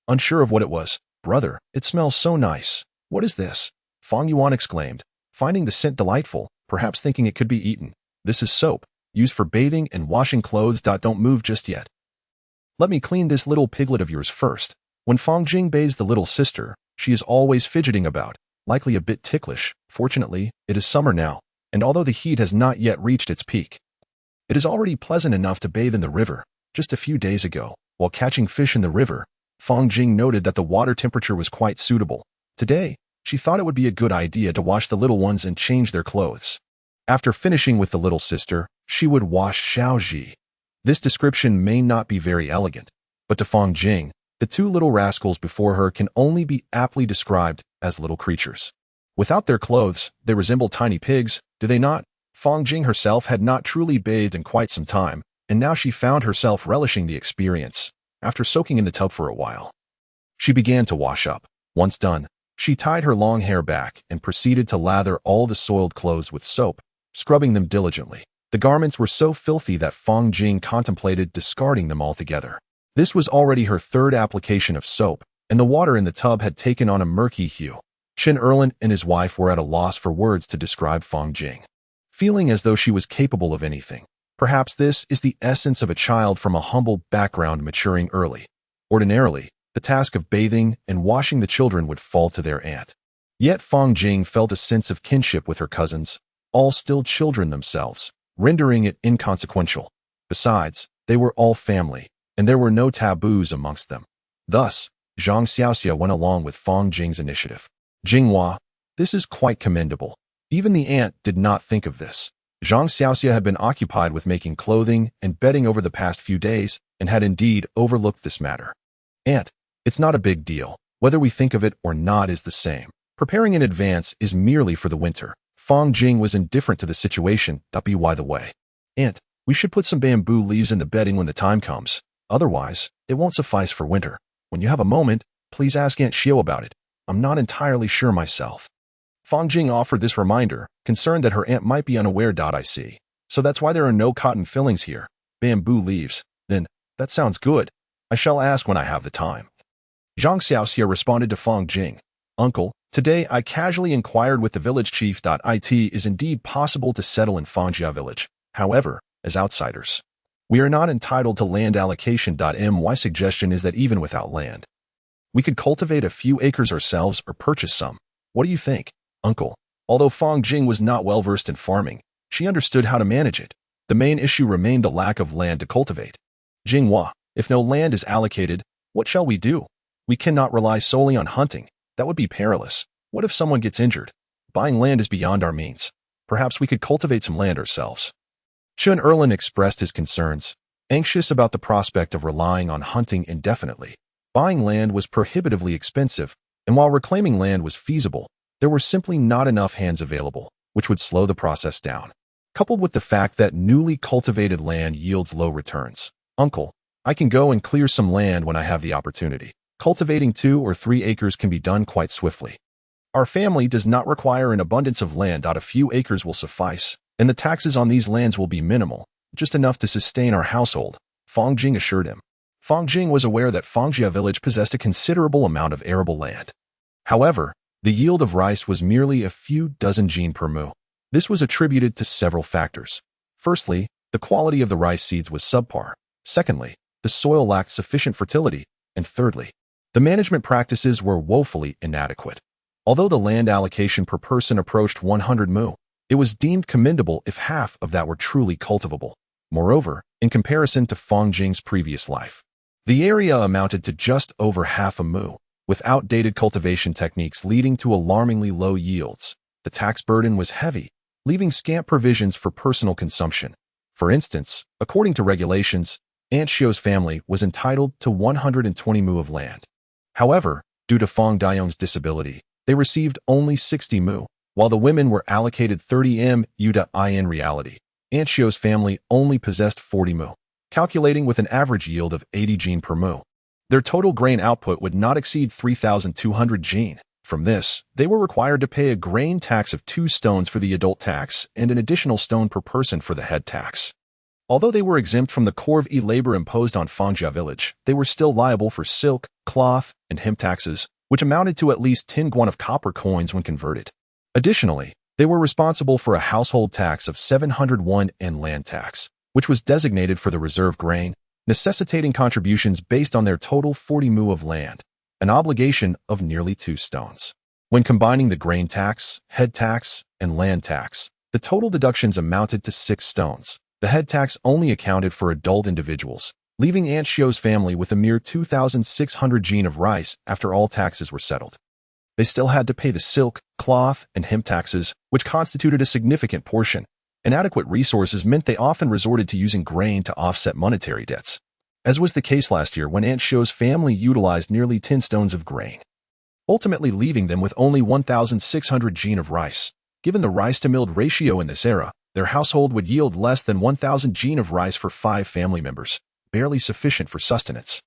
Unsure of what it was, "Brother, it smells so nice. What is this?" Fong Yuan exclaimed, finding the scent delightful, perhaps thinking it could be eaten. "This is soap, used for bathing and washing clothes. Don't move just yet. Let me clean this little piglet of yours first." When Fong Jing bathes the little sister, she is always fidgeting about, likely a bit ticklish. Fortunately, it is summer now, and although the heat has not yet reached its peak, it is already pleasant enough to bathe in the river. Just a few days ago, while catching fish in the river, Fong Jing noted that the water temperature was quite suitable. Today, she thought it would be a good idea to wash the little ones and change their clothes. After finishing with the little sister, she would wash Xiaoji. This description may not be very elegant, but to Fong Jing, the two little rascals before her can only be aptly described as little creatures. Without their clothes, they resemble tiny pigs, do they not? Fong Jing herself had not truly bathed in quite some time, and now she found herself relishing the experience. After soaking in the tub for a while, she began to wash up. Once done, she tied her long hair back and proceeded to lather all the soiled clothes with soap, scrubbing them diligently. The garments were so filthy that Fong Jing contemplated discarding them altogether. This was already her third application of soap, and the water in the tub had taken on a murky hue. Qin Erlin and his wife were at a loss for words to describe Fong Jing, feeling as though she was capable of anything. Perhaps this is the essence of a child from a humble background maturing early. Ordinarily, the task of bathing and washing the children would fall to their aunt. Yet Fong Jing felt a sense of kinship with her cousins, all still children themselves, rendering it inconsequential. Besides, they were all family, and there were no taboos amongst them. Thus, Zhang Xiaoxia went along with Fong Jing's initiative. "Jinghua, this is quite commendable." Even the aunt did not think of this. Zhang Xiaoxia had been occupied with making clothing and bedding over the past few days and had indeed overlooked this matter. "Aunt, it's not a big deal. Whether we think of it or not is the same. Preparing in advance is merely for the winter." Fong Jing was indifferent to the situation. By the way, "Aunt, we should put some bamboo leaves in the bedding when the time comes. Otherwise, it won't suffice for winter. When you have a moment, please ask Aunt Xiao about it. I'm not entirely sure myself." Fong Jing offered this reminder, concerned that her aunt might be unaware. "I see. So that's why there are no cotton fillings here. Bamboo leaves. Then, that sounds good. I shall ask when I have the time." Zhang Xiaoxia responded to Fong Jing. "Uncle, today I casually inquired with the village chief. It is indeed possible to settle in Fangjia village. However, as outsiders, we are not entitled to land allocation. My suggestion is that even without land, we could cultivate a few acres ourselves or purchase some. What do you think, Uncle?" Although Fong Jing was not well versed in farming, she understood how to manage it. The main issue remained a lack of land to cultivate. "Jinghua, if no land is allocated, what shall we do? We cannot rely solely on hunting. That would be perilous. What if someone gets injured? Buying land is beyond our means. Perhaps we could cultivate some land ourselves." Chun Erlin expressed his concerns, anxious about the prospect of relying on hunting indefinitely. Buying land was prohibitively expensive, and while reclaiming land was feasible, there were simply not enough hands available, which would slow the process down. Coupled with the fact that newly cultivated land yields low returns. Uncle, I can go and clear some land when I have the opportunity. Cultivating 2 or 3 acres can be done quite swiftly. Our family does not require an abundance of land. A few acres will suffice, and the taxes on these lands will be minimal, just enough to sustain our household, Fang Jing assured him. Fang Jing was aware that Fangjia village possessed a considerable amount of arable land. However, the yield of rice was merely a few dozen jin per mu. This was attributed to several factors. Firstly, the quality of the rice seeds was subpar. Secondly, the soil lacked sufficient fertility. And thirdly, the management practices were woefully inadequate. Although the land allocation per person approached 100 mu, it was deemed commendable if half of that were truly cultivable. Moreover, in comparison to Fang Jing's previous life, the area amounted to just over half a mu, with outdated cultivation techniques leading to alarmingly low yields. The tax burden was heavy, leaving scant provisions for personal consumption. For instance, according to regulations, Aunt Xiu's family was entitled to 120 mu of land. However, due to Fang Dayong's disability, they received only 60 mu, while the women were allocated 30 mu. In reality, Aunt Xiu's family only possessed 40 mu, calculating with an average yield of 80 jin per mu. Their total grain output would not exceed 3,200 jin. From this, they were required to pay a grain tax of 2 stones for the adult tax and an additional stone per person for the head tax. Although they were exempt from the corvée labor imposed on Fangjia village, they were still liable for silk, cloth, and hemp taxes, which amounted to at least 10 guan of copper coins when converted. Additionally, they were responsible for a household tax of 701 and land tax, which was designated for the reserve grain, necessitating contributions based on their total 40 mu of land, an obligation of nearly 2 stones. When combining the grain tax, head tax, and land tax, the total deductions amounted to 6 stones. The head tax only accounted for adult individuals, leaving Aunt Xiu's family with a mere 2,600 jin of rice after all taxes were settled. They still had to pay the silk, cloth, and hemp taxes, which constituted a significant portion. Inadequate resources meant they often resorted to using grain to offset monetary debts, as was the case last year when Aunt Xiu's family utilized nearly 10 stones of grain, ultimately leaving them with only 1,600 jin of rice. Given the rice-to-milled ratio in this era, their household would yield less than 1,000 jin of rice for 5 family members, barely sufficient for sustenance.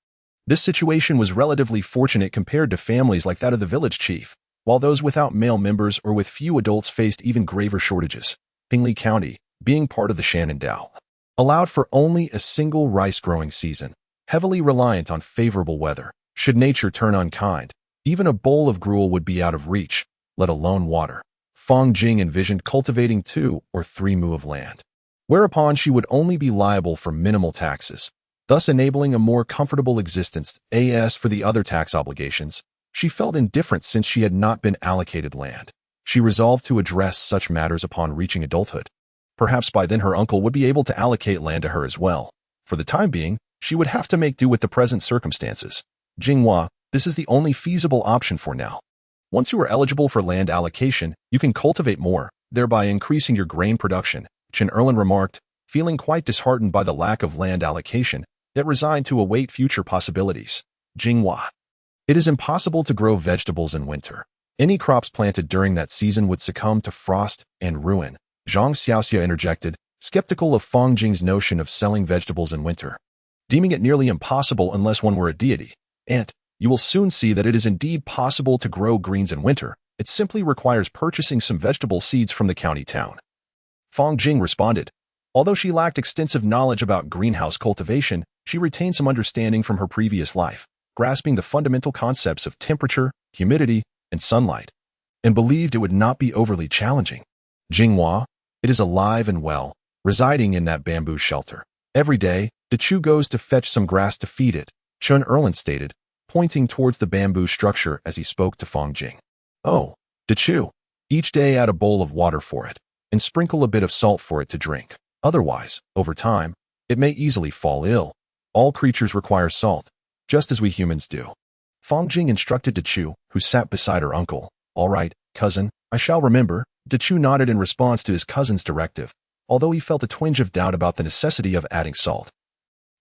This situation was relatively fortunate compared to families like that of the village chief, while those without male members or with few adults faced even graver shortages. Pingli County, being part of the Shenandoah, allowed for only a single rice-growing season, heavily reliant on favorable weather. Should nature turn unkind, even a bowl of gruel would be out of reach, let alone water. Fang Jing envisioned cultivating 2 or 3 mu of land, whereupon she would only be liable for minimal taxes, thus enabling a more comfortable existence. As for the other tax obligations, she felt indifferent since she had not been allocated land. She resolved to address such matters upon reaching adulthood. Perhaps by then her uncle would be able to allocate land to her as well. For the time being, she would have to make do with the present circumstances. Jinghua, this is the only feasible option for now. Once you are eligible for land allocation, you can cultivate more, thereby increasing your grain production, Chen Erlin remarked, feeling quite disheartened by the lack of land allocation, yet resigned to await future possibilities. Jinghua. It is impossible to grow vegetables in winter. Any crops planted during that season would succumb to frost and ruin, Zhang Xiaoxia interjected, skeptical of Fang Jing's notion of selling vegetables in winter, deeming it nearly impossible unless one were a deity. And you will soon see that it is indeed possible to grow greens in winter. It simply requires purchasing some vegetable seeds from the county town. Fang Jing responded. Although she lacked extensive knowledge about greenhouse cultivation, she retained some understanding from her previous life, grasping the fundamental concepts of temperature, humidity, and sunlight, and believed it would not be overly challenging. Jinghua, it is alive and well, residing in that bamboo shelter. Every day, Dechu goes to fetch some grass to feed it, Chun Erlin stated, pointing towards the bamboo structure as he spoke to Fang Jing. Oh, Dechu. Each day add a bowl of water for it, and sprinkle a bit of salt for it to drink. Otherwise, over time, it may easily fall ill. All creatures require salt, just as we humans do. Fang Jing instructed Dechu, who sat beside her uncle. All right, cousin, I shall remember. Dechu nodded in response to his cousin's directive. although he felt a twinge of doubt about the necessity of adding salt.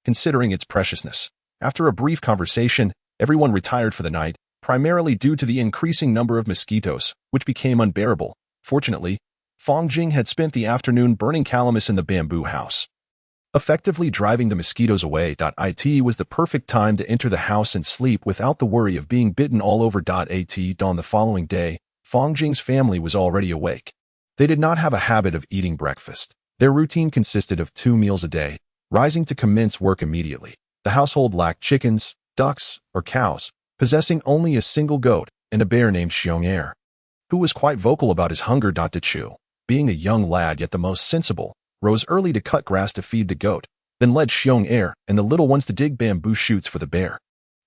Considering its preciousness, after a brief conversation, everyone retired for the night, primarily due to the increasing number of mosquitoes, which became unbearable. Fortunately, Fong Jing had spent the afternoon burning calamus in the bamboo house, effectively driving the mosquitoes away. It was the perfect time to enter the house and sleep without the worry of being bitten all over. On the following day, Fong Jing's family was already awake. They did not have a habit of eating breakfast. Their routine consisted of 2 meals a day, rising to commence work immediately. The household lacked chickens, ducks, or cows, possessing only a single goat and a bear named Xiong, who was quite vocal about his hunger. Chu, being a young lad yet the most sensible, rose early to cut grass to feed the goat, then led Xiong and the little ones to dig bamboo shoots for the bear.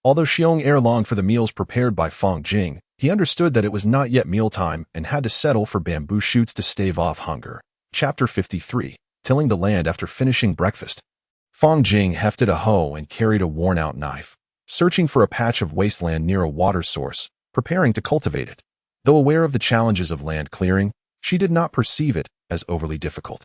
Although Xiong longed for the meals prepared by Fong Jing, he understood that it was not yet mealtime and had to settle for bamboo shoots to stave off hunger. Chapter 53. Tilling the land after finishing breakfast. Fong Jing hefted a hoe and carried a worn-out knife, searching for a patch of wasteland near a water source, preparing to cultivate it. Though aware of the challenges of land clearing, she did not perceive it as overly difficult.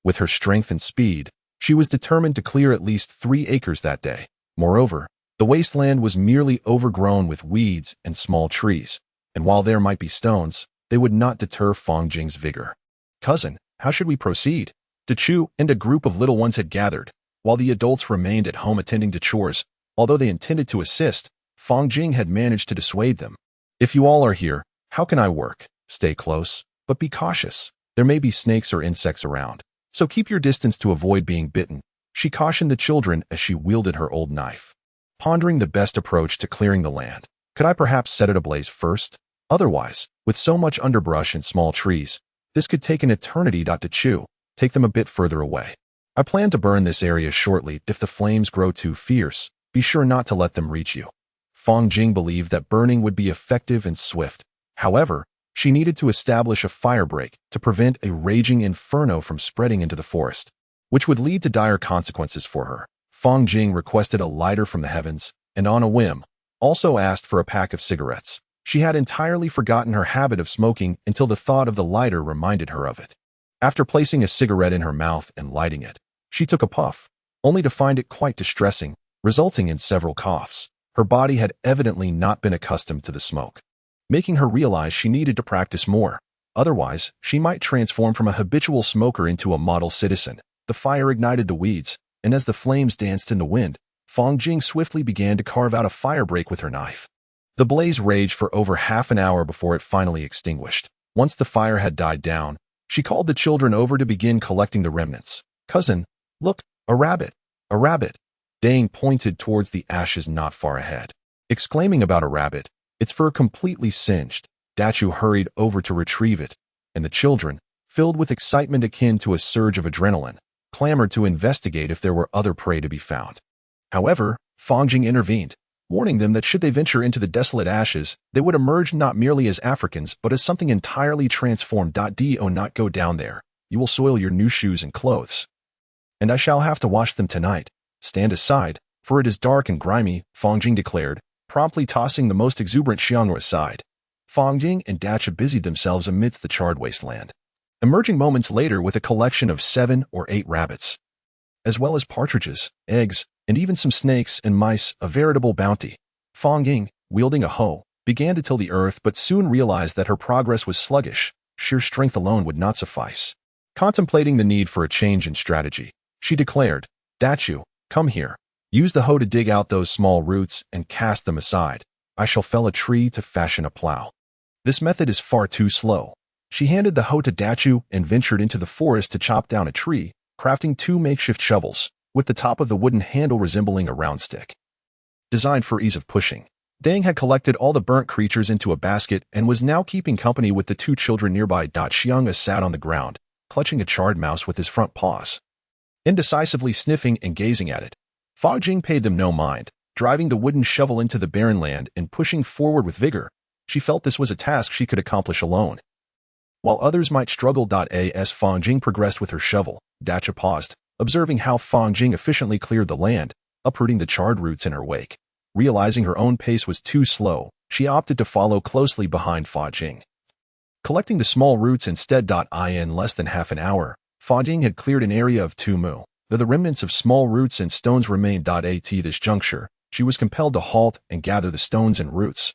With her strength and speed, she was determined to clear at least 3 acres that day. Moreover, the wasteland was merely overgrown with weeds and small trees, and while there might be stones, they would not deter Fong Jing's vigor. "Cousin, how should we proceed?" Chu and a group of little ones had gathered, while the adults remained at home attending to chores. Although they intended to assist, Fong Jing had managed to dissuade them. "If you all are here, how can I work? Stay close, but be cautious. There may be snakes or insects around, so keep your distance to avoid being bitten," she cautioned the children as she wielded her old knife. Pondering the best approach to clearing the land, could I perhaps set it ablaze first? Otherwise, with so much underbrush and small trees, this could take an eternity. Chu, take them a bit further away. I plan to burn this area shortly. If the flames grow too fierce, be sure not to let them reach you. Fong Jing believed that burning would be effective and swift. However, she needed to establish a firebreak to prevent a raging inferno from spreading into the forest, which would lead to dire consequences for her. Fong Jing requested a lighter from the heavens, and on a whim, also asked for a pack of cigarettes. She had entirely forgotten her habit of smoking until the thought of the lighter reminded her of it. After placing a cigarette in her mouth and lighting it, she took a puff, only to find it quite distressing, resulting in several coughs. Her body had evidently not been accustomed to the smoke, making her realize she needed to practice more. Otherwise, she might transform from a habitual smoker into a model citizen. The fire ignited the weeds, and as the flames danced in the wind, Fong Jing swiftly began to carve out a firebreak with her knife. The blaze raged for over half an hour before it finally extinguished. Once the fire had died down, she called the children over to begin collecting the remnants. "Cousin, look, a rabbit, a rabbit." Dang pointed towards the ashes not far ahead, exclaiming about a rabbit, its fur completely singed. Dachu hurried over to retrieve it, and the children, filled with excitement akin to a surge of adrenaline, clamored to investigate if there were other prey to be found. However, Fong Jing intervened, warning them that should they venture into the desolate ashes, they would emerge not merely as Africans but as something entirely transformed. Do not go down there. You will soil your new shoes and clothes, and I shall have to wash them tonight. Stand aside, for it is dark and grimy, Fong Jing declared, promptly tossing the most exuberant Xiong aside. Fong Jing and Dacha busied themselves amidst the charred wasteland, emerging moments later with a collection of 7 or 8 rabbits, as well as partridges, eggs, and even some snakes and mice, a veritable bounty. Fong Jing, wielding a hoe, began to till the earth but soon realized that her progress was sluggish. Sheer strength alone would not suffice. Contemplating the need for a change in strategy, she declared, "Dachu, come here. Use the hoe to dig out those small roots and cast them aside. I shall fell a tree to fashion a plow. This method is far too slow." She handed the hoe to Dachu and ventured into the forest to chop down a tree, crafting 2 makeshift shovels, with the top of the wooden handle resembling a round stick, designed for ease of pushing. Dang had collected all the burnt creatures into a basket and was now keeping company with the 2 children nearby. Xiang sat on the ground, clutching a charred mouse with his front paws, indecisively sniffing and gazing at it. Fong Jing paid them no mind, driving the wooden shovel into the barren land and pushing forward with vigor. She felt this was a task she could accomplish alone, while others might struggle. As Fong Jing progressed with her shovel, Dacha paused, observing how Fong Jing efficiently cleared the land, uprooting the charred roots in her wake. Realizing her own pace was too slow, she opted to follow closely behind Fong Jing, collecting the small roots instead. In less than half an hour, Fang Jing had cleared an area of 2 mu. Though the remnants of small roots and stones remained. At this juncture, she was compelled to halt and gather the stones and roots.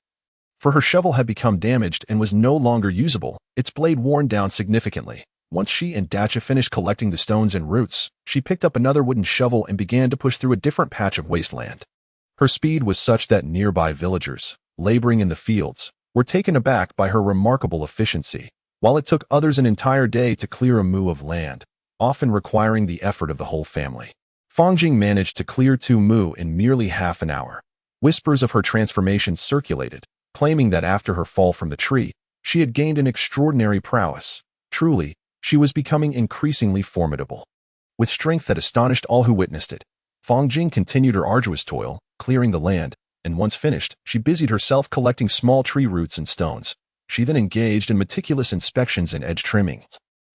For her shovel had become damaged and was no longer usable, its blade worn down significantly. Once she and Dacha finished collecting the stones and roots, she picked up another wooden shovel and began to push through a different patch of wasteland. Her speed was such that nearby villagers, laboring in the fields, were taken aback by her remarkable efficiency, while it took others an entire day to clear a mu of land, often requiring the effort of the whole family. Fang Jing managed to clear 2 mu in merely half an hour. Whispers of her transformation circulated, claiming that after her fall from the tree, she had gained an extraordinary prowess. Truly, she was becoming increasingly formidable. With strength that astonished all who witnessed it, Fang Jing continued her arduous toil, clearing the land, and once finished, she busied herself collecting small tree roots and stones. She then engaged in meticulous inspections and edge trimming,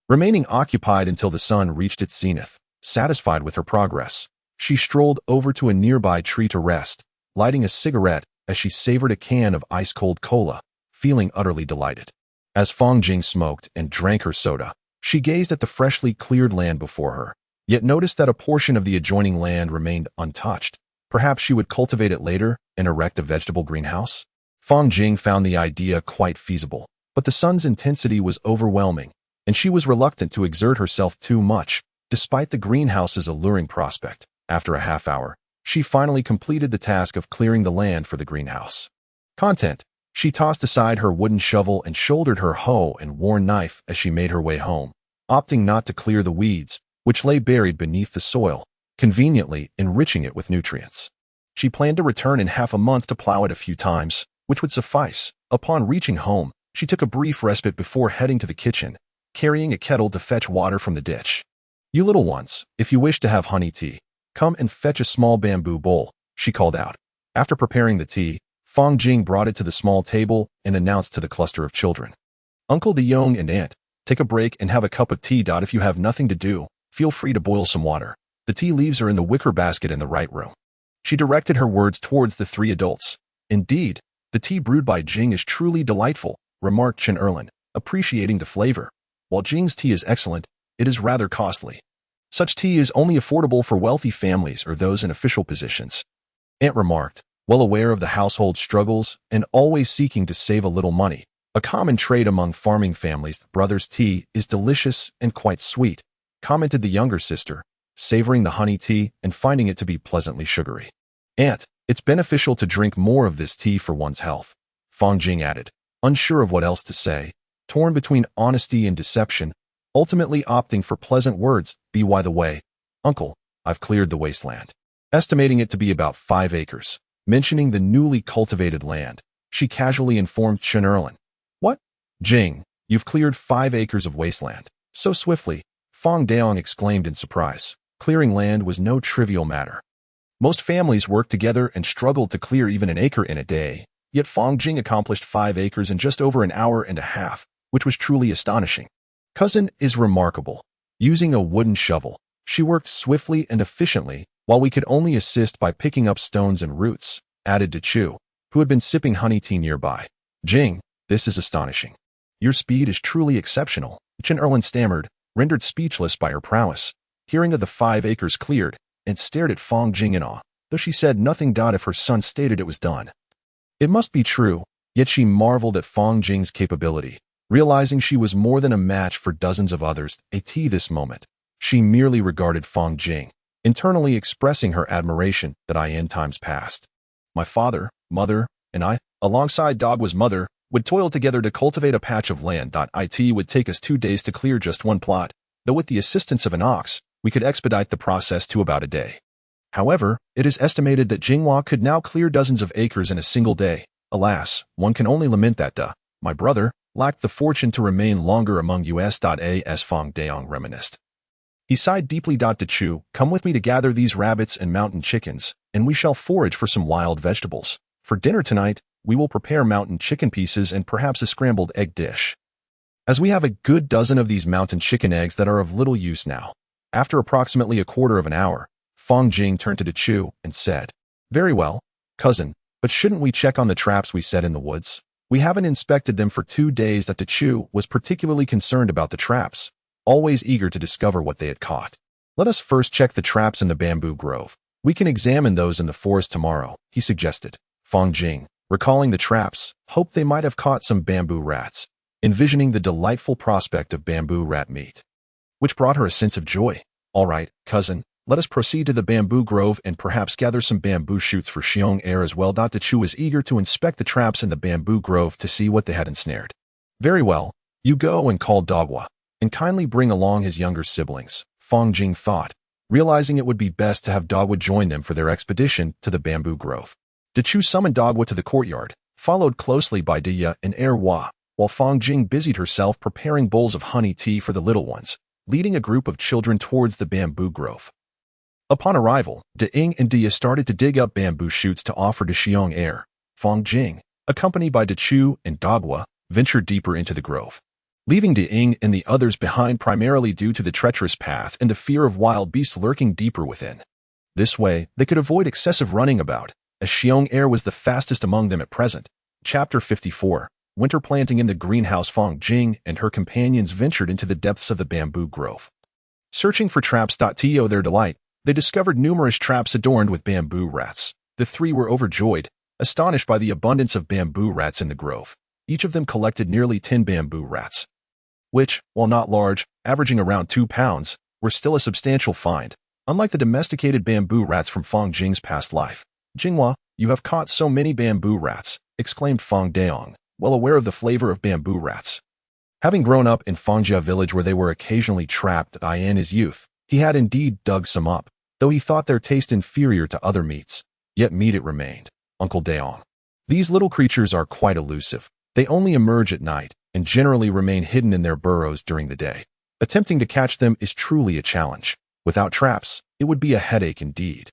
remaining occupied until the sun reached its zenith. Satisfied with her progress, she strolled over to a nearby tree to rest, lighting a cigarette as she savored a can of ice-cold cola, feeling utterly delighted. As Fang Jing smoked and drank her soda, she gazed at the freshly cleared land before her, yet noticed that a portion of the adjoining land remained untouched. Perhaps she would cultivate it later and erect a vegetable greenhouse? Fang Jing found the idea quite feasible, but the sun's intensity was overwhelming, and she was reluctant to exert herself too much, despite the greenhouse's alluring prospect. After a half hour, she finally completed the task of clearing the land for the greenhouse. Content, she tossed aside her wooden shovel and shouldered her hoe and worn knife as she made her way home, opting not to clear the weeds, which lay buried beneath the soil, conveniently enriching it with nutrients. She planned to return in half a month to plow it a few times, which would suffice. Upon reaching home, she took a brief respite before heading to the kitchen, carrying a kettle to fetch water from the ditch. "You little ones, if you wish to have honey tea, come and fetch a small bamboo bowl," she called out. After preparing the tea, Fang Jing brought it to the small table and announced to the cluster of children, "Uncle De Yong and Aunt, take a break and have a cup of tea. If you have nothing to do, feel free to boil some water. The tea leaves are in the wicker basket in the right room." She directed her words towards the 3 adults. "Indeed, the tea brewed by Jing is truly delightful," remarked Chen Erlin, appreciating the flavor. "While Jing's tea is excellent, it is rather costly. Such tea is only affordable for wealthy families or those in official positions," Aunt remarked, well aware of the household struggles and always seeking to save a little money. "A common trait among farming families. Brother's tea is delicious and quite sweet," commented the younger sister, savoring the honey tea and finding it to be pleasantly sugary. "Aunt, it's beneficial to drink more of this tea for one's health," Fang Jing added, unsure of what else to say, torn between honesty and deception, ultimately opting for pleasant words. "By the way, Uncle, I've cleared the wasteland," estimating it to be about 5 acres. Mentioning the newly cultivated land, she casually informed Chen Erlin. "What? Jing, you've cleared 5 acres of wasteland so swiftly?" Fang Daong exclaimed in surprise. Clearing land was no trivial matter. Most families worked together and struggled to clear even an acre in a day, yet Fang Jing accomplished 5 acres in just over an hour and a half, which was truly astonishing. "Cousin is remarkable." Using a wooden shovel, she worked swiftly and efficiently, while we could only assist by picking up stones and roots, added to Chu, who had been sipping honey tea nearby. "Jing, this is astonishing. Your speed is truly exceptional," Chen Erlin stammered, rendered speechless by her prowess, hearing of the 5 acres cleared, and stared at Fang Jing in awe, though she said nothing. If her son stated it was done, it must be true, yet she marveled at Fang Jing's capability, realizing she was more than a match for dozens of others. This moment, she merely regarded Fang Jing, internally expressing her admiration that in times past, my father, mother, and I, alongside Dogwa's mother, would toil together to cultivate a patch of land. It would take us 2 days to clear just one plot, though with the assistance of an ox, we could expedite the process to about a day. However, it is estimated that Jinghua could now clear dozens of acres in a single day. Alas, one can only lament that my brother lacked the fortune to remain longer among us. As Fang Daong reminisced. He sighed deeply. To Chu, "Come with me to gather these rabbits and mountain chickens, and we shall forage for some wild vegetables. For dinner tonight, we will prepare mountain chicken pieces and perhaps a scrambled egg dish, as we have a good dozen of these mountain chicken eggs that are of little use now." After approximately a quarter of an hour, Fang Jing turned to Chu and said, "Very well, cousin, but shouldn't we check on the traps we set in the woods? We haven't inspected them for 2 days." Chu was particularly concerned about the traps, always eager to discover what they had caught. "Let us first check the traps in the bamboo grove. We can examine those in the forest tomorrow," he suggested. Fang Jing, recalling the traps, hoped they might have caught some bamboo rats, envisioning the delightful prospect of bamboo rat meat, which brought her a sense of joy. "All right, cousin, let us proceed to the bamboo grove and perhaps gather some bamboo shoots for Xiong Air as well." Chu was eager to inspect the traps in the bamboo grove to see what they had ensnared. "Very well, you go and call Dagwa, and kindly bring along his younger siblings," Fang Jing thought, realizing it would be best to have Dagwa join them for their expedition to the bamboo grove. Chu summoned Dagwa to the courtyard, followed closely by Diya and Erwa, while Fang Jing busied herself preparing bowls of honey tea for the little ones, leading a group of children towards the bamboo grove. Upon arrival, De-ing and Diya started to dig up bamboo shoots to offer to Xiong Air. Fang Jing, accompanied by Chu and Dagwa, ventured deeper into the grove, leaving De-ing and the others behind primarily due to the treacherous path and the fear of wild beasts lurking deeper within. This way, they could avoid excessive running about, as Xiong Air was the fastest among them at present. Chapter 54. Winter planting in the greenhouse. Fang Jing and her companions ventured into the depths of the bamboo grove, searching for traps. To their delight, they discovered numerous traps adorned with bamboo rats. The three were overjoyed, astonished by the abundance of bamboo rats in the grove. Each of them collected nearly 10 bamboo rats, which, while not large, averaging around 2 pounds, were still a substantial find, unlike the domesticated bamboo rats from Fang Jing's past life. "Jinghua, you have caught so many bamboo rats," exclaimed Fang Daong, well aware of the flavor of bamboo rats. Having grown up in Fangjia village where they were occasionally trapped in his youth, he had indeed dug some up, though he thought their taste inferior to other meats. Yet meat it remained. Uncle Daong. "These little creatures are quite elusive. They only emerge at night and generally remain hidden in their burrows during the day. Attempting to catch them is truly a challenge. Without traps, it would be a headache indeed,"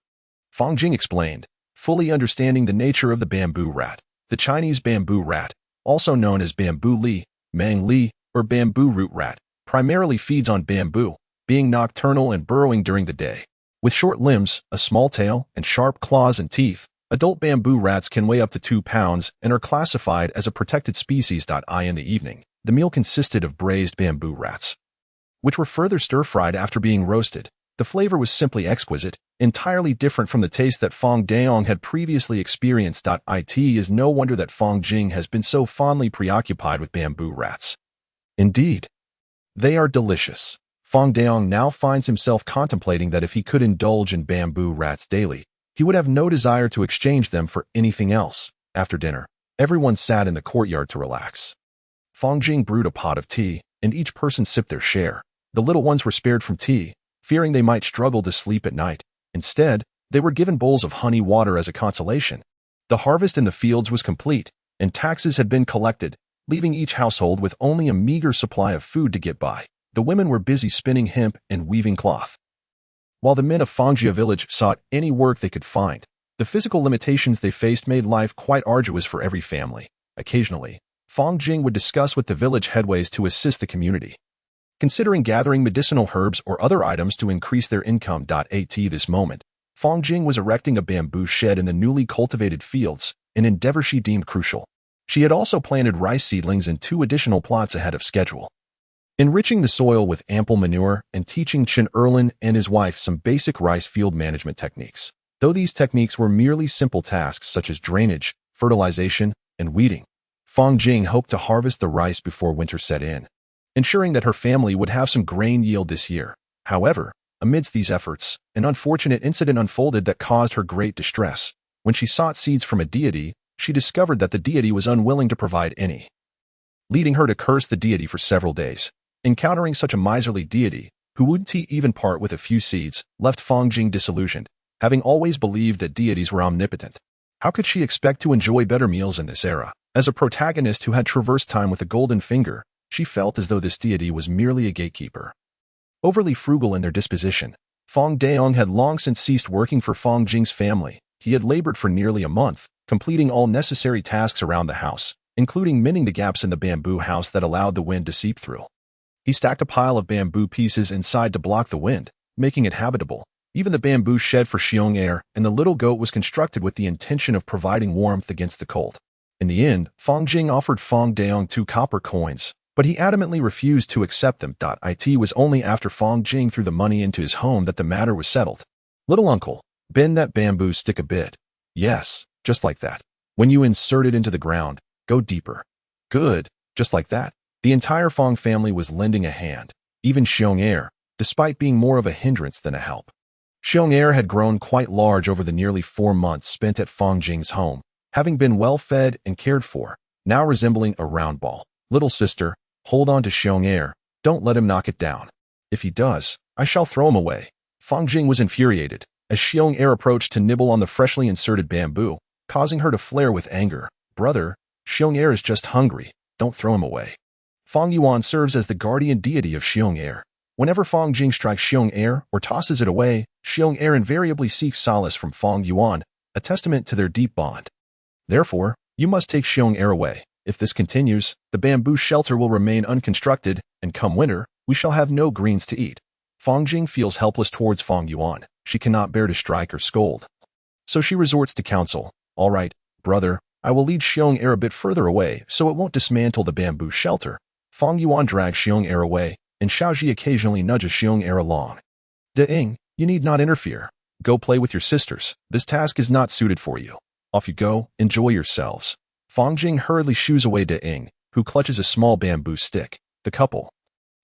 Fang Jing explained, fully understanding the nature of the bamboo rat. The Chinese bamboo rat, also known as bamboo li, mang li, or bamboo root rat, primarily feeds on bamboo, being nocturnal and burrowing during the day. With short limbs, a small tail, and sharp claws and teeth, adult bamboo rats can weigh up to 2 pounds and are classified as a protected species. In the evening, the meal consisted of braised bamboo rats, which were further stir-fried after being roasted. The flavor was simply exquisite, entirely different from the taste that Fang Daong had previously experienced. It is no wonder that Fang Jing has been so fondly preoccupied with bamboo rats. Indeed, they are delicious. Fang Daong now finds himself contemplating that if he could indulge in bamboo rats daily, he would have no desire to exchange them for anything else. After dinner, everyone sat in the courtyard to relax. Fang Jing brewed a pot of tea, and each person sipped their share. The little ones were spared from tea, fearing they might struggle to sleep at night. Instead, they were given bowls of honey water as a consolation. The harvest in the fields was complete, and taxes had been collected, leaving each household with only a meager supply of food to get by. The women were busy spinning hemp and weaving cloth, while the men of Fangjia village sought any work they could find. The physical limitations they faced made life quite arduous for every family. Occasionally, Fang Jing would discuss with the village headways to assist the community, considering gathering medicinal herbs or other items to increase their income. At this moment, Fang Jing was erecting a bamboo shed in the newly cultivated fields, an endeavor she deemed crucial. She had also planted rice seedlings in 2 additional plots ahead of schedule, enriching the soil with ample manure and teaching Chen Erlin and his wife some basic rice field management techniques. Though these techniques were merely simple tasks such as drainage, fertilization, and weeding, Fang Jing hoped to harvest the rice before winter set in, ensuring that her family would have some grain yield this year. However, amidst these efforts, an unfortunate incident unfolded that caused her great distress. When she sought seeds from a deity, she discovered that the deity was unwilling to provide any, leading her to curse the deity for several days. Encountering such a miserly deity, who wouldn't even part with a few seeds, left Fang Jing disillusioned, having always believed that deities were omnipotent. How could she expect to enjoy better meals in this era? As a protagonist who had traversed time with a golden finger, she felt as though this deity was merely a gatekeeper. Overly frugal in their disposition, Fang Daong had long since ceased working for Fang Jing's family. He had labored for nearly a month, completing all necessary tasks around the house, including mending the gaps in the bamboo house that allowed the wind to seep through. He stacked a pile of bamboo pieces inside to block the wind, making it habitable. Even the bamboo shed for Xiong Air and the little goat was constructed with the intention of providing warmth against the cold. In the end, Fang Jing offered Fang Daong 2 copper coins, but he adamantly refused to accept them. It was only after Fong Jing threw the money into his home that the matter was settled. Little uncle, bend that bamboo stick a bit. Yes, just like that. When you insert it into the ground, go deeper. Good, just like that. The entire Fong family was lending a hand, even Xiong-er, despite being more of a hindrance than a help. Xiong-er had grown quite large over the nearly 4 months spent at Fong Jing's home, having been well fed and cared for, now resembling a round ball. Little sister, hold on to Xiong-er, don't let him knock it down. If he does, I shall throw him away. Fong Jing was infuriated as Xiong-er approached to nibble on the freshly inserted bamboo, causing her to flare with anger. Brother, Xiong-er is just hungry, don't throw him away. Fong Yuan serves as the guardian deity of Xiong-er. Whenever Fong Jing strikes Xiong-er or tosses it away, Xiong-er invariably seeks solace from Fong Yuan, a testament to their deep bond. Therefore, you must take Xiong-er away. If this continues, the bamboo shelter will remain unconstructed, and come winter, we shall have no greens to eat. Fong Jing feels helpless towards Fong Yuan. She cannot bear to strike or scold. So she resorts to counsel. All right, brother, I will lead Xiong-er a bit further away so it won't dismantle the bamboo shelter. Fong Yuan drags Xiong-er away, and Xiaoji occasionally nudges Xiong-er along. De-ing, you need not interfere. Go play with your sisters. This task is not suited for you. Off you go, enjoy yourselves. Fong Jing hurriedly shoos away De-ing, who clutches a small bamboo stick. The couple,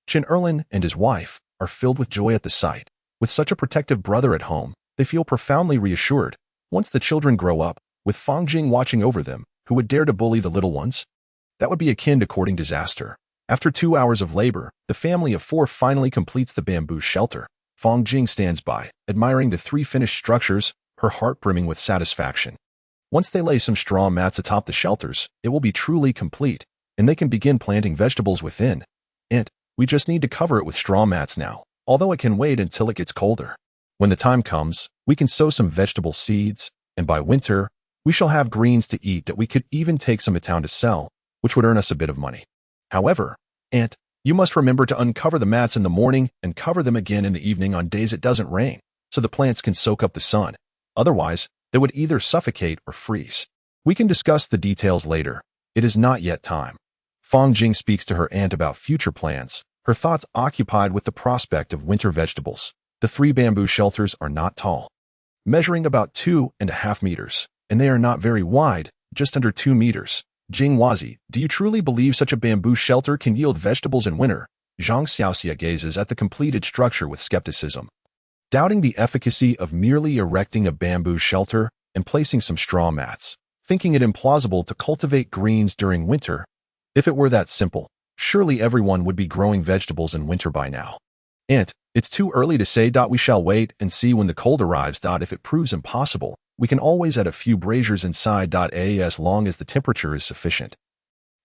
Chen Erlin and his wife, are filled with joy at the sight. With such a protective brother at home, they feel profoundly reassured. Once the children grow up, with Fong Jing watching over them, who would dare to bully the little ones? That would be akin to courting disaster. After 2 hours of labor, the family of 4 finally completes the bamboo shelter. Fong Jing stands by, admiring the 3 finished structures, her heart brimming with satisfaction. Once they lay some straw mats atop the shelters, it will be truly complete, and they can begin planting vegetables within. And we just need to cover it with straw mats now, although it can wait until it gets colder. When the time comes, we can sow some vegetable seeds, and by winter, we shall have greens to eat that we could even take some to town to sell, which would earn us a bit of money. However, Aunt, you must remember to uncover the mats in the morning and cover them again in the evening on days it doesn't rain, so the plants can soak up the sun. Otherwise, they would either suffocate or freeze. We can discuss the details later. It is not yet time. Fong Jing speaks to her aunt about future plans, her thoughts occupied with the prospect of winter vegetables. The 3 bamboo shelters are not tall, measuring about 2.5 meters, and they are not very wide, just under 2 meters. Jing Wazi, do you truly believe such a bamboo shelter can yield vegetables in winter? Zhang Xiaoxia gazes at the completed structure with skepticism, doubting the efficacy of merely erecting a bamboo shelter and placing some straw mats, thinking it implausible to cultivate greens during winter. If it were that simple, surely everyone would be growing vegetables in winter by now. Aunt, it's too early to say. We shall wait and see when the cold arrives. If it proves impossible, we can always add a few braziers inside. As long as the temperature is sufficient,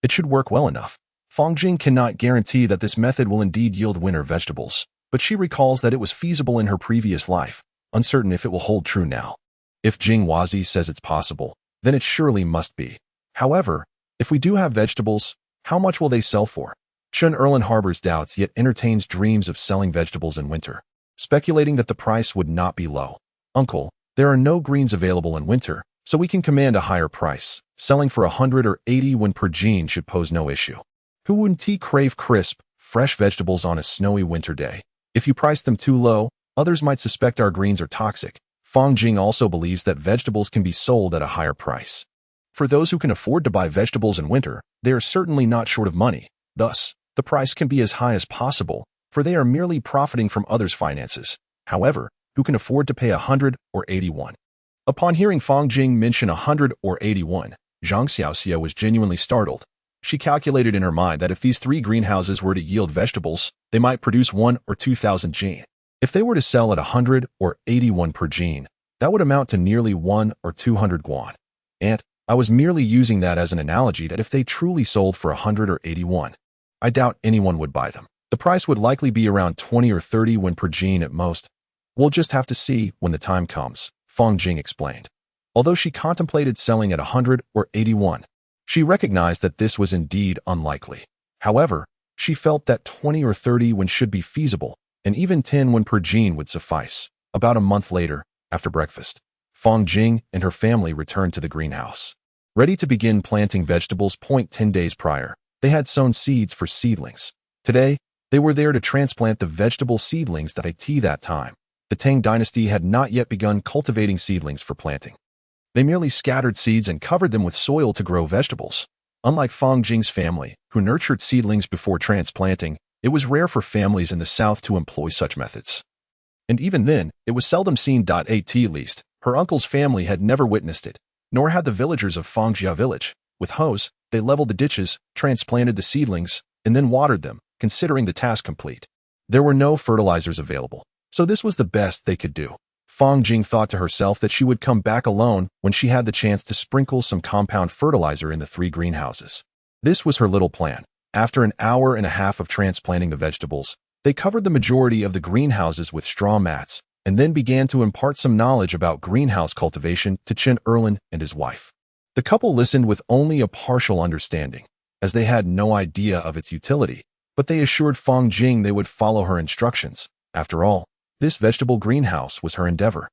it should work well enough. Fong Jing cannot guarantee that this method will indeed yield winter vegetables, but she recalls that it was feasible in her previous life, uncertain if it will hold true now. If Jing Wazi says it's possible, then it surely must be. However, if we do have vegetables, how much will they sell for? Chen Erlin harbors doubts yet entertains dreams of selling vegetables in winter, speculating that the price would not be low. Uncle, there are no greens available in winter, so we can command a higher price. Selling for 100 or 80 when per jean should pose no issue. Who wouldn't crave crisp, fresh vegetables on a snowy winter day? If you price them too low, others might suspect our greens are toxic. Fong Jing also believes that vegetables can be sold at a higher price. For those who can afford to buy vegetables in winter, they are certainly not short of money. Thus, the price can be as high as possible, for they are merely profiting from others' finances. However, who can afford to pay 100 or 81? Upon hearing Fong Jing mention 100 or 81, Zhang Xiaoxia was genuinely startled. She calculated in her mind that if these 3 greenhouses were to yield vegetables, they might produce 1 or 2,000 jean. If they were to sell at 100 or 81 per jean, that would amount to nearly 1 or 200 guan. And I was merely using that as an analogy that if they truly sold for 100 or 81, I doubt anyone would buy them. The price would likely be around 20 or 30 yuan per jean at most. We'll just have to see when the time comes, Fong Jing explained. Although she contemplated selling at 100 or 81, she recognized that this was indeed unlikely. However, she felt that 20 or 30 yuan should be feasible, and even 10 yuan per jean would suffice. About a month later, after breakfast, Fong Jing and her family returned to the greenhouse. Ready to begin planting vegetables. 10 days prior, They had sown seeds for seedlings. Today, they were there to transplant the vegetable seedlings that time. The Tang Dynasty had not yet begun cultivating seedlings for planting. They merely scattered seeds and covered them with soil to grow vegetables. Unlike Fang Jing's family, who nurtured seedlings before transplanting, it was rare for families in the south to employ such methods. And even then, it was seldom seen. At least, her uncle's family had never witnessed it, nor had the villagers of Fangjia village. With hoes, they leveled the ditches, transplanted the seedlings, and then watered them, considering the task complete. There were no fertilizers available, so this was the best they could do. Fang Jing thought to herself that she would come back alone when she had the chance to sprinkle some compound fertilizer in the 3 greenhouses. This was her little plan. After an hour and a half of transplanting the vegetables, they covered the majority of the greenhouses with straw mats, and then began to impart some knowledge about greenhouse cultivation to Chen Erlin and his wife. The couple listened with only a partial understanding, as they had no idea of its utility, but they assured Fang Jing they would follow her instructions. After all, this vegetable greenhouse was her endeavor,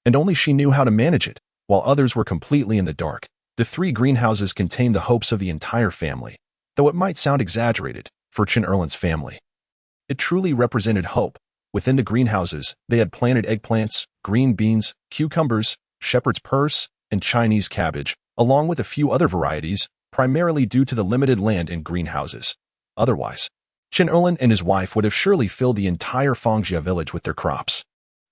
and only she knew how to manage it, while others were completely in the dark. The 3 greenhouses contained the hopes of the entire family, though it might sound exaggerated for Chen Erlin's family. It truly represented hope. Within the greenhouses, they had planted eggplants, green beans, cucumbers, shepherd's purse, and Chinese cabbage, along with a few other varieties, primarily due to the limited land in greenhouses. Otherwise, Chen Erlin and his wife would have surely filled the entire Fangjia village with their crops.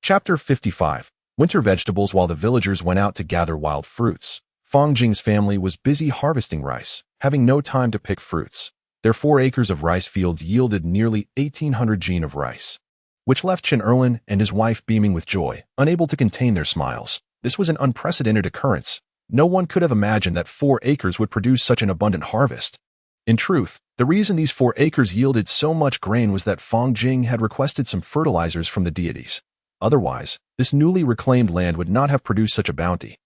Chapter 55. Winter vegetables. While the villagers went out to gather wild fruits, Fang Jing's family was busy harvesting rice, having no time to pick fruits. Their 4 acres of rice fields yielded nearly 1,800 jin of rice, which left Chen Erlin and his wife beaming with joy, unable to contain their smiles. This was an unprecedented occurrence. No one could have imagined that 4 acres would produce such an abundant harvest. In truth, the reason these 4 acres yielded so much grain was that Fang Jing had requested some fertilizers from the deities. Otherwise, this newly reclaimed land would not have produced such a bounty.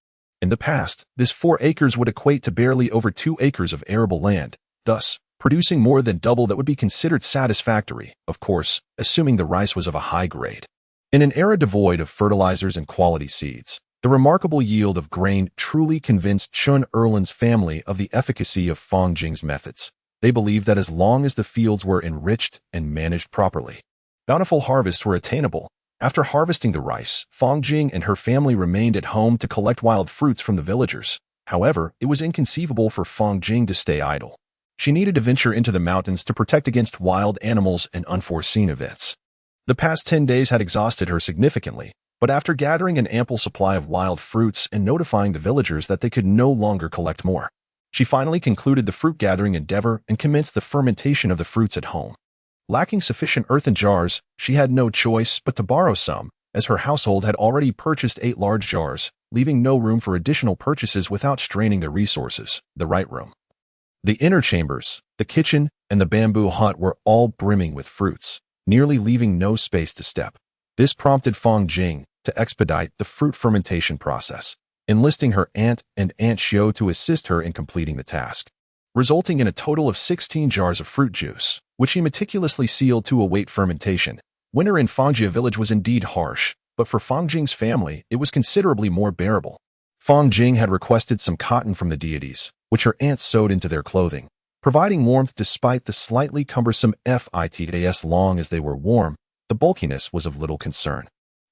In the past, this 4 acres would equate to barely over 2 acres of arable land, thus producing more than double that would be considered satisfactory, of course, assuming the rice was of a high grade. In an era devoid of fertilizers and quality seeds, the remarkable yield of grain truly convinced Chen Erlin's family of the efficacy of Fang Jing's methods. They believed that as long as the fields were enriched and managed properly, bountiful harvests were attainable. After harvesting the rice, Fang Jing and her family remained at home to collect wild fruits from the villagers. However, it was inconceivable for Fang Jing to stay idle. She needed to venture into the mountains to protect against wild animals and unforeseen events. The past 10 days had exhausted her significantly, but after gathering an ample supply of wild fruits and notifying the villagers that they could no longer collect more, she finally concluded the fruit-gathering endeavor and commenced the fermentation of the fruits at home. Lacking sufficient earthen jars, she had no choice but to borrow some, as her household had already purchased 8 large jars, leaving no room for additional purchases without straining their resources. The right room, the inner chambers, the kitchen, and the bamboo hut were all brimming with fruits, nearly leaving no space to step. This prompted Fang Jing to expedite the fruit fermentation process, enlisting her aunt and Aunt Xiao to assist her in completing the task, resulting in a total of 16 jars of fruit juice, which he meticulously sealed to await fermentation. Winter in Fangjia village was indeed harsh, but for Fang Jing's family, it was considerably more bearable. Fang Jing had requested some cotton from the deities, which her aunt sewed into their clothing, providing warmth despite the slightly cumbersome fits. Long as they were warm, the bulkiness was of little concern.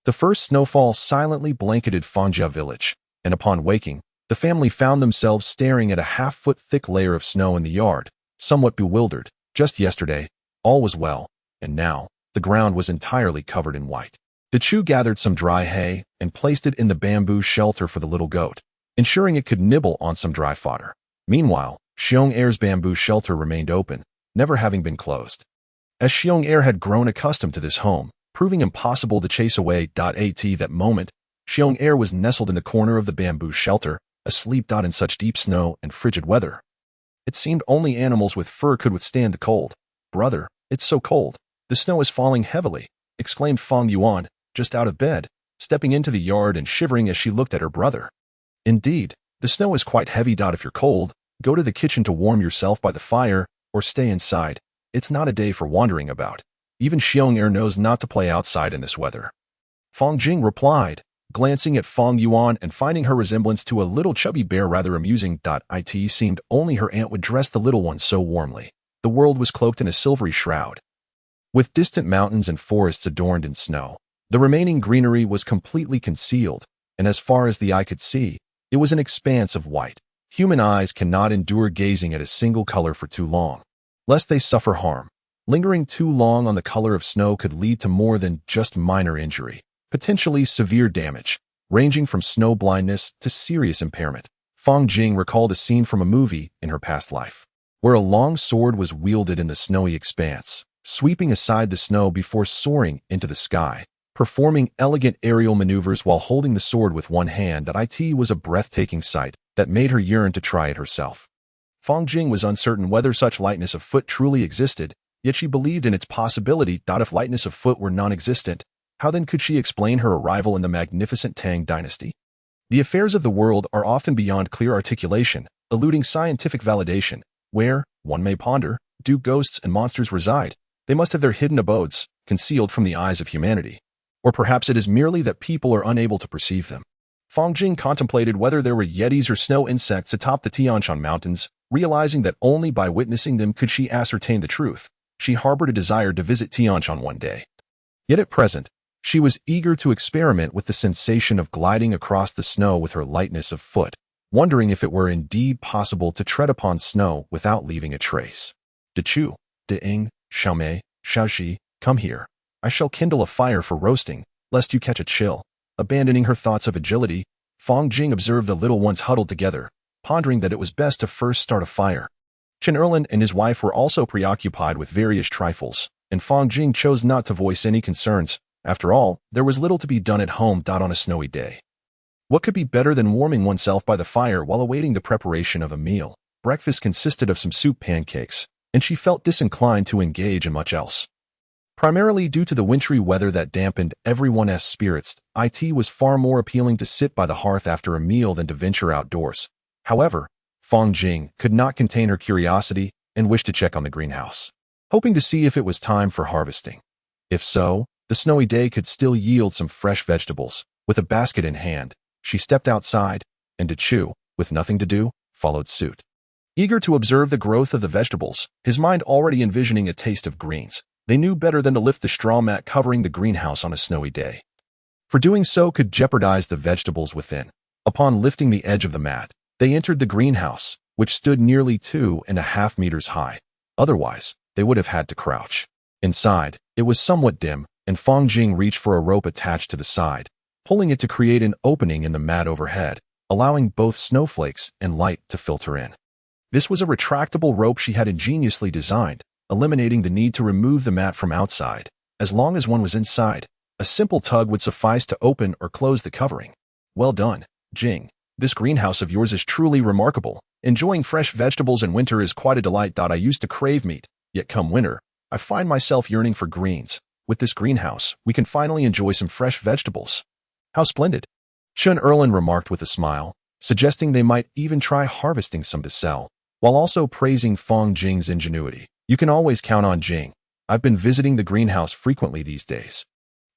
The first snowfall silently blanketed Fangjia village, and upon waking, the family found themselves staring at a half-foot thick layer of snow in the yard, somewhat bewildered. Just yesterday, all was well, and now, the ground was entirely covered in white. The Chu gathered some dry hay and placed it in the bamboo shelter for the little goat, ensuring it could nibble on some dry fodder. Meanwhile, Xiong Er's bamboo shelter remained open, never having been closed. As Xiong Er had grown accustomed to this home, proving impossible to chase away. At that moment, Xiong Er was nestled in the corner of the bamboo shelter, asleep. In such deep snow and frigid weather, it seemed only animals with fur could withstand the cold. "Brother, it's so cold. The snow is falling heavily," exclaimed Fang Yuan, just out of bed, stepping into the yard and shivering as she looked at her brother. "Indeed, the snow is quite heavy. If you're cold, go to the kitchen to warm yourself by the fire, or stay inside. It's not a day for wandering about. Even Xiong Er knows not to play outside in this weather," Fang Jing replied, glancing at Fang Yuan and finding her resemblance to a little chubby bear rather amusing. It seemed only her aunt would dress the little one so warmly. the world was cloaked in a silvery shroud. With distant mountains and forests adorned in snow, the remaining greenery was completely concealed, and as far as the eye could see, it was an expanse of white. Human eyes cannot endure gazing at a single color for too long, lest they suffer harm. Lingering too long on the color of snow could lead to more than just minor injury, potentially severe damage, ranging from snow blindness to serious impairment. Fang Jing recalled a scene from a movie in her past life, where a long sword was wielded in the snowy expanse, sweeping aside the snow before soaring into the sky, performing elegant aerial maneuvers while holding the sword with one hand. It was a breathtaking sight that made her yearn to try it herself. Fang Jing was uncertain whether such lightness of foot truly existed, yet she believed in its possibility. If lightness of foot were non-existent, how then could she explain her arrival in the magnificent Tang Dynasty? The affairs of the world are often beyond clear articulation, eluding scientific validation. Where, one may ponder, do ghosts and monsters reside? They must have their hidden abodes, concealed from the eyes of humanity. Or perhaps it is merely that people are unable to perceive them. Fang Jing contemplated whether there were yetis or snow insects atop the Tianshan Mountains, realizing that only by witnessing them could she ascertain the truth. She harbored a desire to visit Tianshan one day. Yet at present, she was eager to experiment with the sensation of gliding across the snow with her lightness of foot, wondering if it were indeed possible to tread upon snow without leaving a trace. Dechu, De-ing, Xiaomei, Xiaoxi, come here. I shall kindle a fire for roasting, lest you catch a chill. Abandoning her thoughts of agility, Fang Jing observed the little ones huddled together, pondering that it was best to first start a fire. Chen Erlin and his wife were also preoccupied with various trifles, and Fang Jing chose not to voice any concerns. After all, there was little to be done at home on a snowy day. What could be better than warming oneself by the fire while awaiting the preparation of a meal? Breakfast consisted of some soup pancakes, and she felt disinclined to engage in much else. Primarily due to the wintry weather that dampened everyone's spirits, it was far more appealing to sit by the hearth after a meal than to venture outdoors. However, Fang Jing could not contain her curiosity and wished to check on the greenhouse, hoping to see if it was time for harvesting. If so, the snowy day could still yield some fresh vegetables. With a basket in hand, she stepped outside, and Dechu, with nothing to do, followed suit. Eager to observe the growth of the vegetables, his mind already envisioning a taste of greens, they knew better than to lift the straw mat covering the greenhouse on a snowy day. For doing so could jeopardize the vegetables within. Upon lifting the edge of the mat, they entered the greenhouse, which stood nearly 2.5 meters high. Otherwise, they would have had to crouch. Inside, it was somewhat dim, and Fang Jing reached for a rope attached to the side, pulling it to create an opening in the mat overhead, allowing both snowflakes and light to filter in. This was a retractable rope she had ingeniously designed, eliminating the need to remove the mat from outside. As long as one was inside, a simple tug would suffice to open or close the covering. Well done, Jing. This greenhouse of yours is truly remarkable. Enjoying fresh vegetables in winter is quite a delight. I used to crave meat, yet come winter, I find myself yearning for greens. With this greenhouse, we can finally enjoy some fresh vegetables. How splendid. Chen Erlin remarked with a smile, suggesting they might even try harvesting some to sell, while also praising Fang Jing's ingenuity. You can always count on Jing. I've been visiting the greenhouse frequently these days.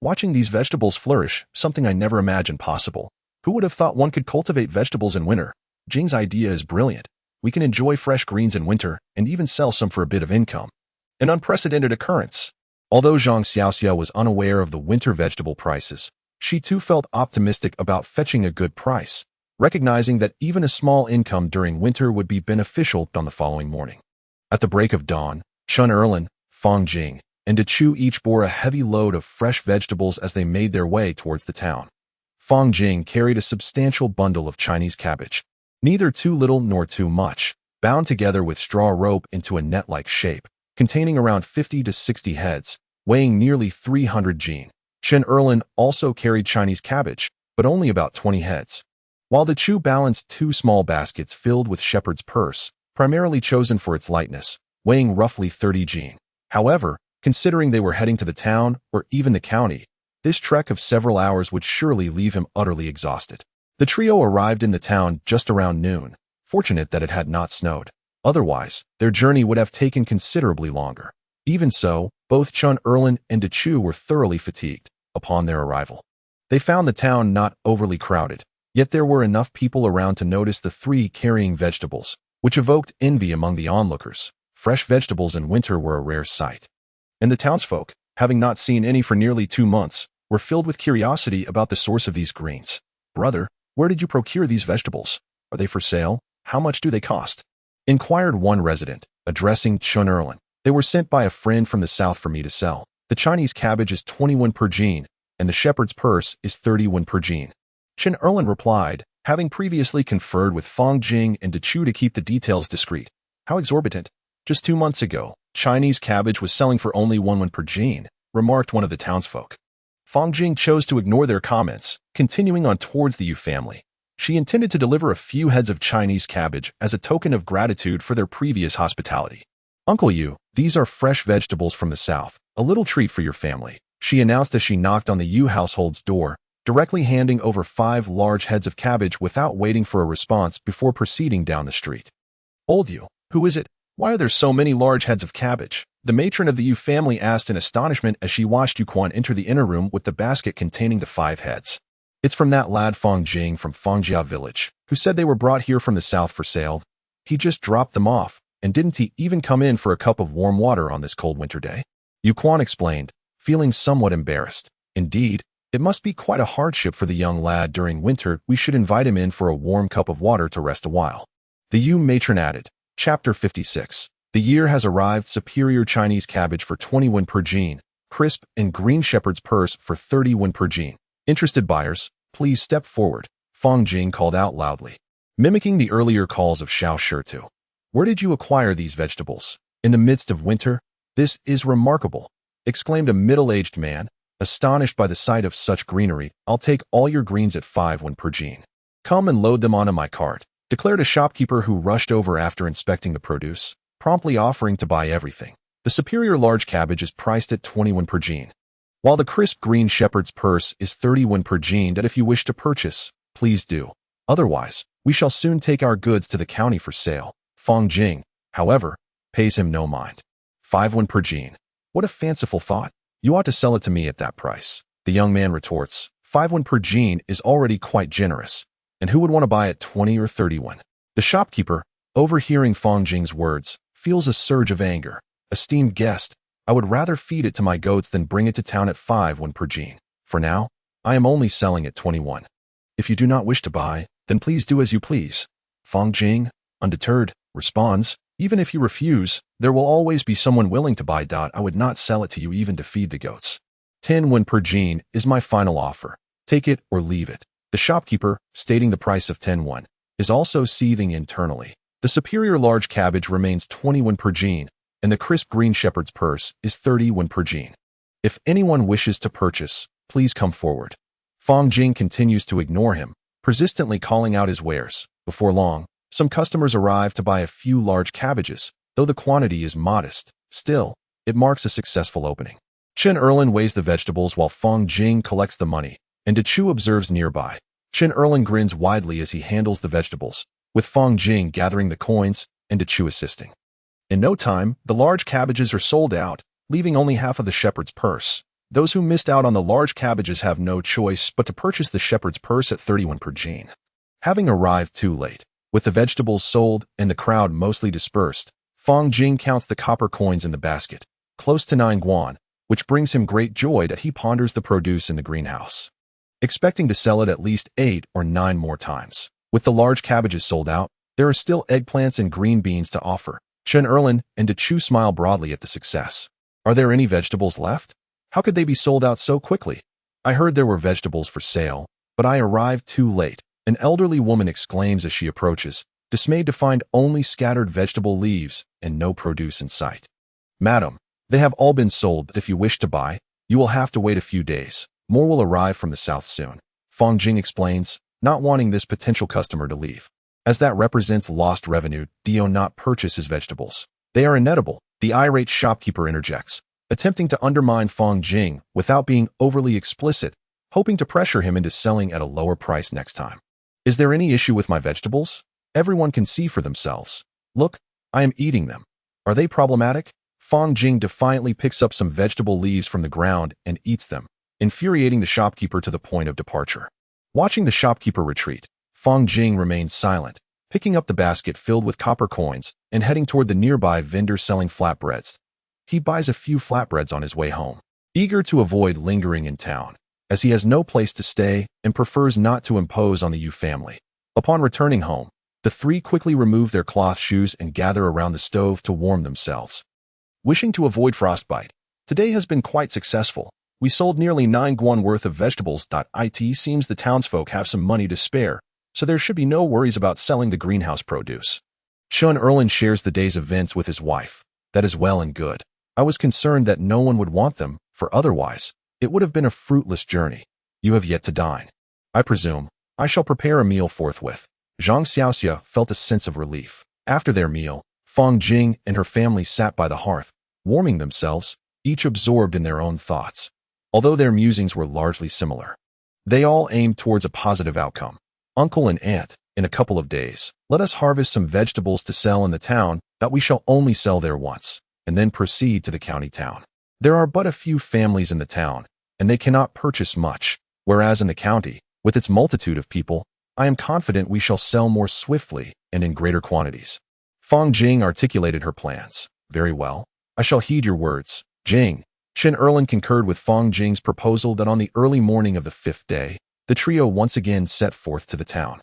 Watching these vegetables flourish, something I never imagined possible. Who would have thought one could cultivate vegetables in winter? Jing's idea is brilliant. We can enjoy fresh greens in winter and even sell some for a bit of income. An unprecedented occurrence. Although Zhang Xiaoxia was unaware of the winter vegetable prices, she too felt optimistic about fetching a good price, recognizing that even a small income during winter would be beneficial on the following morning. At the break of dawn, Chen Erlin, Fang Jing, and Dechu each bore a heavy load of fresh vegetables as they made their way towards the town. Fang Jing carried a substantial bundle of Chinese cabbage, neither too little nor too much, bound together with straw rope into a net-like shape, containing around 50 to 60 heads, weighing nearly 300 jin. Chen Erlin also carried Chinese cabbage, but only about 20 heads, while Dechu balanced 2 small baskets filled with shepherd's purse, primarily chosen for its lightness, weighing roughly 30 jin. However, considering they were heading to the town or even the county, this trek of several hours would surely leave him utterly exhausted. The trio arrived in the town just around noon, fortunate that it had not snowed. Otherwise, their journey would have taken considerably longer. Even so, both Chen Erlin and Dechu were thoroughly fatigued upon their arrival. They found the town not overly crowded, yet there were enough people around to notice the 3 carrying vegetables, which evoked envy among the onlookers. Fresh vegetables in winter were a rare sight. And the townsfolk, having not seen any for nearly 2 months, were filled with curiosity about the source of these greens. "Brother, where did you procure these vegetables? Are they for sale? How much do they cost?" inquired one resident, addressing Chun Erlin. "They were sent by a friend from the south for me to sell. The Chinese cabbage is 21 per jean, and the shepherd's purse is 31 per jean." Chun Erlin replied, having previously conferred with Fong Jing and Chu to keep the details discreet. "How exorbitant. Just 2 months ago, Chinese cabbage was selling for only 1 per jean," remarked one of the townsfolk. Fong Jing chose to ignore their comments, continuing on towards the Yu family. She intended to deliver a few heads of Chinese cabbage as a token of gratitude for their previous hospitality. "Uncle Yu, these are fresh vegetables from the south, a little treat for your family," she announced as she knocked on the Yu household's door, directly handing over 5 large heads of cabbage without waiting for a response before proceeding down the street. "Old Yu, who is it? Why are there so many large heads of cabbage?" the matron of the Yu family asked in astonishment as she watched Yu Quan enter the inner room with the basket containing the 5 heads. "It's from that lad Fong Jing from Fongjia village, who said they were brought here from the south for sale. He just dropped them off, and didn't he even come in for a cup of warm water on this cold winter day?" Yu Quan explained, feeling somewhat embarrassed. "Indeed, it must be quite a hardship for the young lad during winter. We should invite him in for a warm cup of water to rest a while." The Yu matron added. Chapter 56. The year has arrived. Superior Chinese cabbage for 21 per jean, crisp and green shepherd's purse for 31 per jean. Interested buyers, please step forward, Fong Jing called out loudly, mimicking the earlier calls of Xiao Shitu. "Where did you acquire these vegetables? In the midst of winter? This is remarkable," exclaimed a middle-aged man, astonished by the sight of such greenery. "I'll take all your greens at 5 per jean. Come and load them onto my cart," declared a shopkeeper who rushed over after inspecting the produce, promptly offering to buy everything. The superior large cabbage is priced at 21 per jean, while the crisp green shepherd's purse is 31 per jean. That if you wish to purchase, please do. Otherwise, we shall soon take our goods to the county for sale. Fong Jing, however, pays him no mind. 5 per jean. What a fanciful thought. You ought to sell it to me at that price. The young man retorts. 5 per jean is already quite generous, and who would want to buy at 20 or 31? The shopkeeper, overhearing Fong Jing's words, feels a surge of anger. "Esteemed guest, I would rather feed it to my goats than bring it to town at 5 per jean. For now, I am only selling at 21. If you do not wish to buy, then please do as you please." Fong Jing, undeterred, responds, "Even if you refuse, there will always be someone willing to buy. I would not sell it to you even to feed the goats. 10 per jean is my final offer. Take it or leave it." The shopkeeper, stating the price of 10, is also seething internally. The superior large cabbage remains 21 per jean, and the crisp green shepherd's purse is 31 per jean. "If anyone wishes to purchase, please come forward." Fong Jing continues to ignore him, persistently calling out his wares. Before long, some customers arrive to buy a few large cabbages. Though the quantity is modest, still, it marks a successful opening. Chen Erlin weighs the vegetables while Fong Jing collects the money, and Chu observes nearby. Chen Erlin grins widely as he handles the vegetables, with Fong Jing gathering the coins and Chu assisting. In no time, the large cabbages are sold out, leaving only half of the shepherd's purse. Those who missed out on the large cabbages have no choice but to purchase the shepherd's purse at 31 per jean. Having arrived too late, with the vegetables sold and the crowd mostly dispersed, Fong Jing counts the copper coins in the basket, close to 9 guan, which brings him great joy that he ponders the produce in the greenhouse, expecting to sell it at least 8 or 9 more times. With the large cabbages sold out, there are still eggplants and green beans to offer. Chen Erlin and Chu smile broadly at the success. "Are there any vegetables left? How could they be sold out so quickly? I heard there were vegetables for sale, but I arrived too late," an elderly woman exclaims as she approaches, dismayed to find only scattered vegetable leaves and no produce in sight. "Madam, they have all been sold, but if you wish to buy, you will have to wait a few days. More will arrive from the south soon," Fong Jing explains, not wanting this potential customer to leave, as that represents lost revenue. "Do not purchase his vegetables. They are inedible," the irate shopkeeper interjects, attempting to undermine Fong Jing without being overly explicit, hoping to pressure him into selling at a lower price next time. "Is there any issue with my vegetables? Everyone can see for themselves. Look, I am eating them. Are they problematic?" Fong Jing defiantly picks up some vegetable leaves from the ground and eats them, infuriating the shopkeeper to the point of departure. Watching the shopkeeper retreat, Fong Jing remains silent, picking up the basket filled with copper coins and heading toward the nearby vendor selling flatbreads. He buys a few flatbreads on his way home, eager to avoid lingering in town, as he has no place to stay and prefers not to impose on the Yu family. Upon returning home, the three quickly remove their cloth shoes and gather around the stove to warm themselves. Wishing to avoid frostbite, today has been quite successful. We sold nearly 9 guan worth of vegetables. It seems the townsfolk have some money to spare, so there should be no worries about selling the greenhouse produce. Chun Erlin shares the day's events with his wife. That is well and good. I was concerned that no one would want them, for otherwise, it would have been a fruitless journey. You have yet to dine. I presume. I shall prepare a meal forthwith. Zhang Xiaoxia felt a sense of relief. After their meal, Fang Jing and her family sat by the hearth, warming themselves, each absorbed in their own thoughts. Although their musings were largely similar, they all aimed towards a positive outcome. Uncle and aunt, in a couple of days, let us harvest some vegetables to sell in the town that we shall only sell there once, and then proceed to the county town. There are but a few families in the town, and they cannot purchase much, whereas in the county, with its multitude of people, I am confident we shall sell more swiftly and in greater quantities. Fang Jing articulated her plans. Very well. I shall heed your words, Jing. Chen Erlin concurred with Fang Jing's proposal that on the early morning of the 5th day, the trio once again set forth to the town,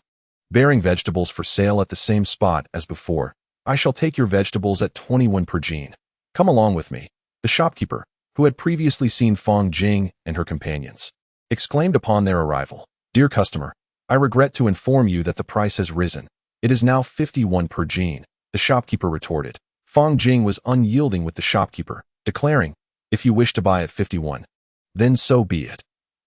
bearing vegetables for sale at the same spot as before. I shall take your vegetables at 21 per jean. Come along with me. The shopkeeper, who had previously seen Fang Jing and her companions, exclaimed upon their arrival, Dear customer, I regret to inform you that the price has risen. It is now 51 per jean, the shopkeeper retorted. Fang Jing was unyielding with the shopkeeper, declaring, If you wish to buy at 51, then so be it.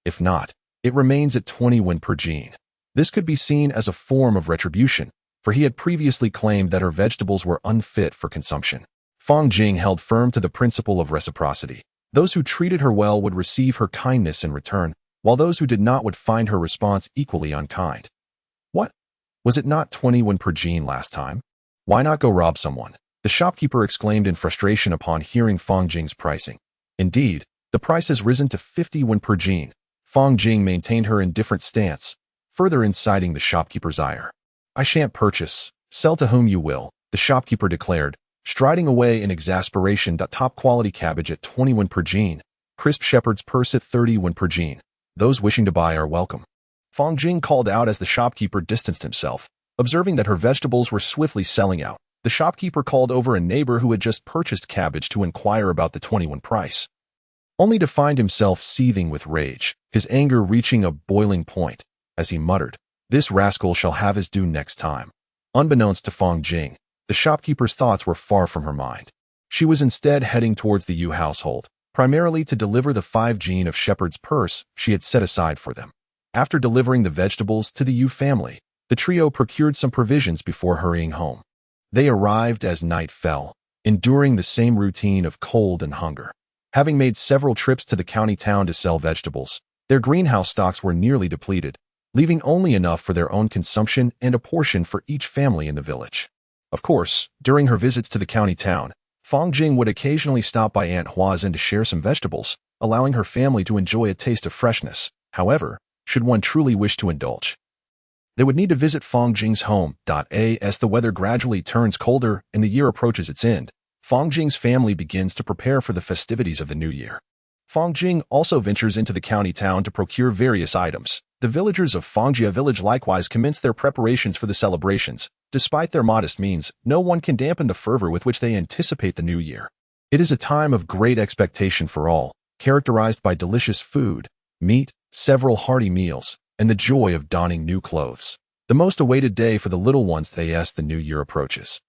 If not, it remains at 21 per jean. This could be seen as a form of retribution, for he had previously claimed that her vegetables were unfit for consumption. Fang Jing held firm to the principle of reciprocity. Those who treated her well would receive her kindness in return, while those who did not would find her response equally unkind. What? Was it not 21 per jean last time? Why not go rob someone? The shopkeeper exclaimed in frustration upon hearing Fang Jing's pricing. Indeed, the price has risen to 51 per jean. Fang Jing maintained her indifferent stance, further inciting the shopkeeper's ire. I shan't purchase. Sell to whom you will, the shopkeeper declared, striding away in exasperation. Top-quality cabbage at 21 per jean. Crisp shepherd's purse at 31 per jean. Those wishing to buy are welcome. Fang Jing called out as the shopkeeper distanced himself. Observing that her vegetables were swiftly selling out, the shopkeeper called over a neighbor who had just purchased cabbage to inquire about the 21 price, only to find himself seething with rage, his anger reaching a boiling point, as he muttered, This rascal shall have his due next time. Unbeknownst to Fang Jing, the shopkeeper's thoughts were far from her mind. She was instead heading towards the Yu household, primarily to deliver the 5 jean of shepherd's purse she had set aside for them. After delivering the vegetables to the Yu family, the trio procured some provisions before hurrying home. They arrived as night fell, enduring the same routine of cold and hunger. Having made several trips to the county town to sell vegetables, their greenhouse stocks were nearly depleted, leaving only enough for their own consumption and a portion for each family in the village. Of course, during her visits to the county town, Fang Jing would occasionally stop by Aunt Hua's to share some vegetables, allowing her family to enjoy a taste of freshness. However, should one truly wish to indulge, they would need to visit Fang Jing's home. As the weather gradually turns colder and the year approaches its end, Fang Jing's family begins to prepare for the festivities of the new year. Fang Jing also ventures into the county town to procure various items. The villagers of Fangjia village likewise commence their preparations for the celebrations. Despite their modest means, no one can dampen the fervor with which they anticipate the new year. It is a time of great expectation for all, characterized by delicious food, meat, several hearty meals, and the joy of donning new clothes. The most awaited day for the little ones as the new year approaches.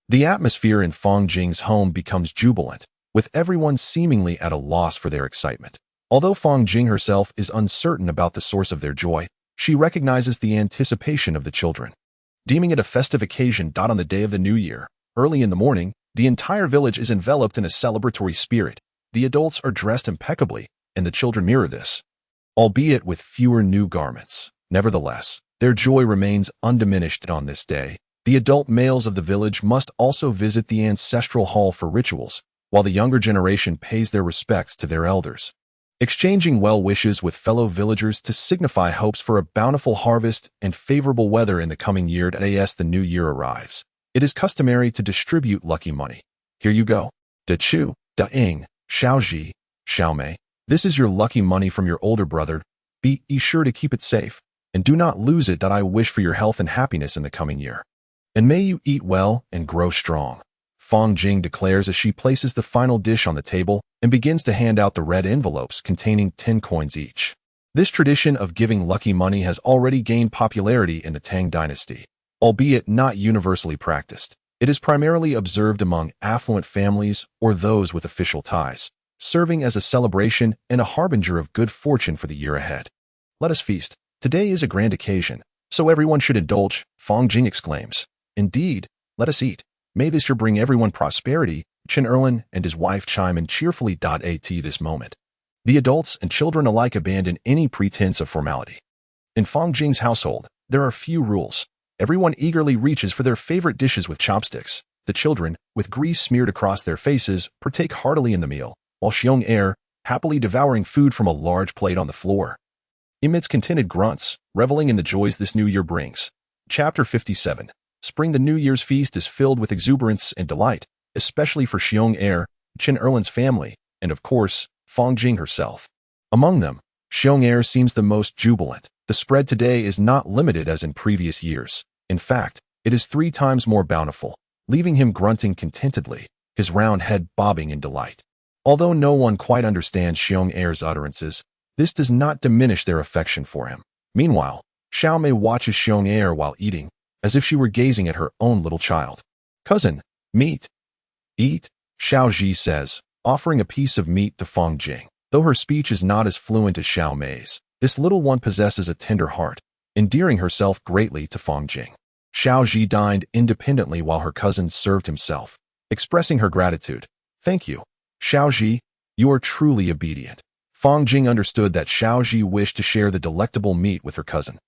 The atmosphere in Fang Jing's home becomes jubilant, with everyone seemingly at a loss for their excitement. Although Fang Jing herself is uncertain about the source of their joy, she recognizes the anticipation of the children. Deeming it a festive occasion. On the day of the new year, early in the morning, the entire village is enveloped in a celebratory spirit. The adults are dressed impeccably, and the children mirror this, albeit with fewer new garments. Nevertheless, their joy remains undiminished on this day. The adult males of the village must also visit the ancestral hall for rituals, while the younger generation pays their respects to their elders. exchanging well wishes with fellow villagers to signify hopes for a bountiful harvest and favorable weather in the coming year. As the new year arrives, it is customary to distribute lucky money. Here you go. Da Chu, Da Ing, Xiao Ji, Xiao Mei. This is your lucky money from your older brother. Be sure to keep it safe, and do not lose it. I wish for your health and happiness in the coming year. And may you eat well and grow strong. Fang Jing declares as she places the final dish on the table and begins to hand out the red envelopes containing 10 coins each. This tradition of giving lucky money has already gained popularity in the Tang Dynasty. Albeit not universally practiced, it is primarily observed among affluent families or those with official ties, serving as a celebration and a harbinger of good fortune for the year ahead. Let us feast. Today is a grand occasion, so everyone should indulge, Fang Jing exclaims. Indeed, let us eat. May this year bring everyone prosperity. Chen Erlin and his wife chime in cheerfully. At this moment, the adults and children alike abandon any pretense of formality. In Fang Jing's household, there are few rules. Everyone eagerly reaches for their favorite dishes with chopsticks. The children, with grease smeared across their faces, partake heartily in the meal, while Xiong Er, happily devouring food from a large plate on the floor, emits contented grunts, reveling in the joys this new year brings. Chapter 57. Spring. The New Year's feast is filled with exuberance and delight, especially for Xiong Er, Chen Erlin's family, and of course, Fang Jing herself. Among them, Xiong Er seems the most jubilant. The spread today is not limited as in previous years. In fact, it is 3 times more bountiful, leaving him grunting contentedly, his round head bobbing in delight. Although no one quite understands Xiong Er's utterances, this does not diminish their affection for him. Meanwhile, Xiao Mei watches Xiong Er while eating, as if she were gazing at her own little child. Cousin, meat. Eat, Xiao Ji says, offering a piece of meat to Fang Jing. Though her speech is not as fluent as Xiao Mei's, this little one possesses a tender heart, endearing herself greatly to Fang Jing. Xiao Ji dined independently while her cousin served himself, expressing her gratitude. Thank you, Xiao Ji, you are truly obedient. Fang Jing understood that Xiao Ji wished to share the delectable meat with her cousin.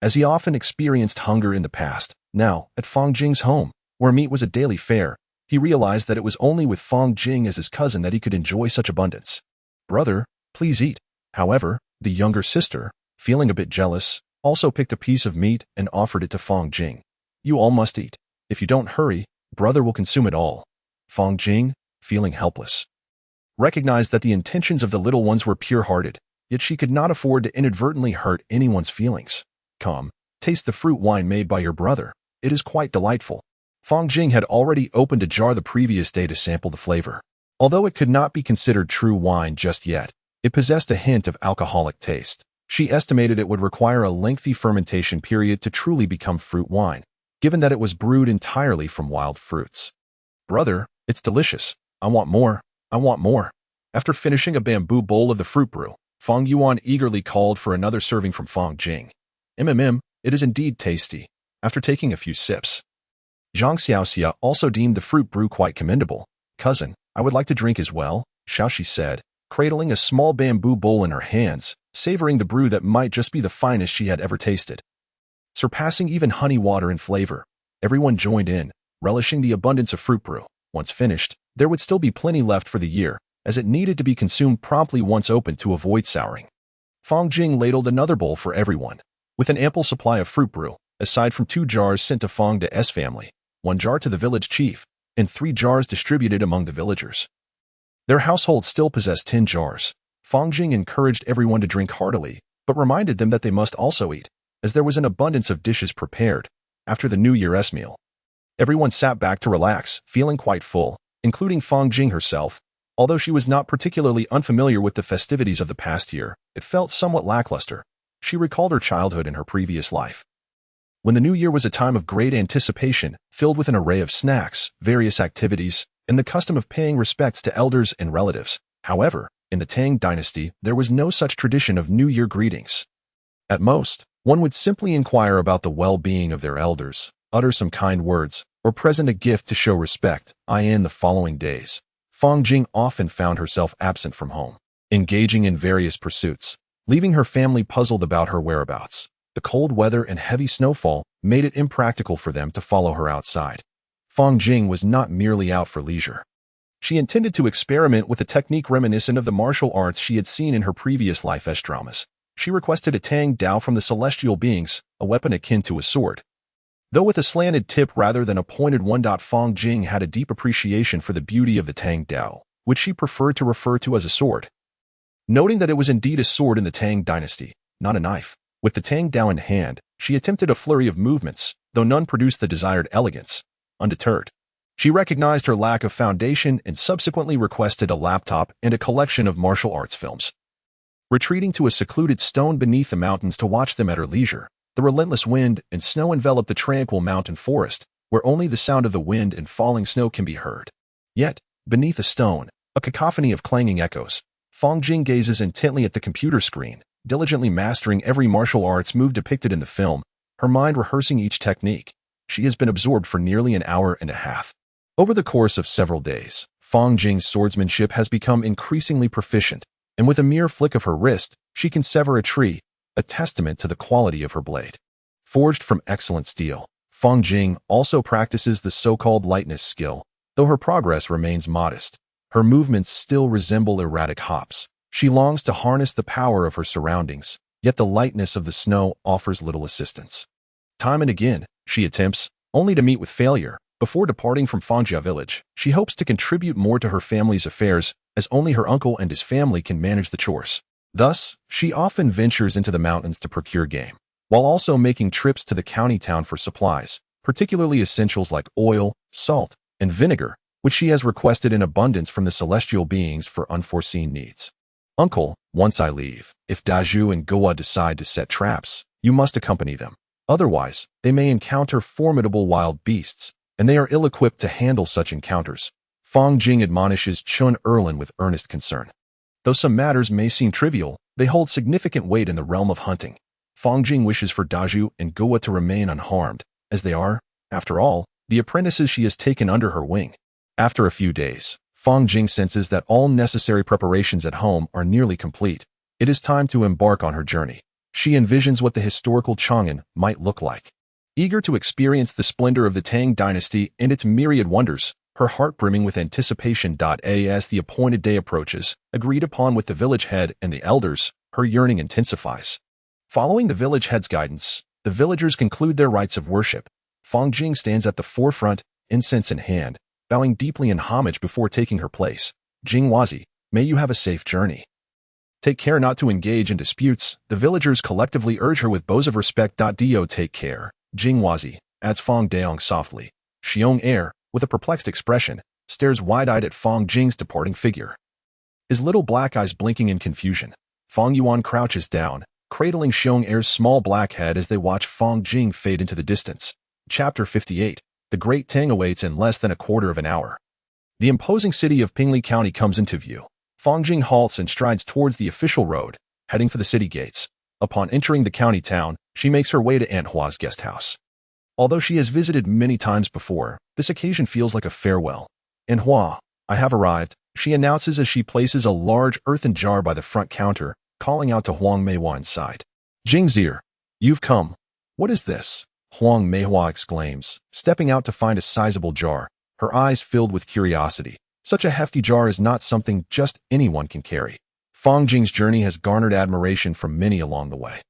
As he often experienced hunger in the past, now, at Fang Jing's home, where meat was a daily fare, he realized that it was only with Fang Jing as his cousin that he could enjoy such abundance. Brother, please eat. However, the younger sister, feeling a bit jealous, also picked a piece of meat and offered it to Fang Jing. You all must eat. If you don't hurry, brother will consume it all. Fang Jing, feeling helpless, recognized that the intentions of the little ones were pure-hearted, yet she could not afford to inadvertently hurt anyone's feelings. Come, taste the fruit wine made by your brother. It is quite delightful. Fang Jing had already opened a jar the previous day to sample the flavor. Although it could not be considered true wine just yet, it possessed a hint of alcoholic taste. She estimated it would require a lengthy fermentation period to truly become fruit wine, given that it was brewed entirely from wild fruits. Brother, it's delicious. I want more. I want more. After finishing a bamboo bowl of the fruit brew, Fang Yuan eagerly called for another serving from Fang Jing. It is indeed tasty. After taking a few sips, Zhang Xiaoxia also deemed the fruit brew quite commendable. Cousin, I would like to drink as well, Xiaoxi said, cradling a small bamboo bowl in her hands, savoring the brew that might just be the finest she had ever tasted. Surpassing even honey water in flavor, everyone joined in, relishing the abundance of fruit brew. Once finished, there would still be plenty left for the year, as it needed to be consumed promptly once opened to avoid souring. Fang Jing ladled another bowl for everyone, with an ample supply of fruit brew, aside from 2 jars sent to Fang De's family, 1 jar to the village chief, and 3 jars distributed among the villagers. Their household still possessed 10 jars. Fang Jing encouraged everyone to drink heartily, but reminded them that they must also eat, as there was an abundance of dishes prepared after the New Year's meal. Everyone sat back to relax, feeling quite full, including Fang Jing herself. Although she was not particularly unfamiliar with the festivities of the past year, it felt somewhat lackluster. She recalled her childhood in her previous life, when the new year was a time of great anticipation, filled with an array of snacks, various activities, and the custom of paying respects to elders and relatives. However, in the Tang Dynasty, there was no such tradition of New Year greetings. At most, one would simply inquire about the well-being of their elders, utter some kind words, or present a gift to show respect. In the following days, Fang Jing often found herself absent from home, engaging in various pursuits, leaving her family puzzled about her whereabouts. The cold weather and heavy snowfall made it impractical for them to follow her outside. Fang Jing was not merely out for leisure. She intended to experiment with a technique reminiscent of the martial arts she had seen in her previous life-esque dramas. She requested a Tang Dao from the celestial beings, a weapon akin to a sword. Though with a slanted tip rather than a pointed one. Fang Jing had a deep appreciation for the beauty of the Tang Dao, which she preferred to refer to as a sword. Noting that it was indeed a sword in the Tang Dynasty, not a knife, with the Tang Dao in hand, she attempted a flurry of movements, though none produced the desired elegance. Undeterred, she recognized her lack of foundation and subsequently requested a laptop and a collection of martial arts films. Retreating to a secluded stone beneath the mountains to watch them at her leisure, the relentless wind and snow enveloped the tranquil mountain forest, where only the sound of the wind and falling snow can be heard. Yet, beneath a stone, a cacophony of clanging echoes, Fang Jing gazes intently at the computer screen, diligently mastering every martial arts move depicted in the film, her mind rehearsing each technique. She has been absorbed for nearly an hour and a half. Over the course of several days, Fang Jing's swordsmanship has become increasingly proficient, and with a mere flick of her wrist, she can sever a tree, a testament to the quality of her blade. Forged from excellent steel, Fang Jing also practices the so-called lightness skill, though her progress remains modest. Her movements still resemble erratic hops. She longs to harness the power of her surroundings, yet the lightness of the snow offers little assistance. Time and again, she attempts, only to meet with failure. Before departing from Fangjia village, she hopes to contribute more to her family's affairs, as only her uncle and his family can manage the chores. Thus, she often ventures into the mountains to procure game, while also making trips to the county town for supplies, particularly essentials like oil, salt, and vinegar, which she has requested in abundance from the celestial beings for unforeseen needs. Uncle, once I leave, if Daju and Goa decide to set traps, you must accompany them. Otherwise, they may encounter formidable wild beasts, and they are ill-equipped to handle such encounters. Fang Jing admonishes Chun Erlin with earnest concern. Though some matters may seem trivial, they hold significant weight in the realm of hunting. Fang Jing wishes for Daju and Goa to remain unharmed, as they are, after all, the apprentices she has taken under her wing. After a few days, Fang Jing senses that all necessary preparations at home are nearly complete. It is time to embark on her journey. She envisions what the historical Chang'an might look like. Eager to experience the splendor of the Tang Dynasty and its myriad wonders, her heart brimming with anticipation. As the appointed day approaches, agreed upon with the village head and the elders, her yearning intensifies. Following the village head's guidance, the villagers conclude their rites of worship. Fang Jing stands at the forefront, incense in hand, bowing deeply in homage before taking her place. Jingwazi, may you have a safe journey. Take care not to engage in disputes, the villagers collectively urge her with bows of respect. Do take care, Jingwazi, adds Fang Daong softly. Xiong Air, with a perplexed expression, stares wide-eyed at Fang Jing's departing figure. His little black eyes blinking in confusion, Fang Yuan crouches down, cradling Xiong Air's small black head as they watch Fang Jing fade into the distance. Chapter 58. The Great Tang awaits in less than a quarter of an hour. The imposing city of Pingli County comes into view. Fang Jing halts and strides towards the official road, heading for the city gates. Upon entering the county town, she makes her way to Aunt Hua's guest house. Although she has visited many times before, this occasion feels like a farewell. Aunt Hua, I have arrived, she announces as she places a large earthen jar by the front counter, calling out to Huang Meihua inside. Jingzier, you've come. What is this? Huang Meihua exclaims, stepping out to find a sizable jar, her eyes filled with curiosity. Such a hefty jar is not something just anyone can carry. Fang Jing's journey has garnered admiration from many along the way.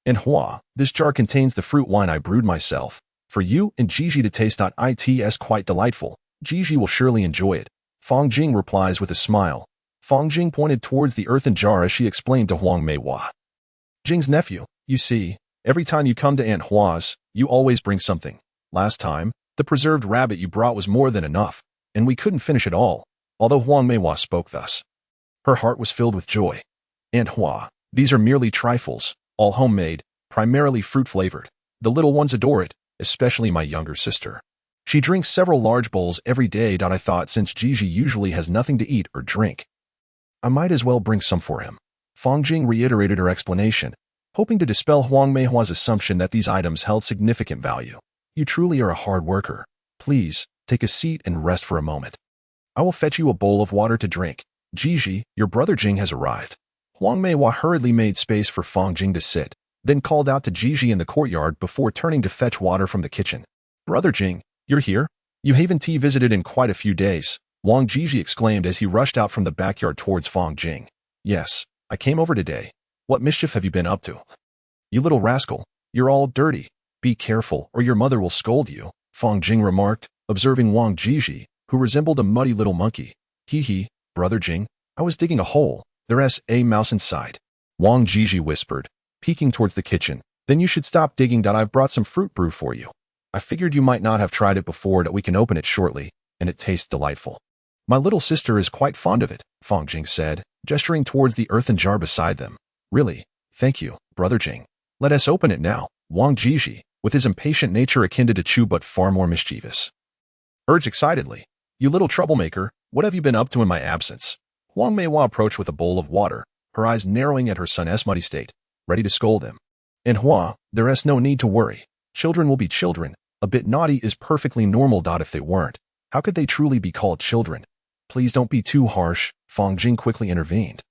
Aunt Hua, this jar contains the fruit wine I brewed myself. For you and Gigi to taste. It's quite delightful. Gigi will surely enjoy it. Fang Jing replies with a smile. Fang Jing pointed towards the earthen jar as she explained to Huang Meihua. Jing's nephew, you see, every time you come to Aunt Hua's, you always bring something. Last time, the preserved rabbit you brought was more than enough, and we couldn't finish it all, although Huang Meihua spoke thus. Her heart was filled with joy. Aunt Hua, these are merely trifles, all homemade, primarily fruit-flavored. The little ones adore it, especially my younger sister. She drinks several large bowls every day. I thought since Gigi usually has nothing to eat or drink, I might as well bring some for him. Fang Jing reiterated her explanation, hoping to dispel Huang Meihua's assumption that these items held significant value. You truly are a hard worker. Please, take a seat and rest for a moment. I will fetch you a bowl of water to drink. Gigi, your brother Jing has arrived. Huang Meihua hurriedly made space for Fang Jing to sit, then called out to Gigi in the courtyard before turning to fetch water from the kitchen. Brother Jing, you're here? You haven't visited in quite a few days. Wang Jiji exclaimed as he rushed out from the backyard towards Fang Jing. Yes, I came over today. What mischief have you been up to? You little rascal, you're all dirty. Be careful or your mother will scold you, Fang Jing remarked, observing Wang Jiji, who resembled a muddy little monkey. Hee, brother Jing, I was digging a hole. There's a mouse inside. Wang Jiji whispered, peeking towards the kitchen. Then you should stop digging. I've brought some fruit brew for you. I figured you might not have tried it before that we can open it shortly, and it tastes delightful. My little sister is quite fond of it, Fang Jing said, gesturing towards the earthen jar beside them. Really? Thank you, brother Jing. Let us open it now. Wang Jiji, with his impatient nature akin to Chu but far more mischievous, urged excitedly. You little troublemaker, what have you been up to in my absence? Huang Meihua approached with a bowl of water, her eyes narrowing at her son's muddy state, ready to scold him. In Hua, there's no need to worry. Children will be children. A bit naughty is perfectly normal. If they weren't, how could they truly be called children? Please don't be too harsh, Fang Jing quickly intervened.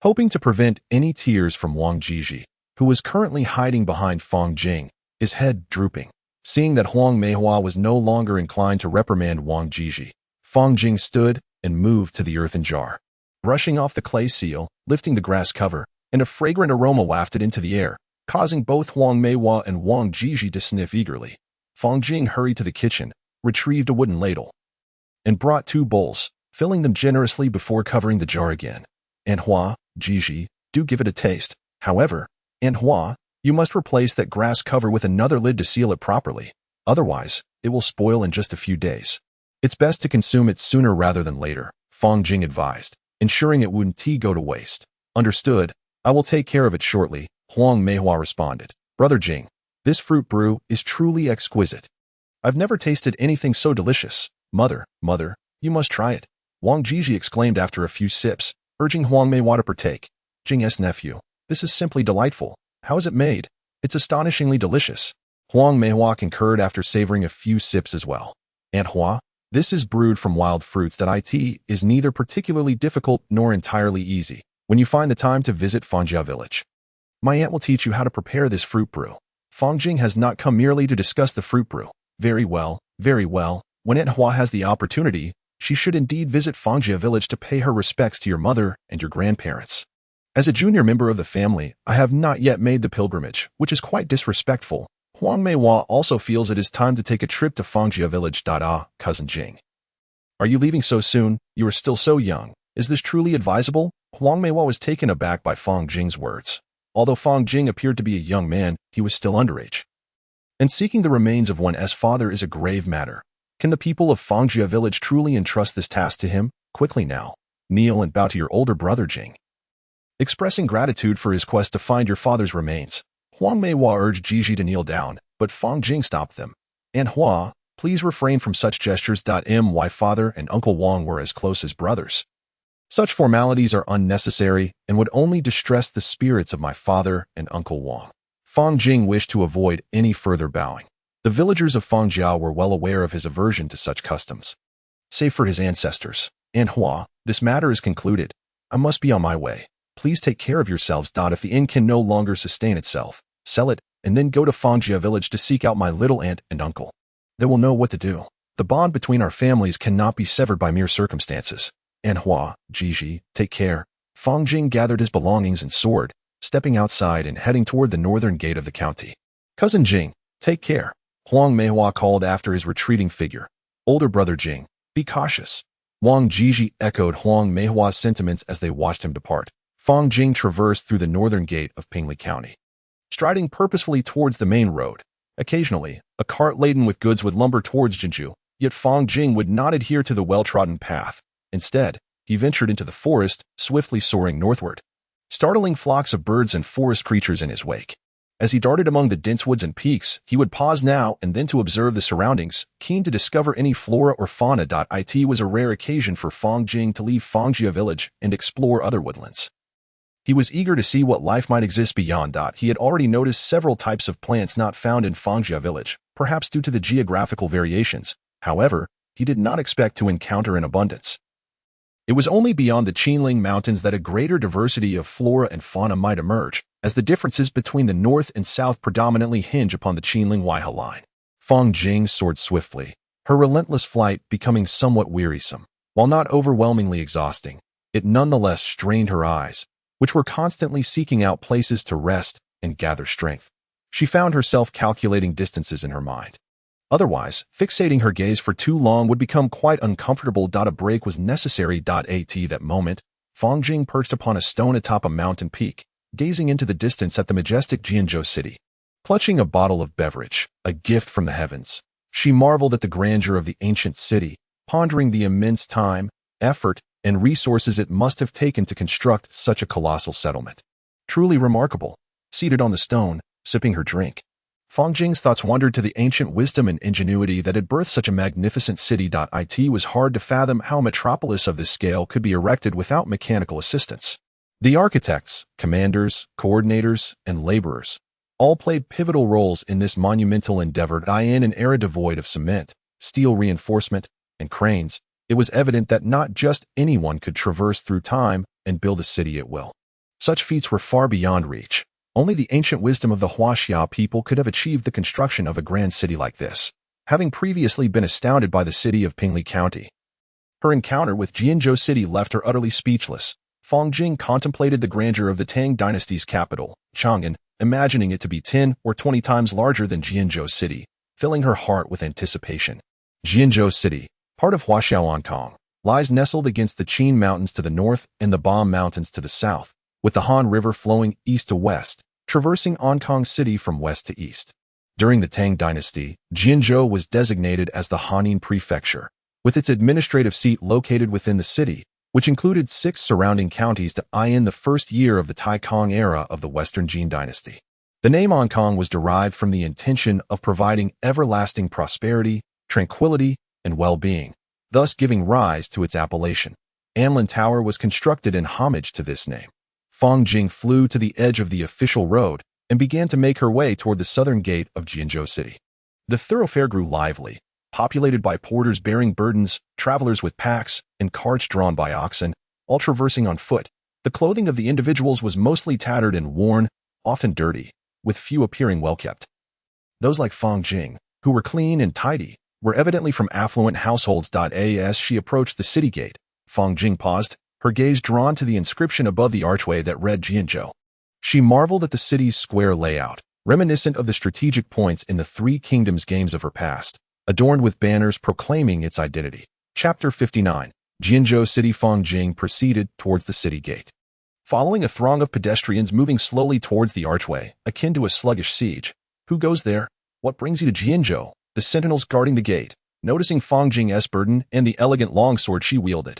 Hoping to prevent any tears from Wang Jiji, who was currently hiding behind Fang Jing, his head drooping. Seeing that Huang Meihua was no longer inclined to reprimand Wang Jiji, Fang Jing stood and moved to the earthen jar. Brushing off the clay seal, lifting the grass cover, and a fragrant aroma wafted into the air, causing both Huang Meihua and Wang Jiji to sniff eagerly. Fang Jing hurried to the kitchen, retrieved a wooden ladle, and brought 2 bowls, filling them generously before covering the jar again. And Hua, Jiji, do give it a taste. However, and Hua, you must replace that grass cover with another lid to seal it properly. Otherwise, it will spoil in just a few days. It's best to consume it sooner rather than later, Fang Jing advised, ensuring it wouldn't go to waste. Understood, I will take care of it shortly, Huang Meihua responded. Brother Jing, this fruit brew is truly exquisite. I've never tasted anything so delicious. Mother, you must try it. Wang Jiji exclaimed after a few sips, urging Huang Meihua to partake. Jing's nephew, this is simply delightful. How is it made? It's astonishingly delicious. Huang Meihua concurred after savoring a few sips as well. Aunt Hua, this is brewed from wild fruits. It is neither particularly difficult nor entirely easy when you find the time to visit Fangjia village. My aunt will teach you how to prepare this fruit brew. Fang Jing has not come merely to discuss the fruit brew. Very well. When Aunt Hua has the opportunity, she should indeed visit Fangjia village to pay her respects to your mother and your grandparents. As a junior member of the family, I have not yet made the pilgrimage, which is quite disrespectful. Huang Meihua also feels it is time to take a trip to Fangjia village. Cousin Jing. Are you leaving so soon? You are still so young. Is this truly advisable? Huang Meihua was taken aback by Fang Jing's words. Although Fang Jing appeared to be a young man, he was still underage. And seeking the remains of one's father is a grave matter. Can the people of Fangjia village truly entrust this task to him? Quickly now, kneel and bow to your older brother Jing. Expressing gratitude for his quest to find your father's remains, Huang Meihua urged Jiji to kneel down, but Fang Jing stopped them. Aunt Hua, please refrain from such gestures. My father and Uncle Wang were as close as brothers. Such formalities are unnecessary and would only distress the spirits of my father and Uncle Wang. Fang Jing wished to avoid any further bowing. The villagers of Fangjia were well aware of his aversion to such customs. Save for his ancestors. Aunt Hua, this matter is concluded. I must be on my way. Please take care of yourselves. If the inn can no longer sustain itself, sell it, and then go to Fangjia village to seek out my little aunt and uncle. They will know what to do. The bond between our families cannot be severed by mere circumstances. Aunt Hua, Jiji, take care. Fang Jing gathered his belongings and sword, stepping outside and heading toward the northern gate of the county. Cousin Jing, take care. Huang Meihua called after his retreating figure. Older brother Jing, be cautious. Wang Jiji echoed Huang Meihua's sentiments as they watched him depart. Fang Jing traversed through the northern gate of Pingli County, striding purposefully towards the main road. Occasionally, a cart laden with goods would lumber towards Jinju, yet Fang Jing would not adhere to the well-trodden path. Instead, he ventured into the forest, swiftly soaring northward, startling flocks of birds and forest creatures in his wake. As he darted among the dense woods and peaks, he would pause now and then to observe the surroundings, keen to discover any flora or fauna. It was a rare occasion for Fang Jing to leave Fangjia village and explore other woodlands. He was eager to see what life might exist beyond. He had already noticed several types of plants not found in Fangjia village, perhaps due to the geographical variations. However, he did not expect to encounter an abundance. It was only beyond the Qinling Mountains that a greater diversity of flora and fauna might emerge, as the differences between the north and south predominantly hinge upon the Qinling-Waihe line. Fang Jing soared swiftly, her relentless flight becoming somewhat wearisome. While not overwhelmingly exhausting, it nonetheless strained her eyes, which were constantly seeking out places to rest and gather strength. She found herself calculating distances in her mind. Otherwise, fixating her gaze for too long would become quite uncomfortable. A break was necessary. At that moment, Fang Jing perched upon a stone atop a mountain peak, gazing into the distance at the majestic Jianzhou city. Clutching a bottle of beverage, a gift from the heavens, she marveled at the grandeur of the ancient city, pondering the immense time, effort, and resources it must have taken to construct such a colossal settlement. Truly remarkable. Seated on the stone, sipping her drink, Fang Jing's thoughts wandered to the ancient wisdom and ingenuity that had birthed such a magnificent city. It was hard to fathom how a metropolis of this scale could be erected without mechanical assistance. The architects, commanders, coordinators, and laborers all played pivotal roles in this monumental endeavor. In an era devoid of cement, steel reinforcement, and cranes, it was evident that not just anyone could traverse through time and build a city at will. Such feats were far beyond reach. Only the ancient wisdom of the Huaxia people could have achieved the construction of a grand city like this, having previously been astounded by the city of Pingli County. Her encounter with Jianzhou City left her utterly speechless. Fang Jing contemplated the grandeur of the Tang Dynasty's capital, Chang'an, imagining it to be 10 or 20 times larger than Jianzhou City, filling her heart with anticipation. Jianzhou City, part of Huaxiaoankong, lies nestled against the Qin Mountains to the north and the Bam Mountains to the south, with the Han River flowing east to west, traversing Ankong City from west to east. During the Tang Dynasty, Jianzhou was designated as the Hanin Prefecture, with its administrative seat located within the city, which included 6 surrounding counties in the first year of the Taikong era of the Western Jin Dynasty. The name Ankong was derived from the intention of providing everlasting prosperity, tranquility, and well-being, thus giving rise to its appellation. Anlin Tower was constructed in homage to this name. Fang Jing flew to the edge of the official road and began to make her way toward the southern gate of Jianzhou City. The thoroughfare grew lively, populated by porters bearing burdens, travelers with packs, and carts drawn by oxen, all traversing on foot. The clothing of the individuals was mostly tattered and worn, often dirty, with few appearing well-kept. Those like Fang Jing, who were clean and tidy, were evidently from affluent households. As she approached the city gate, Fang Jing paused, her gaze drawn to the inscription above the archway that read Jianzhou. She marveled at the city's square layout, reminiscent of the strategic points in the Three Kingdoms games of her past, adorned with banners proclaiming its identity. Chapter 59. Jianzhou City. Fang Jing proceeded towards the city gate. Following a throng of pedestrians moving slowly towards the archway, akin to a sluggish siege. Who goes there? What brings you to Jianzhou? The sentinels guarding the gate, noticing Fang Jing's burden and the elegant longsword she wielded,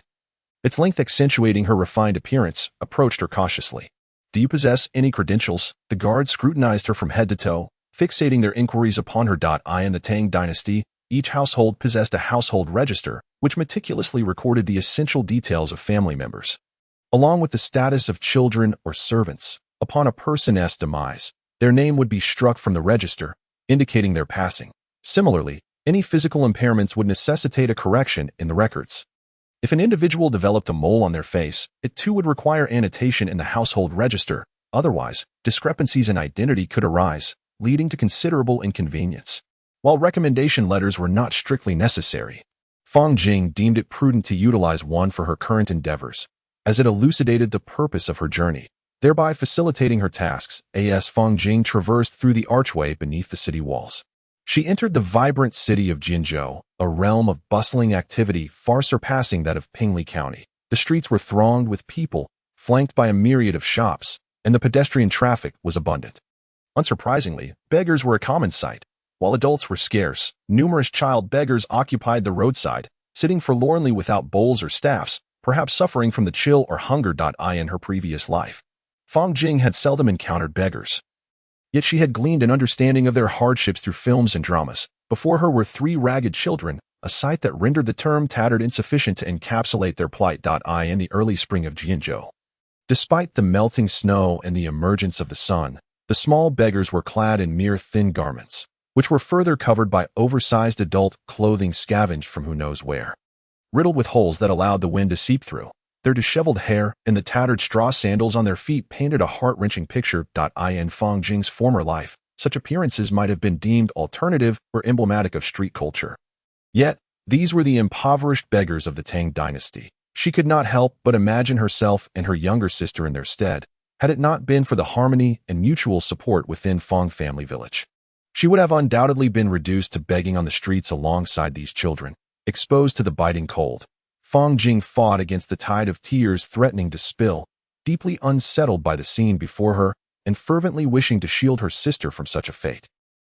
its length accentuating her refined appearance, approached her cautiously. Do you possess any credentials? The guards scrutinized her from head to toe, fixating their inquiries upon her. In the Tang Dynasty, each household possessed a household register, which meticulously recorded the essential details of family members, along with the status of children or servants. Upon a person's demise, their name would be struck from the register, indicating their passing. Similarly, any physical impairments would necessitate a correction in the records. If an individual developed a mole on their face, it too would require annotation in the household register. Otherwise, discrepancies in identity could arise, leading to considerable inconvenience. While recommendation letters were not strictly necessary, Fang Jing deemed it prudent to utilize one for her current endeavors, as it elucidated the purpose of her journey, thereby facilitating her tasks. Fang Jing traversed through the archway beneath the city walls. She entered the vibrant city of Jianzhou, a realm of bustling activity far surpassing that of Pingli County. The streets were thronged with people, flanked by a myriad of shops, and the pedestrian traffic was abundant. Unsurprisingly, beggars were a common sight. While adults were scarce, numerous child beggars occupied the roadside, sitting forlornly without bowls or staffs, perhaps suffering from the chill or hunger. In her previous life, Fang Jing had seldom encountered beggars. Yet she had gleaned an understanding of their hardships through films and dramas. Before her were 3 ragged children, a sight that rendered the term tattered insufficient to encapsulate their plight. In the early spring of Jianzhou, despite the melting snow and the emergence of the sun, the small beggars were clad in mere thin garments, which were further covered by oversized adult clothing scavenged from who knows where. Riddled with holes that allowed the wind to seep through, their disheveled hair and the tattered straw sandals on their feet painted a heart-wrenching picture. In Fang Jing's former life, such appearances might have been deemed alternative or emblematic of street culture. Yet, These were the impoverished beggars of the Tang Dynasty. She could not help but imagine herself and her younger sister in their stead, had it not been for the harmony and mutual support within Fong family village. She would have undoubtedly been reduced to begging on the streets alongside these children, exposed to the biting cold. Fong Jing fought against the tide of tears threatening to spill, deeply unsettled by the scene before her and fervently wishing to shield her sister from such a fate.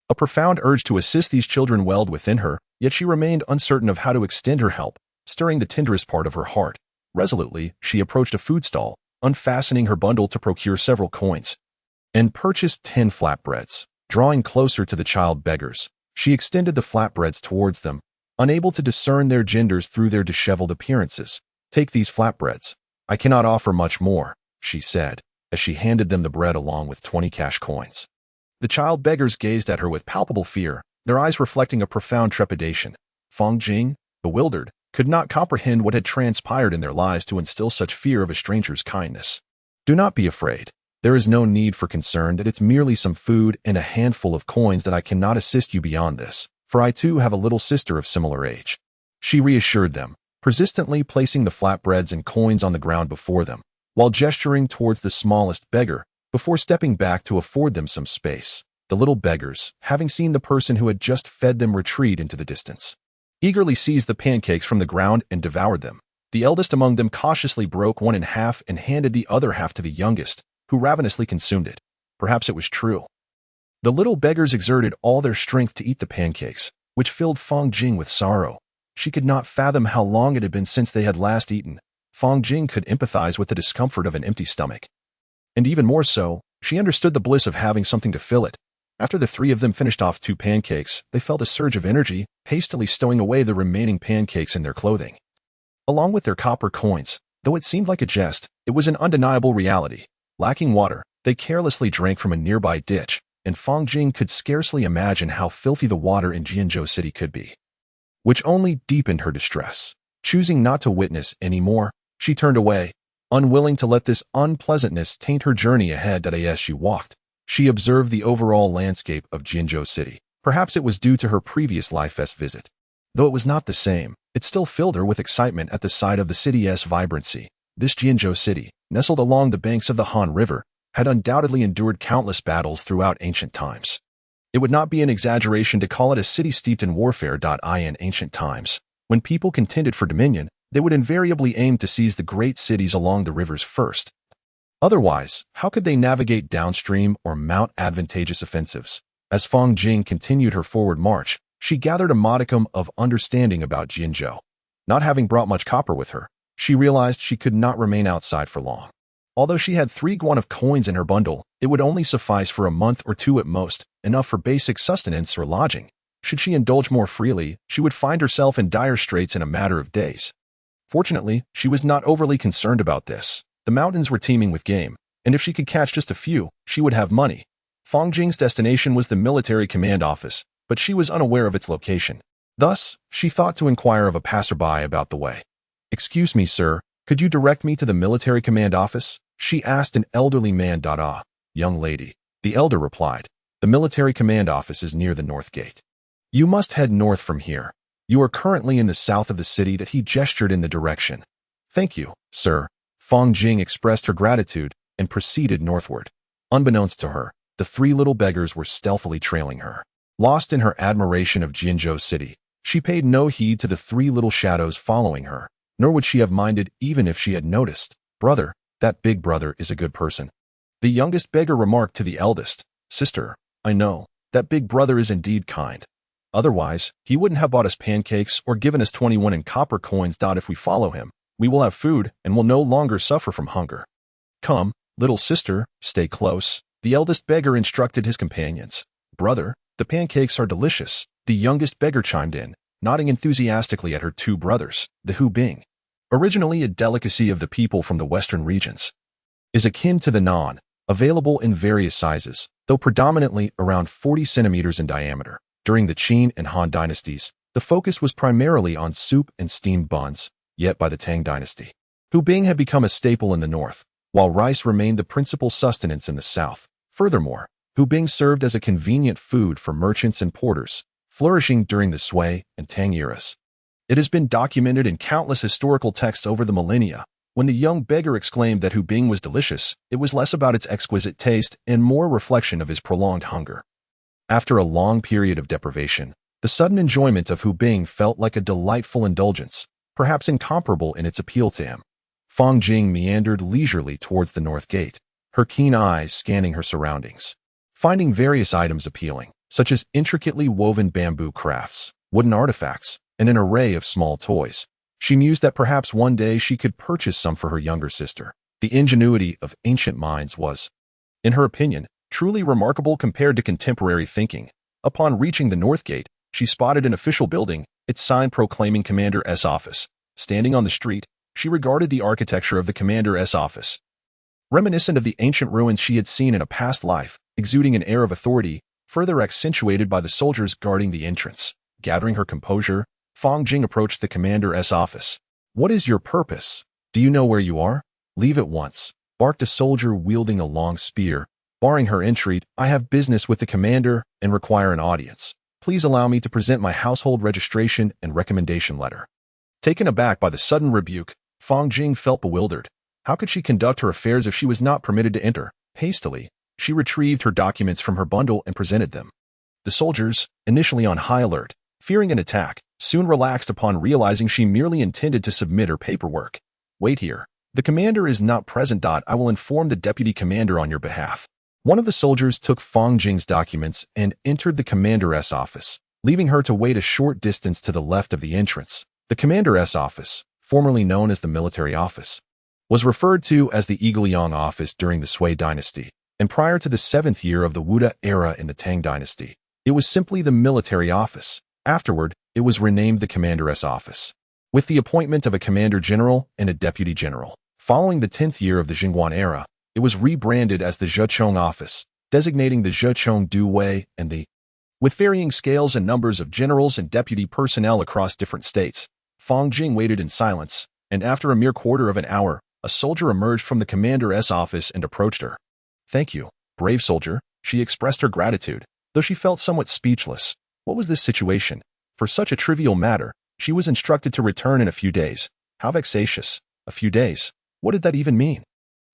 A profound urge to assist these children welled within her, yet she remained uncertain of how to extend her help, stirring the tenderest part of her heart. Resolutely, she approached a food stall, unfastening her bundle to procure several coins, and purchased 10 flatbreads. Drawing closer to the child beggars, she extended the flatbreads towards them, unable to discern their genders through their disheveled appearances. "Take these flatbreads. I cannot offer much more," she said, as she handed them the bread along with 20 cash coins. The child beggars gazed at her with palpable fear, their eyes reflecting a profound trepidation. Fong Jing, bewildered, could not comprehend what had transpired in their lives to instill such fear of a stranger's kindness. "Do not be afraid. There is no need for concern that it's merely some food and a handful of coins that I cannot assist you beyond this, for I too have a little sister of similar age," she reassured them, persistently placing the flatbreads and coins on the ground before them, while gesturing towards the smallest beggar, before stepping back to afford them some space. The little beggars, having seen the person who had just fed them retreat into the distance, eagerly seized the pancakes from the ground and devoured them. The eldest among them cautiously broke one in half and handed the other half to the youngest, who ravenously consumed it. Perhaps it was true. The little beggars exerted all their strength to eat the pancakes, which filled Fong Jing with sorrow. She could not fathom how long it had been since they had last eaten. Fong Jing could empathize with the discomfort of an empty stomach. And even more so, she understood the bliss of having something to fill it. After the three of them finished off 2 pancakes, they felt a surge of energy, hastily stowing away the remaining pancakes in their clothing. Along with their copper coins, though it seemed like a jest, it was an undeniable reality. Lacking water, they carelessly drank from a nearby ditch, and Fong Jing could scarcely imagine how filthy the water in Jianzhou City could be, which only deepened her distress. Choosing not to witness any more, she turned away, unwilling to let this unpleasantness taint her journey ahead. As she walked, she observed the overall landscape of Jianzhou City. Perhaps it was due to her previous Life Fest visit. Though it was not the same, it still filled her with excitement at the sight of the city's vibrancy. This Jianzhou City, nestled along the banks of the Han River, had undoubtedly endured countless battles throughout ancient times. It would not be an exaggeration to call it a city steeped in warfare. In ancient times, when people contended for dominion, they would invariably aim to seize the great cities along the rivers first. Otherwise, how could they navigate downstream or mount advantageous offensives? As Fong Jing continued her forward march, she gathered a modicum of understanding about Jianzhou. Not having brought much copper with her, she realized she could not remain outside for long. Although she had 3 guan of coins in her bundle, it would only suffice for a month or 2 at most, enough for basic sustenance or lodging. Should she indulge more freely, she would find herself in dire straits in a matter of days. Fortunately, she was not overly concerned about this. The mountains were teeming with game, and if she could catch just a few, she would have money. Fong Jing's destination was the military command office, but she was unaware of its location. Thus, she thought to inquire of a passerby about the way. "Excuse me, sir, could you direct me to the military command office?" she asked an elderly man. "Young lady," the elder replied, "the military command office is near the north gate. You must head north from here. You are currently in the south of the city." He gestured in the direction. "Thank you, sir." Fong Jing expressed her gratitude and proceeded northward. Unbeknownst to her, the 3 little beggars were stealthily trailing her. Lost in her admiration of Jianzhou City, she paid no heed to the 3 little shadows following her, nor would she have minded even if she had noticed. "Brother, that big brother is a good person," the youngest beggar remarked to the eldest. "Sister, I know, that big brother is indeed kind. Otherwise, he wouldn't have bought us pancakes or given us 21 in copper coins. If we follow him, we will have food and will no longer suffer from hunger. Come, little sister, stay close," the eldest beggar instructed his companions. "Brother, the pancakes are delicious," the youngest beggar chimed in, nodding enthusiastically at her 2 brothers. The hu bing, originally a delicacy of the people from the western regions, is akin to the naan, available in various sizes, though predominantly around 40 centimeters in diameter. During the Qin and Han dynasties, the focus was primarily on soup and steamed buns, yet by the Tang Dynasty, hu bing had become a staple in the north, while rice remained the principal sustenance in the south. Furthermore, hu bing served as a convenient food for merchants and porters, flourishing during the Sui and Tang eras. It has been documented in countless historical texts over the millennia. When the young beggar exclaimed that Hu Bing was delicious, it was less about its exquisite taste and more a reflection of his prolonged hunger. After a long period of deprivation, the sudden enjoyment of Hu Bing felt like a delightful indulgence, perhaps incomparable in its appeal to him. Fang Jing meandered leisurely towards the north gate, her keen eyes scanning her surroundings. Finding various items appealing, such as intricately woven bamboo crafts, wooden artifacts, and an array of small toys, she mused that perhaps one day she could purchase some for her younger sister. The ingenuity of ancient minds was, in her opinion, truly remarkable compared to contemporary thinking. Upon reaching the north gate, she spotted an official building, its sign proclaiming Commander S office. Standing on the street, she regarded the architecture of the Commander S office, reminiscent of the ancient ruins she had seen in a past life, exuding an air of authority, further accentuated by the soldiers guarding the entrance. Gathering her composure, Fang Jing approached the Commander S office. "What is your purpose? Do you know where you are? Leave at once," barked a soldier wielding a long spear. Barring her entry, "I have business with the commander and require an audience. Please allow me to present my household registration and recommendation letter." Taken aback by the sudden rebuke, Fang Jing felt bewildered. How could she conduct her affairs if she was not permitted to enter? Hastily, she retrieved her documents from her bundle and presented them. The soldiers, initially on high alert, fearing an attack, soon relaxed upon realizing she merely intended to submit her paperwork. "Wait here. The commander is not present. I will inform the deputy commander on your behalf." One of the soldiers took Fang Jing's documents and entered the Commander's office, leaving her to wait a short distance to the left of the entrance. The Commander's office, formerly known as the military office, was referred to as the Eagleyong office during the Sui dynasty, and prior to the 7th year of the Wuda era in the Tang Dynasty, it was simply the military office. Afterward, it was renamed the Commander's office, with the appointment of a commander general and a deputy general. Following the 10th year of the Jingguan era, it was rebranded as the Zhechong office, designating the Zhechong Du Wei and the, with varying scales and numbers of generals and deputy personnel across different states. Fang Jing waited in silence, and after a mere quarter of an hour, a soldier emerged from the Commander's office and approached her. "Thank you, brave soldier," she expressed her gratitude, though she felt somewhat speechless. What was this situation? For such a trivial matter, she was instructed to return in a few days. How vexatious. A few days. What did that even mean?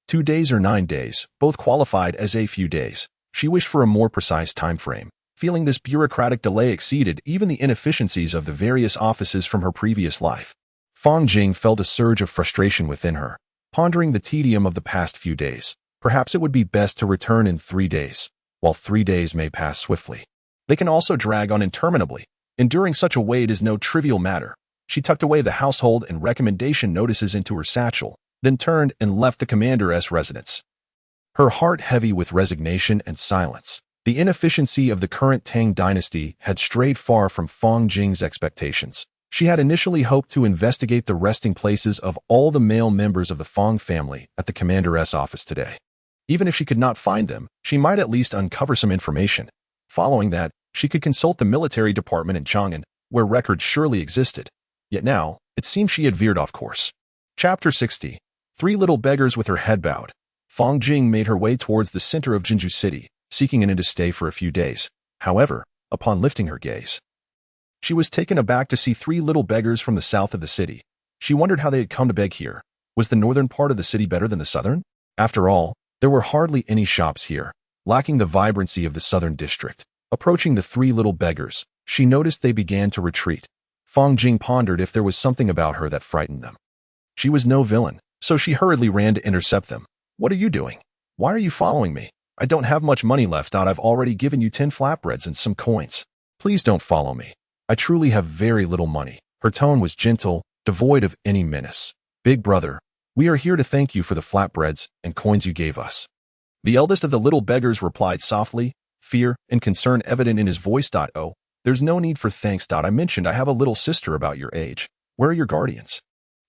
2 days or 9 days, both qualified as a few days. She wished for a more precise time frame, feeling this bureaucratic delay exceeded even the inefficiencies of the various offices from her previous life. Fang Jing felt a surge of frustration within her, pondering the tedium of the past few days. Perhaps it would be best to return in 3 days. While 3 days may pass swiftly, they can also drag on interminably. Enduring such a wait is no trivial matter. She tucked away the household and recommendation notices into her satchel, then turned and left the commander's residence. Her heart heavy with resignation and silence. The inefficiency of the current Tang dynasty had strayed far from Fang Jing's expectations. She had initially hoped to investigate the resting places of all the male members of the Fang family at the commander's office today. Even if she could not find them, she might at least uncover some information. Following that, she could consult the military department in Chang'an, where records surely existed. Yet now, it seemed she had veered off course. Chapter 60. 3 little beggars with her head bowed. Fang Jing made her way towards the center of Jinju City, seeking an inn to stay for a few days. However, upon lifting her gaze, she was taken aback to see 3 little beggars from the south of the city. She wondered how they had come to beg here. Was the northern part of the city better than the southern? After all, there were hardly any shops here, lacking the vibrancy of the southern district. Approaching the 3 little beggars, she noticed they began to retreat. Fang Jing pondered if there was something about her that frightened them. She was no villain, so she hurriedly ran to intercept them. "What are you doing? Why are you following me? I don't have much money left out. I've already given you 10 flatbreads and some coins. Please don't follow me. I truly have very little money." Her tone was gentle, devoid of any menace. "Big brother, we are here to thank you for the flatbreads and coins you gave us." The eldest of the little beggars replied softly, fear and concern evident in his voice. "Oh, there's no need for thanks. I mentioned I have a little sister about your age. Where are your guardians?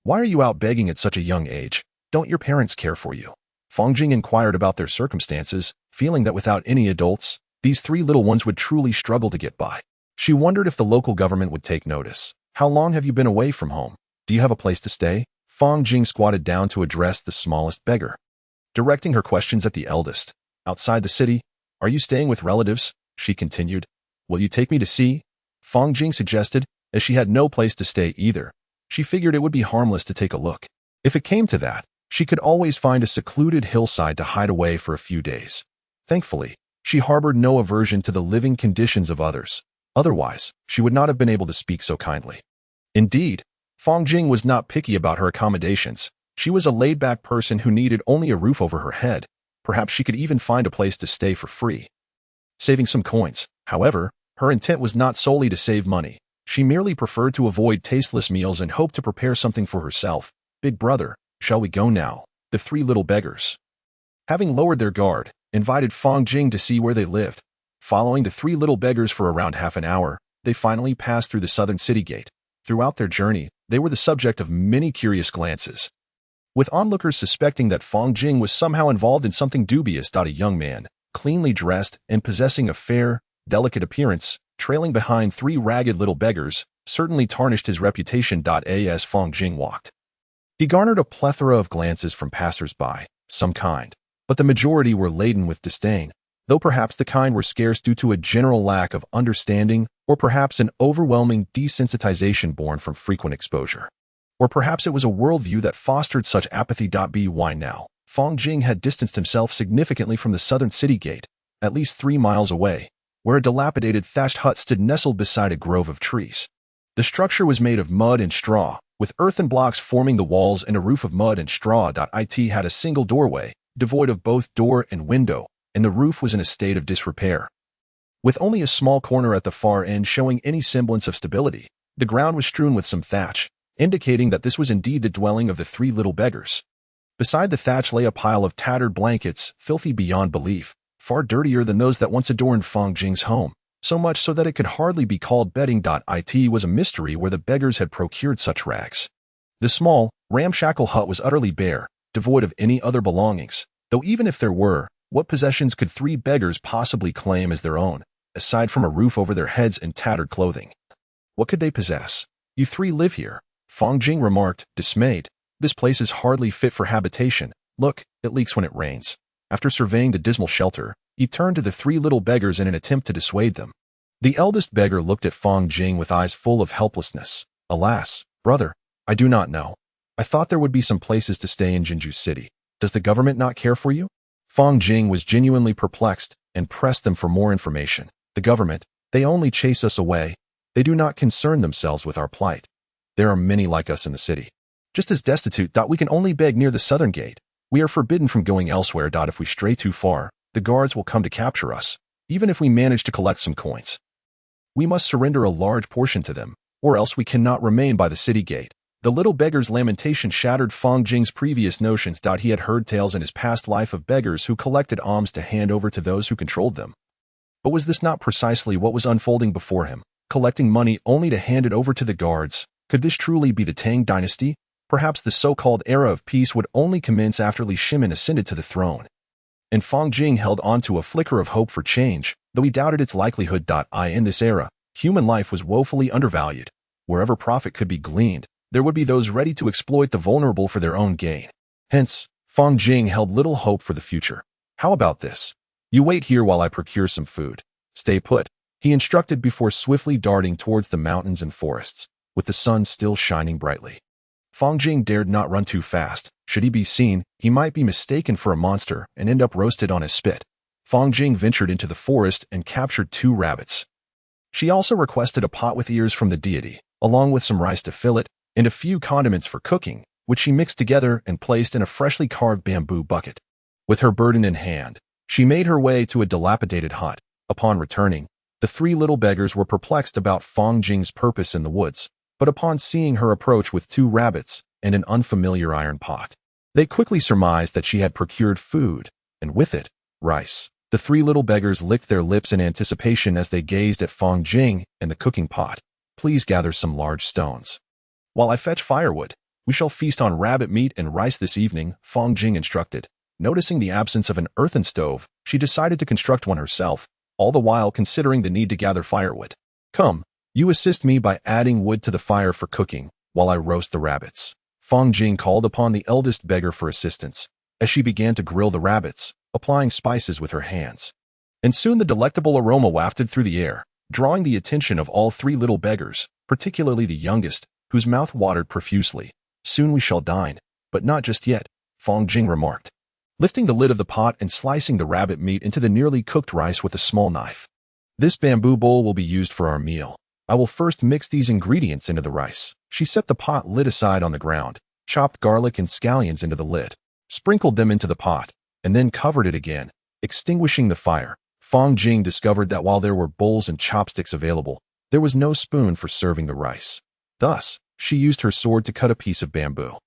Why are you out begging at such a young age? Don't your parents care for you?" Fang Jing inquired about their circumstances, feeling that without any adults, these 3 little ones would truly struggle to get by. She wondered if the local government would take notice. "How long have you been away from home? Do you have a place to stay?" Fang Jing squatted down to address the smallest beggar, directing her questions at the eldest. "Outside the city? Are you staying with relatives?" she continued. "Will you take me to see?" Fang Jing suggested, as she had no place to stay either. She figured it would be harmless to take a look. If it came to that, she could always find a secluded hillside to hide away for a few days. Thankfully, she harbored no aversion to the living conditions of others. Otherwise, she would not have been able to speak so kindly. Indeed, Fong Jing was not picky about her accommodations. She was a laid-back person who needed only a roof over her head. Perhaps she could even find a place to stay for free. Saving some coins, however, her intent was not solely to save money. She merely preferred to avoid tasteless meals and hoped to prepare something for herself. "Big brother, shall we go now?" The three little beggars, having lowered their guard, invited Fong Jing to see where they lived. Following the three little beggars for around half an hour, they finally passed through the southern city gate. Throughout their journey, they were the subject of many curious glances, with onlookers suspecting that Fong Jing was somehow involved in something dubious. A young man, cleanly dressed and possessing a fair, delicate appearance, trailing behind three ragged little beggars, certainly tarnished his reputation. As Fong Jing walked, he garnered a plethora of glances from passers-by, some kind, but the majority were laden with disdain, though perhaps the kind were scarce due to a general lack of understanding or perhaps an overwhelming desensitization born from frequent exposure. Or perhaps it was a worldview that fostered such apathy. By now, Fong Jing had distanced himself significantly from the southern city gate, at least 3 miles away, where a dilapidated thatched hut stood nestled beside a grove of trees. The structure was made of mud and straw, with earthen blocks forming the walls and a roof of mud and straw. It had a single doorway, devoid of both door and window, and the roof was in a state of disrepair. With only a small corner at the far end showing any semblance of stability, the ground was strewn with some thatch, indicating that this was indeed the dwelling of the three little beggars. Beside the thatch lay a pile of tattered blankets, filthy beyond belief, far dirtier than those that once adorned Fong Jing's home, so much so that it could hardly be called bedding. It was a mystery where the beggars had procured such rags. The small, ramshackle hut was utterly bare, devoid of any other belongings, though even if there were, what possessions could three beggars possibly claim as their own, aside from a roof over their heads and tattered clothing? What could they possess? "You three live here," Fong Jing remarked, dismayed. "This place is hardly fit for habitation. Look, it leaks when it rains." After surveying the dismal shelter, he turned to the three little beggars in an attempt to dissuade them. The eldest beggar looked at Fong Jing with eyes full of helplessness. "Alas, brother, I do not know. I thought there would be some places to stay in Jinju City. Does the government not care for you?" Fong Jing was genuinely perplexed and pressed them for more information. "The government, they only chase us away. They do not concern themselves with our plight. There are many like us in the city. Just as destitute. We can only beg near the southern gate. We are forbidden from going elsewhere. If we stray too far, the guards will come to capture us, even if we manage to collect some coins. We must surrender a large portion to them, or else we cannot remain by the city gate." The little beggar's lamentation shattered Fong Jing's previous notions. He had heard tales in his past life of beggars who collected alms to hand over to those who controlled them. But was this not precisely what was unfolding before him, collecting money only to hand it over to the guards? Could this truly be the Tang Dynasty? Perhaps the so-called era of peace would only commence after Li Shimin ascended to the throne. And Fong Jing held on to a flicker of hope for change, though he doubted its likelihood. In this era, human life was woefully undervalued. Wherever profit could be gleaned, there would be those ready to exploit the vulnerable for their own gain. Hence, Fong Jing held little hope for the future. "How about this? You wait here while I procure some food. Stay put," he instructed before swiftly darting towards the mountains and forests, with the sun still shining brightly. Fong Jing dared not run too fast. Should he be seen, he might be mistaken for a monster and end up roasted on his spit. Fong Jing ventured into the forest and captured 2 rabbits. She also requested a pot with ears from the deity, along with some rice to fill it, and a few condiments for cooking, which she mixed together and placed in a freshly carved bamboo bucket. With her burden in hand, she made her way to a dilapidated hut. Upon returning, the 3 little beggars were perplexed about Fong Jing's purpose in the woods, but upon seeing her approach with 2 rabbits and an unfamiliar iron pot, they quickly surmised that she had procured food, and with it, rice. The 3 little beggars licked their lips in anticipation as they gazed at Fong Jing and the cooking pot. "Please gather some large stones, while I fetch firewood. We shall feast on rabbit meat and rice this evening," Fong Jing instructed. Noticing the absence of an earthen stove, she decided to construct one herself, all the while considering the need to gather firewood. "Come, you assist me by adding wood to the fire for cooking, while I roast the rabbits." Fong Jing called upon the eldest beggar for assistance, as she began to grill the rabbits, applying spices with her hands. And soon the delectable aroma wafted through the air, drawing the attention of all 3 little beggars, particularly the youngest, whose mouth watered profusely. "Soon we shall dine, but not just yet," Fong Jing remarked, lifting the lid of the pot and slicing the rabbit meat into the nearly cooked rice with a small knife. "This bamboo bowl will be used for our meal. I will first mix these ingredients into the rice." She set the pot lid aside on the ground, chopped garlic and scallions into the lid, sprinkled them into the pot, and then covered it again, extinguishing the fire. Fong Jing discovered that while there were bowls and chopsticks available, there was no spoon for serving the rice. Thus, she used her sword to cut a piece of bamboo,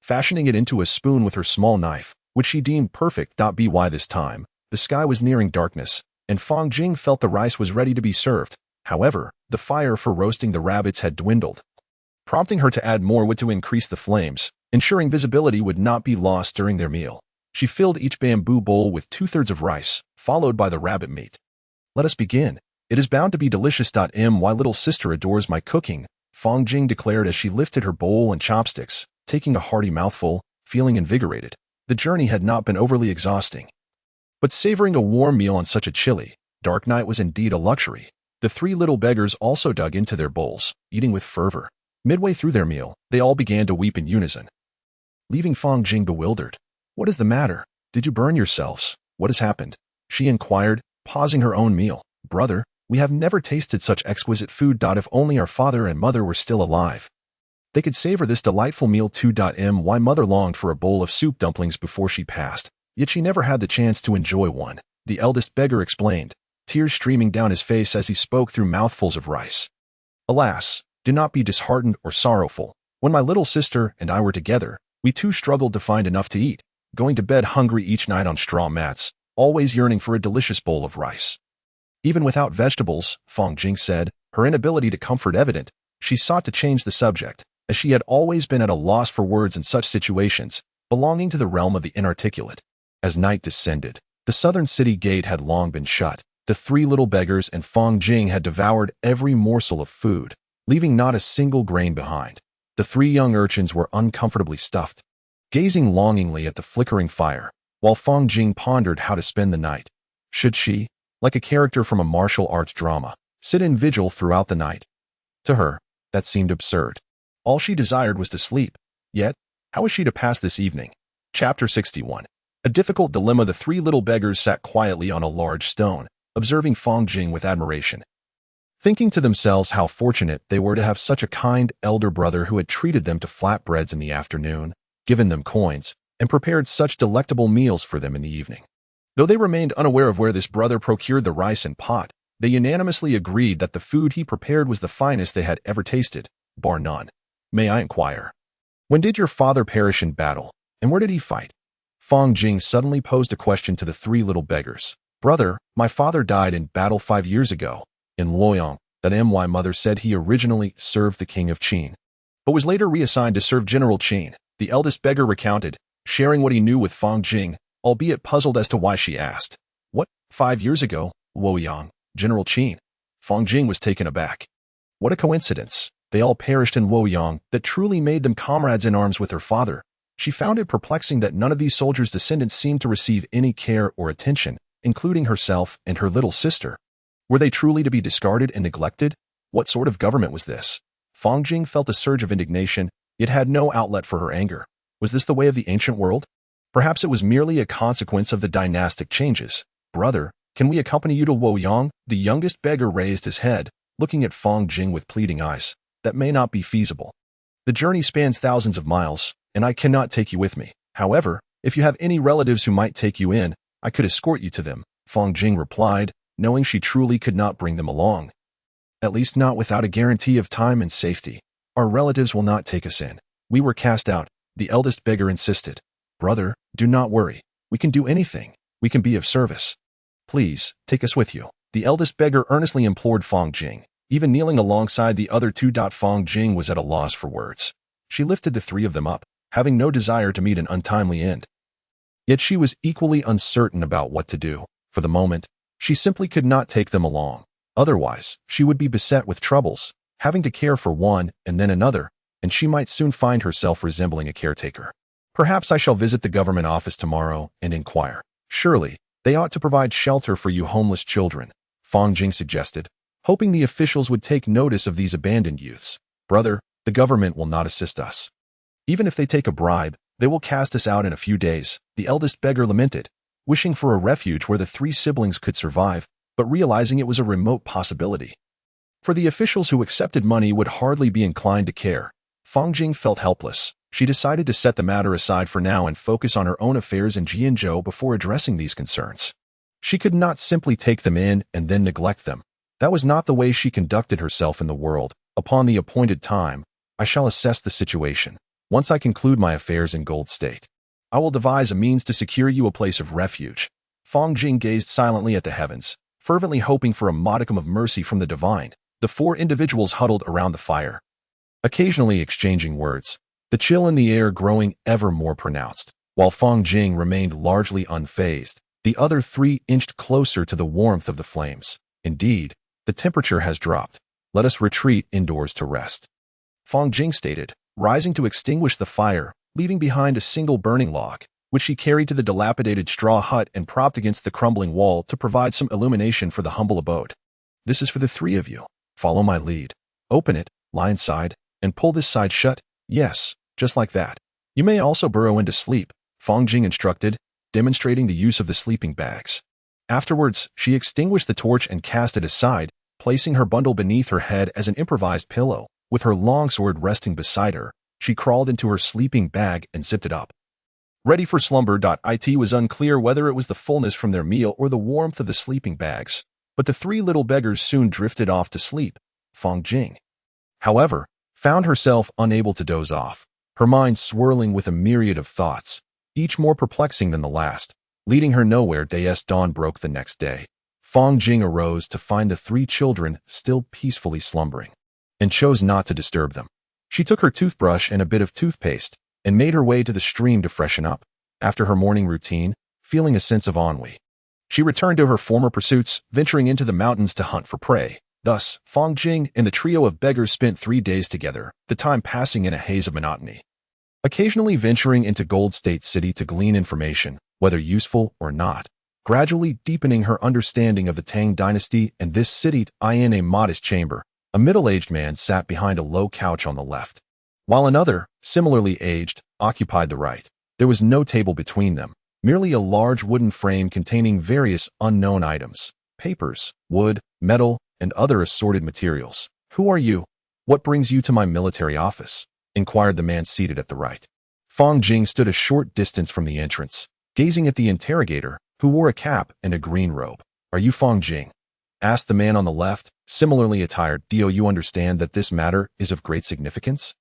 fashioning it into a spoon with her small knife, which she deemed perfect. By this time, the sky was nearing darkness, and Fong Jing felt the rice was ready to be served. However, the fire for roasting the rabbits had dwindled, prompting her to add more wood to increase the flames, ensuring visibility would not be lost during their meal. She filled each bamboo bowl with 2/3 of rice, followed by the rabbit meat. "Let us begin. It is bound to be delicious. My little sister adores my cooking," Fong Jing declared as she lifted her bowl and chopsticks, taking a hearty mouthful, feeling invigorated. The journey had not been overly exhausting, but savoring a warm meal on such a chilly, dark night was indeed a luxury. The three little beggars also dug into their bowls, eating with fervor. Midway through their meal, they all began to weep in unison, leaving Fong Jing bewildered. "What is the matter? Did you burn yourselves? What has happened?" she inquired, pausing her own meal. "Brother, we have never tasted such exquisite food. If only our father and mother were still alive, they could savor this delightful meal too. My mother longed for a bowl of soup dumplings before she passed, yet she never had the chance to enjoy one," the eldest beggar explained, tears streaming down his face as he spoke through mouthfuls of rice. "Alas, do not be disheartened or sorrowful. When my little sister and I were together, we too struggled to find enough to eat, going to bed hungry each night on straw mats, always yearning for a delicious bowl of rice. Even without vegetables," Fong Jing said, her inability to comfort evident. She sought to change the subject, as she had always been at a loss for words in such situations, belonging to the realm of the inarticulate. As night descended, the southern city gate had long been shut. The three little beggars and Fong Jing had devoured every morsel of food, leaving not a single grain behind. The three young urchins were uncomfortably stuffed, gazing longingly at the flickering fire, while Fong Jing pondered how to spend the night. Should she, like a character from a martial arts drama, sit in vigil throughout the night? To her, that seemed absurd. All she desired was to sleep. Yet, how was she to pass this evening? Chapter 61. A difficult dilemma. The three little beggars sat quietly on a large stone, observing Fong Jing with admiration, thinking to themselves how fortunate they were to have such a kind elder brother who had treated them to flatbreads in the afternoon, given them coins, and prepared such delectable meals for them in the evening. Though they remained unaware of where this brother procured the rice and pot, they unanimously agreed that the food he prepared was the finest they had ever tasted, bar none. "May I inquire, when did your father perish in battle, and where did he fight?" Fong Jing suddenly posed a question to the three little beggars. "Brother, my father died in battle 5 years ago, in Luoyang. My mother said he originally served the king of Qin, but was later reassigned to serve General Qin," the eldest beggar recounted, sharing what he knew with Fong Jing, albeit puzzled as to why she asked. "What, 5 years ago, Luoyang, General Qin?" Fong Jing was taken aback. What a coincidence. They all perished in Luoyang. That truly made them comrades in arms with her father. She found it perplexing that none of these soldiers' descendants seemed to receive any care or attention, including herself and her little sister. Were they truly to be discarded and neglected? What sort of government was this? Fong Jing felt a surge of indignation, yet had no outlet for her anger. Was this the way of the ancient world? Perhaps it was merely a consequence of the dynastic changes. "Brother, can we accompany you to Luoyang?" The youngest beggar raised his head, looking at Fong Jing with pleading eyes. "That may not be feasible. The journey spans thousands of miles, and I cannot take you with me. However, if you have any relatives who might take you in, I could escort you to them," Fong Jing replied, knowing she truly could not bring them along. "At least not without a guarantee of time and safety. Our relatives will not take us in. We were cast out," the eldest beggar insisted. "Brother, do not worry. We can do anything. We can be of service. Please, take us with you," the eldest beggar earnestly implored Fong Jing, even kneeling alongside the other two. Fong Jing was at a loss for words. She lifted the three of them up, having no desire to meet an untimely end. Yet she was equally uncertain about what to do. For the moment, she simply could not take them along. Otherwise, she would be beset with troubles, having to care for one and then another, and she might soon find herself resembling a caretaker. "Perhaps I shall visit the government office tomorrow and inquire. Surely, they ought to provide shelter for you homeless children," Fong Jing suggested, hoping the officials would take notice of these abandoned youths. Brother, the government will not assist us. Even if they take a bribe, they will cast us out in a few days, the eldest beggar lamented, wishing for a refuge where the three siblings could survive, but realizing it was a remote possibility. For the officials who accepted money would hardly be inclined to care. Fang Jing felt helpless. She decided to set the matter aside for now and focus on her own affairs in Jianzhou before addressing these concerns. She could not simply take them in and then neglect them. That was not the way she conducted herself in the world. Upon the appointed time, I shall assess the situation. Once I conclude my affairs in Gold State, I will devise a means to secure you a place of refuge. Fang Jing gazed silently at the heavens, fervently hoping for a modicum of mercy from the divine. The four individuals huddled around the fire, occasionally exchanging words, the chill in the air growing ever more pronounced. While Fang Jing remained largely unfazed, the other three inched closer to the warmth of the flames. Indeed, the temperature has dropped. Let us retreat indoors to rest, Fang Jing stated, rising to extinguish the fire, leaving behind a single burning log, which she carried to the dilapidated straw hut and propped against the crumbling wall to provide some illumination for the humble abode. This is for the three of you. Follow my lead. Open it, lie inside, and pull this side shut. Yes, just like that. You may also burrow into sleep, Fang Jing instructed, demonstrating the use of the sleeping bags. Afterwards, she extinguished the torch and cast it aside, placing her bundle beneath her head as an improvised pillow. With her longsword resting beside her, she crawled into her sleeping bag and zipped it up. Ready for slumber. It was unclear whether it was the fullness from their meal or the warmth of the sleeping bags, but the three little beggars soon drifted off to sleep. Fang Jing, however, found herself unable to doze off, her mind swirling with a myriad of thoughts, each more perplexing than the last, leading her nowhere. Dawn broke the next day. Fang Jing arose to find the three children still peacefully slumbering, and chose not to disturb them. She took her toothbrush and a bit of toothpaste, and made her way to the stream to freshen up. After her morning routine, feeling a sense of ennui, she returned to her former pursuits, venturing into the mountains to hunt for prey. Thus, Fang Jing and the trio of beggars spent 3 days together, the time passing in a haze of monotony. Occasionally venturing into Gold State City to glean information, whether useful or not, gradually deepening her understanding of the Tang Dynasty and this city. In a modest chamber, a middle-aged man sat behind a low couch on the left, while another, similarly aged, occupied the right. There was no table between them, merely a large wooden frame containing various unknown items, papers, wood, metal, and other assorted materials. Who are you? What brings you to my military office? Inquired the man seated at the right. Fang Jing stood a short distance from the entrance, gazing at the interrogator, who wore a cap and a green robe. Are you Fang Jing? Asked the man on the left, similarly attired. Do you understand that this matter is of great significance?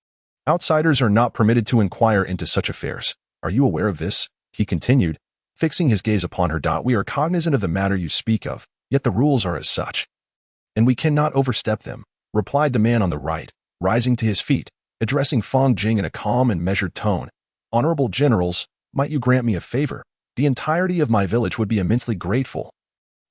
Outsiders are not permitted to inquire into such affairs. Are you aware of this? He continued, fixing his gaze upon her. We are cognizant of the matter you speak of, yet the rules are as such, and we cannot overstep them, replied the man on the right, rising to his feet, addressing Fang Jing in a calm and measured tone. Honorable generals, might you grant me a favor? The entirety of my village would be immensely grateful,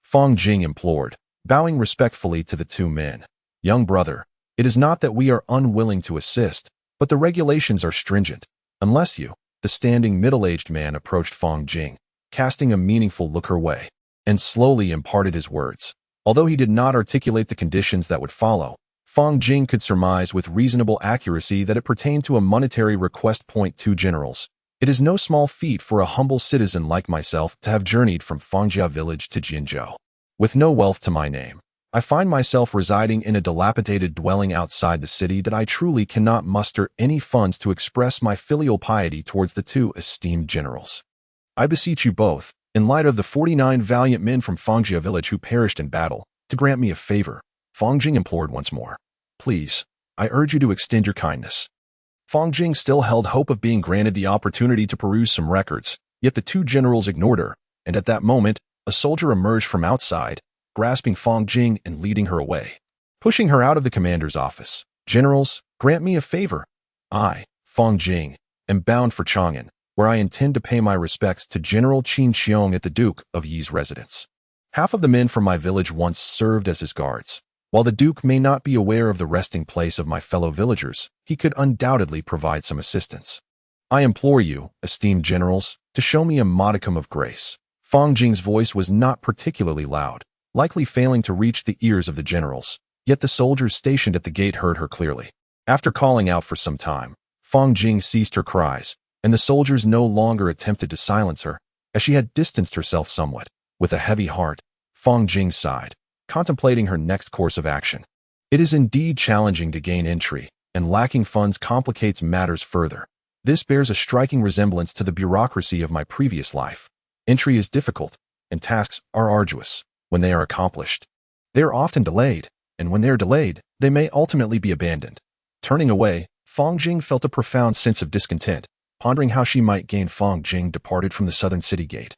Fang Jing implored, bowing respectfully to the two men. Young brother, it is not that we are unwilling to assist, but the regulations are stringent. Unless you, the standing middle-aged man approached Fang Jing, casting a meaningful look her way, and slowly imparted his words. Although he did not articulate the conditions that would follow, Fang Jing could surmise with reasonable accuracy that it pertained to a monetary request. Two generals. It is no small feat for a humble citizen like myself to have journeyed from Fangjia village to Jinzhou, with no wealth to my name. I find myself residing in a dilapidated dwelling outside the city that I truly cannot muster any funds to express my filial piety towards the two esteemed generals. I beseech you both, in light of the 49 valiant men from Fangjia village who perished in battle, to grant me a favor, Fang Jing implored once more. Please, I urge you to extend your kindness. Fang Jing still held hope of being granted the opportunity to peruse some records, yet the two generals ignored her, and at that moment, a soldier emerged from outside, grasping Fang Jing and leading her away, pushing her out of the commander's office. Generals, grant me a favor. I, Fang Jing, am bound for Chang'an, where I intend to pay my respects to General Qin Xiong at the Duke of Yi's residence. Half of the men from my village once served as his guards. While the Duke may not be aware of the resting place of my fellow villagers, he could undoubtedly provide some assistance. I implore you, esteemed generals, to show me a modicum of grace. Fang Jing's voice was not particularly loud, likely failing to reach the ears of the generals. Yet the soldiers stationed at the gate heard her clearly. After calling out for some time, Fang Jing ceased her cries, and the soldiers no longer attempted to silence her, as she had distanced herself somewhat. With a heavy heart, Fang Jing sighed, contemplating her next course of action. It is indeed challenging to gain entry, and lacking funds complicates matters further. This bears a striking resemblance to the bureaucracy of my previous life. Entry is difficult, and tasks are arduous. When they are accomplished, they are often delayed, and when they are delayed, they may ultimately be abandoned. Turning away, Fang Jing felt a profound sense of discontent, pondering how she might gain. Fang Jing departed from the southern city gate.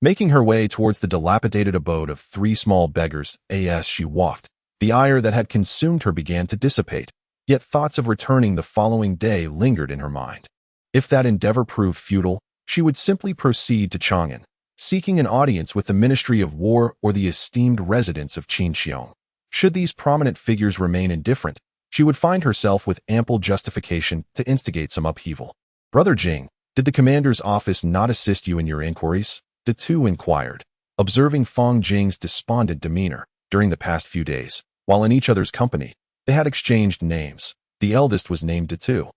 Making her way towards the dilapidated abode of three small beggars, as she walked, the ire that had consumed her began to dissipate, yet thoughts of returning the following day lingered in her mind. If that endeavor proved futile, she would simply proceed to Chang'an, seeking an audience with the Ministry of War or the esteemed residents of Qinxiong. Should these prominent figures remain indifferent, she would find herself with ample justification to instigate some upheaval. "Brother Jing, did the commander's office not assist you in your inquiries?" The two inquired, observing Fang Jing's despondent demeanor. During the past few days, while in each other's company, they had exchanged names. The eldest was named Detu,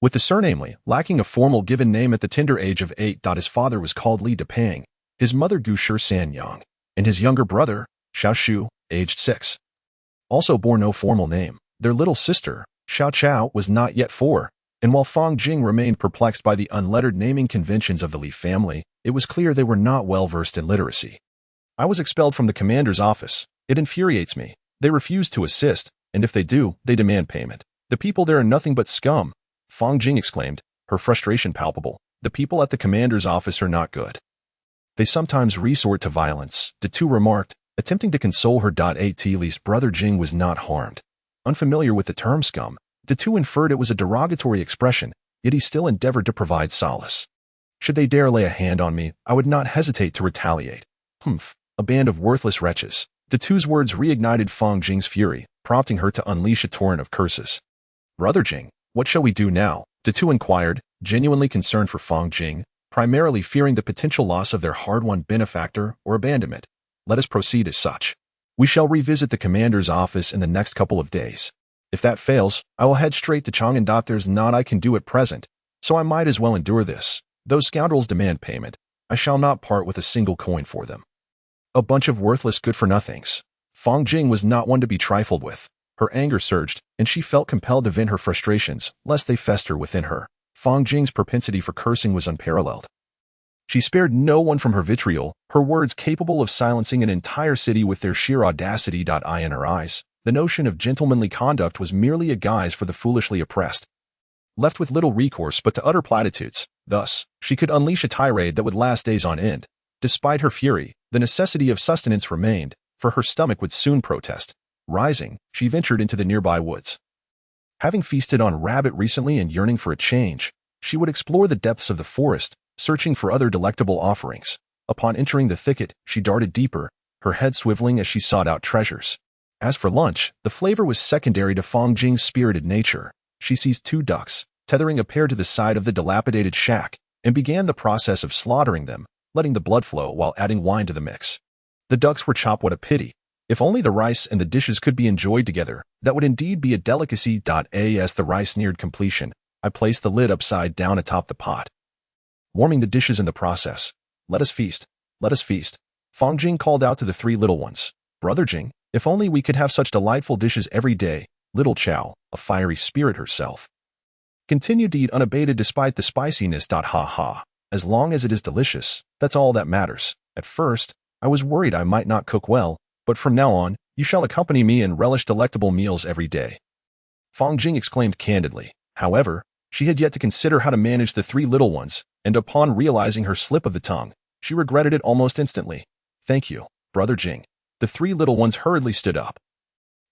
with the surname Li, lacking a formal given name at the tender age of 8. His father was called Li Depang, his mother Gu Sanyang, and his younger brother, Xiao Shu, aged 6. Also bore no formal name. Their little sister, Xiao Chao, was not yet 4, and while Fang Jing remained perplexed by the unlettered naming conventions of the Li family, it was clear they were not well versed in literacy. "I was expelled from the commander's office. It infuriates me. They refuse to assist, and if they do, they demand payment. The people there are nothing but scum," Fang Jing exclaimed, her frustration palpable. "The people at the commander's office are not good. They sometimes resort to violence," Detu remarked, attempting to console her. At least Brother Jing was not harmed. Unfamiliar with the term scum, Detu inferred it was a derogatory expression, yet he still endeavored to provide solace. "Should they dare lay a hand on me, I would not hesitate to retaliate." "Humph, a band of worthless wretches." Detu's words reignited Fang Jing's fury, prompting her to unleash a torrent of curses. "Brother Jing, what shall we do now?" Detu inquired, genuinely concerned for Fang Jing, primarily fearing the potential loss of their hard-won benefactor or abandonment. "Let us proceed as such. We shall revisit the commander's office in the next couple of days. If that fails, I will head straight to Chang'an. There's naught I can do at present, so I might as well endure this. Those scoundrels demand payment. I shall not part with a single coin for them." A bunch of worthless good-for-nothings. Fang Jing was not one to be trifled with. Her anger surged, and she felt compelled to vent her frustrations, lest they fester within her. Fang Jing's propensity for cursing was unparalleled. She spared no one from her vitriol, her words capable of silencing an entire city with their sheer audacity. In her eyes, the notion of gentlemanly conduct was merely a guise for the foolishly oppressed. Left with little recourse but to utter platitudes, thus, she could unleash a tirade that would last days on end. Despite her fury, the necessity of sustenance remained, for her stomach would soon protest. Rising, she ventured into the nearby woods. Having feasted on rabbit recently and yearning for a change, she would explore the depths of the forest, searching for other delectable offerings. Upon entering the thicket, she darted deeper, her head swiveling as she sought out treasures. As for lunch, the flavor was secondary to Fang Jing's spirited nature. She seized 2 ducks, tethering a pair to the side of the dilapidated shack, and began the process of slaughtering them, letting the blood flow while adding wine to the mix. The ducks were chopped. What a pity. If only the rice and the dishes could be enjoyed together, that would indeed be a delicacy. As the rice neared completion, I placed the lid upside down atop the pot, warming the dishes in the process. "Let us feast. Let us feast." Fang Jing called out to the 3 little ones. "Brother Jing, if only we could have such delightful dishes every day." Little Chow, a fiery spirit herself, continued to eat unabated despite the spiciness. Ha ha. As long as it is delicious, that's all that matters. At first, I was worried I might not cook well, but from now on, you shall accompany me and relish delectable meals every day." Fang Jing exclaimed candidly. However, she had yet to consider how to manage the 3 little ones, and upon realizing her slip of the tongue, she regretted it almost instantly. "Thank you, Brother Jing." The 3 little ones hurriedly stood up,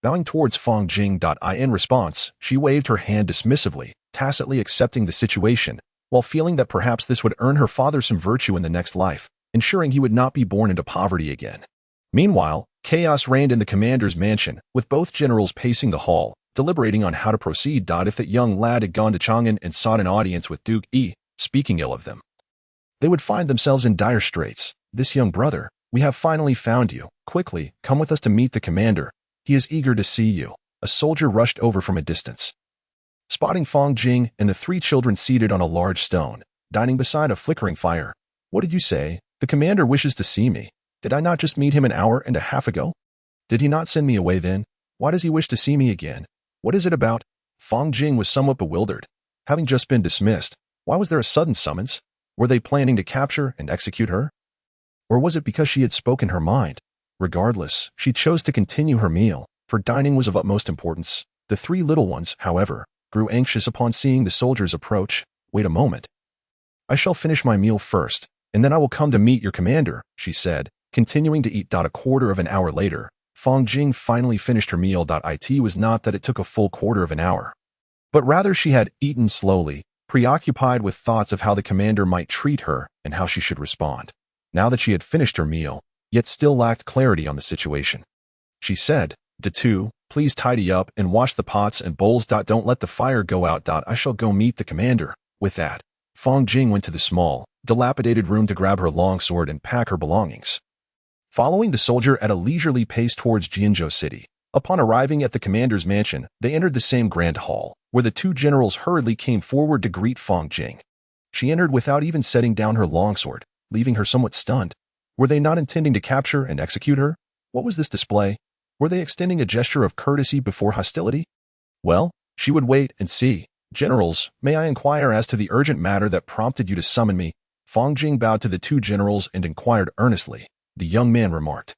bowing towards Fang Jing. In response, she waved her hand dismissively, tacitly accepting the situation, while feeling that perhaps this would earn her father some virtue in the next life, ensuring he would not be born into poverty again. Meanwhile, chaos reigned in the commander's mansion, with both generals pacing the hall, deliberating on how to proceed. If that young lad had gone to Chang'an and sought an audience with Duke Yi, speaking ill of them, they would find themselves in dire straits. This young brother, We have finally found you. Quickly, come with us to meet the commander. He is eager to see you. A soldier rushed over from a distance. Spotting Fang Jing and the three children seated on a large stone, dining beside a flickering fire. What did you say? The commander wishes to see me. Did I not just meet him an hour and a half ago? Did he not send me away then? Why does he wish to see me again? What is it about? Fang Jing was somewhat bewildered. Having just been dismissed, why was there a sudden summons? Were they planning to capture and execute her? Or was it because she had spoken her mind? Regardless, she chose to continue her meal, for dining was of utmost importance. The three little ones, however, grew anxious upon seeing the soldiers approach. Wait a moment. I shall finish my meal first, and then I will come to meet your commander, she said, continuing to eat. A quarter of an hour later, Fang Jing finally finished her meal. It was not that it took a full quarter of an hour, but rather she had eaten slowly, preoccupied with thoughts of how the commander might treat her and how she should respond. Now that she had finished her meal, yet still lacked clarity on the situation, she said, "Datu, please tidy up and wash the pots and bowls. Don't let the fire go out. I shall go meet the commander." With that, Fang Jing went to the small, dilapidated room to grab her longsword and pack her belongings. Following the soldier at a leisurely pace towards Jianzhou City, upon arriving at the commander's mansion, they entered the same grand hall, where the two generals hurriedly came forward to greet Fang Jing. She entered without even setting down her longsword, leaving her somewhat stunned. Were they not intending to capture and execute her? What was this display? Were they extending a gesture of courtesy before hostility? Well, she would wait and see. "Generals, may I inquire as to the urgent matter that prompted you to summon me?" Fang Jing bowed to the two generals and inquired earnestly. The young man remarked,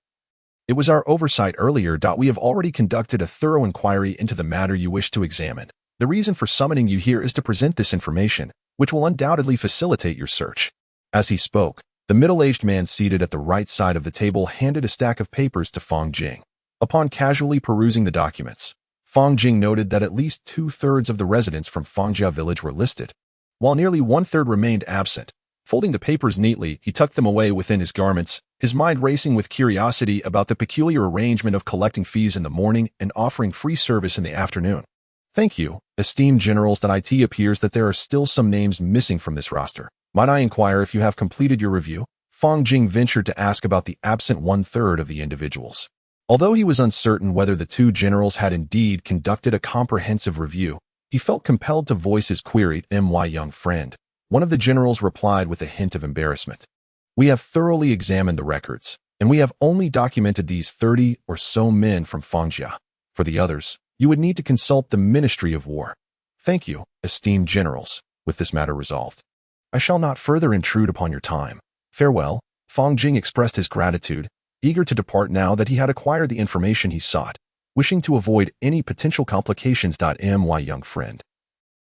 "It was our oversight earlier. We have already conducted a thorough inquiry into the matter you wish to examine. The reason for summoning you here is to present this information, which will undoubtedly facilitate your search." As he spoke, the middle-aged man seated at the right side of the table handed a stack of papers to Fang Jing. Upon casually perusing the documents, Fang Jing noted that at least 2/3 of the residents from Fangjia village were listed, while nearly 1/3 remained absent. Folding the papers neatly, he tucked them away within his garments, his mind racing with curiosity about the peculiar arrangement of collecting fees in the morning and offering free service in the afternoon. "Thank you, esteemed generals. It appears that there are still some names missing from this roster. Might I inquire if you have completed your review?" Fang Jing ventured to ask about the absent 1/3 of the individuals. Although he was uncertain whether the two generals had indeed conducted a comprehensive review, he felt compelled to voice his query. "My young friend," one of the generals replied with a hint of embarrassment, "we have thoroughly examined the records, and we have only documented these 30 or so men from Fangjia. For the others, you would need to consult the Ministry of War." "Thank you, esteemed generals. With this matter resolved, I shall not further intrude upon your time. Farewell." Fang Jing expressed his gratitude, eager to depart now that he had acquired the information he sought, wishing to avoid any potential complications. "My young friend,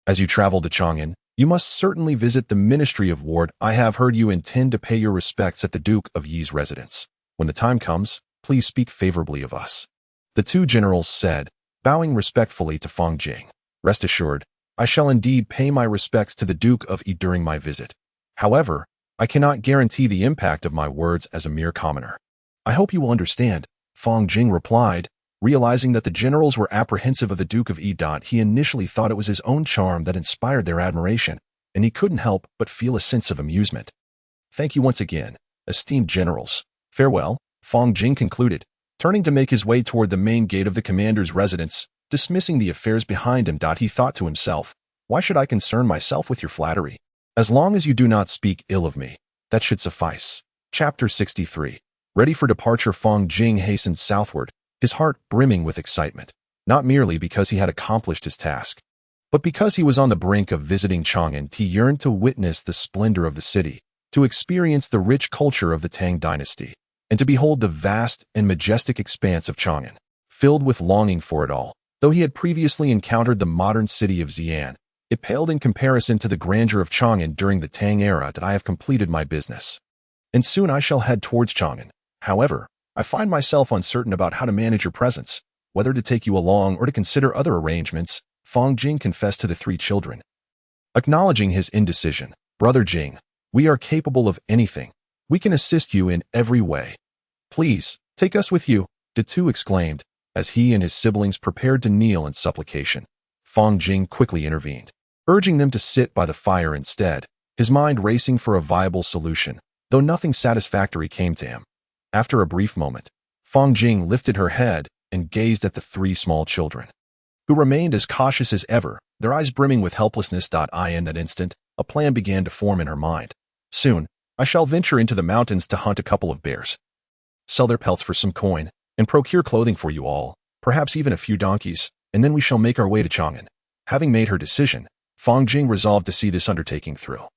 as you travel to Chang'an, you must certainly visit the Ministry of War. I have heard you intend to pay your respects at the Duke of Yi's residence. When the time comes, please speak favorably of us." The two generals said, bowing respectfully to Fang Jing. "Rest assured, I shall indeed pay my respects to the Duke of Yi during my visit. However, I cannot guarantee the impact of my words as a mere commoner." "I hope you will understand," Fang Jing replied, realizing that the generals were apprehensive of the Duke of Yi. He initially thought it was his own charm that inspired their admiration, and he couldn't help but feel a sense of amusement. "Thank you once again, esteemed generals. Farewell," Fang Jing concluded, turning to make his way toward the main gate of the commander's residence, dismissing the affairs behind him. He thought to himself, "Why should I concern myself with your flattery? As long as you do not speak ill of me, that should suffice." Chapter 63. Ready for departure, Fang Jing hastened southward, his heart brimming with excitement, not merely because he had accomplished his task, but because he was on the brink of visiting Chang'an. He yearned to witness the splendor of the city, to experience the rich culture of the Tang Dynasty, and to behold the vast and majestic expanse of Chang'an. Filled with longing for it all, though he had previously encountered the modern city of Xi'an, it paled in comparison to the grandeur of Chang'an during the Tang era. "I have completed my business, and soon I shall head towards Chang'an. However, I find myself uncertain about how to manage your presence, whether to take you along or to consider other arrangements," Fang Jing confessed to the three children. Acknowledging his indecision, "Brother Jing, we are capable of anything. We can assist you in every way. Please, take us with you," Datu exclaimed, as he and his siblings prepared to kneel in supplication. Fang Jing quickly intervened, urging them to sit by the fire instead, his mind racing for a viable solution, though nothing satisfactory came to him. After a brief moment, Fang Jing lifted her head and gazed at the three small children, who remained as cautious as ever, their eyes brimming with helplessness. In that instant, a plan began to form in her mind. Soon, I shall venture into the mountains to hunt a couple of bears, sell their pelts for some coin, and procure clothing for you all, perhaps even a few donkeys, and then we shall make our way to Chang'an. Having made her decision, Fang Jing resolved to see this undertaking through,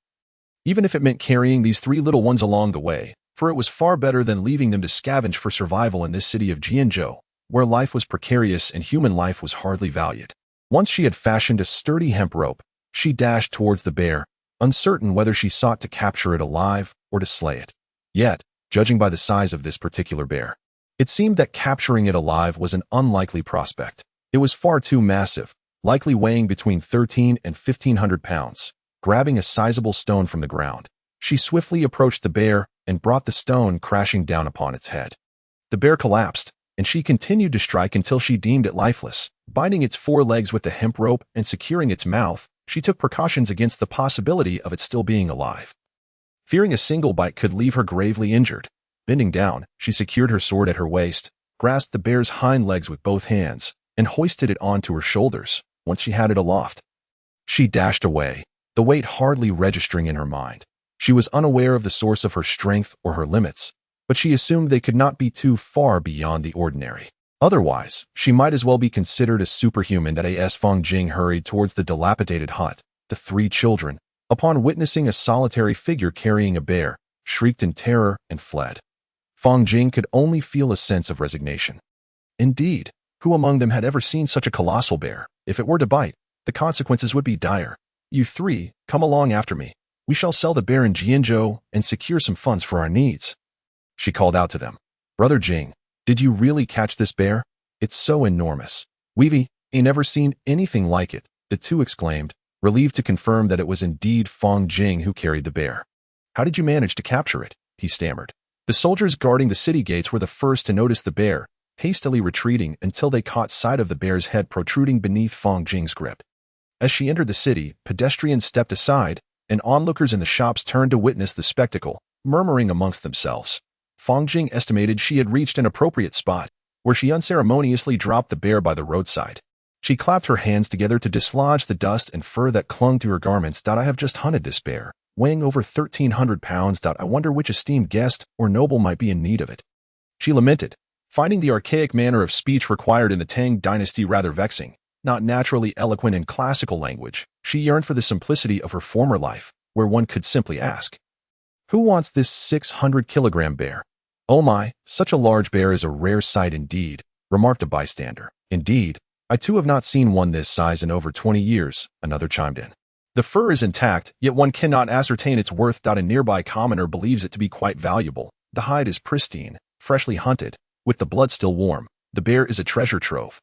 even if it meant carrying these three little ones along the way, for it was far better than leaving them to scavenge for survival in this city of Jianzhou, where life was precarious and human life was hardly valued. Once she had fashioned a sturdy hemp rope, she dashed towards the bear, uncertain whether she sought to capture it alive or to slay it. Yet, judging by the size of this particular bear, it seemed that capturing it alive was an unlikely prospect. It was far too massive, likely weighing between 13 and 1,500 pounds. Grabbing a sizable stone from the ground, she swiftly approached the bear and brought the stone crashing down upon its head. The bear collapsed, and she continued to strike until she deemed it lifeless. Binding its four legs with the hemp rope and securing its mouth, she took precautions against the possibility of it still being alive, fearing a single bite could leave her gravely injured. Bending down, she secured her sword at her waist, grasped the bear's hind legs with both hands, and hoisted it onto her shoulders. Once she had it aloft, she dashed away, the weight hardly registering in her mind. She was unaware of the source of her strength or her limits, but she assumed they could not be too far beyond the ordinary. Otherwise, she might as well be considered a superhuman. As Fang Jing hurried towards the dilapidated hut, the three children, upon witnessing a solitary figure carrying a bear, shrieked in terror and fled. Fang Jing could only feel a sense of resignation. Indeed, who among them had ever seen such a colossal bear? If it were to bite, the consequences would be dire. You three, come along after me. We shall sell the bear in Jianzhou and secure some funds for our needs. She called out to them. Brother Jing, did you really catch this bear? It's so enormous. We've never seen anything like it, the two exclaimed, relieved to confirm that it was indeed Fang Jing who carried the bear. How did you manage to capture it? He stammered. The soldiers guarding the city gates were the first to notice the bear, hastily retreating until they caught sight of the bear's head protruding beneath Fang Jing's grip. As she entered the city, pedestrians stepped aside, and onlookers in the shops turned to witness the spectacle, murmuring amongst themselves. Fang Jing estimated she had reached an appropriate spot, where she unceremoniously dropped the bear by the roadside. She clapped her hands together to dislodge the dust and fur that clung to her garments. I have just hunted this bear, weighing over 1,300 pounds. I wonder which esteemed guest or noble might be in need of it. She lamented, finding the archaic manner of speech required in the Tang Dynasty rather vexing. Not naturally eloquent in classical language, she yearned for the simplicity of her former life, where one could simply ask, "Who wants this 600-kilogram bear?" "Oh my, such a large bear is a rare sight indeed," remarked a bystander. "Indeed, I too have not seen one this size in over 20 years," another chimed in. "The fur is intact, yet one cannot ascertain its worth." A nearby commoner believes it to be quite valuable. The hide is pristine, freshly hunted, with the blood still warm. The bear is a treasure trove.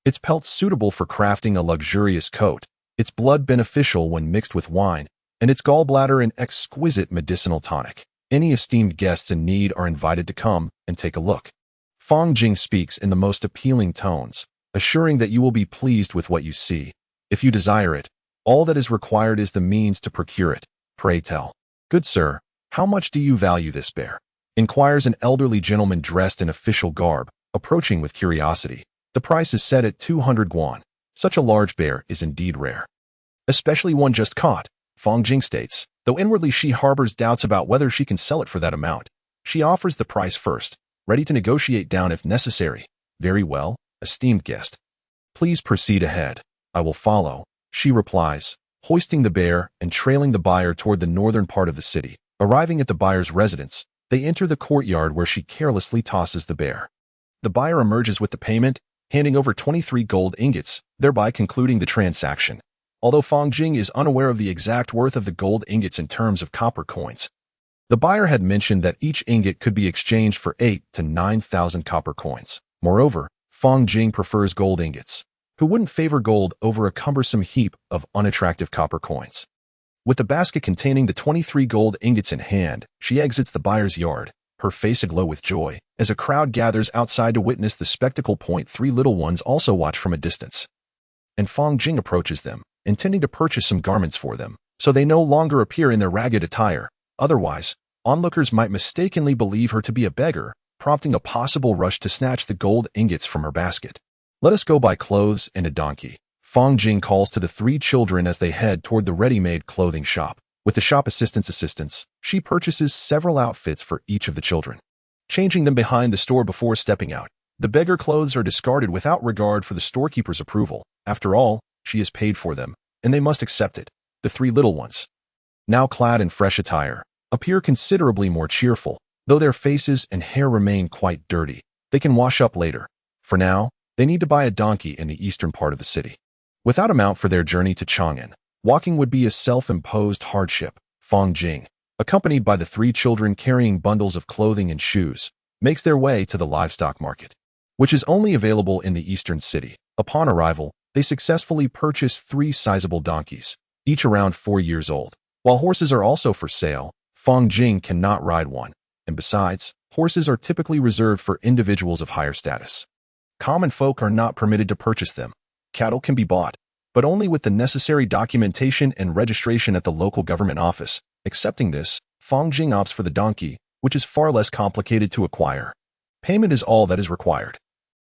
Its pelt suitable for crafting a luxurious coat, its blood beneficial when mixed with wine, and its gallbladder an exquisite medicinal tonic. Any esteemed guests in need are invited to come and take a look. Fang Jing speaks in the most appealing tones, assuring that you will be pleased with what you see. If you desire it, all that is required is the means to procure it. Pray tell. "Good sir, how much do you value this bear?" inquires an elderly gentleman dressed in official garb, approaching with curiosity. "The price is set at 200 guan. Such a large bear is indeed rare, especially one just caught," Fang Jing states, though inwardly she harbors doubts about whether she can sell it for that amount. She offers the price first, ready to negotiate down if necessary. "Very well, esteemed guest. Please proceed ahead. I will follow," she replies, hoisting the bear and trailing the buyer toward the northern part of the city. Arriving at the buyer's residence, they enter the courtyard where she carelessly tosses the bear. The buyer emerges with the payment, handing over 23 gold ingots, thereby concluding the transaction. Although Fang Jing is unaware of the exact worth of the gold ingots in terms of copper coins, the buyer had mentioned that each ingot could be exchanged for 8 to 9,000 copper coins. Moreover, Fang Jing prefers gold ingots. Who wouldn't favor gold over a cumbersome heap of unattractive copper coins? With the basket containing the 23 gold ingots in hand, she exits the buyer's yard, her face aglow with joy, as a crowd gathers outside to witness the spectacle. Three little ones also watch from a distance, and Fang Jing approaches them, intending to purchase some garments for them, so they no longer appear in their ragged attire. Otherwise, onlookers might mistakenly believe her to be a beggar, prompting a possible rush to snatch the gold ingots from her basket. "Let us go buy clothes and a donkey," Fang Jing calls to the three children as they head toward the ready-made clothing shop. With the shop assistants, she purchases several outfits for each of the children, changing them behind the store before stepping out. The beggar clothes are discarded without regard for the storekeeper's approval. After all, she has paid for them, and they must accept it. The three little ones, now clad in fresh attire, appear considerably more cheerful, though their faces and hair remain quite dirty. They can wash up later. For now, they need to buy a donkey in the eastern part of the city. Without a mount for their journey to Chang'an, walking would be a self-imposed hardship. Fang Jing, accompanied by the three children carrying bundles of clothing and shoes, makes their way to the livestock market, which is only available in the eastern city. Upon arrival, they successfully purchase 3 sizable donkeys, each around 4 years old. While horses are also for sale, Fang Jing cannot ride one, and besides, horses are typically reserved for individuals of higher status. Common folk are not permitted to purchase them. Cattle can be bought, but only with the necessary documentation and registration at the local government office. Accepting this, Fang Jing opts for the donkey, which is far less complicated to acquire. Payment is all that is required.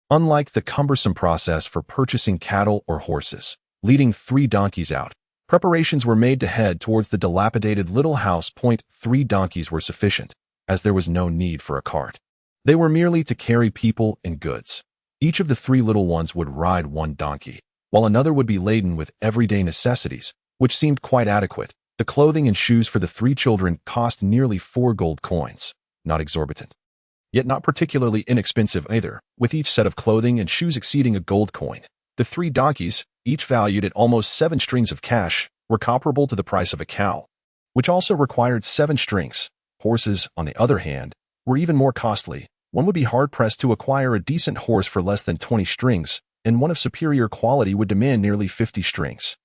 Unlike the cumbersome process for purchasing cattle or horses, leading 3 donkeys out, preparations were made to head towards the dilapidated little house. 3 donkeys were sufficient, as there was no need for a cart. They were merely to carry people and goods. Each of the 3 little ones would ride 1 donkey, while another would be laden with everyday necessities, which seemed quite adequate. The clothing and shoes for the 3 children cost nearly 4 gold coins, not exorbitant, yet not particularly inexpensive either, with each set of clothing and shoes exceeding a gold coin. The 3 donkeys, each valued at almost 7 strings of cash, were comparable to the price of a cow, which also required 7 strings. Horses, on the other hand, were even more costly. One would be hard-pressed to acquire a decent horse for less than 20 strings, and one of superior quality would demand nearly 50 strings.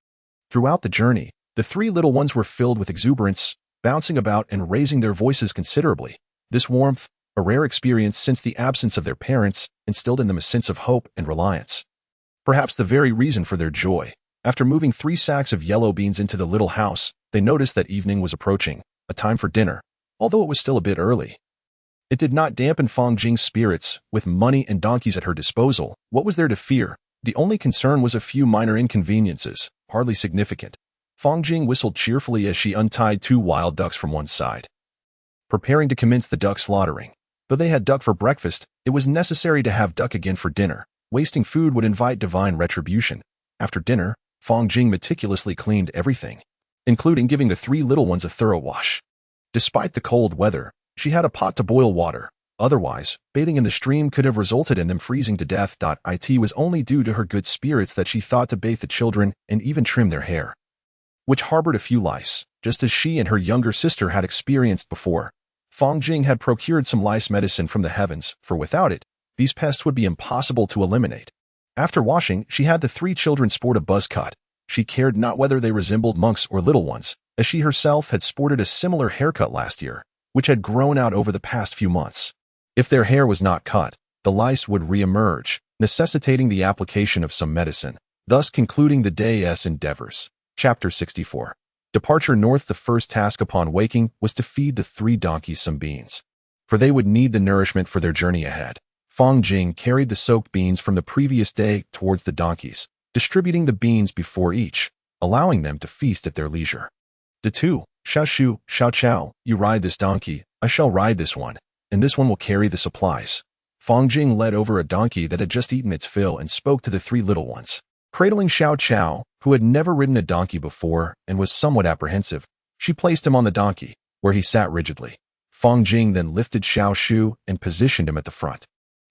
Throughout the journey, the 3 little ones were filled with exuberance, bouncing about and raising their voices considerably. This warmth, a rare experience since the absence of their parents, instilled in them a sense of hope and reliance. Perhaps the very reason for their joy. After moving 3 sacks of yellow beans into the little house, they noticed that evening was approaching, a time for dinner, although it was still a bit early. It did not dampen Fang Jing's spirits. With money and donkeys at her disposal, what was there to fear? The only concern was a few minor inconveniences, hardly significant. Fang Jing whistled cheerfully as she untied 2 wild ducks from one side, preparing to commence the duck slaughtering. Though they had duck for breakfast, it was necessary to have duck again for dinner. Wasting food would invite divine retribution. After dinner, Fang Jing meticulously cleaned everything, including giving the 3 little ones a thorough wash. Despite the cold weather, she had a pot to boil water. Otherwise, bathing in the stream could have resulted in them freezing to death. It was only due to her good spirits that she thought to bathe the children and even trim their hair, which harbored a few lice, just as she and her younger sister had experienced before. Fang Jing had procured some lice medicine from the heavens, for without it, these pests would be impossible to eliminate. After washing, she had the 3 children sport a buzz cut. She cared not whether they resembled monks or little ones, as she herself had sported a similar haircut last year, which had grown out over the past few months. If their hair was not cut, the lice would re-emerge, necessitating the application of some medicine, thus concluding the day's endeavors. Chapter 64. Departure north. The first task upon waking was to feed the 3 donkeys some beans, for they would need the nourishment for their journey ahead. Fang Jing carried the soaked beans from the previous day towards the donkeys, distributing the beans before each, allowing them to feast at their leisure. De tu, Xiao Shu, Xiao Chao, you ride this donkey, I shall ride this one, and this one will carry the supplies. Fang Jing led over a donkey that had just eaten its fill and spoke to the 3 little ones. Cradling Xiao Chao, who had never ridden a donkey before and was somewhat apprehensive, she placed him on the donkey, where he sat rigidly. Fang Jing then lifted Xiao Shu and positioned him at the front,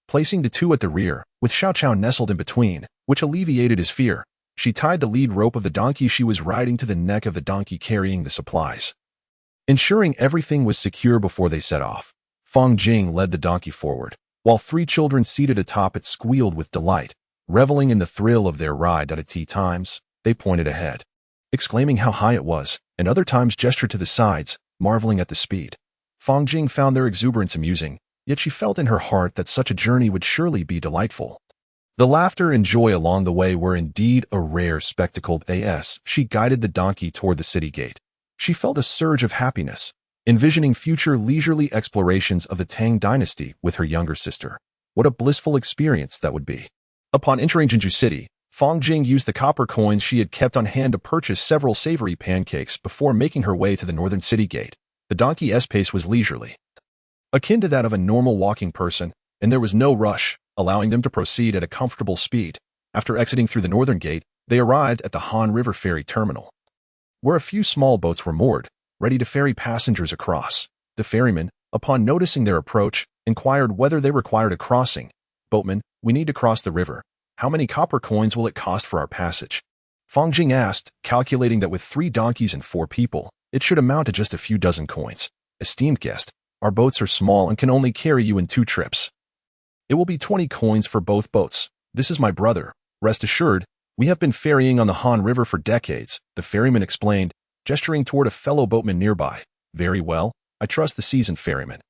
placing the 2 at the rear, with Xiao Chao nestled in between, which alleviated his fear. She tied the lead rope of the donkey she was riding to the neck of the donkey carrying the supplies, ensuring everything was secure before they set off. Fang Jing led the donkey forward, while 3 children seated atop it squealed with delight, reveling in the thrill of their ride. At times, they pointed ahead, exclaiming how high it was, and other times gestured to the sides, marveling at the speed. Fang Jing found their exuberance amusing, yet she felt in her heart that such a journey would surely be delightful. The laughter and joy along the way were indeed a rare spectacle. As she guided the donkey toward the city gate, she felt a surge of happiness. envisioning future leisurely explorations of the Tang Dynasty with her younger sister. What a blissful experience that would be. Upon entering Jinju City, Fang Jing used the copper coins she had kept on hand to purchase several savory pancakes before making her way to the northern city gate. The donkey's pace was leisurely, akin to that of a normal walking person, and there was no rush, allowing them to proceed at a comfortable speed. After exiting through the northern gate, they arrived at the Han River Ferry Terminal, where a few small boats were moored, ready to ferry passengers across. The ferryman, upon noticing their approach, inquired whether they required a crossing. "Boatman, we need to cross the river. How many copper coins will it cost for our passage?" Fang Jing asked, calculating that with 3 donkeys and 4 people, it should amount to just a few dozen coins. "Esteemed guest, our boats are small and can only carry you in 2 trips. It will be 20 coins for both boats. This is my brother. Rest assured, we have been ferrying on the Han River for decades," the ferryman explained, gesturing toward a fellow boatman nearby. "Very well, I trust the seasoned ferryman,"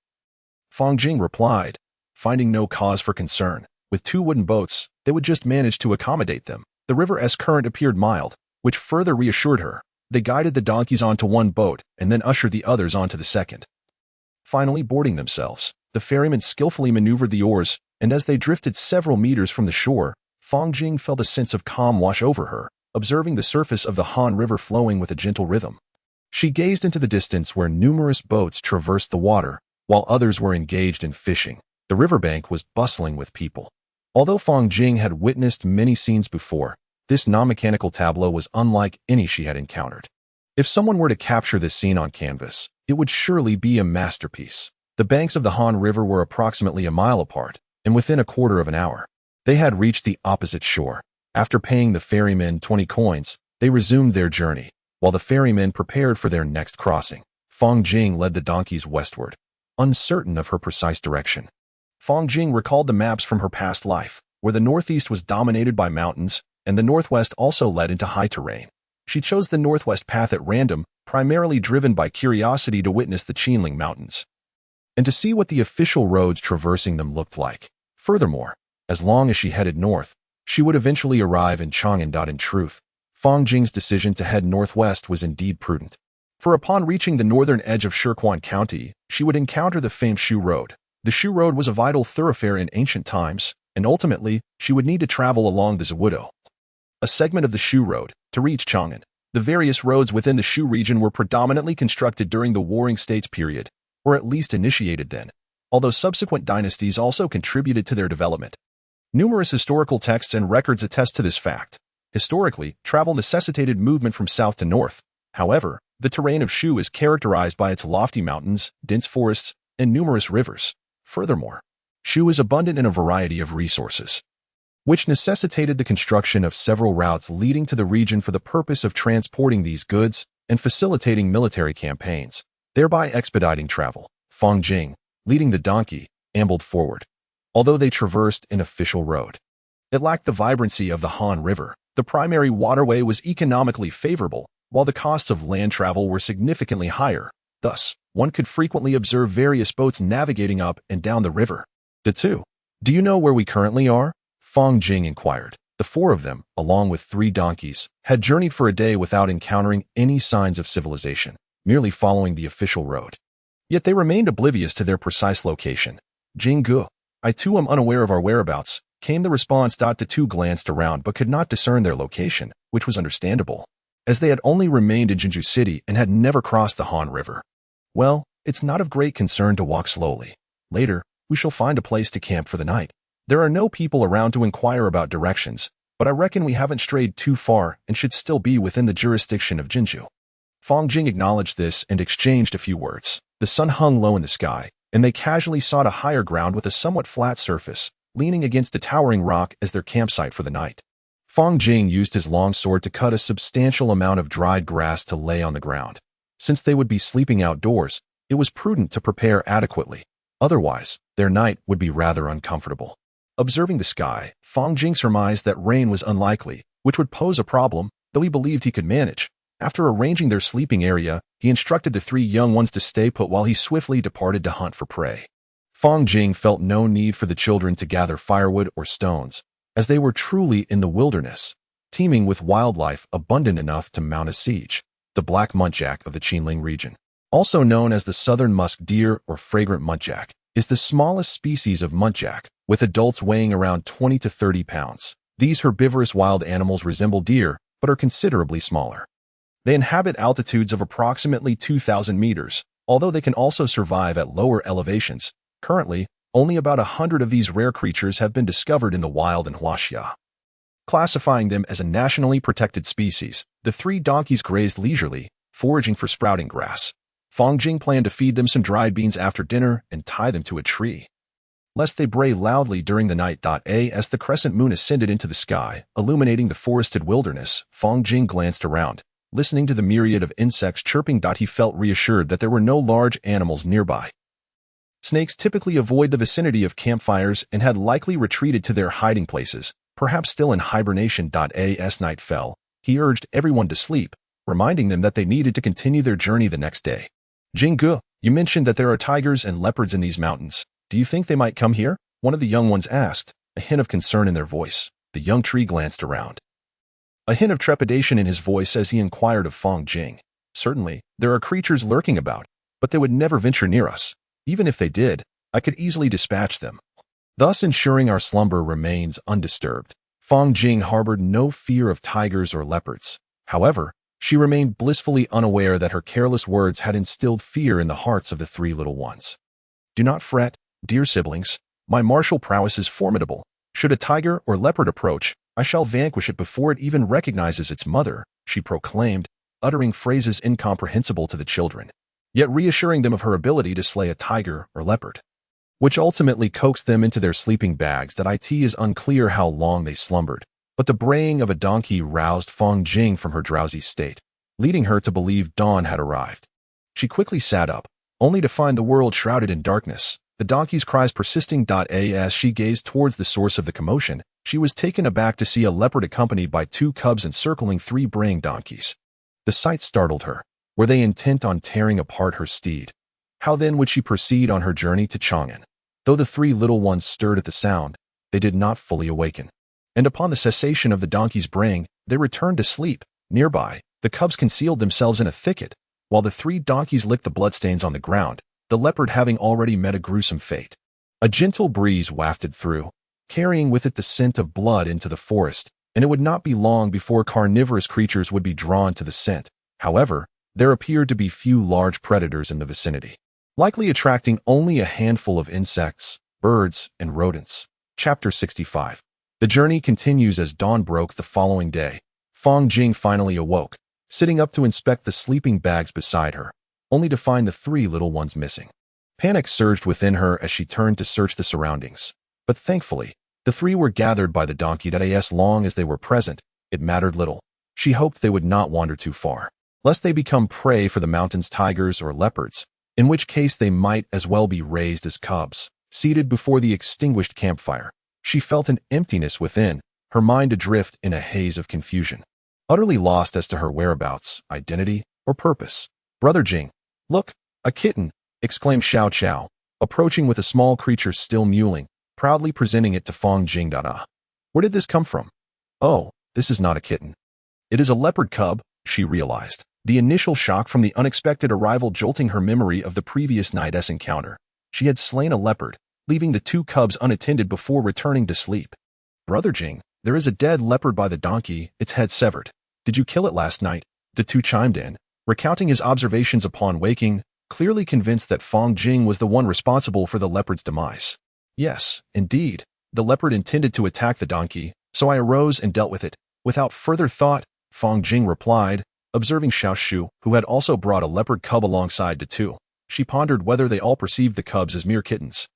Fang Jing replied, finding no cause for concern. With 2 wooden boats, they would just manage to accommodate them. The river's current appeared mild, which further reassured her. They guided the donkeys onto one boat and then ushered the others onto the second. Finally boarding themselves, the ferryman skillfully maneuvered the oars, and as they drifted several meters from the shore, Fang Jing felt a sense of calm wash over her, observing the surface of the Han River flowing with a gentle rhythm. She gazed into the distance where numerous boats traversed the water, while others were engaged in fishing. The riverbank was bustling with people. Although Fang Jing had witnessed many scenes before, this non-mechanical tableau was unlike any she had encountered. If someone were to capture this scene on canvas, it would surely be a masterpiece. The banks of the Han River were approximately a mile apart, and within a quarter of an hour, they had reached the opposite shore. After paying the ferrymen 20 coins, they resumed their journey. While the ferrymen prepared for their next crossing, Fang Jing led the donkeys westward, uncertain of her precise direction. Fang Jing recalled the maps from her past life, where the northeast was dominated by mountains, and the northwest also led into high terrain. She chose the northwest path at random, primarily driven by curiosity to witness the Qinling Mountains, and to see what the official roads traversing them looked like. Furthermore, as long as she headed north, she would eventually arrive in Chang'an. In truth, Fang Jing's decision to head northwest was indeed prudent. For upon reaching the northern edge of Shirquan County, she would encounter the famed Shu Road. The Shu Road was a vital thoroughfare in ancient times, and ultimately, she would need to travel along the Zawudo, a segment of the Shu Road, to reach Chang'an. The various roads within the Shu region were predominantly constructed during the Warring States period, or at least initiated then, although subsequent dynasties also contributed to their development. Numerous historical texts and records attest to this fact. Historically, travel necessitated movement from south to north. However, the terrain of Shu is characterized by its lofty mountains, dense forests, and numerous rivers. Furthermore, Shu is abundant in a variety of resources, which necessitated the construction of several routes leading to the region for the purpose of transporting these goods and facilitating military campaigns, thereby expediting travel. Fang Jing, leading the donkey, ambled forward. Although they traversed an official road, it lacked the vibrancy of the Han River. The primary waterway was economically favorable, while the costs of land travel were significantly higher. Thus, one could frequently observe various boats navigating up and down the river. "Do you know where we currently are?" Fang Jing inquired. The 4 of them, along with 3 donkeys, had journeyed for a day without encountering any signs of civilization, merely following the official road. Yet they remained oblivious to their precise location. "Jinggu, I too am unaware of our whereabouts," came the response. The 2 glanced around but could not discern their location, which was understandable, as they had only remained in Jinju City and had never crossed the Han River. "Well, it's not of great concern to walk slowly. Later, we shall find a place to camp for the night. There are no people around to inquire about directions, but I reckon we haven't strayed too far and should still be within the jurisdiction of Jinju." Fang Jing acknowledged this and exchanged a few words. The sun hung low in the sky, and they casually sought a higher ground with a somewhat flat surface, leaning against a towering rock as their campsite for the night. Fang Jing used his long sword to cut a substantial amount of dried grass to lay on the ground. Since they would be sleeping outdoors, it was prudent to prepare adequately. Otherwise, their night would be rather uncomfortable. Observing the sky, Fang Jing surmised that rain was unlikely, which would pose a problem, though he believed he could manage. After arranging their sleeping area, he instructed the 3 young ones to stay put while he swiftly departed to hunt for prey. Fang Jing felt no need for the children to gather firewood or stones, as they were truly in the wilderness, teeming with wildlife abundant enough to mount a siege. The black muntjac of the Qinling region, also known as the southern musk deer or fragrant muntjac, is the smallest species of muntjac, with adults weighing around 20 to 30 pounds. These herbivorous wild animals resemble deer, but are considerably smaller. They inhabit altitudes of approximately 2,000 meters, although they can also survive at lower elevations. Currently, only about 100 of these rare creatures have been discovered in the wild in Huaxia. Classifying them as a nationally protected species, the three donkeys grazed leisurely, foraging for sprouting grass. Fang Jing planned to feed them some dried beans after dinner and tie them to a tree, lest they bray loudly during the night. As the crescent moon ascended into the sky, illuminating the forested wilderness, Fang Jing glanced around, listening to the myriad of insects chirping. He felt reassured that there were no large animals nearby. Snakes typically avoid the vicinity of campfires and had likely retreated to their hiding places, perhaps still in hibernation. As night fell, he urged everyone to sleep, reminding them that they needed to continue their journey the next day. Jingge, you mentioned that there are tigers and leopards in these mountains. Do you think they might come here? One of the young ones asked, a hint of concern in their voice. The young tree glanced around, a hint of trepidation in his voice as he inquired of Fang Jing. Certainly, there are creatures lurking about, but they would never venture near us. Even if they did, I could easily dispatch them, thus ensuring our slumber remains undisturbed. Fang Jing harbored no fear of tigers or leopards. However, she remained blissfully unaware that her careless words had instilled fear in the hearts of the three little ones. Do not fret, dear siblings. My martial prowess is formidable. Should a tiger or leopard approach, I shall vanquish it before it even recognizes its mother, she proclaimed, uttering phrases incomprehensible to the children, yet reassuring them of her ability to slay a tiger or leopard, which ultimately coaxed them into their sleeping bags. It is unclear how long they slumbered, but the braying of a donkey roused Fang Jing from her drowsy state, leading her to believe dawn had arrived. She quickly sat up, only to find the world shrouded in darkness, the donkey's cries persisting. As she gazed towards the source of the commotion, she was taken aback to see a leopard accompanied by two cubs encircling three braying donkeys. The sight startled her. Were they intent on tearing apart her steed? How then would she proceed on her journey to Chang'an? Though the three little ones stirred at the sound, they did not fully awaken, and upon the cessation of the donkey's braying, they returned to sleep. Nearby, the cubs concealed themselves in a thicket, while the three donkeys licked the bloodstains on the ground, the leopard having already met a gruesome fate. A gentle breeze wafted through, carrying with it the scent of blood into the forest, and it would not be long before carnivorous creatures would be drawn to the scent. However, there appeared to be few large predators in the vicinity, likely attracting only a handful of insects, birds, and rodents. Chapter 65. The journey continues as dawn broke the following day. Fang Jing finally awoke, sitting up to inspect the sleeping bags beside her, only to find the three little ones missing. Panic surged within her as she turned to search the surroundings, but thankfully, the three were gathered by the donkey. As long as they were present, it mattered little. She hoped they would not wander too far, lest they become prey for the mountain's tigers or leopards, in which case they might as well be raised as cubs. Seated before the extinguished campfire, she felt an emptiness within, her mind adrift in a haze of confusion, utterly lost as to her whereabouts, identity, or purpose. Brother Jing, look, a kitten, exclaimed Xiao Chao, approaching with a small creature still mewling, proudly presenting it to Fang Jing. Where did this come from? Oh, this is not a kitten. It is a leopard cub, she realized, the initial shock from the unexpected arrival jolting her memory of the previous night's encounter. She had slain a leopard, leaving the two cubs unattended before returning to sleep. Brother Jing, there is a dead leopard by the donkey, its head severed. Did you kill it last night? De Tu chimed in, recounting his observations upon waking, clearly convinced that Fang Jing was the one responsible for the leopard's demise. Yes, indeed, the leopard intended to attack the donkey, so I arose and dealt with it. Without further thought, Fang Jing replied, observing Xiao Shu, who had also brought a leopard cub alongside De Tu. She pondered whether they all perceived the cubs as mere kittens.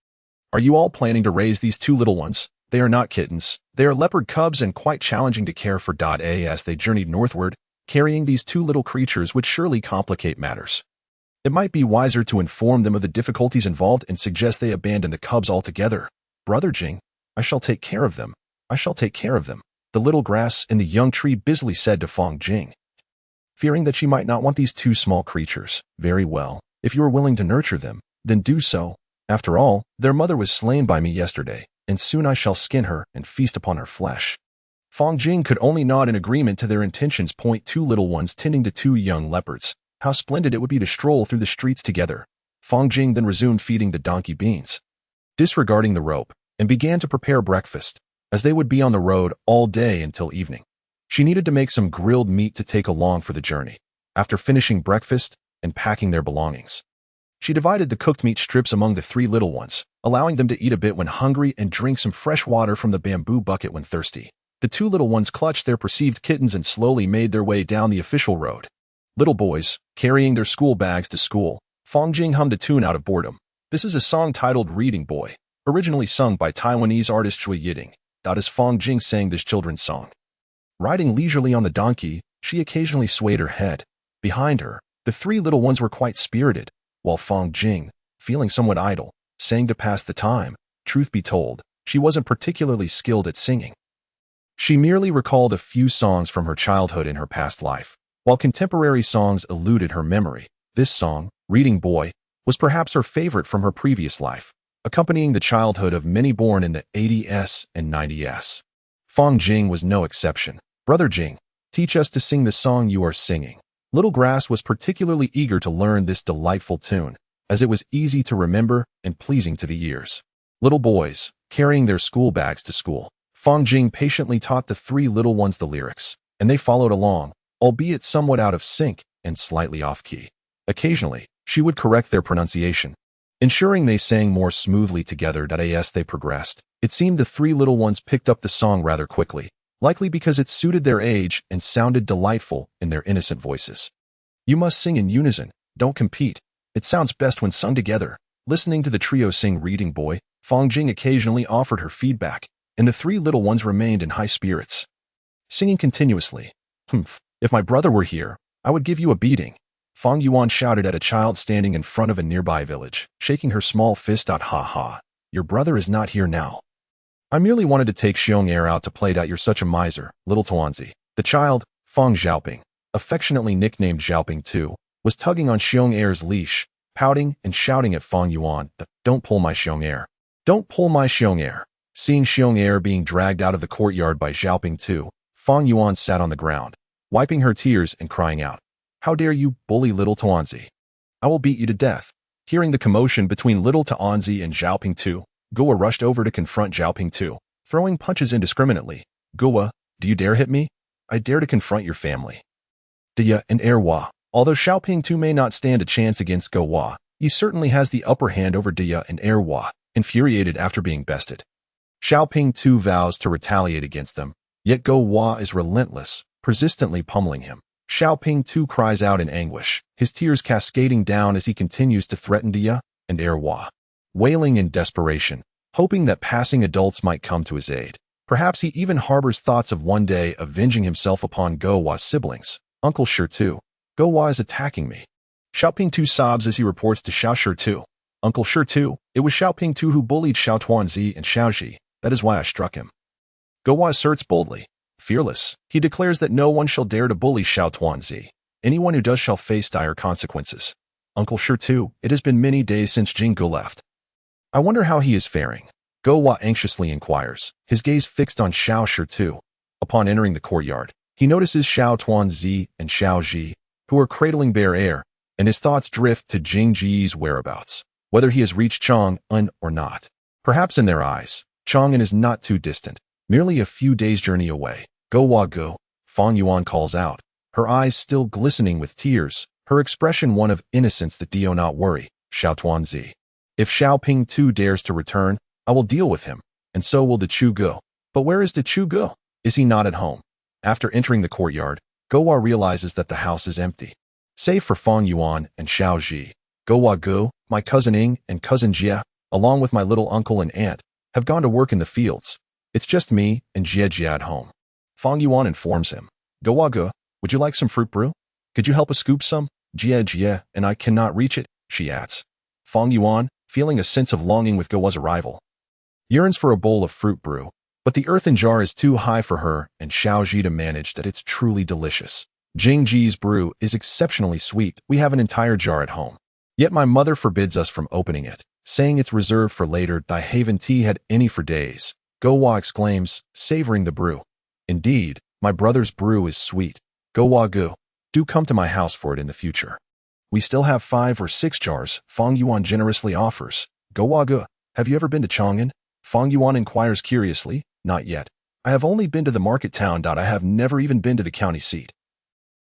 Are you all planning to raise these two little ones? They are not kittens. They are leopard cubs and quite challenging to care for. As they journeyed northward, carrying these two little creatures would surely complicate matters. It might be wiser to inform them of the difficulties involved and suggest they abandon the cubs altogether. Brother Jing, I shall take care of them. I shall take care of them, the little grass in the young tree busily said to Fang Jing, fearing that she might not want these two small creatures. Very well, if you are willing to nurture them, then do so. After all, their mother was slain by me yesterday, and soon I shall skin her and feast upon her flesh. Fang Jing could only nod in agreement to their intentions. Two little ones tending to two young leopards, How splendid it would be to stroll through the streets together. Fang Jing then resumed feeding the donkey beans, disregarding the rope, and began to prepare breakfast, as they would be on the road all day until evening. She needed to make some grilled meat to take along for the journey. After finishing breakfast and packing their belongings, she divided the cooked meat strips among the 3 little ones, allowing them to eat a bit when hungry and drink some fresh water from the bamboo bucket when thirsty. The 2 little ones clutched their perceived kittens and slowly made their way down the official road. Little boys, carrying their school bags to school. Fang Jing hummed a tune out of boredom. This is a song titled Reading Boy, originally sung by Taiwanese artist Chui Yiding. That is Fang Jing sang this children's song. Riding leisurely on the donkey, she occasionally swayed her head. Behind her, the 3 little ones were quite spirited, while Fang Jing, feeling somewhat idle, sang to pass the time. Truth be told, she wasn't particularly skilled at singing. She merely recalled a few songs from her childhood in her past life, while contemporary songs eluded her memory. This song, Reading Boy, was perhaps her favorite from her previous life, accompanying the childhood of many born in the 80s and 90s. Fang Jing was no exception. Brother Jing, teach us to sing the song you are singing. Little Grass was particularly eager to learn this delightful tune, as it was easy to remember and pleasing to the ears. Little boys, carrying their school bags to school. Fang Jing patiently taught the 3 little ones the lyrics, and they followed along, albeit somewhat out of sync and slightly off-key. Occasionally, she would correct their pronunciation, ensuring they sang more smoothly together. As they progressed, it seemed the 3 little ones picked up the song rather quickly, likely because it suited their age and sounded delightful in their innocent voices. You must sing in unison, don't compete. It sounds best when sung together. Listening to the trio sing Reading Boy, Fang Jing occasionally offered her feedback, and the 3 little ones remained in high spirits, singing continuously. If my brother were here, I would give you a beating. Fang Yuan shouted at a child standing in front of a nearby village, shaking her small fist. Ha ha. Your brother is not here now. I merely wanted to take Xiong Air out to play. You're such a miser, little Tuanzi. The child, Fang Xiaoping, affectionately nicknamed Xiaoping too, was tugging on Xiong Air's leash, pouting and shouting at Fang Yuan, Don't pull my Xiong Air. Don't pull my Xiong Air. Seeing Xiong Air being dragged out of the courtyard by Xiaoping too, Fang Yuan sat on the ground, wiping her tears and crying out, How dare you bully little Tuanzi? I will beat you to death. Hearing the commotion between little Tuanzi and Xiaoping too, Gua rushed over to confront Xiaoping too, throwing punches indiscriminately. Gua, do you dare hit me? I dare to confront your family. Dia and Erwa. Although Xiaoping too may not stand a chance against Gua, he certainly has the upper hand over Dia and Erwa, infuriated after being bested. Xiaoping too vows to retaliate against them, yet Gua is relentless, persistently pummeling him. Xiaoping too cries out in anguish, his tears cascading down as he continues to threaten Dia and Erwa. Wailing in desperation, hoping that passing adults might come to his aid. Perhaps he even harbors thoughts of one day avenging himself upon Gowa's siblings. Uncle Shirtu, Gowa is attacking me. Xiaoping Tu sobs as he reports to Xiao Shirtu. Uncle Shirtu, it was Xiaoping Tu who bullied Xiao Tuanzi and Xiaoji. That is why I struck him. Gowa asserts boldly. Fearless, he declares that no one shall dare to bully Xiao Tuanzi. Anyone who does shall face dire consequences. Uncle Shirtu, it has been many days since Jinggu left. I wonder how he is faring. Gowa anxiously inquires, his gaze fixed on Xiao Shirtu. Upon entering the courtyard, he notices Xiao Tuanzi and Xiao Ji, who are cradling bare air, and his thoughts drift to Jing Ji's whereabouts, whether he has reached Chang'an or not. Perhaps in their eyes, Chang'an is not too distant, merely a few days' journey away. Gowa go, Fang Yuan calls out, her eyes still glistening with tears, her expression one of innocence. That do not worry, Xiao Tuanzi. If Xiaoping too dares to return, I will deal with him, and so will the Chu Go. But where is the Chu Go? Is he not at home? After entering the courtyard, Gowa realizes that the house is empty. Save for Fang Yuan and Xiao Ji, Gowa Go, my cousin Ing and cousin Jia, along with my little uncle and aunt, have gone to work in the fields. It's just me and Jia at home. Fang Yuan informs him. Gowa Go, would you like some fruit brew? Could you help us scoop some? Jia and I cannot reach it, she adds. Fang Yuan, feeling a sense of longing with Gowa's arrival, yearns for a bowl of fruit brew, but the earthen jar is too high for her and Xiao Ji to manage. That it's truly delicious. Jing Ji's brew is exceptionally sweet. We have an entire jar at home. Yet my mother forbids us from opening it, saying it's reserved for later. I haven't had any for days. Gowa exclaims, savoring the brew. Indeed, my brother's brew is sweet. Gowa Go, do come to my house for it in the future. We still have 5 or 6 jars, Fang Yuan generously offers. Go Wagu, have you ever been to Chang'an? Fang Yuan inquires curiously. Not yet. I have only been to the market town. I have never even been to the county seat.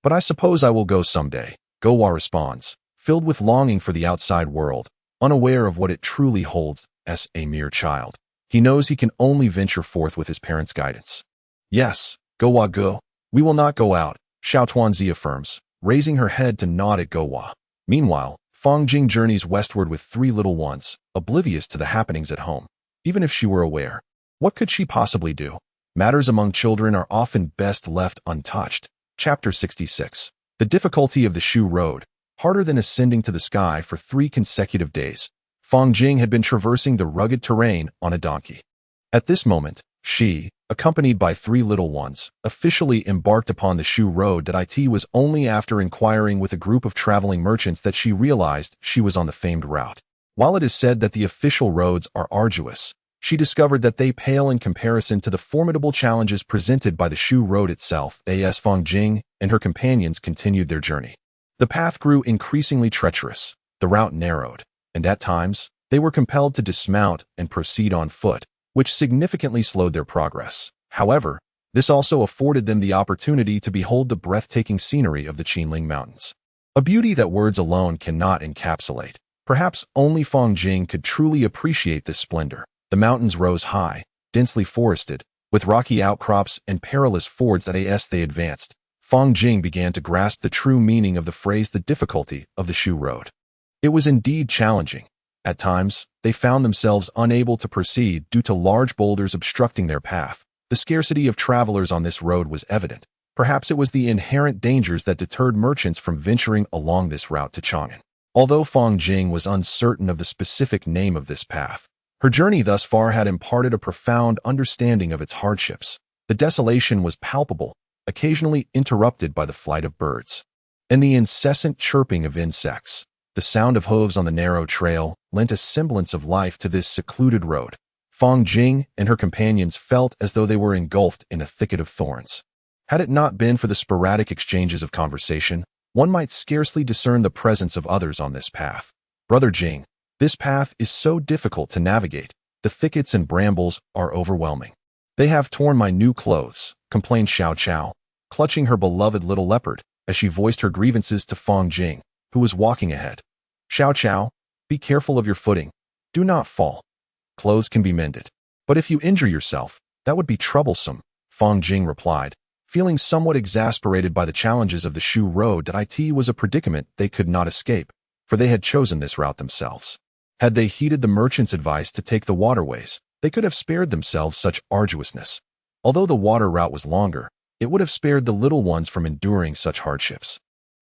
But I suppose I will go someday, Go Wa responds, filled with longing for the outside world, unaware of what it truly holds as a mere child. He knows he can only venture forth with his parents' guidance. Yes, Go Wa go. We will not go out, Xiao Tuanzi affirms, raising her head to nod at Go Wa. Meanwhile, Fang Jing journeys westward with 3 little ones, oblivious to the happenings at home. Even if she were aware, what could she possibly do? Matters among children are often best left untouched. Chapter 66. The difficulty of the Shu Road, harder than ascending to the sky for 3 consecutive days. Fang Jing had been traversing the rugged terrain on a donkey. At this moment, she, accompanied by 3 little ones, officially embarked upon the Shu Road. It was only after inquiring with a group of traveling merchants that she realized she was on the famed route. While it is said that the official roads are arduous, she discovered that they pale in comparison to the formidable challenges presented by the Shu Road itself. As Fang Jing and her companions continued their journey, the path grew increasingly treacherous, the route narrowed, and at times, they were compelled to dismount and proceed on foot, which significantly slowed their progress. However, this also afforded them the opportunity to behold the breathtaking scenery of the Qinling Mountains. A beauty that words alone cannot encapsulate. Perhaps only Fang Jing could truly appreciate this splendor. The mountains rose high, densely forested, with rocky outcrops and perilous fords. As they advanced, Fang Jing began to grasp the true meaning of the phrase the difficulty of the Shu Road. It was indeed challenging. At times, they found themselves unable to proceed due to large boulders obstructing their path. The scarcity of travelers on this road was evident. Perhaps it was the inherent dangers that deterred merchants from venturing along this route to Chang'an. Although Fang Jing was uncertain of the specific name of this path, her journey thus far had imparted a profound understanding of its hardships. The desolation was palpable, occasionally interrupted by the flight of birds and the incessant chirping of insects. The sound of hooves on the narrow trail lent a semblance of life to this secluded road. Fang Jing and her companions felt as though they were engulfed in a thicket of thorns. Had it not been for the sporadic exchanges of conversation, one might scarcely discern the presence of others on this path. Brother Jing, this path is so difficult to navigate. The thickets and brambles are overwhelming. They have torn my new clothes, complained Xiao Chao, clutching her beloved little leopard, as she voiced her grievances to Fang Jing, who was walking ahead. Xiao Chao, be careful of your footing. Do not fall. Clothes can be mended. But if you injure yourself, that would be troublesome, Fang Jing replied, feeling somewhat exasperated by the challenges of the Shu Road. It was a predicament they could not escape, for they had chosen this route themselves. Had they heeded the merchant's advice to take the waterways, they could have spared themselves such arduousness. Although the water route was longer, it would have spared the little ones from enduring such hardships.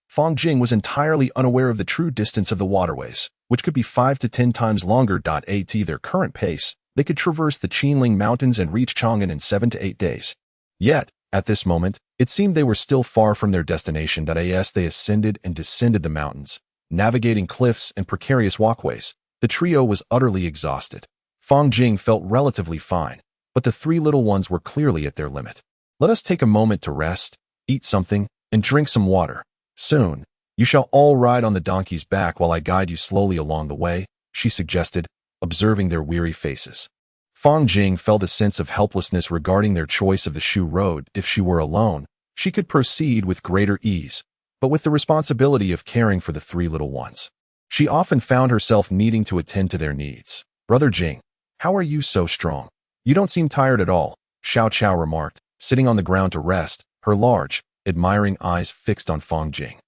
Fang Jing was entirely unaware of the true distance of the waterways, which could be 5 to 10 times longer. At their current pace, they could traverse the Qinling Mountains and reach Chang'an in 7 to 8 days. Yet, at this moment, it seemed they were still far from their destination. As they ascended and descended the mountains, navigating cliffs and precarious walkways, the trio was utterly exhausted. Fang Jing felt relatively fine, but the 3 little ones were clearly at their limit. Let us take a moment to rest, eat something, and drink some water. Soon, you shall all ride on the donkey's back while I guide you slowly along the way, she suggested, observing their weary faces. Fang Jing felt a sense of helplessness regarding their choice of the Shu Road. If she were alone, she could proceed with greater ease, but with the responsibility of caring for the 3 little ones, she often found herself needing to attend to their needs. Brother Jing, how are you so strong? You don't seem tired at all, Xiao Chao remarked, sitting on the ground to rest, her large, admiring eyes fixed on Fang Jing.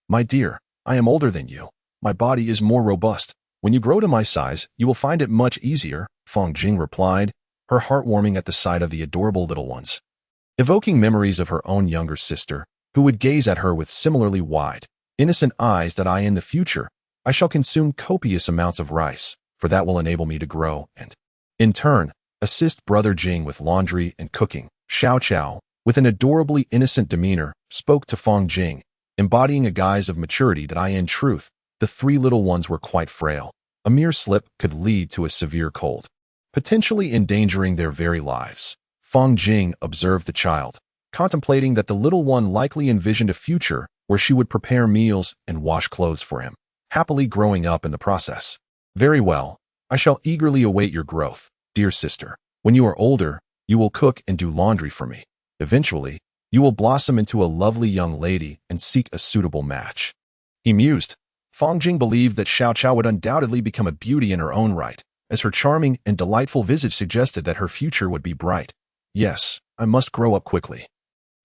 My dear, I am older than you. My body is more robust. When you grow to my size, you will find it much easier, Fang Jing replied, her heart warming at the sight of the adorable little ones. Evoking memories of her own younger sister, who would gaze at her with similarly wide, innocent eyes. In the future, I shall consume copious amounts of rice, for that will enable me to grow and, in turn, assist Brother Jing with laundry and cooking. Xiao Chao, with an adorably innocent demeanor, spoke to Fang Jing, embodying a guise of maturity. In truth, the 3 little ones were quite frail. A mere slip could lead to a severe cold, potentially endangering their very lives. Fang Jing observed the child, contemplating that the little one likely envisioned a future where she would prepare meals and wash clothes for him, happily growing up in the process. Very well, I shall eagerly await your growth, dear sister. When you are older, you will cook and do laundry for me. Eventually, you will blossom into a lovely young lady and seek a suitable match. He mused. Fang Jing believed that Xiao Qiao would undoubtedly become a beauty in her own right, as her charming and delightful visage suggested that her future would be bright. Yes, I must grow up quickly.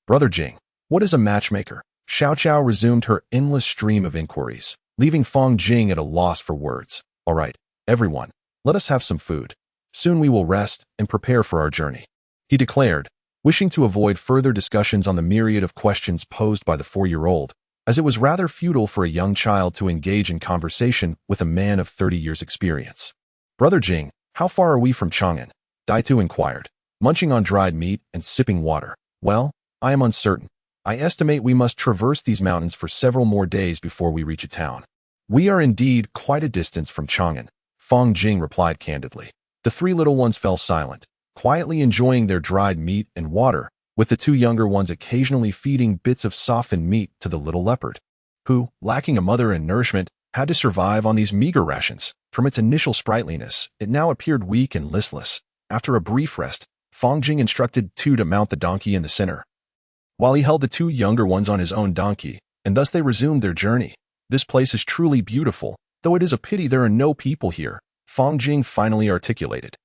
Brother Jing, what is a matchmaker? Xiao Qiao resumed her endless stream of inquiries, leaving Fang Jing at a loss for words. All right, everyone, let us have some food. Soon we will rest and prepare for our journey, he declared, wishing to avoid further discussions on the myriad of questions posed by the 4-year-old, as it was rather futile for a young child to engage in conversation with a man of 30 years' experience. Brother Jing, how far are we from Chang'an? Daitu inquired, munching on dried meat and sipping water. Well, I am uncertain. I estimate we must traverse these mountains for several more days before we reach a town. We are indeed quite a distance from Chang'an, Fang Jing replied candidly. The 3 little ones fell silent, quietly enjoying their dried meat and water, with the 2 younger ones occasionally feeding bits of softened meat to the little leopard, who, lacking a mother and nourishment, had to survive on these meager rations. From its initial sprightliness, it now appeared weak and listless. After a brief rest, Fang Jing instructed Tu to mount the donkey in the center, while he held the 2 younger ones on his own donkey, and thus they resumed their journey. This place is truly beautiful, though it is a pity there are no people here, Fang Jing finally articulated,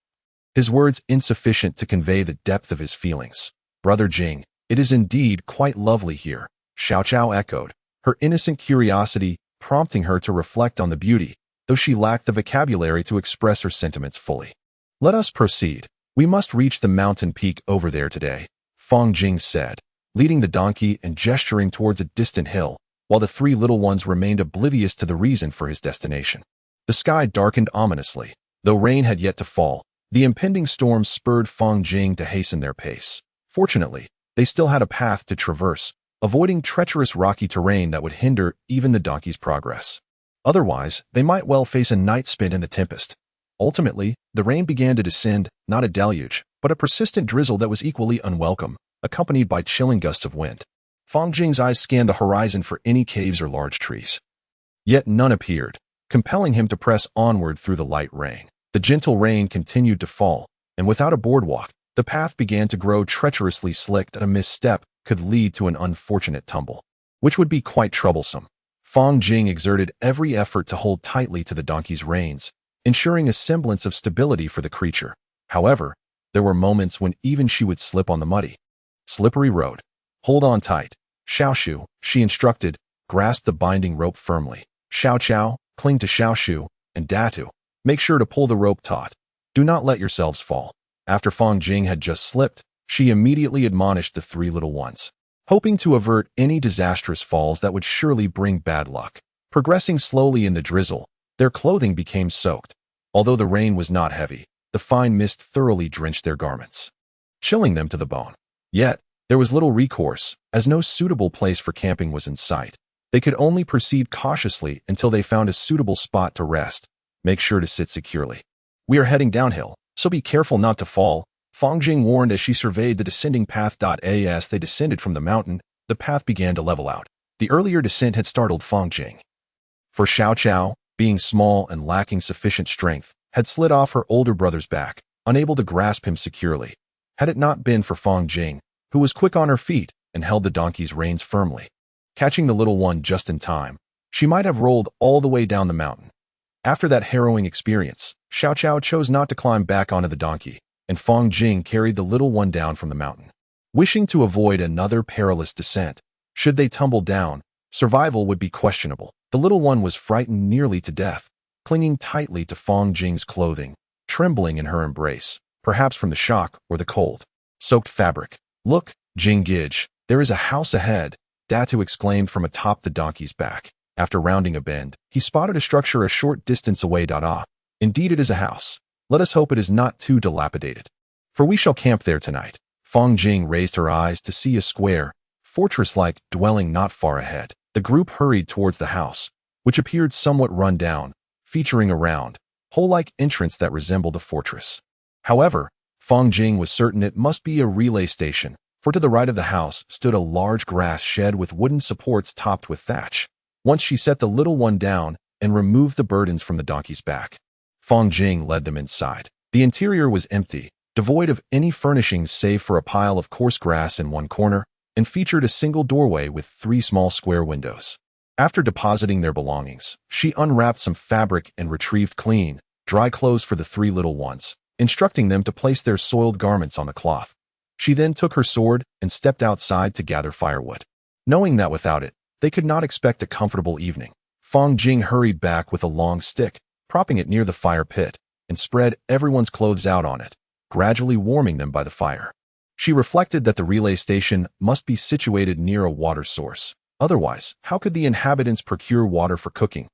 his words insufficient to convey the depth of his feelings. Brother Jing, it is indeed quite lovely here, Xiao Qiao echoed, her innocent curiosity prompting her to reflect on the beauty, though she lacked the vocabulary to express her sentiments fully. Let us proceed. We must reach the mountain peak over there today, Fang Jing said, leading the donkey and gesturing towards a distant hill, while the 3 little ones remained oblivious to the reason for his destination. The sky darkened ominously. Though rain had yet to fall, the impending storm spurred Fang Jing to hasten their pace. Fortunately, they still had a path to traverse, avoiding treacherous rocky terrain that would hinder even the donkey's progress. Otherwise, they might well face a night spent in the tempest. Ultimately, the rain began to descend, not a deluge, but a persistent drizzle that was equally unwelcome, accompanied by chilling gusts of wind. Fang Jing's eyes scanned the horizon for any caves or large trees. Yet none appeared, compelling him to press onward through the light rain. The gentle rain continued to fall, and without a boardwalk, the path began to grow treacherously slick that a misstep could lead to an unfortunate tumble, which would be quite troublesome. Fang Jing exerted every effort to hold tightly to the donkey's reins, ensuring a semblance of stability for the creature. However, there were moments when even she would slip on the muddy, slippery road. Hold on tight, Xiaoshu, she instructed, grasp the binding rope firmly. Xiao Qiao, cling to Xiaoshu, and Datu, make sure to pull the rope taut. Do not let yourselves fall. After Fang Jing had just slipped, she immediately admonished the 3 little ones, hoping to avert any disastrous falls that would surely bring bad luck. Progressing slowly in the drizzle, their clothing became soaked. Although the rain was not heavy, the fine mist thoroughly drenched their garments, chilling them to the bone. Yet, there was little recourse, as no suitable place for camping was in sight. They could only proceed cautiously until they found a suitable spot to rest. Make sure to sit securely. We are heading downhill, so be careful not to fall, Fang Jing warned as she surveyed the descending path. As they descended from the mountain, the path began to level out. The earlier descent had startled Fang Jing. For Xiao Qiao, being small and lacking sufficient strength, had slid off her older brother's back, unable to grasp him securely. Had it not been for Fang Jing, who was quick on her feet and held the donkey's reins firmly, catching the little one just in time, she might have rolled all the way down the mountain. After that harrowing experience, Xiao Qiao chose not to climb back onto the donkey, and Fang Jing carried the little one down from the mountain. Wishing to avoid another perilous descent, should they tumble down, survival would be questionable. The little one was frightened nearly to death, clinging tightly to Fang Jing's clothing, trembling in her embrace, perhaps from the shock or the cold. Soaked fabric. Look, Jing Gij, there is a house ahead, Datu exclaimed from atop the donkey's back. After rounding a bend, he spotted a structure a short distance away. Indeed it is a house. Let us hope it is not too dilapidated, for we shall camp there tonight. Fang Jing raised her eyes to see a square, fortress-like dwelling not far ahead. The group hurried towards the house, which appeared somewhat run down, featuring a round, hole-like entrance that resembled a fortress. However, Fang Jing was certain it must be a relay station, For to the right of the house stood a large grass shed with wooden supports topped with thatch. Once she set the little one down and removed the burdens from the donkey's back. Fang Jing led them inside. The interior was empty, devoid of any furnishings save for a pile of coarse grass in one corner, and featured a single doorway with 3 small square windows. After depositing their belongings, she unwrapped some fabric and retrieved clean, dry clothes for the 3 little ones, instructing them to place their soiled garments on the cloth. She then took her sword and stepped outside to gather firewood. Knowing that without it, they could not expect a comfortable evening, Fang Jing hurried back with a long stick, propping it near the fire pit, and spread everyone's clothes out on it, gradually warming them by the fire. She reflected that the relay station must be situated near a water source. Otherwise, how could the inhabitants procure water for cooking?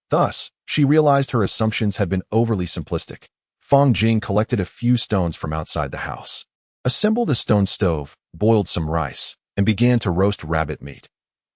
Thus, she realized her assumptions had been overly simplistic. Fang Jing collected a few stones from outside the house, assembled a stone stove, boiled some rice, and began to roast rabbit meat.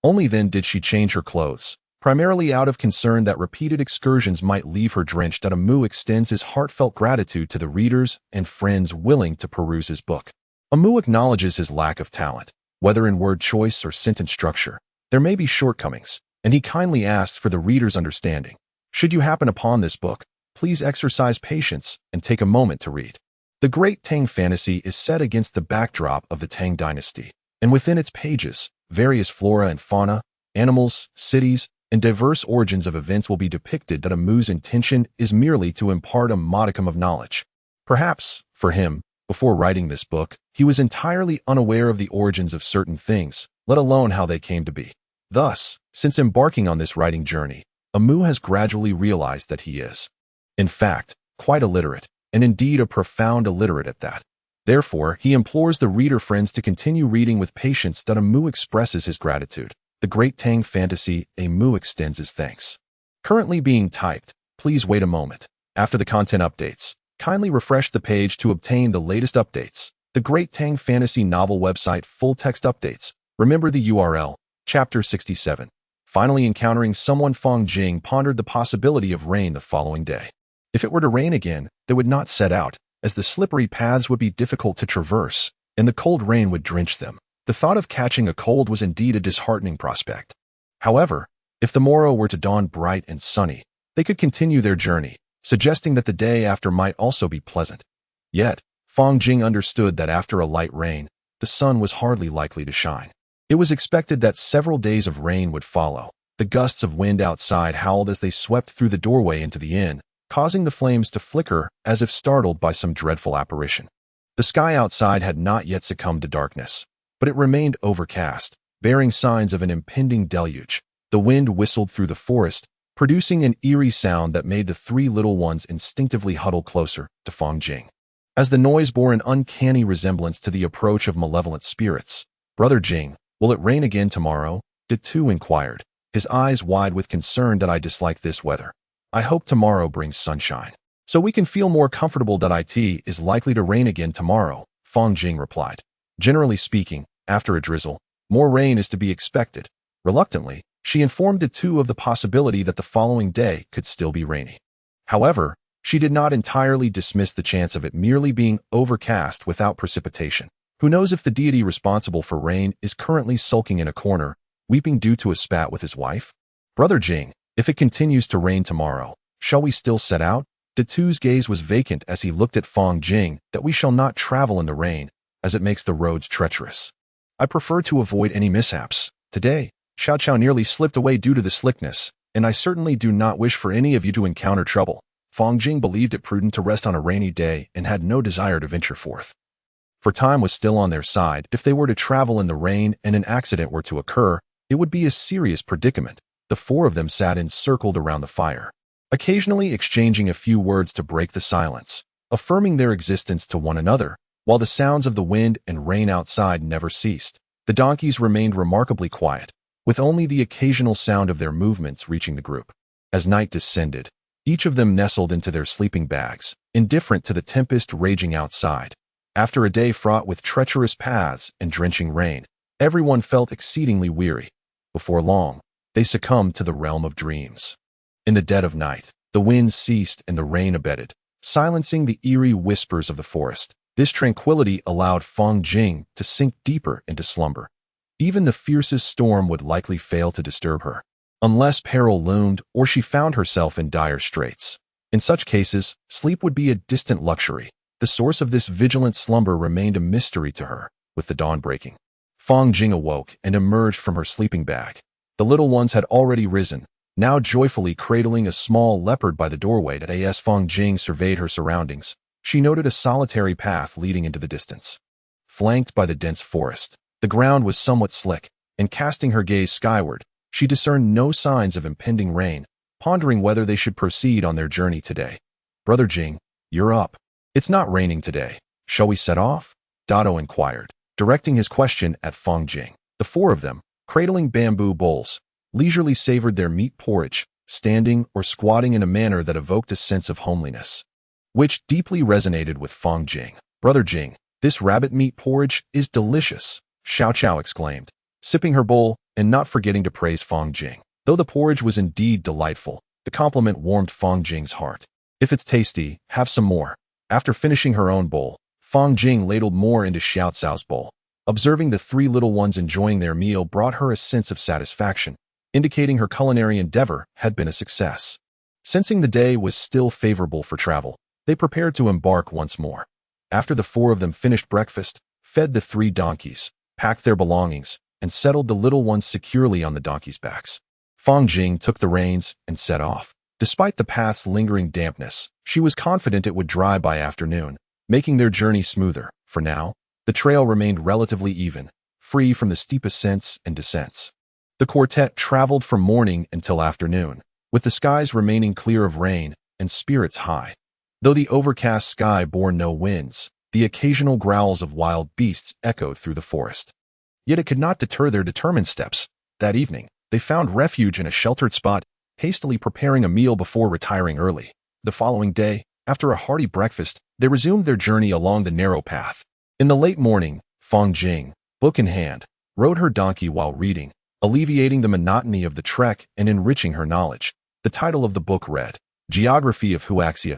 Only then did she change her clothes, primarily out of concern that repeated excursions might leave her drenched. Amu extends his heartfelt gratitude to the readers and friends willing to peruse his book. Amu acknowledges his lack of talent, whether in word choice or sentence structure. There may be shortcomings, and he kindly asks for the reader's understanding. Should you happen upon this book, please exercise patience and take a moment to read. The Great Tang Fantasy is set against the backdrop of the Tang Dynasty, and within its pages, various flora and fauna, animals, cities, and diverse origins of events will be depicted. Amu's intention is merely to impart a modicum of knowledge. Perhaps, for him, before writing this book, he was entirely unaware of the origins of certain things, let alone how they came to be. Thus, since embarking on this writing journey, Amu has gradually realized that he is, in fact, quite illiterate, and indeed a profound illiterate at that. Therefore, he implores the reader friends to continue reading with patience. Amu expresses his gratitude. The Great Tang Fantasy, Amu extends his thanks. Currently being typed. Please wait a moment. After the content updates, kindly refresh the page to obtain the latest updates. The Great Tang Fantasy novel website full text updates. Remember the URL. Chapter 67. Finally encountering someone. Fang Jing pondered the possibility of rain the following day. If it were to rain again, they would not set out, as the slippery paths would be difficult to traverse, and the cold rain would drench them. The thought of catching a cold was indeed a disheartening prospect. However, if the morrow were to dawn bright and sunny, they could continue their journey, suggesting that the day after might also be pleasant. Yet, Fang Jing understood that after a light rain, the sun was hardly likely to shine. It was expected that several days of rain would follow. The gusts of wind outside howled as they swept through the doorway into the inn, causing the flames to flicker as if startled by some dreadful apparition. The sky outside had not yet succumbed to darkness, but it remained overcast, bearing signs of an impending deluge. The wind whistled through the forest, producing an eerie sound that made the 3 little ones instinctively huddle closer to Fang Jing. As the noise bore an uncanny resemblance to the approach of malevolent spirits. "Brother Jing, will it rain again tomorrow?" Tu inquired, his eyes wide with concern. "I dislike this weather. I hope tomorrow brings sunshine, so we can feel more comfortable." "It is likely to rain again tomorrow," Fang Jing replied. "Generally speaking, after a drizzle, more rain is to be expected." Reluctantly, she informed Tu of the possibility that the following day could still be rainy. However, she did not entirely dismiss the chance of it merely being overcast without precipitation. Who knows if the deity responsible for rain is currently sulking in a corner, weeping due to a spat with his wife? "Brother Jing, if it continues to rain tomorrow, shall we still set out?" Tu's gaze was vacant as he looked at Fang Jing. "That we shall not travel in the rain, as it makes the roads treacherous. I prefer to avoid any mishaps. Today, Xiao Chao nearly slipped away due to the slickness, and I certainly do not wish for any of you to encounter trouble." Fang Jing believed it prudent to rest on a rainy day and had no desire to venture forth. For time was still on their side. If they were to travel in the rain and an accident were to occur, it would be a serious predicament. The 4 of them sat encircled around the fire, occasionally exchanging a few words to break the silence, affirming their existence to one another, while the sounds of the wind and rain outside never ceased. The donkeys remained remarkably quiet, with only the occasional sound of their movements reaching the group. As night descended, each of them nestled into their sleeping bags, indifferent to the tempest raging outside. After a day fraught with treacherous paths and drenching rain, everyone felt exceedingly weary. Before long, they succumbed to the realm of dreams. In the dead of night, the wind ceased and the rain abated, silencing the eerie whispers of the forest. This tranquility allowed Fang Jing to sink deeper into slumber. Even the fiercest storm would likely fail to disturb her, unless peril loomed or she found herself in dire straits. In such cases, sleep would be a distant luxury. The source of this vigilant slumber remained a mystery to her. With the dawn breaking, Fang Jing awoke and emerged from her sleeping bag. The little ones had already risen, now joyfully cradling a small leopard by the doorway. As Fang Jing surveyed her surroundings, she noted a solitary path leading into the distance. Flanked by the dense forest, the ground was somewhat slick, and casting her gaze skyward, she discerned no signs of impending rain, pondering whether they should proceed on their journey today. "Brother Jing, you're up. It's not raining today. Shall we set off?" Dado inquired, directing his question at Fang Jing. The four of them, cradling bamboo bowls, leisurely savored their meat porridge, standing or squatting in a manner that evoked a sense of homeliness, which deeply resonated with Fang Jing. "Brother Jing, this rabbit meat porridge is delicious," Xiao Qiao exclaimed, sipping her bowl and not forgetting to praise Fang Jing. Though the porridge was indeed delightful, the compliment warmed Fang Jing's heart. "If it's tasty, have some more." After finishing her own bowl, Fang Jing ladled more into Xiao Cao's bowl. Observing the three little ones enjoying their meal brought her a sense of satisfaction, indicating her culinary endeavor had been a success. Sensing the day was still favorable for travel, they prepared to embark once more. After the four of them finished breakfast, fed the three donkeys, packed their belongings, and settled the little ones securely on the donkeys' backs, Fang Jing took the reins and set off. Despite the path's lingering dampness, she was confident it would dry by afternoon, making their journey smoother. For now, the trail remained relatively even, free from the steep ascents and descents. The quartet traveled from morning until afternoon, with the skies remaining clear of rain and spirits high. Though the overcast sky bore no winds, the occasional growls of wild beasts echoed through the forest. Yet it could not deter their determined steps. That evening, they found refuge in a sheltered spot, hastily preparing a meal before retiring early. The following day, after a hearty breakfast, they resumed their journey along the narrow path. In the late morning, Fang Jing, book in hand, rode her donkey while reading, alleviating the monotony of the trek and enriching her knowledge. The title of the book read, Geography of Huaxia.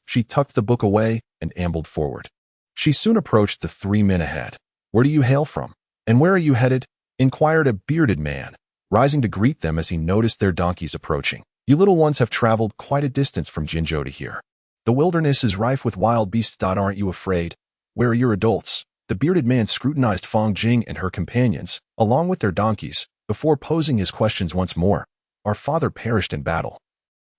She tucked the book away and ambled forward. She soon approached the three men ahead. "Where do you hail from? And where are you headed?" inquired a bearded man, rising to greet them as he noticed their donkeys approaching. "You little ones have traveled quite a distance from Jinzhou to here. The wilderness is rife with wild beasts. Aren't you afraid? Where are your adults?" The bearded man scrutinized Fang Jing and her companions, along with their donkeys, before posing his questions once more. "Our father perished in battle.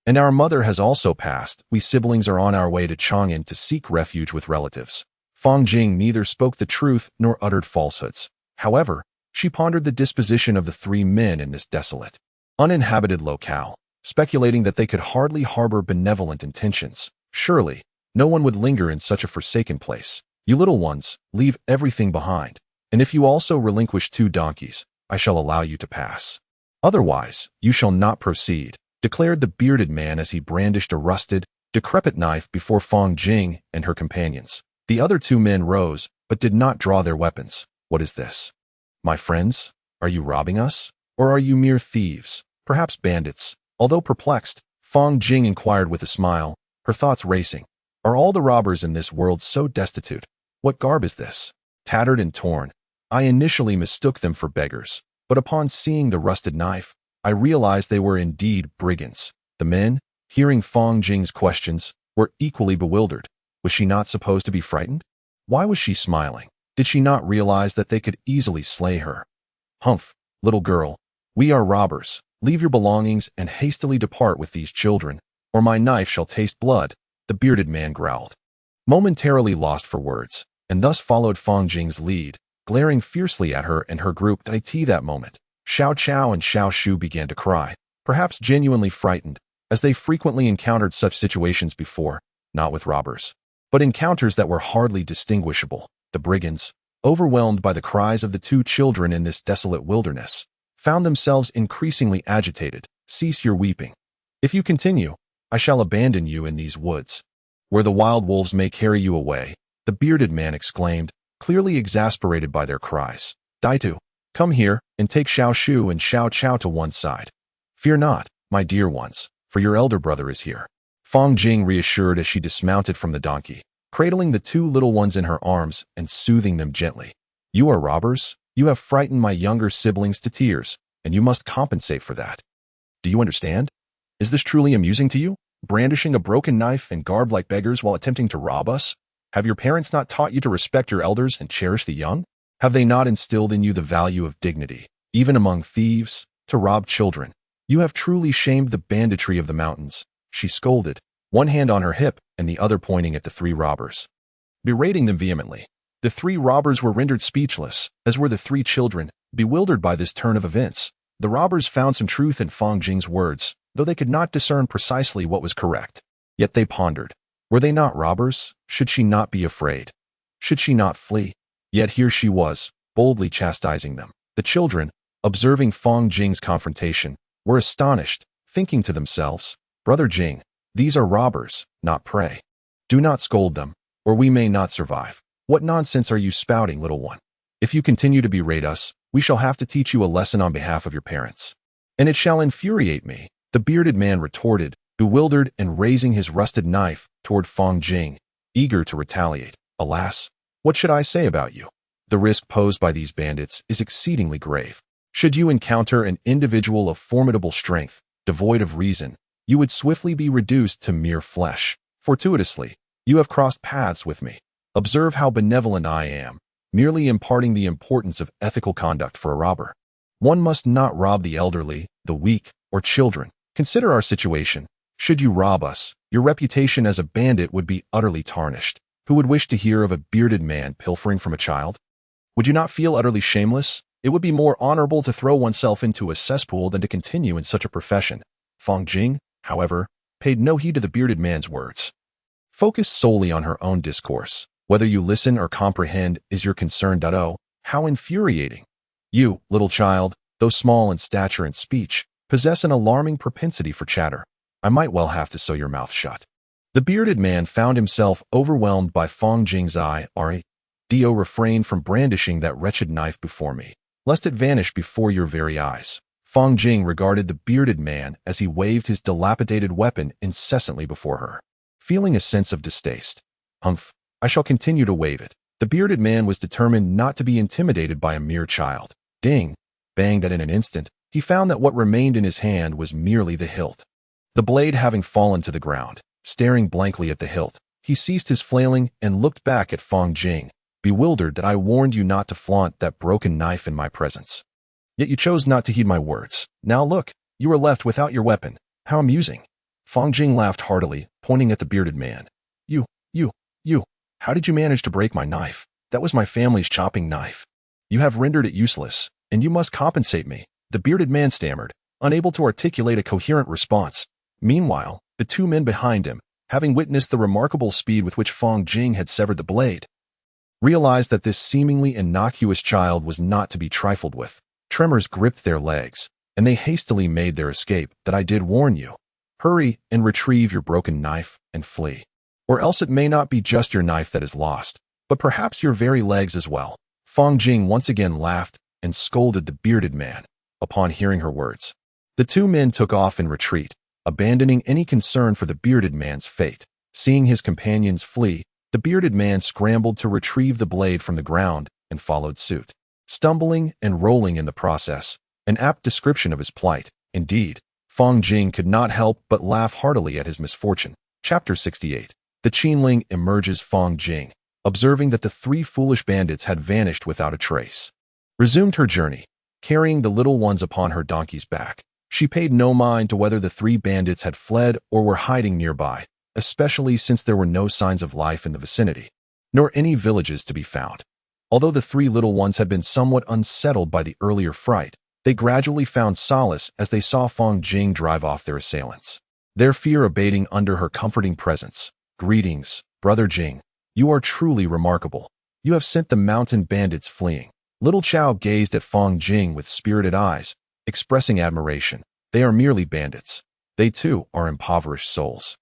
And our mother has also passed. We siblings are on our way to Chang'an to seek refuge with relatives." Fang Jing neither spoke the truth nor uttered falsehoods. However, she pondered the disposition of the three men in this desolate, uninhabited locale, speculating that they could hardly harbor benevolent intentions. Surely, no one would linger in such a forsaken place. "You little ones, leave everything behind, and if you also relinquish 2 donkeys, I shall allow you to pass. Otherwise, you shall not proceed," declared the bearded man as he brandished a rusted, decrepit knife before Fang Jing and her companions. The other 2 men rose, but did not draw their weapons. "What is this? My friends, are you robbing us? Or are you mere thieves? Perhaps bandits?" Although perplexed, Fang Jing inquired with a smile, her thoughts racing. "Are all the robbers in this world so destitute? What garb is this? Tattered and torn. I initially mistook them for beggars, but upon seeing the rusted knife, I realized they were indeed brigands." The men, hearing Fang Jing's questions, were equally bewildered. Was she not supposed to be frightened? Why was she smiling? Did she not realize that they could easily slay her? "Humph, little girl, we are robbers. Leave your belongings and hastily depart with these children, or my knife shall taste blood," the bearded man growled. Momentarily lost for words, and thus followed Fang Jing's lead, glaring fiercely at her and her group. That moment, Xiao Qiao and Xiao Shu began to cry, perhaps genuinely frightened, as they frequently encountered such situations before, not with robbers, but encounters that were hardly distinguishable. The brigands, overwhelmed by the cries of the 2 children in this desolate wilderness, found themselves increasingly agitated. "Cease your weeping. If you continue, I shall abandon you in these woods, where the wild wolves may carry you away," the bearded man exclaimed, clearly exasperated by their cries. "Daitu, come here and take Xiao Shu and Xiao Qiao to one side. Fear not, my dear ones, for your elder brother is here," Fang Jing reassured as she dismounted from the donkey. cradling the two little ones in her arms and soothing them gently. "You are robbers. You have frightened my younger siblings to tears, and you must compensate for that. Do you understand? Is this truly amusing to you? Brandishing a broken knife and garbed like beggars while attempting to rob us? Have your parents not taught you to respect your elders and cherish the young? Have they not instilled in you the value of dignity, even among thieves, to rob children? You have truly shamed the banditry of the mountains," she scolded, one hand on her hip and the other pointing at the three robbers, berating them vehemently. The three robbers were rendered speechless, as were the three children, bewildered by this turn of events. The robbers found some truth in Fang Jing's words, though they could not discern precisely what was correct. Yet they pondered. Were they not robbers? Should she not be afraid? Should she not flee? Yet here she was, boldly chastising them. The children, observing Fang Jing's confrontation, were astonished, thinking to themselves, "Brother Jing, these are robbers, not prey. Do not scold them, or we may not survive. What nonsense are you spouting, little one? If you continue to berate us, we shall have to teach you a lesson on behalf of your parents." "And it shall infuriate me," the bearded man retorted, bewildered and raising his rusted knife toward Fang Jing, eager to retaliate. "Alas, what should I say about you? The risk posed by these bandits is exceedingly grave. Should you encounter an individual of formidable strength, devoid of reason, you would swiftly be reduced to mere flesh. Fortuitously, you have crossed paths with me. Observe how benevolent I am, merely imparting the importance of ethical conduct for a robber. One must not rob the elderly, the weak, or children. Consider our situation. Should you rob us, your reputation as a bandit would be utterly tarnished. Who would wish to hear of a bearded man pilfering from a child? Would you not feel utterly shameless? It would be more honorable to throw oneself into a cesspool than to continue in such a profession." Fang Jing, however, paid no heed to the bearded man's words. Focused solely on her own discourse. "Whether you listen or comprehend is your concern. Oh, how infuriating! You, little child, though small in stature and speech, possess an alarming propensity for chatter. I might well have to sew your mouth shut." The bearded man found himself overwhelmed by Fang Jing's Do refrain from brandishing that wretched knife before me, lest it vanish before your very eyes. Fang Jing regarded the bearded man as he waved his dilapidated weapon incessantly before her, feeling a sense of distaste. "Humph, I shall continue to wave it." The bearded man was determined not to be intimidated by a mere child. Ding! Bang! That in an instant, he found that what remained in his hand was merely the hilt. The blade having fallen to the ground, staring blankly at the hilt, he ceased his flailing and looked back at Fang Jing, bewildered that I warned you not to flaunt that broken knife in my presence. Yet you chose not to heed my words. Now look, you are left without your weapon. How amusing." Fang Jing laughed heartily, pointing at the bearded man. You, how did you manage to break my knife? That was my family's chopping knife. You have rendered it useless, and you must compensate me." The bearded man stammered, unable to articulate a coherent response. Meanwhile, the two men behind him, having witnessed the remarkable speed with which Fang Jing had severed the blade, realized that this seemingly innocuous child was not to be trifled with. Tremors gripped their legs, and they hastily made their escape. "That I did warn you. Hurry and retrieve your broken knife and flee. Or else it may not be just your knife that is lost, but perhaps your very legs as well." Fang Jing once again laughed and scolded the bearded man. Upon hearing her words, the two men took off in retreat, abandoning any concern for the bearded man's fate. Seeing his companions flee, the bearded man scrambled to retrieve the blade from the ground and followed suit, stumbling and rolling in the process, an apt description of his plight. Indeed, Fang Jing could not help but laugh heartily at his misfortune. Chapter 68. The Qinling emerges. Fang Jing, observing that the three foolish bandits had vanished without a trace, resumed her journey, carrying the little ones upon her donkey's back. She paid no mind to whether the three bandits had fled or were hiding nearby, especially since there were no signs of life in the vicinity, nor any villages to be found. Although the three little ones had been somewhat unsettled by the earlier fright, they gradually found solace as they saw Fang Jing drive off their assailants, their fear abating under her comforting presence. "Greetings, Brother Jing. You are truly remarkable. You have sent the mountain bandits fleeing." Little Chow gazed at Fang Jing with spirited eyes, expressing admiration. "They are merely bandits. They too are impoverished souls.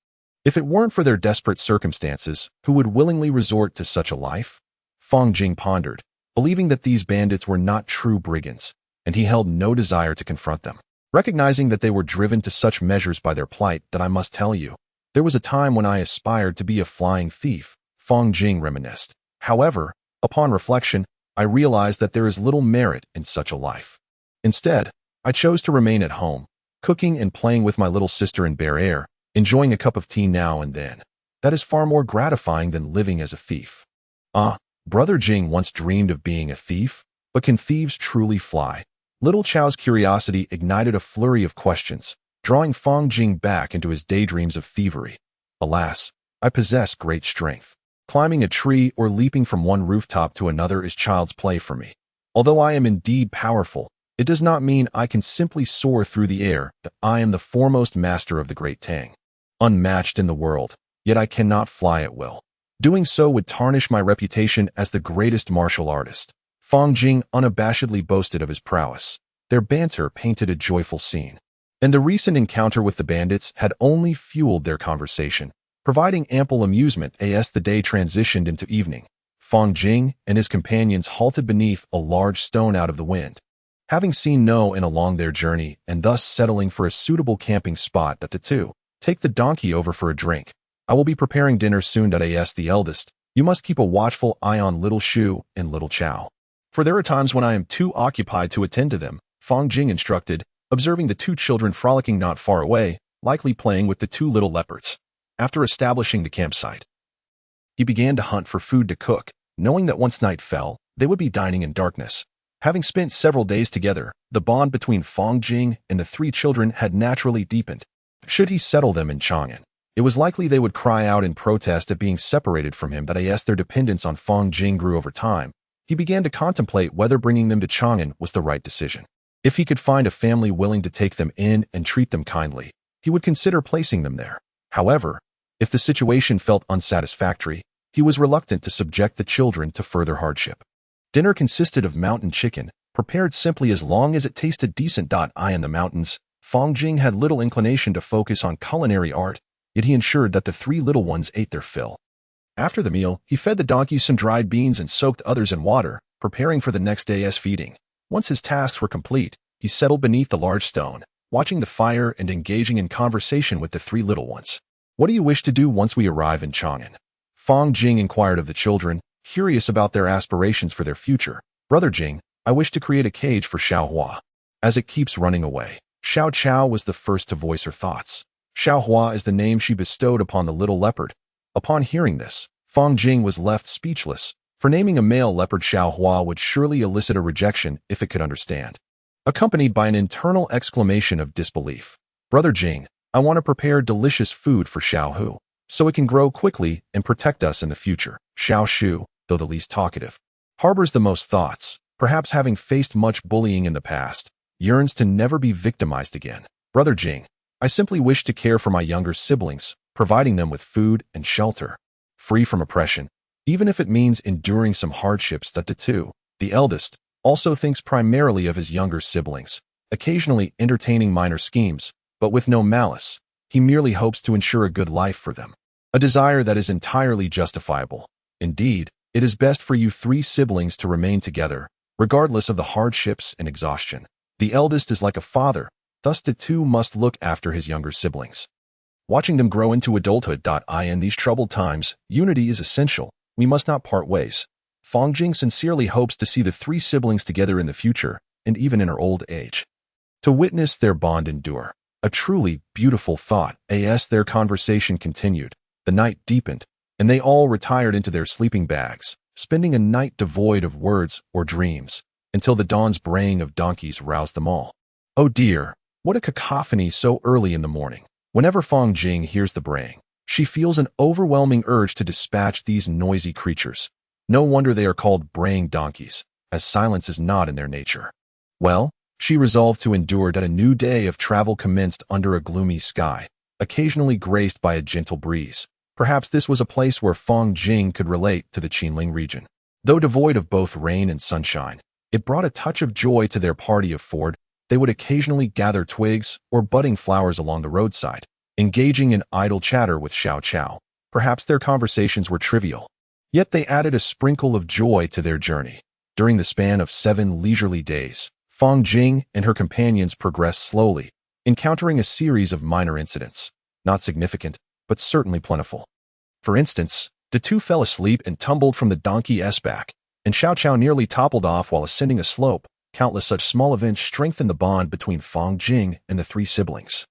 If it weren't for their desperate circumstances, who would willingly resort to such a life?" Fang Jing pondered, believing that these bandits were not true brigands, and he held no desire to confront them. Recognizing that they were driven to such measures by their plight, "That I must tell you, there was a time when I aspired to be a flying thief," Fang Jing reminisced. However, upon reflection, I realized that there is little merit in such a life. Instead, I chose to remain at home, cooking and playing with my little sister in bare air, enjoying a cup of tea now and then. That is far more gratifying than living as a thief. Brother Jing once dreamed of being a thief, but can thieves truly fly? Little Chow's curiosity ignited a flurry of questions, drawing Fang Jing back into his daydreams of thievery. Alas, I possess great strength. Climbing a tree or leaping from one rooftop to another is child's play for me. Although I am indeed powerful, it does not mean I can simply soar through the air. I am the foremost master of the great Tang, unmatched in the world, yet I cannot fly at will. Doing so would tarnish my reputation as the greatest martial artist. Fang Jing unabashedly boasted of his prowess. Their banter painted a joyful scene, and the recent encounter with the bandits had only fueled their conversation, providing ample amusement as the day transitioned into evening. Fang Jing and his companions halted beneath a large stone out of the wind. Having seen no end along their journey and thus settling for a suitable camping spot, that the two take the donkey over for a drink. I will be preparing dinner soon. As the eldest, you must keep a watchful eye on little Shu and little Chow, for there are times when I am too occupied to attend to them, Fang Jing instructed, observing the two children frolicking not far away, likely playing with the two little leopards. After establishing the campsite, he began to hunt for food to cook, knowing that once night fell, they would be dining in darkness. Having spent several days together, the bond between Fang Jing and the three children had naturally deepened. Should he settle them in Chang'an, it was likely they would cry out in protest at being separated from him. But as their dependence on Fang Jing grew over time, he began to contemplate whether bringing them to Chang'an was the right decision. If he could find a family willing to take them in and treat them kindly, he would consider placing them there. However, if the situation felt unsatisfactory, he was reluctant to subject the children to further hardship. Dinner consisted of mountain chicken, prepared simply as long as it tasted decent. In the mountains, Fang Jing had little inclination to focus on culinary art, yet he ensured that the three little ones ate their fill. After the meal, he fed the donkeys some dried beans and soaked others in water, preparing for the next day's feeding. Once his tasks were complete, he settled beneath the large stone, watching the fire and engaging in conversation with the three little ones. What do you wish to do once we arrive in Chang'an? Fang Jing inquired of the children, curious about their aspirations for their future. Brother Jing, I wish to create a cage for Xiao Hua, as it keeps running away. Xiao Chow was the first to voice her thoughts. Xiao Hua is the name she bestowed upon the little leopard. Upon hearing this, Fang Jing was left speechless, for naming a male leopard Xiao Hua would surely elicit a rejection if it could understand, accompanied by an internal exclamation of disbelief. Brother Jing, I want to prepare delicious food for Xiao Hu, so it can grow quickly and protect us in the future. Xiao Shu, though the least talkative, harbors the most thoughts, perhaps having faced much bullying in the past, yearns to never be victimized again. Brother Jing, I simply wish to care for my younger siblings, providing them with food and shelter, free from oppression, even if it means enduring some hardships. That the two, the eldest, also thinks primarily of his younger siblings, occasionally entertaining minor schemes, but with no malice. He merely hopes to ensure a good life for them, a desire that is entirely justifiable. Indeed, it is best for you three siblings to remain together, regardless of the hardships and exhaustion. The eldest is like a father, thus the two must look after his younger siblings, watching them grow into adulthood. In these troubled times, unity is essential. We must not part ways. Fang Jing sincerely hopes to see the three siblings together in the future, and even in her old age, to witness their bond endure. A truly beautiful thought. As their conversation continued, the night deepened, and they all retired into their sleeping bags, spending a night devoid of words or dreams, until the dawn's braying of donkeys roused them all. Oh dear, what a cacophony so early in the morning. Whenever Fang Jing hears the braying, she feels an overwhelming urge to dispatch these noisy creatures. No wonder they are called braying donkeys, as silence is not in their nature. Well, she resolved to endure that a new day of travel commenced under a gloomy sky, occasionally graced by a gentle breeze. Perhaps this was a place where Fang Jing could relate to the Qinling region. Though devoid of both rain and sunshine, it brought a touch of joy to their party of four. They would occasionally gather twigs or budding flowers along the roadside, engaging in idle chatter with Xiao Chow. Perhaps their conversations were trivial, yet they added a sprinkle of joy to their journey. During the span of 7 leisurely days, Fang Jing and her companions progressed slowly, encountering a series of minor incidents, not significant, but certainly plentiful. For instance, The two fell asleep and tumbled from the donkey's back, and Xiao Qiao nearly toppled off while ascending a slope. Countless such small events strengthened the bond between Fang Jing and the three siblings.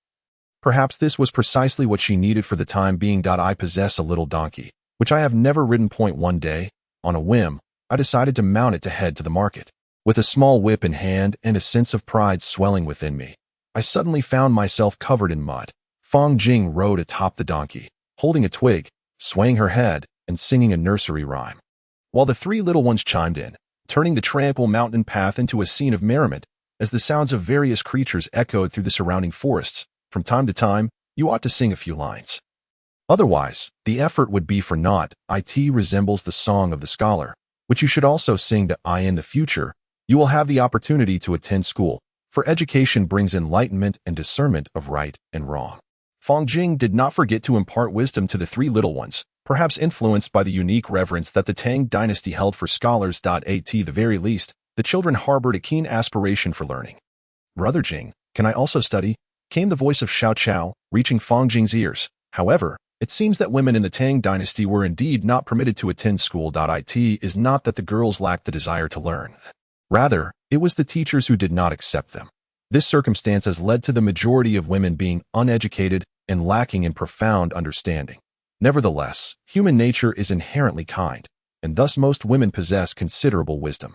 Perhaps this was precisely what she needed for the time being. I possess a little donkey, which I have never ridden. One day, on a whim, I decided to mount it to head to the market. With a small whip in hand and a sense of pride swelling within me, I suddenly found myself covered in mud. Fang Jing rode atop the donkey, holding a twig, swaying her head, and singing a nursery rhyme, while the three little ones chimed in, turning the tranquil mountain path into a scene of merriment as the sounds of various creatures echoed through the surrounding forests. From time to time, you ought to sing a few lines. Otherwise, the effort would be for naught. It resembles the song of the scholar, which you should also sing to I. In the future, you will have the opportunity to attend school, for education brings enlightenment and discernment of right and wrong. Fang Jing did not forget to impart wisdom to the three little ones, perhaps influenced by the unique reverence that the Tang Dynasty held for scholars. At the very least, the children harbored a keen aspiration for learning. "Brother Jing, can I also study?" came the voice of Xiao Qiao, reaching Fang Jing's ears. However, it seems that women in the Tang Dynasty were indeed not permitted to attend school. It is not that the girls lacked the desire to learn. Rather, it was the teachers who did not accept them. This circumstance has led to the majority of women being uneducated and lacking in profound understanding. Nevertheless, human nature is inherently kind, and thus most women possess considerable wisdom.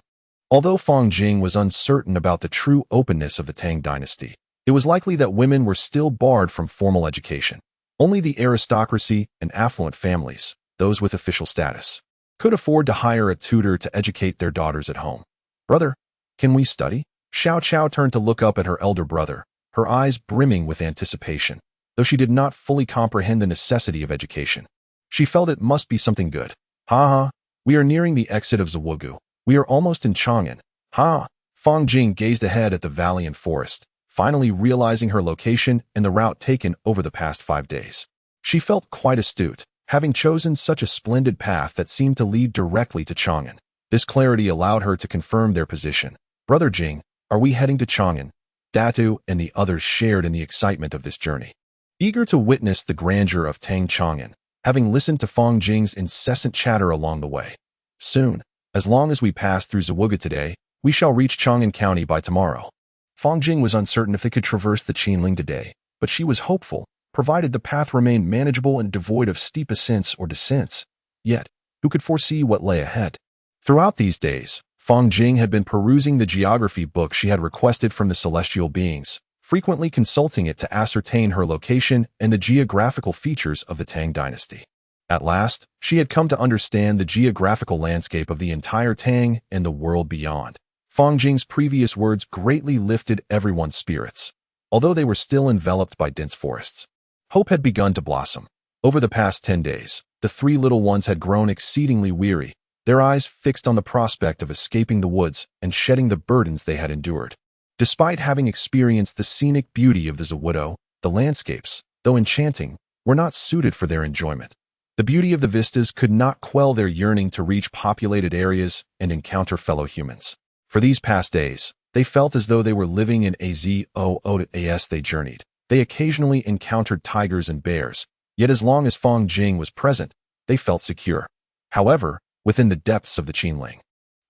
Although Fang Jing was uncertain about the true openness of the Tang Dynasty, it was likely that women were still barred from formal education. Only the aristocracy and affluent families, those with official status, could afford to hire a tutor to educate their daughters at home. "Brother, can we study?" Xiao Qiao turned to look up at her elder brother, her eyes brimming with anticipation. Though she did not fully comprehend the necessity of education, she felt it must be something good. "Ha! We are nearing the exit of Zawugu. We are almost in Chang'an. Ha!" Fang Jing gazed ahead at the valley and forest, finally realizing her location and the route taken over the past 5 days. She felt quite astute, having chosen such a splendid path that seemed to lead directly to Chang'an. This clarity allowed her to confirm their position. "Brother Jing, are we heading to Chang'an?" Datu and the others shared in the excitement of this journey, eager to witness the grandeur of Tang Chang'an, having listened to Fang Jing's incessant chatter along the way. "Soon, as long as we pass through Zawuga today, we shall reach Chang'an County by tomorrow." Fang Jing was uncertain if they could traverse the Qinling today, but she was hopeful, provided the path remained manageable and devoid of steep ascents or descents. Yet, who could foresee what lay ahead? Throughout these days, Fang Jing had been perusing the geography book she had requested from the celestial beings, frequently consulting it to ascertain her location and the geographical features of the Tang Dynasty. At last, she had come to understand the geographical landscape of the entire Tang and the world beyond. Fang Jing's previous words greatly lifted everyone's spirits, although they were still enveloped by dense forests. Hope had begun to blossom. Over the past 10 days, the three little ones had grown exceedingly weary, their eyes fixed on the prospect of escaping the woods and shedding the burdens they had endured. Despite having experienced the scenic beauty of the Zawudo, the landscapes, though enchanting, were not suited for their enjoyment. The beauty of the vistas could not quell their yearning to reach populated areas and encounter fellow humans. For these past days, they felt as though they were living in a zoo. As they journeyed, they occasionally encountered tigers and bears, yet as long as Fang Jing was present, they felt secure. However, within the depths of the Qinling,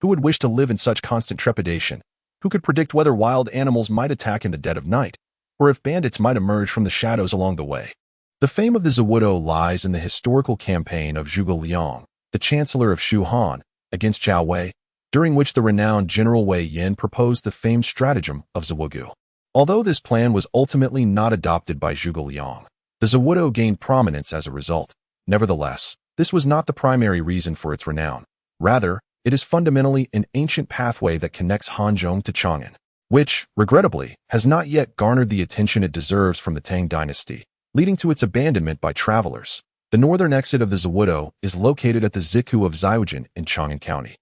who would wish to live in such constant trepidation? Who could predict whether wild animals might attack in the dead of night, or if bandits might emerge from the shadows along the way? The fame of the Zawudo lies in the historical campaign of Zhuge Liang, the chancellor of Shu Han, against Zhao Wei, during which the renowned General Wei Yin proposed the famed stratagem of Zawugu. Although this plan was ultimately not adopted by Zhuge Liang, the Zawudo gained prominence as a result. Nevertheless, this was not the primary reason for its renown. Rather, it is fundamentally an ancient pathway that connects Hanzhong to Chang'an, which, regrettably, has not yet garnered the attention it deserves from the Tang Dynasty, leading to its abandonment by travelers. The northern exit of the Zawudo is located at the Ziku of Xiaojin in Chang'an County,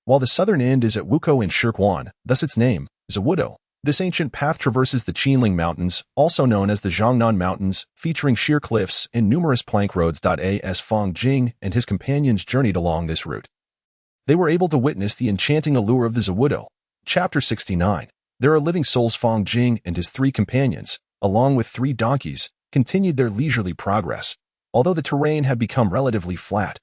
while the southern end is at Wukou in Shirkuan, thus its name, Zawudo. This ancient path traverses the Qinling Mountains, also known as the Zhangnan Mountains, featuring sheer cliffs and numerous plank roads. As Fang Jing and his companions journeyed along this route, they were able to witness the enchanting allure of the Zawudo. Chapter 69. There are living souls. Fang Jing and his three companions, along with 3 donkeys, continued their leisurely progress, although the terrain had become relatively flat.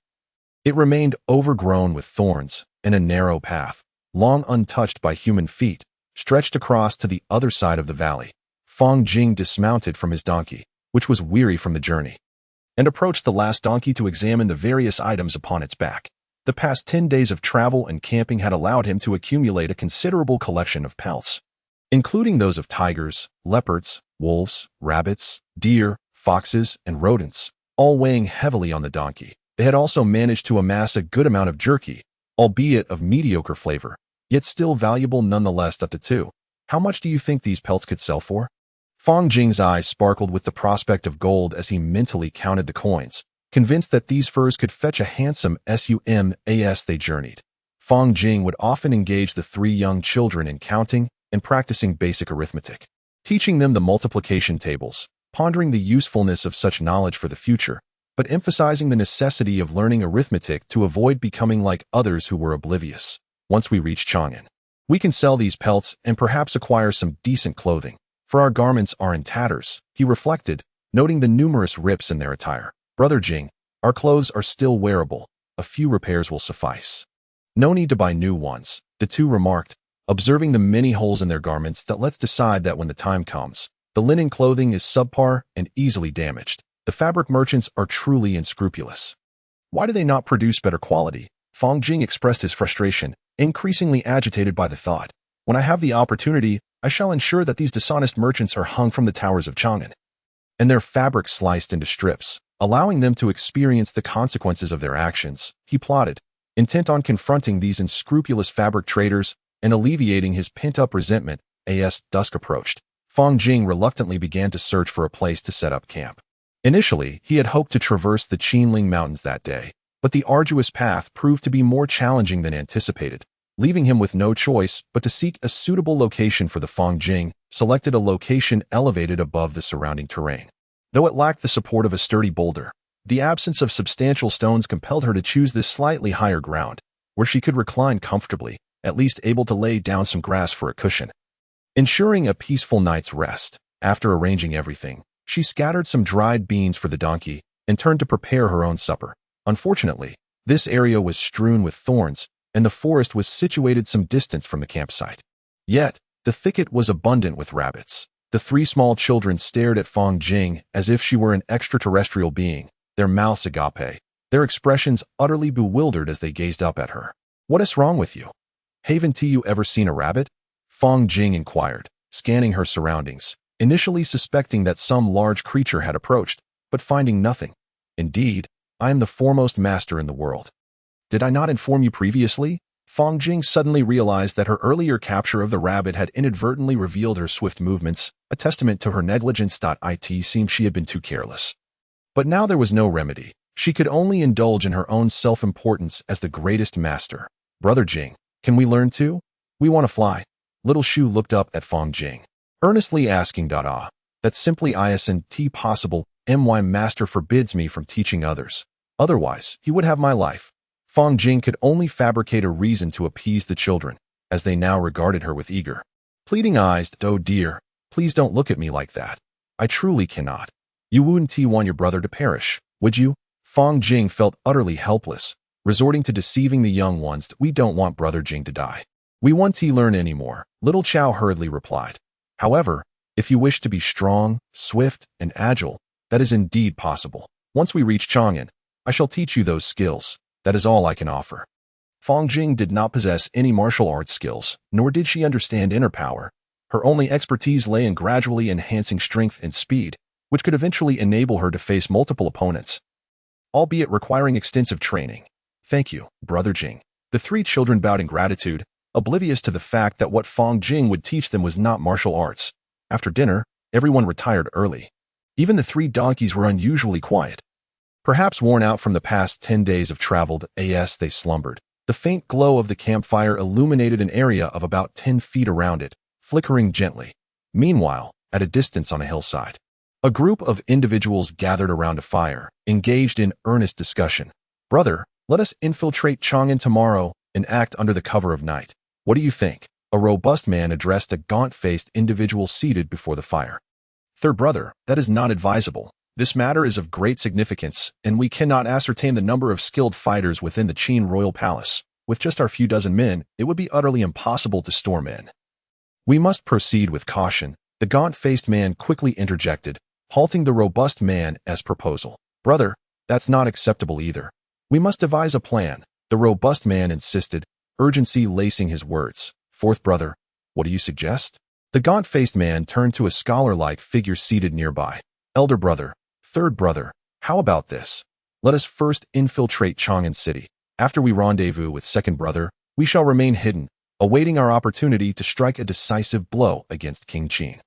It remained overgrown with thorns, and a narrow path, long untouched by human feet, stretched across to the other side of the valley. Fang Jing dismounted from his donkey, which was weary from the journey, and approached the last donkey to examine the various items upon its back. The past 10 days of travel and camping had allowed him to accumulate a considerable collection of pelts, including those of tigers, leopards, wolves, rabbits, deer, foxes, and rodents, all weighing heavily on the donkey. They had also managed to amass a good amount of jerky, albeit of mediocre flavor, yet still valuable nonetheless up to 2. How much do you think these pelts could sell for? Fang Jing's eyes sparkled with the prospect of gold as he mentally counted the coins, convinced that these furs could fetch a handsome sum as they journeyed. Fang Jing would often engage the 3 young children in counting and practicing basic arithmetic, teaching them the multiplication tables, pondering the usefulness of such knowledge for the future, but emphasizing the necessity of learning arithmetic to avoid becoming like others who were oblivious. Once we reach Chang'an, we can sell these pelts and perhaps acquire some decent clothing, for our garments are in tatters, he reflected, noting the numerous rips in their attire. Brother Jing, our clothes are still wearable. A few repairs will suffice. No need to buy new ones, the 2 remarked, observing the many holes in their garments. That let's decide that when the time comes, the linen clothing is subpar and easily damaged. The fabric merchants are truly unscrupulous. Why do they not produce better quality? Fang Jing expressed his frustration, increasingly agitated by the thought. When I have the opportunity, I shall ensure that these dishonest merchants are hung from the towers of Chang'an, and their fabric sliced into strips, allowing them to experience the consequences of their actions, he plotted, intent on confronting these unscrupulous fabric traders and alleviating his pent-up resentment. As dusk approached, Fang Jing reluctantly began to search for a place to set up camp. Initially, he had hoped to traverse the Qinling Mountains that day, but the arduous path proved to be more challenging than anticipated, leaving him with no choice but to seek a suitable location for the Fang Jing selected a location elevated above the surrounding terrain. Though it lacked the support of a sturdy boulder, the absence of substantial stones compelled her to choose this slightly higher ground, where she could recline comfortably, at least able to lay down some grass for a cushion. Ensuring a peaceful night's rest, after arranging everything, she scattered some dried beans for the donkey and turned to prepare her own supper. Unfortunately, this area was strewn with thorns, and the forest was situated some distance from the campsite. Yet, the thicket was abundant with rabbits. The 3 small children stared at Fang Jing as if she were an extraterrestrial being, their mouths agape, their expressions utterly bewildered as they gazed up at her. What is wrong with you? Haven't you ever seen a rabbit? Fang Jing inquired, scanning her surroundings, initially suspecting that some large creature had approached, but finding nothing. Indeed, I am the foremost master in the world. Did I not inform you previously? Fang Jing suddenly realized that her earlier capture of the rabbit had inadvertently revealed her swift movements, a testament to her negligence. It seemed she had been too careless. But now there was no remedy. She could only indulge in her own self-importance as the greatest master. Brother Jing, can we learn too? We want to fly. Little Shu looked up at Fang Jing, earnestly asking, That's simply isn't possible. My master forbids me from teaching others. Otherwise, he would have my life. Fang Jing could only fabricate a reason to appease the children, as they now regarded her with eager, pleading eyes. Oh dear, please don't look at me like that. I truly cannot. You wouldn't want your brother to perish, would you? Fang Jing felt utterly helpless, resorting to deceiving the young ones. We don't want Brother Jing to die. We want to learn anymore, Little Chow hurriedly replied. However, if you wish to be strong, swift, and agile, that is indeed possible. Once we reach Chang'an, I shall teach you those skills. That is all I can offer. Fang Jing did not possess any martial arts skills, nor did she understand inner power. Her only expertise lay in gradually enhancing strength and speed, which could eventually enable her to face multiple opponents, albeit requiring extensive training. Thank you, Brother Jing. The 3 children bowed in gratitude, oblivious to the fact that what Fang Jing would teach them was not martial arts. After dinner, everyone retired early. Even the 3 donkeys were unusually quiet. Perhaps worn out from the past 10 days of travel, as they slumbered. The faint glow of the campfire illuminated an area of about 10 feet around it, flickering gently. Meanwhile, at a distance on a hillside, a group of individuals gathered around a fire, engaged in earnest discussion. Brother, let us infiltrate Chang'an tomorrow and act under the cover of night. What do you think? A robust man addressed a gaunt-faced individual seated before the fire. Third brother, that is not advisable. This matter is of great significance, and we cannot ascertain the number of skilled fighters within the Qin royal palace. With just our few dozen men, it would be utterly impossible to storm in. We must proceed with caution, the gaunt-faced man quickly interjected, halting the robust man as proposal. Brother, that's not acceptable either. We must devise a plan, the robust man insisted, urgency lacing his words. Fourth brother, what do you suggest? The gaunt-faced man turned to a scholar-like figure seated nearby. Elder brother, third brother, how about this? Let us first infiltrate Chang'an City. After we rendezvous with second brother, we shall remain hidden, awaiting our opportunity to strike a decisive blow against King Qin.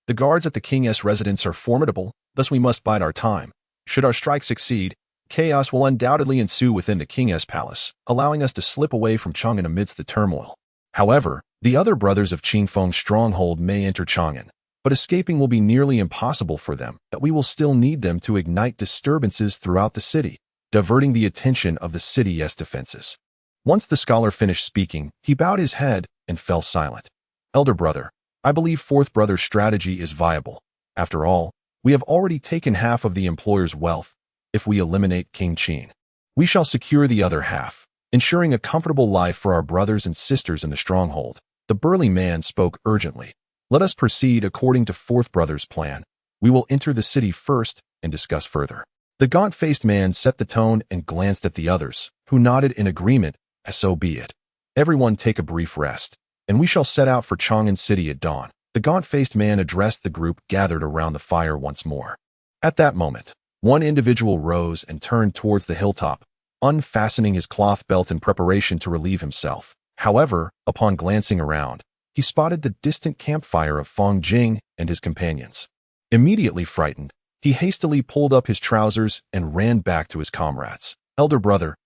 The guards at the king's residence are formidable, thus we must bide our time. Should our strike succeed, chaos will undoubtedly ensue within the king's palace, allowing us to slip away from Chang'an amidst the turmoil. However, the other brothers of Qingfeng's stronghold may enter Chang'an, but escaping will be nearly impossible for them, that we will still need them to ignite disturbances throughout the city, diverting the attention of the city's defenses. Once the scholar finished speaking, he bowed his head and fell silent. Elder brother, I believe fourth brother's strategy is viable. After all, we have already taken half of the employer's wealth. If we eliminate King Qin, we shall secure the other half, ensuring a comfortable life for our brothers and sisters in the stronghold. The burly man spoke urgently. Let us proceed according to fourth brother's plan. We will enter the city first and discuss further. The gaunt-faced man set the tone and glanced at the others, who nodded in agreement, as so be it. Everyone take a brief rest, and we shall set out for Chang'an City at dawn. The gaunt-faced man addressed the group gathered around the fire once more. At that moment, one individual rose and turned towards the hilltop, unfastening his cloth belt in preparation to relieve himself. However, upon glancing around, he spotted the distant campfire of Fang Jing and his companions. Immediately frightened, he hastily pulled up his trousers and ran back to his comrades. Elder brother,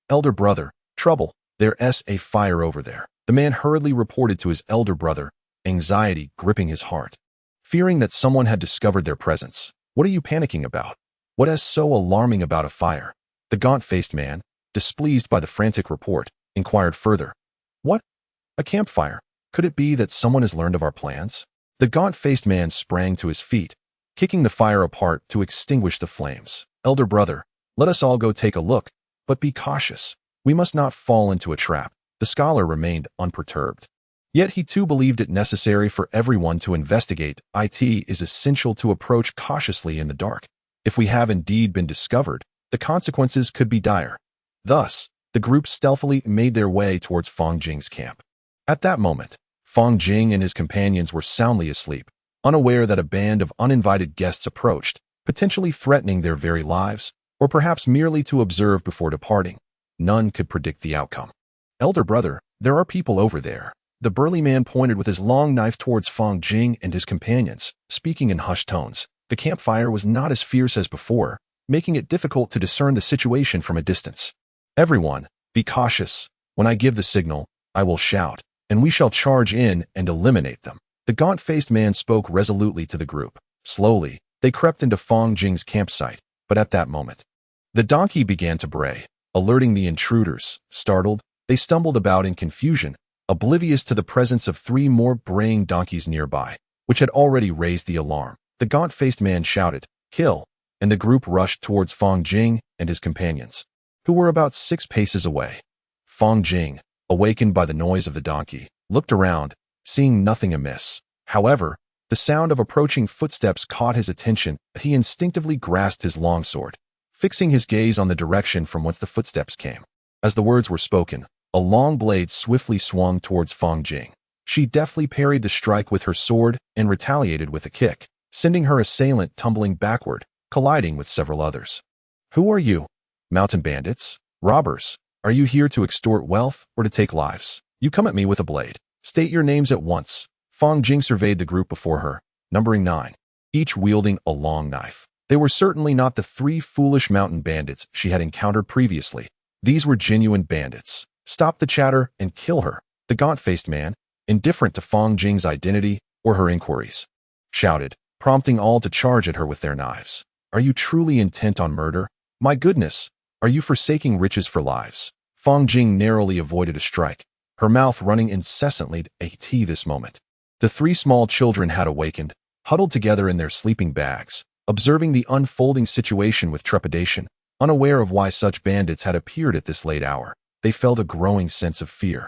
trouble, there's a fire over there. The man hurriedly reported to his elder brother, anxiety gripping his heart. Fearing that someone had discovered their presence. What are you panicking about? What is so alarming about a fire? The gaunt-faced man, displeased by the frantic report, inquired further. What? A campfire? Could it be that someone has learned of our plans? The gaunt-faced man sprang to his feet, kicking the fire apart to extinguish the flames. Elder brother, let us all go take a look, but be cautious. We must not fall into a trap. The scholar remained unperturbed. Yet he too believed it necessary for everyone to investigate. It is essential to approach cautiously in the dark. If we have indeed been discovered, the consequences could be dire. Thus, the group stealthily made their way towards Fang Jing's camp. At that moment, Fang Jing and his companions were soundly asleep, unaware that a band of uninvited guests approached, potentially threatening their very lives, or perhaps merely to observe before departing. None could predict the outcome. Elder brother, there are people over there. The burly man pointed with his long knife towards Fang Jing and his companions, speaking in hushed tones. The campfire was not as fierce as before, making it difficult to discern the situation from a distance. Everyone, be cautious. When I give the signal, I will shout, and we shall charge in and eliminate them. The gaunt-faced man spoke resolutely to the group. Slowly, they crept into Fang Jing's campsite, but at that moment, the donkey began to bray, alerting the intruders. Startled, they stumbled about in confusion, oblivious to the presence of 3 more braying donkeys nearby, which had already raised the alarm. The gaunt-faced man shouted, "Kill!" and the group rushed towards Fang Jing and his companions, who were about 6 paces away. Fang Jing, awakened by the noise of the donkey, looked around, seeing nothing amiss. However, the sound of approaching footsteps caught his attention, and he instinctively grasped his longsword, fixing his gaze on the direction from whence the footsteps came. As the words were spoken, a long blade swiftly swung towards Fang Jing. She deftly parried the strike with her sword and retaliated with a kick, sending her assailant tumbling backward, colliding with several others. Who are you? Mountain bandits? Robbers? Are you here to extort wealth or to take lives? You come at me with a blade. State your names at once. Fang Jing surveyed the group before her, numbering 9, each wielding a long knife. They were certainly not the 3 foolish mountain bandits she had encountered previously. These were genuine bandits. Stop the chatter and kill her. The gaunt-faced man, indifferent to Fang Jing's identity or her inquiries, shouted, prompting all to charge at her with their knives. Are you truly intent on murder? My goodness, are you forsaking riches for lives? Fang Jing narrowly avoided a strike, her mouth running incessantly at this moment. The 3 small children had awakened, huddled together in their sleeping bags, observing the unfolding situation with trepidation. Unaware of why such bandits had appeared at this late hour, they felt a growing sense of fear.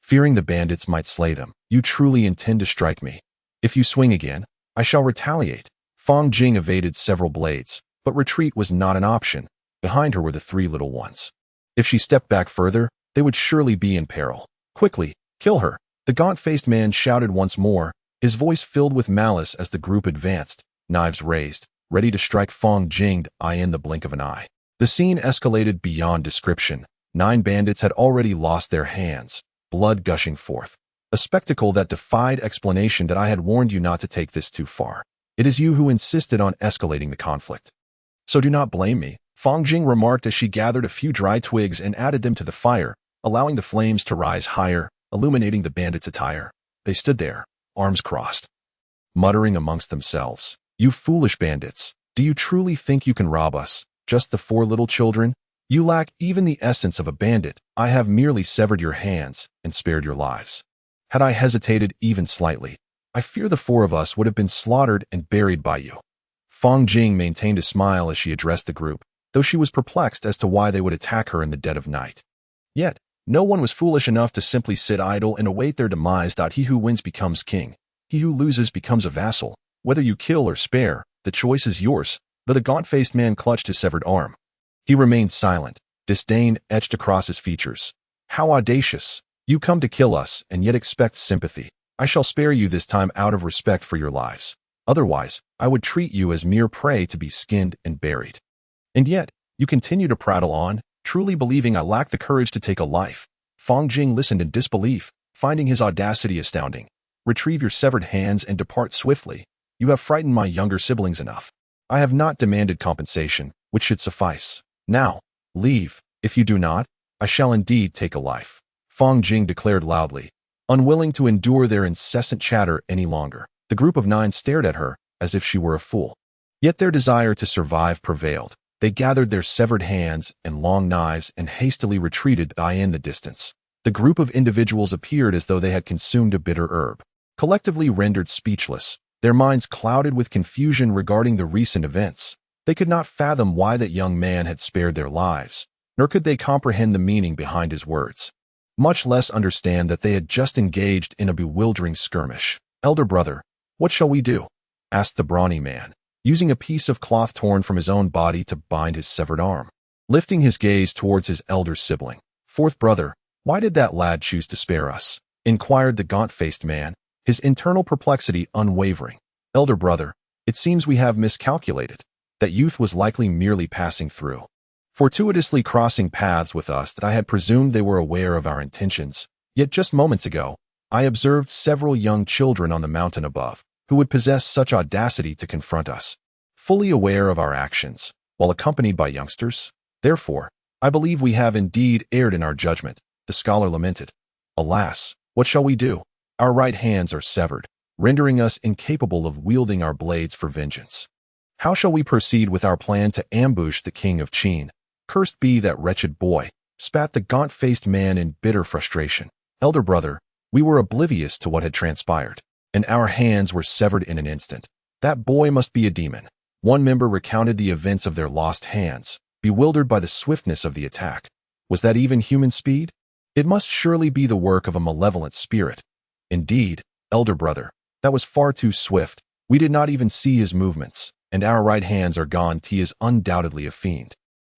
Fearing the bandits might slay them. You truly intend to strike me? If you swing again, I shall retaliate. Fang Jing evaded several blades, but retreat was not an option. Behind her were the three little ones. If she stepped back further, they would surely be in peril. Quickly, kill her! The gaunt-faced man shouted once more, his voice filled with malice as the group advanced, knives raised, ready to strike Fang Jing in the blink of an eye. The scene escalated beyond description. 9 bandits had already lost their hands, blood gushing forth. A spectacle that defied explanation. That I had warned you not to take this too far. It is you who insisted on escalating the conflict. So do not blame me, Fang Jing remarked as she gathered a few dry twigs and added them to the fire, allowing the flames to rise higher, illuminating the bandits' attire. They stood there, arms crossed, muttering amongst themselves. You foolish bandits, do you truly think you can rob us, just the 4 little children? You lack even the essence of a bandit. I have merely severed your hands and spared your lives. Had I hesitated even slightly, I fear the 4 of us would have been slaughtered and buried by you. Fang Jing maintained a smile as she addressed the group, though she was perplexed as to why they would attack her in the dead of night. Yet, no one was foolish enough to simply sit idle and await their demise. He who wins becomes king. He who loses becomes a vassal. Whether you kill or spare, the choice is yours. But the gaunt-faced man clutched his severed arm. He remained silent, disdain etched across his features. How audacious! You come to kill us and yet expect sympathy. I shall spare you this time out of respect for your lives. Otherwise, I would treat you as mere prey to be skinned and buried. And yet, you continue to prattle on, truly believing I lack the courage to take a life. Fang Jing listened in disbelief, finding his audacity astounding. Retrieve your severed hands and depart swiftly. You have frightened my younger siblings enough. I have not demanded compensation, which should suffice. Now, leave. If you do not, I shall indeed take a life. Fang Jing declared loudly, unwilling to endure their incessant chatter any longer. The group of 9 stared at her, as if she were a fool. Yet their desire to survive prevailed. They gathered their severed hands and long knives and hastily retreated in the distance. The group of individuals appeared as though they had consumed a bitter herb. Collectively rendered speechless, their minds clouded with confusion regarding the recent events. They could not fathom why that young man had spared their lives, nor could they comprehend the meaning behind his words, much less understand that they had just engaged in a bewildering skirmish. Elder brother, what shall we do? Asked the brawny man, using a piece of cloth torn from his own body to bind his severed arm. Lifting his gaze towards his elder sibling, 4th brother, why did that lad choose to spare us? Inquired the gaunt-faced man, his internal perplexity unwavering. Elder brother, it seems we have miscalculated. That youth was likely merely passing through, fortuitously crossing paths with us. That I had presumed they were aware of our intentions. Yet just moments ago, I observed several young children on the mountain above, who would possess such audacity to confront us, fully aware of our actions, while accompanied by youngsters. Therefore, I believe we have indeed erred in our judgment, the scholar lamented. Alas, what shall we do? Our right hands are severed, rendering us incapable of wielding our blades for vengeance. How shall we proceed with our plan to ambush the king of Qin? Cursed be that wretched boy, spat the gaunt-faced man in bitter frustration. Elder brother, we were oblivious to what had transpired, and our hands were severed in an instant. That boy must be a demon. One member recounted the events of their lost hands, bewildered by the swiftness of the attack. Was that even human speed? It must surely be the work of a malevolent spirit. Indeed, elder brother, that was far too swift. We did not even see his movements, and our right hands are gone. He is undoubtedly a fiend.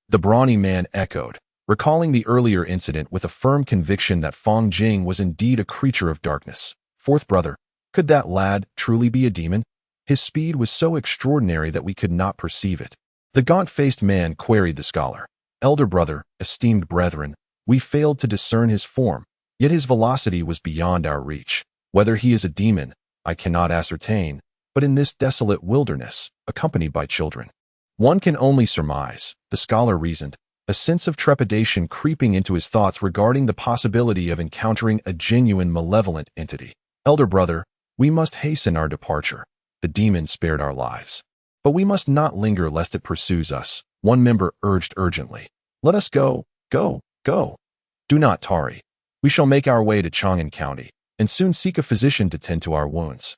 The brawny man echoed, recalling the earlier incident with a firm conviction that Fang Jing was indeed a creature of darkness. 4th brother, could that lad truly be a demon? His speed was so extraordinary that we could not perceive it. The gaunt-faced man queried the scholar. Elder brother, esteemed brethren, we failed to discern his form, yet his velocity was beyond our reach. Whether he is a demon, I cannot ascertain, but in this desolate wilderness, accompanied by children, one can only surmise, the scholar reasoned, a sense of trepidation creeping into his thoughts regarding the possibility of encountering a genuine malevolent entity. Elder brother, we must hasten our departure. The demon spared our lives, but we must not linger lest it pursues us. One member urged urgently. Let us go, go, go. Do not tarry. We shall make our way to Chang'an County, and soon seek a physician to tend to our wounds.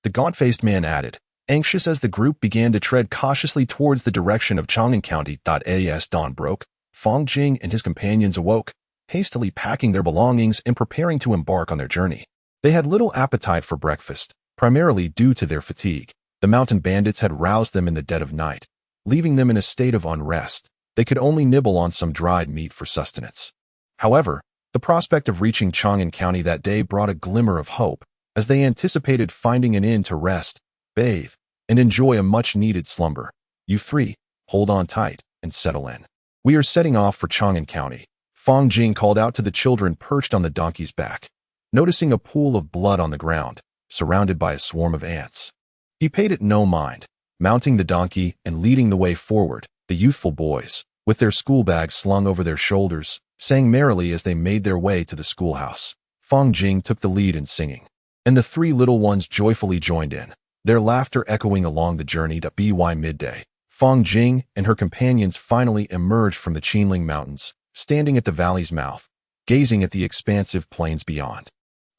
The gaunt-faced man added, Anxious as the group began to tread cautiously towards the direction of Chang'an County. As dawn broke, Fang Jing and his companions awoke, hastily packing their belongings and preparing to embark on their journey. They had little appetite for breakfast, primarily due to their fatigue. The mountain bandits had roused them in the dead of night, leaving them in a state of unrest. They could only nibble on some dried meat for sustenance. However, the prospect of reaching Chang'an County that day brought a glimmer of hope, as they anticipated finding an inn to rest, bathe, and enjoy a much-needed slumber. You three, hold on tight and settle in. We are setting off for Chang'an County, Fang Jing called out to the children perched on the donkey's back, noticing a pool of blood on the ground, surrounded by a swarm of ants. He paid it no mind, mounting the donkey and leading the way forward. The youthful boys, with their school bags slung over their shoulders, sang merrily as they made their way to the schoolhouse. Fang Jing took the lead in singing, and the three little ones joyfully joined in, their laughter echoing along the journey. By midday, Fang Jing and her companions finally emerged from the Qinling Mountains, standing at the valley's mouth, gazing at the expansive plains beyond.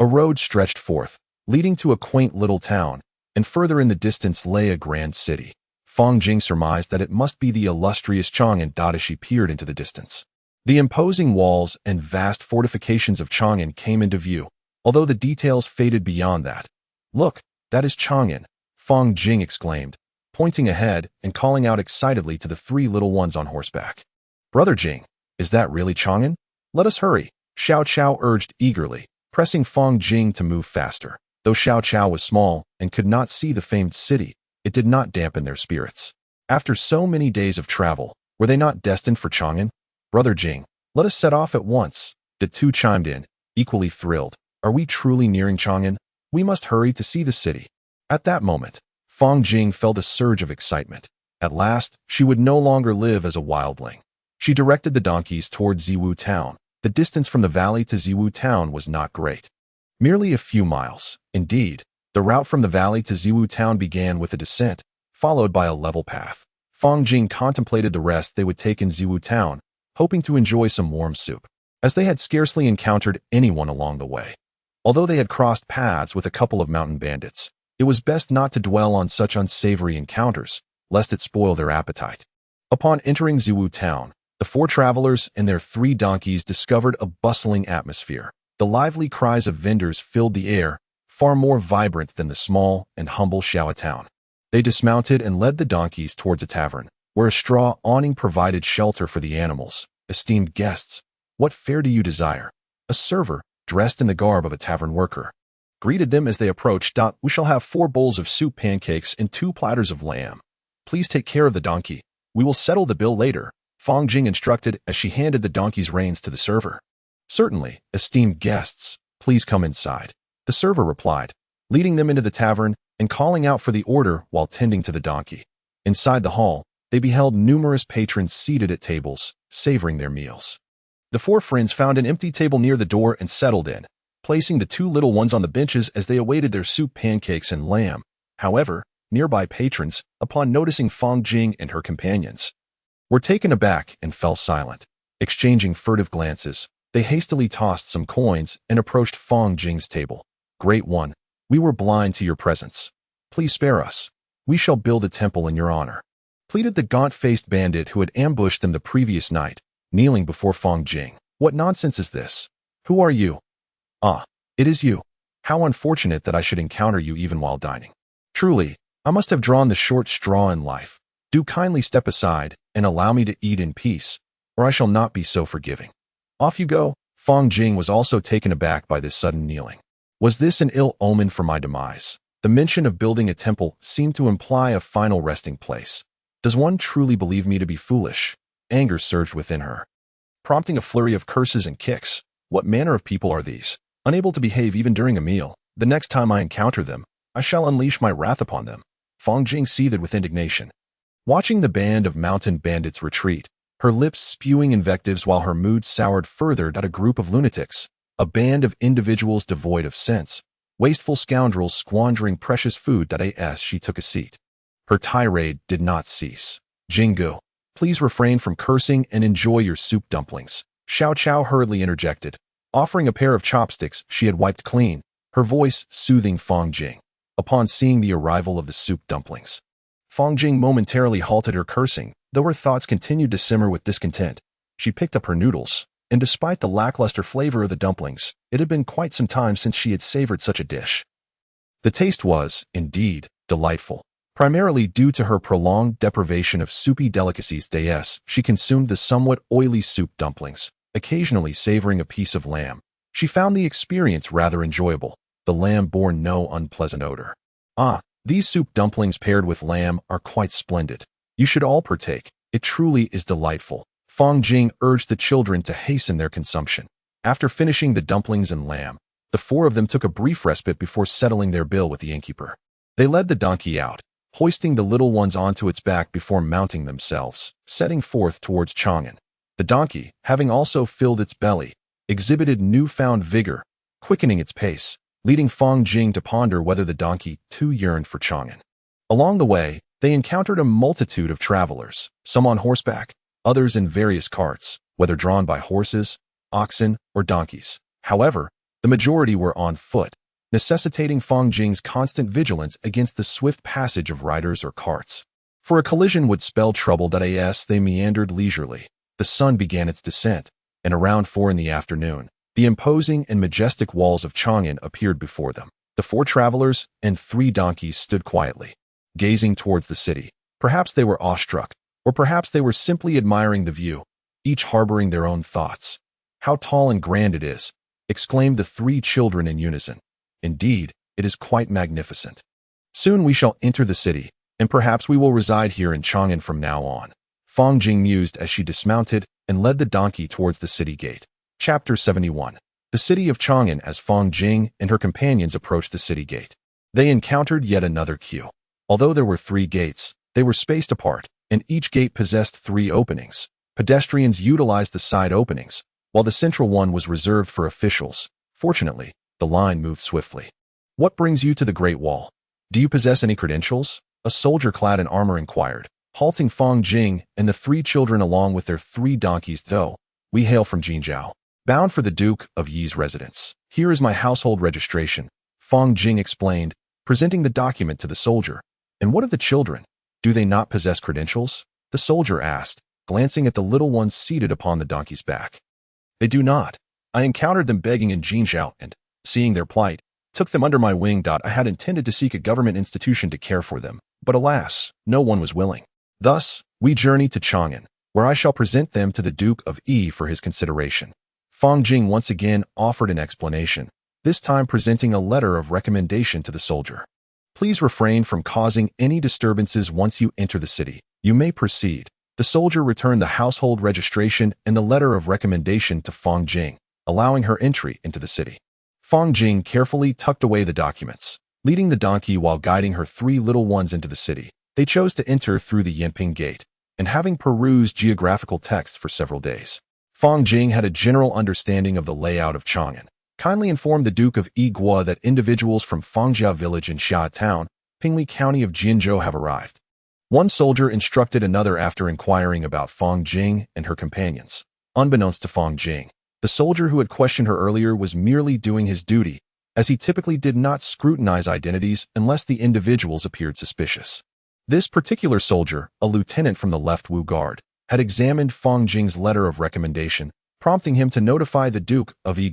A road stretched forth, leading to a quaint little town, and further in the distance lay a grand city. Fang Jing surmised that it must be the illustrious Chang'an as she peered into the distance. The imposing walls and vast fortifications of Chang'an came into view, although the details faded beyond that. "Look, that is Chang'an," Fang Jing exclaimed, pointing ahead and calling out excitedly to the three little ones on horseback. "Brother Jing, is that really Chang'an? Let us hurry," Xiao Chao urged eagerly, pressing Fang Jing to move faster. Though Xiao Chao was small and could not see the famed city, it did not dampen their spirits. After so many days of travel, were they not destined for Chang'an? "Brother Jing, let us set off at once," the two chimed in, equally thrilled. "Are we truly nearing Chang'an? We must hurry to see the city." At that moment, Fang Jing felt a surge of excitement. At last, she would no longer live as a wildling. She directed the donkeys toward Ziwu Town. The distance from the valley to Ziwu Town was not great. Merely a few miles. Indeed, the route from the valley to Ziwu Town began with a descent, followed by a level path. Fang Jing contemplated the rest they would take in Ziwu Town, hoping to enjoy some warm soup, as they had scarcely encountered anyone along the way. Although they had crossed paths with a couple of mountain bandits, it was best not to dwell on such unsavory encounters, lest it spoil their appetite. Upon entering Ziwu Town, the four travelers and their three donkeys discovered a bustling atmosphere. The lively cries of vendors filled the air, far more vibrant than the small and humble Xiao town. They dismounted and led the donkeys towards a tavern, where a straw awning provided shelter for the animals. "Esteemed guests, what fare do you desire?" A server, dressed in the garb of a tavern worker, greeted them as they approached. "We shall have 4 bowls of soup, pancakes, and 2 platters of lamb. Please take care of the donkey. We will settle the bill later," Fang Jing instructed as she handed the donkey's reins to the server. "Certainly, esteemed guests, please come inside," the server replied, leading them into the tavern and calling out for the order while tending to the donkey. Inside the hall, they beheld numerous patrons seated at tables, savoring their meals. The 4 friends found an empty table near the door and settled in, placing the 2 little ones on the benches as they awaited their soup, pancakes, and lamb. However, nearby patrons, upon noticing Fang Jing and her companions, were taken aback and fell silent. Exchanging furtive glances, they hastily tossed some coins and approached Fang Jing's table. "Great one, we were blind to your presence. Please spare us. We shall build a temple in your honor," pleaded the gaunt-faced bandit who had ambushed them the previous night, kneeling before Fang Jing. "What nonsense is this? Who are you?" "Ah, it is you. How unfortunate that I should encounter you even while dining. Truly, I must have drawn the short straw in life. Do kindly step aside and allow me to eat in peace, or I shall not be so forgiving." "Off you go." Fang Jing was also taken aback by this sudden kneeling. Was this an ill omen for my demise? The mention of building a temple seemed to imply a final resting place. Does one truly believe me to be foolish? Anger surged within her, prompting a flurry of curses and kicks. What manner of people are these? Unable to behave even during a meal. The next time I encounter them, I shall unleash my wrath upon them. Fang Jing seethed with indignation, watching the band of mountain bandits retreat, her lips spewing invectives while her mood soured further. A group of lunatics, a band of individuals devoid of sense, wasteful scoundrels squandering precious food. As she took a seat, her tirade did not cease. "Jingu, please refrain from cursing and enjoy your soup dumplings," Xiao Chao hurriedly interjected, offering a pair of chopsticks she had wiped clean, her voice soothing Fang Jing. upon seeing the arrival of the soup dumplings. Fang Jing momentarily halted her cursing, though her thoughts continued to simmer with discontent. She picked up her noodles, and despite the lackluster flavor of the dumplings, it had been quite some time since she had savored such a dish. The taste was, indeed, delightful. Primarily due to her prolonged deprivation of soupy delicacies she consumed the somewhat oily soup dumplings, occasionally savoring a piece of lamb. She found the experience rather enjoyable. The lamb bore no unpleasant odor. These soup dumplings paired with lamb are quite splendid. You should all partake. It truly is delightful. Fang Jing urged the children to hasten their consumption. After finishing the dumplings and lamb, the four of them took a brief respite before settling their bill with the innkeeper. They led the donkey out, hoisting the little ones onto its back before mounting themselves, setting forth towards Chang'an. The donkey, having also filled its belly, exhibited newfound vigor, quickening its pace, leading Fang Jing to ponder whether the donkey too yearned for Chang'an. Along the way, they encountered a multitude of travelers, some on horseback, others in various carts, whether drawn by horses, oxen, or donkeys. However, the majority were on foot, necessitating Fang Jing's constant vigilance against the swift passage of riders or carts. For a collision would spell trouble. They meandered leisurely. The sun began its descent, and around 4 in the afternoon, the imposing and majestic walls of Chang'an appeared before them. The 4 travelers and 3 donkeys stood quietly, gazing towards the city. Perhaps they were awestruck, or perhaps they were simply admiring the view, each harboring their own thoughts. "How tall and grand it is!" exclaimed the 3 children in unison. "Indeed, it is quite magnificent. Soon we shall enter the city, and perhaps we will reside here in Chang'an from now on," Fang Jing mused as she dismounted and led the donkey towards the city gate. Chapter 71. The city of Chang'an. As Fang Jing and her companions approached the city gate, they encountered yet another queue. Although there were 3 gates, they were spaced apart, and each gate possessed 3 openings. Pedestrians utilized the side openings, while the central one was reserved for officials. Fortunately, the line moved swiftly. "What brings you to the Great Wall? Do you possess any credentials?" a soldier clad in armor inquired, halting Fang Jing and the 3 children along with their 3 donkeys. "Though we hail from Jinzhou, bound for the Duke of Yi's residence. Here is my household registration," Fang Jing explained, presenting the document to the soldier. "And what of the children? Do they not possess credentials?" the soldier asked, glancing at the little ones seated upon the donkey's back. "They do not. I encountered them begging in Jinzhou and, seeing their plight, took them under my wing. I had intended to seek a government institution to care for them, but alas, no one was willing. Thus, we journey to Chang'an, where I shall present them to the Duke of Yi for his consideration." Fang Jing once again offered an explanation, this time presenting a letter of recommendation to the soldier. "Please refrain from causing any disturbances once you enter the city. You may proceed." The soldier returned the household registration and the letter of recommendation to Fang Jing, allowing her entry into the city. Fang Jing carefully tucked away the documents, leading the donkey while guiding her 3 little ones into the city. They chose to enter through the Yinping Gate, and having perused geographical texts for several days, Fang Jing had a general understanding of the layout of Chang'an. Kindly informed the Duke of Yi that individuals from Fangjia Village in Xia Town, Pingli County of Jianzhou have arrived. One soldier instructed another after inquiring about Fang Jing and her companions. Unbeknownst to Fang Jing, the soldier who had questioned her earlier was merely doing his duty, as he typically did not scrutinize identities unless the individuals appeared suspicious. This particular soldier, a lieutenant from the Left Wu Guard, had examined Fang Jing's letter of recommendation, prompting him to notify the Duke of Yi.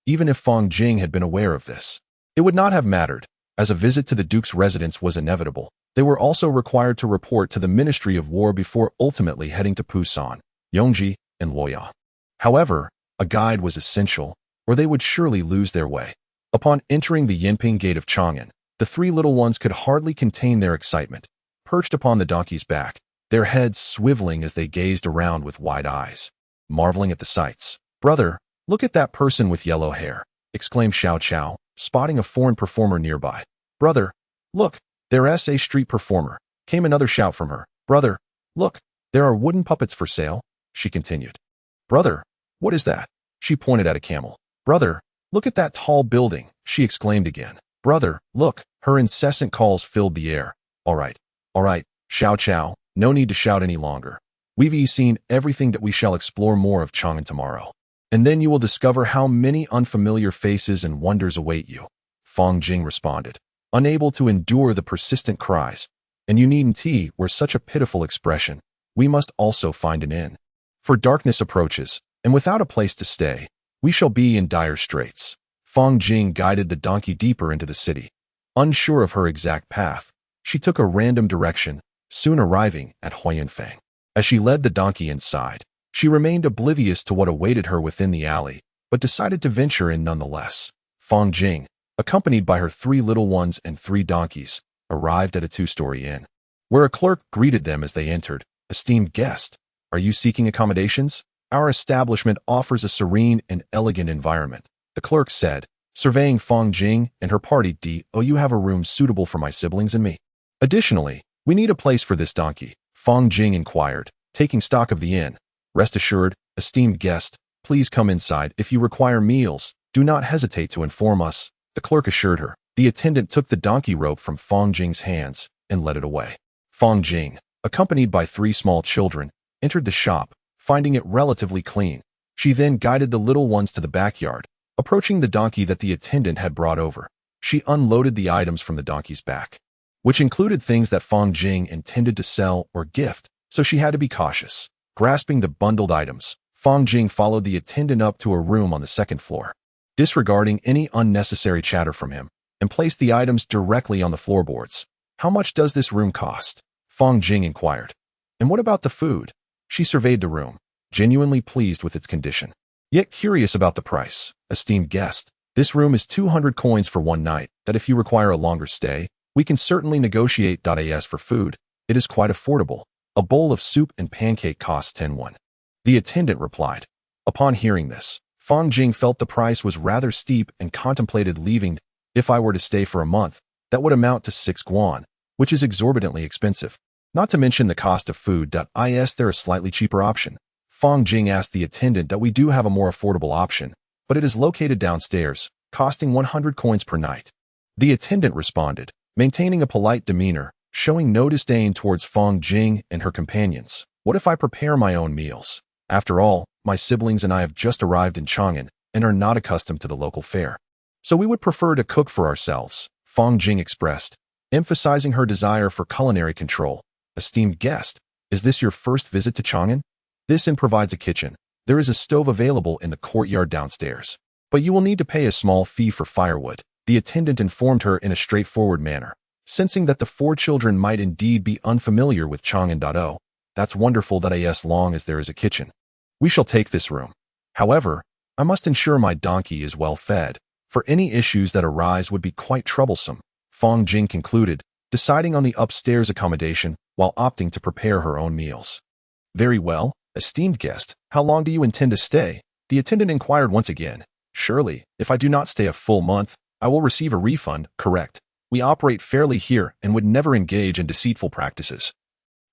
Even if Fang Jing had been aware of this, it would not have mattered, as a visit to the Duke's residence was inevitable. They were also required to report to the Ministry of War before ultimately heading to Pusan, Yongji, and Luoyang. However, a guide was essential, or they would surely lose their way. Upon entering the Yinping Gate of Chang'an, the 3 little ones could hardly contain their excitement. Perched upon the donkey's back, their heads swiveling as they gazed around with wide eyes, marveling at the sights. "Brother, look at that person with yellow hair," exclaimed Xiao Chao, spotting a foreign performer nearby. "Brother, look, there's a street performer," came another shout from her. "Brother, look, there are wooden puppets for sale," she continued. "Brother, what is that?" She pointed at a camel. "Brother, look at that tall building," she exclaimed again. "Brother, look." Her incessant calls filled the air. All right, Xiao Chao, no need to shout any longer. We've seen everything that we shall explore more of Chang'an tomorrow. And then you will discover how many unfamiliar faces and wonders await you," Fang Jing responded. unable to endure the persistent cries. And you needn't were such a pitiful expression. We must also find an inn. For darkness approaches, and without a place to stay, we shall be in dire straits. Fang Jing guided the donkey deeper into the city. Unsure of her exact path, she took a random direction, soon arriving at Huayanfang. As she led the donkey inside, she remained oblivious to what awaited her within the alley, but decided to venture in nonetheless. Fang Jing, accompanied by her 3 little ones and 3 donkeys, arrived at a 2-story inn, where a clerk greeted them as they entered. "Esteemed guest, are you seeking accommodations? Our establishment offers a serene and elegant environment," the clerk said, surveying Fang Jing and her party. "Do you have a room suitable for my siblings and me? Additionally, we need a place for this donkey," Fang Jing inquired, taking stock of the inn. "Rest assured, esteemed guest, please come inside. If you require meals, do not hesitate to inform us," the clerk assured her. The attendant took the donkey rope from Fang Jing's hands and led it away. Fang Jing, accompanied by 3 small children, entered the shop, finding it relatively clean. She then guided the little ones to the backyard, approaching the donkey that the attendant had brought over. She unloaded the items from the donkey's back, which included things that Fang Jing intended to sell or gift, so she had to be cautious. Grasping the bundled items, Fang Jing followed the attendant up to a room on the 2nd floor, disregarding any unnecessary chatter from him, and placed the items directly on the floorboards. "How much does this room cost?" Fang Jing inquired. "And what about the food?" She surveyed the room, genuinely pleased with its condition, yet curious about the price. "Esteemed guest, this room is 200 coins for 1 night, that if you require a longer stay, we can certainly negotiate. As for food, it is quite affordable. A bowl of soup and pancake costs 10 won," the attendant replied. Upon hearing this, Fang Jing felt the price was rather steep and contemplated leaving. "If I were to stay for a month, that would amount to 6 guan, which is exorbitantly expensive. Not to mention the cost of food. Is there a slightly cheaper option?" Fang Jing asked the attendant. "We do have a more affordable option, but it is located downstairs, costing 100 coins per night," the attendant responded, maintaining a polite demeanor, showing no disdain towards Fang Jing and her companions. "What if I prepare my own meals? After all, my siblings and I have just arrived in Chang'an and are not accustomed to the local fare. So we would prefer to cook for ourselves," Fang Jing expressed, emphasizing her desire for culinary control. "Esteemed guest, is this your first visit to Chang'an? This inn provides a kitchen. There is a stove available in the courtyard downstairs, but you will need to pay a small fee for firewood," the attendant informed her in a straightforward manner. Sensing that the 4 children might indeed be unfamiliar with Chang'an. "That's wonderful. As long as there is a kitchen, we shall take this room. However, I must ensure my donkey is well fed, for any issues that arise would be quite troublesome," Fang Jing concluded, deciding on the upstairs accommodation while opting to prepare her own meals. "Very well, esteemed guest, how long do you intend to stay?" the attendant inquired once again. "Surely, if I do not stay a full month, I will receive a refund." "Correct. We operate fairly here and would never engage in deceitful practices.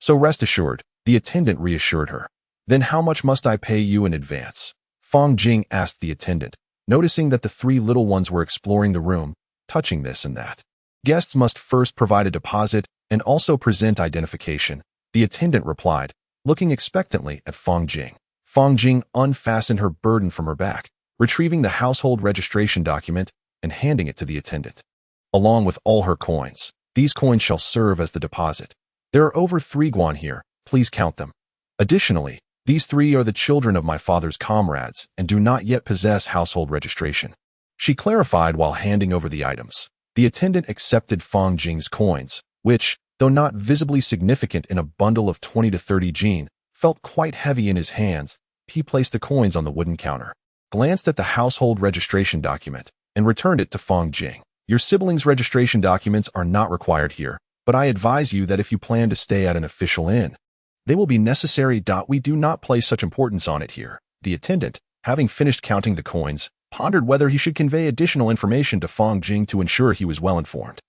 So rest assured," the attendant reassured her. "Then how much must I pay you in advance?" Fang Jing asked the attendant, noticing that the 3 little ones were exploring the room, touching this and that. "Guests must first provide a deposit and also present identification," the attendant replied, looking expectantly at Fang Jing. Fang Jing unfastened her burden from her back, retrieving the household registration document and handing it to the attendant, along with all her coins. "These coins shall serve as the deposit. There are over 3 guan here, please count them. Additionally, these 3 are the children of my father's comrades and do not yet possess household registration," she clarified while handing over the items. The attendant accepted Fang Jing's coins, which, though not visibly significant in a bundle of 20 to 30 jin, felt quite heavy in his hands. He placed the coins on the wooden counter, glanced at the household registration document, and returned it to Fang Jing. "Your siblings' registration documents are not required here, but I advise you that if you plan to stay at an official inn, they will be necessary. We do not place such importance on it here." The attendant, having finished counting the coins, pondered whether he should convey additional information to Fang Jing to ensure he was well informed.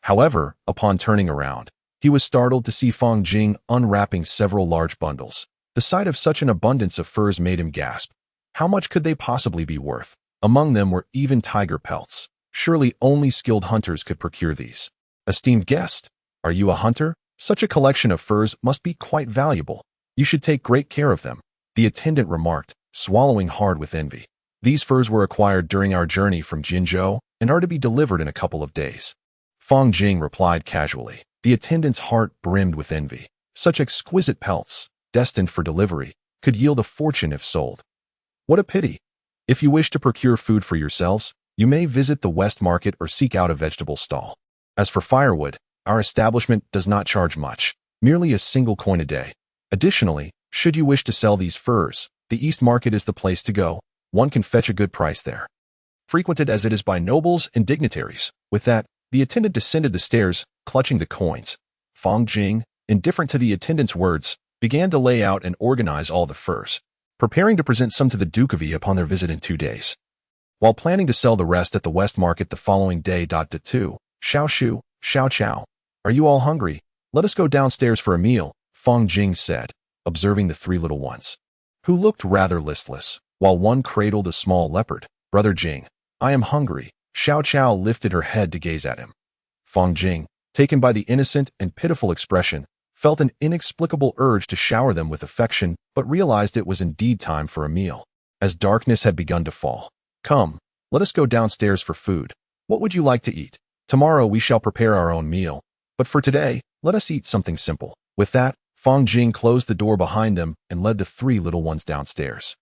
However, upon turning around, he was startled to see Fang Jing unwrapping several large bundles. The sight of such an abundance of furs made him gasp. How much could they possibly be worth? Among them were even tiger pelts. Surely only skilled hunters could procure these. "Esteemed guest, are you a hunter? Such a collection of furs must be quite valuable. You should take great care of them," the attendant remarked, swallowing hard with envy. "These furs were acquired during our journey from Jinzhou and are to be delivered in a couple of days." Fang Jing replied casually. The attendant's heart brimmed with envy. Such exquisite pelts, destined for delivery, could yield a fortune if sold. What a pity! If you wish to procure food for yourselves, you may visit the West Market or seek out a vegetable stall. As for firewood, our establishment does not charge much, merely a single coin a day. Additionally, should you wish to sell these furs, the East Market is the place to go. One can fetch a good price there, frequented as it is by nobles and dignitaries. With that, the attendant descended the stairs, clutching the coins. Fang Jing, indifferent to the attendant's words, began to lay out and organize all the furs, preparing to present some to the Duke of E upon their visit in 2 days, while planning to sell the rest at the West Market the following day. Xiao Chao, are you all hungry? Let us go downstairs for a meal, Fang Jing said, observing the 3 little ones, who looked rather listless, while one cradled a small leopard. Brother Jing, I am hungry. Xiao Chao lifted her head to gaze at him. Fang Jing, taken by the innocent and pitiful expression, felt an inexplicable urge to shower them with affection, but realized it was indeed time for a meal, as darkness had begun to fall. Come, let us go downstairs for food. What would you like to eat? Tomorrow we shall prepare our own meal, but for today, let us eat something simple. With that, Fang Jing closed the door behind them and led the 3 little ones downstairs.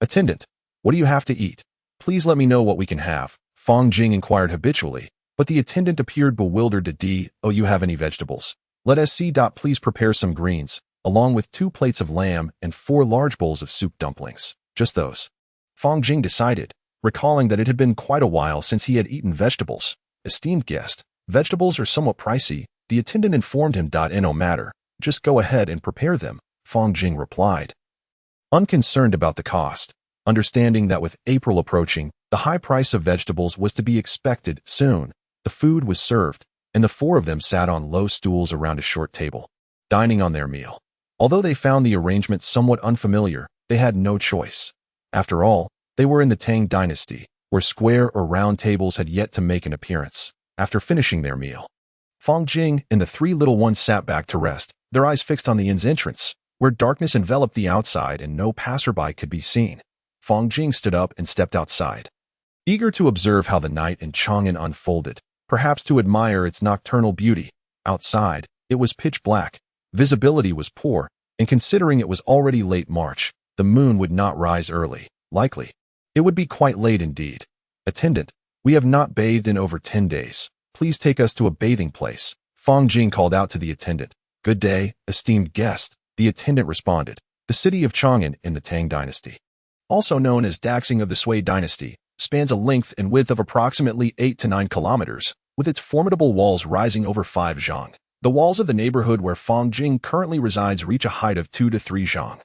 Attendant, what do you have to eat? Please let me know what we can have, Fang Jing inquired habitually, but the attendant appeared bewildered. Oh, you have any vegetables? Let us see. Please prepare some greens, along with 2 plates of lamb and 4 large bowls of soup dumplings. Just those, Fang Jing decided, recalling that it had been quite a while since he had eaten vegetables. Esteemed guest, vegetables are somewhat pricey, the attendant informed him. No matter, just go ahead and prepare them, Fang Jing replied, unconcerned about the cost, understanding that with April approaching, the high price of vegetables was to be expected soon. The food was served, and the 4 of them sat on low stools around a short table, dining on their meal. Although they found the arrangement somewhat unfamiliar, they had no choice. After all, they were in the Tang Dynasty, where square or round tables had yet to make an appearance. After finishing their meal, Fang Jing and the 3 little ones sat back to rest, their eyes fixed on the inn's entrance, where darkness enveloped the outside and no passerby could be seen. Fang Jing stood up and stepped outside, eager to observe how the night in Chang'an unfolded, perhaps to admire its nocturnal beauty. Outside, it was pitch black, visibility was poor, and considering it was already late March, the moon would not rise early. Likely, it would be quite late indeed. Attendant, we have not bathed in over 10 days. Please take us to a bathing place, Fang Jing called out to the attendant. Good day, esteemed guest, the attendant responded. The city of Chang'an in the Tang Dynasty, also known as Daxing of the Sui Dynasty, spans a length and width of approximately 8 to 9 kilometers, with its formidable walls rising over 5 zhang. The walls of the neighborhood where Fang Jing currently resides reach a height of 2 to 3 zhang.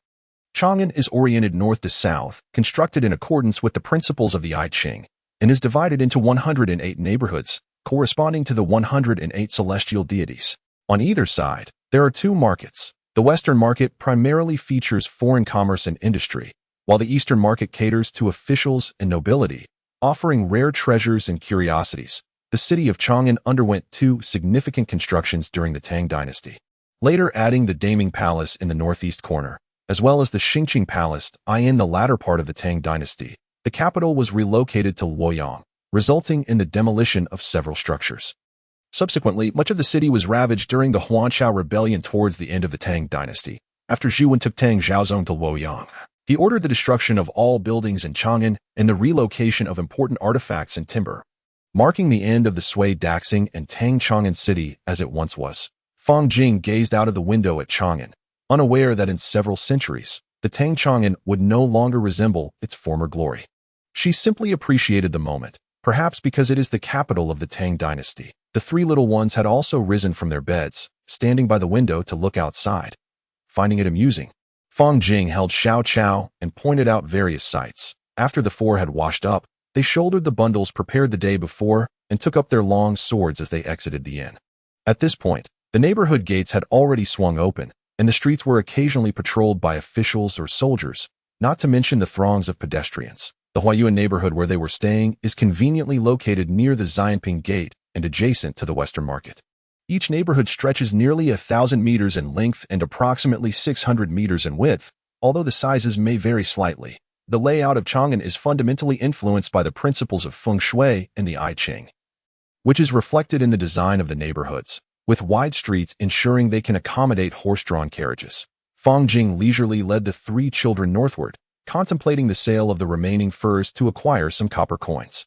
Chang'an is oriented north to south, constructed in accordance with the principles of the I Ching, and is divided into 108 neighborhoods, corresponding to the 108 celestial deities. On either side, there are 2 markets. The Western market primarily features foreign commerce and industry, while the Eastern market caters to officials and nobility, offering rare treasures and curiosities. The city of Chang'an underwent 2 significant constructions during the Tang Dynasty, later adding the Daming Palace in the northeast corner, as well as the Xingqing Palace in the latter part of the Tang Dynasty. The capital was relocated to Luoyang, resulting in the demolition of several structures. Subsequently, much of the city was ravaged during the Huanqiao Rebellion towards the end of the Tang Dynasty. After Zhuan took Tang Xiaozong to Luoyang, he ordered the destruction of all buildings in Chang'an and the relocation of important artifacts and timber, marking the end of the Sui Daxing and Tang Chang'an city as it once was. Fang Jing gazed out of the window at Chang'an, unaware that in several centuries, the Tang Chang'an would no longer resemble its former glory. She simply appreciated the moment, perhaps because it is the capital of the Tang Dynasty. The 3 little ones had also risen from their beds, standing by the window to look outside. Finding it amusing, Fang Jing held Xiao Chao and pointed out various sights. After the 4 had washed up, they shouldered the bundles prepared the day before and took up their long swords as they exited the inn. At this point, the neighborhood gates had already swung open, and the streets were occasionally patrolled by officials or soldiers, not to mention the throngs of pedestrians. The Huayuan neighborhood where they were staying is conveniently located near the Xianping Gate and adjacent to the Western Market. Each neighborhood stretches nearly 1,000 meters in length and approximately 600 meters in width, although the sizes may vary slightly. The layout of Chang'an is fundamentally influenced by the principles of feng shui and the I Ching. which is reflected in the design of the neighborhoods, with wide streets ensuring they can accommodate horse-drawn carriages. Fang Jing leisurely led the three children northward, contemplating the sale of the remaining furs to acquire some copper coins.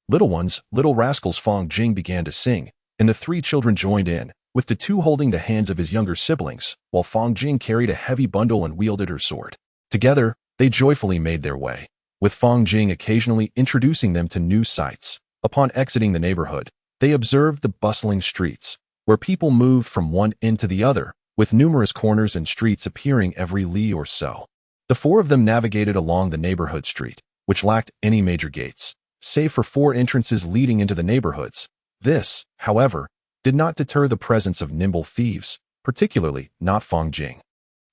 Little ones, little rascals, Fang Jing began to sing, and the three children joined in, with the two holding the hands of his younger siblings, while Fang Jing carried a heavy bundle and wielded her sword. Together, they joyfully made their way, with Fang Jing occasionally introducing them to new sights. Upon exiting the neighborhood, they observed the bustling streets, where people moved from one end to the other, with numerous corners and streets appearing every li or so. The four of them navigated along the neighborhood street, which lacked any major gates, save for four entrances leading into the neighborhoods. This, however, did not deter the presence of nimble thieves, particularly not Fang Jing,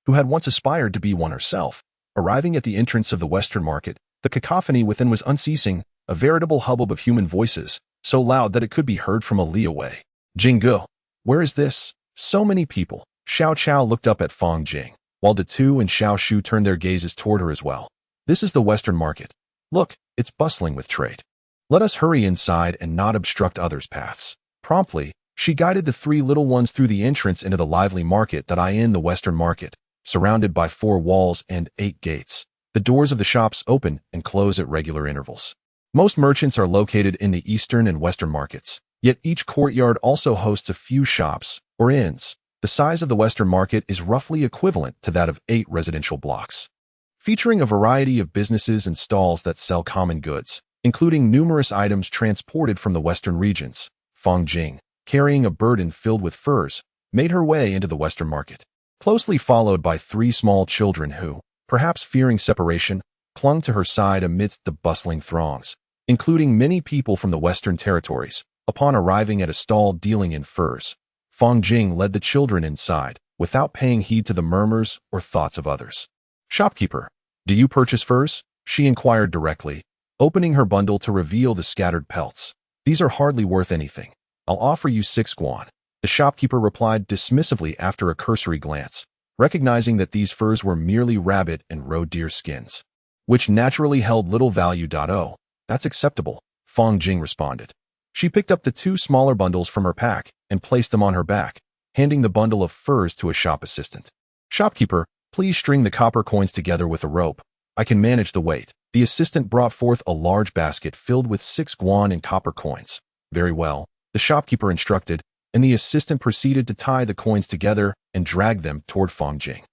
who had once aspired to be one herself. Arriving at the entrance of the Western Market, the cacophony within was unceasing, a veritable hubbub of human voices, so loud that it could be heard from a li away. Jinggu, where is this? So many people. Xiao Chao looked up at Fang Jing, while De Tu and Xiao Shu turned their gazes toward her as well. This is the Western Market. Look, it's bustling with trade. Let us hurry inside and not obstruct others' paths. Promptly, she guided the three little ones through the entrance into the lively market that I in the Western Market, surrounded by 4 walls and 8 gates. The doors of the shops open and close at regular intervals. Most merchants are located in the Eastern and Western markets, yet each courtyard also hosts a few shops, or inns. The size of the Western Market is roughly equivalent to that of 8 residential blocks, featuring a variety of businesses and stalls that sell common goods, including numerous items transported from the Western regions. Fang Jing, carrying a burden filled with furs, made her way into the Western Market, closely followed by 3 small children who, perhaps fearing separation, clung to her side amidst the bustling throngs, including many people from the Western territories. Upon arriving at a stall dealing in furs, Fang Jing led the children inside, without paying heed to the murmurs or thoughts of others. Shopkeeper, do you purchase furs? She inquired directly, opening her bundle to reveal the scattered pelts. These are hardly worth anything. I'll offer you 6 guan. The shopkeeper replied dismissively after a cursory glance, recognizing that these furs were merely rabbit and roe deer skins, which naturally held little value. Oh, that's acceptable, Fang Jing responded. She picked up the 2 smaller bundles from her pack and placed them on her back, handing the bundle of furs to a shop assistant. Shopkeeper, please string the copper coins together with a rope. I can manage the weight. The assistant brought forth a large basket filled with 6 guan in copper coins. Very well, the shopkeeper instructed, and the assistant proceeded to tie the coins together and drag them toward Fang Jing.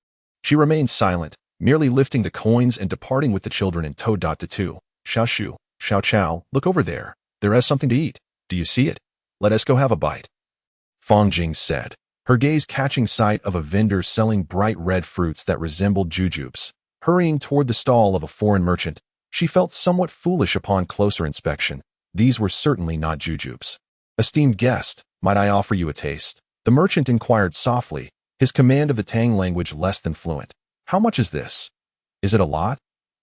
She remained silent, merely lifting the coins and departing with the children in tow. De Tu, Xiao Shu, Xiao Chao, look over there. There is something to eat. Do you see it? Let us go have a bite. Fang Jing said, her gaze catching sight of a vendor selling bright red fruits that resembled jujubes. Hurrying toward the stall of a foreign merchant, she felt somewhat foolish upon closer inspection. These were certainly not jujubes. Esteemed guest, might I offer you a taste? The merchant inquired softly, his command of the Tang language less than fluent. How much is this? Is it a lot?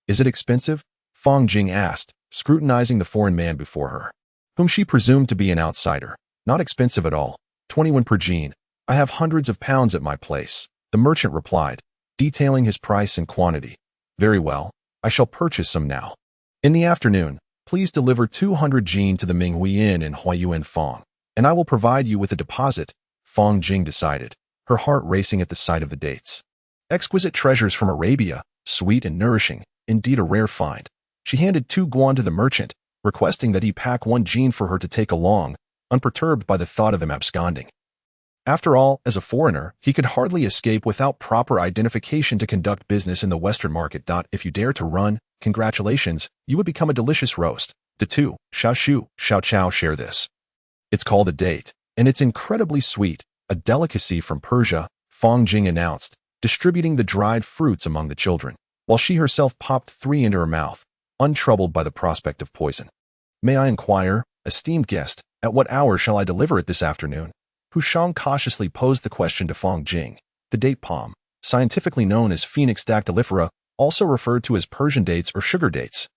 Is it expensive? Fang Jing asked, scrutinizing the foreign man before her, whom she presumed to be an outsider. Not expensive at all. 21 per jean. I have hundreds of pounds at my place, the merchant replied, detailing his price and quantity. Very well, I shall purchase some now. In the afternoon, please deliver 200 jean to the Minghui Inn in Huayuan Fang, and I will provide you with a deposit, Fang Jing decided, her heart racing at the sight of the dates. Exquisite treasures from Arabia, sweet and nourishing, indeed a rare find. She handed 2 guan to the merchant, requesting that he pack 1 jean for her to take along, unperturbed by the thought of him absconding. After all, as a foreigner, he could hardly escape without proper identification to conduct business in the Western Market. If you dare to run, congratulations, you would become a delicious roast. De Tu, Xiao Shu, Xiao Chao share this. It's called a date, and it's incredibly sweet, a delicacy from Persia, Fang Jing announced, distributing the dried fruits among the children, while she herself popped 3 into her mouth, untroubled by the prospect of poison. May I inquire, esteemed guest, at what hour shall I deliver it this afternoon? Hu Shang cautiously posed the question to Fang Jing. The date palm, scientifically known as Phoenix dactylifera, also referred to as Persian dates or sugar dates,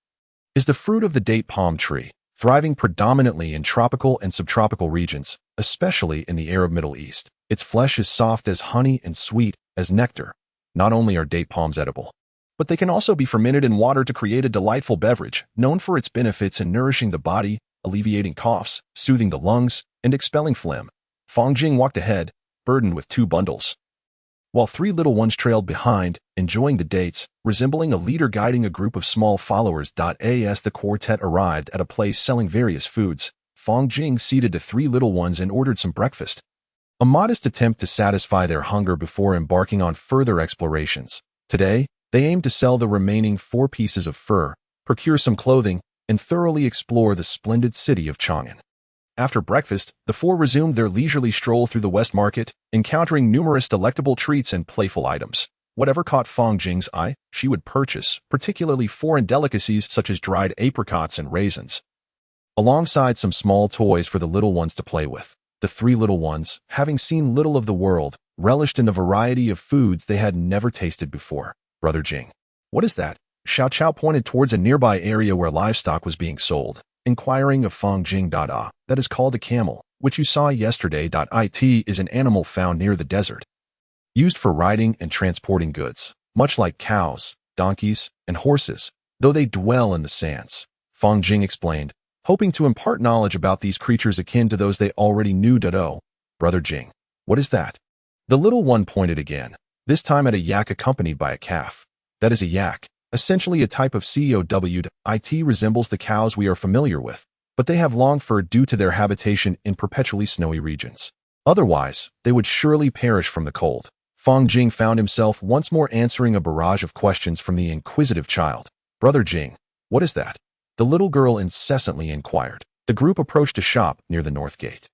is the fruit of the date palm tree, thriving predominantly in tropical and subtropical regions, especially in the Arab Middle East. Its flesh is soft as honey and sweet as nectar. Not only are date palms edible, but they can also be fermented in water to create a delightful beverage, known for its benefits in nourishing the body, alleviating coughs, soothing the lungs, and expelling phlegm. Fang Jing walked ahead, burdened with 2 bundles, while 3 little ones trailed behind, enjoying the dates, resembling a leader guiding a group of small followers. As the quartet arrived at a place selling various foods, Fang Jing seated the 3 little ones and ordered some breakfast, a modest attempt to satisfy their hunger before embarking on further explorations. Today, they aimed to sell the remaining 4 pieces of fur, procure some clothing, and thoroughly explore the splendid city of Chang'an. After breakfast, the 4 resumed their leisurely stroll through the West Market, encountering numerous delectable treats and playful items. Whatever caught Fang Jing's eye, she would purchase, particularly foreign delicacies such as dried apricots and raisins, alongside some small toys for the little ones to play with. The 3 little ones, having seen little of the world, relished in the variety of foods they had never tasted before. Brother Jing. What is that? Xiao Chao pointed towards a nearby area where livestock was being sold, inquiring of Fang Jing. That is called a camel, which you saw yesterday. It is an animal found near the desert, used for riding and transporting goods, much like cows, donkeys, and horses, though they dwell in the sands. Fang Jing explained, hoping to impart knowledge about these creatures akin to those they already knew. Brother Jing. What is that? The little one pointed again, this time at a yak accompanied by a calf. That is a yak, essentially a type of cow. It resembles the cows we are familiar with, but they have long fur due to their habitation in perpetually snowy regions. Otherwise, they would surely perish from the cold. Fang Jing found himself once more answering a barrage of questions from the inquisitive child. Brother Jing, what is that? The little girl incessantly inquired. The group approached a shop near the north gate,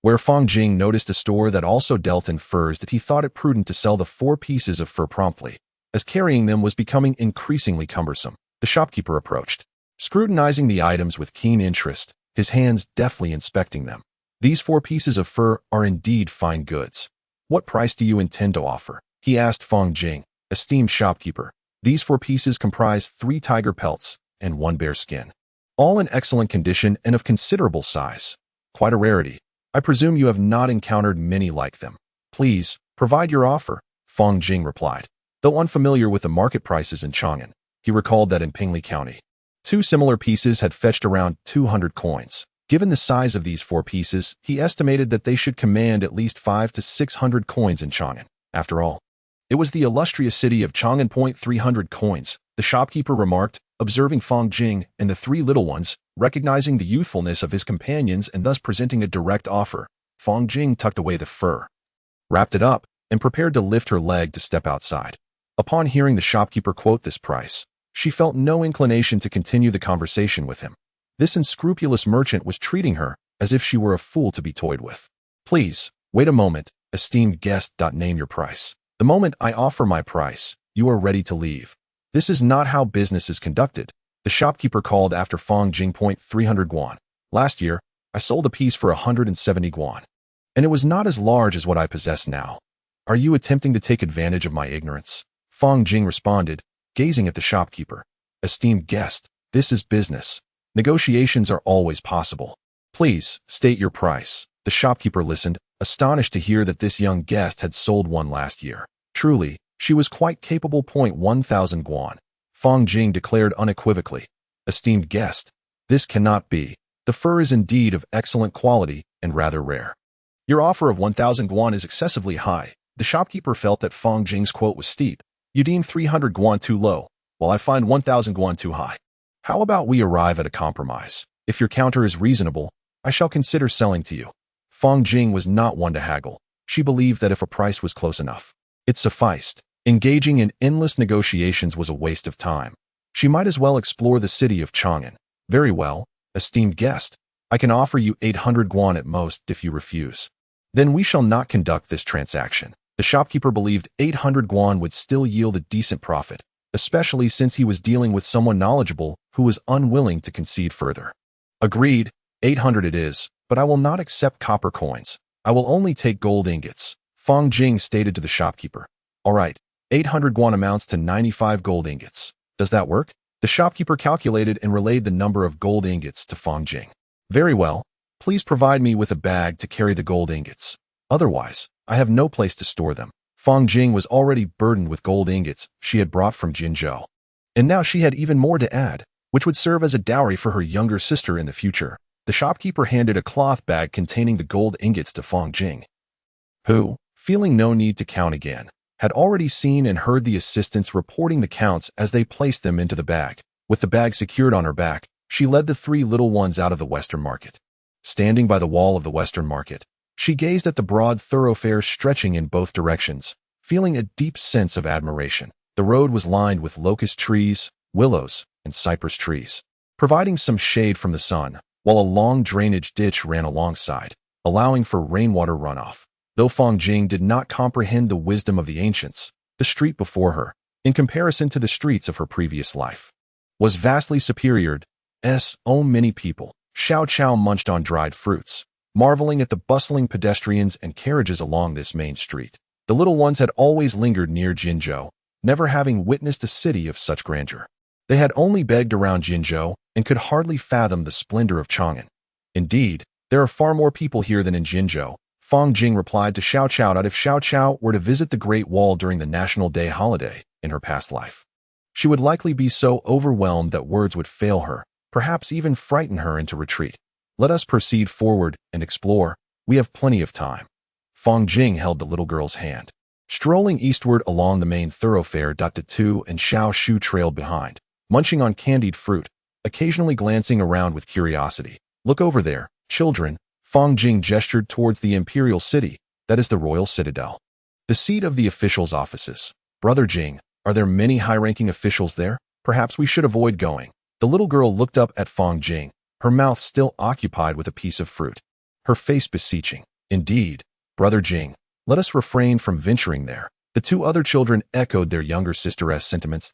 where Fang Jing noticed a store that also dealt in furs. That he thought it prudent to sell the 4 pieces of fur promptly, as carrying them was becoming increasingly cumbersome. The shopkeeper approached, scrutinizing the items with keen interest, his hands deftly inspecting them. These 4 pieces of fur are indeed fine goods. What price do you intend to offer? He asked Fang Jing. Esteemed shopkeeper, these 4 pieces comprise 3 tiger pelts and 1 bear skin, all in excellent condition and of considerable size. Quite a rarity. I presume you have not encountered many like them. Please, provide your offer, Fang Jing replied. Though unfamiliar with the market prices in Chang'an, he recalled that in Pingli County, 2 similar pieces had fetched around 200 coins. Given the size of these 4 pieces, he estimated that they should command at least 500 to 600 coins in Chang'an. After all, it was the illustrious city of Chang'an. 300 coins, the shopkeeper remarked, observing Fang Jing and the 3 little ones, recognizing the youthfulness of his companions and thus presenting a direct offer. Fang Jing tucked away the fur, wrapped it up, and prepared to lift her leg to step outside. Upon hearing the shopkeeper quote this price, she felt no inclination to continue the conversation with him. This unscrupulous merchant was treating her as if she were a fool to be toyed with. Please, wait a moment, esteemed guest. Name your price. The moment I offer my price, you are ready to leave. This is not how business is conducted, the shopkeeper called after Fang Jing. 300 guan. Last year, I sold a piece for 170 guan, and it was not as large as what I possess now. Are you attempting to take advantage of my ignorance? Fang Jing responded, gazing at the shopkeeper. Esteemed guest, this is business. Negotiations are always possible. Please, state your price. The shopkeeper listened, astonished to hear that this young guest had sold one last year. Truly, she was quite capable. 1,000 guan. Fang Jing declared unequivocally. Esteemed guest, this cannot be. The fur is indeed of excellent quality and rather rare. Your offer of 1,000 guan is excessively high. The shopkeeper felt that Fang Jing's quote was steep. You deem 300 guan too low, while I find 1,000 guan too high. How about we arrive at a compromise? If your counter is reasonable, I shall consider selling to you. Fang Jing was not one to haggle. She believed that if a price was close enough, it sufficed. Engaging in endless negotiations was a waste of time. She might as well explore the city of Chang'an. Very well, esteemed guest. I can offer you 800 guan at most if you refuse. Then we shall not conduct this transaction. The shopkeeper believed 800 guan would still yield a decent profit, especially since he was dealing with someone knowledgeable who was unwilling to concede further. Agreed, 800 it is, but I will not accept copper coins. I will only take gold ingots, Fang Jing stated to the shopkeeper. All right, 800 guan amounts to 95 gold ingots. Does that work? The shopkeeper calculated and relayed the number of gold ingots to Fang Jing. Very well. Please provide me with a bag to carry the gold ingots. Otherwise, I have no place to store them. Fang Jing was already burdened with gold ingots she had brought from Jinzhou, and now she had even more to add, which would serve as a dowry for her younger sister in the future. The shopkeeper handed a cloth bag containing the gold ingots to Fang Jing, who, feeling no need to count again, had already seen and heard the assistants reporting the counts as they placed them into the bag. With the bag secured on her back, she led the three little ones out of the Western Market. Standing by the wall of the Western Market, she gazed at the broad thoroughfare stretching in both directions, feeling a deep sense of admiration. The road was lined with locust trees, willows, and cypress trees, providing some shade from the sun, while a long drainage ditch ran alongside, allowing for rainwater runoff. Though Fang Jing did not comprehend the wisdom of the ancients, the street before her, in comparison to the streets of her previous life, was vastly superior. Many people, Xiao Chao munched on dried fruits, marveling at the bustling pedestrians and carriages along this main street. The little ones had always lingered near Jinzhou, never having witnessed a city of such grandeur. They had only begged around Jinzhou and could hardly fathom the splendor of Chang'an. Indeed, there are far more people here than in Jinzhou. Fang Jing replied to Xiao Chao that if Xiao Chao were to visit the Great Wall during the National Day holiday in her past life, she would likely be so overwhelmed that words would fail her, perhaps even frighten her into retreat. Let us proceed forward and explore. We have plenty of time. Fang Jing held the little girl's hand. Strolling eastward along the main thoroughfare, the two and Xiao Shu trailed behind, munching on candied fruit, occasionally glancing around with curiosity. Look over there, children. Fang Jing gestured towards the imperial city, that is the royal citadel, the seat of the officials' offices. Brother Jing, are there many high-ranking officials there? Perhaps we should avoid going. The little girl looked up at Fang Jing, her mouth still occupied with a piece of fruit, her face beseeching. Indeed, Brother Jing, let us refrain from venturing there. The two other children echoed their younger sister's sentiments.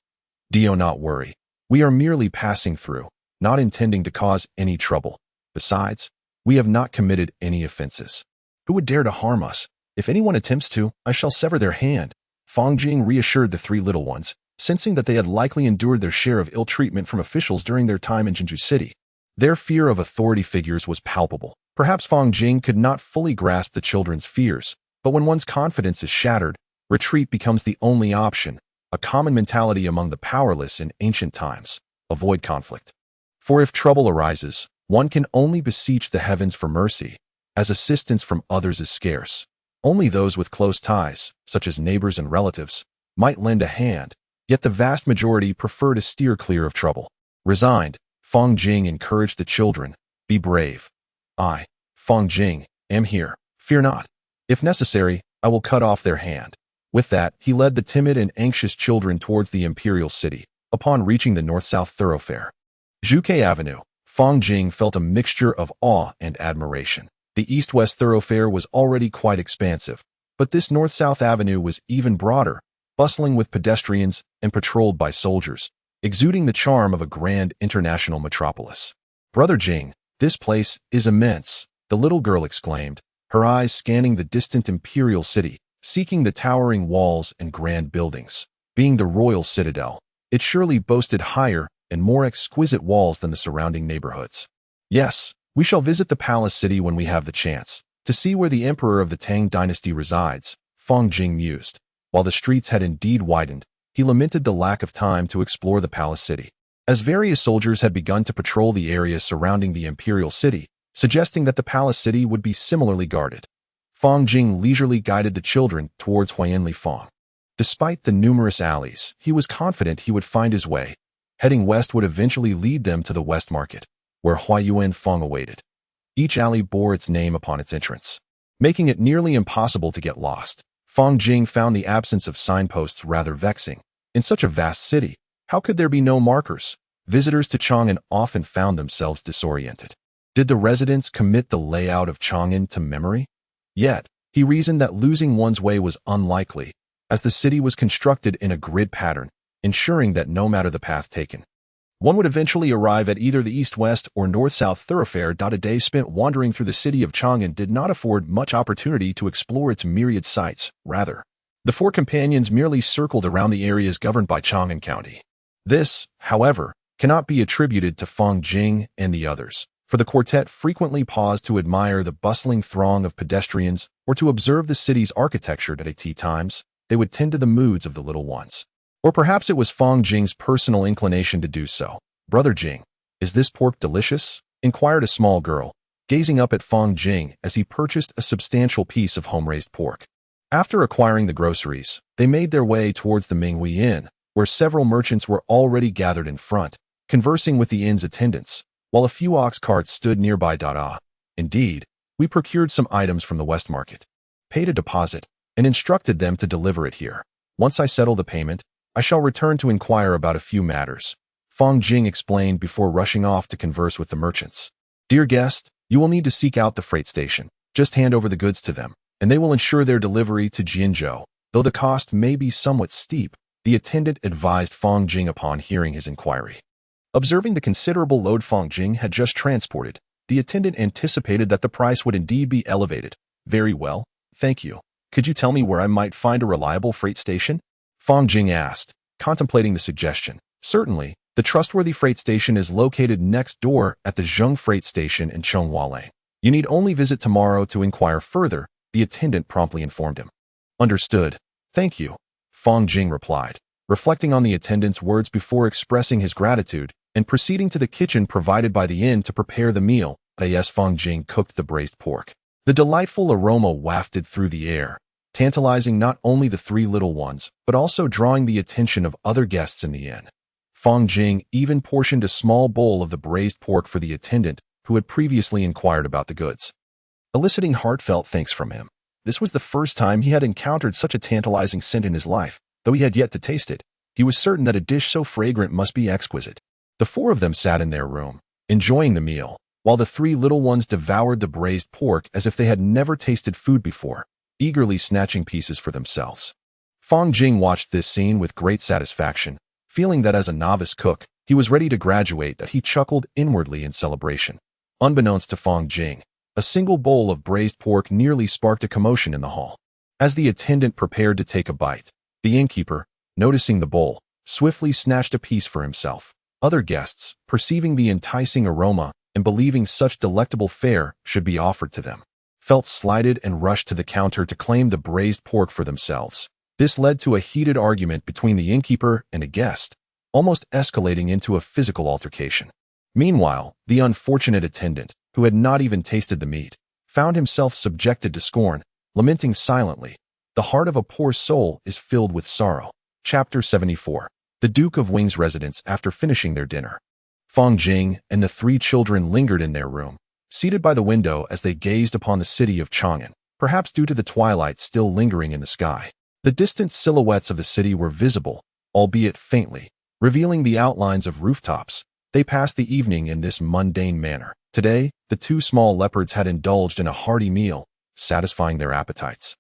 Do not worry. We are merely passing through, not intending to cause any trouble. Besides, we have not committed any offenses. Who would dare to harm us? If anyone attempts to, I shall sever their hand. Fang Jing reassured the three little ones, sensing that they had likely endured their share of ill treatment from officials during their time in Jinzhou City. Their fear of authority figures was palpable. Perhaps Fang Jing could not fully grasp the children's fears, but when one's confidence is shattered, retreat becomes the only option, a common mentality among the powerless in ancient times. Avoid conflict. For if trouble arises, one can only beseech the heavens for mercy, as assistance from others is scarce. Only those with close ties, such as neighbors and relatives, might lend a hand, yet the vast majority prefer to steer clear of trouble. Resigned, Fang Jing encouraged the children, be brave. I, Fang Jing, am here. Fear not. If necessary, I will cut off their hand. With that, he led the timid and anxious children towards the imperial city. Upon reaching the north-south thoroughfare, Zhuke Avenue, Fang Jing felt a mixture of awe and admiration. The east-west thoroughfare was already quite expansive, but this north-south avenue was even broader, bustling with pedestrians and patrolled by soldiers, exuding the charm of a grand international metropolis. Brother Jing, this place is immense, the little girl exclaimed, her eyes scanning the distant imperial city, seeking the towering walls and grand buildings. Being the royal citadel, it surely boasted higher and more exquisite walls than the surrounding neighborhoods. Yes, we shall visit the palace city when we have the chance, to see where the emperor of the Tang Dynasty resides, Fang Jing mused. While the streets had indeed widened, he lamented the lack of time to explore the palace city, as various soldiers had begun to patrol the area surrounding the imperial city, suggesting that the palace city would be similarly guarded. Fang Jing leisurely guided the children towards Huayanli Fang. Despite the numerous alleys, he was confident he would find his way. Heading west would eventually lead them to the West Market, where Huayuan Feng awaited. Each alley bore its name upon its entrance, making it nearly impossible to get lost. Fang Jing found the absence of signposts rather vexing. In such a vast city, how could there be no markers? Visitors to Chang'an often found themselves disoriented. Did the residents commit the layout of Chang'an to memory? Yet, he reasoned that losing one's way was unlikely, as the city was constructed in a grid pattern, ensuring that no matter the path taken, one would eventually arrive at either the east-west or north-south thoroughfare. A day spent wandering through the city of Chang'an did not afford much opportunity to explore its myriad sights. Rather, the four companions merely circled around the areas governed by Chang'an County. This, however, cannot be attributed to Fang Jing and the others, for the quartet frequently paused to admire the bustling throng of pedestrians or to observe the city's architecture. At tea times, they would tend to the moods of the little ones. Or perhaps it was Fang Jing's personal inclination to do so. Brother Jing, is this pork delicious? inquired a small girl, gazing up at Fang Jing as he purchased a substantial piece of home-raised pork. After acquiring the groceries, they made their way towards the Minghui Inn, where several merchants were already gathered in front, conversing with the inn's attendants, while a few ox carts stood nearby. Indeed, we procured some items from the West Market, paid a deposit, and instructed them to deliver it here. Once I settle the payment, I shall return to inquire about a few matters, Fang Jing explained before rushing off to converse with the merchants. Dear guest, you will need to seek out the freight station. Just hand over the goods to them, and they will ensure their delivery to Jianzhou. Though the cost may be somewhat steep, the attendant advised Fang Jing upon hearing his inquiry. Observing the considerable load Fang Jing had just transported, the attendant anticipated that the price would indeed be elevated. Very well, thank you. Could you tell me where I might find a reliable freight station? Fang Jing asked, contemplating the suggestion. Certainly, the trustworthy freight station is located next door at the Zheng Freight Station in Chonghualeng. You need only visit tomorrow to inquire further, the attendant promptly informed him. Understood. Thank you, Fang Jing replied, reflecting on the attendant's words before expressing his gratitude and proceeding to the kitchen provided by the inn to prepare the meal. As Fang Jing cooked the braised pork, the delightful aroma wafted through the air, tantalizing not only the three little ones, but also drawing the attention of other guests in the inn. Fang Jing even portioned a small bowl of the braised pork for the attendant, who had previously inquired about the goods, eliciting heartfelt thanks from him. This was the first time he had encountered such a tantalizing scent in his life. Though he had yet to taste it, he was certain that a dish so fragrant must be exquisite. The four of them sat in their room, enjoying the meal, while the three little ones devoured the braised pork as if they had never tasted food before, eagerly snatching pieces for themselves. Fang Jing watched this scene with great satisfaction, feeling that as a novice cook, he was ready to graduate. That he chuckled inwardly in celebration. Unbeknownst to Fang Jing, a single bowl of braised pork nearly sparked a commotion in the hall. As the attendant prepared to take a bite, the innkeeper, noticing the bowl, swiftly snatched a piece for himself. Other guests, perceiving the enticing aroma and believing such delectable fare should be offered to them, felt slighted and rushed to the counter to claim the braised pork for themselves. This led to a heated argument between the innkeeper and a guest, almost escalating into a physical altercation. Meanwhile, the unfortunate attendant, who had not even tasted the meat, found himself subjected to scorn, lamenting silently. The heart of a poor soul is filled with sorrow. Chapter 74. The Duke of Wing's residence. After finishing their dinner, Fang Jing and the three children lingered in their room, seated by the window as they gazed upon the city of Chang'an. Perhaps due to the twilight still lingering in the sky, the distant silhouettes of the city were visible, albeit faintly, revealing the outlines of rooftops. They passed the evening in this mundane manner. Today, the two small leopards had indulged in a hearty meal, satisfying their appetites.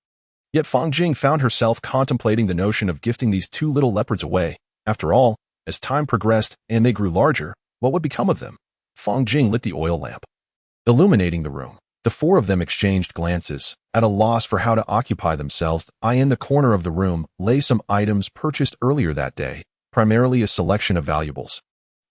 Yet Fang Jing found herself contemplating the notion of gifting these two little leopards away. After all, as time progressed and they grew larger, what would become of them? Fang Jing lit the oil lamp, illuminating the room. The four of them exchanged glances, at a loss for how to occupy themselves. In the corner of the room lay some items purchased earlier that day, primarily a selection of valuables,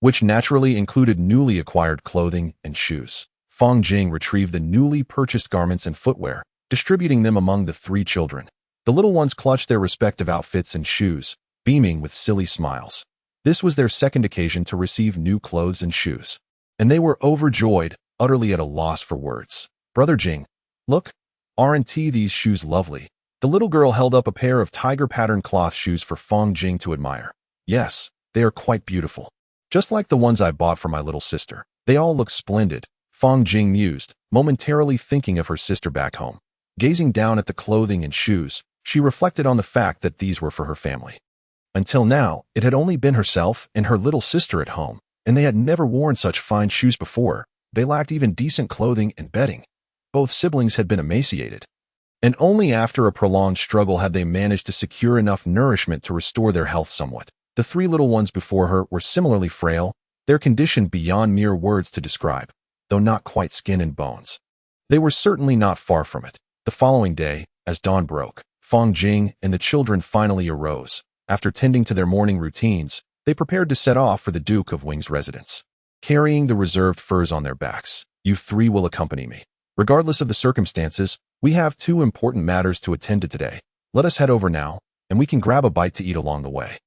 which naturally included newly acquired clothing and shoes. Fang Jing retrieved the newly purchased garments and footwear, distributing them among the three children. The little ones clutched their respective outfits and shoes, beaming with silly smiles. This was their second occasion to receive new clothes and shoes, and they were overjoyed, utterly at a loss for words. Brother Jing, look, aren't these shoes lovely? The little girl held up a pair of tiger-patterned cloth shoes for Fang Jing to admire. Yes, they are quite beautiful. Just like the ones I bought for my little sister. They all look splendid, Fang Jing mused, momentarily thinking of her sister back home. Gazing down at the clothing and shoes, she reflected on the fact that these were for her family. Until now, it had only been herself and her little sister at home, and they had never worn such fine shoes before. They lacked even decent clothing and bedding. Both siblings had been emaciated, and only after a prolonged struggle had they managed to secure enough nourishment to restore their health somewhat. The three little ones before her were similarly frail, their condition beyond mere words to describe, though not quite skin and bones. They were certainly not far from it. The following day, as dawn broke, Fang Jing and the children finally arose. After tending to their morning routines, they prepared to set off for the Duke of Wing's residence. Carrying the reserved furs on their backs, you three will accompany me. Regardless of the circumstances, we have two important matters to attend to today. Let us head over now, and we can grab a bite to eat along the way.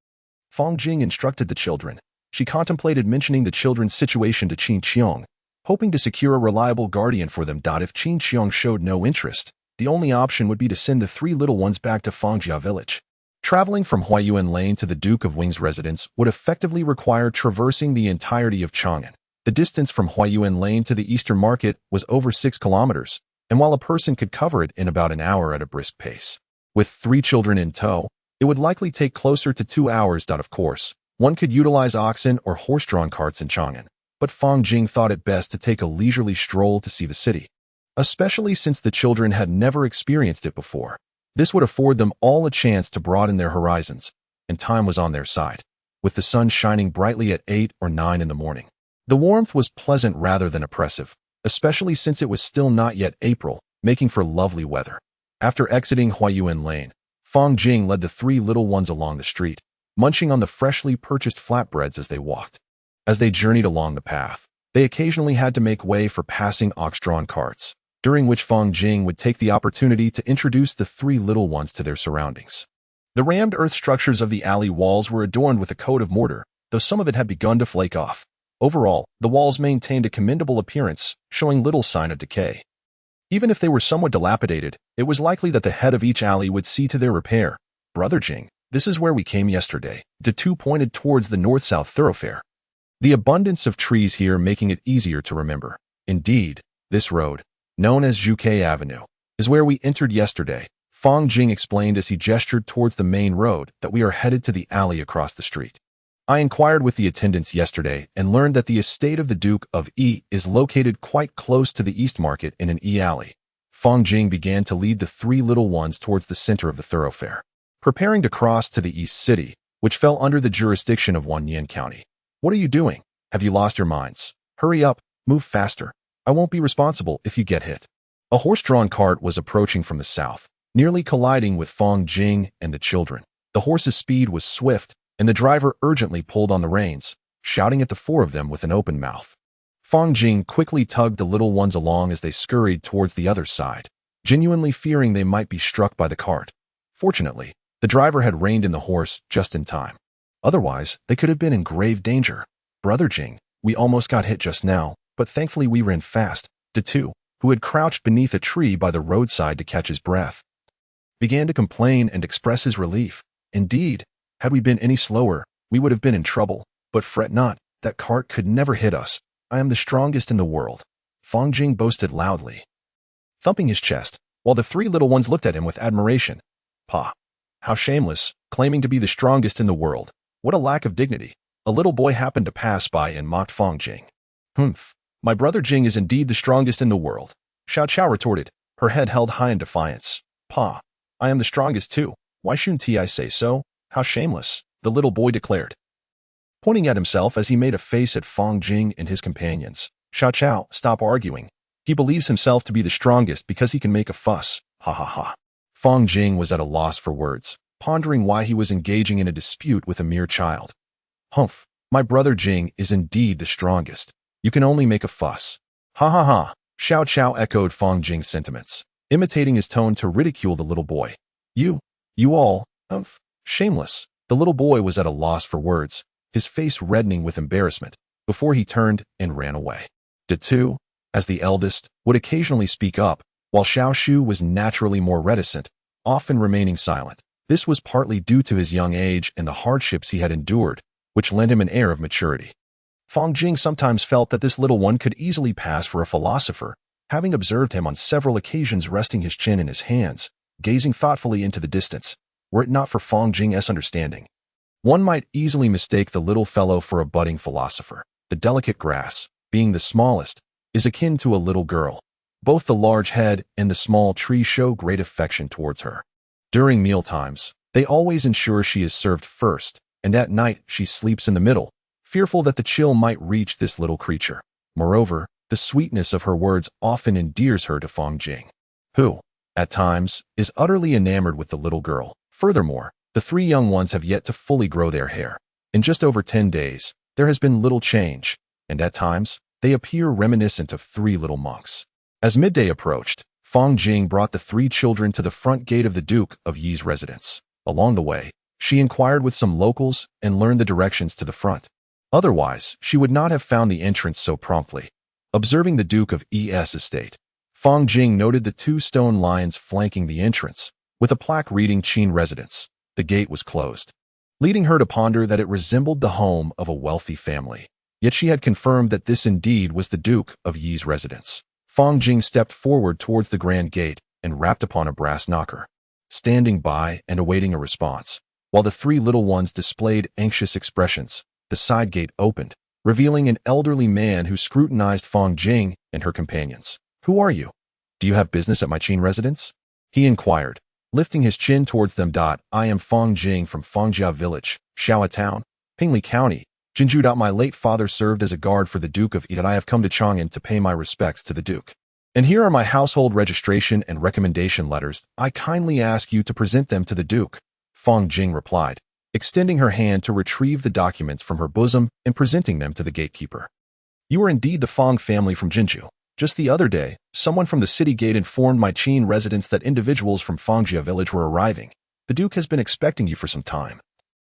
Fang Jing instructed the children. She contemplated mentioning the children's situation to Qin Qiong, hoping to secure a reliable guardian for them. If Qin Xiong showed no interest, the only option would be to send the three little ones back to Fangjia village. Traveling from Huayuan Lane to the Duke of Wing's residence would effectively require traversing the entirety of Chang'an. The distance from Huayuan Lane to the Eastern Market was over 6 kilometers, and while a person could cover it in about an hour at a brisk pace, with 3 children in tow, it would likely take closer to 2 hours. Of course, one could utilize oxen or horse-drawn carts in Chang'an, but Fang Jing thought it best to take a leisurely stroll to see the city, especially since the children had never experienced it before. This would afford them all a chance to broaden their horizons, and time was on their side, with the sun shining brightly at 8 or 9 in the morning. The warmth was pleasant rather than oppressive, especially since it was still not yet April, making for lovely weather. After exiting Huayuan Lane, Fang Jing led the 3 little ones along the street, munching on the freshly purchased flatbreads as they walked. As they journeyed along the path, they occasionally had to make way for passing ox-drawn carts, during which Fang Jing would take the opportunity to introduce the 3 little ones to their surroundings. The rammed earth structures of the alley walls were adorned with a coat of mortar, though some of it had begun to flake off. Overall, the walls maintained a commendable appearance, showing little sign of decay. Even if they were somewhat dilapidated, it was likely that the head of each alley would see to their repair. "Brother Jing, this is where we came yesterday." The 2 pointed towards the north-south thoroughfare, the abundance of trees here making it easier to remember. Indeed, this road, known as Zhuke Avenue, is where we entered yesterday. Fang Jing explained as he gestured towards the main road that we are headed to the alley across the street. I inquired with the attendants yesterday and learned that the estate of the Duke of E is located quite close to the East Market in an E-alley. Fang Jing began to lead the 3 little ones towards the center of the thoroughfare, preparing to cross to the East City, which fell under the jurisdiction of Wanyan County. "What are you doing? Have you lost your minds? Hurry up, move faster. I won't be responsible if you get hit." A horse-drawn cart was approaching from the south, nearly colliding with Fang Jing and the children. The horse's speed was swift, and the driver urgently pulled on the reins, shouting at the 4 of them with an open mouth. Fang Jing quickly tugged the little ones along as they scurried towards the other side, genuinely fearing they might be struck by the cart. Fortunately, the driver had reined in the horse just in time. Otherwise, they could have been in grave danger. "Brother Jing, we almost got hit just now, but thankfully we ran fast." De Tu, who had crouched beneath a tree by the roadside to catch his breath, began to complain and express his relief. "Indeed, had we been any slower, we would have been in trouble, but fret not, that cart could never hit us. I am the strongest in the world," Fang Jing boasted loudly, thumping his chest, while the 3 little ones looked at him with admiration. "Pah! How shameless, claiming to be the strongest in the world. What a lack of dignity." A little boy happened to pass by and mocked Fang Jing. "Humph, my brother Jing is indeed the strongest in the world," Xiao Chao retorted, her head held high in defiance. "Pa, I am the strongest too. Why shouldn't I say so? How shameless," the little boy declared, pointing at himself as he made a face at Fang Jing and his companions. "Xiao Chao, stop arguing. He believes himself to be the strongest because he can make a fuss. Ha ha ha." Fang Jing was at a loss for words, pondering why he was engaging in a dispute with a mere child. "Humph, my brother Jing is indeed the strongest. You can only make a fuss. Ha ha ha." Xiao Chao echoed Fang Jing's sentiments, imitating his tone to ridicule the little boy. You all, humph, shameless." The little boy was at a loss for words, his face reddening with embarrassment, before he turned and ran away. De Tu, as the eldest, would occasionally speak up, while Xiao Shu was naturally more reticent, often remaining silent. This was partly due to his young age and the hardships he had endured, which lent him an air of maturity. Fang Jing sometimes felt that this little one could easily pass for a philosopher, having observed him on several occasions resting his chin in his hands, gazing thoughtfully into the distance. Were it not for Fang Jing's understanding, one might easily mistake the little fellow for a budding philosopher. The delicate grass, being the smallest, is akin to a little girl. Both the large head and the small tree show great affection towards her. During mealtimes, they always ensure she is served first, and at night she sleeps in the middle, fearful that the chill might reach this little creature. Moreover, the sweetness of her words often endears her to Fang Jing, who, at times, is utterly enamored with the little girl. Furthermore, the 3 young ones have yet to fully grow their hair. In just over 10 days, there has been little change, and at times, they appear reminiscent of 3 little monks. As midday approached, Fang Jing brought the 3 children to the front gate of the Duke of Yi's residence. Along the way, she inquired with some locals and learned the directions to the front. Otherwise, she would not have found the entrance so promptly. Observing the Duke of Es' estate, Fang Jing noted the two stone lions flanking the entrance, with a plaque reading Qin residence. The gate was closed, leading her to ponder that it resembled the home of a wealthy family. Yet she had confirmed that this indeed was the Duke of Yi's residence. Fang Jing stepped forward towards the grand gate and rapped upon a brass knocker, standing by and awaiting a response. While the three little ones displayed anxious expressions, the side gate opened, revealing an elderly man who scrutinized Fang Jing and her companions. "Who are you? Do you have business at my Qin residence?" he inquired, lifting his chin towards them. "I am Fang Jing from Fangjia Village, Shaoa Town, Pingli County, Jinju. My late father served as a guard for the Duke of Yi. I have come to Chang'an to pay my respects to the Duke. And here are my household registration and recommendation letters. I kindly ask you to present them to the Duke," Fang Jing replied, extending her hand to retrieve the documents from her bosom and presenting them to the gatekeeper. "You are indeed the Fang family from Jinju. Just the other day, someone from the city gate informed my Qin residents that individuals from Fangjia village were arriving. The Duke has been expecting you for some time.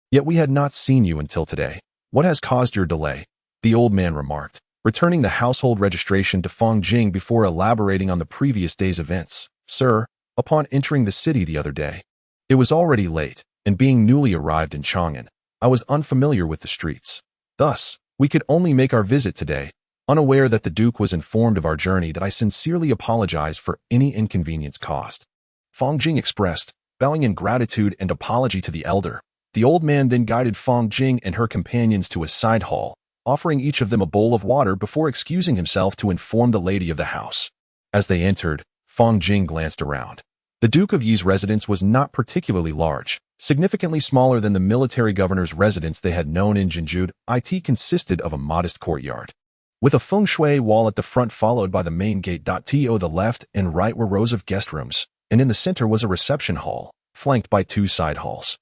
Yet we had not seen you until today. What has caused your delay?" the old man remarked, returning the household registration to Fang Jing before elaborating on the previous day's events. "Sir, upon entering the city the other day, it was already late, and being newly arrived in Chang'an, I was unfamiliar with the streets. Thus, we could only make our visit today. Unaware that the Duke was informed of our journey, that I sincerely apologize for any inconvenience caused," Fang Jing expressed, bowing in gratitude and apology to the elder. The old man then guided Fang Jing and her companions to a side hall, offering each of them a bowl of water before excusing himself to inform the lady of the house. As they entered, Fang Jing glanced around. The Duke of Yi's residence was not particularly large, significantly smaller than the military governor's residence they had known in Jinju. It consisted of a modest courtyard, with a feng shui wall at the front followed by the main gate. To the left and right were rows of guest rooms, and in the center was a reception hall, flanked by two side halls.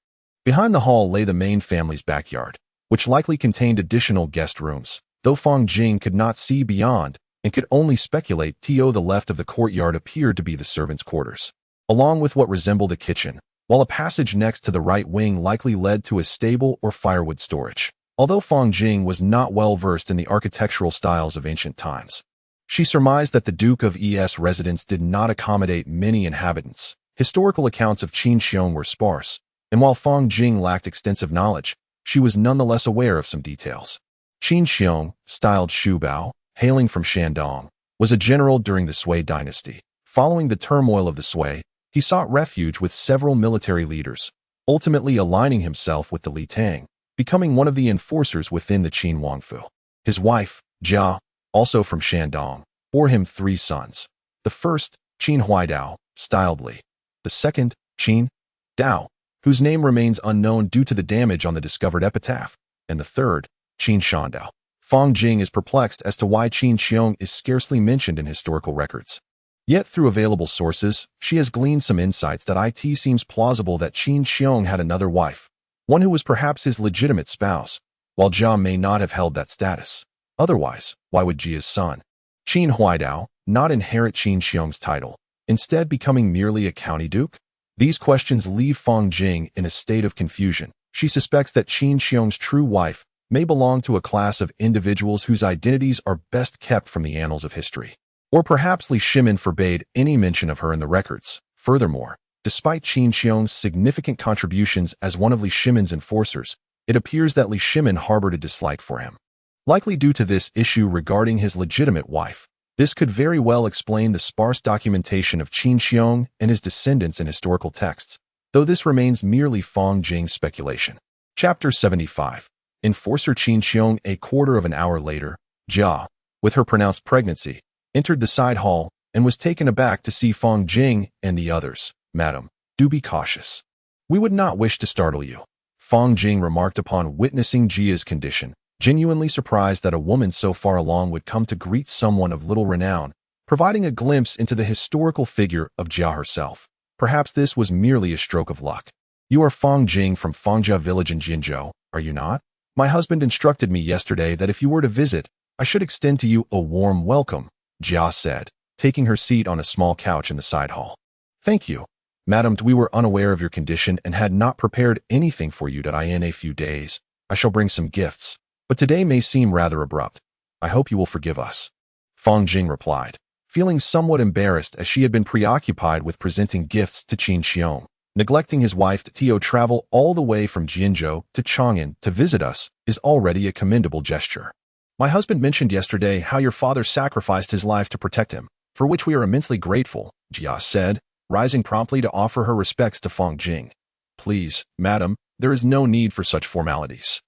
Behind the hall lay the main family's backyard, which likely contained additional guest rooms, though Fang Jing could not see beyond and could only speculate. To the left of the courtyard appeared to be the servants' quarters, along with what resembled a kitchen, while a passage next to the right wing likely led to a stable or firewood storage. Although Fang Jing was not well versed in the architectural styles of ancient times, she surmised that the Duke of Es' residence did not accommodate many inhabitants. Historical accounts of Qin Xiong were sparse, and while Fang Jing lacked extensive knowledge, she was nonetheless aware of some details. Qin Xiong, styled Shu Bao, hailing from Shandong, was a general during the Sui dynasty. Following the turmoil of the Sui, he sought refuge with several military leaders, ultimately aligning himself with the Li Tang, becoming one of the enforcers within the Qin Wangfu. His wife, Jia, also from Shandong, bore him 3 sons. The first, Qin Huaidao, styled Li. The second, Qin Dao, whose name remains unknown due to the damage on the discovered epitaph. And the third, Qin Shandao. Fang Jing is perplexed as to why Qin Xiong is scarcely mentioned in historical records. Yet through available sources, she has gleaned some insights that it seems plausible that Qin Xiong had another wife, one who was perhaps his legitimate spouse, while Jia may not have held that status. Otherwise, why would Jia's son, Qin Huaidao, not inherit Qin Xiong's title, instead becoming merely a county duke? These questions leave Fang Jing in a state of confusion. She suspects that Qin Xiong's true wife may belong to a class of individuals whose identities are best kept from the annals of history. Or perhaps Li Shimin forbade any mention of her in the records. Furthermore, despite Qin Xiong's significant contributions as one of Li Shimin's enforcers, it appears that Li Shimin harbored a dislike for him, likely due to this issue regarding his legitimate wife. This could very well explain the sparse documentation of Qin Xiong and his descendants in historical texts, though this remains merely Fang Jing's speculation. Chapter 75. Enforcer Qin Xiong. A quarter of an hour later, Jia, with her pronounced pregnancy, entered the side hall and was taken aback to see Fang Jing and the others. "Madam, do be cautious. We would not wish to startle you," Fang Jing remarked upon witnessing Jia's condition, genuinely surprised that a woman so far along would come to greet someone of little renown, providing a glimpse into the historical figure of Jia herself. Perhaps this was merely a stroke of luck. "You are Fang Jing from Fangjia village in Jinzhou, are you not? My husband instructed me yesterday that if you were to visit, I should extend to you a warm welcome," Jia said, taking her seat on a small couch in the side hall. "Thank you, madam. We were unaware of your condition and had not prepared anything for you. In a few days, I shall bring some gifts, but today may seem rather abrupt. I hope you will forgive us." Fang Jing replied, feeling somewhat embarrassed as she had been preoccupied with presenting gifts to Qin Xiong. Neglecting his wife to travel all the way from Jianzhou to Chang'an to visit us is already a commendable gesture. My husband mentioned yesterday how your father sacrificed his life to protect him, for which we are immensely grateful, Jia said, rising promptly to offer her respects to Fang Jing. Please, madam, there is no need for such formalities.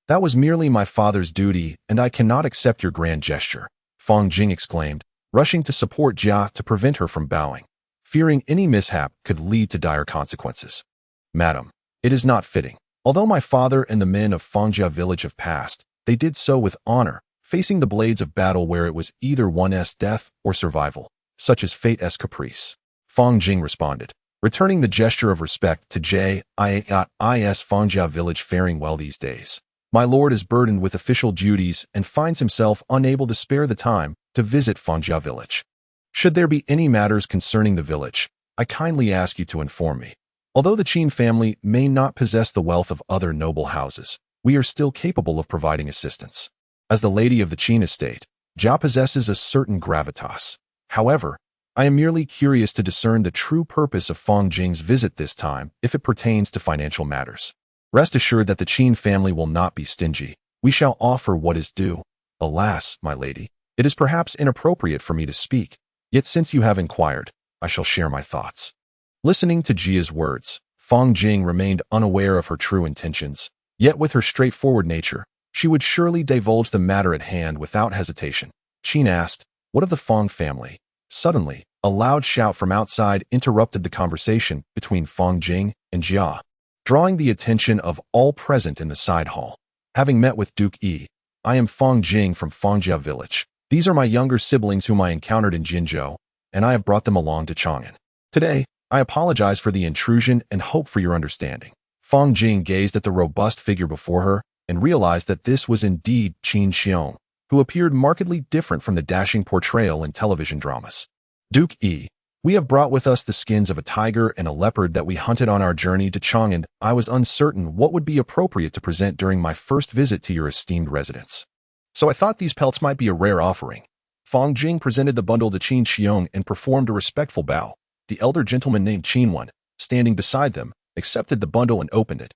That was merely my father's duty, and I cannot accept your grand gesture, Fang Jing exclaimed, rushing to support Jia to prevent her from bowing, fearing any mishap could lead to dire consequences. Madam, it is not fitting. Although my father and the men of Fangjia village have passed, they did so with honor, facing the blades of battle where it was either one's death or survival, such as fate's caprice. Fang Jing responded, returning the gesture of respect to J.I.S. Fangjia village faring well these days. My lord is burdened with official duties and finds himself unable to spare the time to visit Fangjia village. Should there be any matters concerning the village, I kindly ask you to inform me. Although the Qin family may not possess the wealth of other noble houses, we are still capable of providing assistance. As the lady of the Qin estate, Jia possesses a certain gravitas. However, I am merely curious to discern the true purpose of Fang Jing's visit this time if it pertains to financial matters. Rest assured that the Qin family will not be stingy. We shall offer what is due. Alas, my lady, it is perhaps inappropriate for me to speak, yet since you have inquired, I shall share my thoughts. Listening to Jia's words, Fang Jing remained unaware of her true intentions, yet with her straightforward nature, she would surely divulge the matter at hand without hesitation. Qin asked, "What of the Fang family?" Suddenly, a loud shout from outside interrupted the conversation between Fang Jing and Jia, drawing the attention of all present in the side hall. Having met with Duke Yi, I am Fang Jing from Fangjia village. These are my younger siblings whom I encountered in Jinzhou, and I have brought them along to Chang'an. Today, I apologize for the intrusion and hope for your understanding. Fang Jing gazed at the robust figure before her and realized that this was indeed Qin Xiong, who appeared markedly different from the dashing portrayal in television dramas. Duke Yi, we have brought with us the skins of a tiger and a leopard that we hunted on our journey to Chang'an. I was uncertain what would be appropriate to present during my first visit to your esteemed residence, so I thought these pelts might be a rare offering. Fang Jing presented the bundle to Qin Xiong and performed a respectful bow. The elder gentleman named Qin Wan, standing beside them, accepted the bundle and opened it,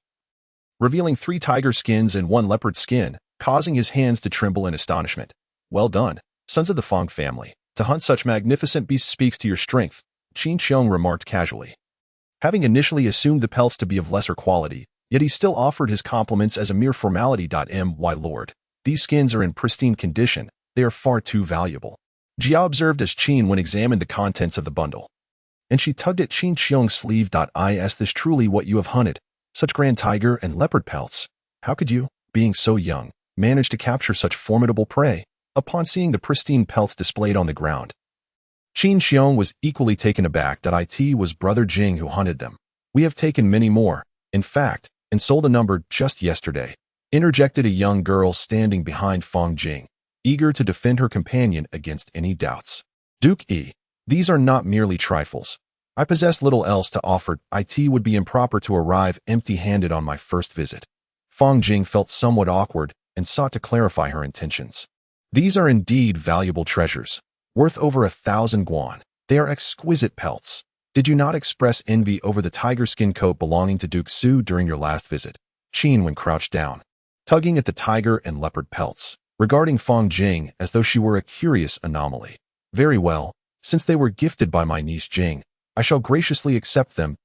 revealing 3 tiger skins and 1 leopard skin, causing his hands to tremble in astonishment. Well done, sons of the Fang family. To hunt such magnificent beasts speaks to your strength, Qin Xiong remarked casually. Having initially assumed the pelts to be of lesser quality, yet he still offered his compliments as a mere formality. My lord, these skins are in pristine condition. They are far too valuable, Jia observed as Qin Wen examined the contents of the bundle. And she tugged at Qin Xiong's sleeve. Is this truly what you have hunted? Such grand tiger and leopard pelts? How could you, being so young, manage to capture such formidable prey? Upon seeing the pristine pelts displayed on the ground, Qin Xiong was equally taken aback. It was Brother Jing who hunted them. We have taken many more, in fact, and sold a number just yesterday, interjected a young girl standing behind Fang Jing, eager to defend her companion against any doubts. Duke Yi, these are not merely trifles. I possess little else to offer. It would be improper to arrive empty-handed on my first visit. Fang Jing felt somewhat awkward and sought to clarify her intentions. These are indeed valuable treasures, worth over 1,000 guan. They are exquisite pelts. Did you not express envy over the tiger skin coat belonging to Duke Su during your last visit? Qin Wen crouched down, tugging at the tiger and leopard pelts, regarding Fang Jing as though she were a curious anomaly. Very well, since they were gifted by my niece Jing, I shall graciously accept them.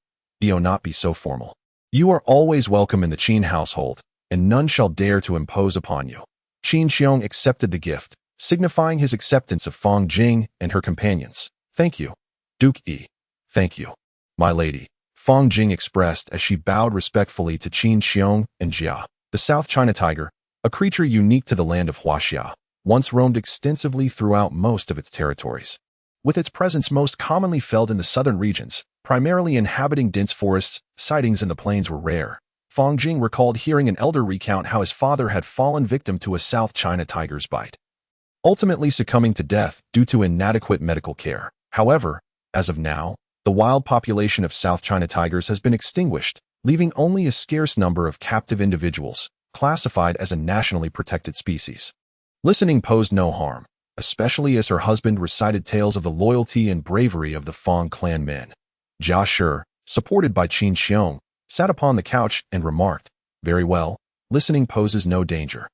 Not be so formal. You are always welcome in the Qin household, and none shall dare to impose upon you. Qin Xiong accepted the gift, signifying his acceptance of Fang Jing and her companions. Thank you, Duke Yi. Thank you, my lady, Fang Jing expressed as she bowed respectfully to Qin Xiong and Jia. The South China tiger, a creature unique to the land of Huaxia, once roamed extensively throughout most of its territories, with its presence most commonly felt in the southern regions, primarily inhabiting dense forests. Sightings in the plains were rare. Fang Jing recalled hearing an elder recount how his father had fallen victim to a South China tiger's bite, ultimately succumbing to death due to inadequate medical care. However, as of now, the wild population of South China tigers has been extinguished, leaving only a scarce number of captive individuals, classified as a nationally protected species. Listening posed no harm, especially as her husband recited tales of the loyalty and bravery of the Fang clan men. Jia Shi, supported by Qin Xiong, sat upon the couch and remarked, "Very well, listening poses no danger.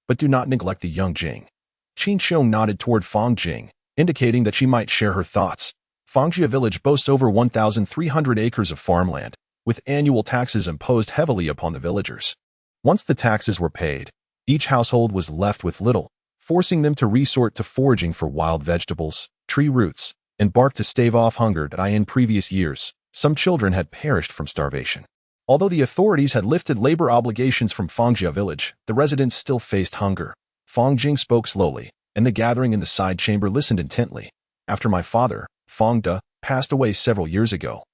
But do not neglect the young Jing." Qin Xiong nodded toward Fang Jing, indicating that she might share her thoughts. Fangjia village boasts over 1,300 acres of farmland, with annual taxes imposed heavily upon the villagers. Once the taxes were paid, each household was left with little, forcing them to resort to foraging for wild vegetables, tree roots, and bark to stave off hunger. In previous years, some children had perished from starvation. Although the authorities had lifted labor obligations from Fangjia village, the residents still faced hunger. Fang Jing spoke slowly, and the gathering in the side chamber listened intently. After my father, Fang De, passed away several years ago,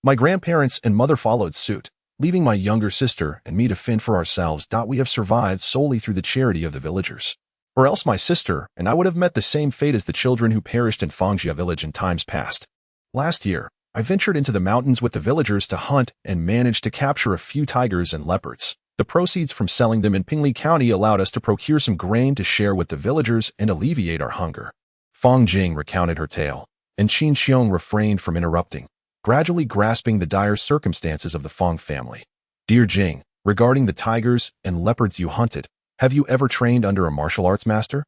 my grandparents and mother followed suit, leaving my younger sister and me to fend for ourselves. We have survived solely through the charity of the villagers. Or else my sister and I would have met the same fate as the children who perished in Fangjia village in times past. Last year, I ventured into the mountains with the villagers to hunt and managed to capture a few tigers and leopards. The proceeds from selling them in Pingli County allowed us to procure some grain to share with the villagers and alleviate our hunger. Fang Jing recounted her tale, and Qin Xiong refrained from interrupting, gradually grasping the dire circumstances of the Fang family. Dear Jing, regarding the tigers and leopards you hunted, have you ever trained under a martial arts master?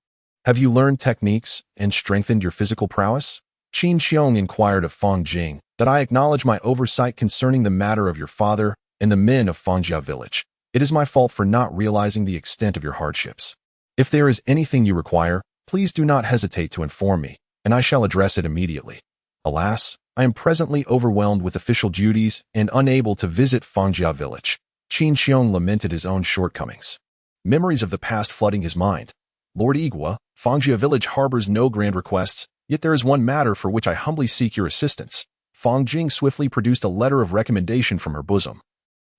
Have you learned techniques and strengthened your physical prowess? Qin Xiong inquired of Fang Jing. That I acknowledge my oversight concerning the matter of your father and the men of Fangjia village. It is my fault for not realizing the extent of your hardships. If there is anything you require, please do not hesitate to inform me, and I shall address it immediately. Alas, I am presently overwhelmed with official duties and unable to visit Fangjia village. Qin Xiong lamented his own shortcomings. Memories of the past flooding his mind. Lord Igua, Fangjia village harbors no grand requests, yet there is one matter for which I humbly seek your assistance. Fang Jing swiftly produced a letter of recommendation from her bosom,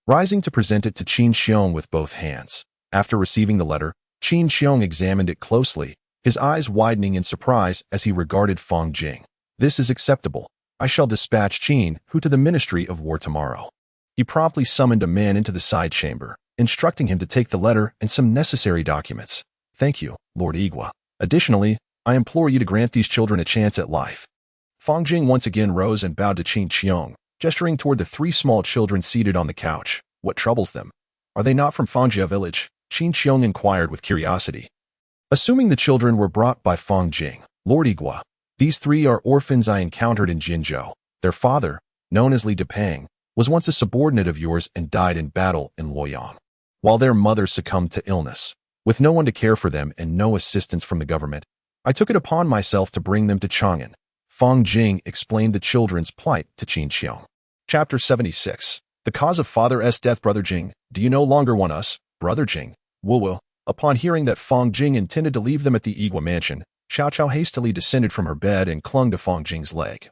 rising to present it to Qin Xiong with both hands. After receiving the letter, Qin Xiong examined it closely, his eyes widening in surprise as he regarded Fang Jing. This is acceptable. I shall dispatch Qin Hu to the Ministry of War tomorrow. He promptly summoned a man into the side chamber, instructing him to take the letter and some necessary documents. Thank you, Lord Igua. Additionally, I implore you to grant these children a chance at life. Fang Jing once again rose and bowed to Qin Xiong, gesturing toward the three small children seated on the couch. What troubles them? Are they not from Fangjia village? Qin Xiong inquired with curiosity. Assuming the children were brought by Fang Jing, Lord Igua, these three are orphans I encountered in Jinzhou. Their father, known as Li Depang, was once a subordinate of yours and died in battle in Luoyang, while their mother succumbed to illness. With no one to care for them and no assistance from the government, I took it upon myself to bring them to Chang'an. Fang Jing explained the children's plight to Qin Xiong. Chapter 76. The cause of father's death. Brother Jing, do you no longer want us? Brother Jing. Wu. Upon hearing that Fang Jing intended to leave them at the Igua mansion, Xiao Chao hastily descended from her bed and clung to Fang Jing's leg,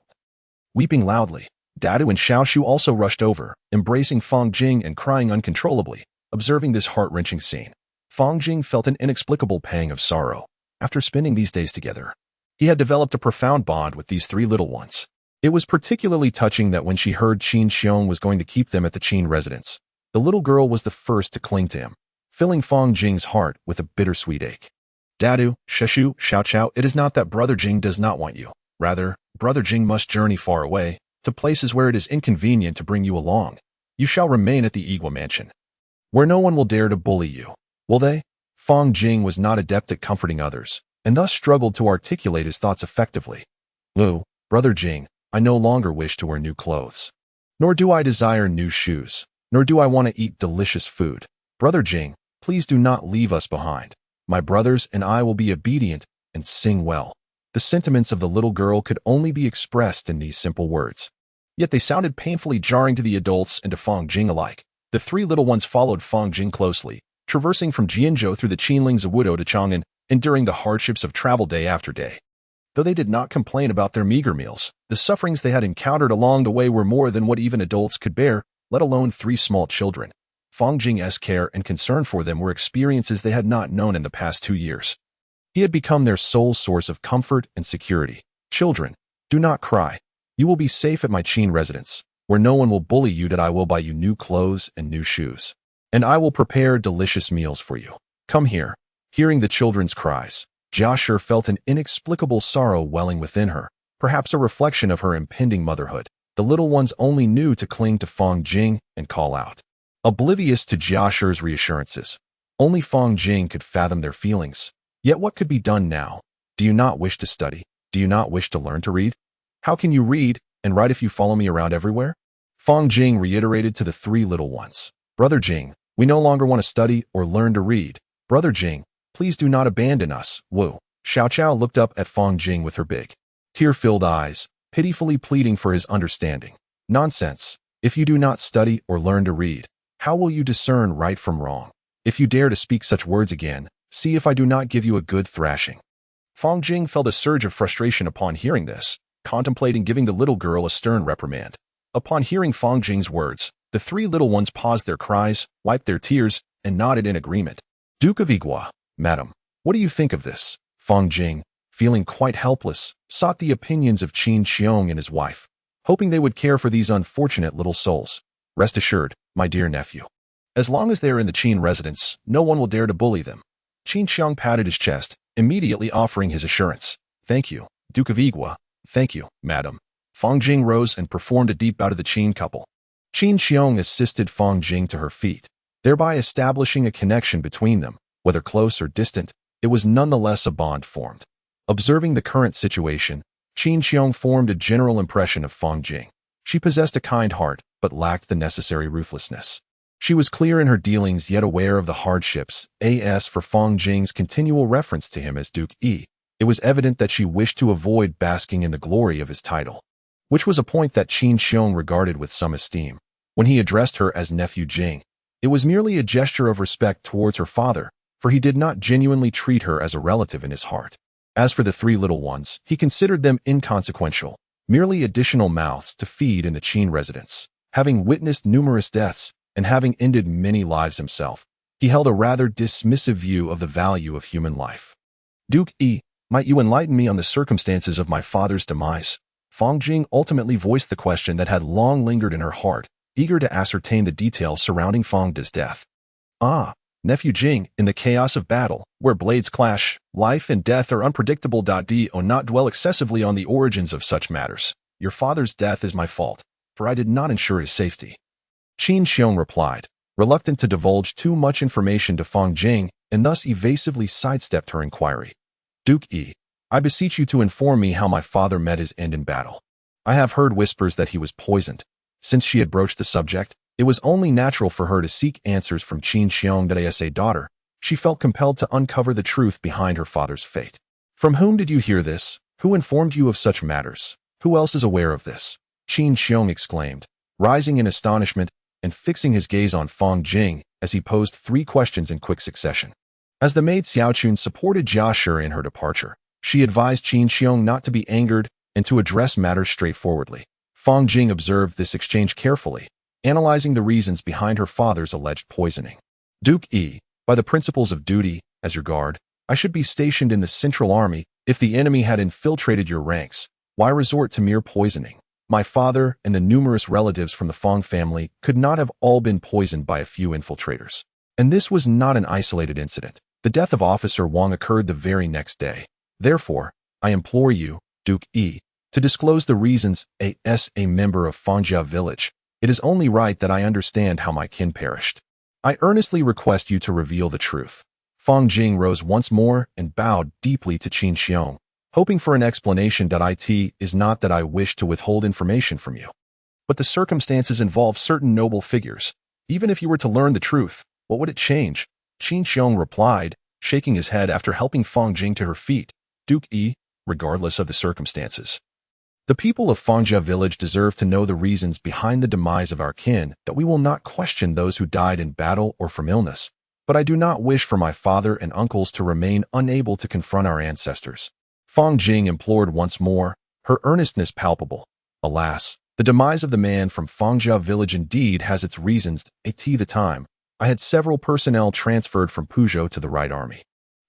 weeping loudly. Dadu and Xiao Shu also rushed over, embracing Fang Jing and crying uncontrollably. Observing this heart-wrenching scene, Fang Jing felt an inexplicable pang of sorrow. After spending these days together, he had developed a profound bond with these three little ones. It was particularly touching that when she heard Qin Xiong was going to keep them at the Qin residence, the little girl was the first to cling to him, filling Fang Jing's heart with a bittersweet ache. Dadu, Sheshu, Xiao Chao, it is not that Brother Jing does not want you. Rather, Brother Jing must journey far away, to places where it is inconvenient to bring you along. You shall remain at the Igua mansion, where no one will dare to bully you. Will they? Fang Jing was not adept at comforting others, and thus struggled to articulate his thoughts effectively. Lu, Brother Jing, I no longer wish to wear new clothes. Nor do I desire new shoes. Nor do I want to eat delicious food. Brother Jing, please do not leave us behind. My brothers and I will be obedient and sing well. The sentiments of the little girl could only be expressed in these simple words. Yet they sounded painfully jarring to the adults and to Fang Jing alike. The three little ones followed Fang Jing closely, traversing from Jianzhou through the Qinling Zawudo to Chang'an, enduring the hardships of travel day after day. Though they did not complain about their meager meals, the sufferings they had encountered along the way were more than what even adults could bear, let alone three small children. Fang Jing's care and concern for them were experiences they had not known in the past 2 years. He had become their sole source of comfort and security. Children, do not cry. You will be safe at my Qin residence, where no one will bully you. That I will buy you new clothes and new shoes. And I will prepare delicious meals for you. Come here. Hearing the children's cries, Jia felt an inexplicable sorrow welling within her, perhaps a reflection of her impending motherhood. The little ones only knew to cling to Fang Jing and call out. Oblivious to Jia's reassurances, only Fang Jing could fathom their feelings. Yet what could be done now? Do you not wish to study? Do you not wish to learn to read? How can you read and write if you follow me around everywhere? Fang Jing reiterated to the three little ones. Brother Jing, we no longer want to study or learn to read. Brother Jing, please do not abandon us. Wu. Xiao looked up at Fang Jing with her big, tear-filled eyes, pitifully pleading for his understanding. Nonsense. If you do not study or learn to read, how will you discern right from wrong? If you dare to speak such words again, see if I do not give you a good thrashing. Fang Jing felt a surge of frustration upon hearing this, contemplating giving the little girl a stern reprimand. Upon hearing Fang Jing's words, the three little ones paused their cries, wiped their tears, and nodded in agreement. Duke of Igua, madam, what do you think of this? Fang Jing, feeling quite helpless, sought the opinions of Qin Xiong and his wife, hoping they would care for these unfortunate little souls. Rest assured, my dear nephew. As long as they are in the Qin residence, no one will dare to bully them. Qin Xiong patted his chest, immediately offering his assurance. Thank you, Duke of Igua. Thank you, madam. Fang Jing rose and performed a deep bow to the Qin couple. Qin Xiong assisted Fang Jing to her feet, thereby establishing a connection between them. Whether close or distant, it was nonetheless a bond formed. Observing the current situation, Qin Xiong formed a general impression of Fang Jing. She possessed a kind heart, but lacked the necessary ruthlessness. She was clear in her dealings yet aware of the hardships. As for Fang Jing's continual reference to him as Duke E, it was evident that she wished to avoid basking in the glory of his title, which was a point that Qin Xiong regarded with some esteem. When he addressed her as Nephew Jing, it was merely a gesture of respect towards her father, for he did not genuinely treat her as a relative in his heart. As for the three little ones, he considered them inconsequential, merely additional mouths to feed in the Qin residence. Having witnessed numerous deaths, and having ended many lives himself, he held a rather dismissive view of the value of human life. Duke E, might you enlighten me on the circumstances of my father's demise? Fang Jing ultimately voiced the question that had long lingered in her heart, eager to ascertain the details surrounding Fang De's death. Ah, Nephew Jing, in the chaos of battle, where blades clash, life and death are unpredictable. Do not dwell excessively on the origins of such matters. Your father's death is my fault, for I did not ensure his safety. Qin Xiong replied, reluctant to divulge too much information to Fang Jing, and thus evasively sidestepped her inquiry. Duke E, I beseech you to inform me how my father met his end in battle. I have heard whispers that he was poisoned. Since she had broached the subject, it was only natural for her to seek answers from Qin Xiong. As a daughter, she felt compelled to uncover the truth behind her father's fate. From whom did you hear this? Who informed you of such matters? Who else is aware of this? Qin Xiong exclaimed, rising in astonishment and fixing his gaze on Fang Jing as he posed three questions in quick succession. As the maid Xiaochun supported Jia in her departure, she advised Qin Xiong not to be angered and to address matters straightforwardly. Fang Jing observed this exchange carefully, analyzing the reasons behind her father's alleged poisoning. Duke E, by the principles of duty, as your guard, I should be stationed in the Central Army. If the enemy had infiltrated your ranks, why resort to mere poisoning? My father and the numerous relatives from the Fang family could not have all been poisoned by a few infiltrators. And this was not an isolated incident. The death of Officer Wang occurred the very next day. Therefore, I implore you, Duke E, to disclose the reasons. As a member of Fangjia village, it is only right that I understand how my kin perished. I earnestly request you to reveal the truth. Fang Jing rose once more and bowed deeply to Qin Xiong, hoping for an explanation. It is not that I wish to withhold information from you, but the circumstances involve certain noble figures. Even if you were to learn the truth, what would it change? Qin Xiong replied, shaking his head after helping Fang Jing to her feet. Duke E, regardless of the circumstances, the people of Fangjia village deserve to know the reasons behind the demise of our kin. That we will not question those who died in battle or from illness, but I do not wish for my father and uncles to remain unable to confront our ancestors. Fang Jing implored once more, her earnestness palpable. Alas, the demise of the man from Fangjia village indeed has its reasons. At the time, I had several personnel transferred from Puzhou to the Right Army,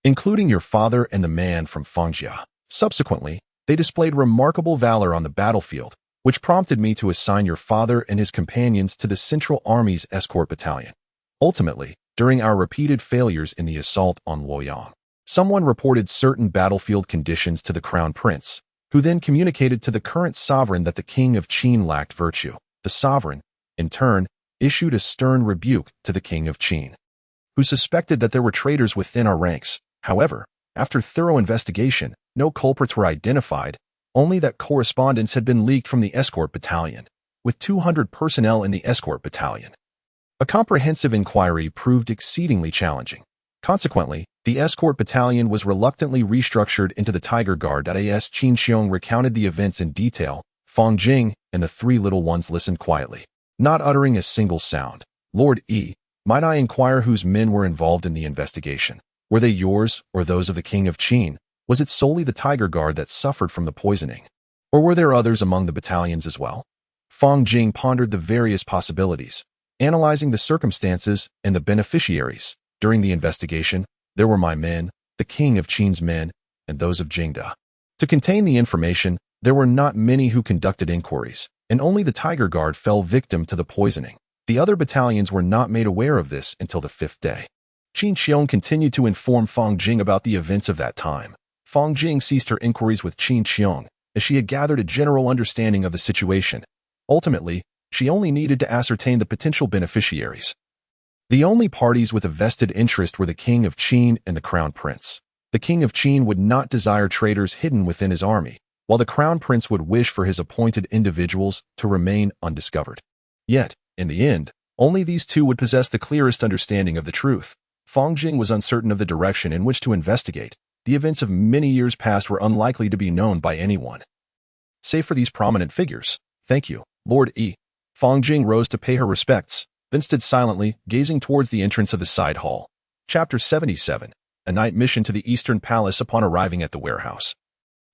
including your father and the man from Fangjia. Subsequently, they displayed remarkable valor on the battlefield, which prompted me to assign your father and his companions to the Central Army's escort battalion. Ultimately, during our repeated failures in the assault on Luoyang, Someone reported certain battlefield conditions to the crown prince, who then communicated to the current sovereign that the king of Qin lacked virtue. The sovereign, in turn, issued a stern rebuke to the king of Qin, who suspected that there were traitors within our ranks. However, after thorough investigation, no culprits were identified, only that correspondence had been leaked from the escort battalion, with 200 personnel in the escort battalion. A comprehensive inquiry proved exceedingly challenging. Consequently, the escort battalion was reluctantly restructured into the Tiger Guard. As Qin Xiong recounted the events in detail, Fang Jing and the three little ones listened quietly, not uttering a single sound. Lord E, might I inquire whose men were involved in the investigation? Were they yours or those of the king of Qin? Was it solely the Tiger Guard that suffered from the poisoning? Or were there others among the battalions as well? Fang Jing pondered the various possibilities, analyzing the circumstances and the beneficiaries. During the investigation, there were my men, the king of Qin's men, and those of Jingda. To contain the information, there were not many who conducted inquiries, and only the Tiger Guard fell victim to the poisoning. The other battalions were not made aware of this until the 5th day. Qin Xiong continued to inform Fang Jing about the events of that time. Fang Jing ceased her inquiries with Qin Xiong, as she had gathered a general understanding of the situation. Ultimately, she only needed to ascertain the potential beneficiaries. The only parties with a vested interest were the king of Qin and the crown prince. The king of Qin would not desire traitors hidden within his army, while the crown prince would wish for his appointed individuals to remain undiscovered. Yet, in the end, only these two would possess the clearest understanding of the truth. Fang Jing was uncertain of the direction in which to investigate. The events of many years past were unlikely to be known by anyone, save for these prominent figures. Thank you, Lord E. Fang Jing rose to pay her respects, then stood silently, gazing towards the entrance of the side hall. Chapter 77. A night mission to the Eastern Palace. Upon arriving at the warehouse,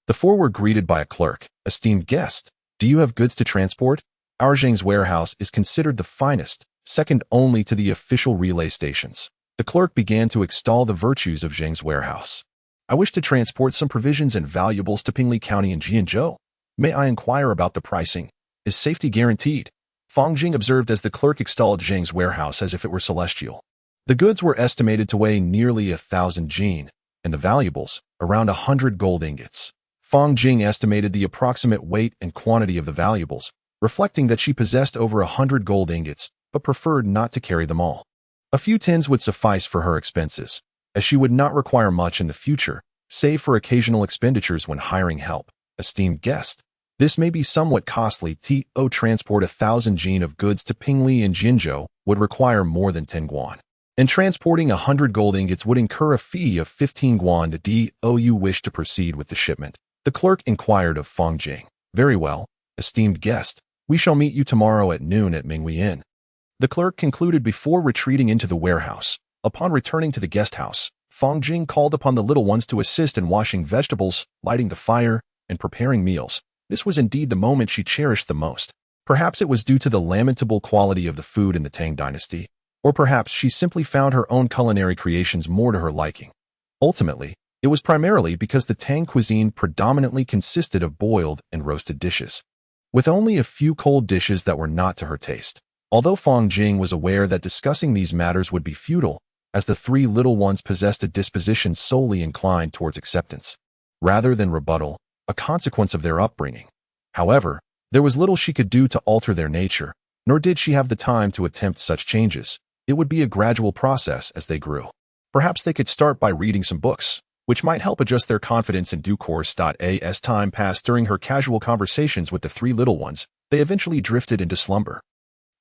the four were greeted by a clerk. Esteemed guest, do you have goods to transport? Our Zhang's warehouse is considered the finest, second only to the official relay stations. The clerk began to extol the virtues of Zhang's warehouse. I wish to transport some provisions and valuables to Pingli County in Jianzhou. May I inquire about the pricing? Is safety guaranteed? Fang Jing observed as the clerk extolled Zhang's warehouse as if it were celestial. The goods were estimated to weigh nearly 1,000 jin, and the valuables, around 100 gold ingots. Fang Jing estimated the approximate weight and quantity of the valuables, reflecting that she possessed over 100 gold ingots, but preferred not to carry them all. A few tins would suffice for her expenses, as she would not require much in the future, save for occasional expenditures when hiring help. Esteemed guest, this may be somewhat costly. To transport 1,000 jin of goods to Pingli in Jinzhou would require more than 10 guan. And transporting 100 gold ingots would incur a fee of 15 guan. Do you wish to proceed with the shipment? The clerk inquired of Fang Jing. Very well, esteemed guest. We shall meet you tomorrow at noon at Minghui Inn. The clerk concluded before retreating into the warehouse. Upon returning to the guest house, Fang Jing called upon the little ones to assist in washing vegetables, lighting the fire, and preparing meals. This was indeed the moment she cherished the most. Perhaps it was due to the lamentable quality of the food in the Tang Dynasty, or perhaps she simply found her own culinary creations more to her liking. Ultimately, it was primarily because the Tang cuisine predominantly consisted of boiled and roasted dishes, with only a few cold dishes that were not to her taste. Although Fang Jing was aware that discussing these matters would be futile, as the three little ones possessed a disposition solely inclined towards acceptance, rather than rebuttal, a consequence of their upbringing. However, there was little she could do to alter their nature, nor did she have the time to attempt such changes. It would be a gradual process as they grew. Perhaps they could start by reading some books, which might help adjust their confidence in due course. As time passed during her casual conversations with the three little ones, they eventually drifted into slumber.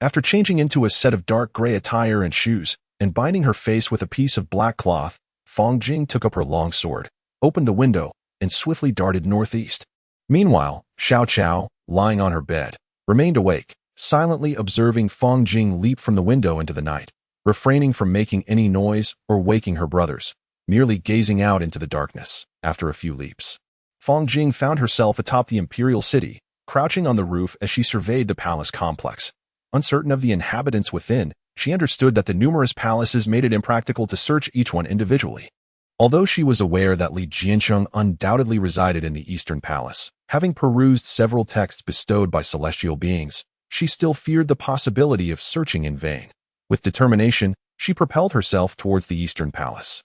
After changing into a set of dark gray attire and shoes, and binding her face with a piece of black cloth, Fang Jing took up her long sword, opened the window, and swiftly darted northeast. Meanwhile, Xiao Chao, lying on her bed, remained awake, silently observing Fang Jing leap from the window into the night, refraining from making any noise or waking her brothers, merely gazing out into the darkness. After a few leaps, Fang Jing found herself atop the imperial city, crouching on the roof as she surveyed the palace complex. Uncertain of the inhabitants within, she understood that the numerous palaces made it impractical to search each one individually. Although she was aware that Li Jiansheng undoubtedly resided in the Eastern Palace, having perused several texts bestowed by celestial beings, she still feared the possibility of searching in vain. With determination, she propelled herself towards the Eastern Palace.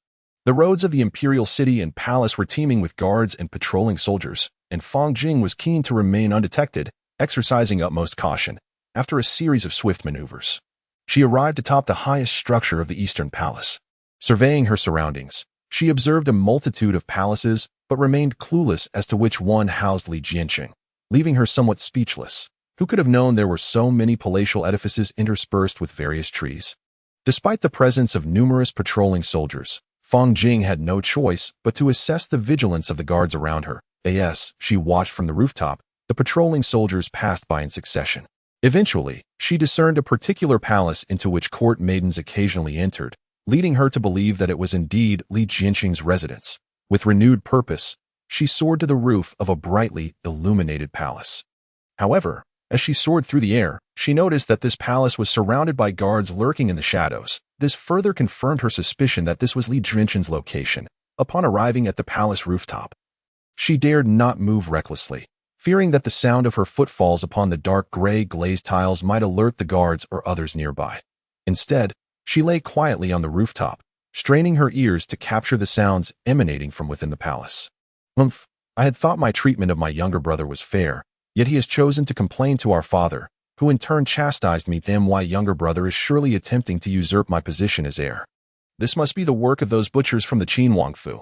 The roads of the imperial city and palace were teeming with guards and patrolling soldiers, and Fang Jing was keen to remain undetected, exercising utmost caution. After a series of swift maneuvers, she arrived atop the highest structure of the Eastern Palace. Surveying her surroundings, she observed a multitude of palaces but remained clueless as to which one housed Li Jianqing, leaving her somewhat speechless. Who could have known there were so many palatial edifices interspersed with various trees? Despite the presence of numerous patrolling soldiers, Fang Jing had no choice but to assess the vigilance of the guards around her. As she watched from the rooftop, the patrolling soldiers passed by in succession. Eventually, she discerned a particular palace into which court maidens occasionally entered, leading her to believe that it was indeed Li Jianqing's residence. With renewed purpose, she soared to the roof of a brightly illuminated palace. However, as she soared through the air, she noticed that this palace was surrounded by guards lurking in the shadows. This further confirmed her suspicion that this was Li Jianqing's location. Upon arriving at the palace rooftop, she dared not move recklessly, fearing that the sound of her footfalls upon the dark gray glazed tiles might alert the guards or others nearby. Instead, she lay quietly on the rooftop, straining her ears to capture the sounds emanating from within the palace. I had thought my treatment of my younger brother was fair, yet he has chosen to complain to our father, who in turn chastised me. My younger brother is surely attempting to usurp my position as heir. This must be the work of those butchers from the Qin Wangfu.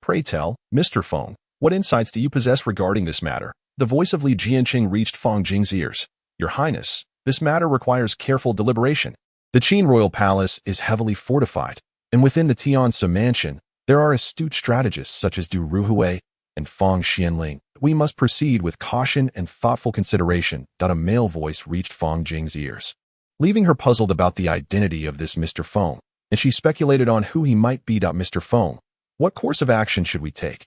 Pray tell, Mr. Feng, what insights do you possess regarding this matter? The voice of Li Jianqing reached Fang Jing's ears. Your Highness, this matter requires careful deliberation. The Qin royal palace is heavily fortified, and within the Tiansa mansion, there are astute strategists such as Du Ruhui and Fang Xianling. We must proceed with caution and thoughtful consideration. A male voice reached Fang Jing's ears, leaving her puzzled about the identity of this Mr. Feng, and she speculated on who he might be. Mr. Feng, what course of action should we take?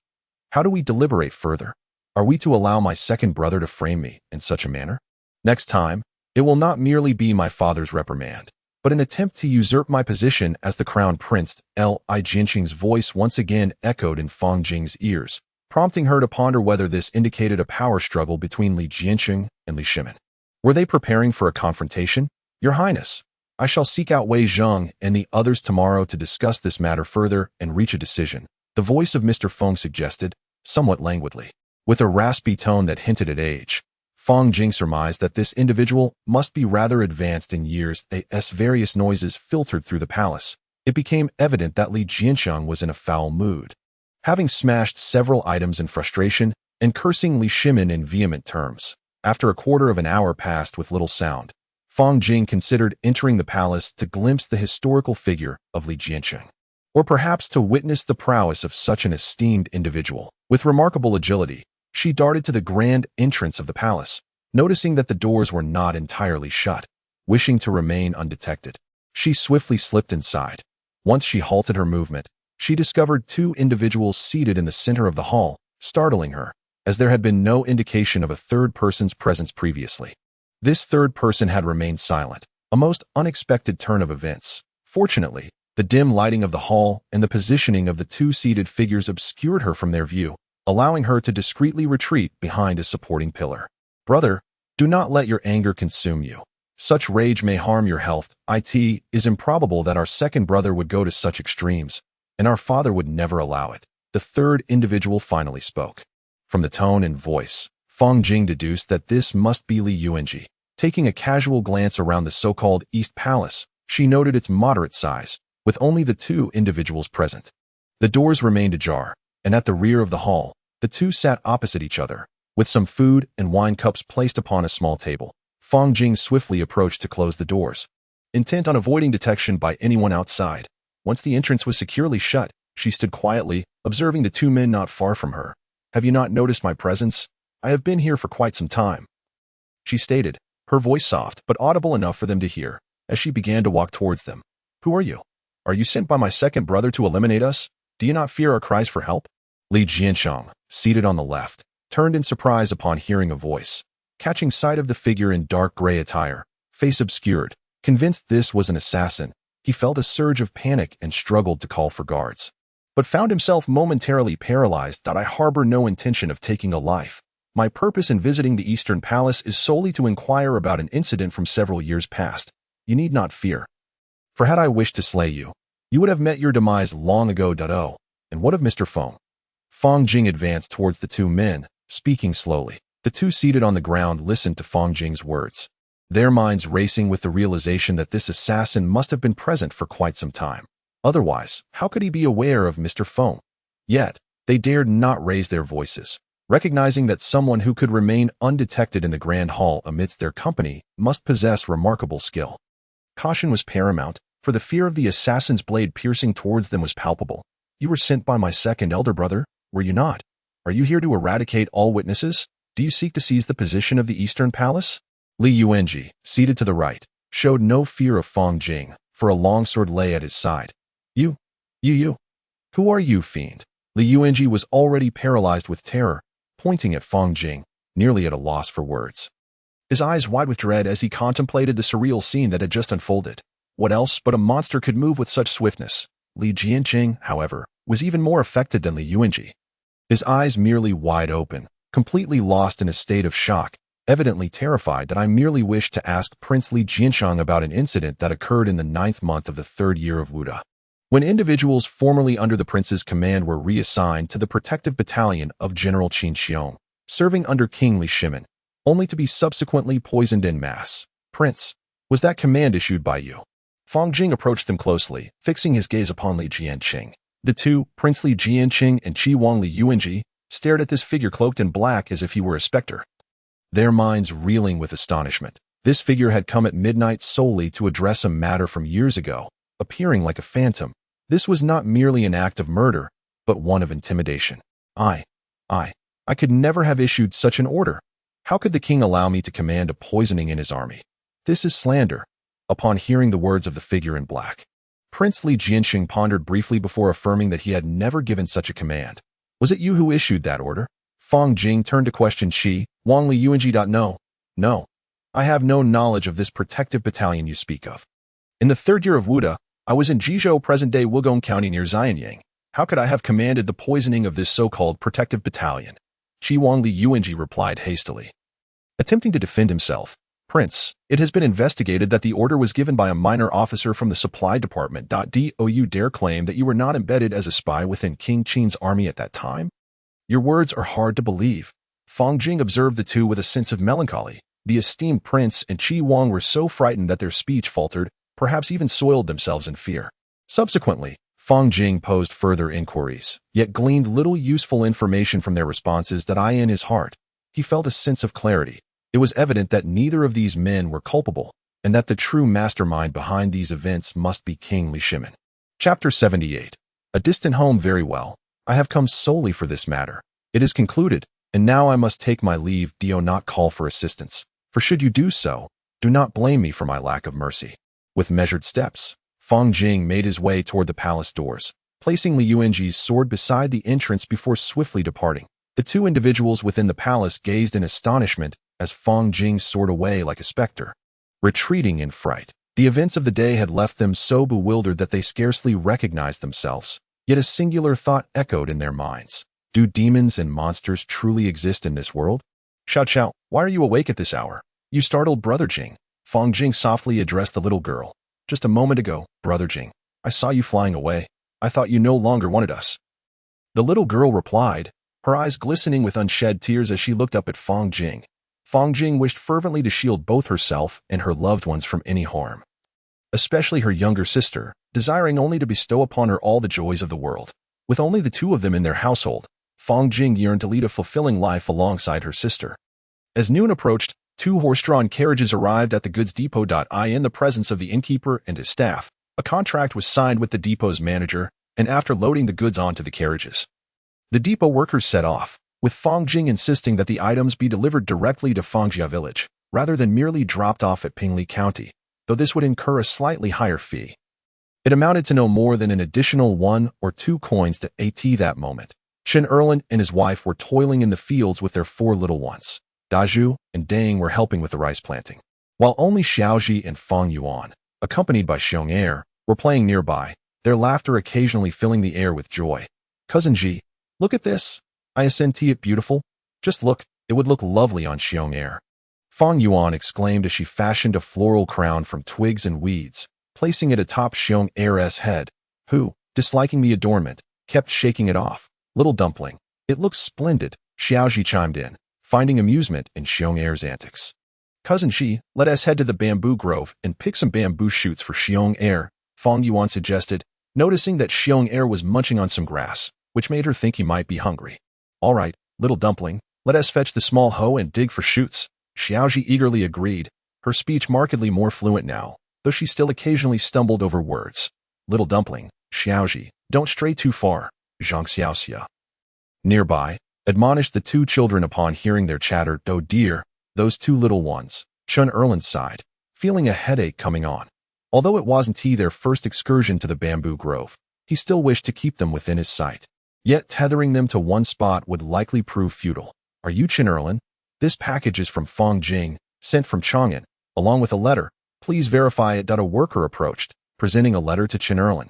How do we deliberate further? Are we to allow my second brother to frame me in such a manner? Next time, it will not merely be my father's reprimand, but an attempt to usurp my position as the crown prince. Li Jianqing's voice once again echoed in Fang Jing's ears, prompting her to ponder whether this indicated a power struggle between Li Jianqing and Li Shimin. Were they preparing for a confrontation? Your Highness, I shall seek out Wei Zheng and the others tomorrow to discuss this matter further and reach a decision, the voice of Mr. Feng suggested, somewhat languidly. With a raspy tone that hinted at age, Fang Jing surmised that this individual must be rather advanced in years. As various noises filtered through the palace, it became evident that Li Jianqing was in a foul mood. Having smashed several items in frustration and cursing Li Shimin in vehement terms, after a quarter of an hour passed with little sound, Fang Jing considered entering the palace to glimpse the historical figure of Li Jianqing, or perhaps to witness the prowess of such an esteemed individual. With remarkable agility, she darted to the grand entrance of the palace, noticing that the doors were not entirely shut. Wishing to remain undetected, she swiftly slipped inside. Once she halted her movement, she discovered two individuals seated in the center of the hall, startling her, as there had been no indication of a third person's presence previously. This third person had remained silent, a most unexpected turn of events. Fortunately, the dim lighting of the hall and the positioning of the two seated figures obscured her from their view, allowing her to discreetly retreat behind a supporting pillar. Brother, do not let your anger consume you. Such rage may harm your health. It is improbable that our second brother would go to such extremes, and our father would never allow it. The third individual finally spoke. From the tone and voice, Fang Jing deduced that this must be Li Yuanji. Taking a casual glance around the so-called East Palace, she noted its moderate size, with only the two individuals present. The doors remained ajar, and at the rear of the hall, the two sat opposite each other, with some food and wine cups placed upon a small table. Fang Jing swiftly approached to close the doors, intent on avoiding detection by anyone outside. Once the entrance was securely shut, she stood quietly, observing the two men not far from her. Have you not noticed my presence? I have been here for quite some time, she stated, her voice soft but audible enough for them to hear, as she began to walk towards them. Who are you? Are you sent by my second brother to eliminate us? Do you not fear our cries for help? Li Jianqing, seated on the left, turned in surprise upon hearing a voice. Catching sight of the figure in dark gray attire, face obscured, convinced this was an assassin, he felt a surge of panic and struggled to call for guards, but found himself momentarily paralyzed. I harbor no intention of taking a life. My purpose in visiting the Eastern Palace is solely to inquire about an incident from several years past. You need not fear. For had I wished to slay you, You would have met your demise long ago. Oh, and what of Mr. Feng? Fang Jing advanced towards the two men, speaking slowly. The two seated on the ground listened to Fang Jing's words, their minds racing with the realization that this assassin must have been present for quite some time. Otherwise, how could he be aware of Mr. Feng? Yet, they dared not raise their voices, recognizing that someone who could remain undetected in the grand hall amidst their company must possess remarkable skill. Caution was paramount, for the fear of the assassin's blade piercing towards them was palpable. You were sent by my second elder brother, were you not? Are you here to eradicate all witnesses? Do you seek to seize the position of the Eastern Palace? Li Yuanji, seated to the right, showed no fear of Fang Jing, for a longsword lay at his side. You. Who are you, fiend? Li Yuanji was already paralyzed with terror, pointing at Fang Jing, nearly at a loss for words. His eyes wide with dread as he contemplated the surreal scene that had just unfolded. What else but a monster could move with such swiftness? Li Jianqing, however, was even more affected than Li Yuanji. His eyes merely wide open, completely lost in a state of shock, evidently terrified that I merely wished to ask Prince Li Jianshang about an incident that occurred in the 9th month of the 3rd year of Wuda, when individuals formerly under the prince's command were reassigned to the protective battalion of General Qin Xiong, serving under King Li Shimin, only to be subsequently poisoned en masse. Prince, was that command issued by you? Fang Jing approached them closely, fixing his gaze upon Li Jianqing. The two, Prince Li Jianqing and Qi Wang Li Yuanji, stared at this figure cloaked in black as if he were a specter, their minds reeling with astonishment. This figure had come at midnight solely to address a matter from years ago, appearing like a phantom. This was not merely an act of murder, but one of intimidation. I could never have issued such an order. How could the king allow me to command a poisoning in his army? This is slander. Upon hearing the words of the figure in black, Prince Li Jianqing pondered briefly before affirming that he had never given such a command. Was it you who issued that order? Fang Jing turned to question Qi Wang Li Yuanji. No. I have no knowledge of this protective battalion you speak of. In the 3rd year of Wuda, I was in Jizhou, present-day Wugong County near Xianyang. How could I have commanded the poisoning of this so-called protective battalion? Qi Wang Li Yuanji replied hastily. Attempting to defend himself, Prince, it has been investigated that the order was given by a minor officer from the supply department. Do you dare claim that you were not embedded as a spy within King Qin's army at that time? Your words are hard to believe. Fang Jing observed the two with a sense of melancholy. The esteemed prince and Qi Wang were so frightened that their speech faltered, perhaps even soiled themselves in fear. Subsequently, Fang Jing posed further inquiries, yet gleaned little useful information from their responses. In his heart, he felt a sense of clarity. It was evident that neither of these men were culpable, and that the true mastermind behind these events must be King Li Shimin. Chapter 78. A distant home. Very well. I have come solely for this matter. It is concluded, and now I must take my leave. Do not call for assistance, for should you do so, do not blame me for my lack of mercy. With measured steps, Fang Jing made his way toward the palace doors, placing Li Yuanji's sword beside the entrance before swiftly departing. The two individuals within the palace gazed in astonishment as Fang Jing soared away like a specter, retreating in fright. The events of the day had left them so bewildered that they scarcely recognized themselves. Yet a singular thought echoed in their minds. Do demons and monsters truly exist in this world? Xiao, why are you awake at this hour? You startled Brother Jing. Fang Jing softly addressed the little girl. Just a moment ago, Brother Jing, I saw you flying away. I thought you no longer wanted us. The little girl replied, her eyes glistening with unshed tears as she looked up at Fang Jing. Fang Jing wished fervently to shield both herself and her loved ones from any harm, especially her younger sister, desiring only to bestow upon her all the joys of the world. With only the two of them in their household, Fang Jing yearned to lead a fulfilling life alongside her sister. As noon approached, 2 horse-drawn carriages arrived at the goods depot. In the presence of the innkeeper and his staff, a contract was signed with the depot's manager, and after loading the goods onto the carriages, the depot workers set off, with Fang Jing insisting that the items be delivered directly to Fangjia village, rather than merely dropped off at Pingli County, though this would incur a slightly higher fee. It amounted to no more than an additional 1 or 2 coins to AT that moment. Chen Erlin and his wife were toiling in the fields with their 4 little ones. Dazhu and Dang were helping with the rice planting, while only Xiaoji and Fang Yuan, accompanied by Xiong Er, were playing nearby, their laughter occasionally filling the air with joy. Cousin Ji, look at this. I assent it beautiful. Just look, it would look lovely on Xiong Er. Fang Yuan exclaimed as she fashioned a floral crown from twigs and weeds, placing it atop Xiong Er's head. who, disliking the adornment, kept shaking it off. Little dumpling. It looks splendid, Xiaoji chimed in, finding amusement in Xiong Er's antics. Cousin Shi, let us head to the bamboo grove and pick some bamboo shoots for Xiong Er, Fang Yuan suggested, noticing that Xiong Er was munching on some grass, which made her think he might be hungry. All right, little dumpling, let us fetch the small hoe and dig for shoots, Xiaoji eagerly agreed, her speech markedly more fluent now, though she still occasionally stumbled over words. Little dumpling, Xiaoji, don't stray too far, Zhang Xiaoxia. Nearby, admonished the two children upon hearing their chatter. Oh dear, those two little ones, Chun Erlin sighed, feeling a headache coming on. Although it wasn't their first excursion to the bamboo grove, he still wished to keep them within his sight. Yet tethering them to one spot would likely prove futile. Are you Chun Erlin? This package is from Fang Jing, sent from Chang'an, along with a letter. Please verify it. A worker approached, presenting a letter to Chun Erlin,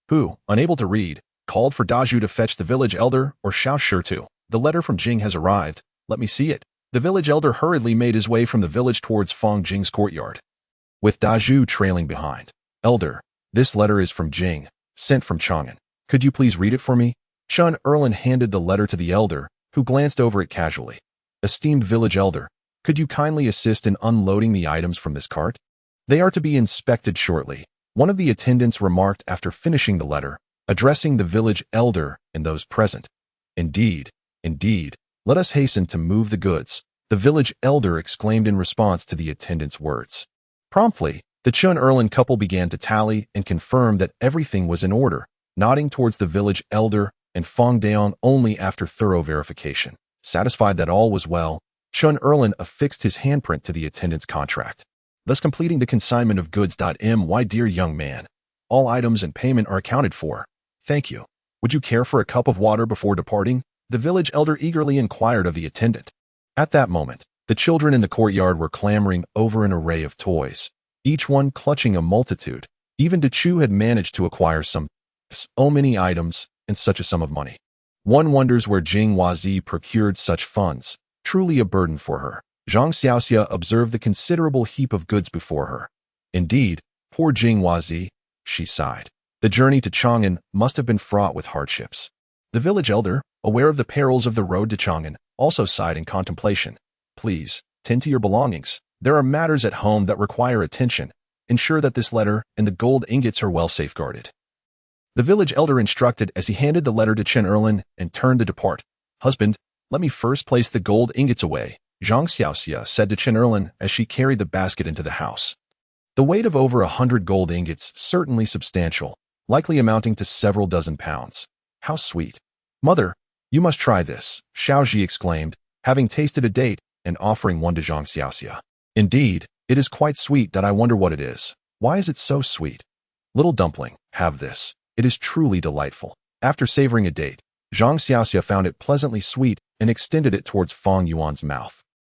who, unable to read, called for Dazhu to fetch the village elder or Xiao Shi. The letter from Jing has arrived. Let me see it. The village elder hurriedly made his way from the village towards Fang Jing's courtyard, with Dazhu trailing behind. Elder, this letter is from Jing, sent from Chang'an. Could you please read it for me? Chun Erlin handed the letter to the elder, who glanced over it casually. Esteemed village elder, could you kindly assist in unloading the items from this cart? They are to be inspected shortly, one of the attendants remarked after finishing the letter, addressing the village elder and those present. Indeed, indeed, let us hasten to move the goods, the village elder exclaimed in response to the attendant's words. Promptly, the Chun Erlin couple began to tally and confirm that everything was in order, nodding towards the village elder and Fang Daon only after thorough verification. Satisfied that all was well, Chun Erlin affixed his handprint to the attendant's contract, thus completing the consignment of goods. My dear young man, all items and payment are accounted for. Thank you. Would you care for a cup of water before departing? The village elder eagerly inquired of the attendant. At that moment, the children in the courtyard were clamoring over an array of toys, each one clutching a multitude. Even Dachu had managed to acquire so many items and such a sum of money. One wonders where Jing Huazi procured such funds, truly a burden for her. Zhang Xiaoxia observed the considerable heap of goods before her. Indeed, poor Jing Huazi, she sighed. The journey to Chang'an must have been fraught with hardships. The village elder, aware of the perils of the road to Chang'an, also sighed in contemplation. Please, tend to your belongings. There are matters at home that require attention. Ensure that this letter and the gold ingots are well safeguarded. The village elder instructed as he handed the letter to Chun Erlin and turned to depart. Husband, let me first place the gold ingots away, Zhang Xiaoxia said to Chun Erlin as she carried the basket into the house. The weight of over 100 gold ingots, certainly substantial, likely amounting to several dozen pounds. How sweet. Mother, you must try this, Xiaoji exclaimed, having tasted a date and offering one to Zhang Xiaoxia. Indeed, it is quite sweet. I wonder what it is. Why is it so sweet? Little dumpling, have this. It is truly delightful. After savoring a date, Zhang Xiaoxia found it pleasantly sweet and extended it towards Fang Yuan's mouth.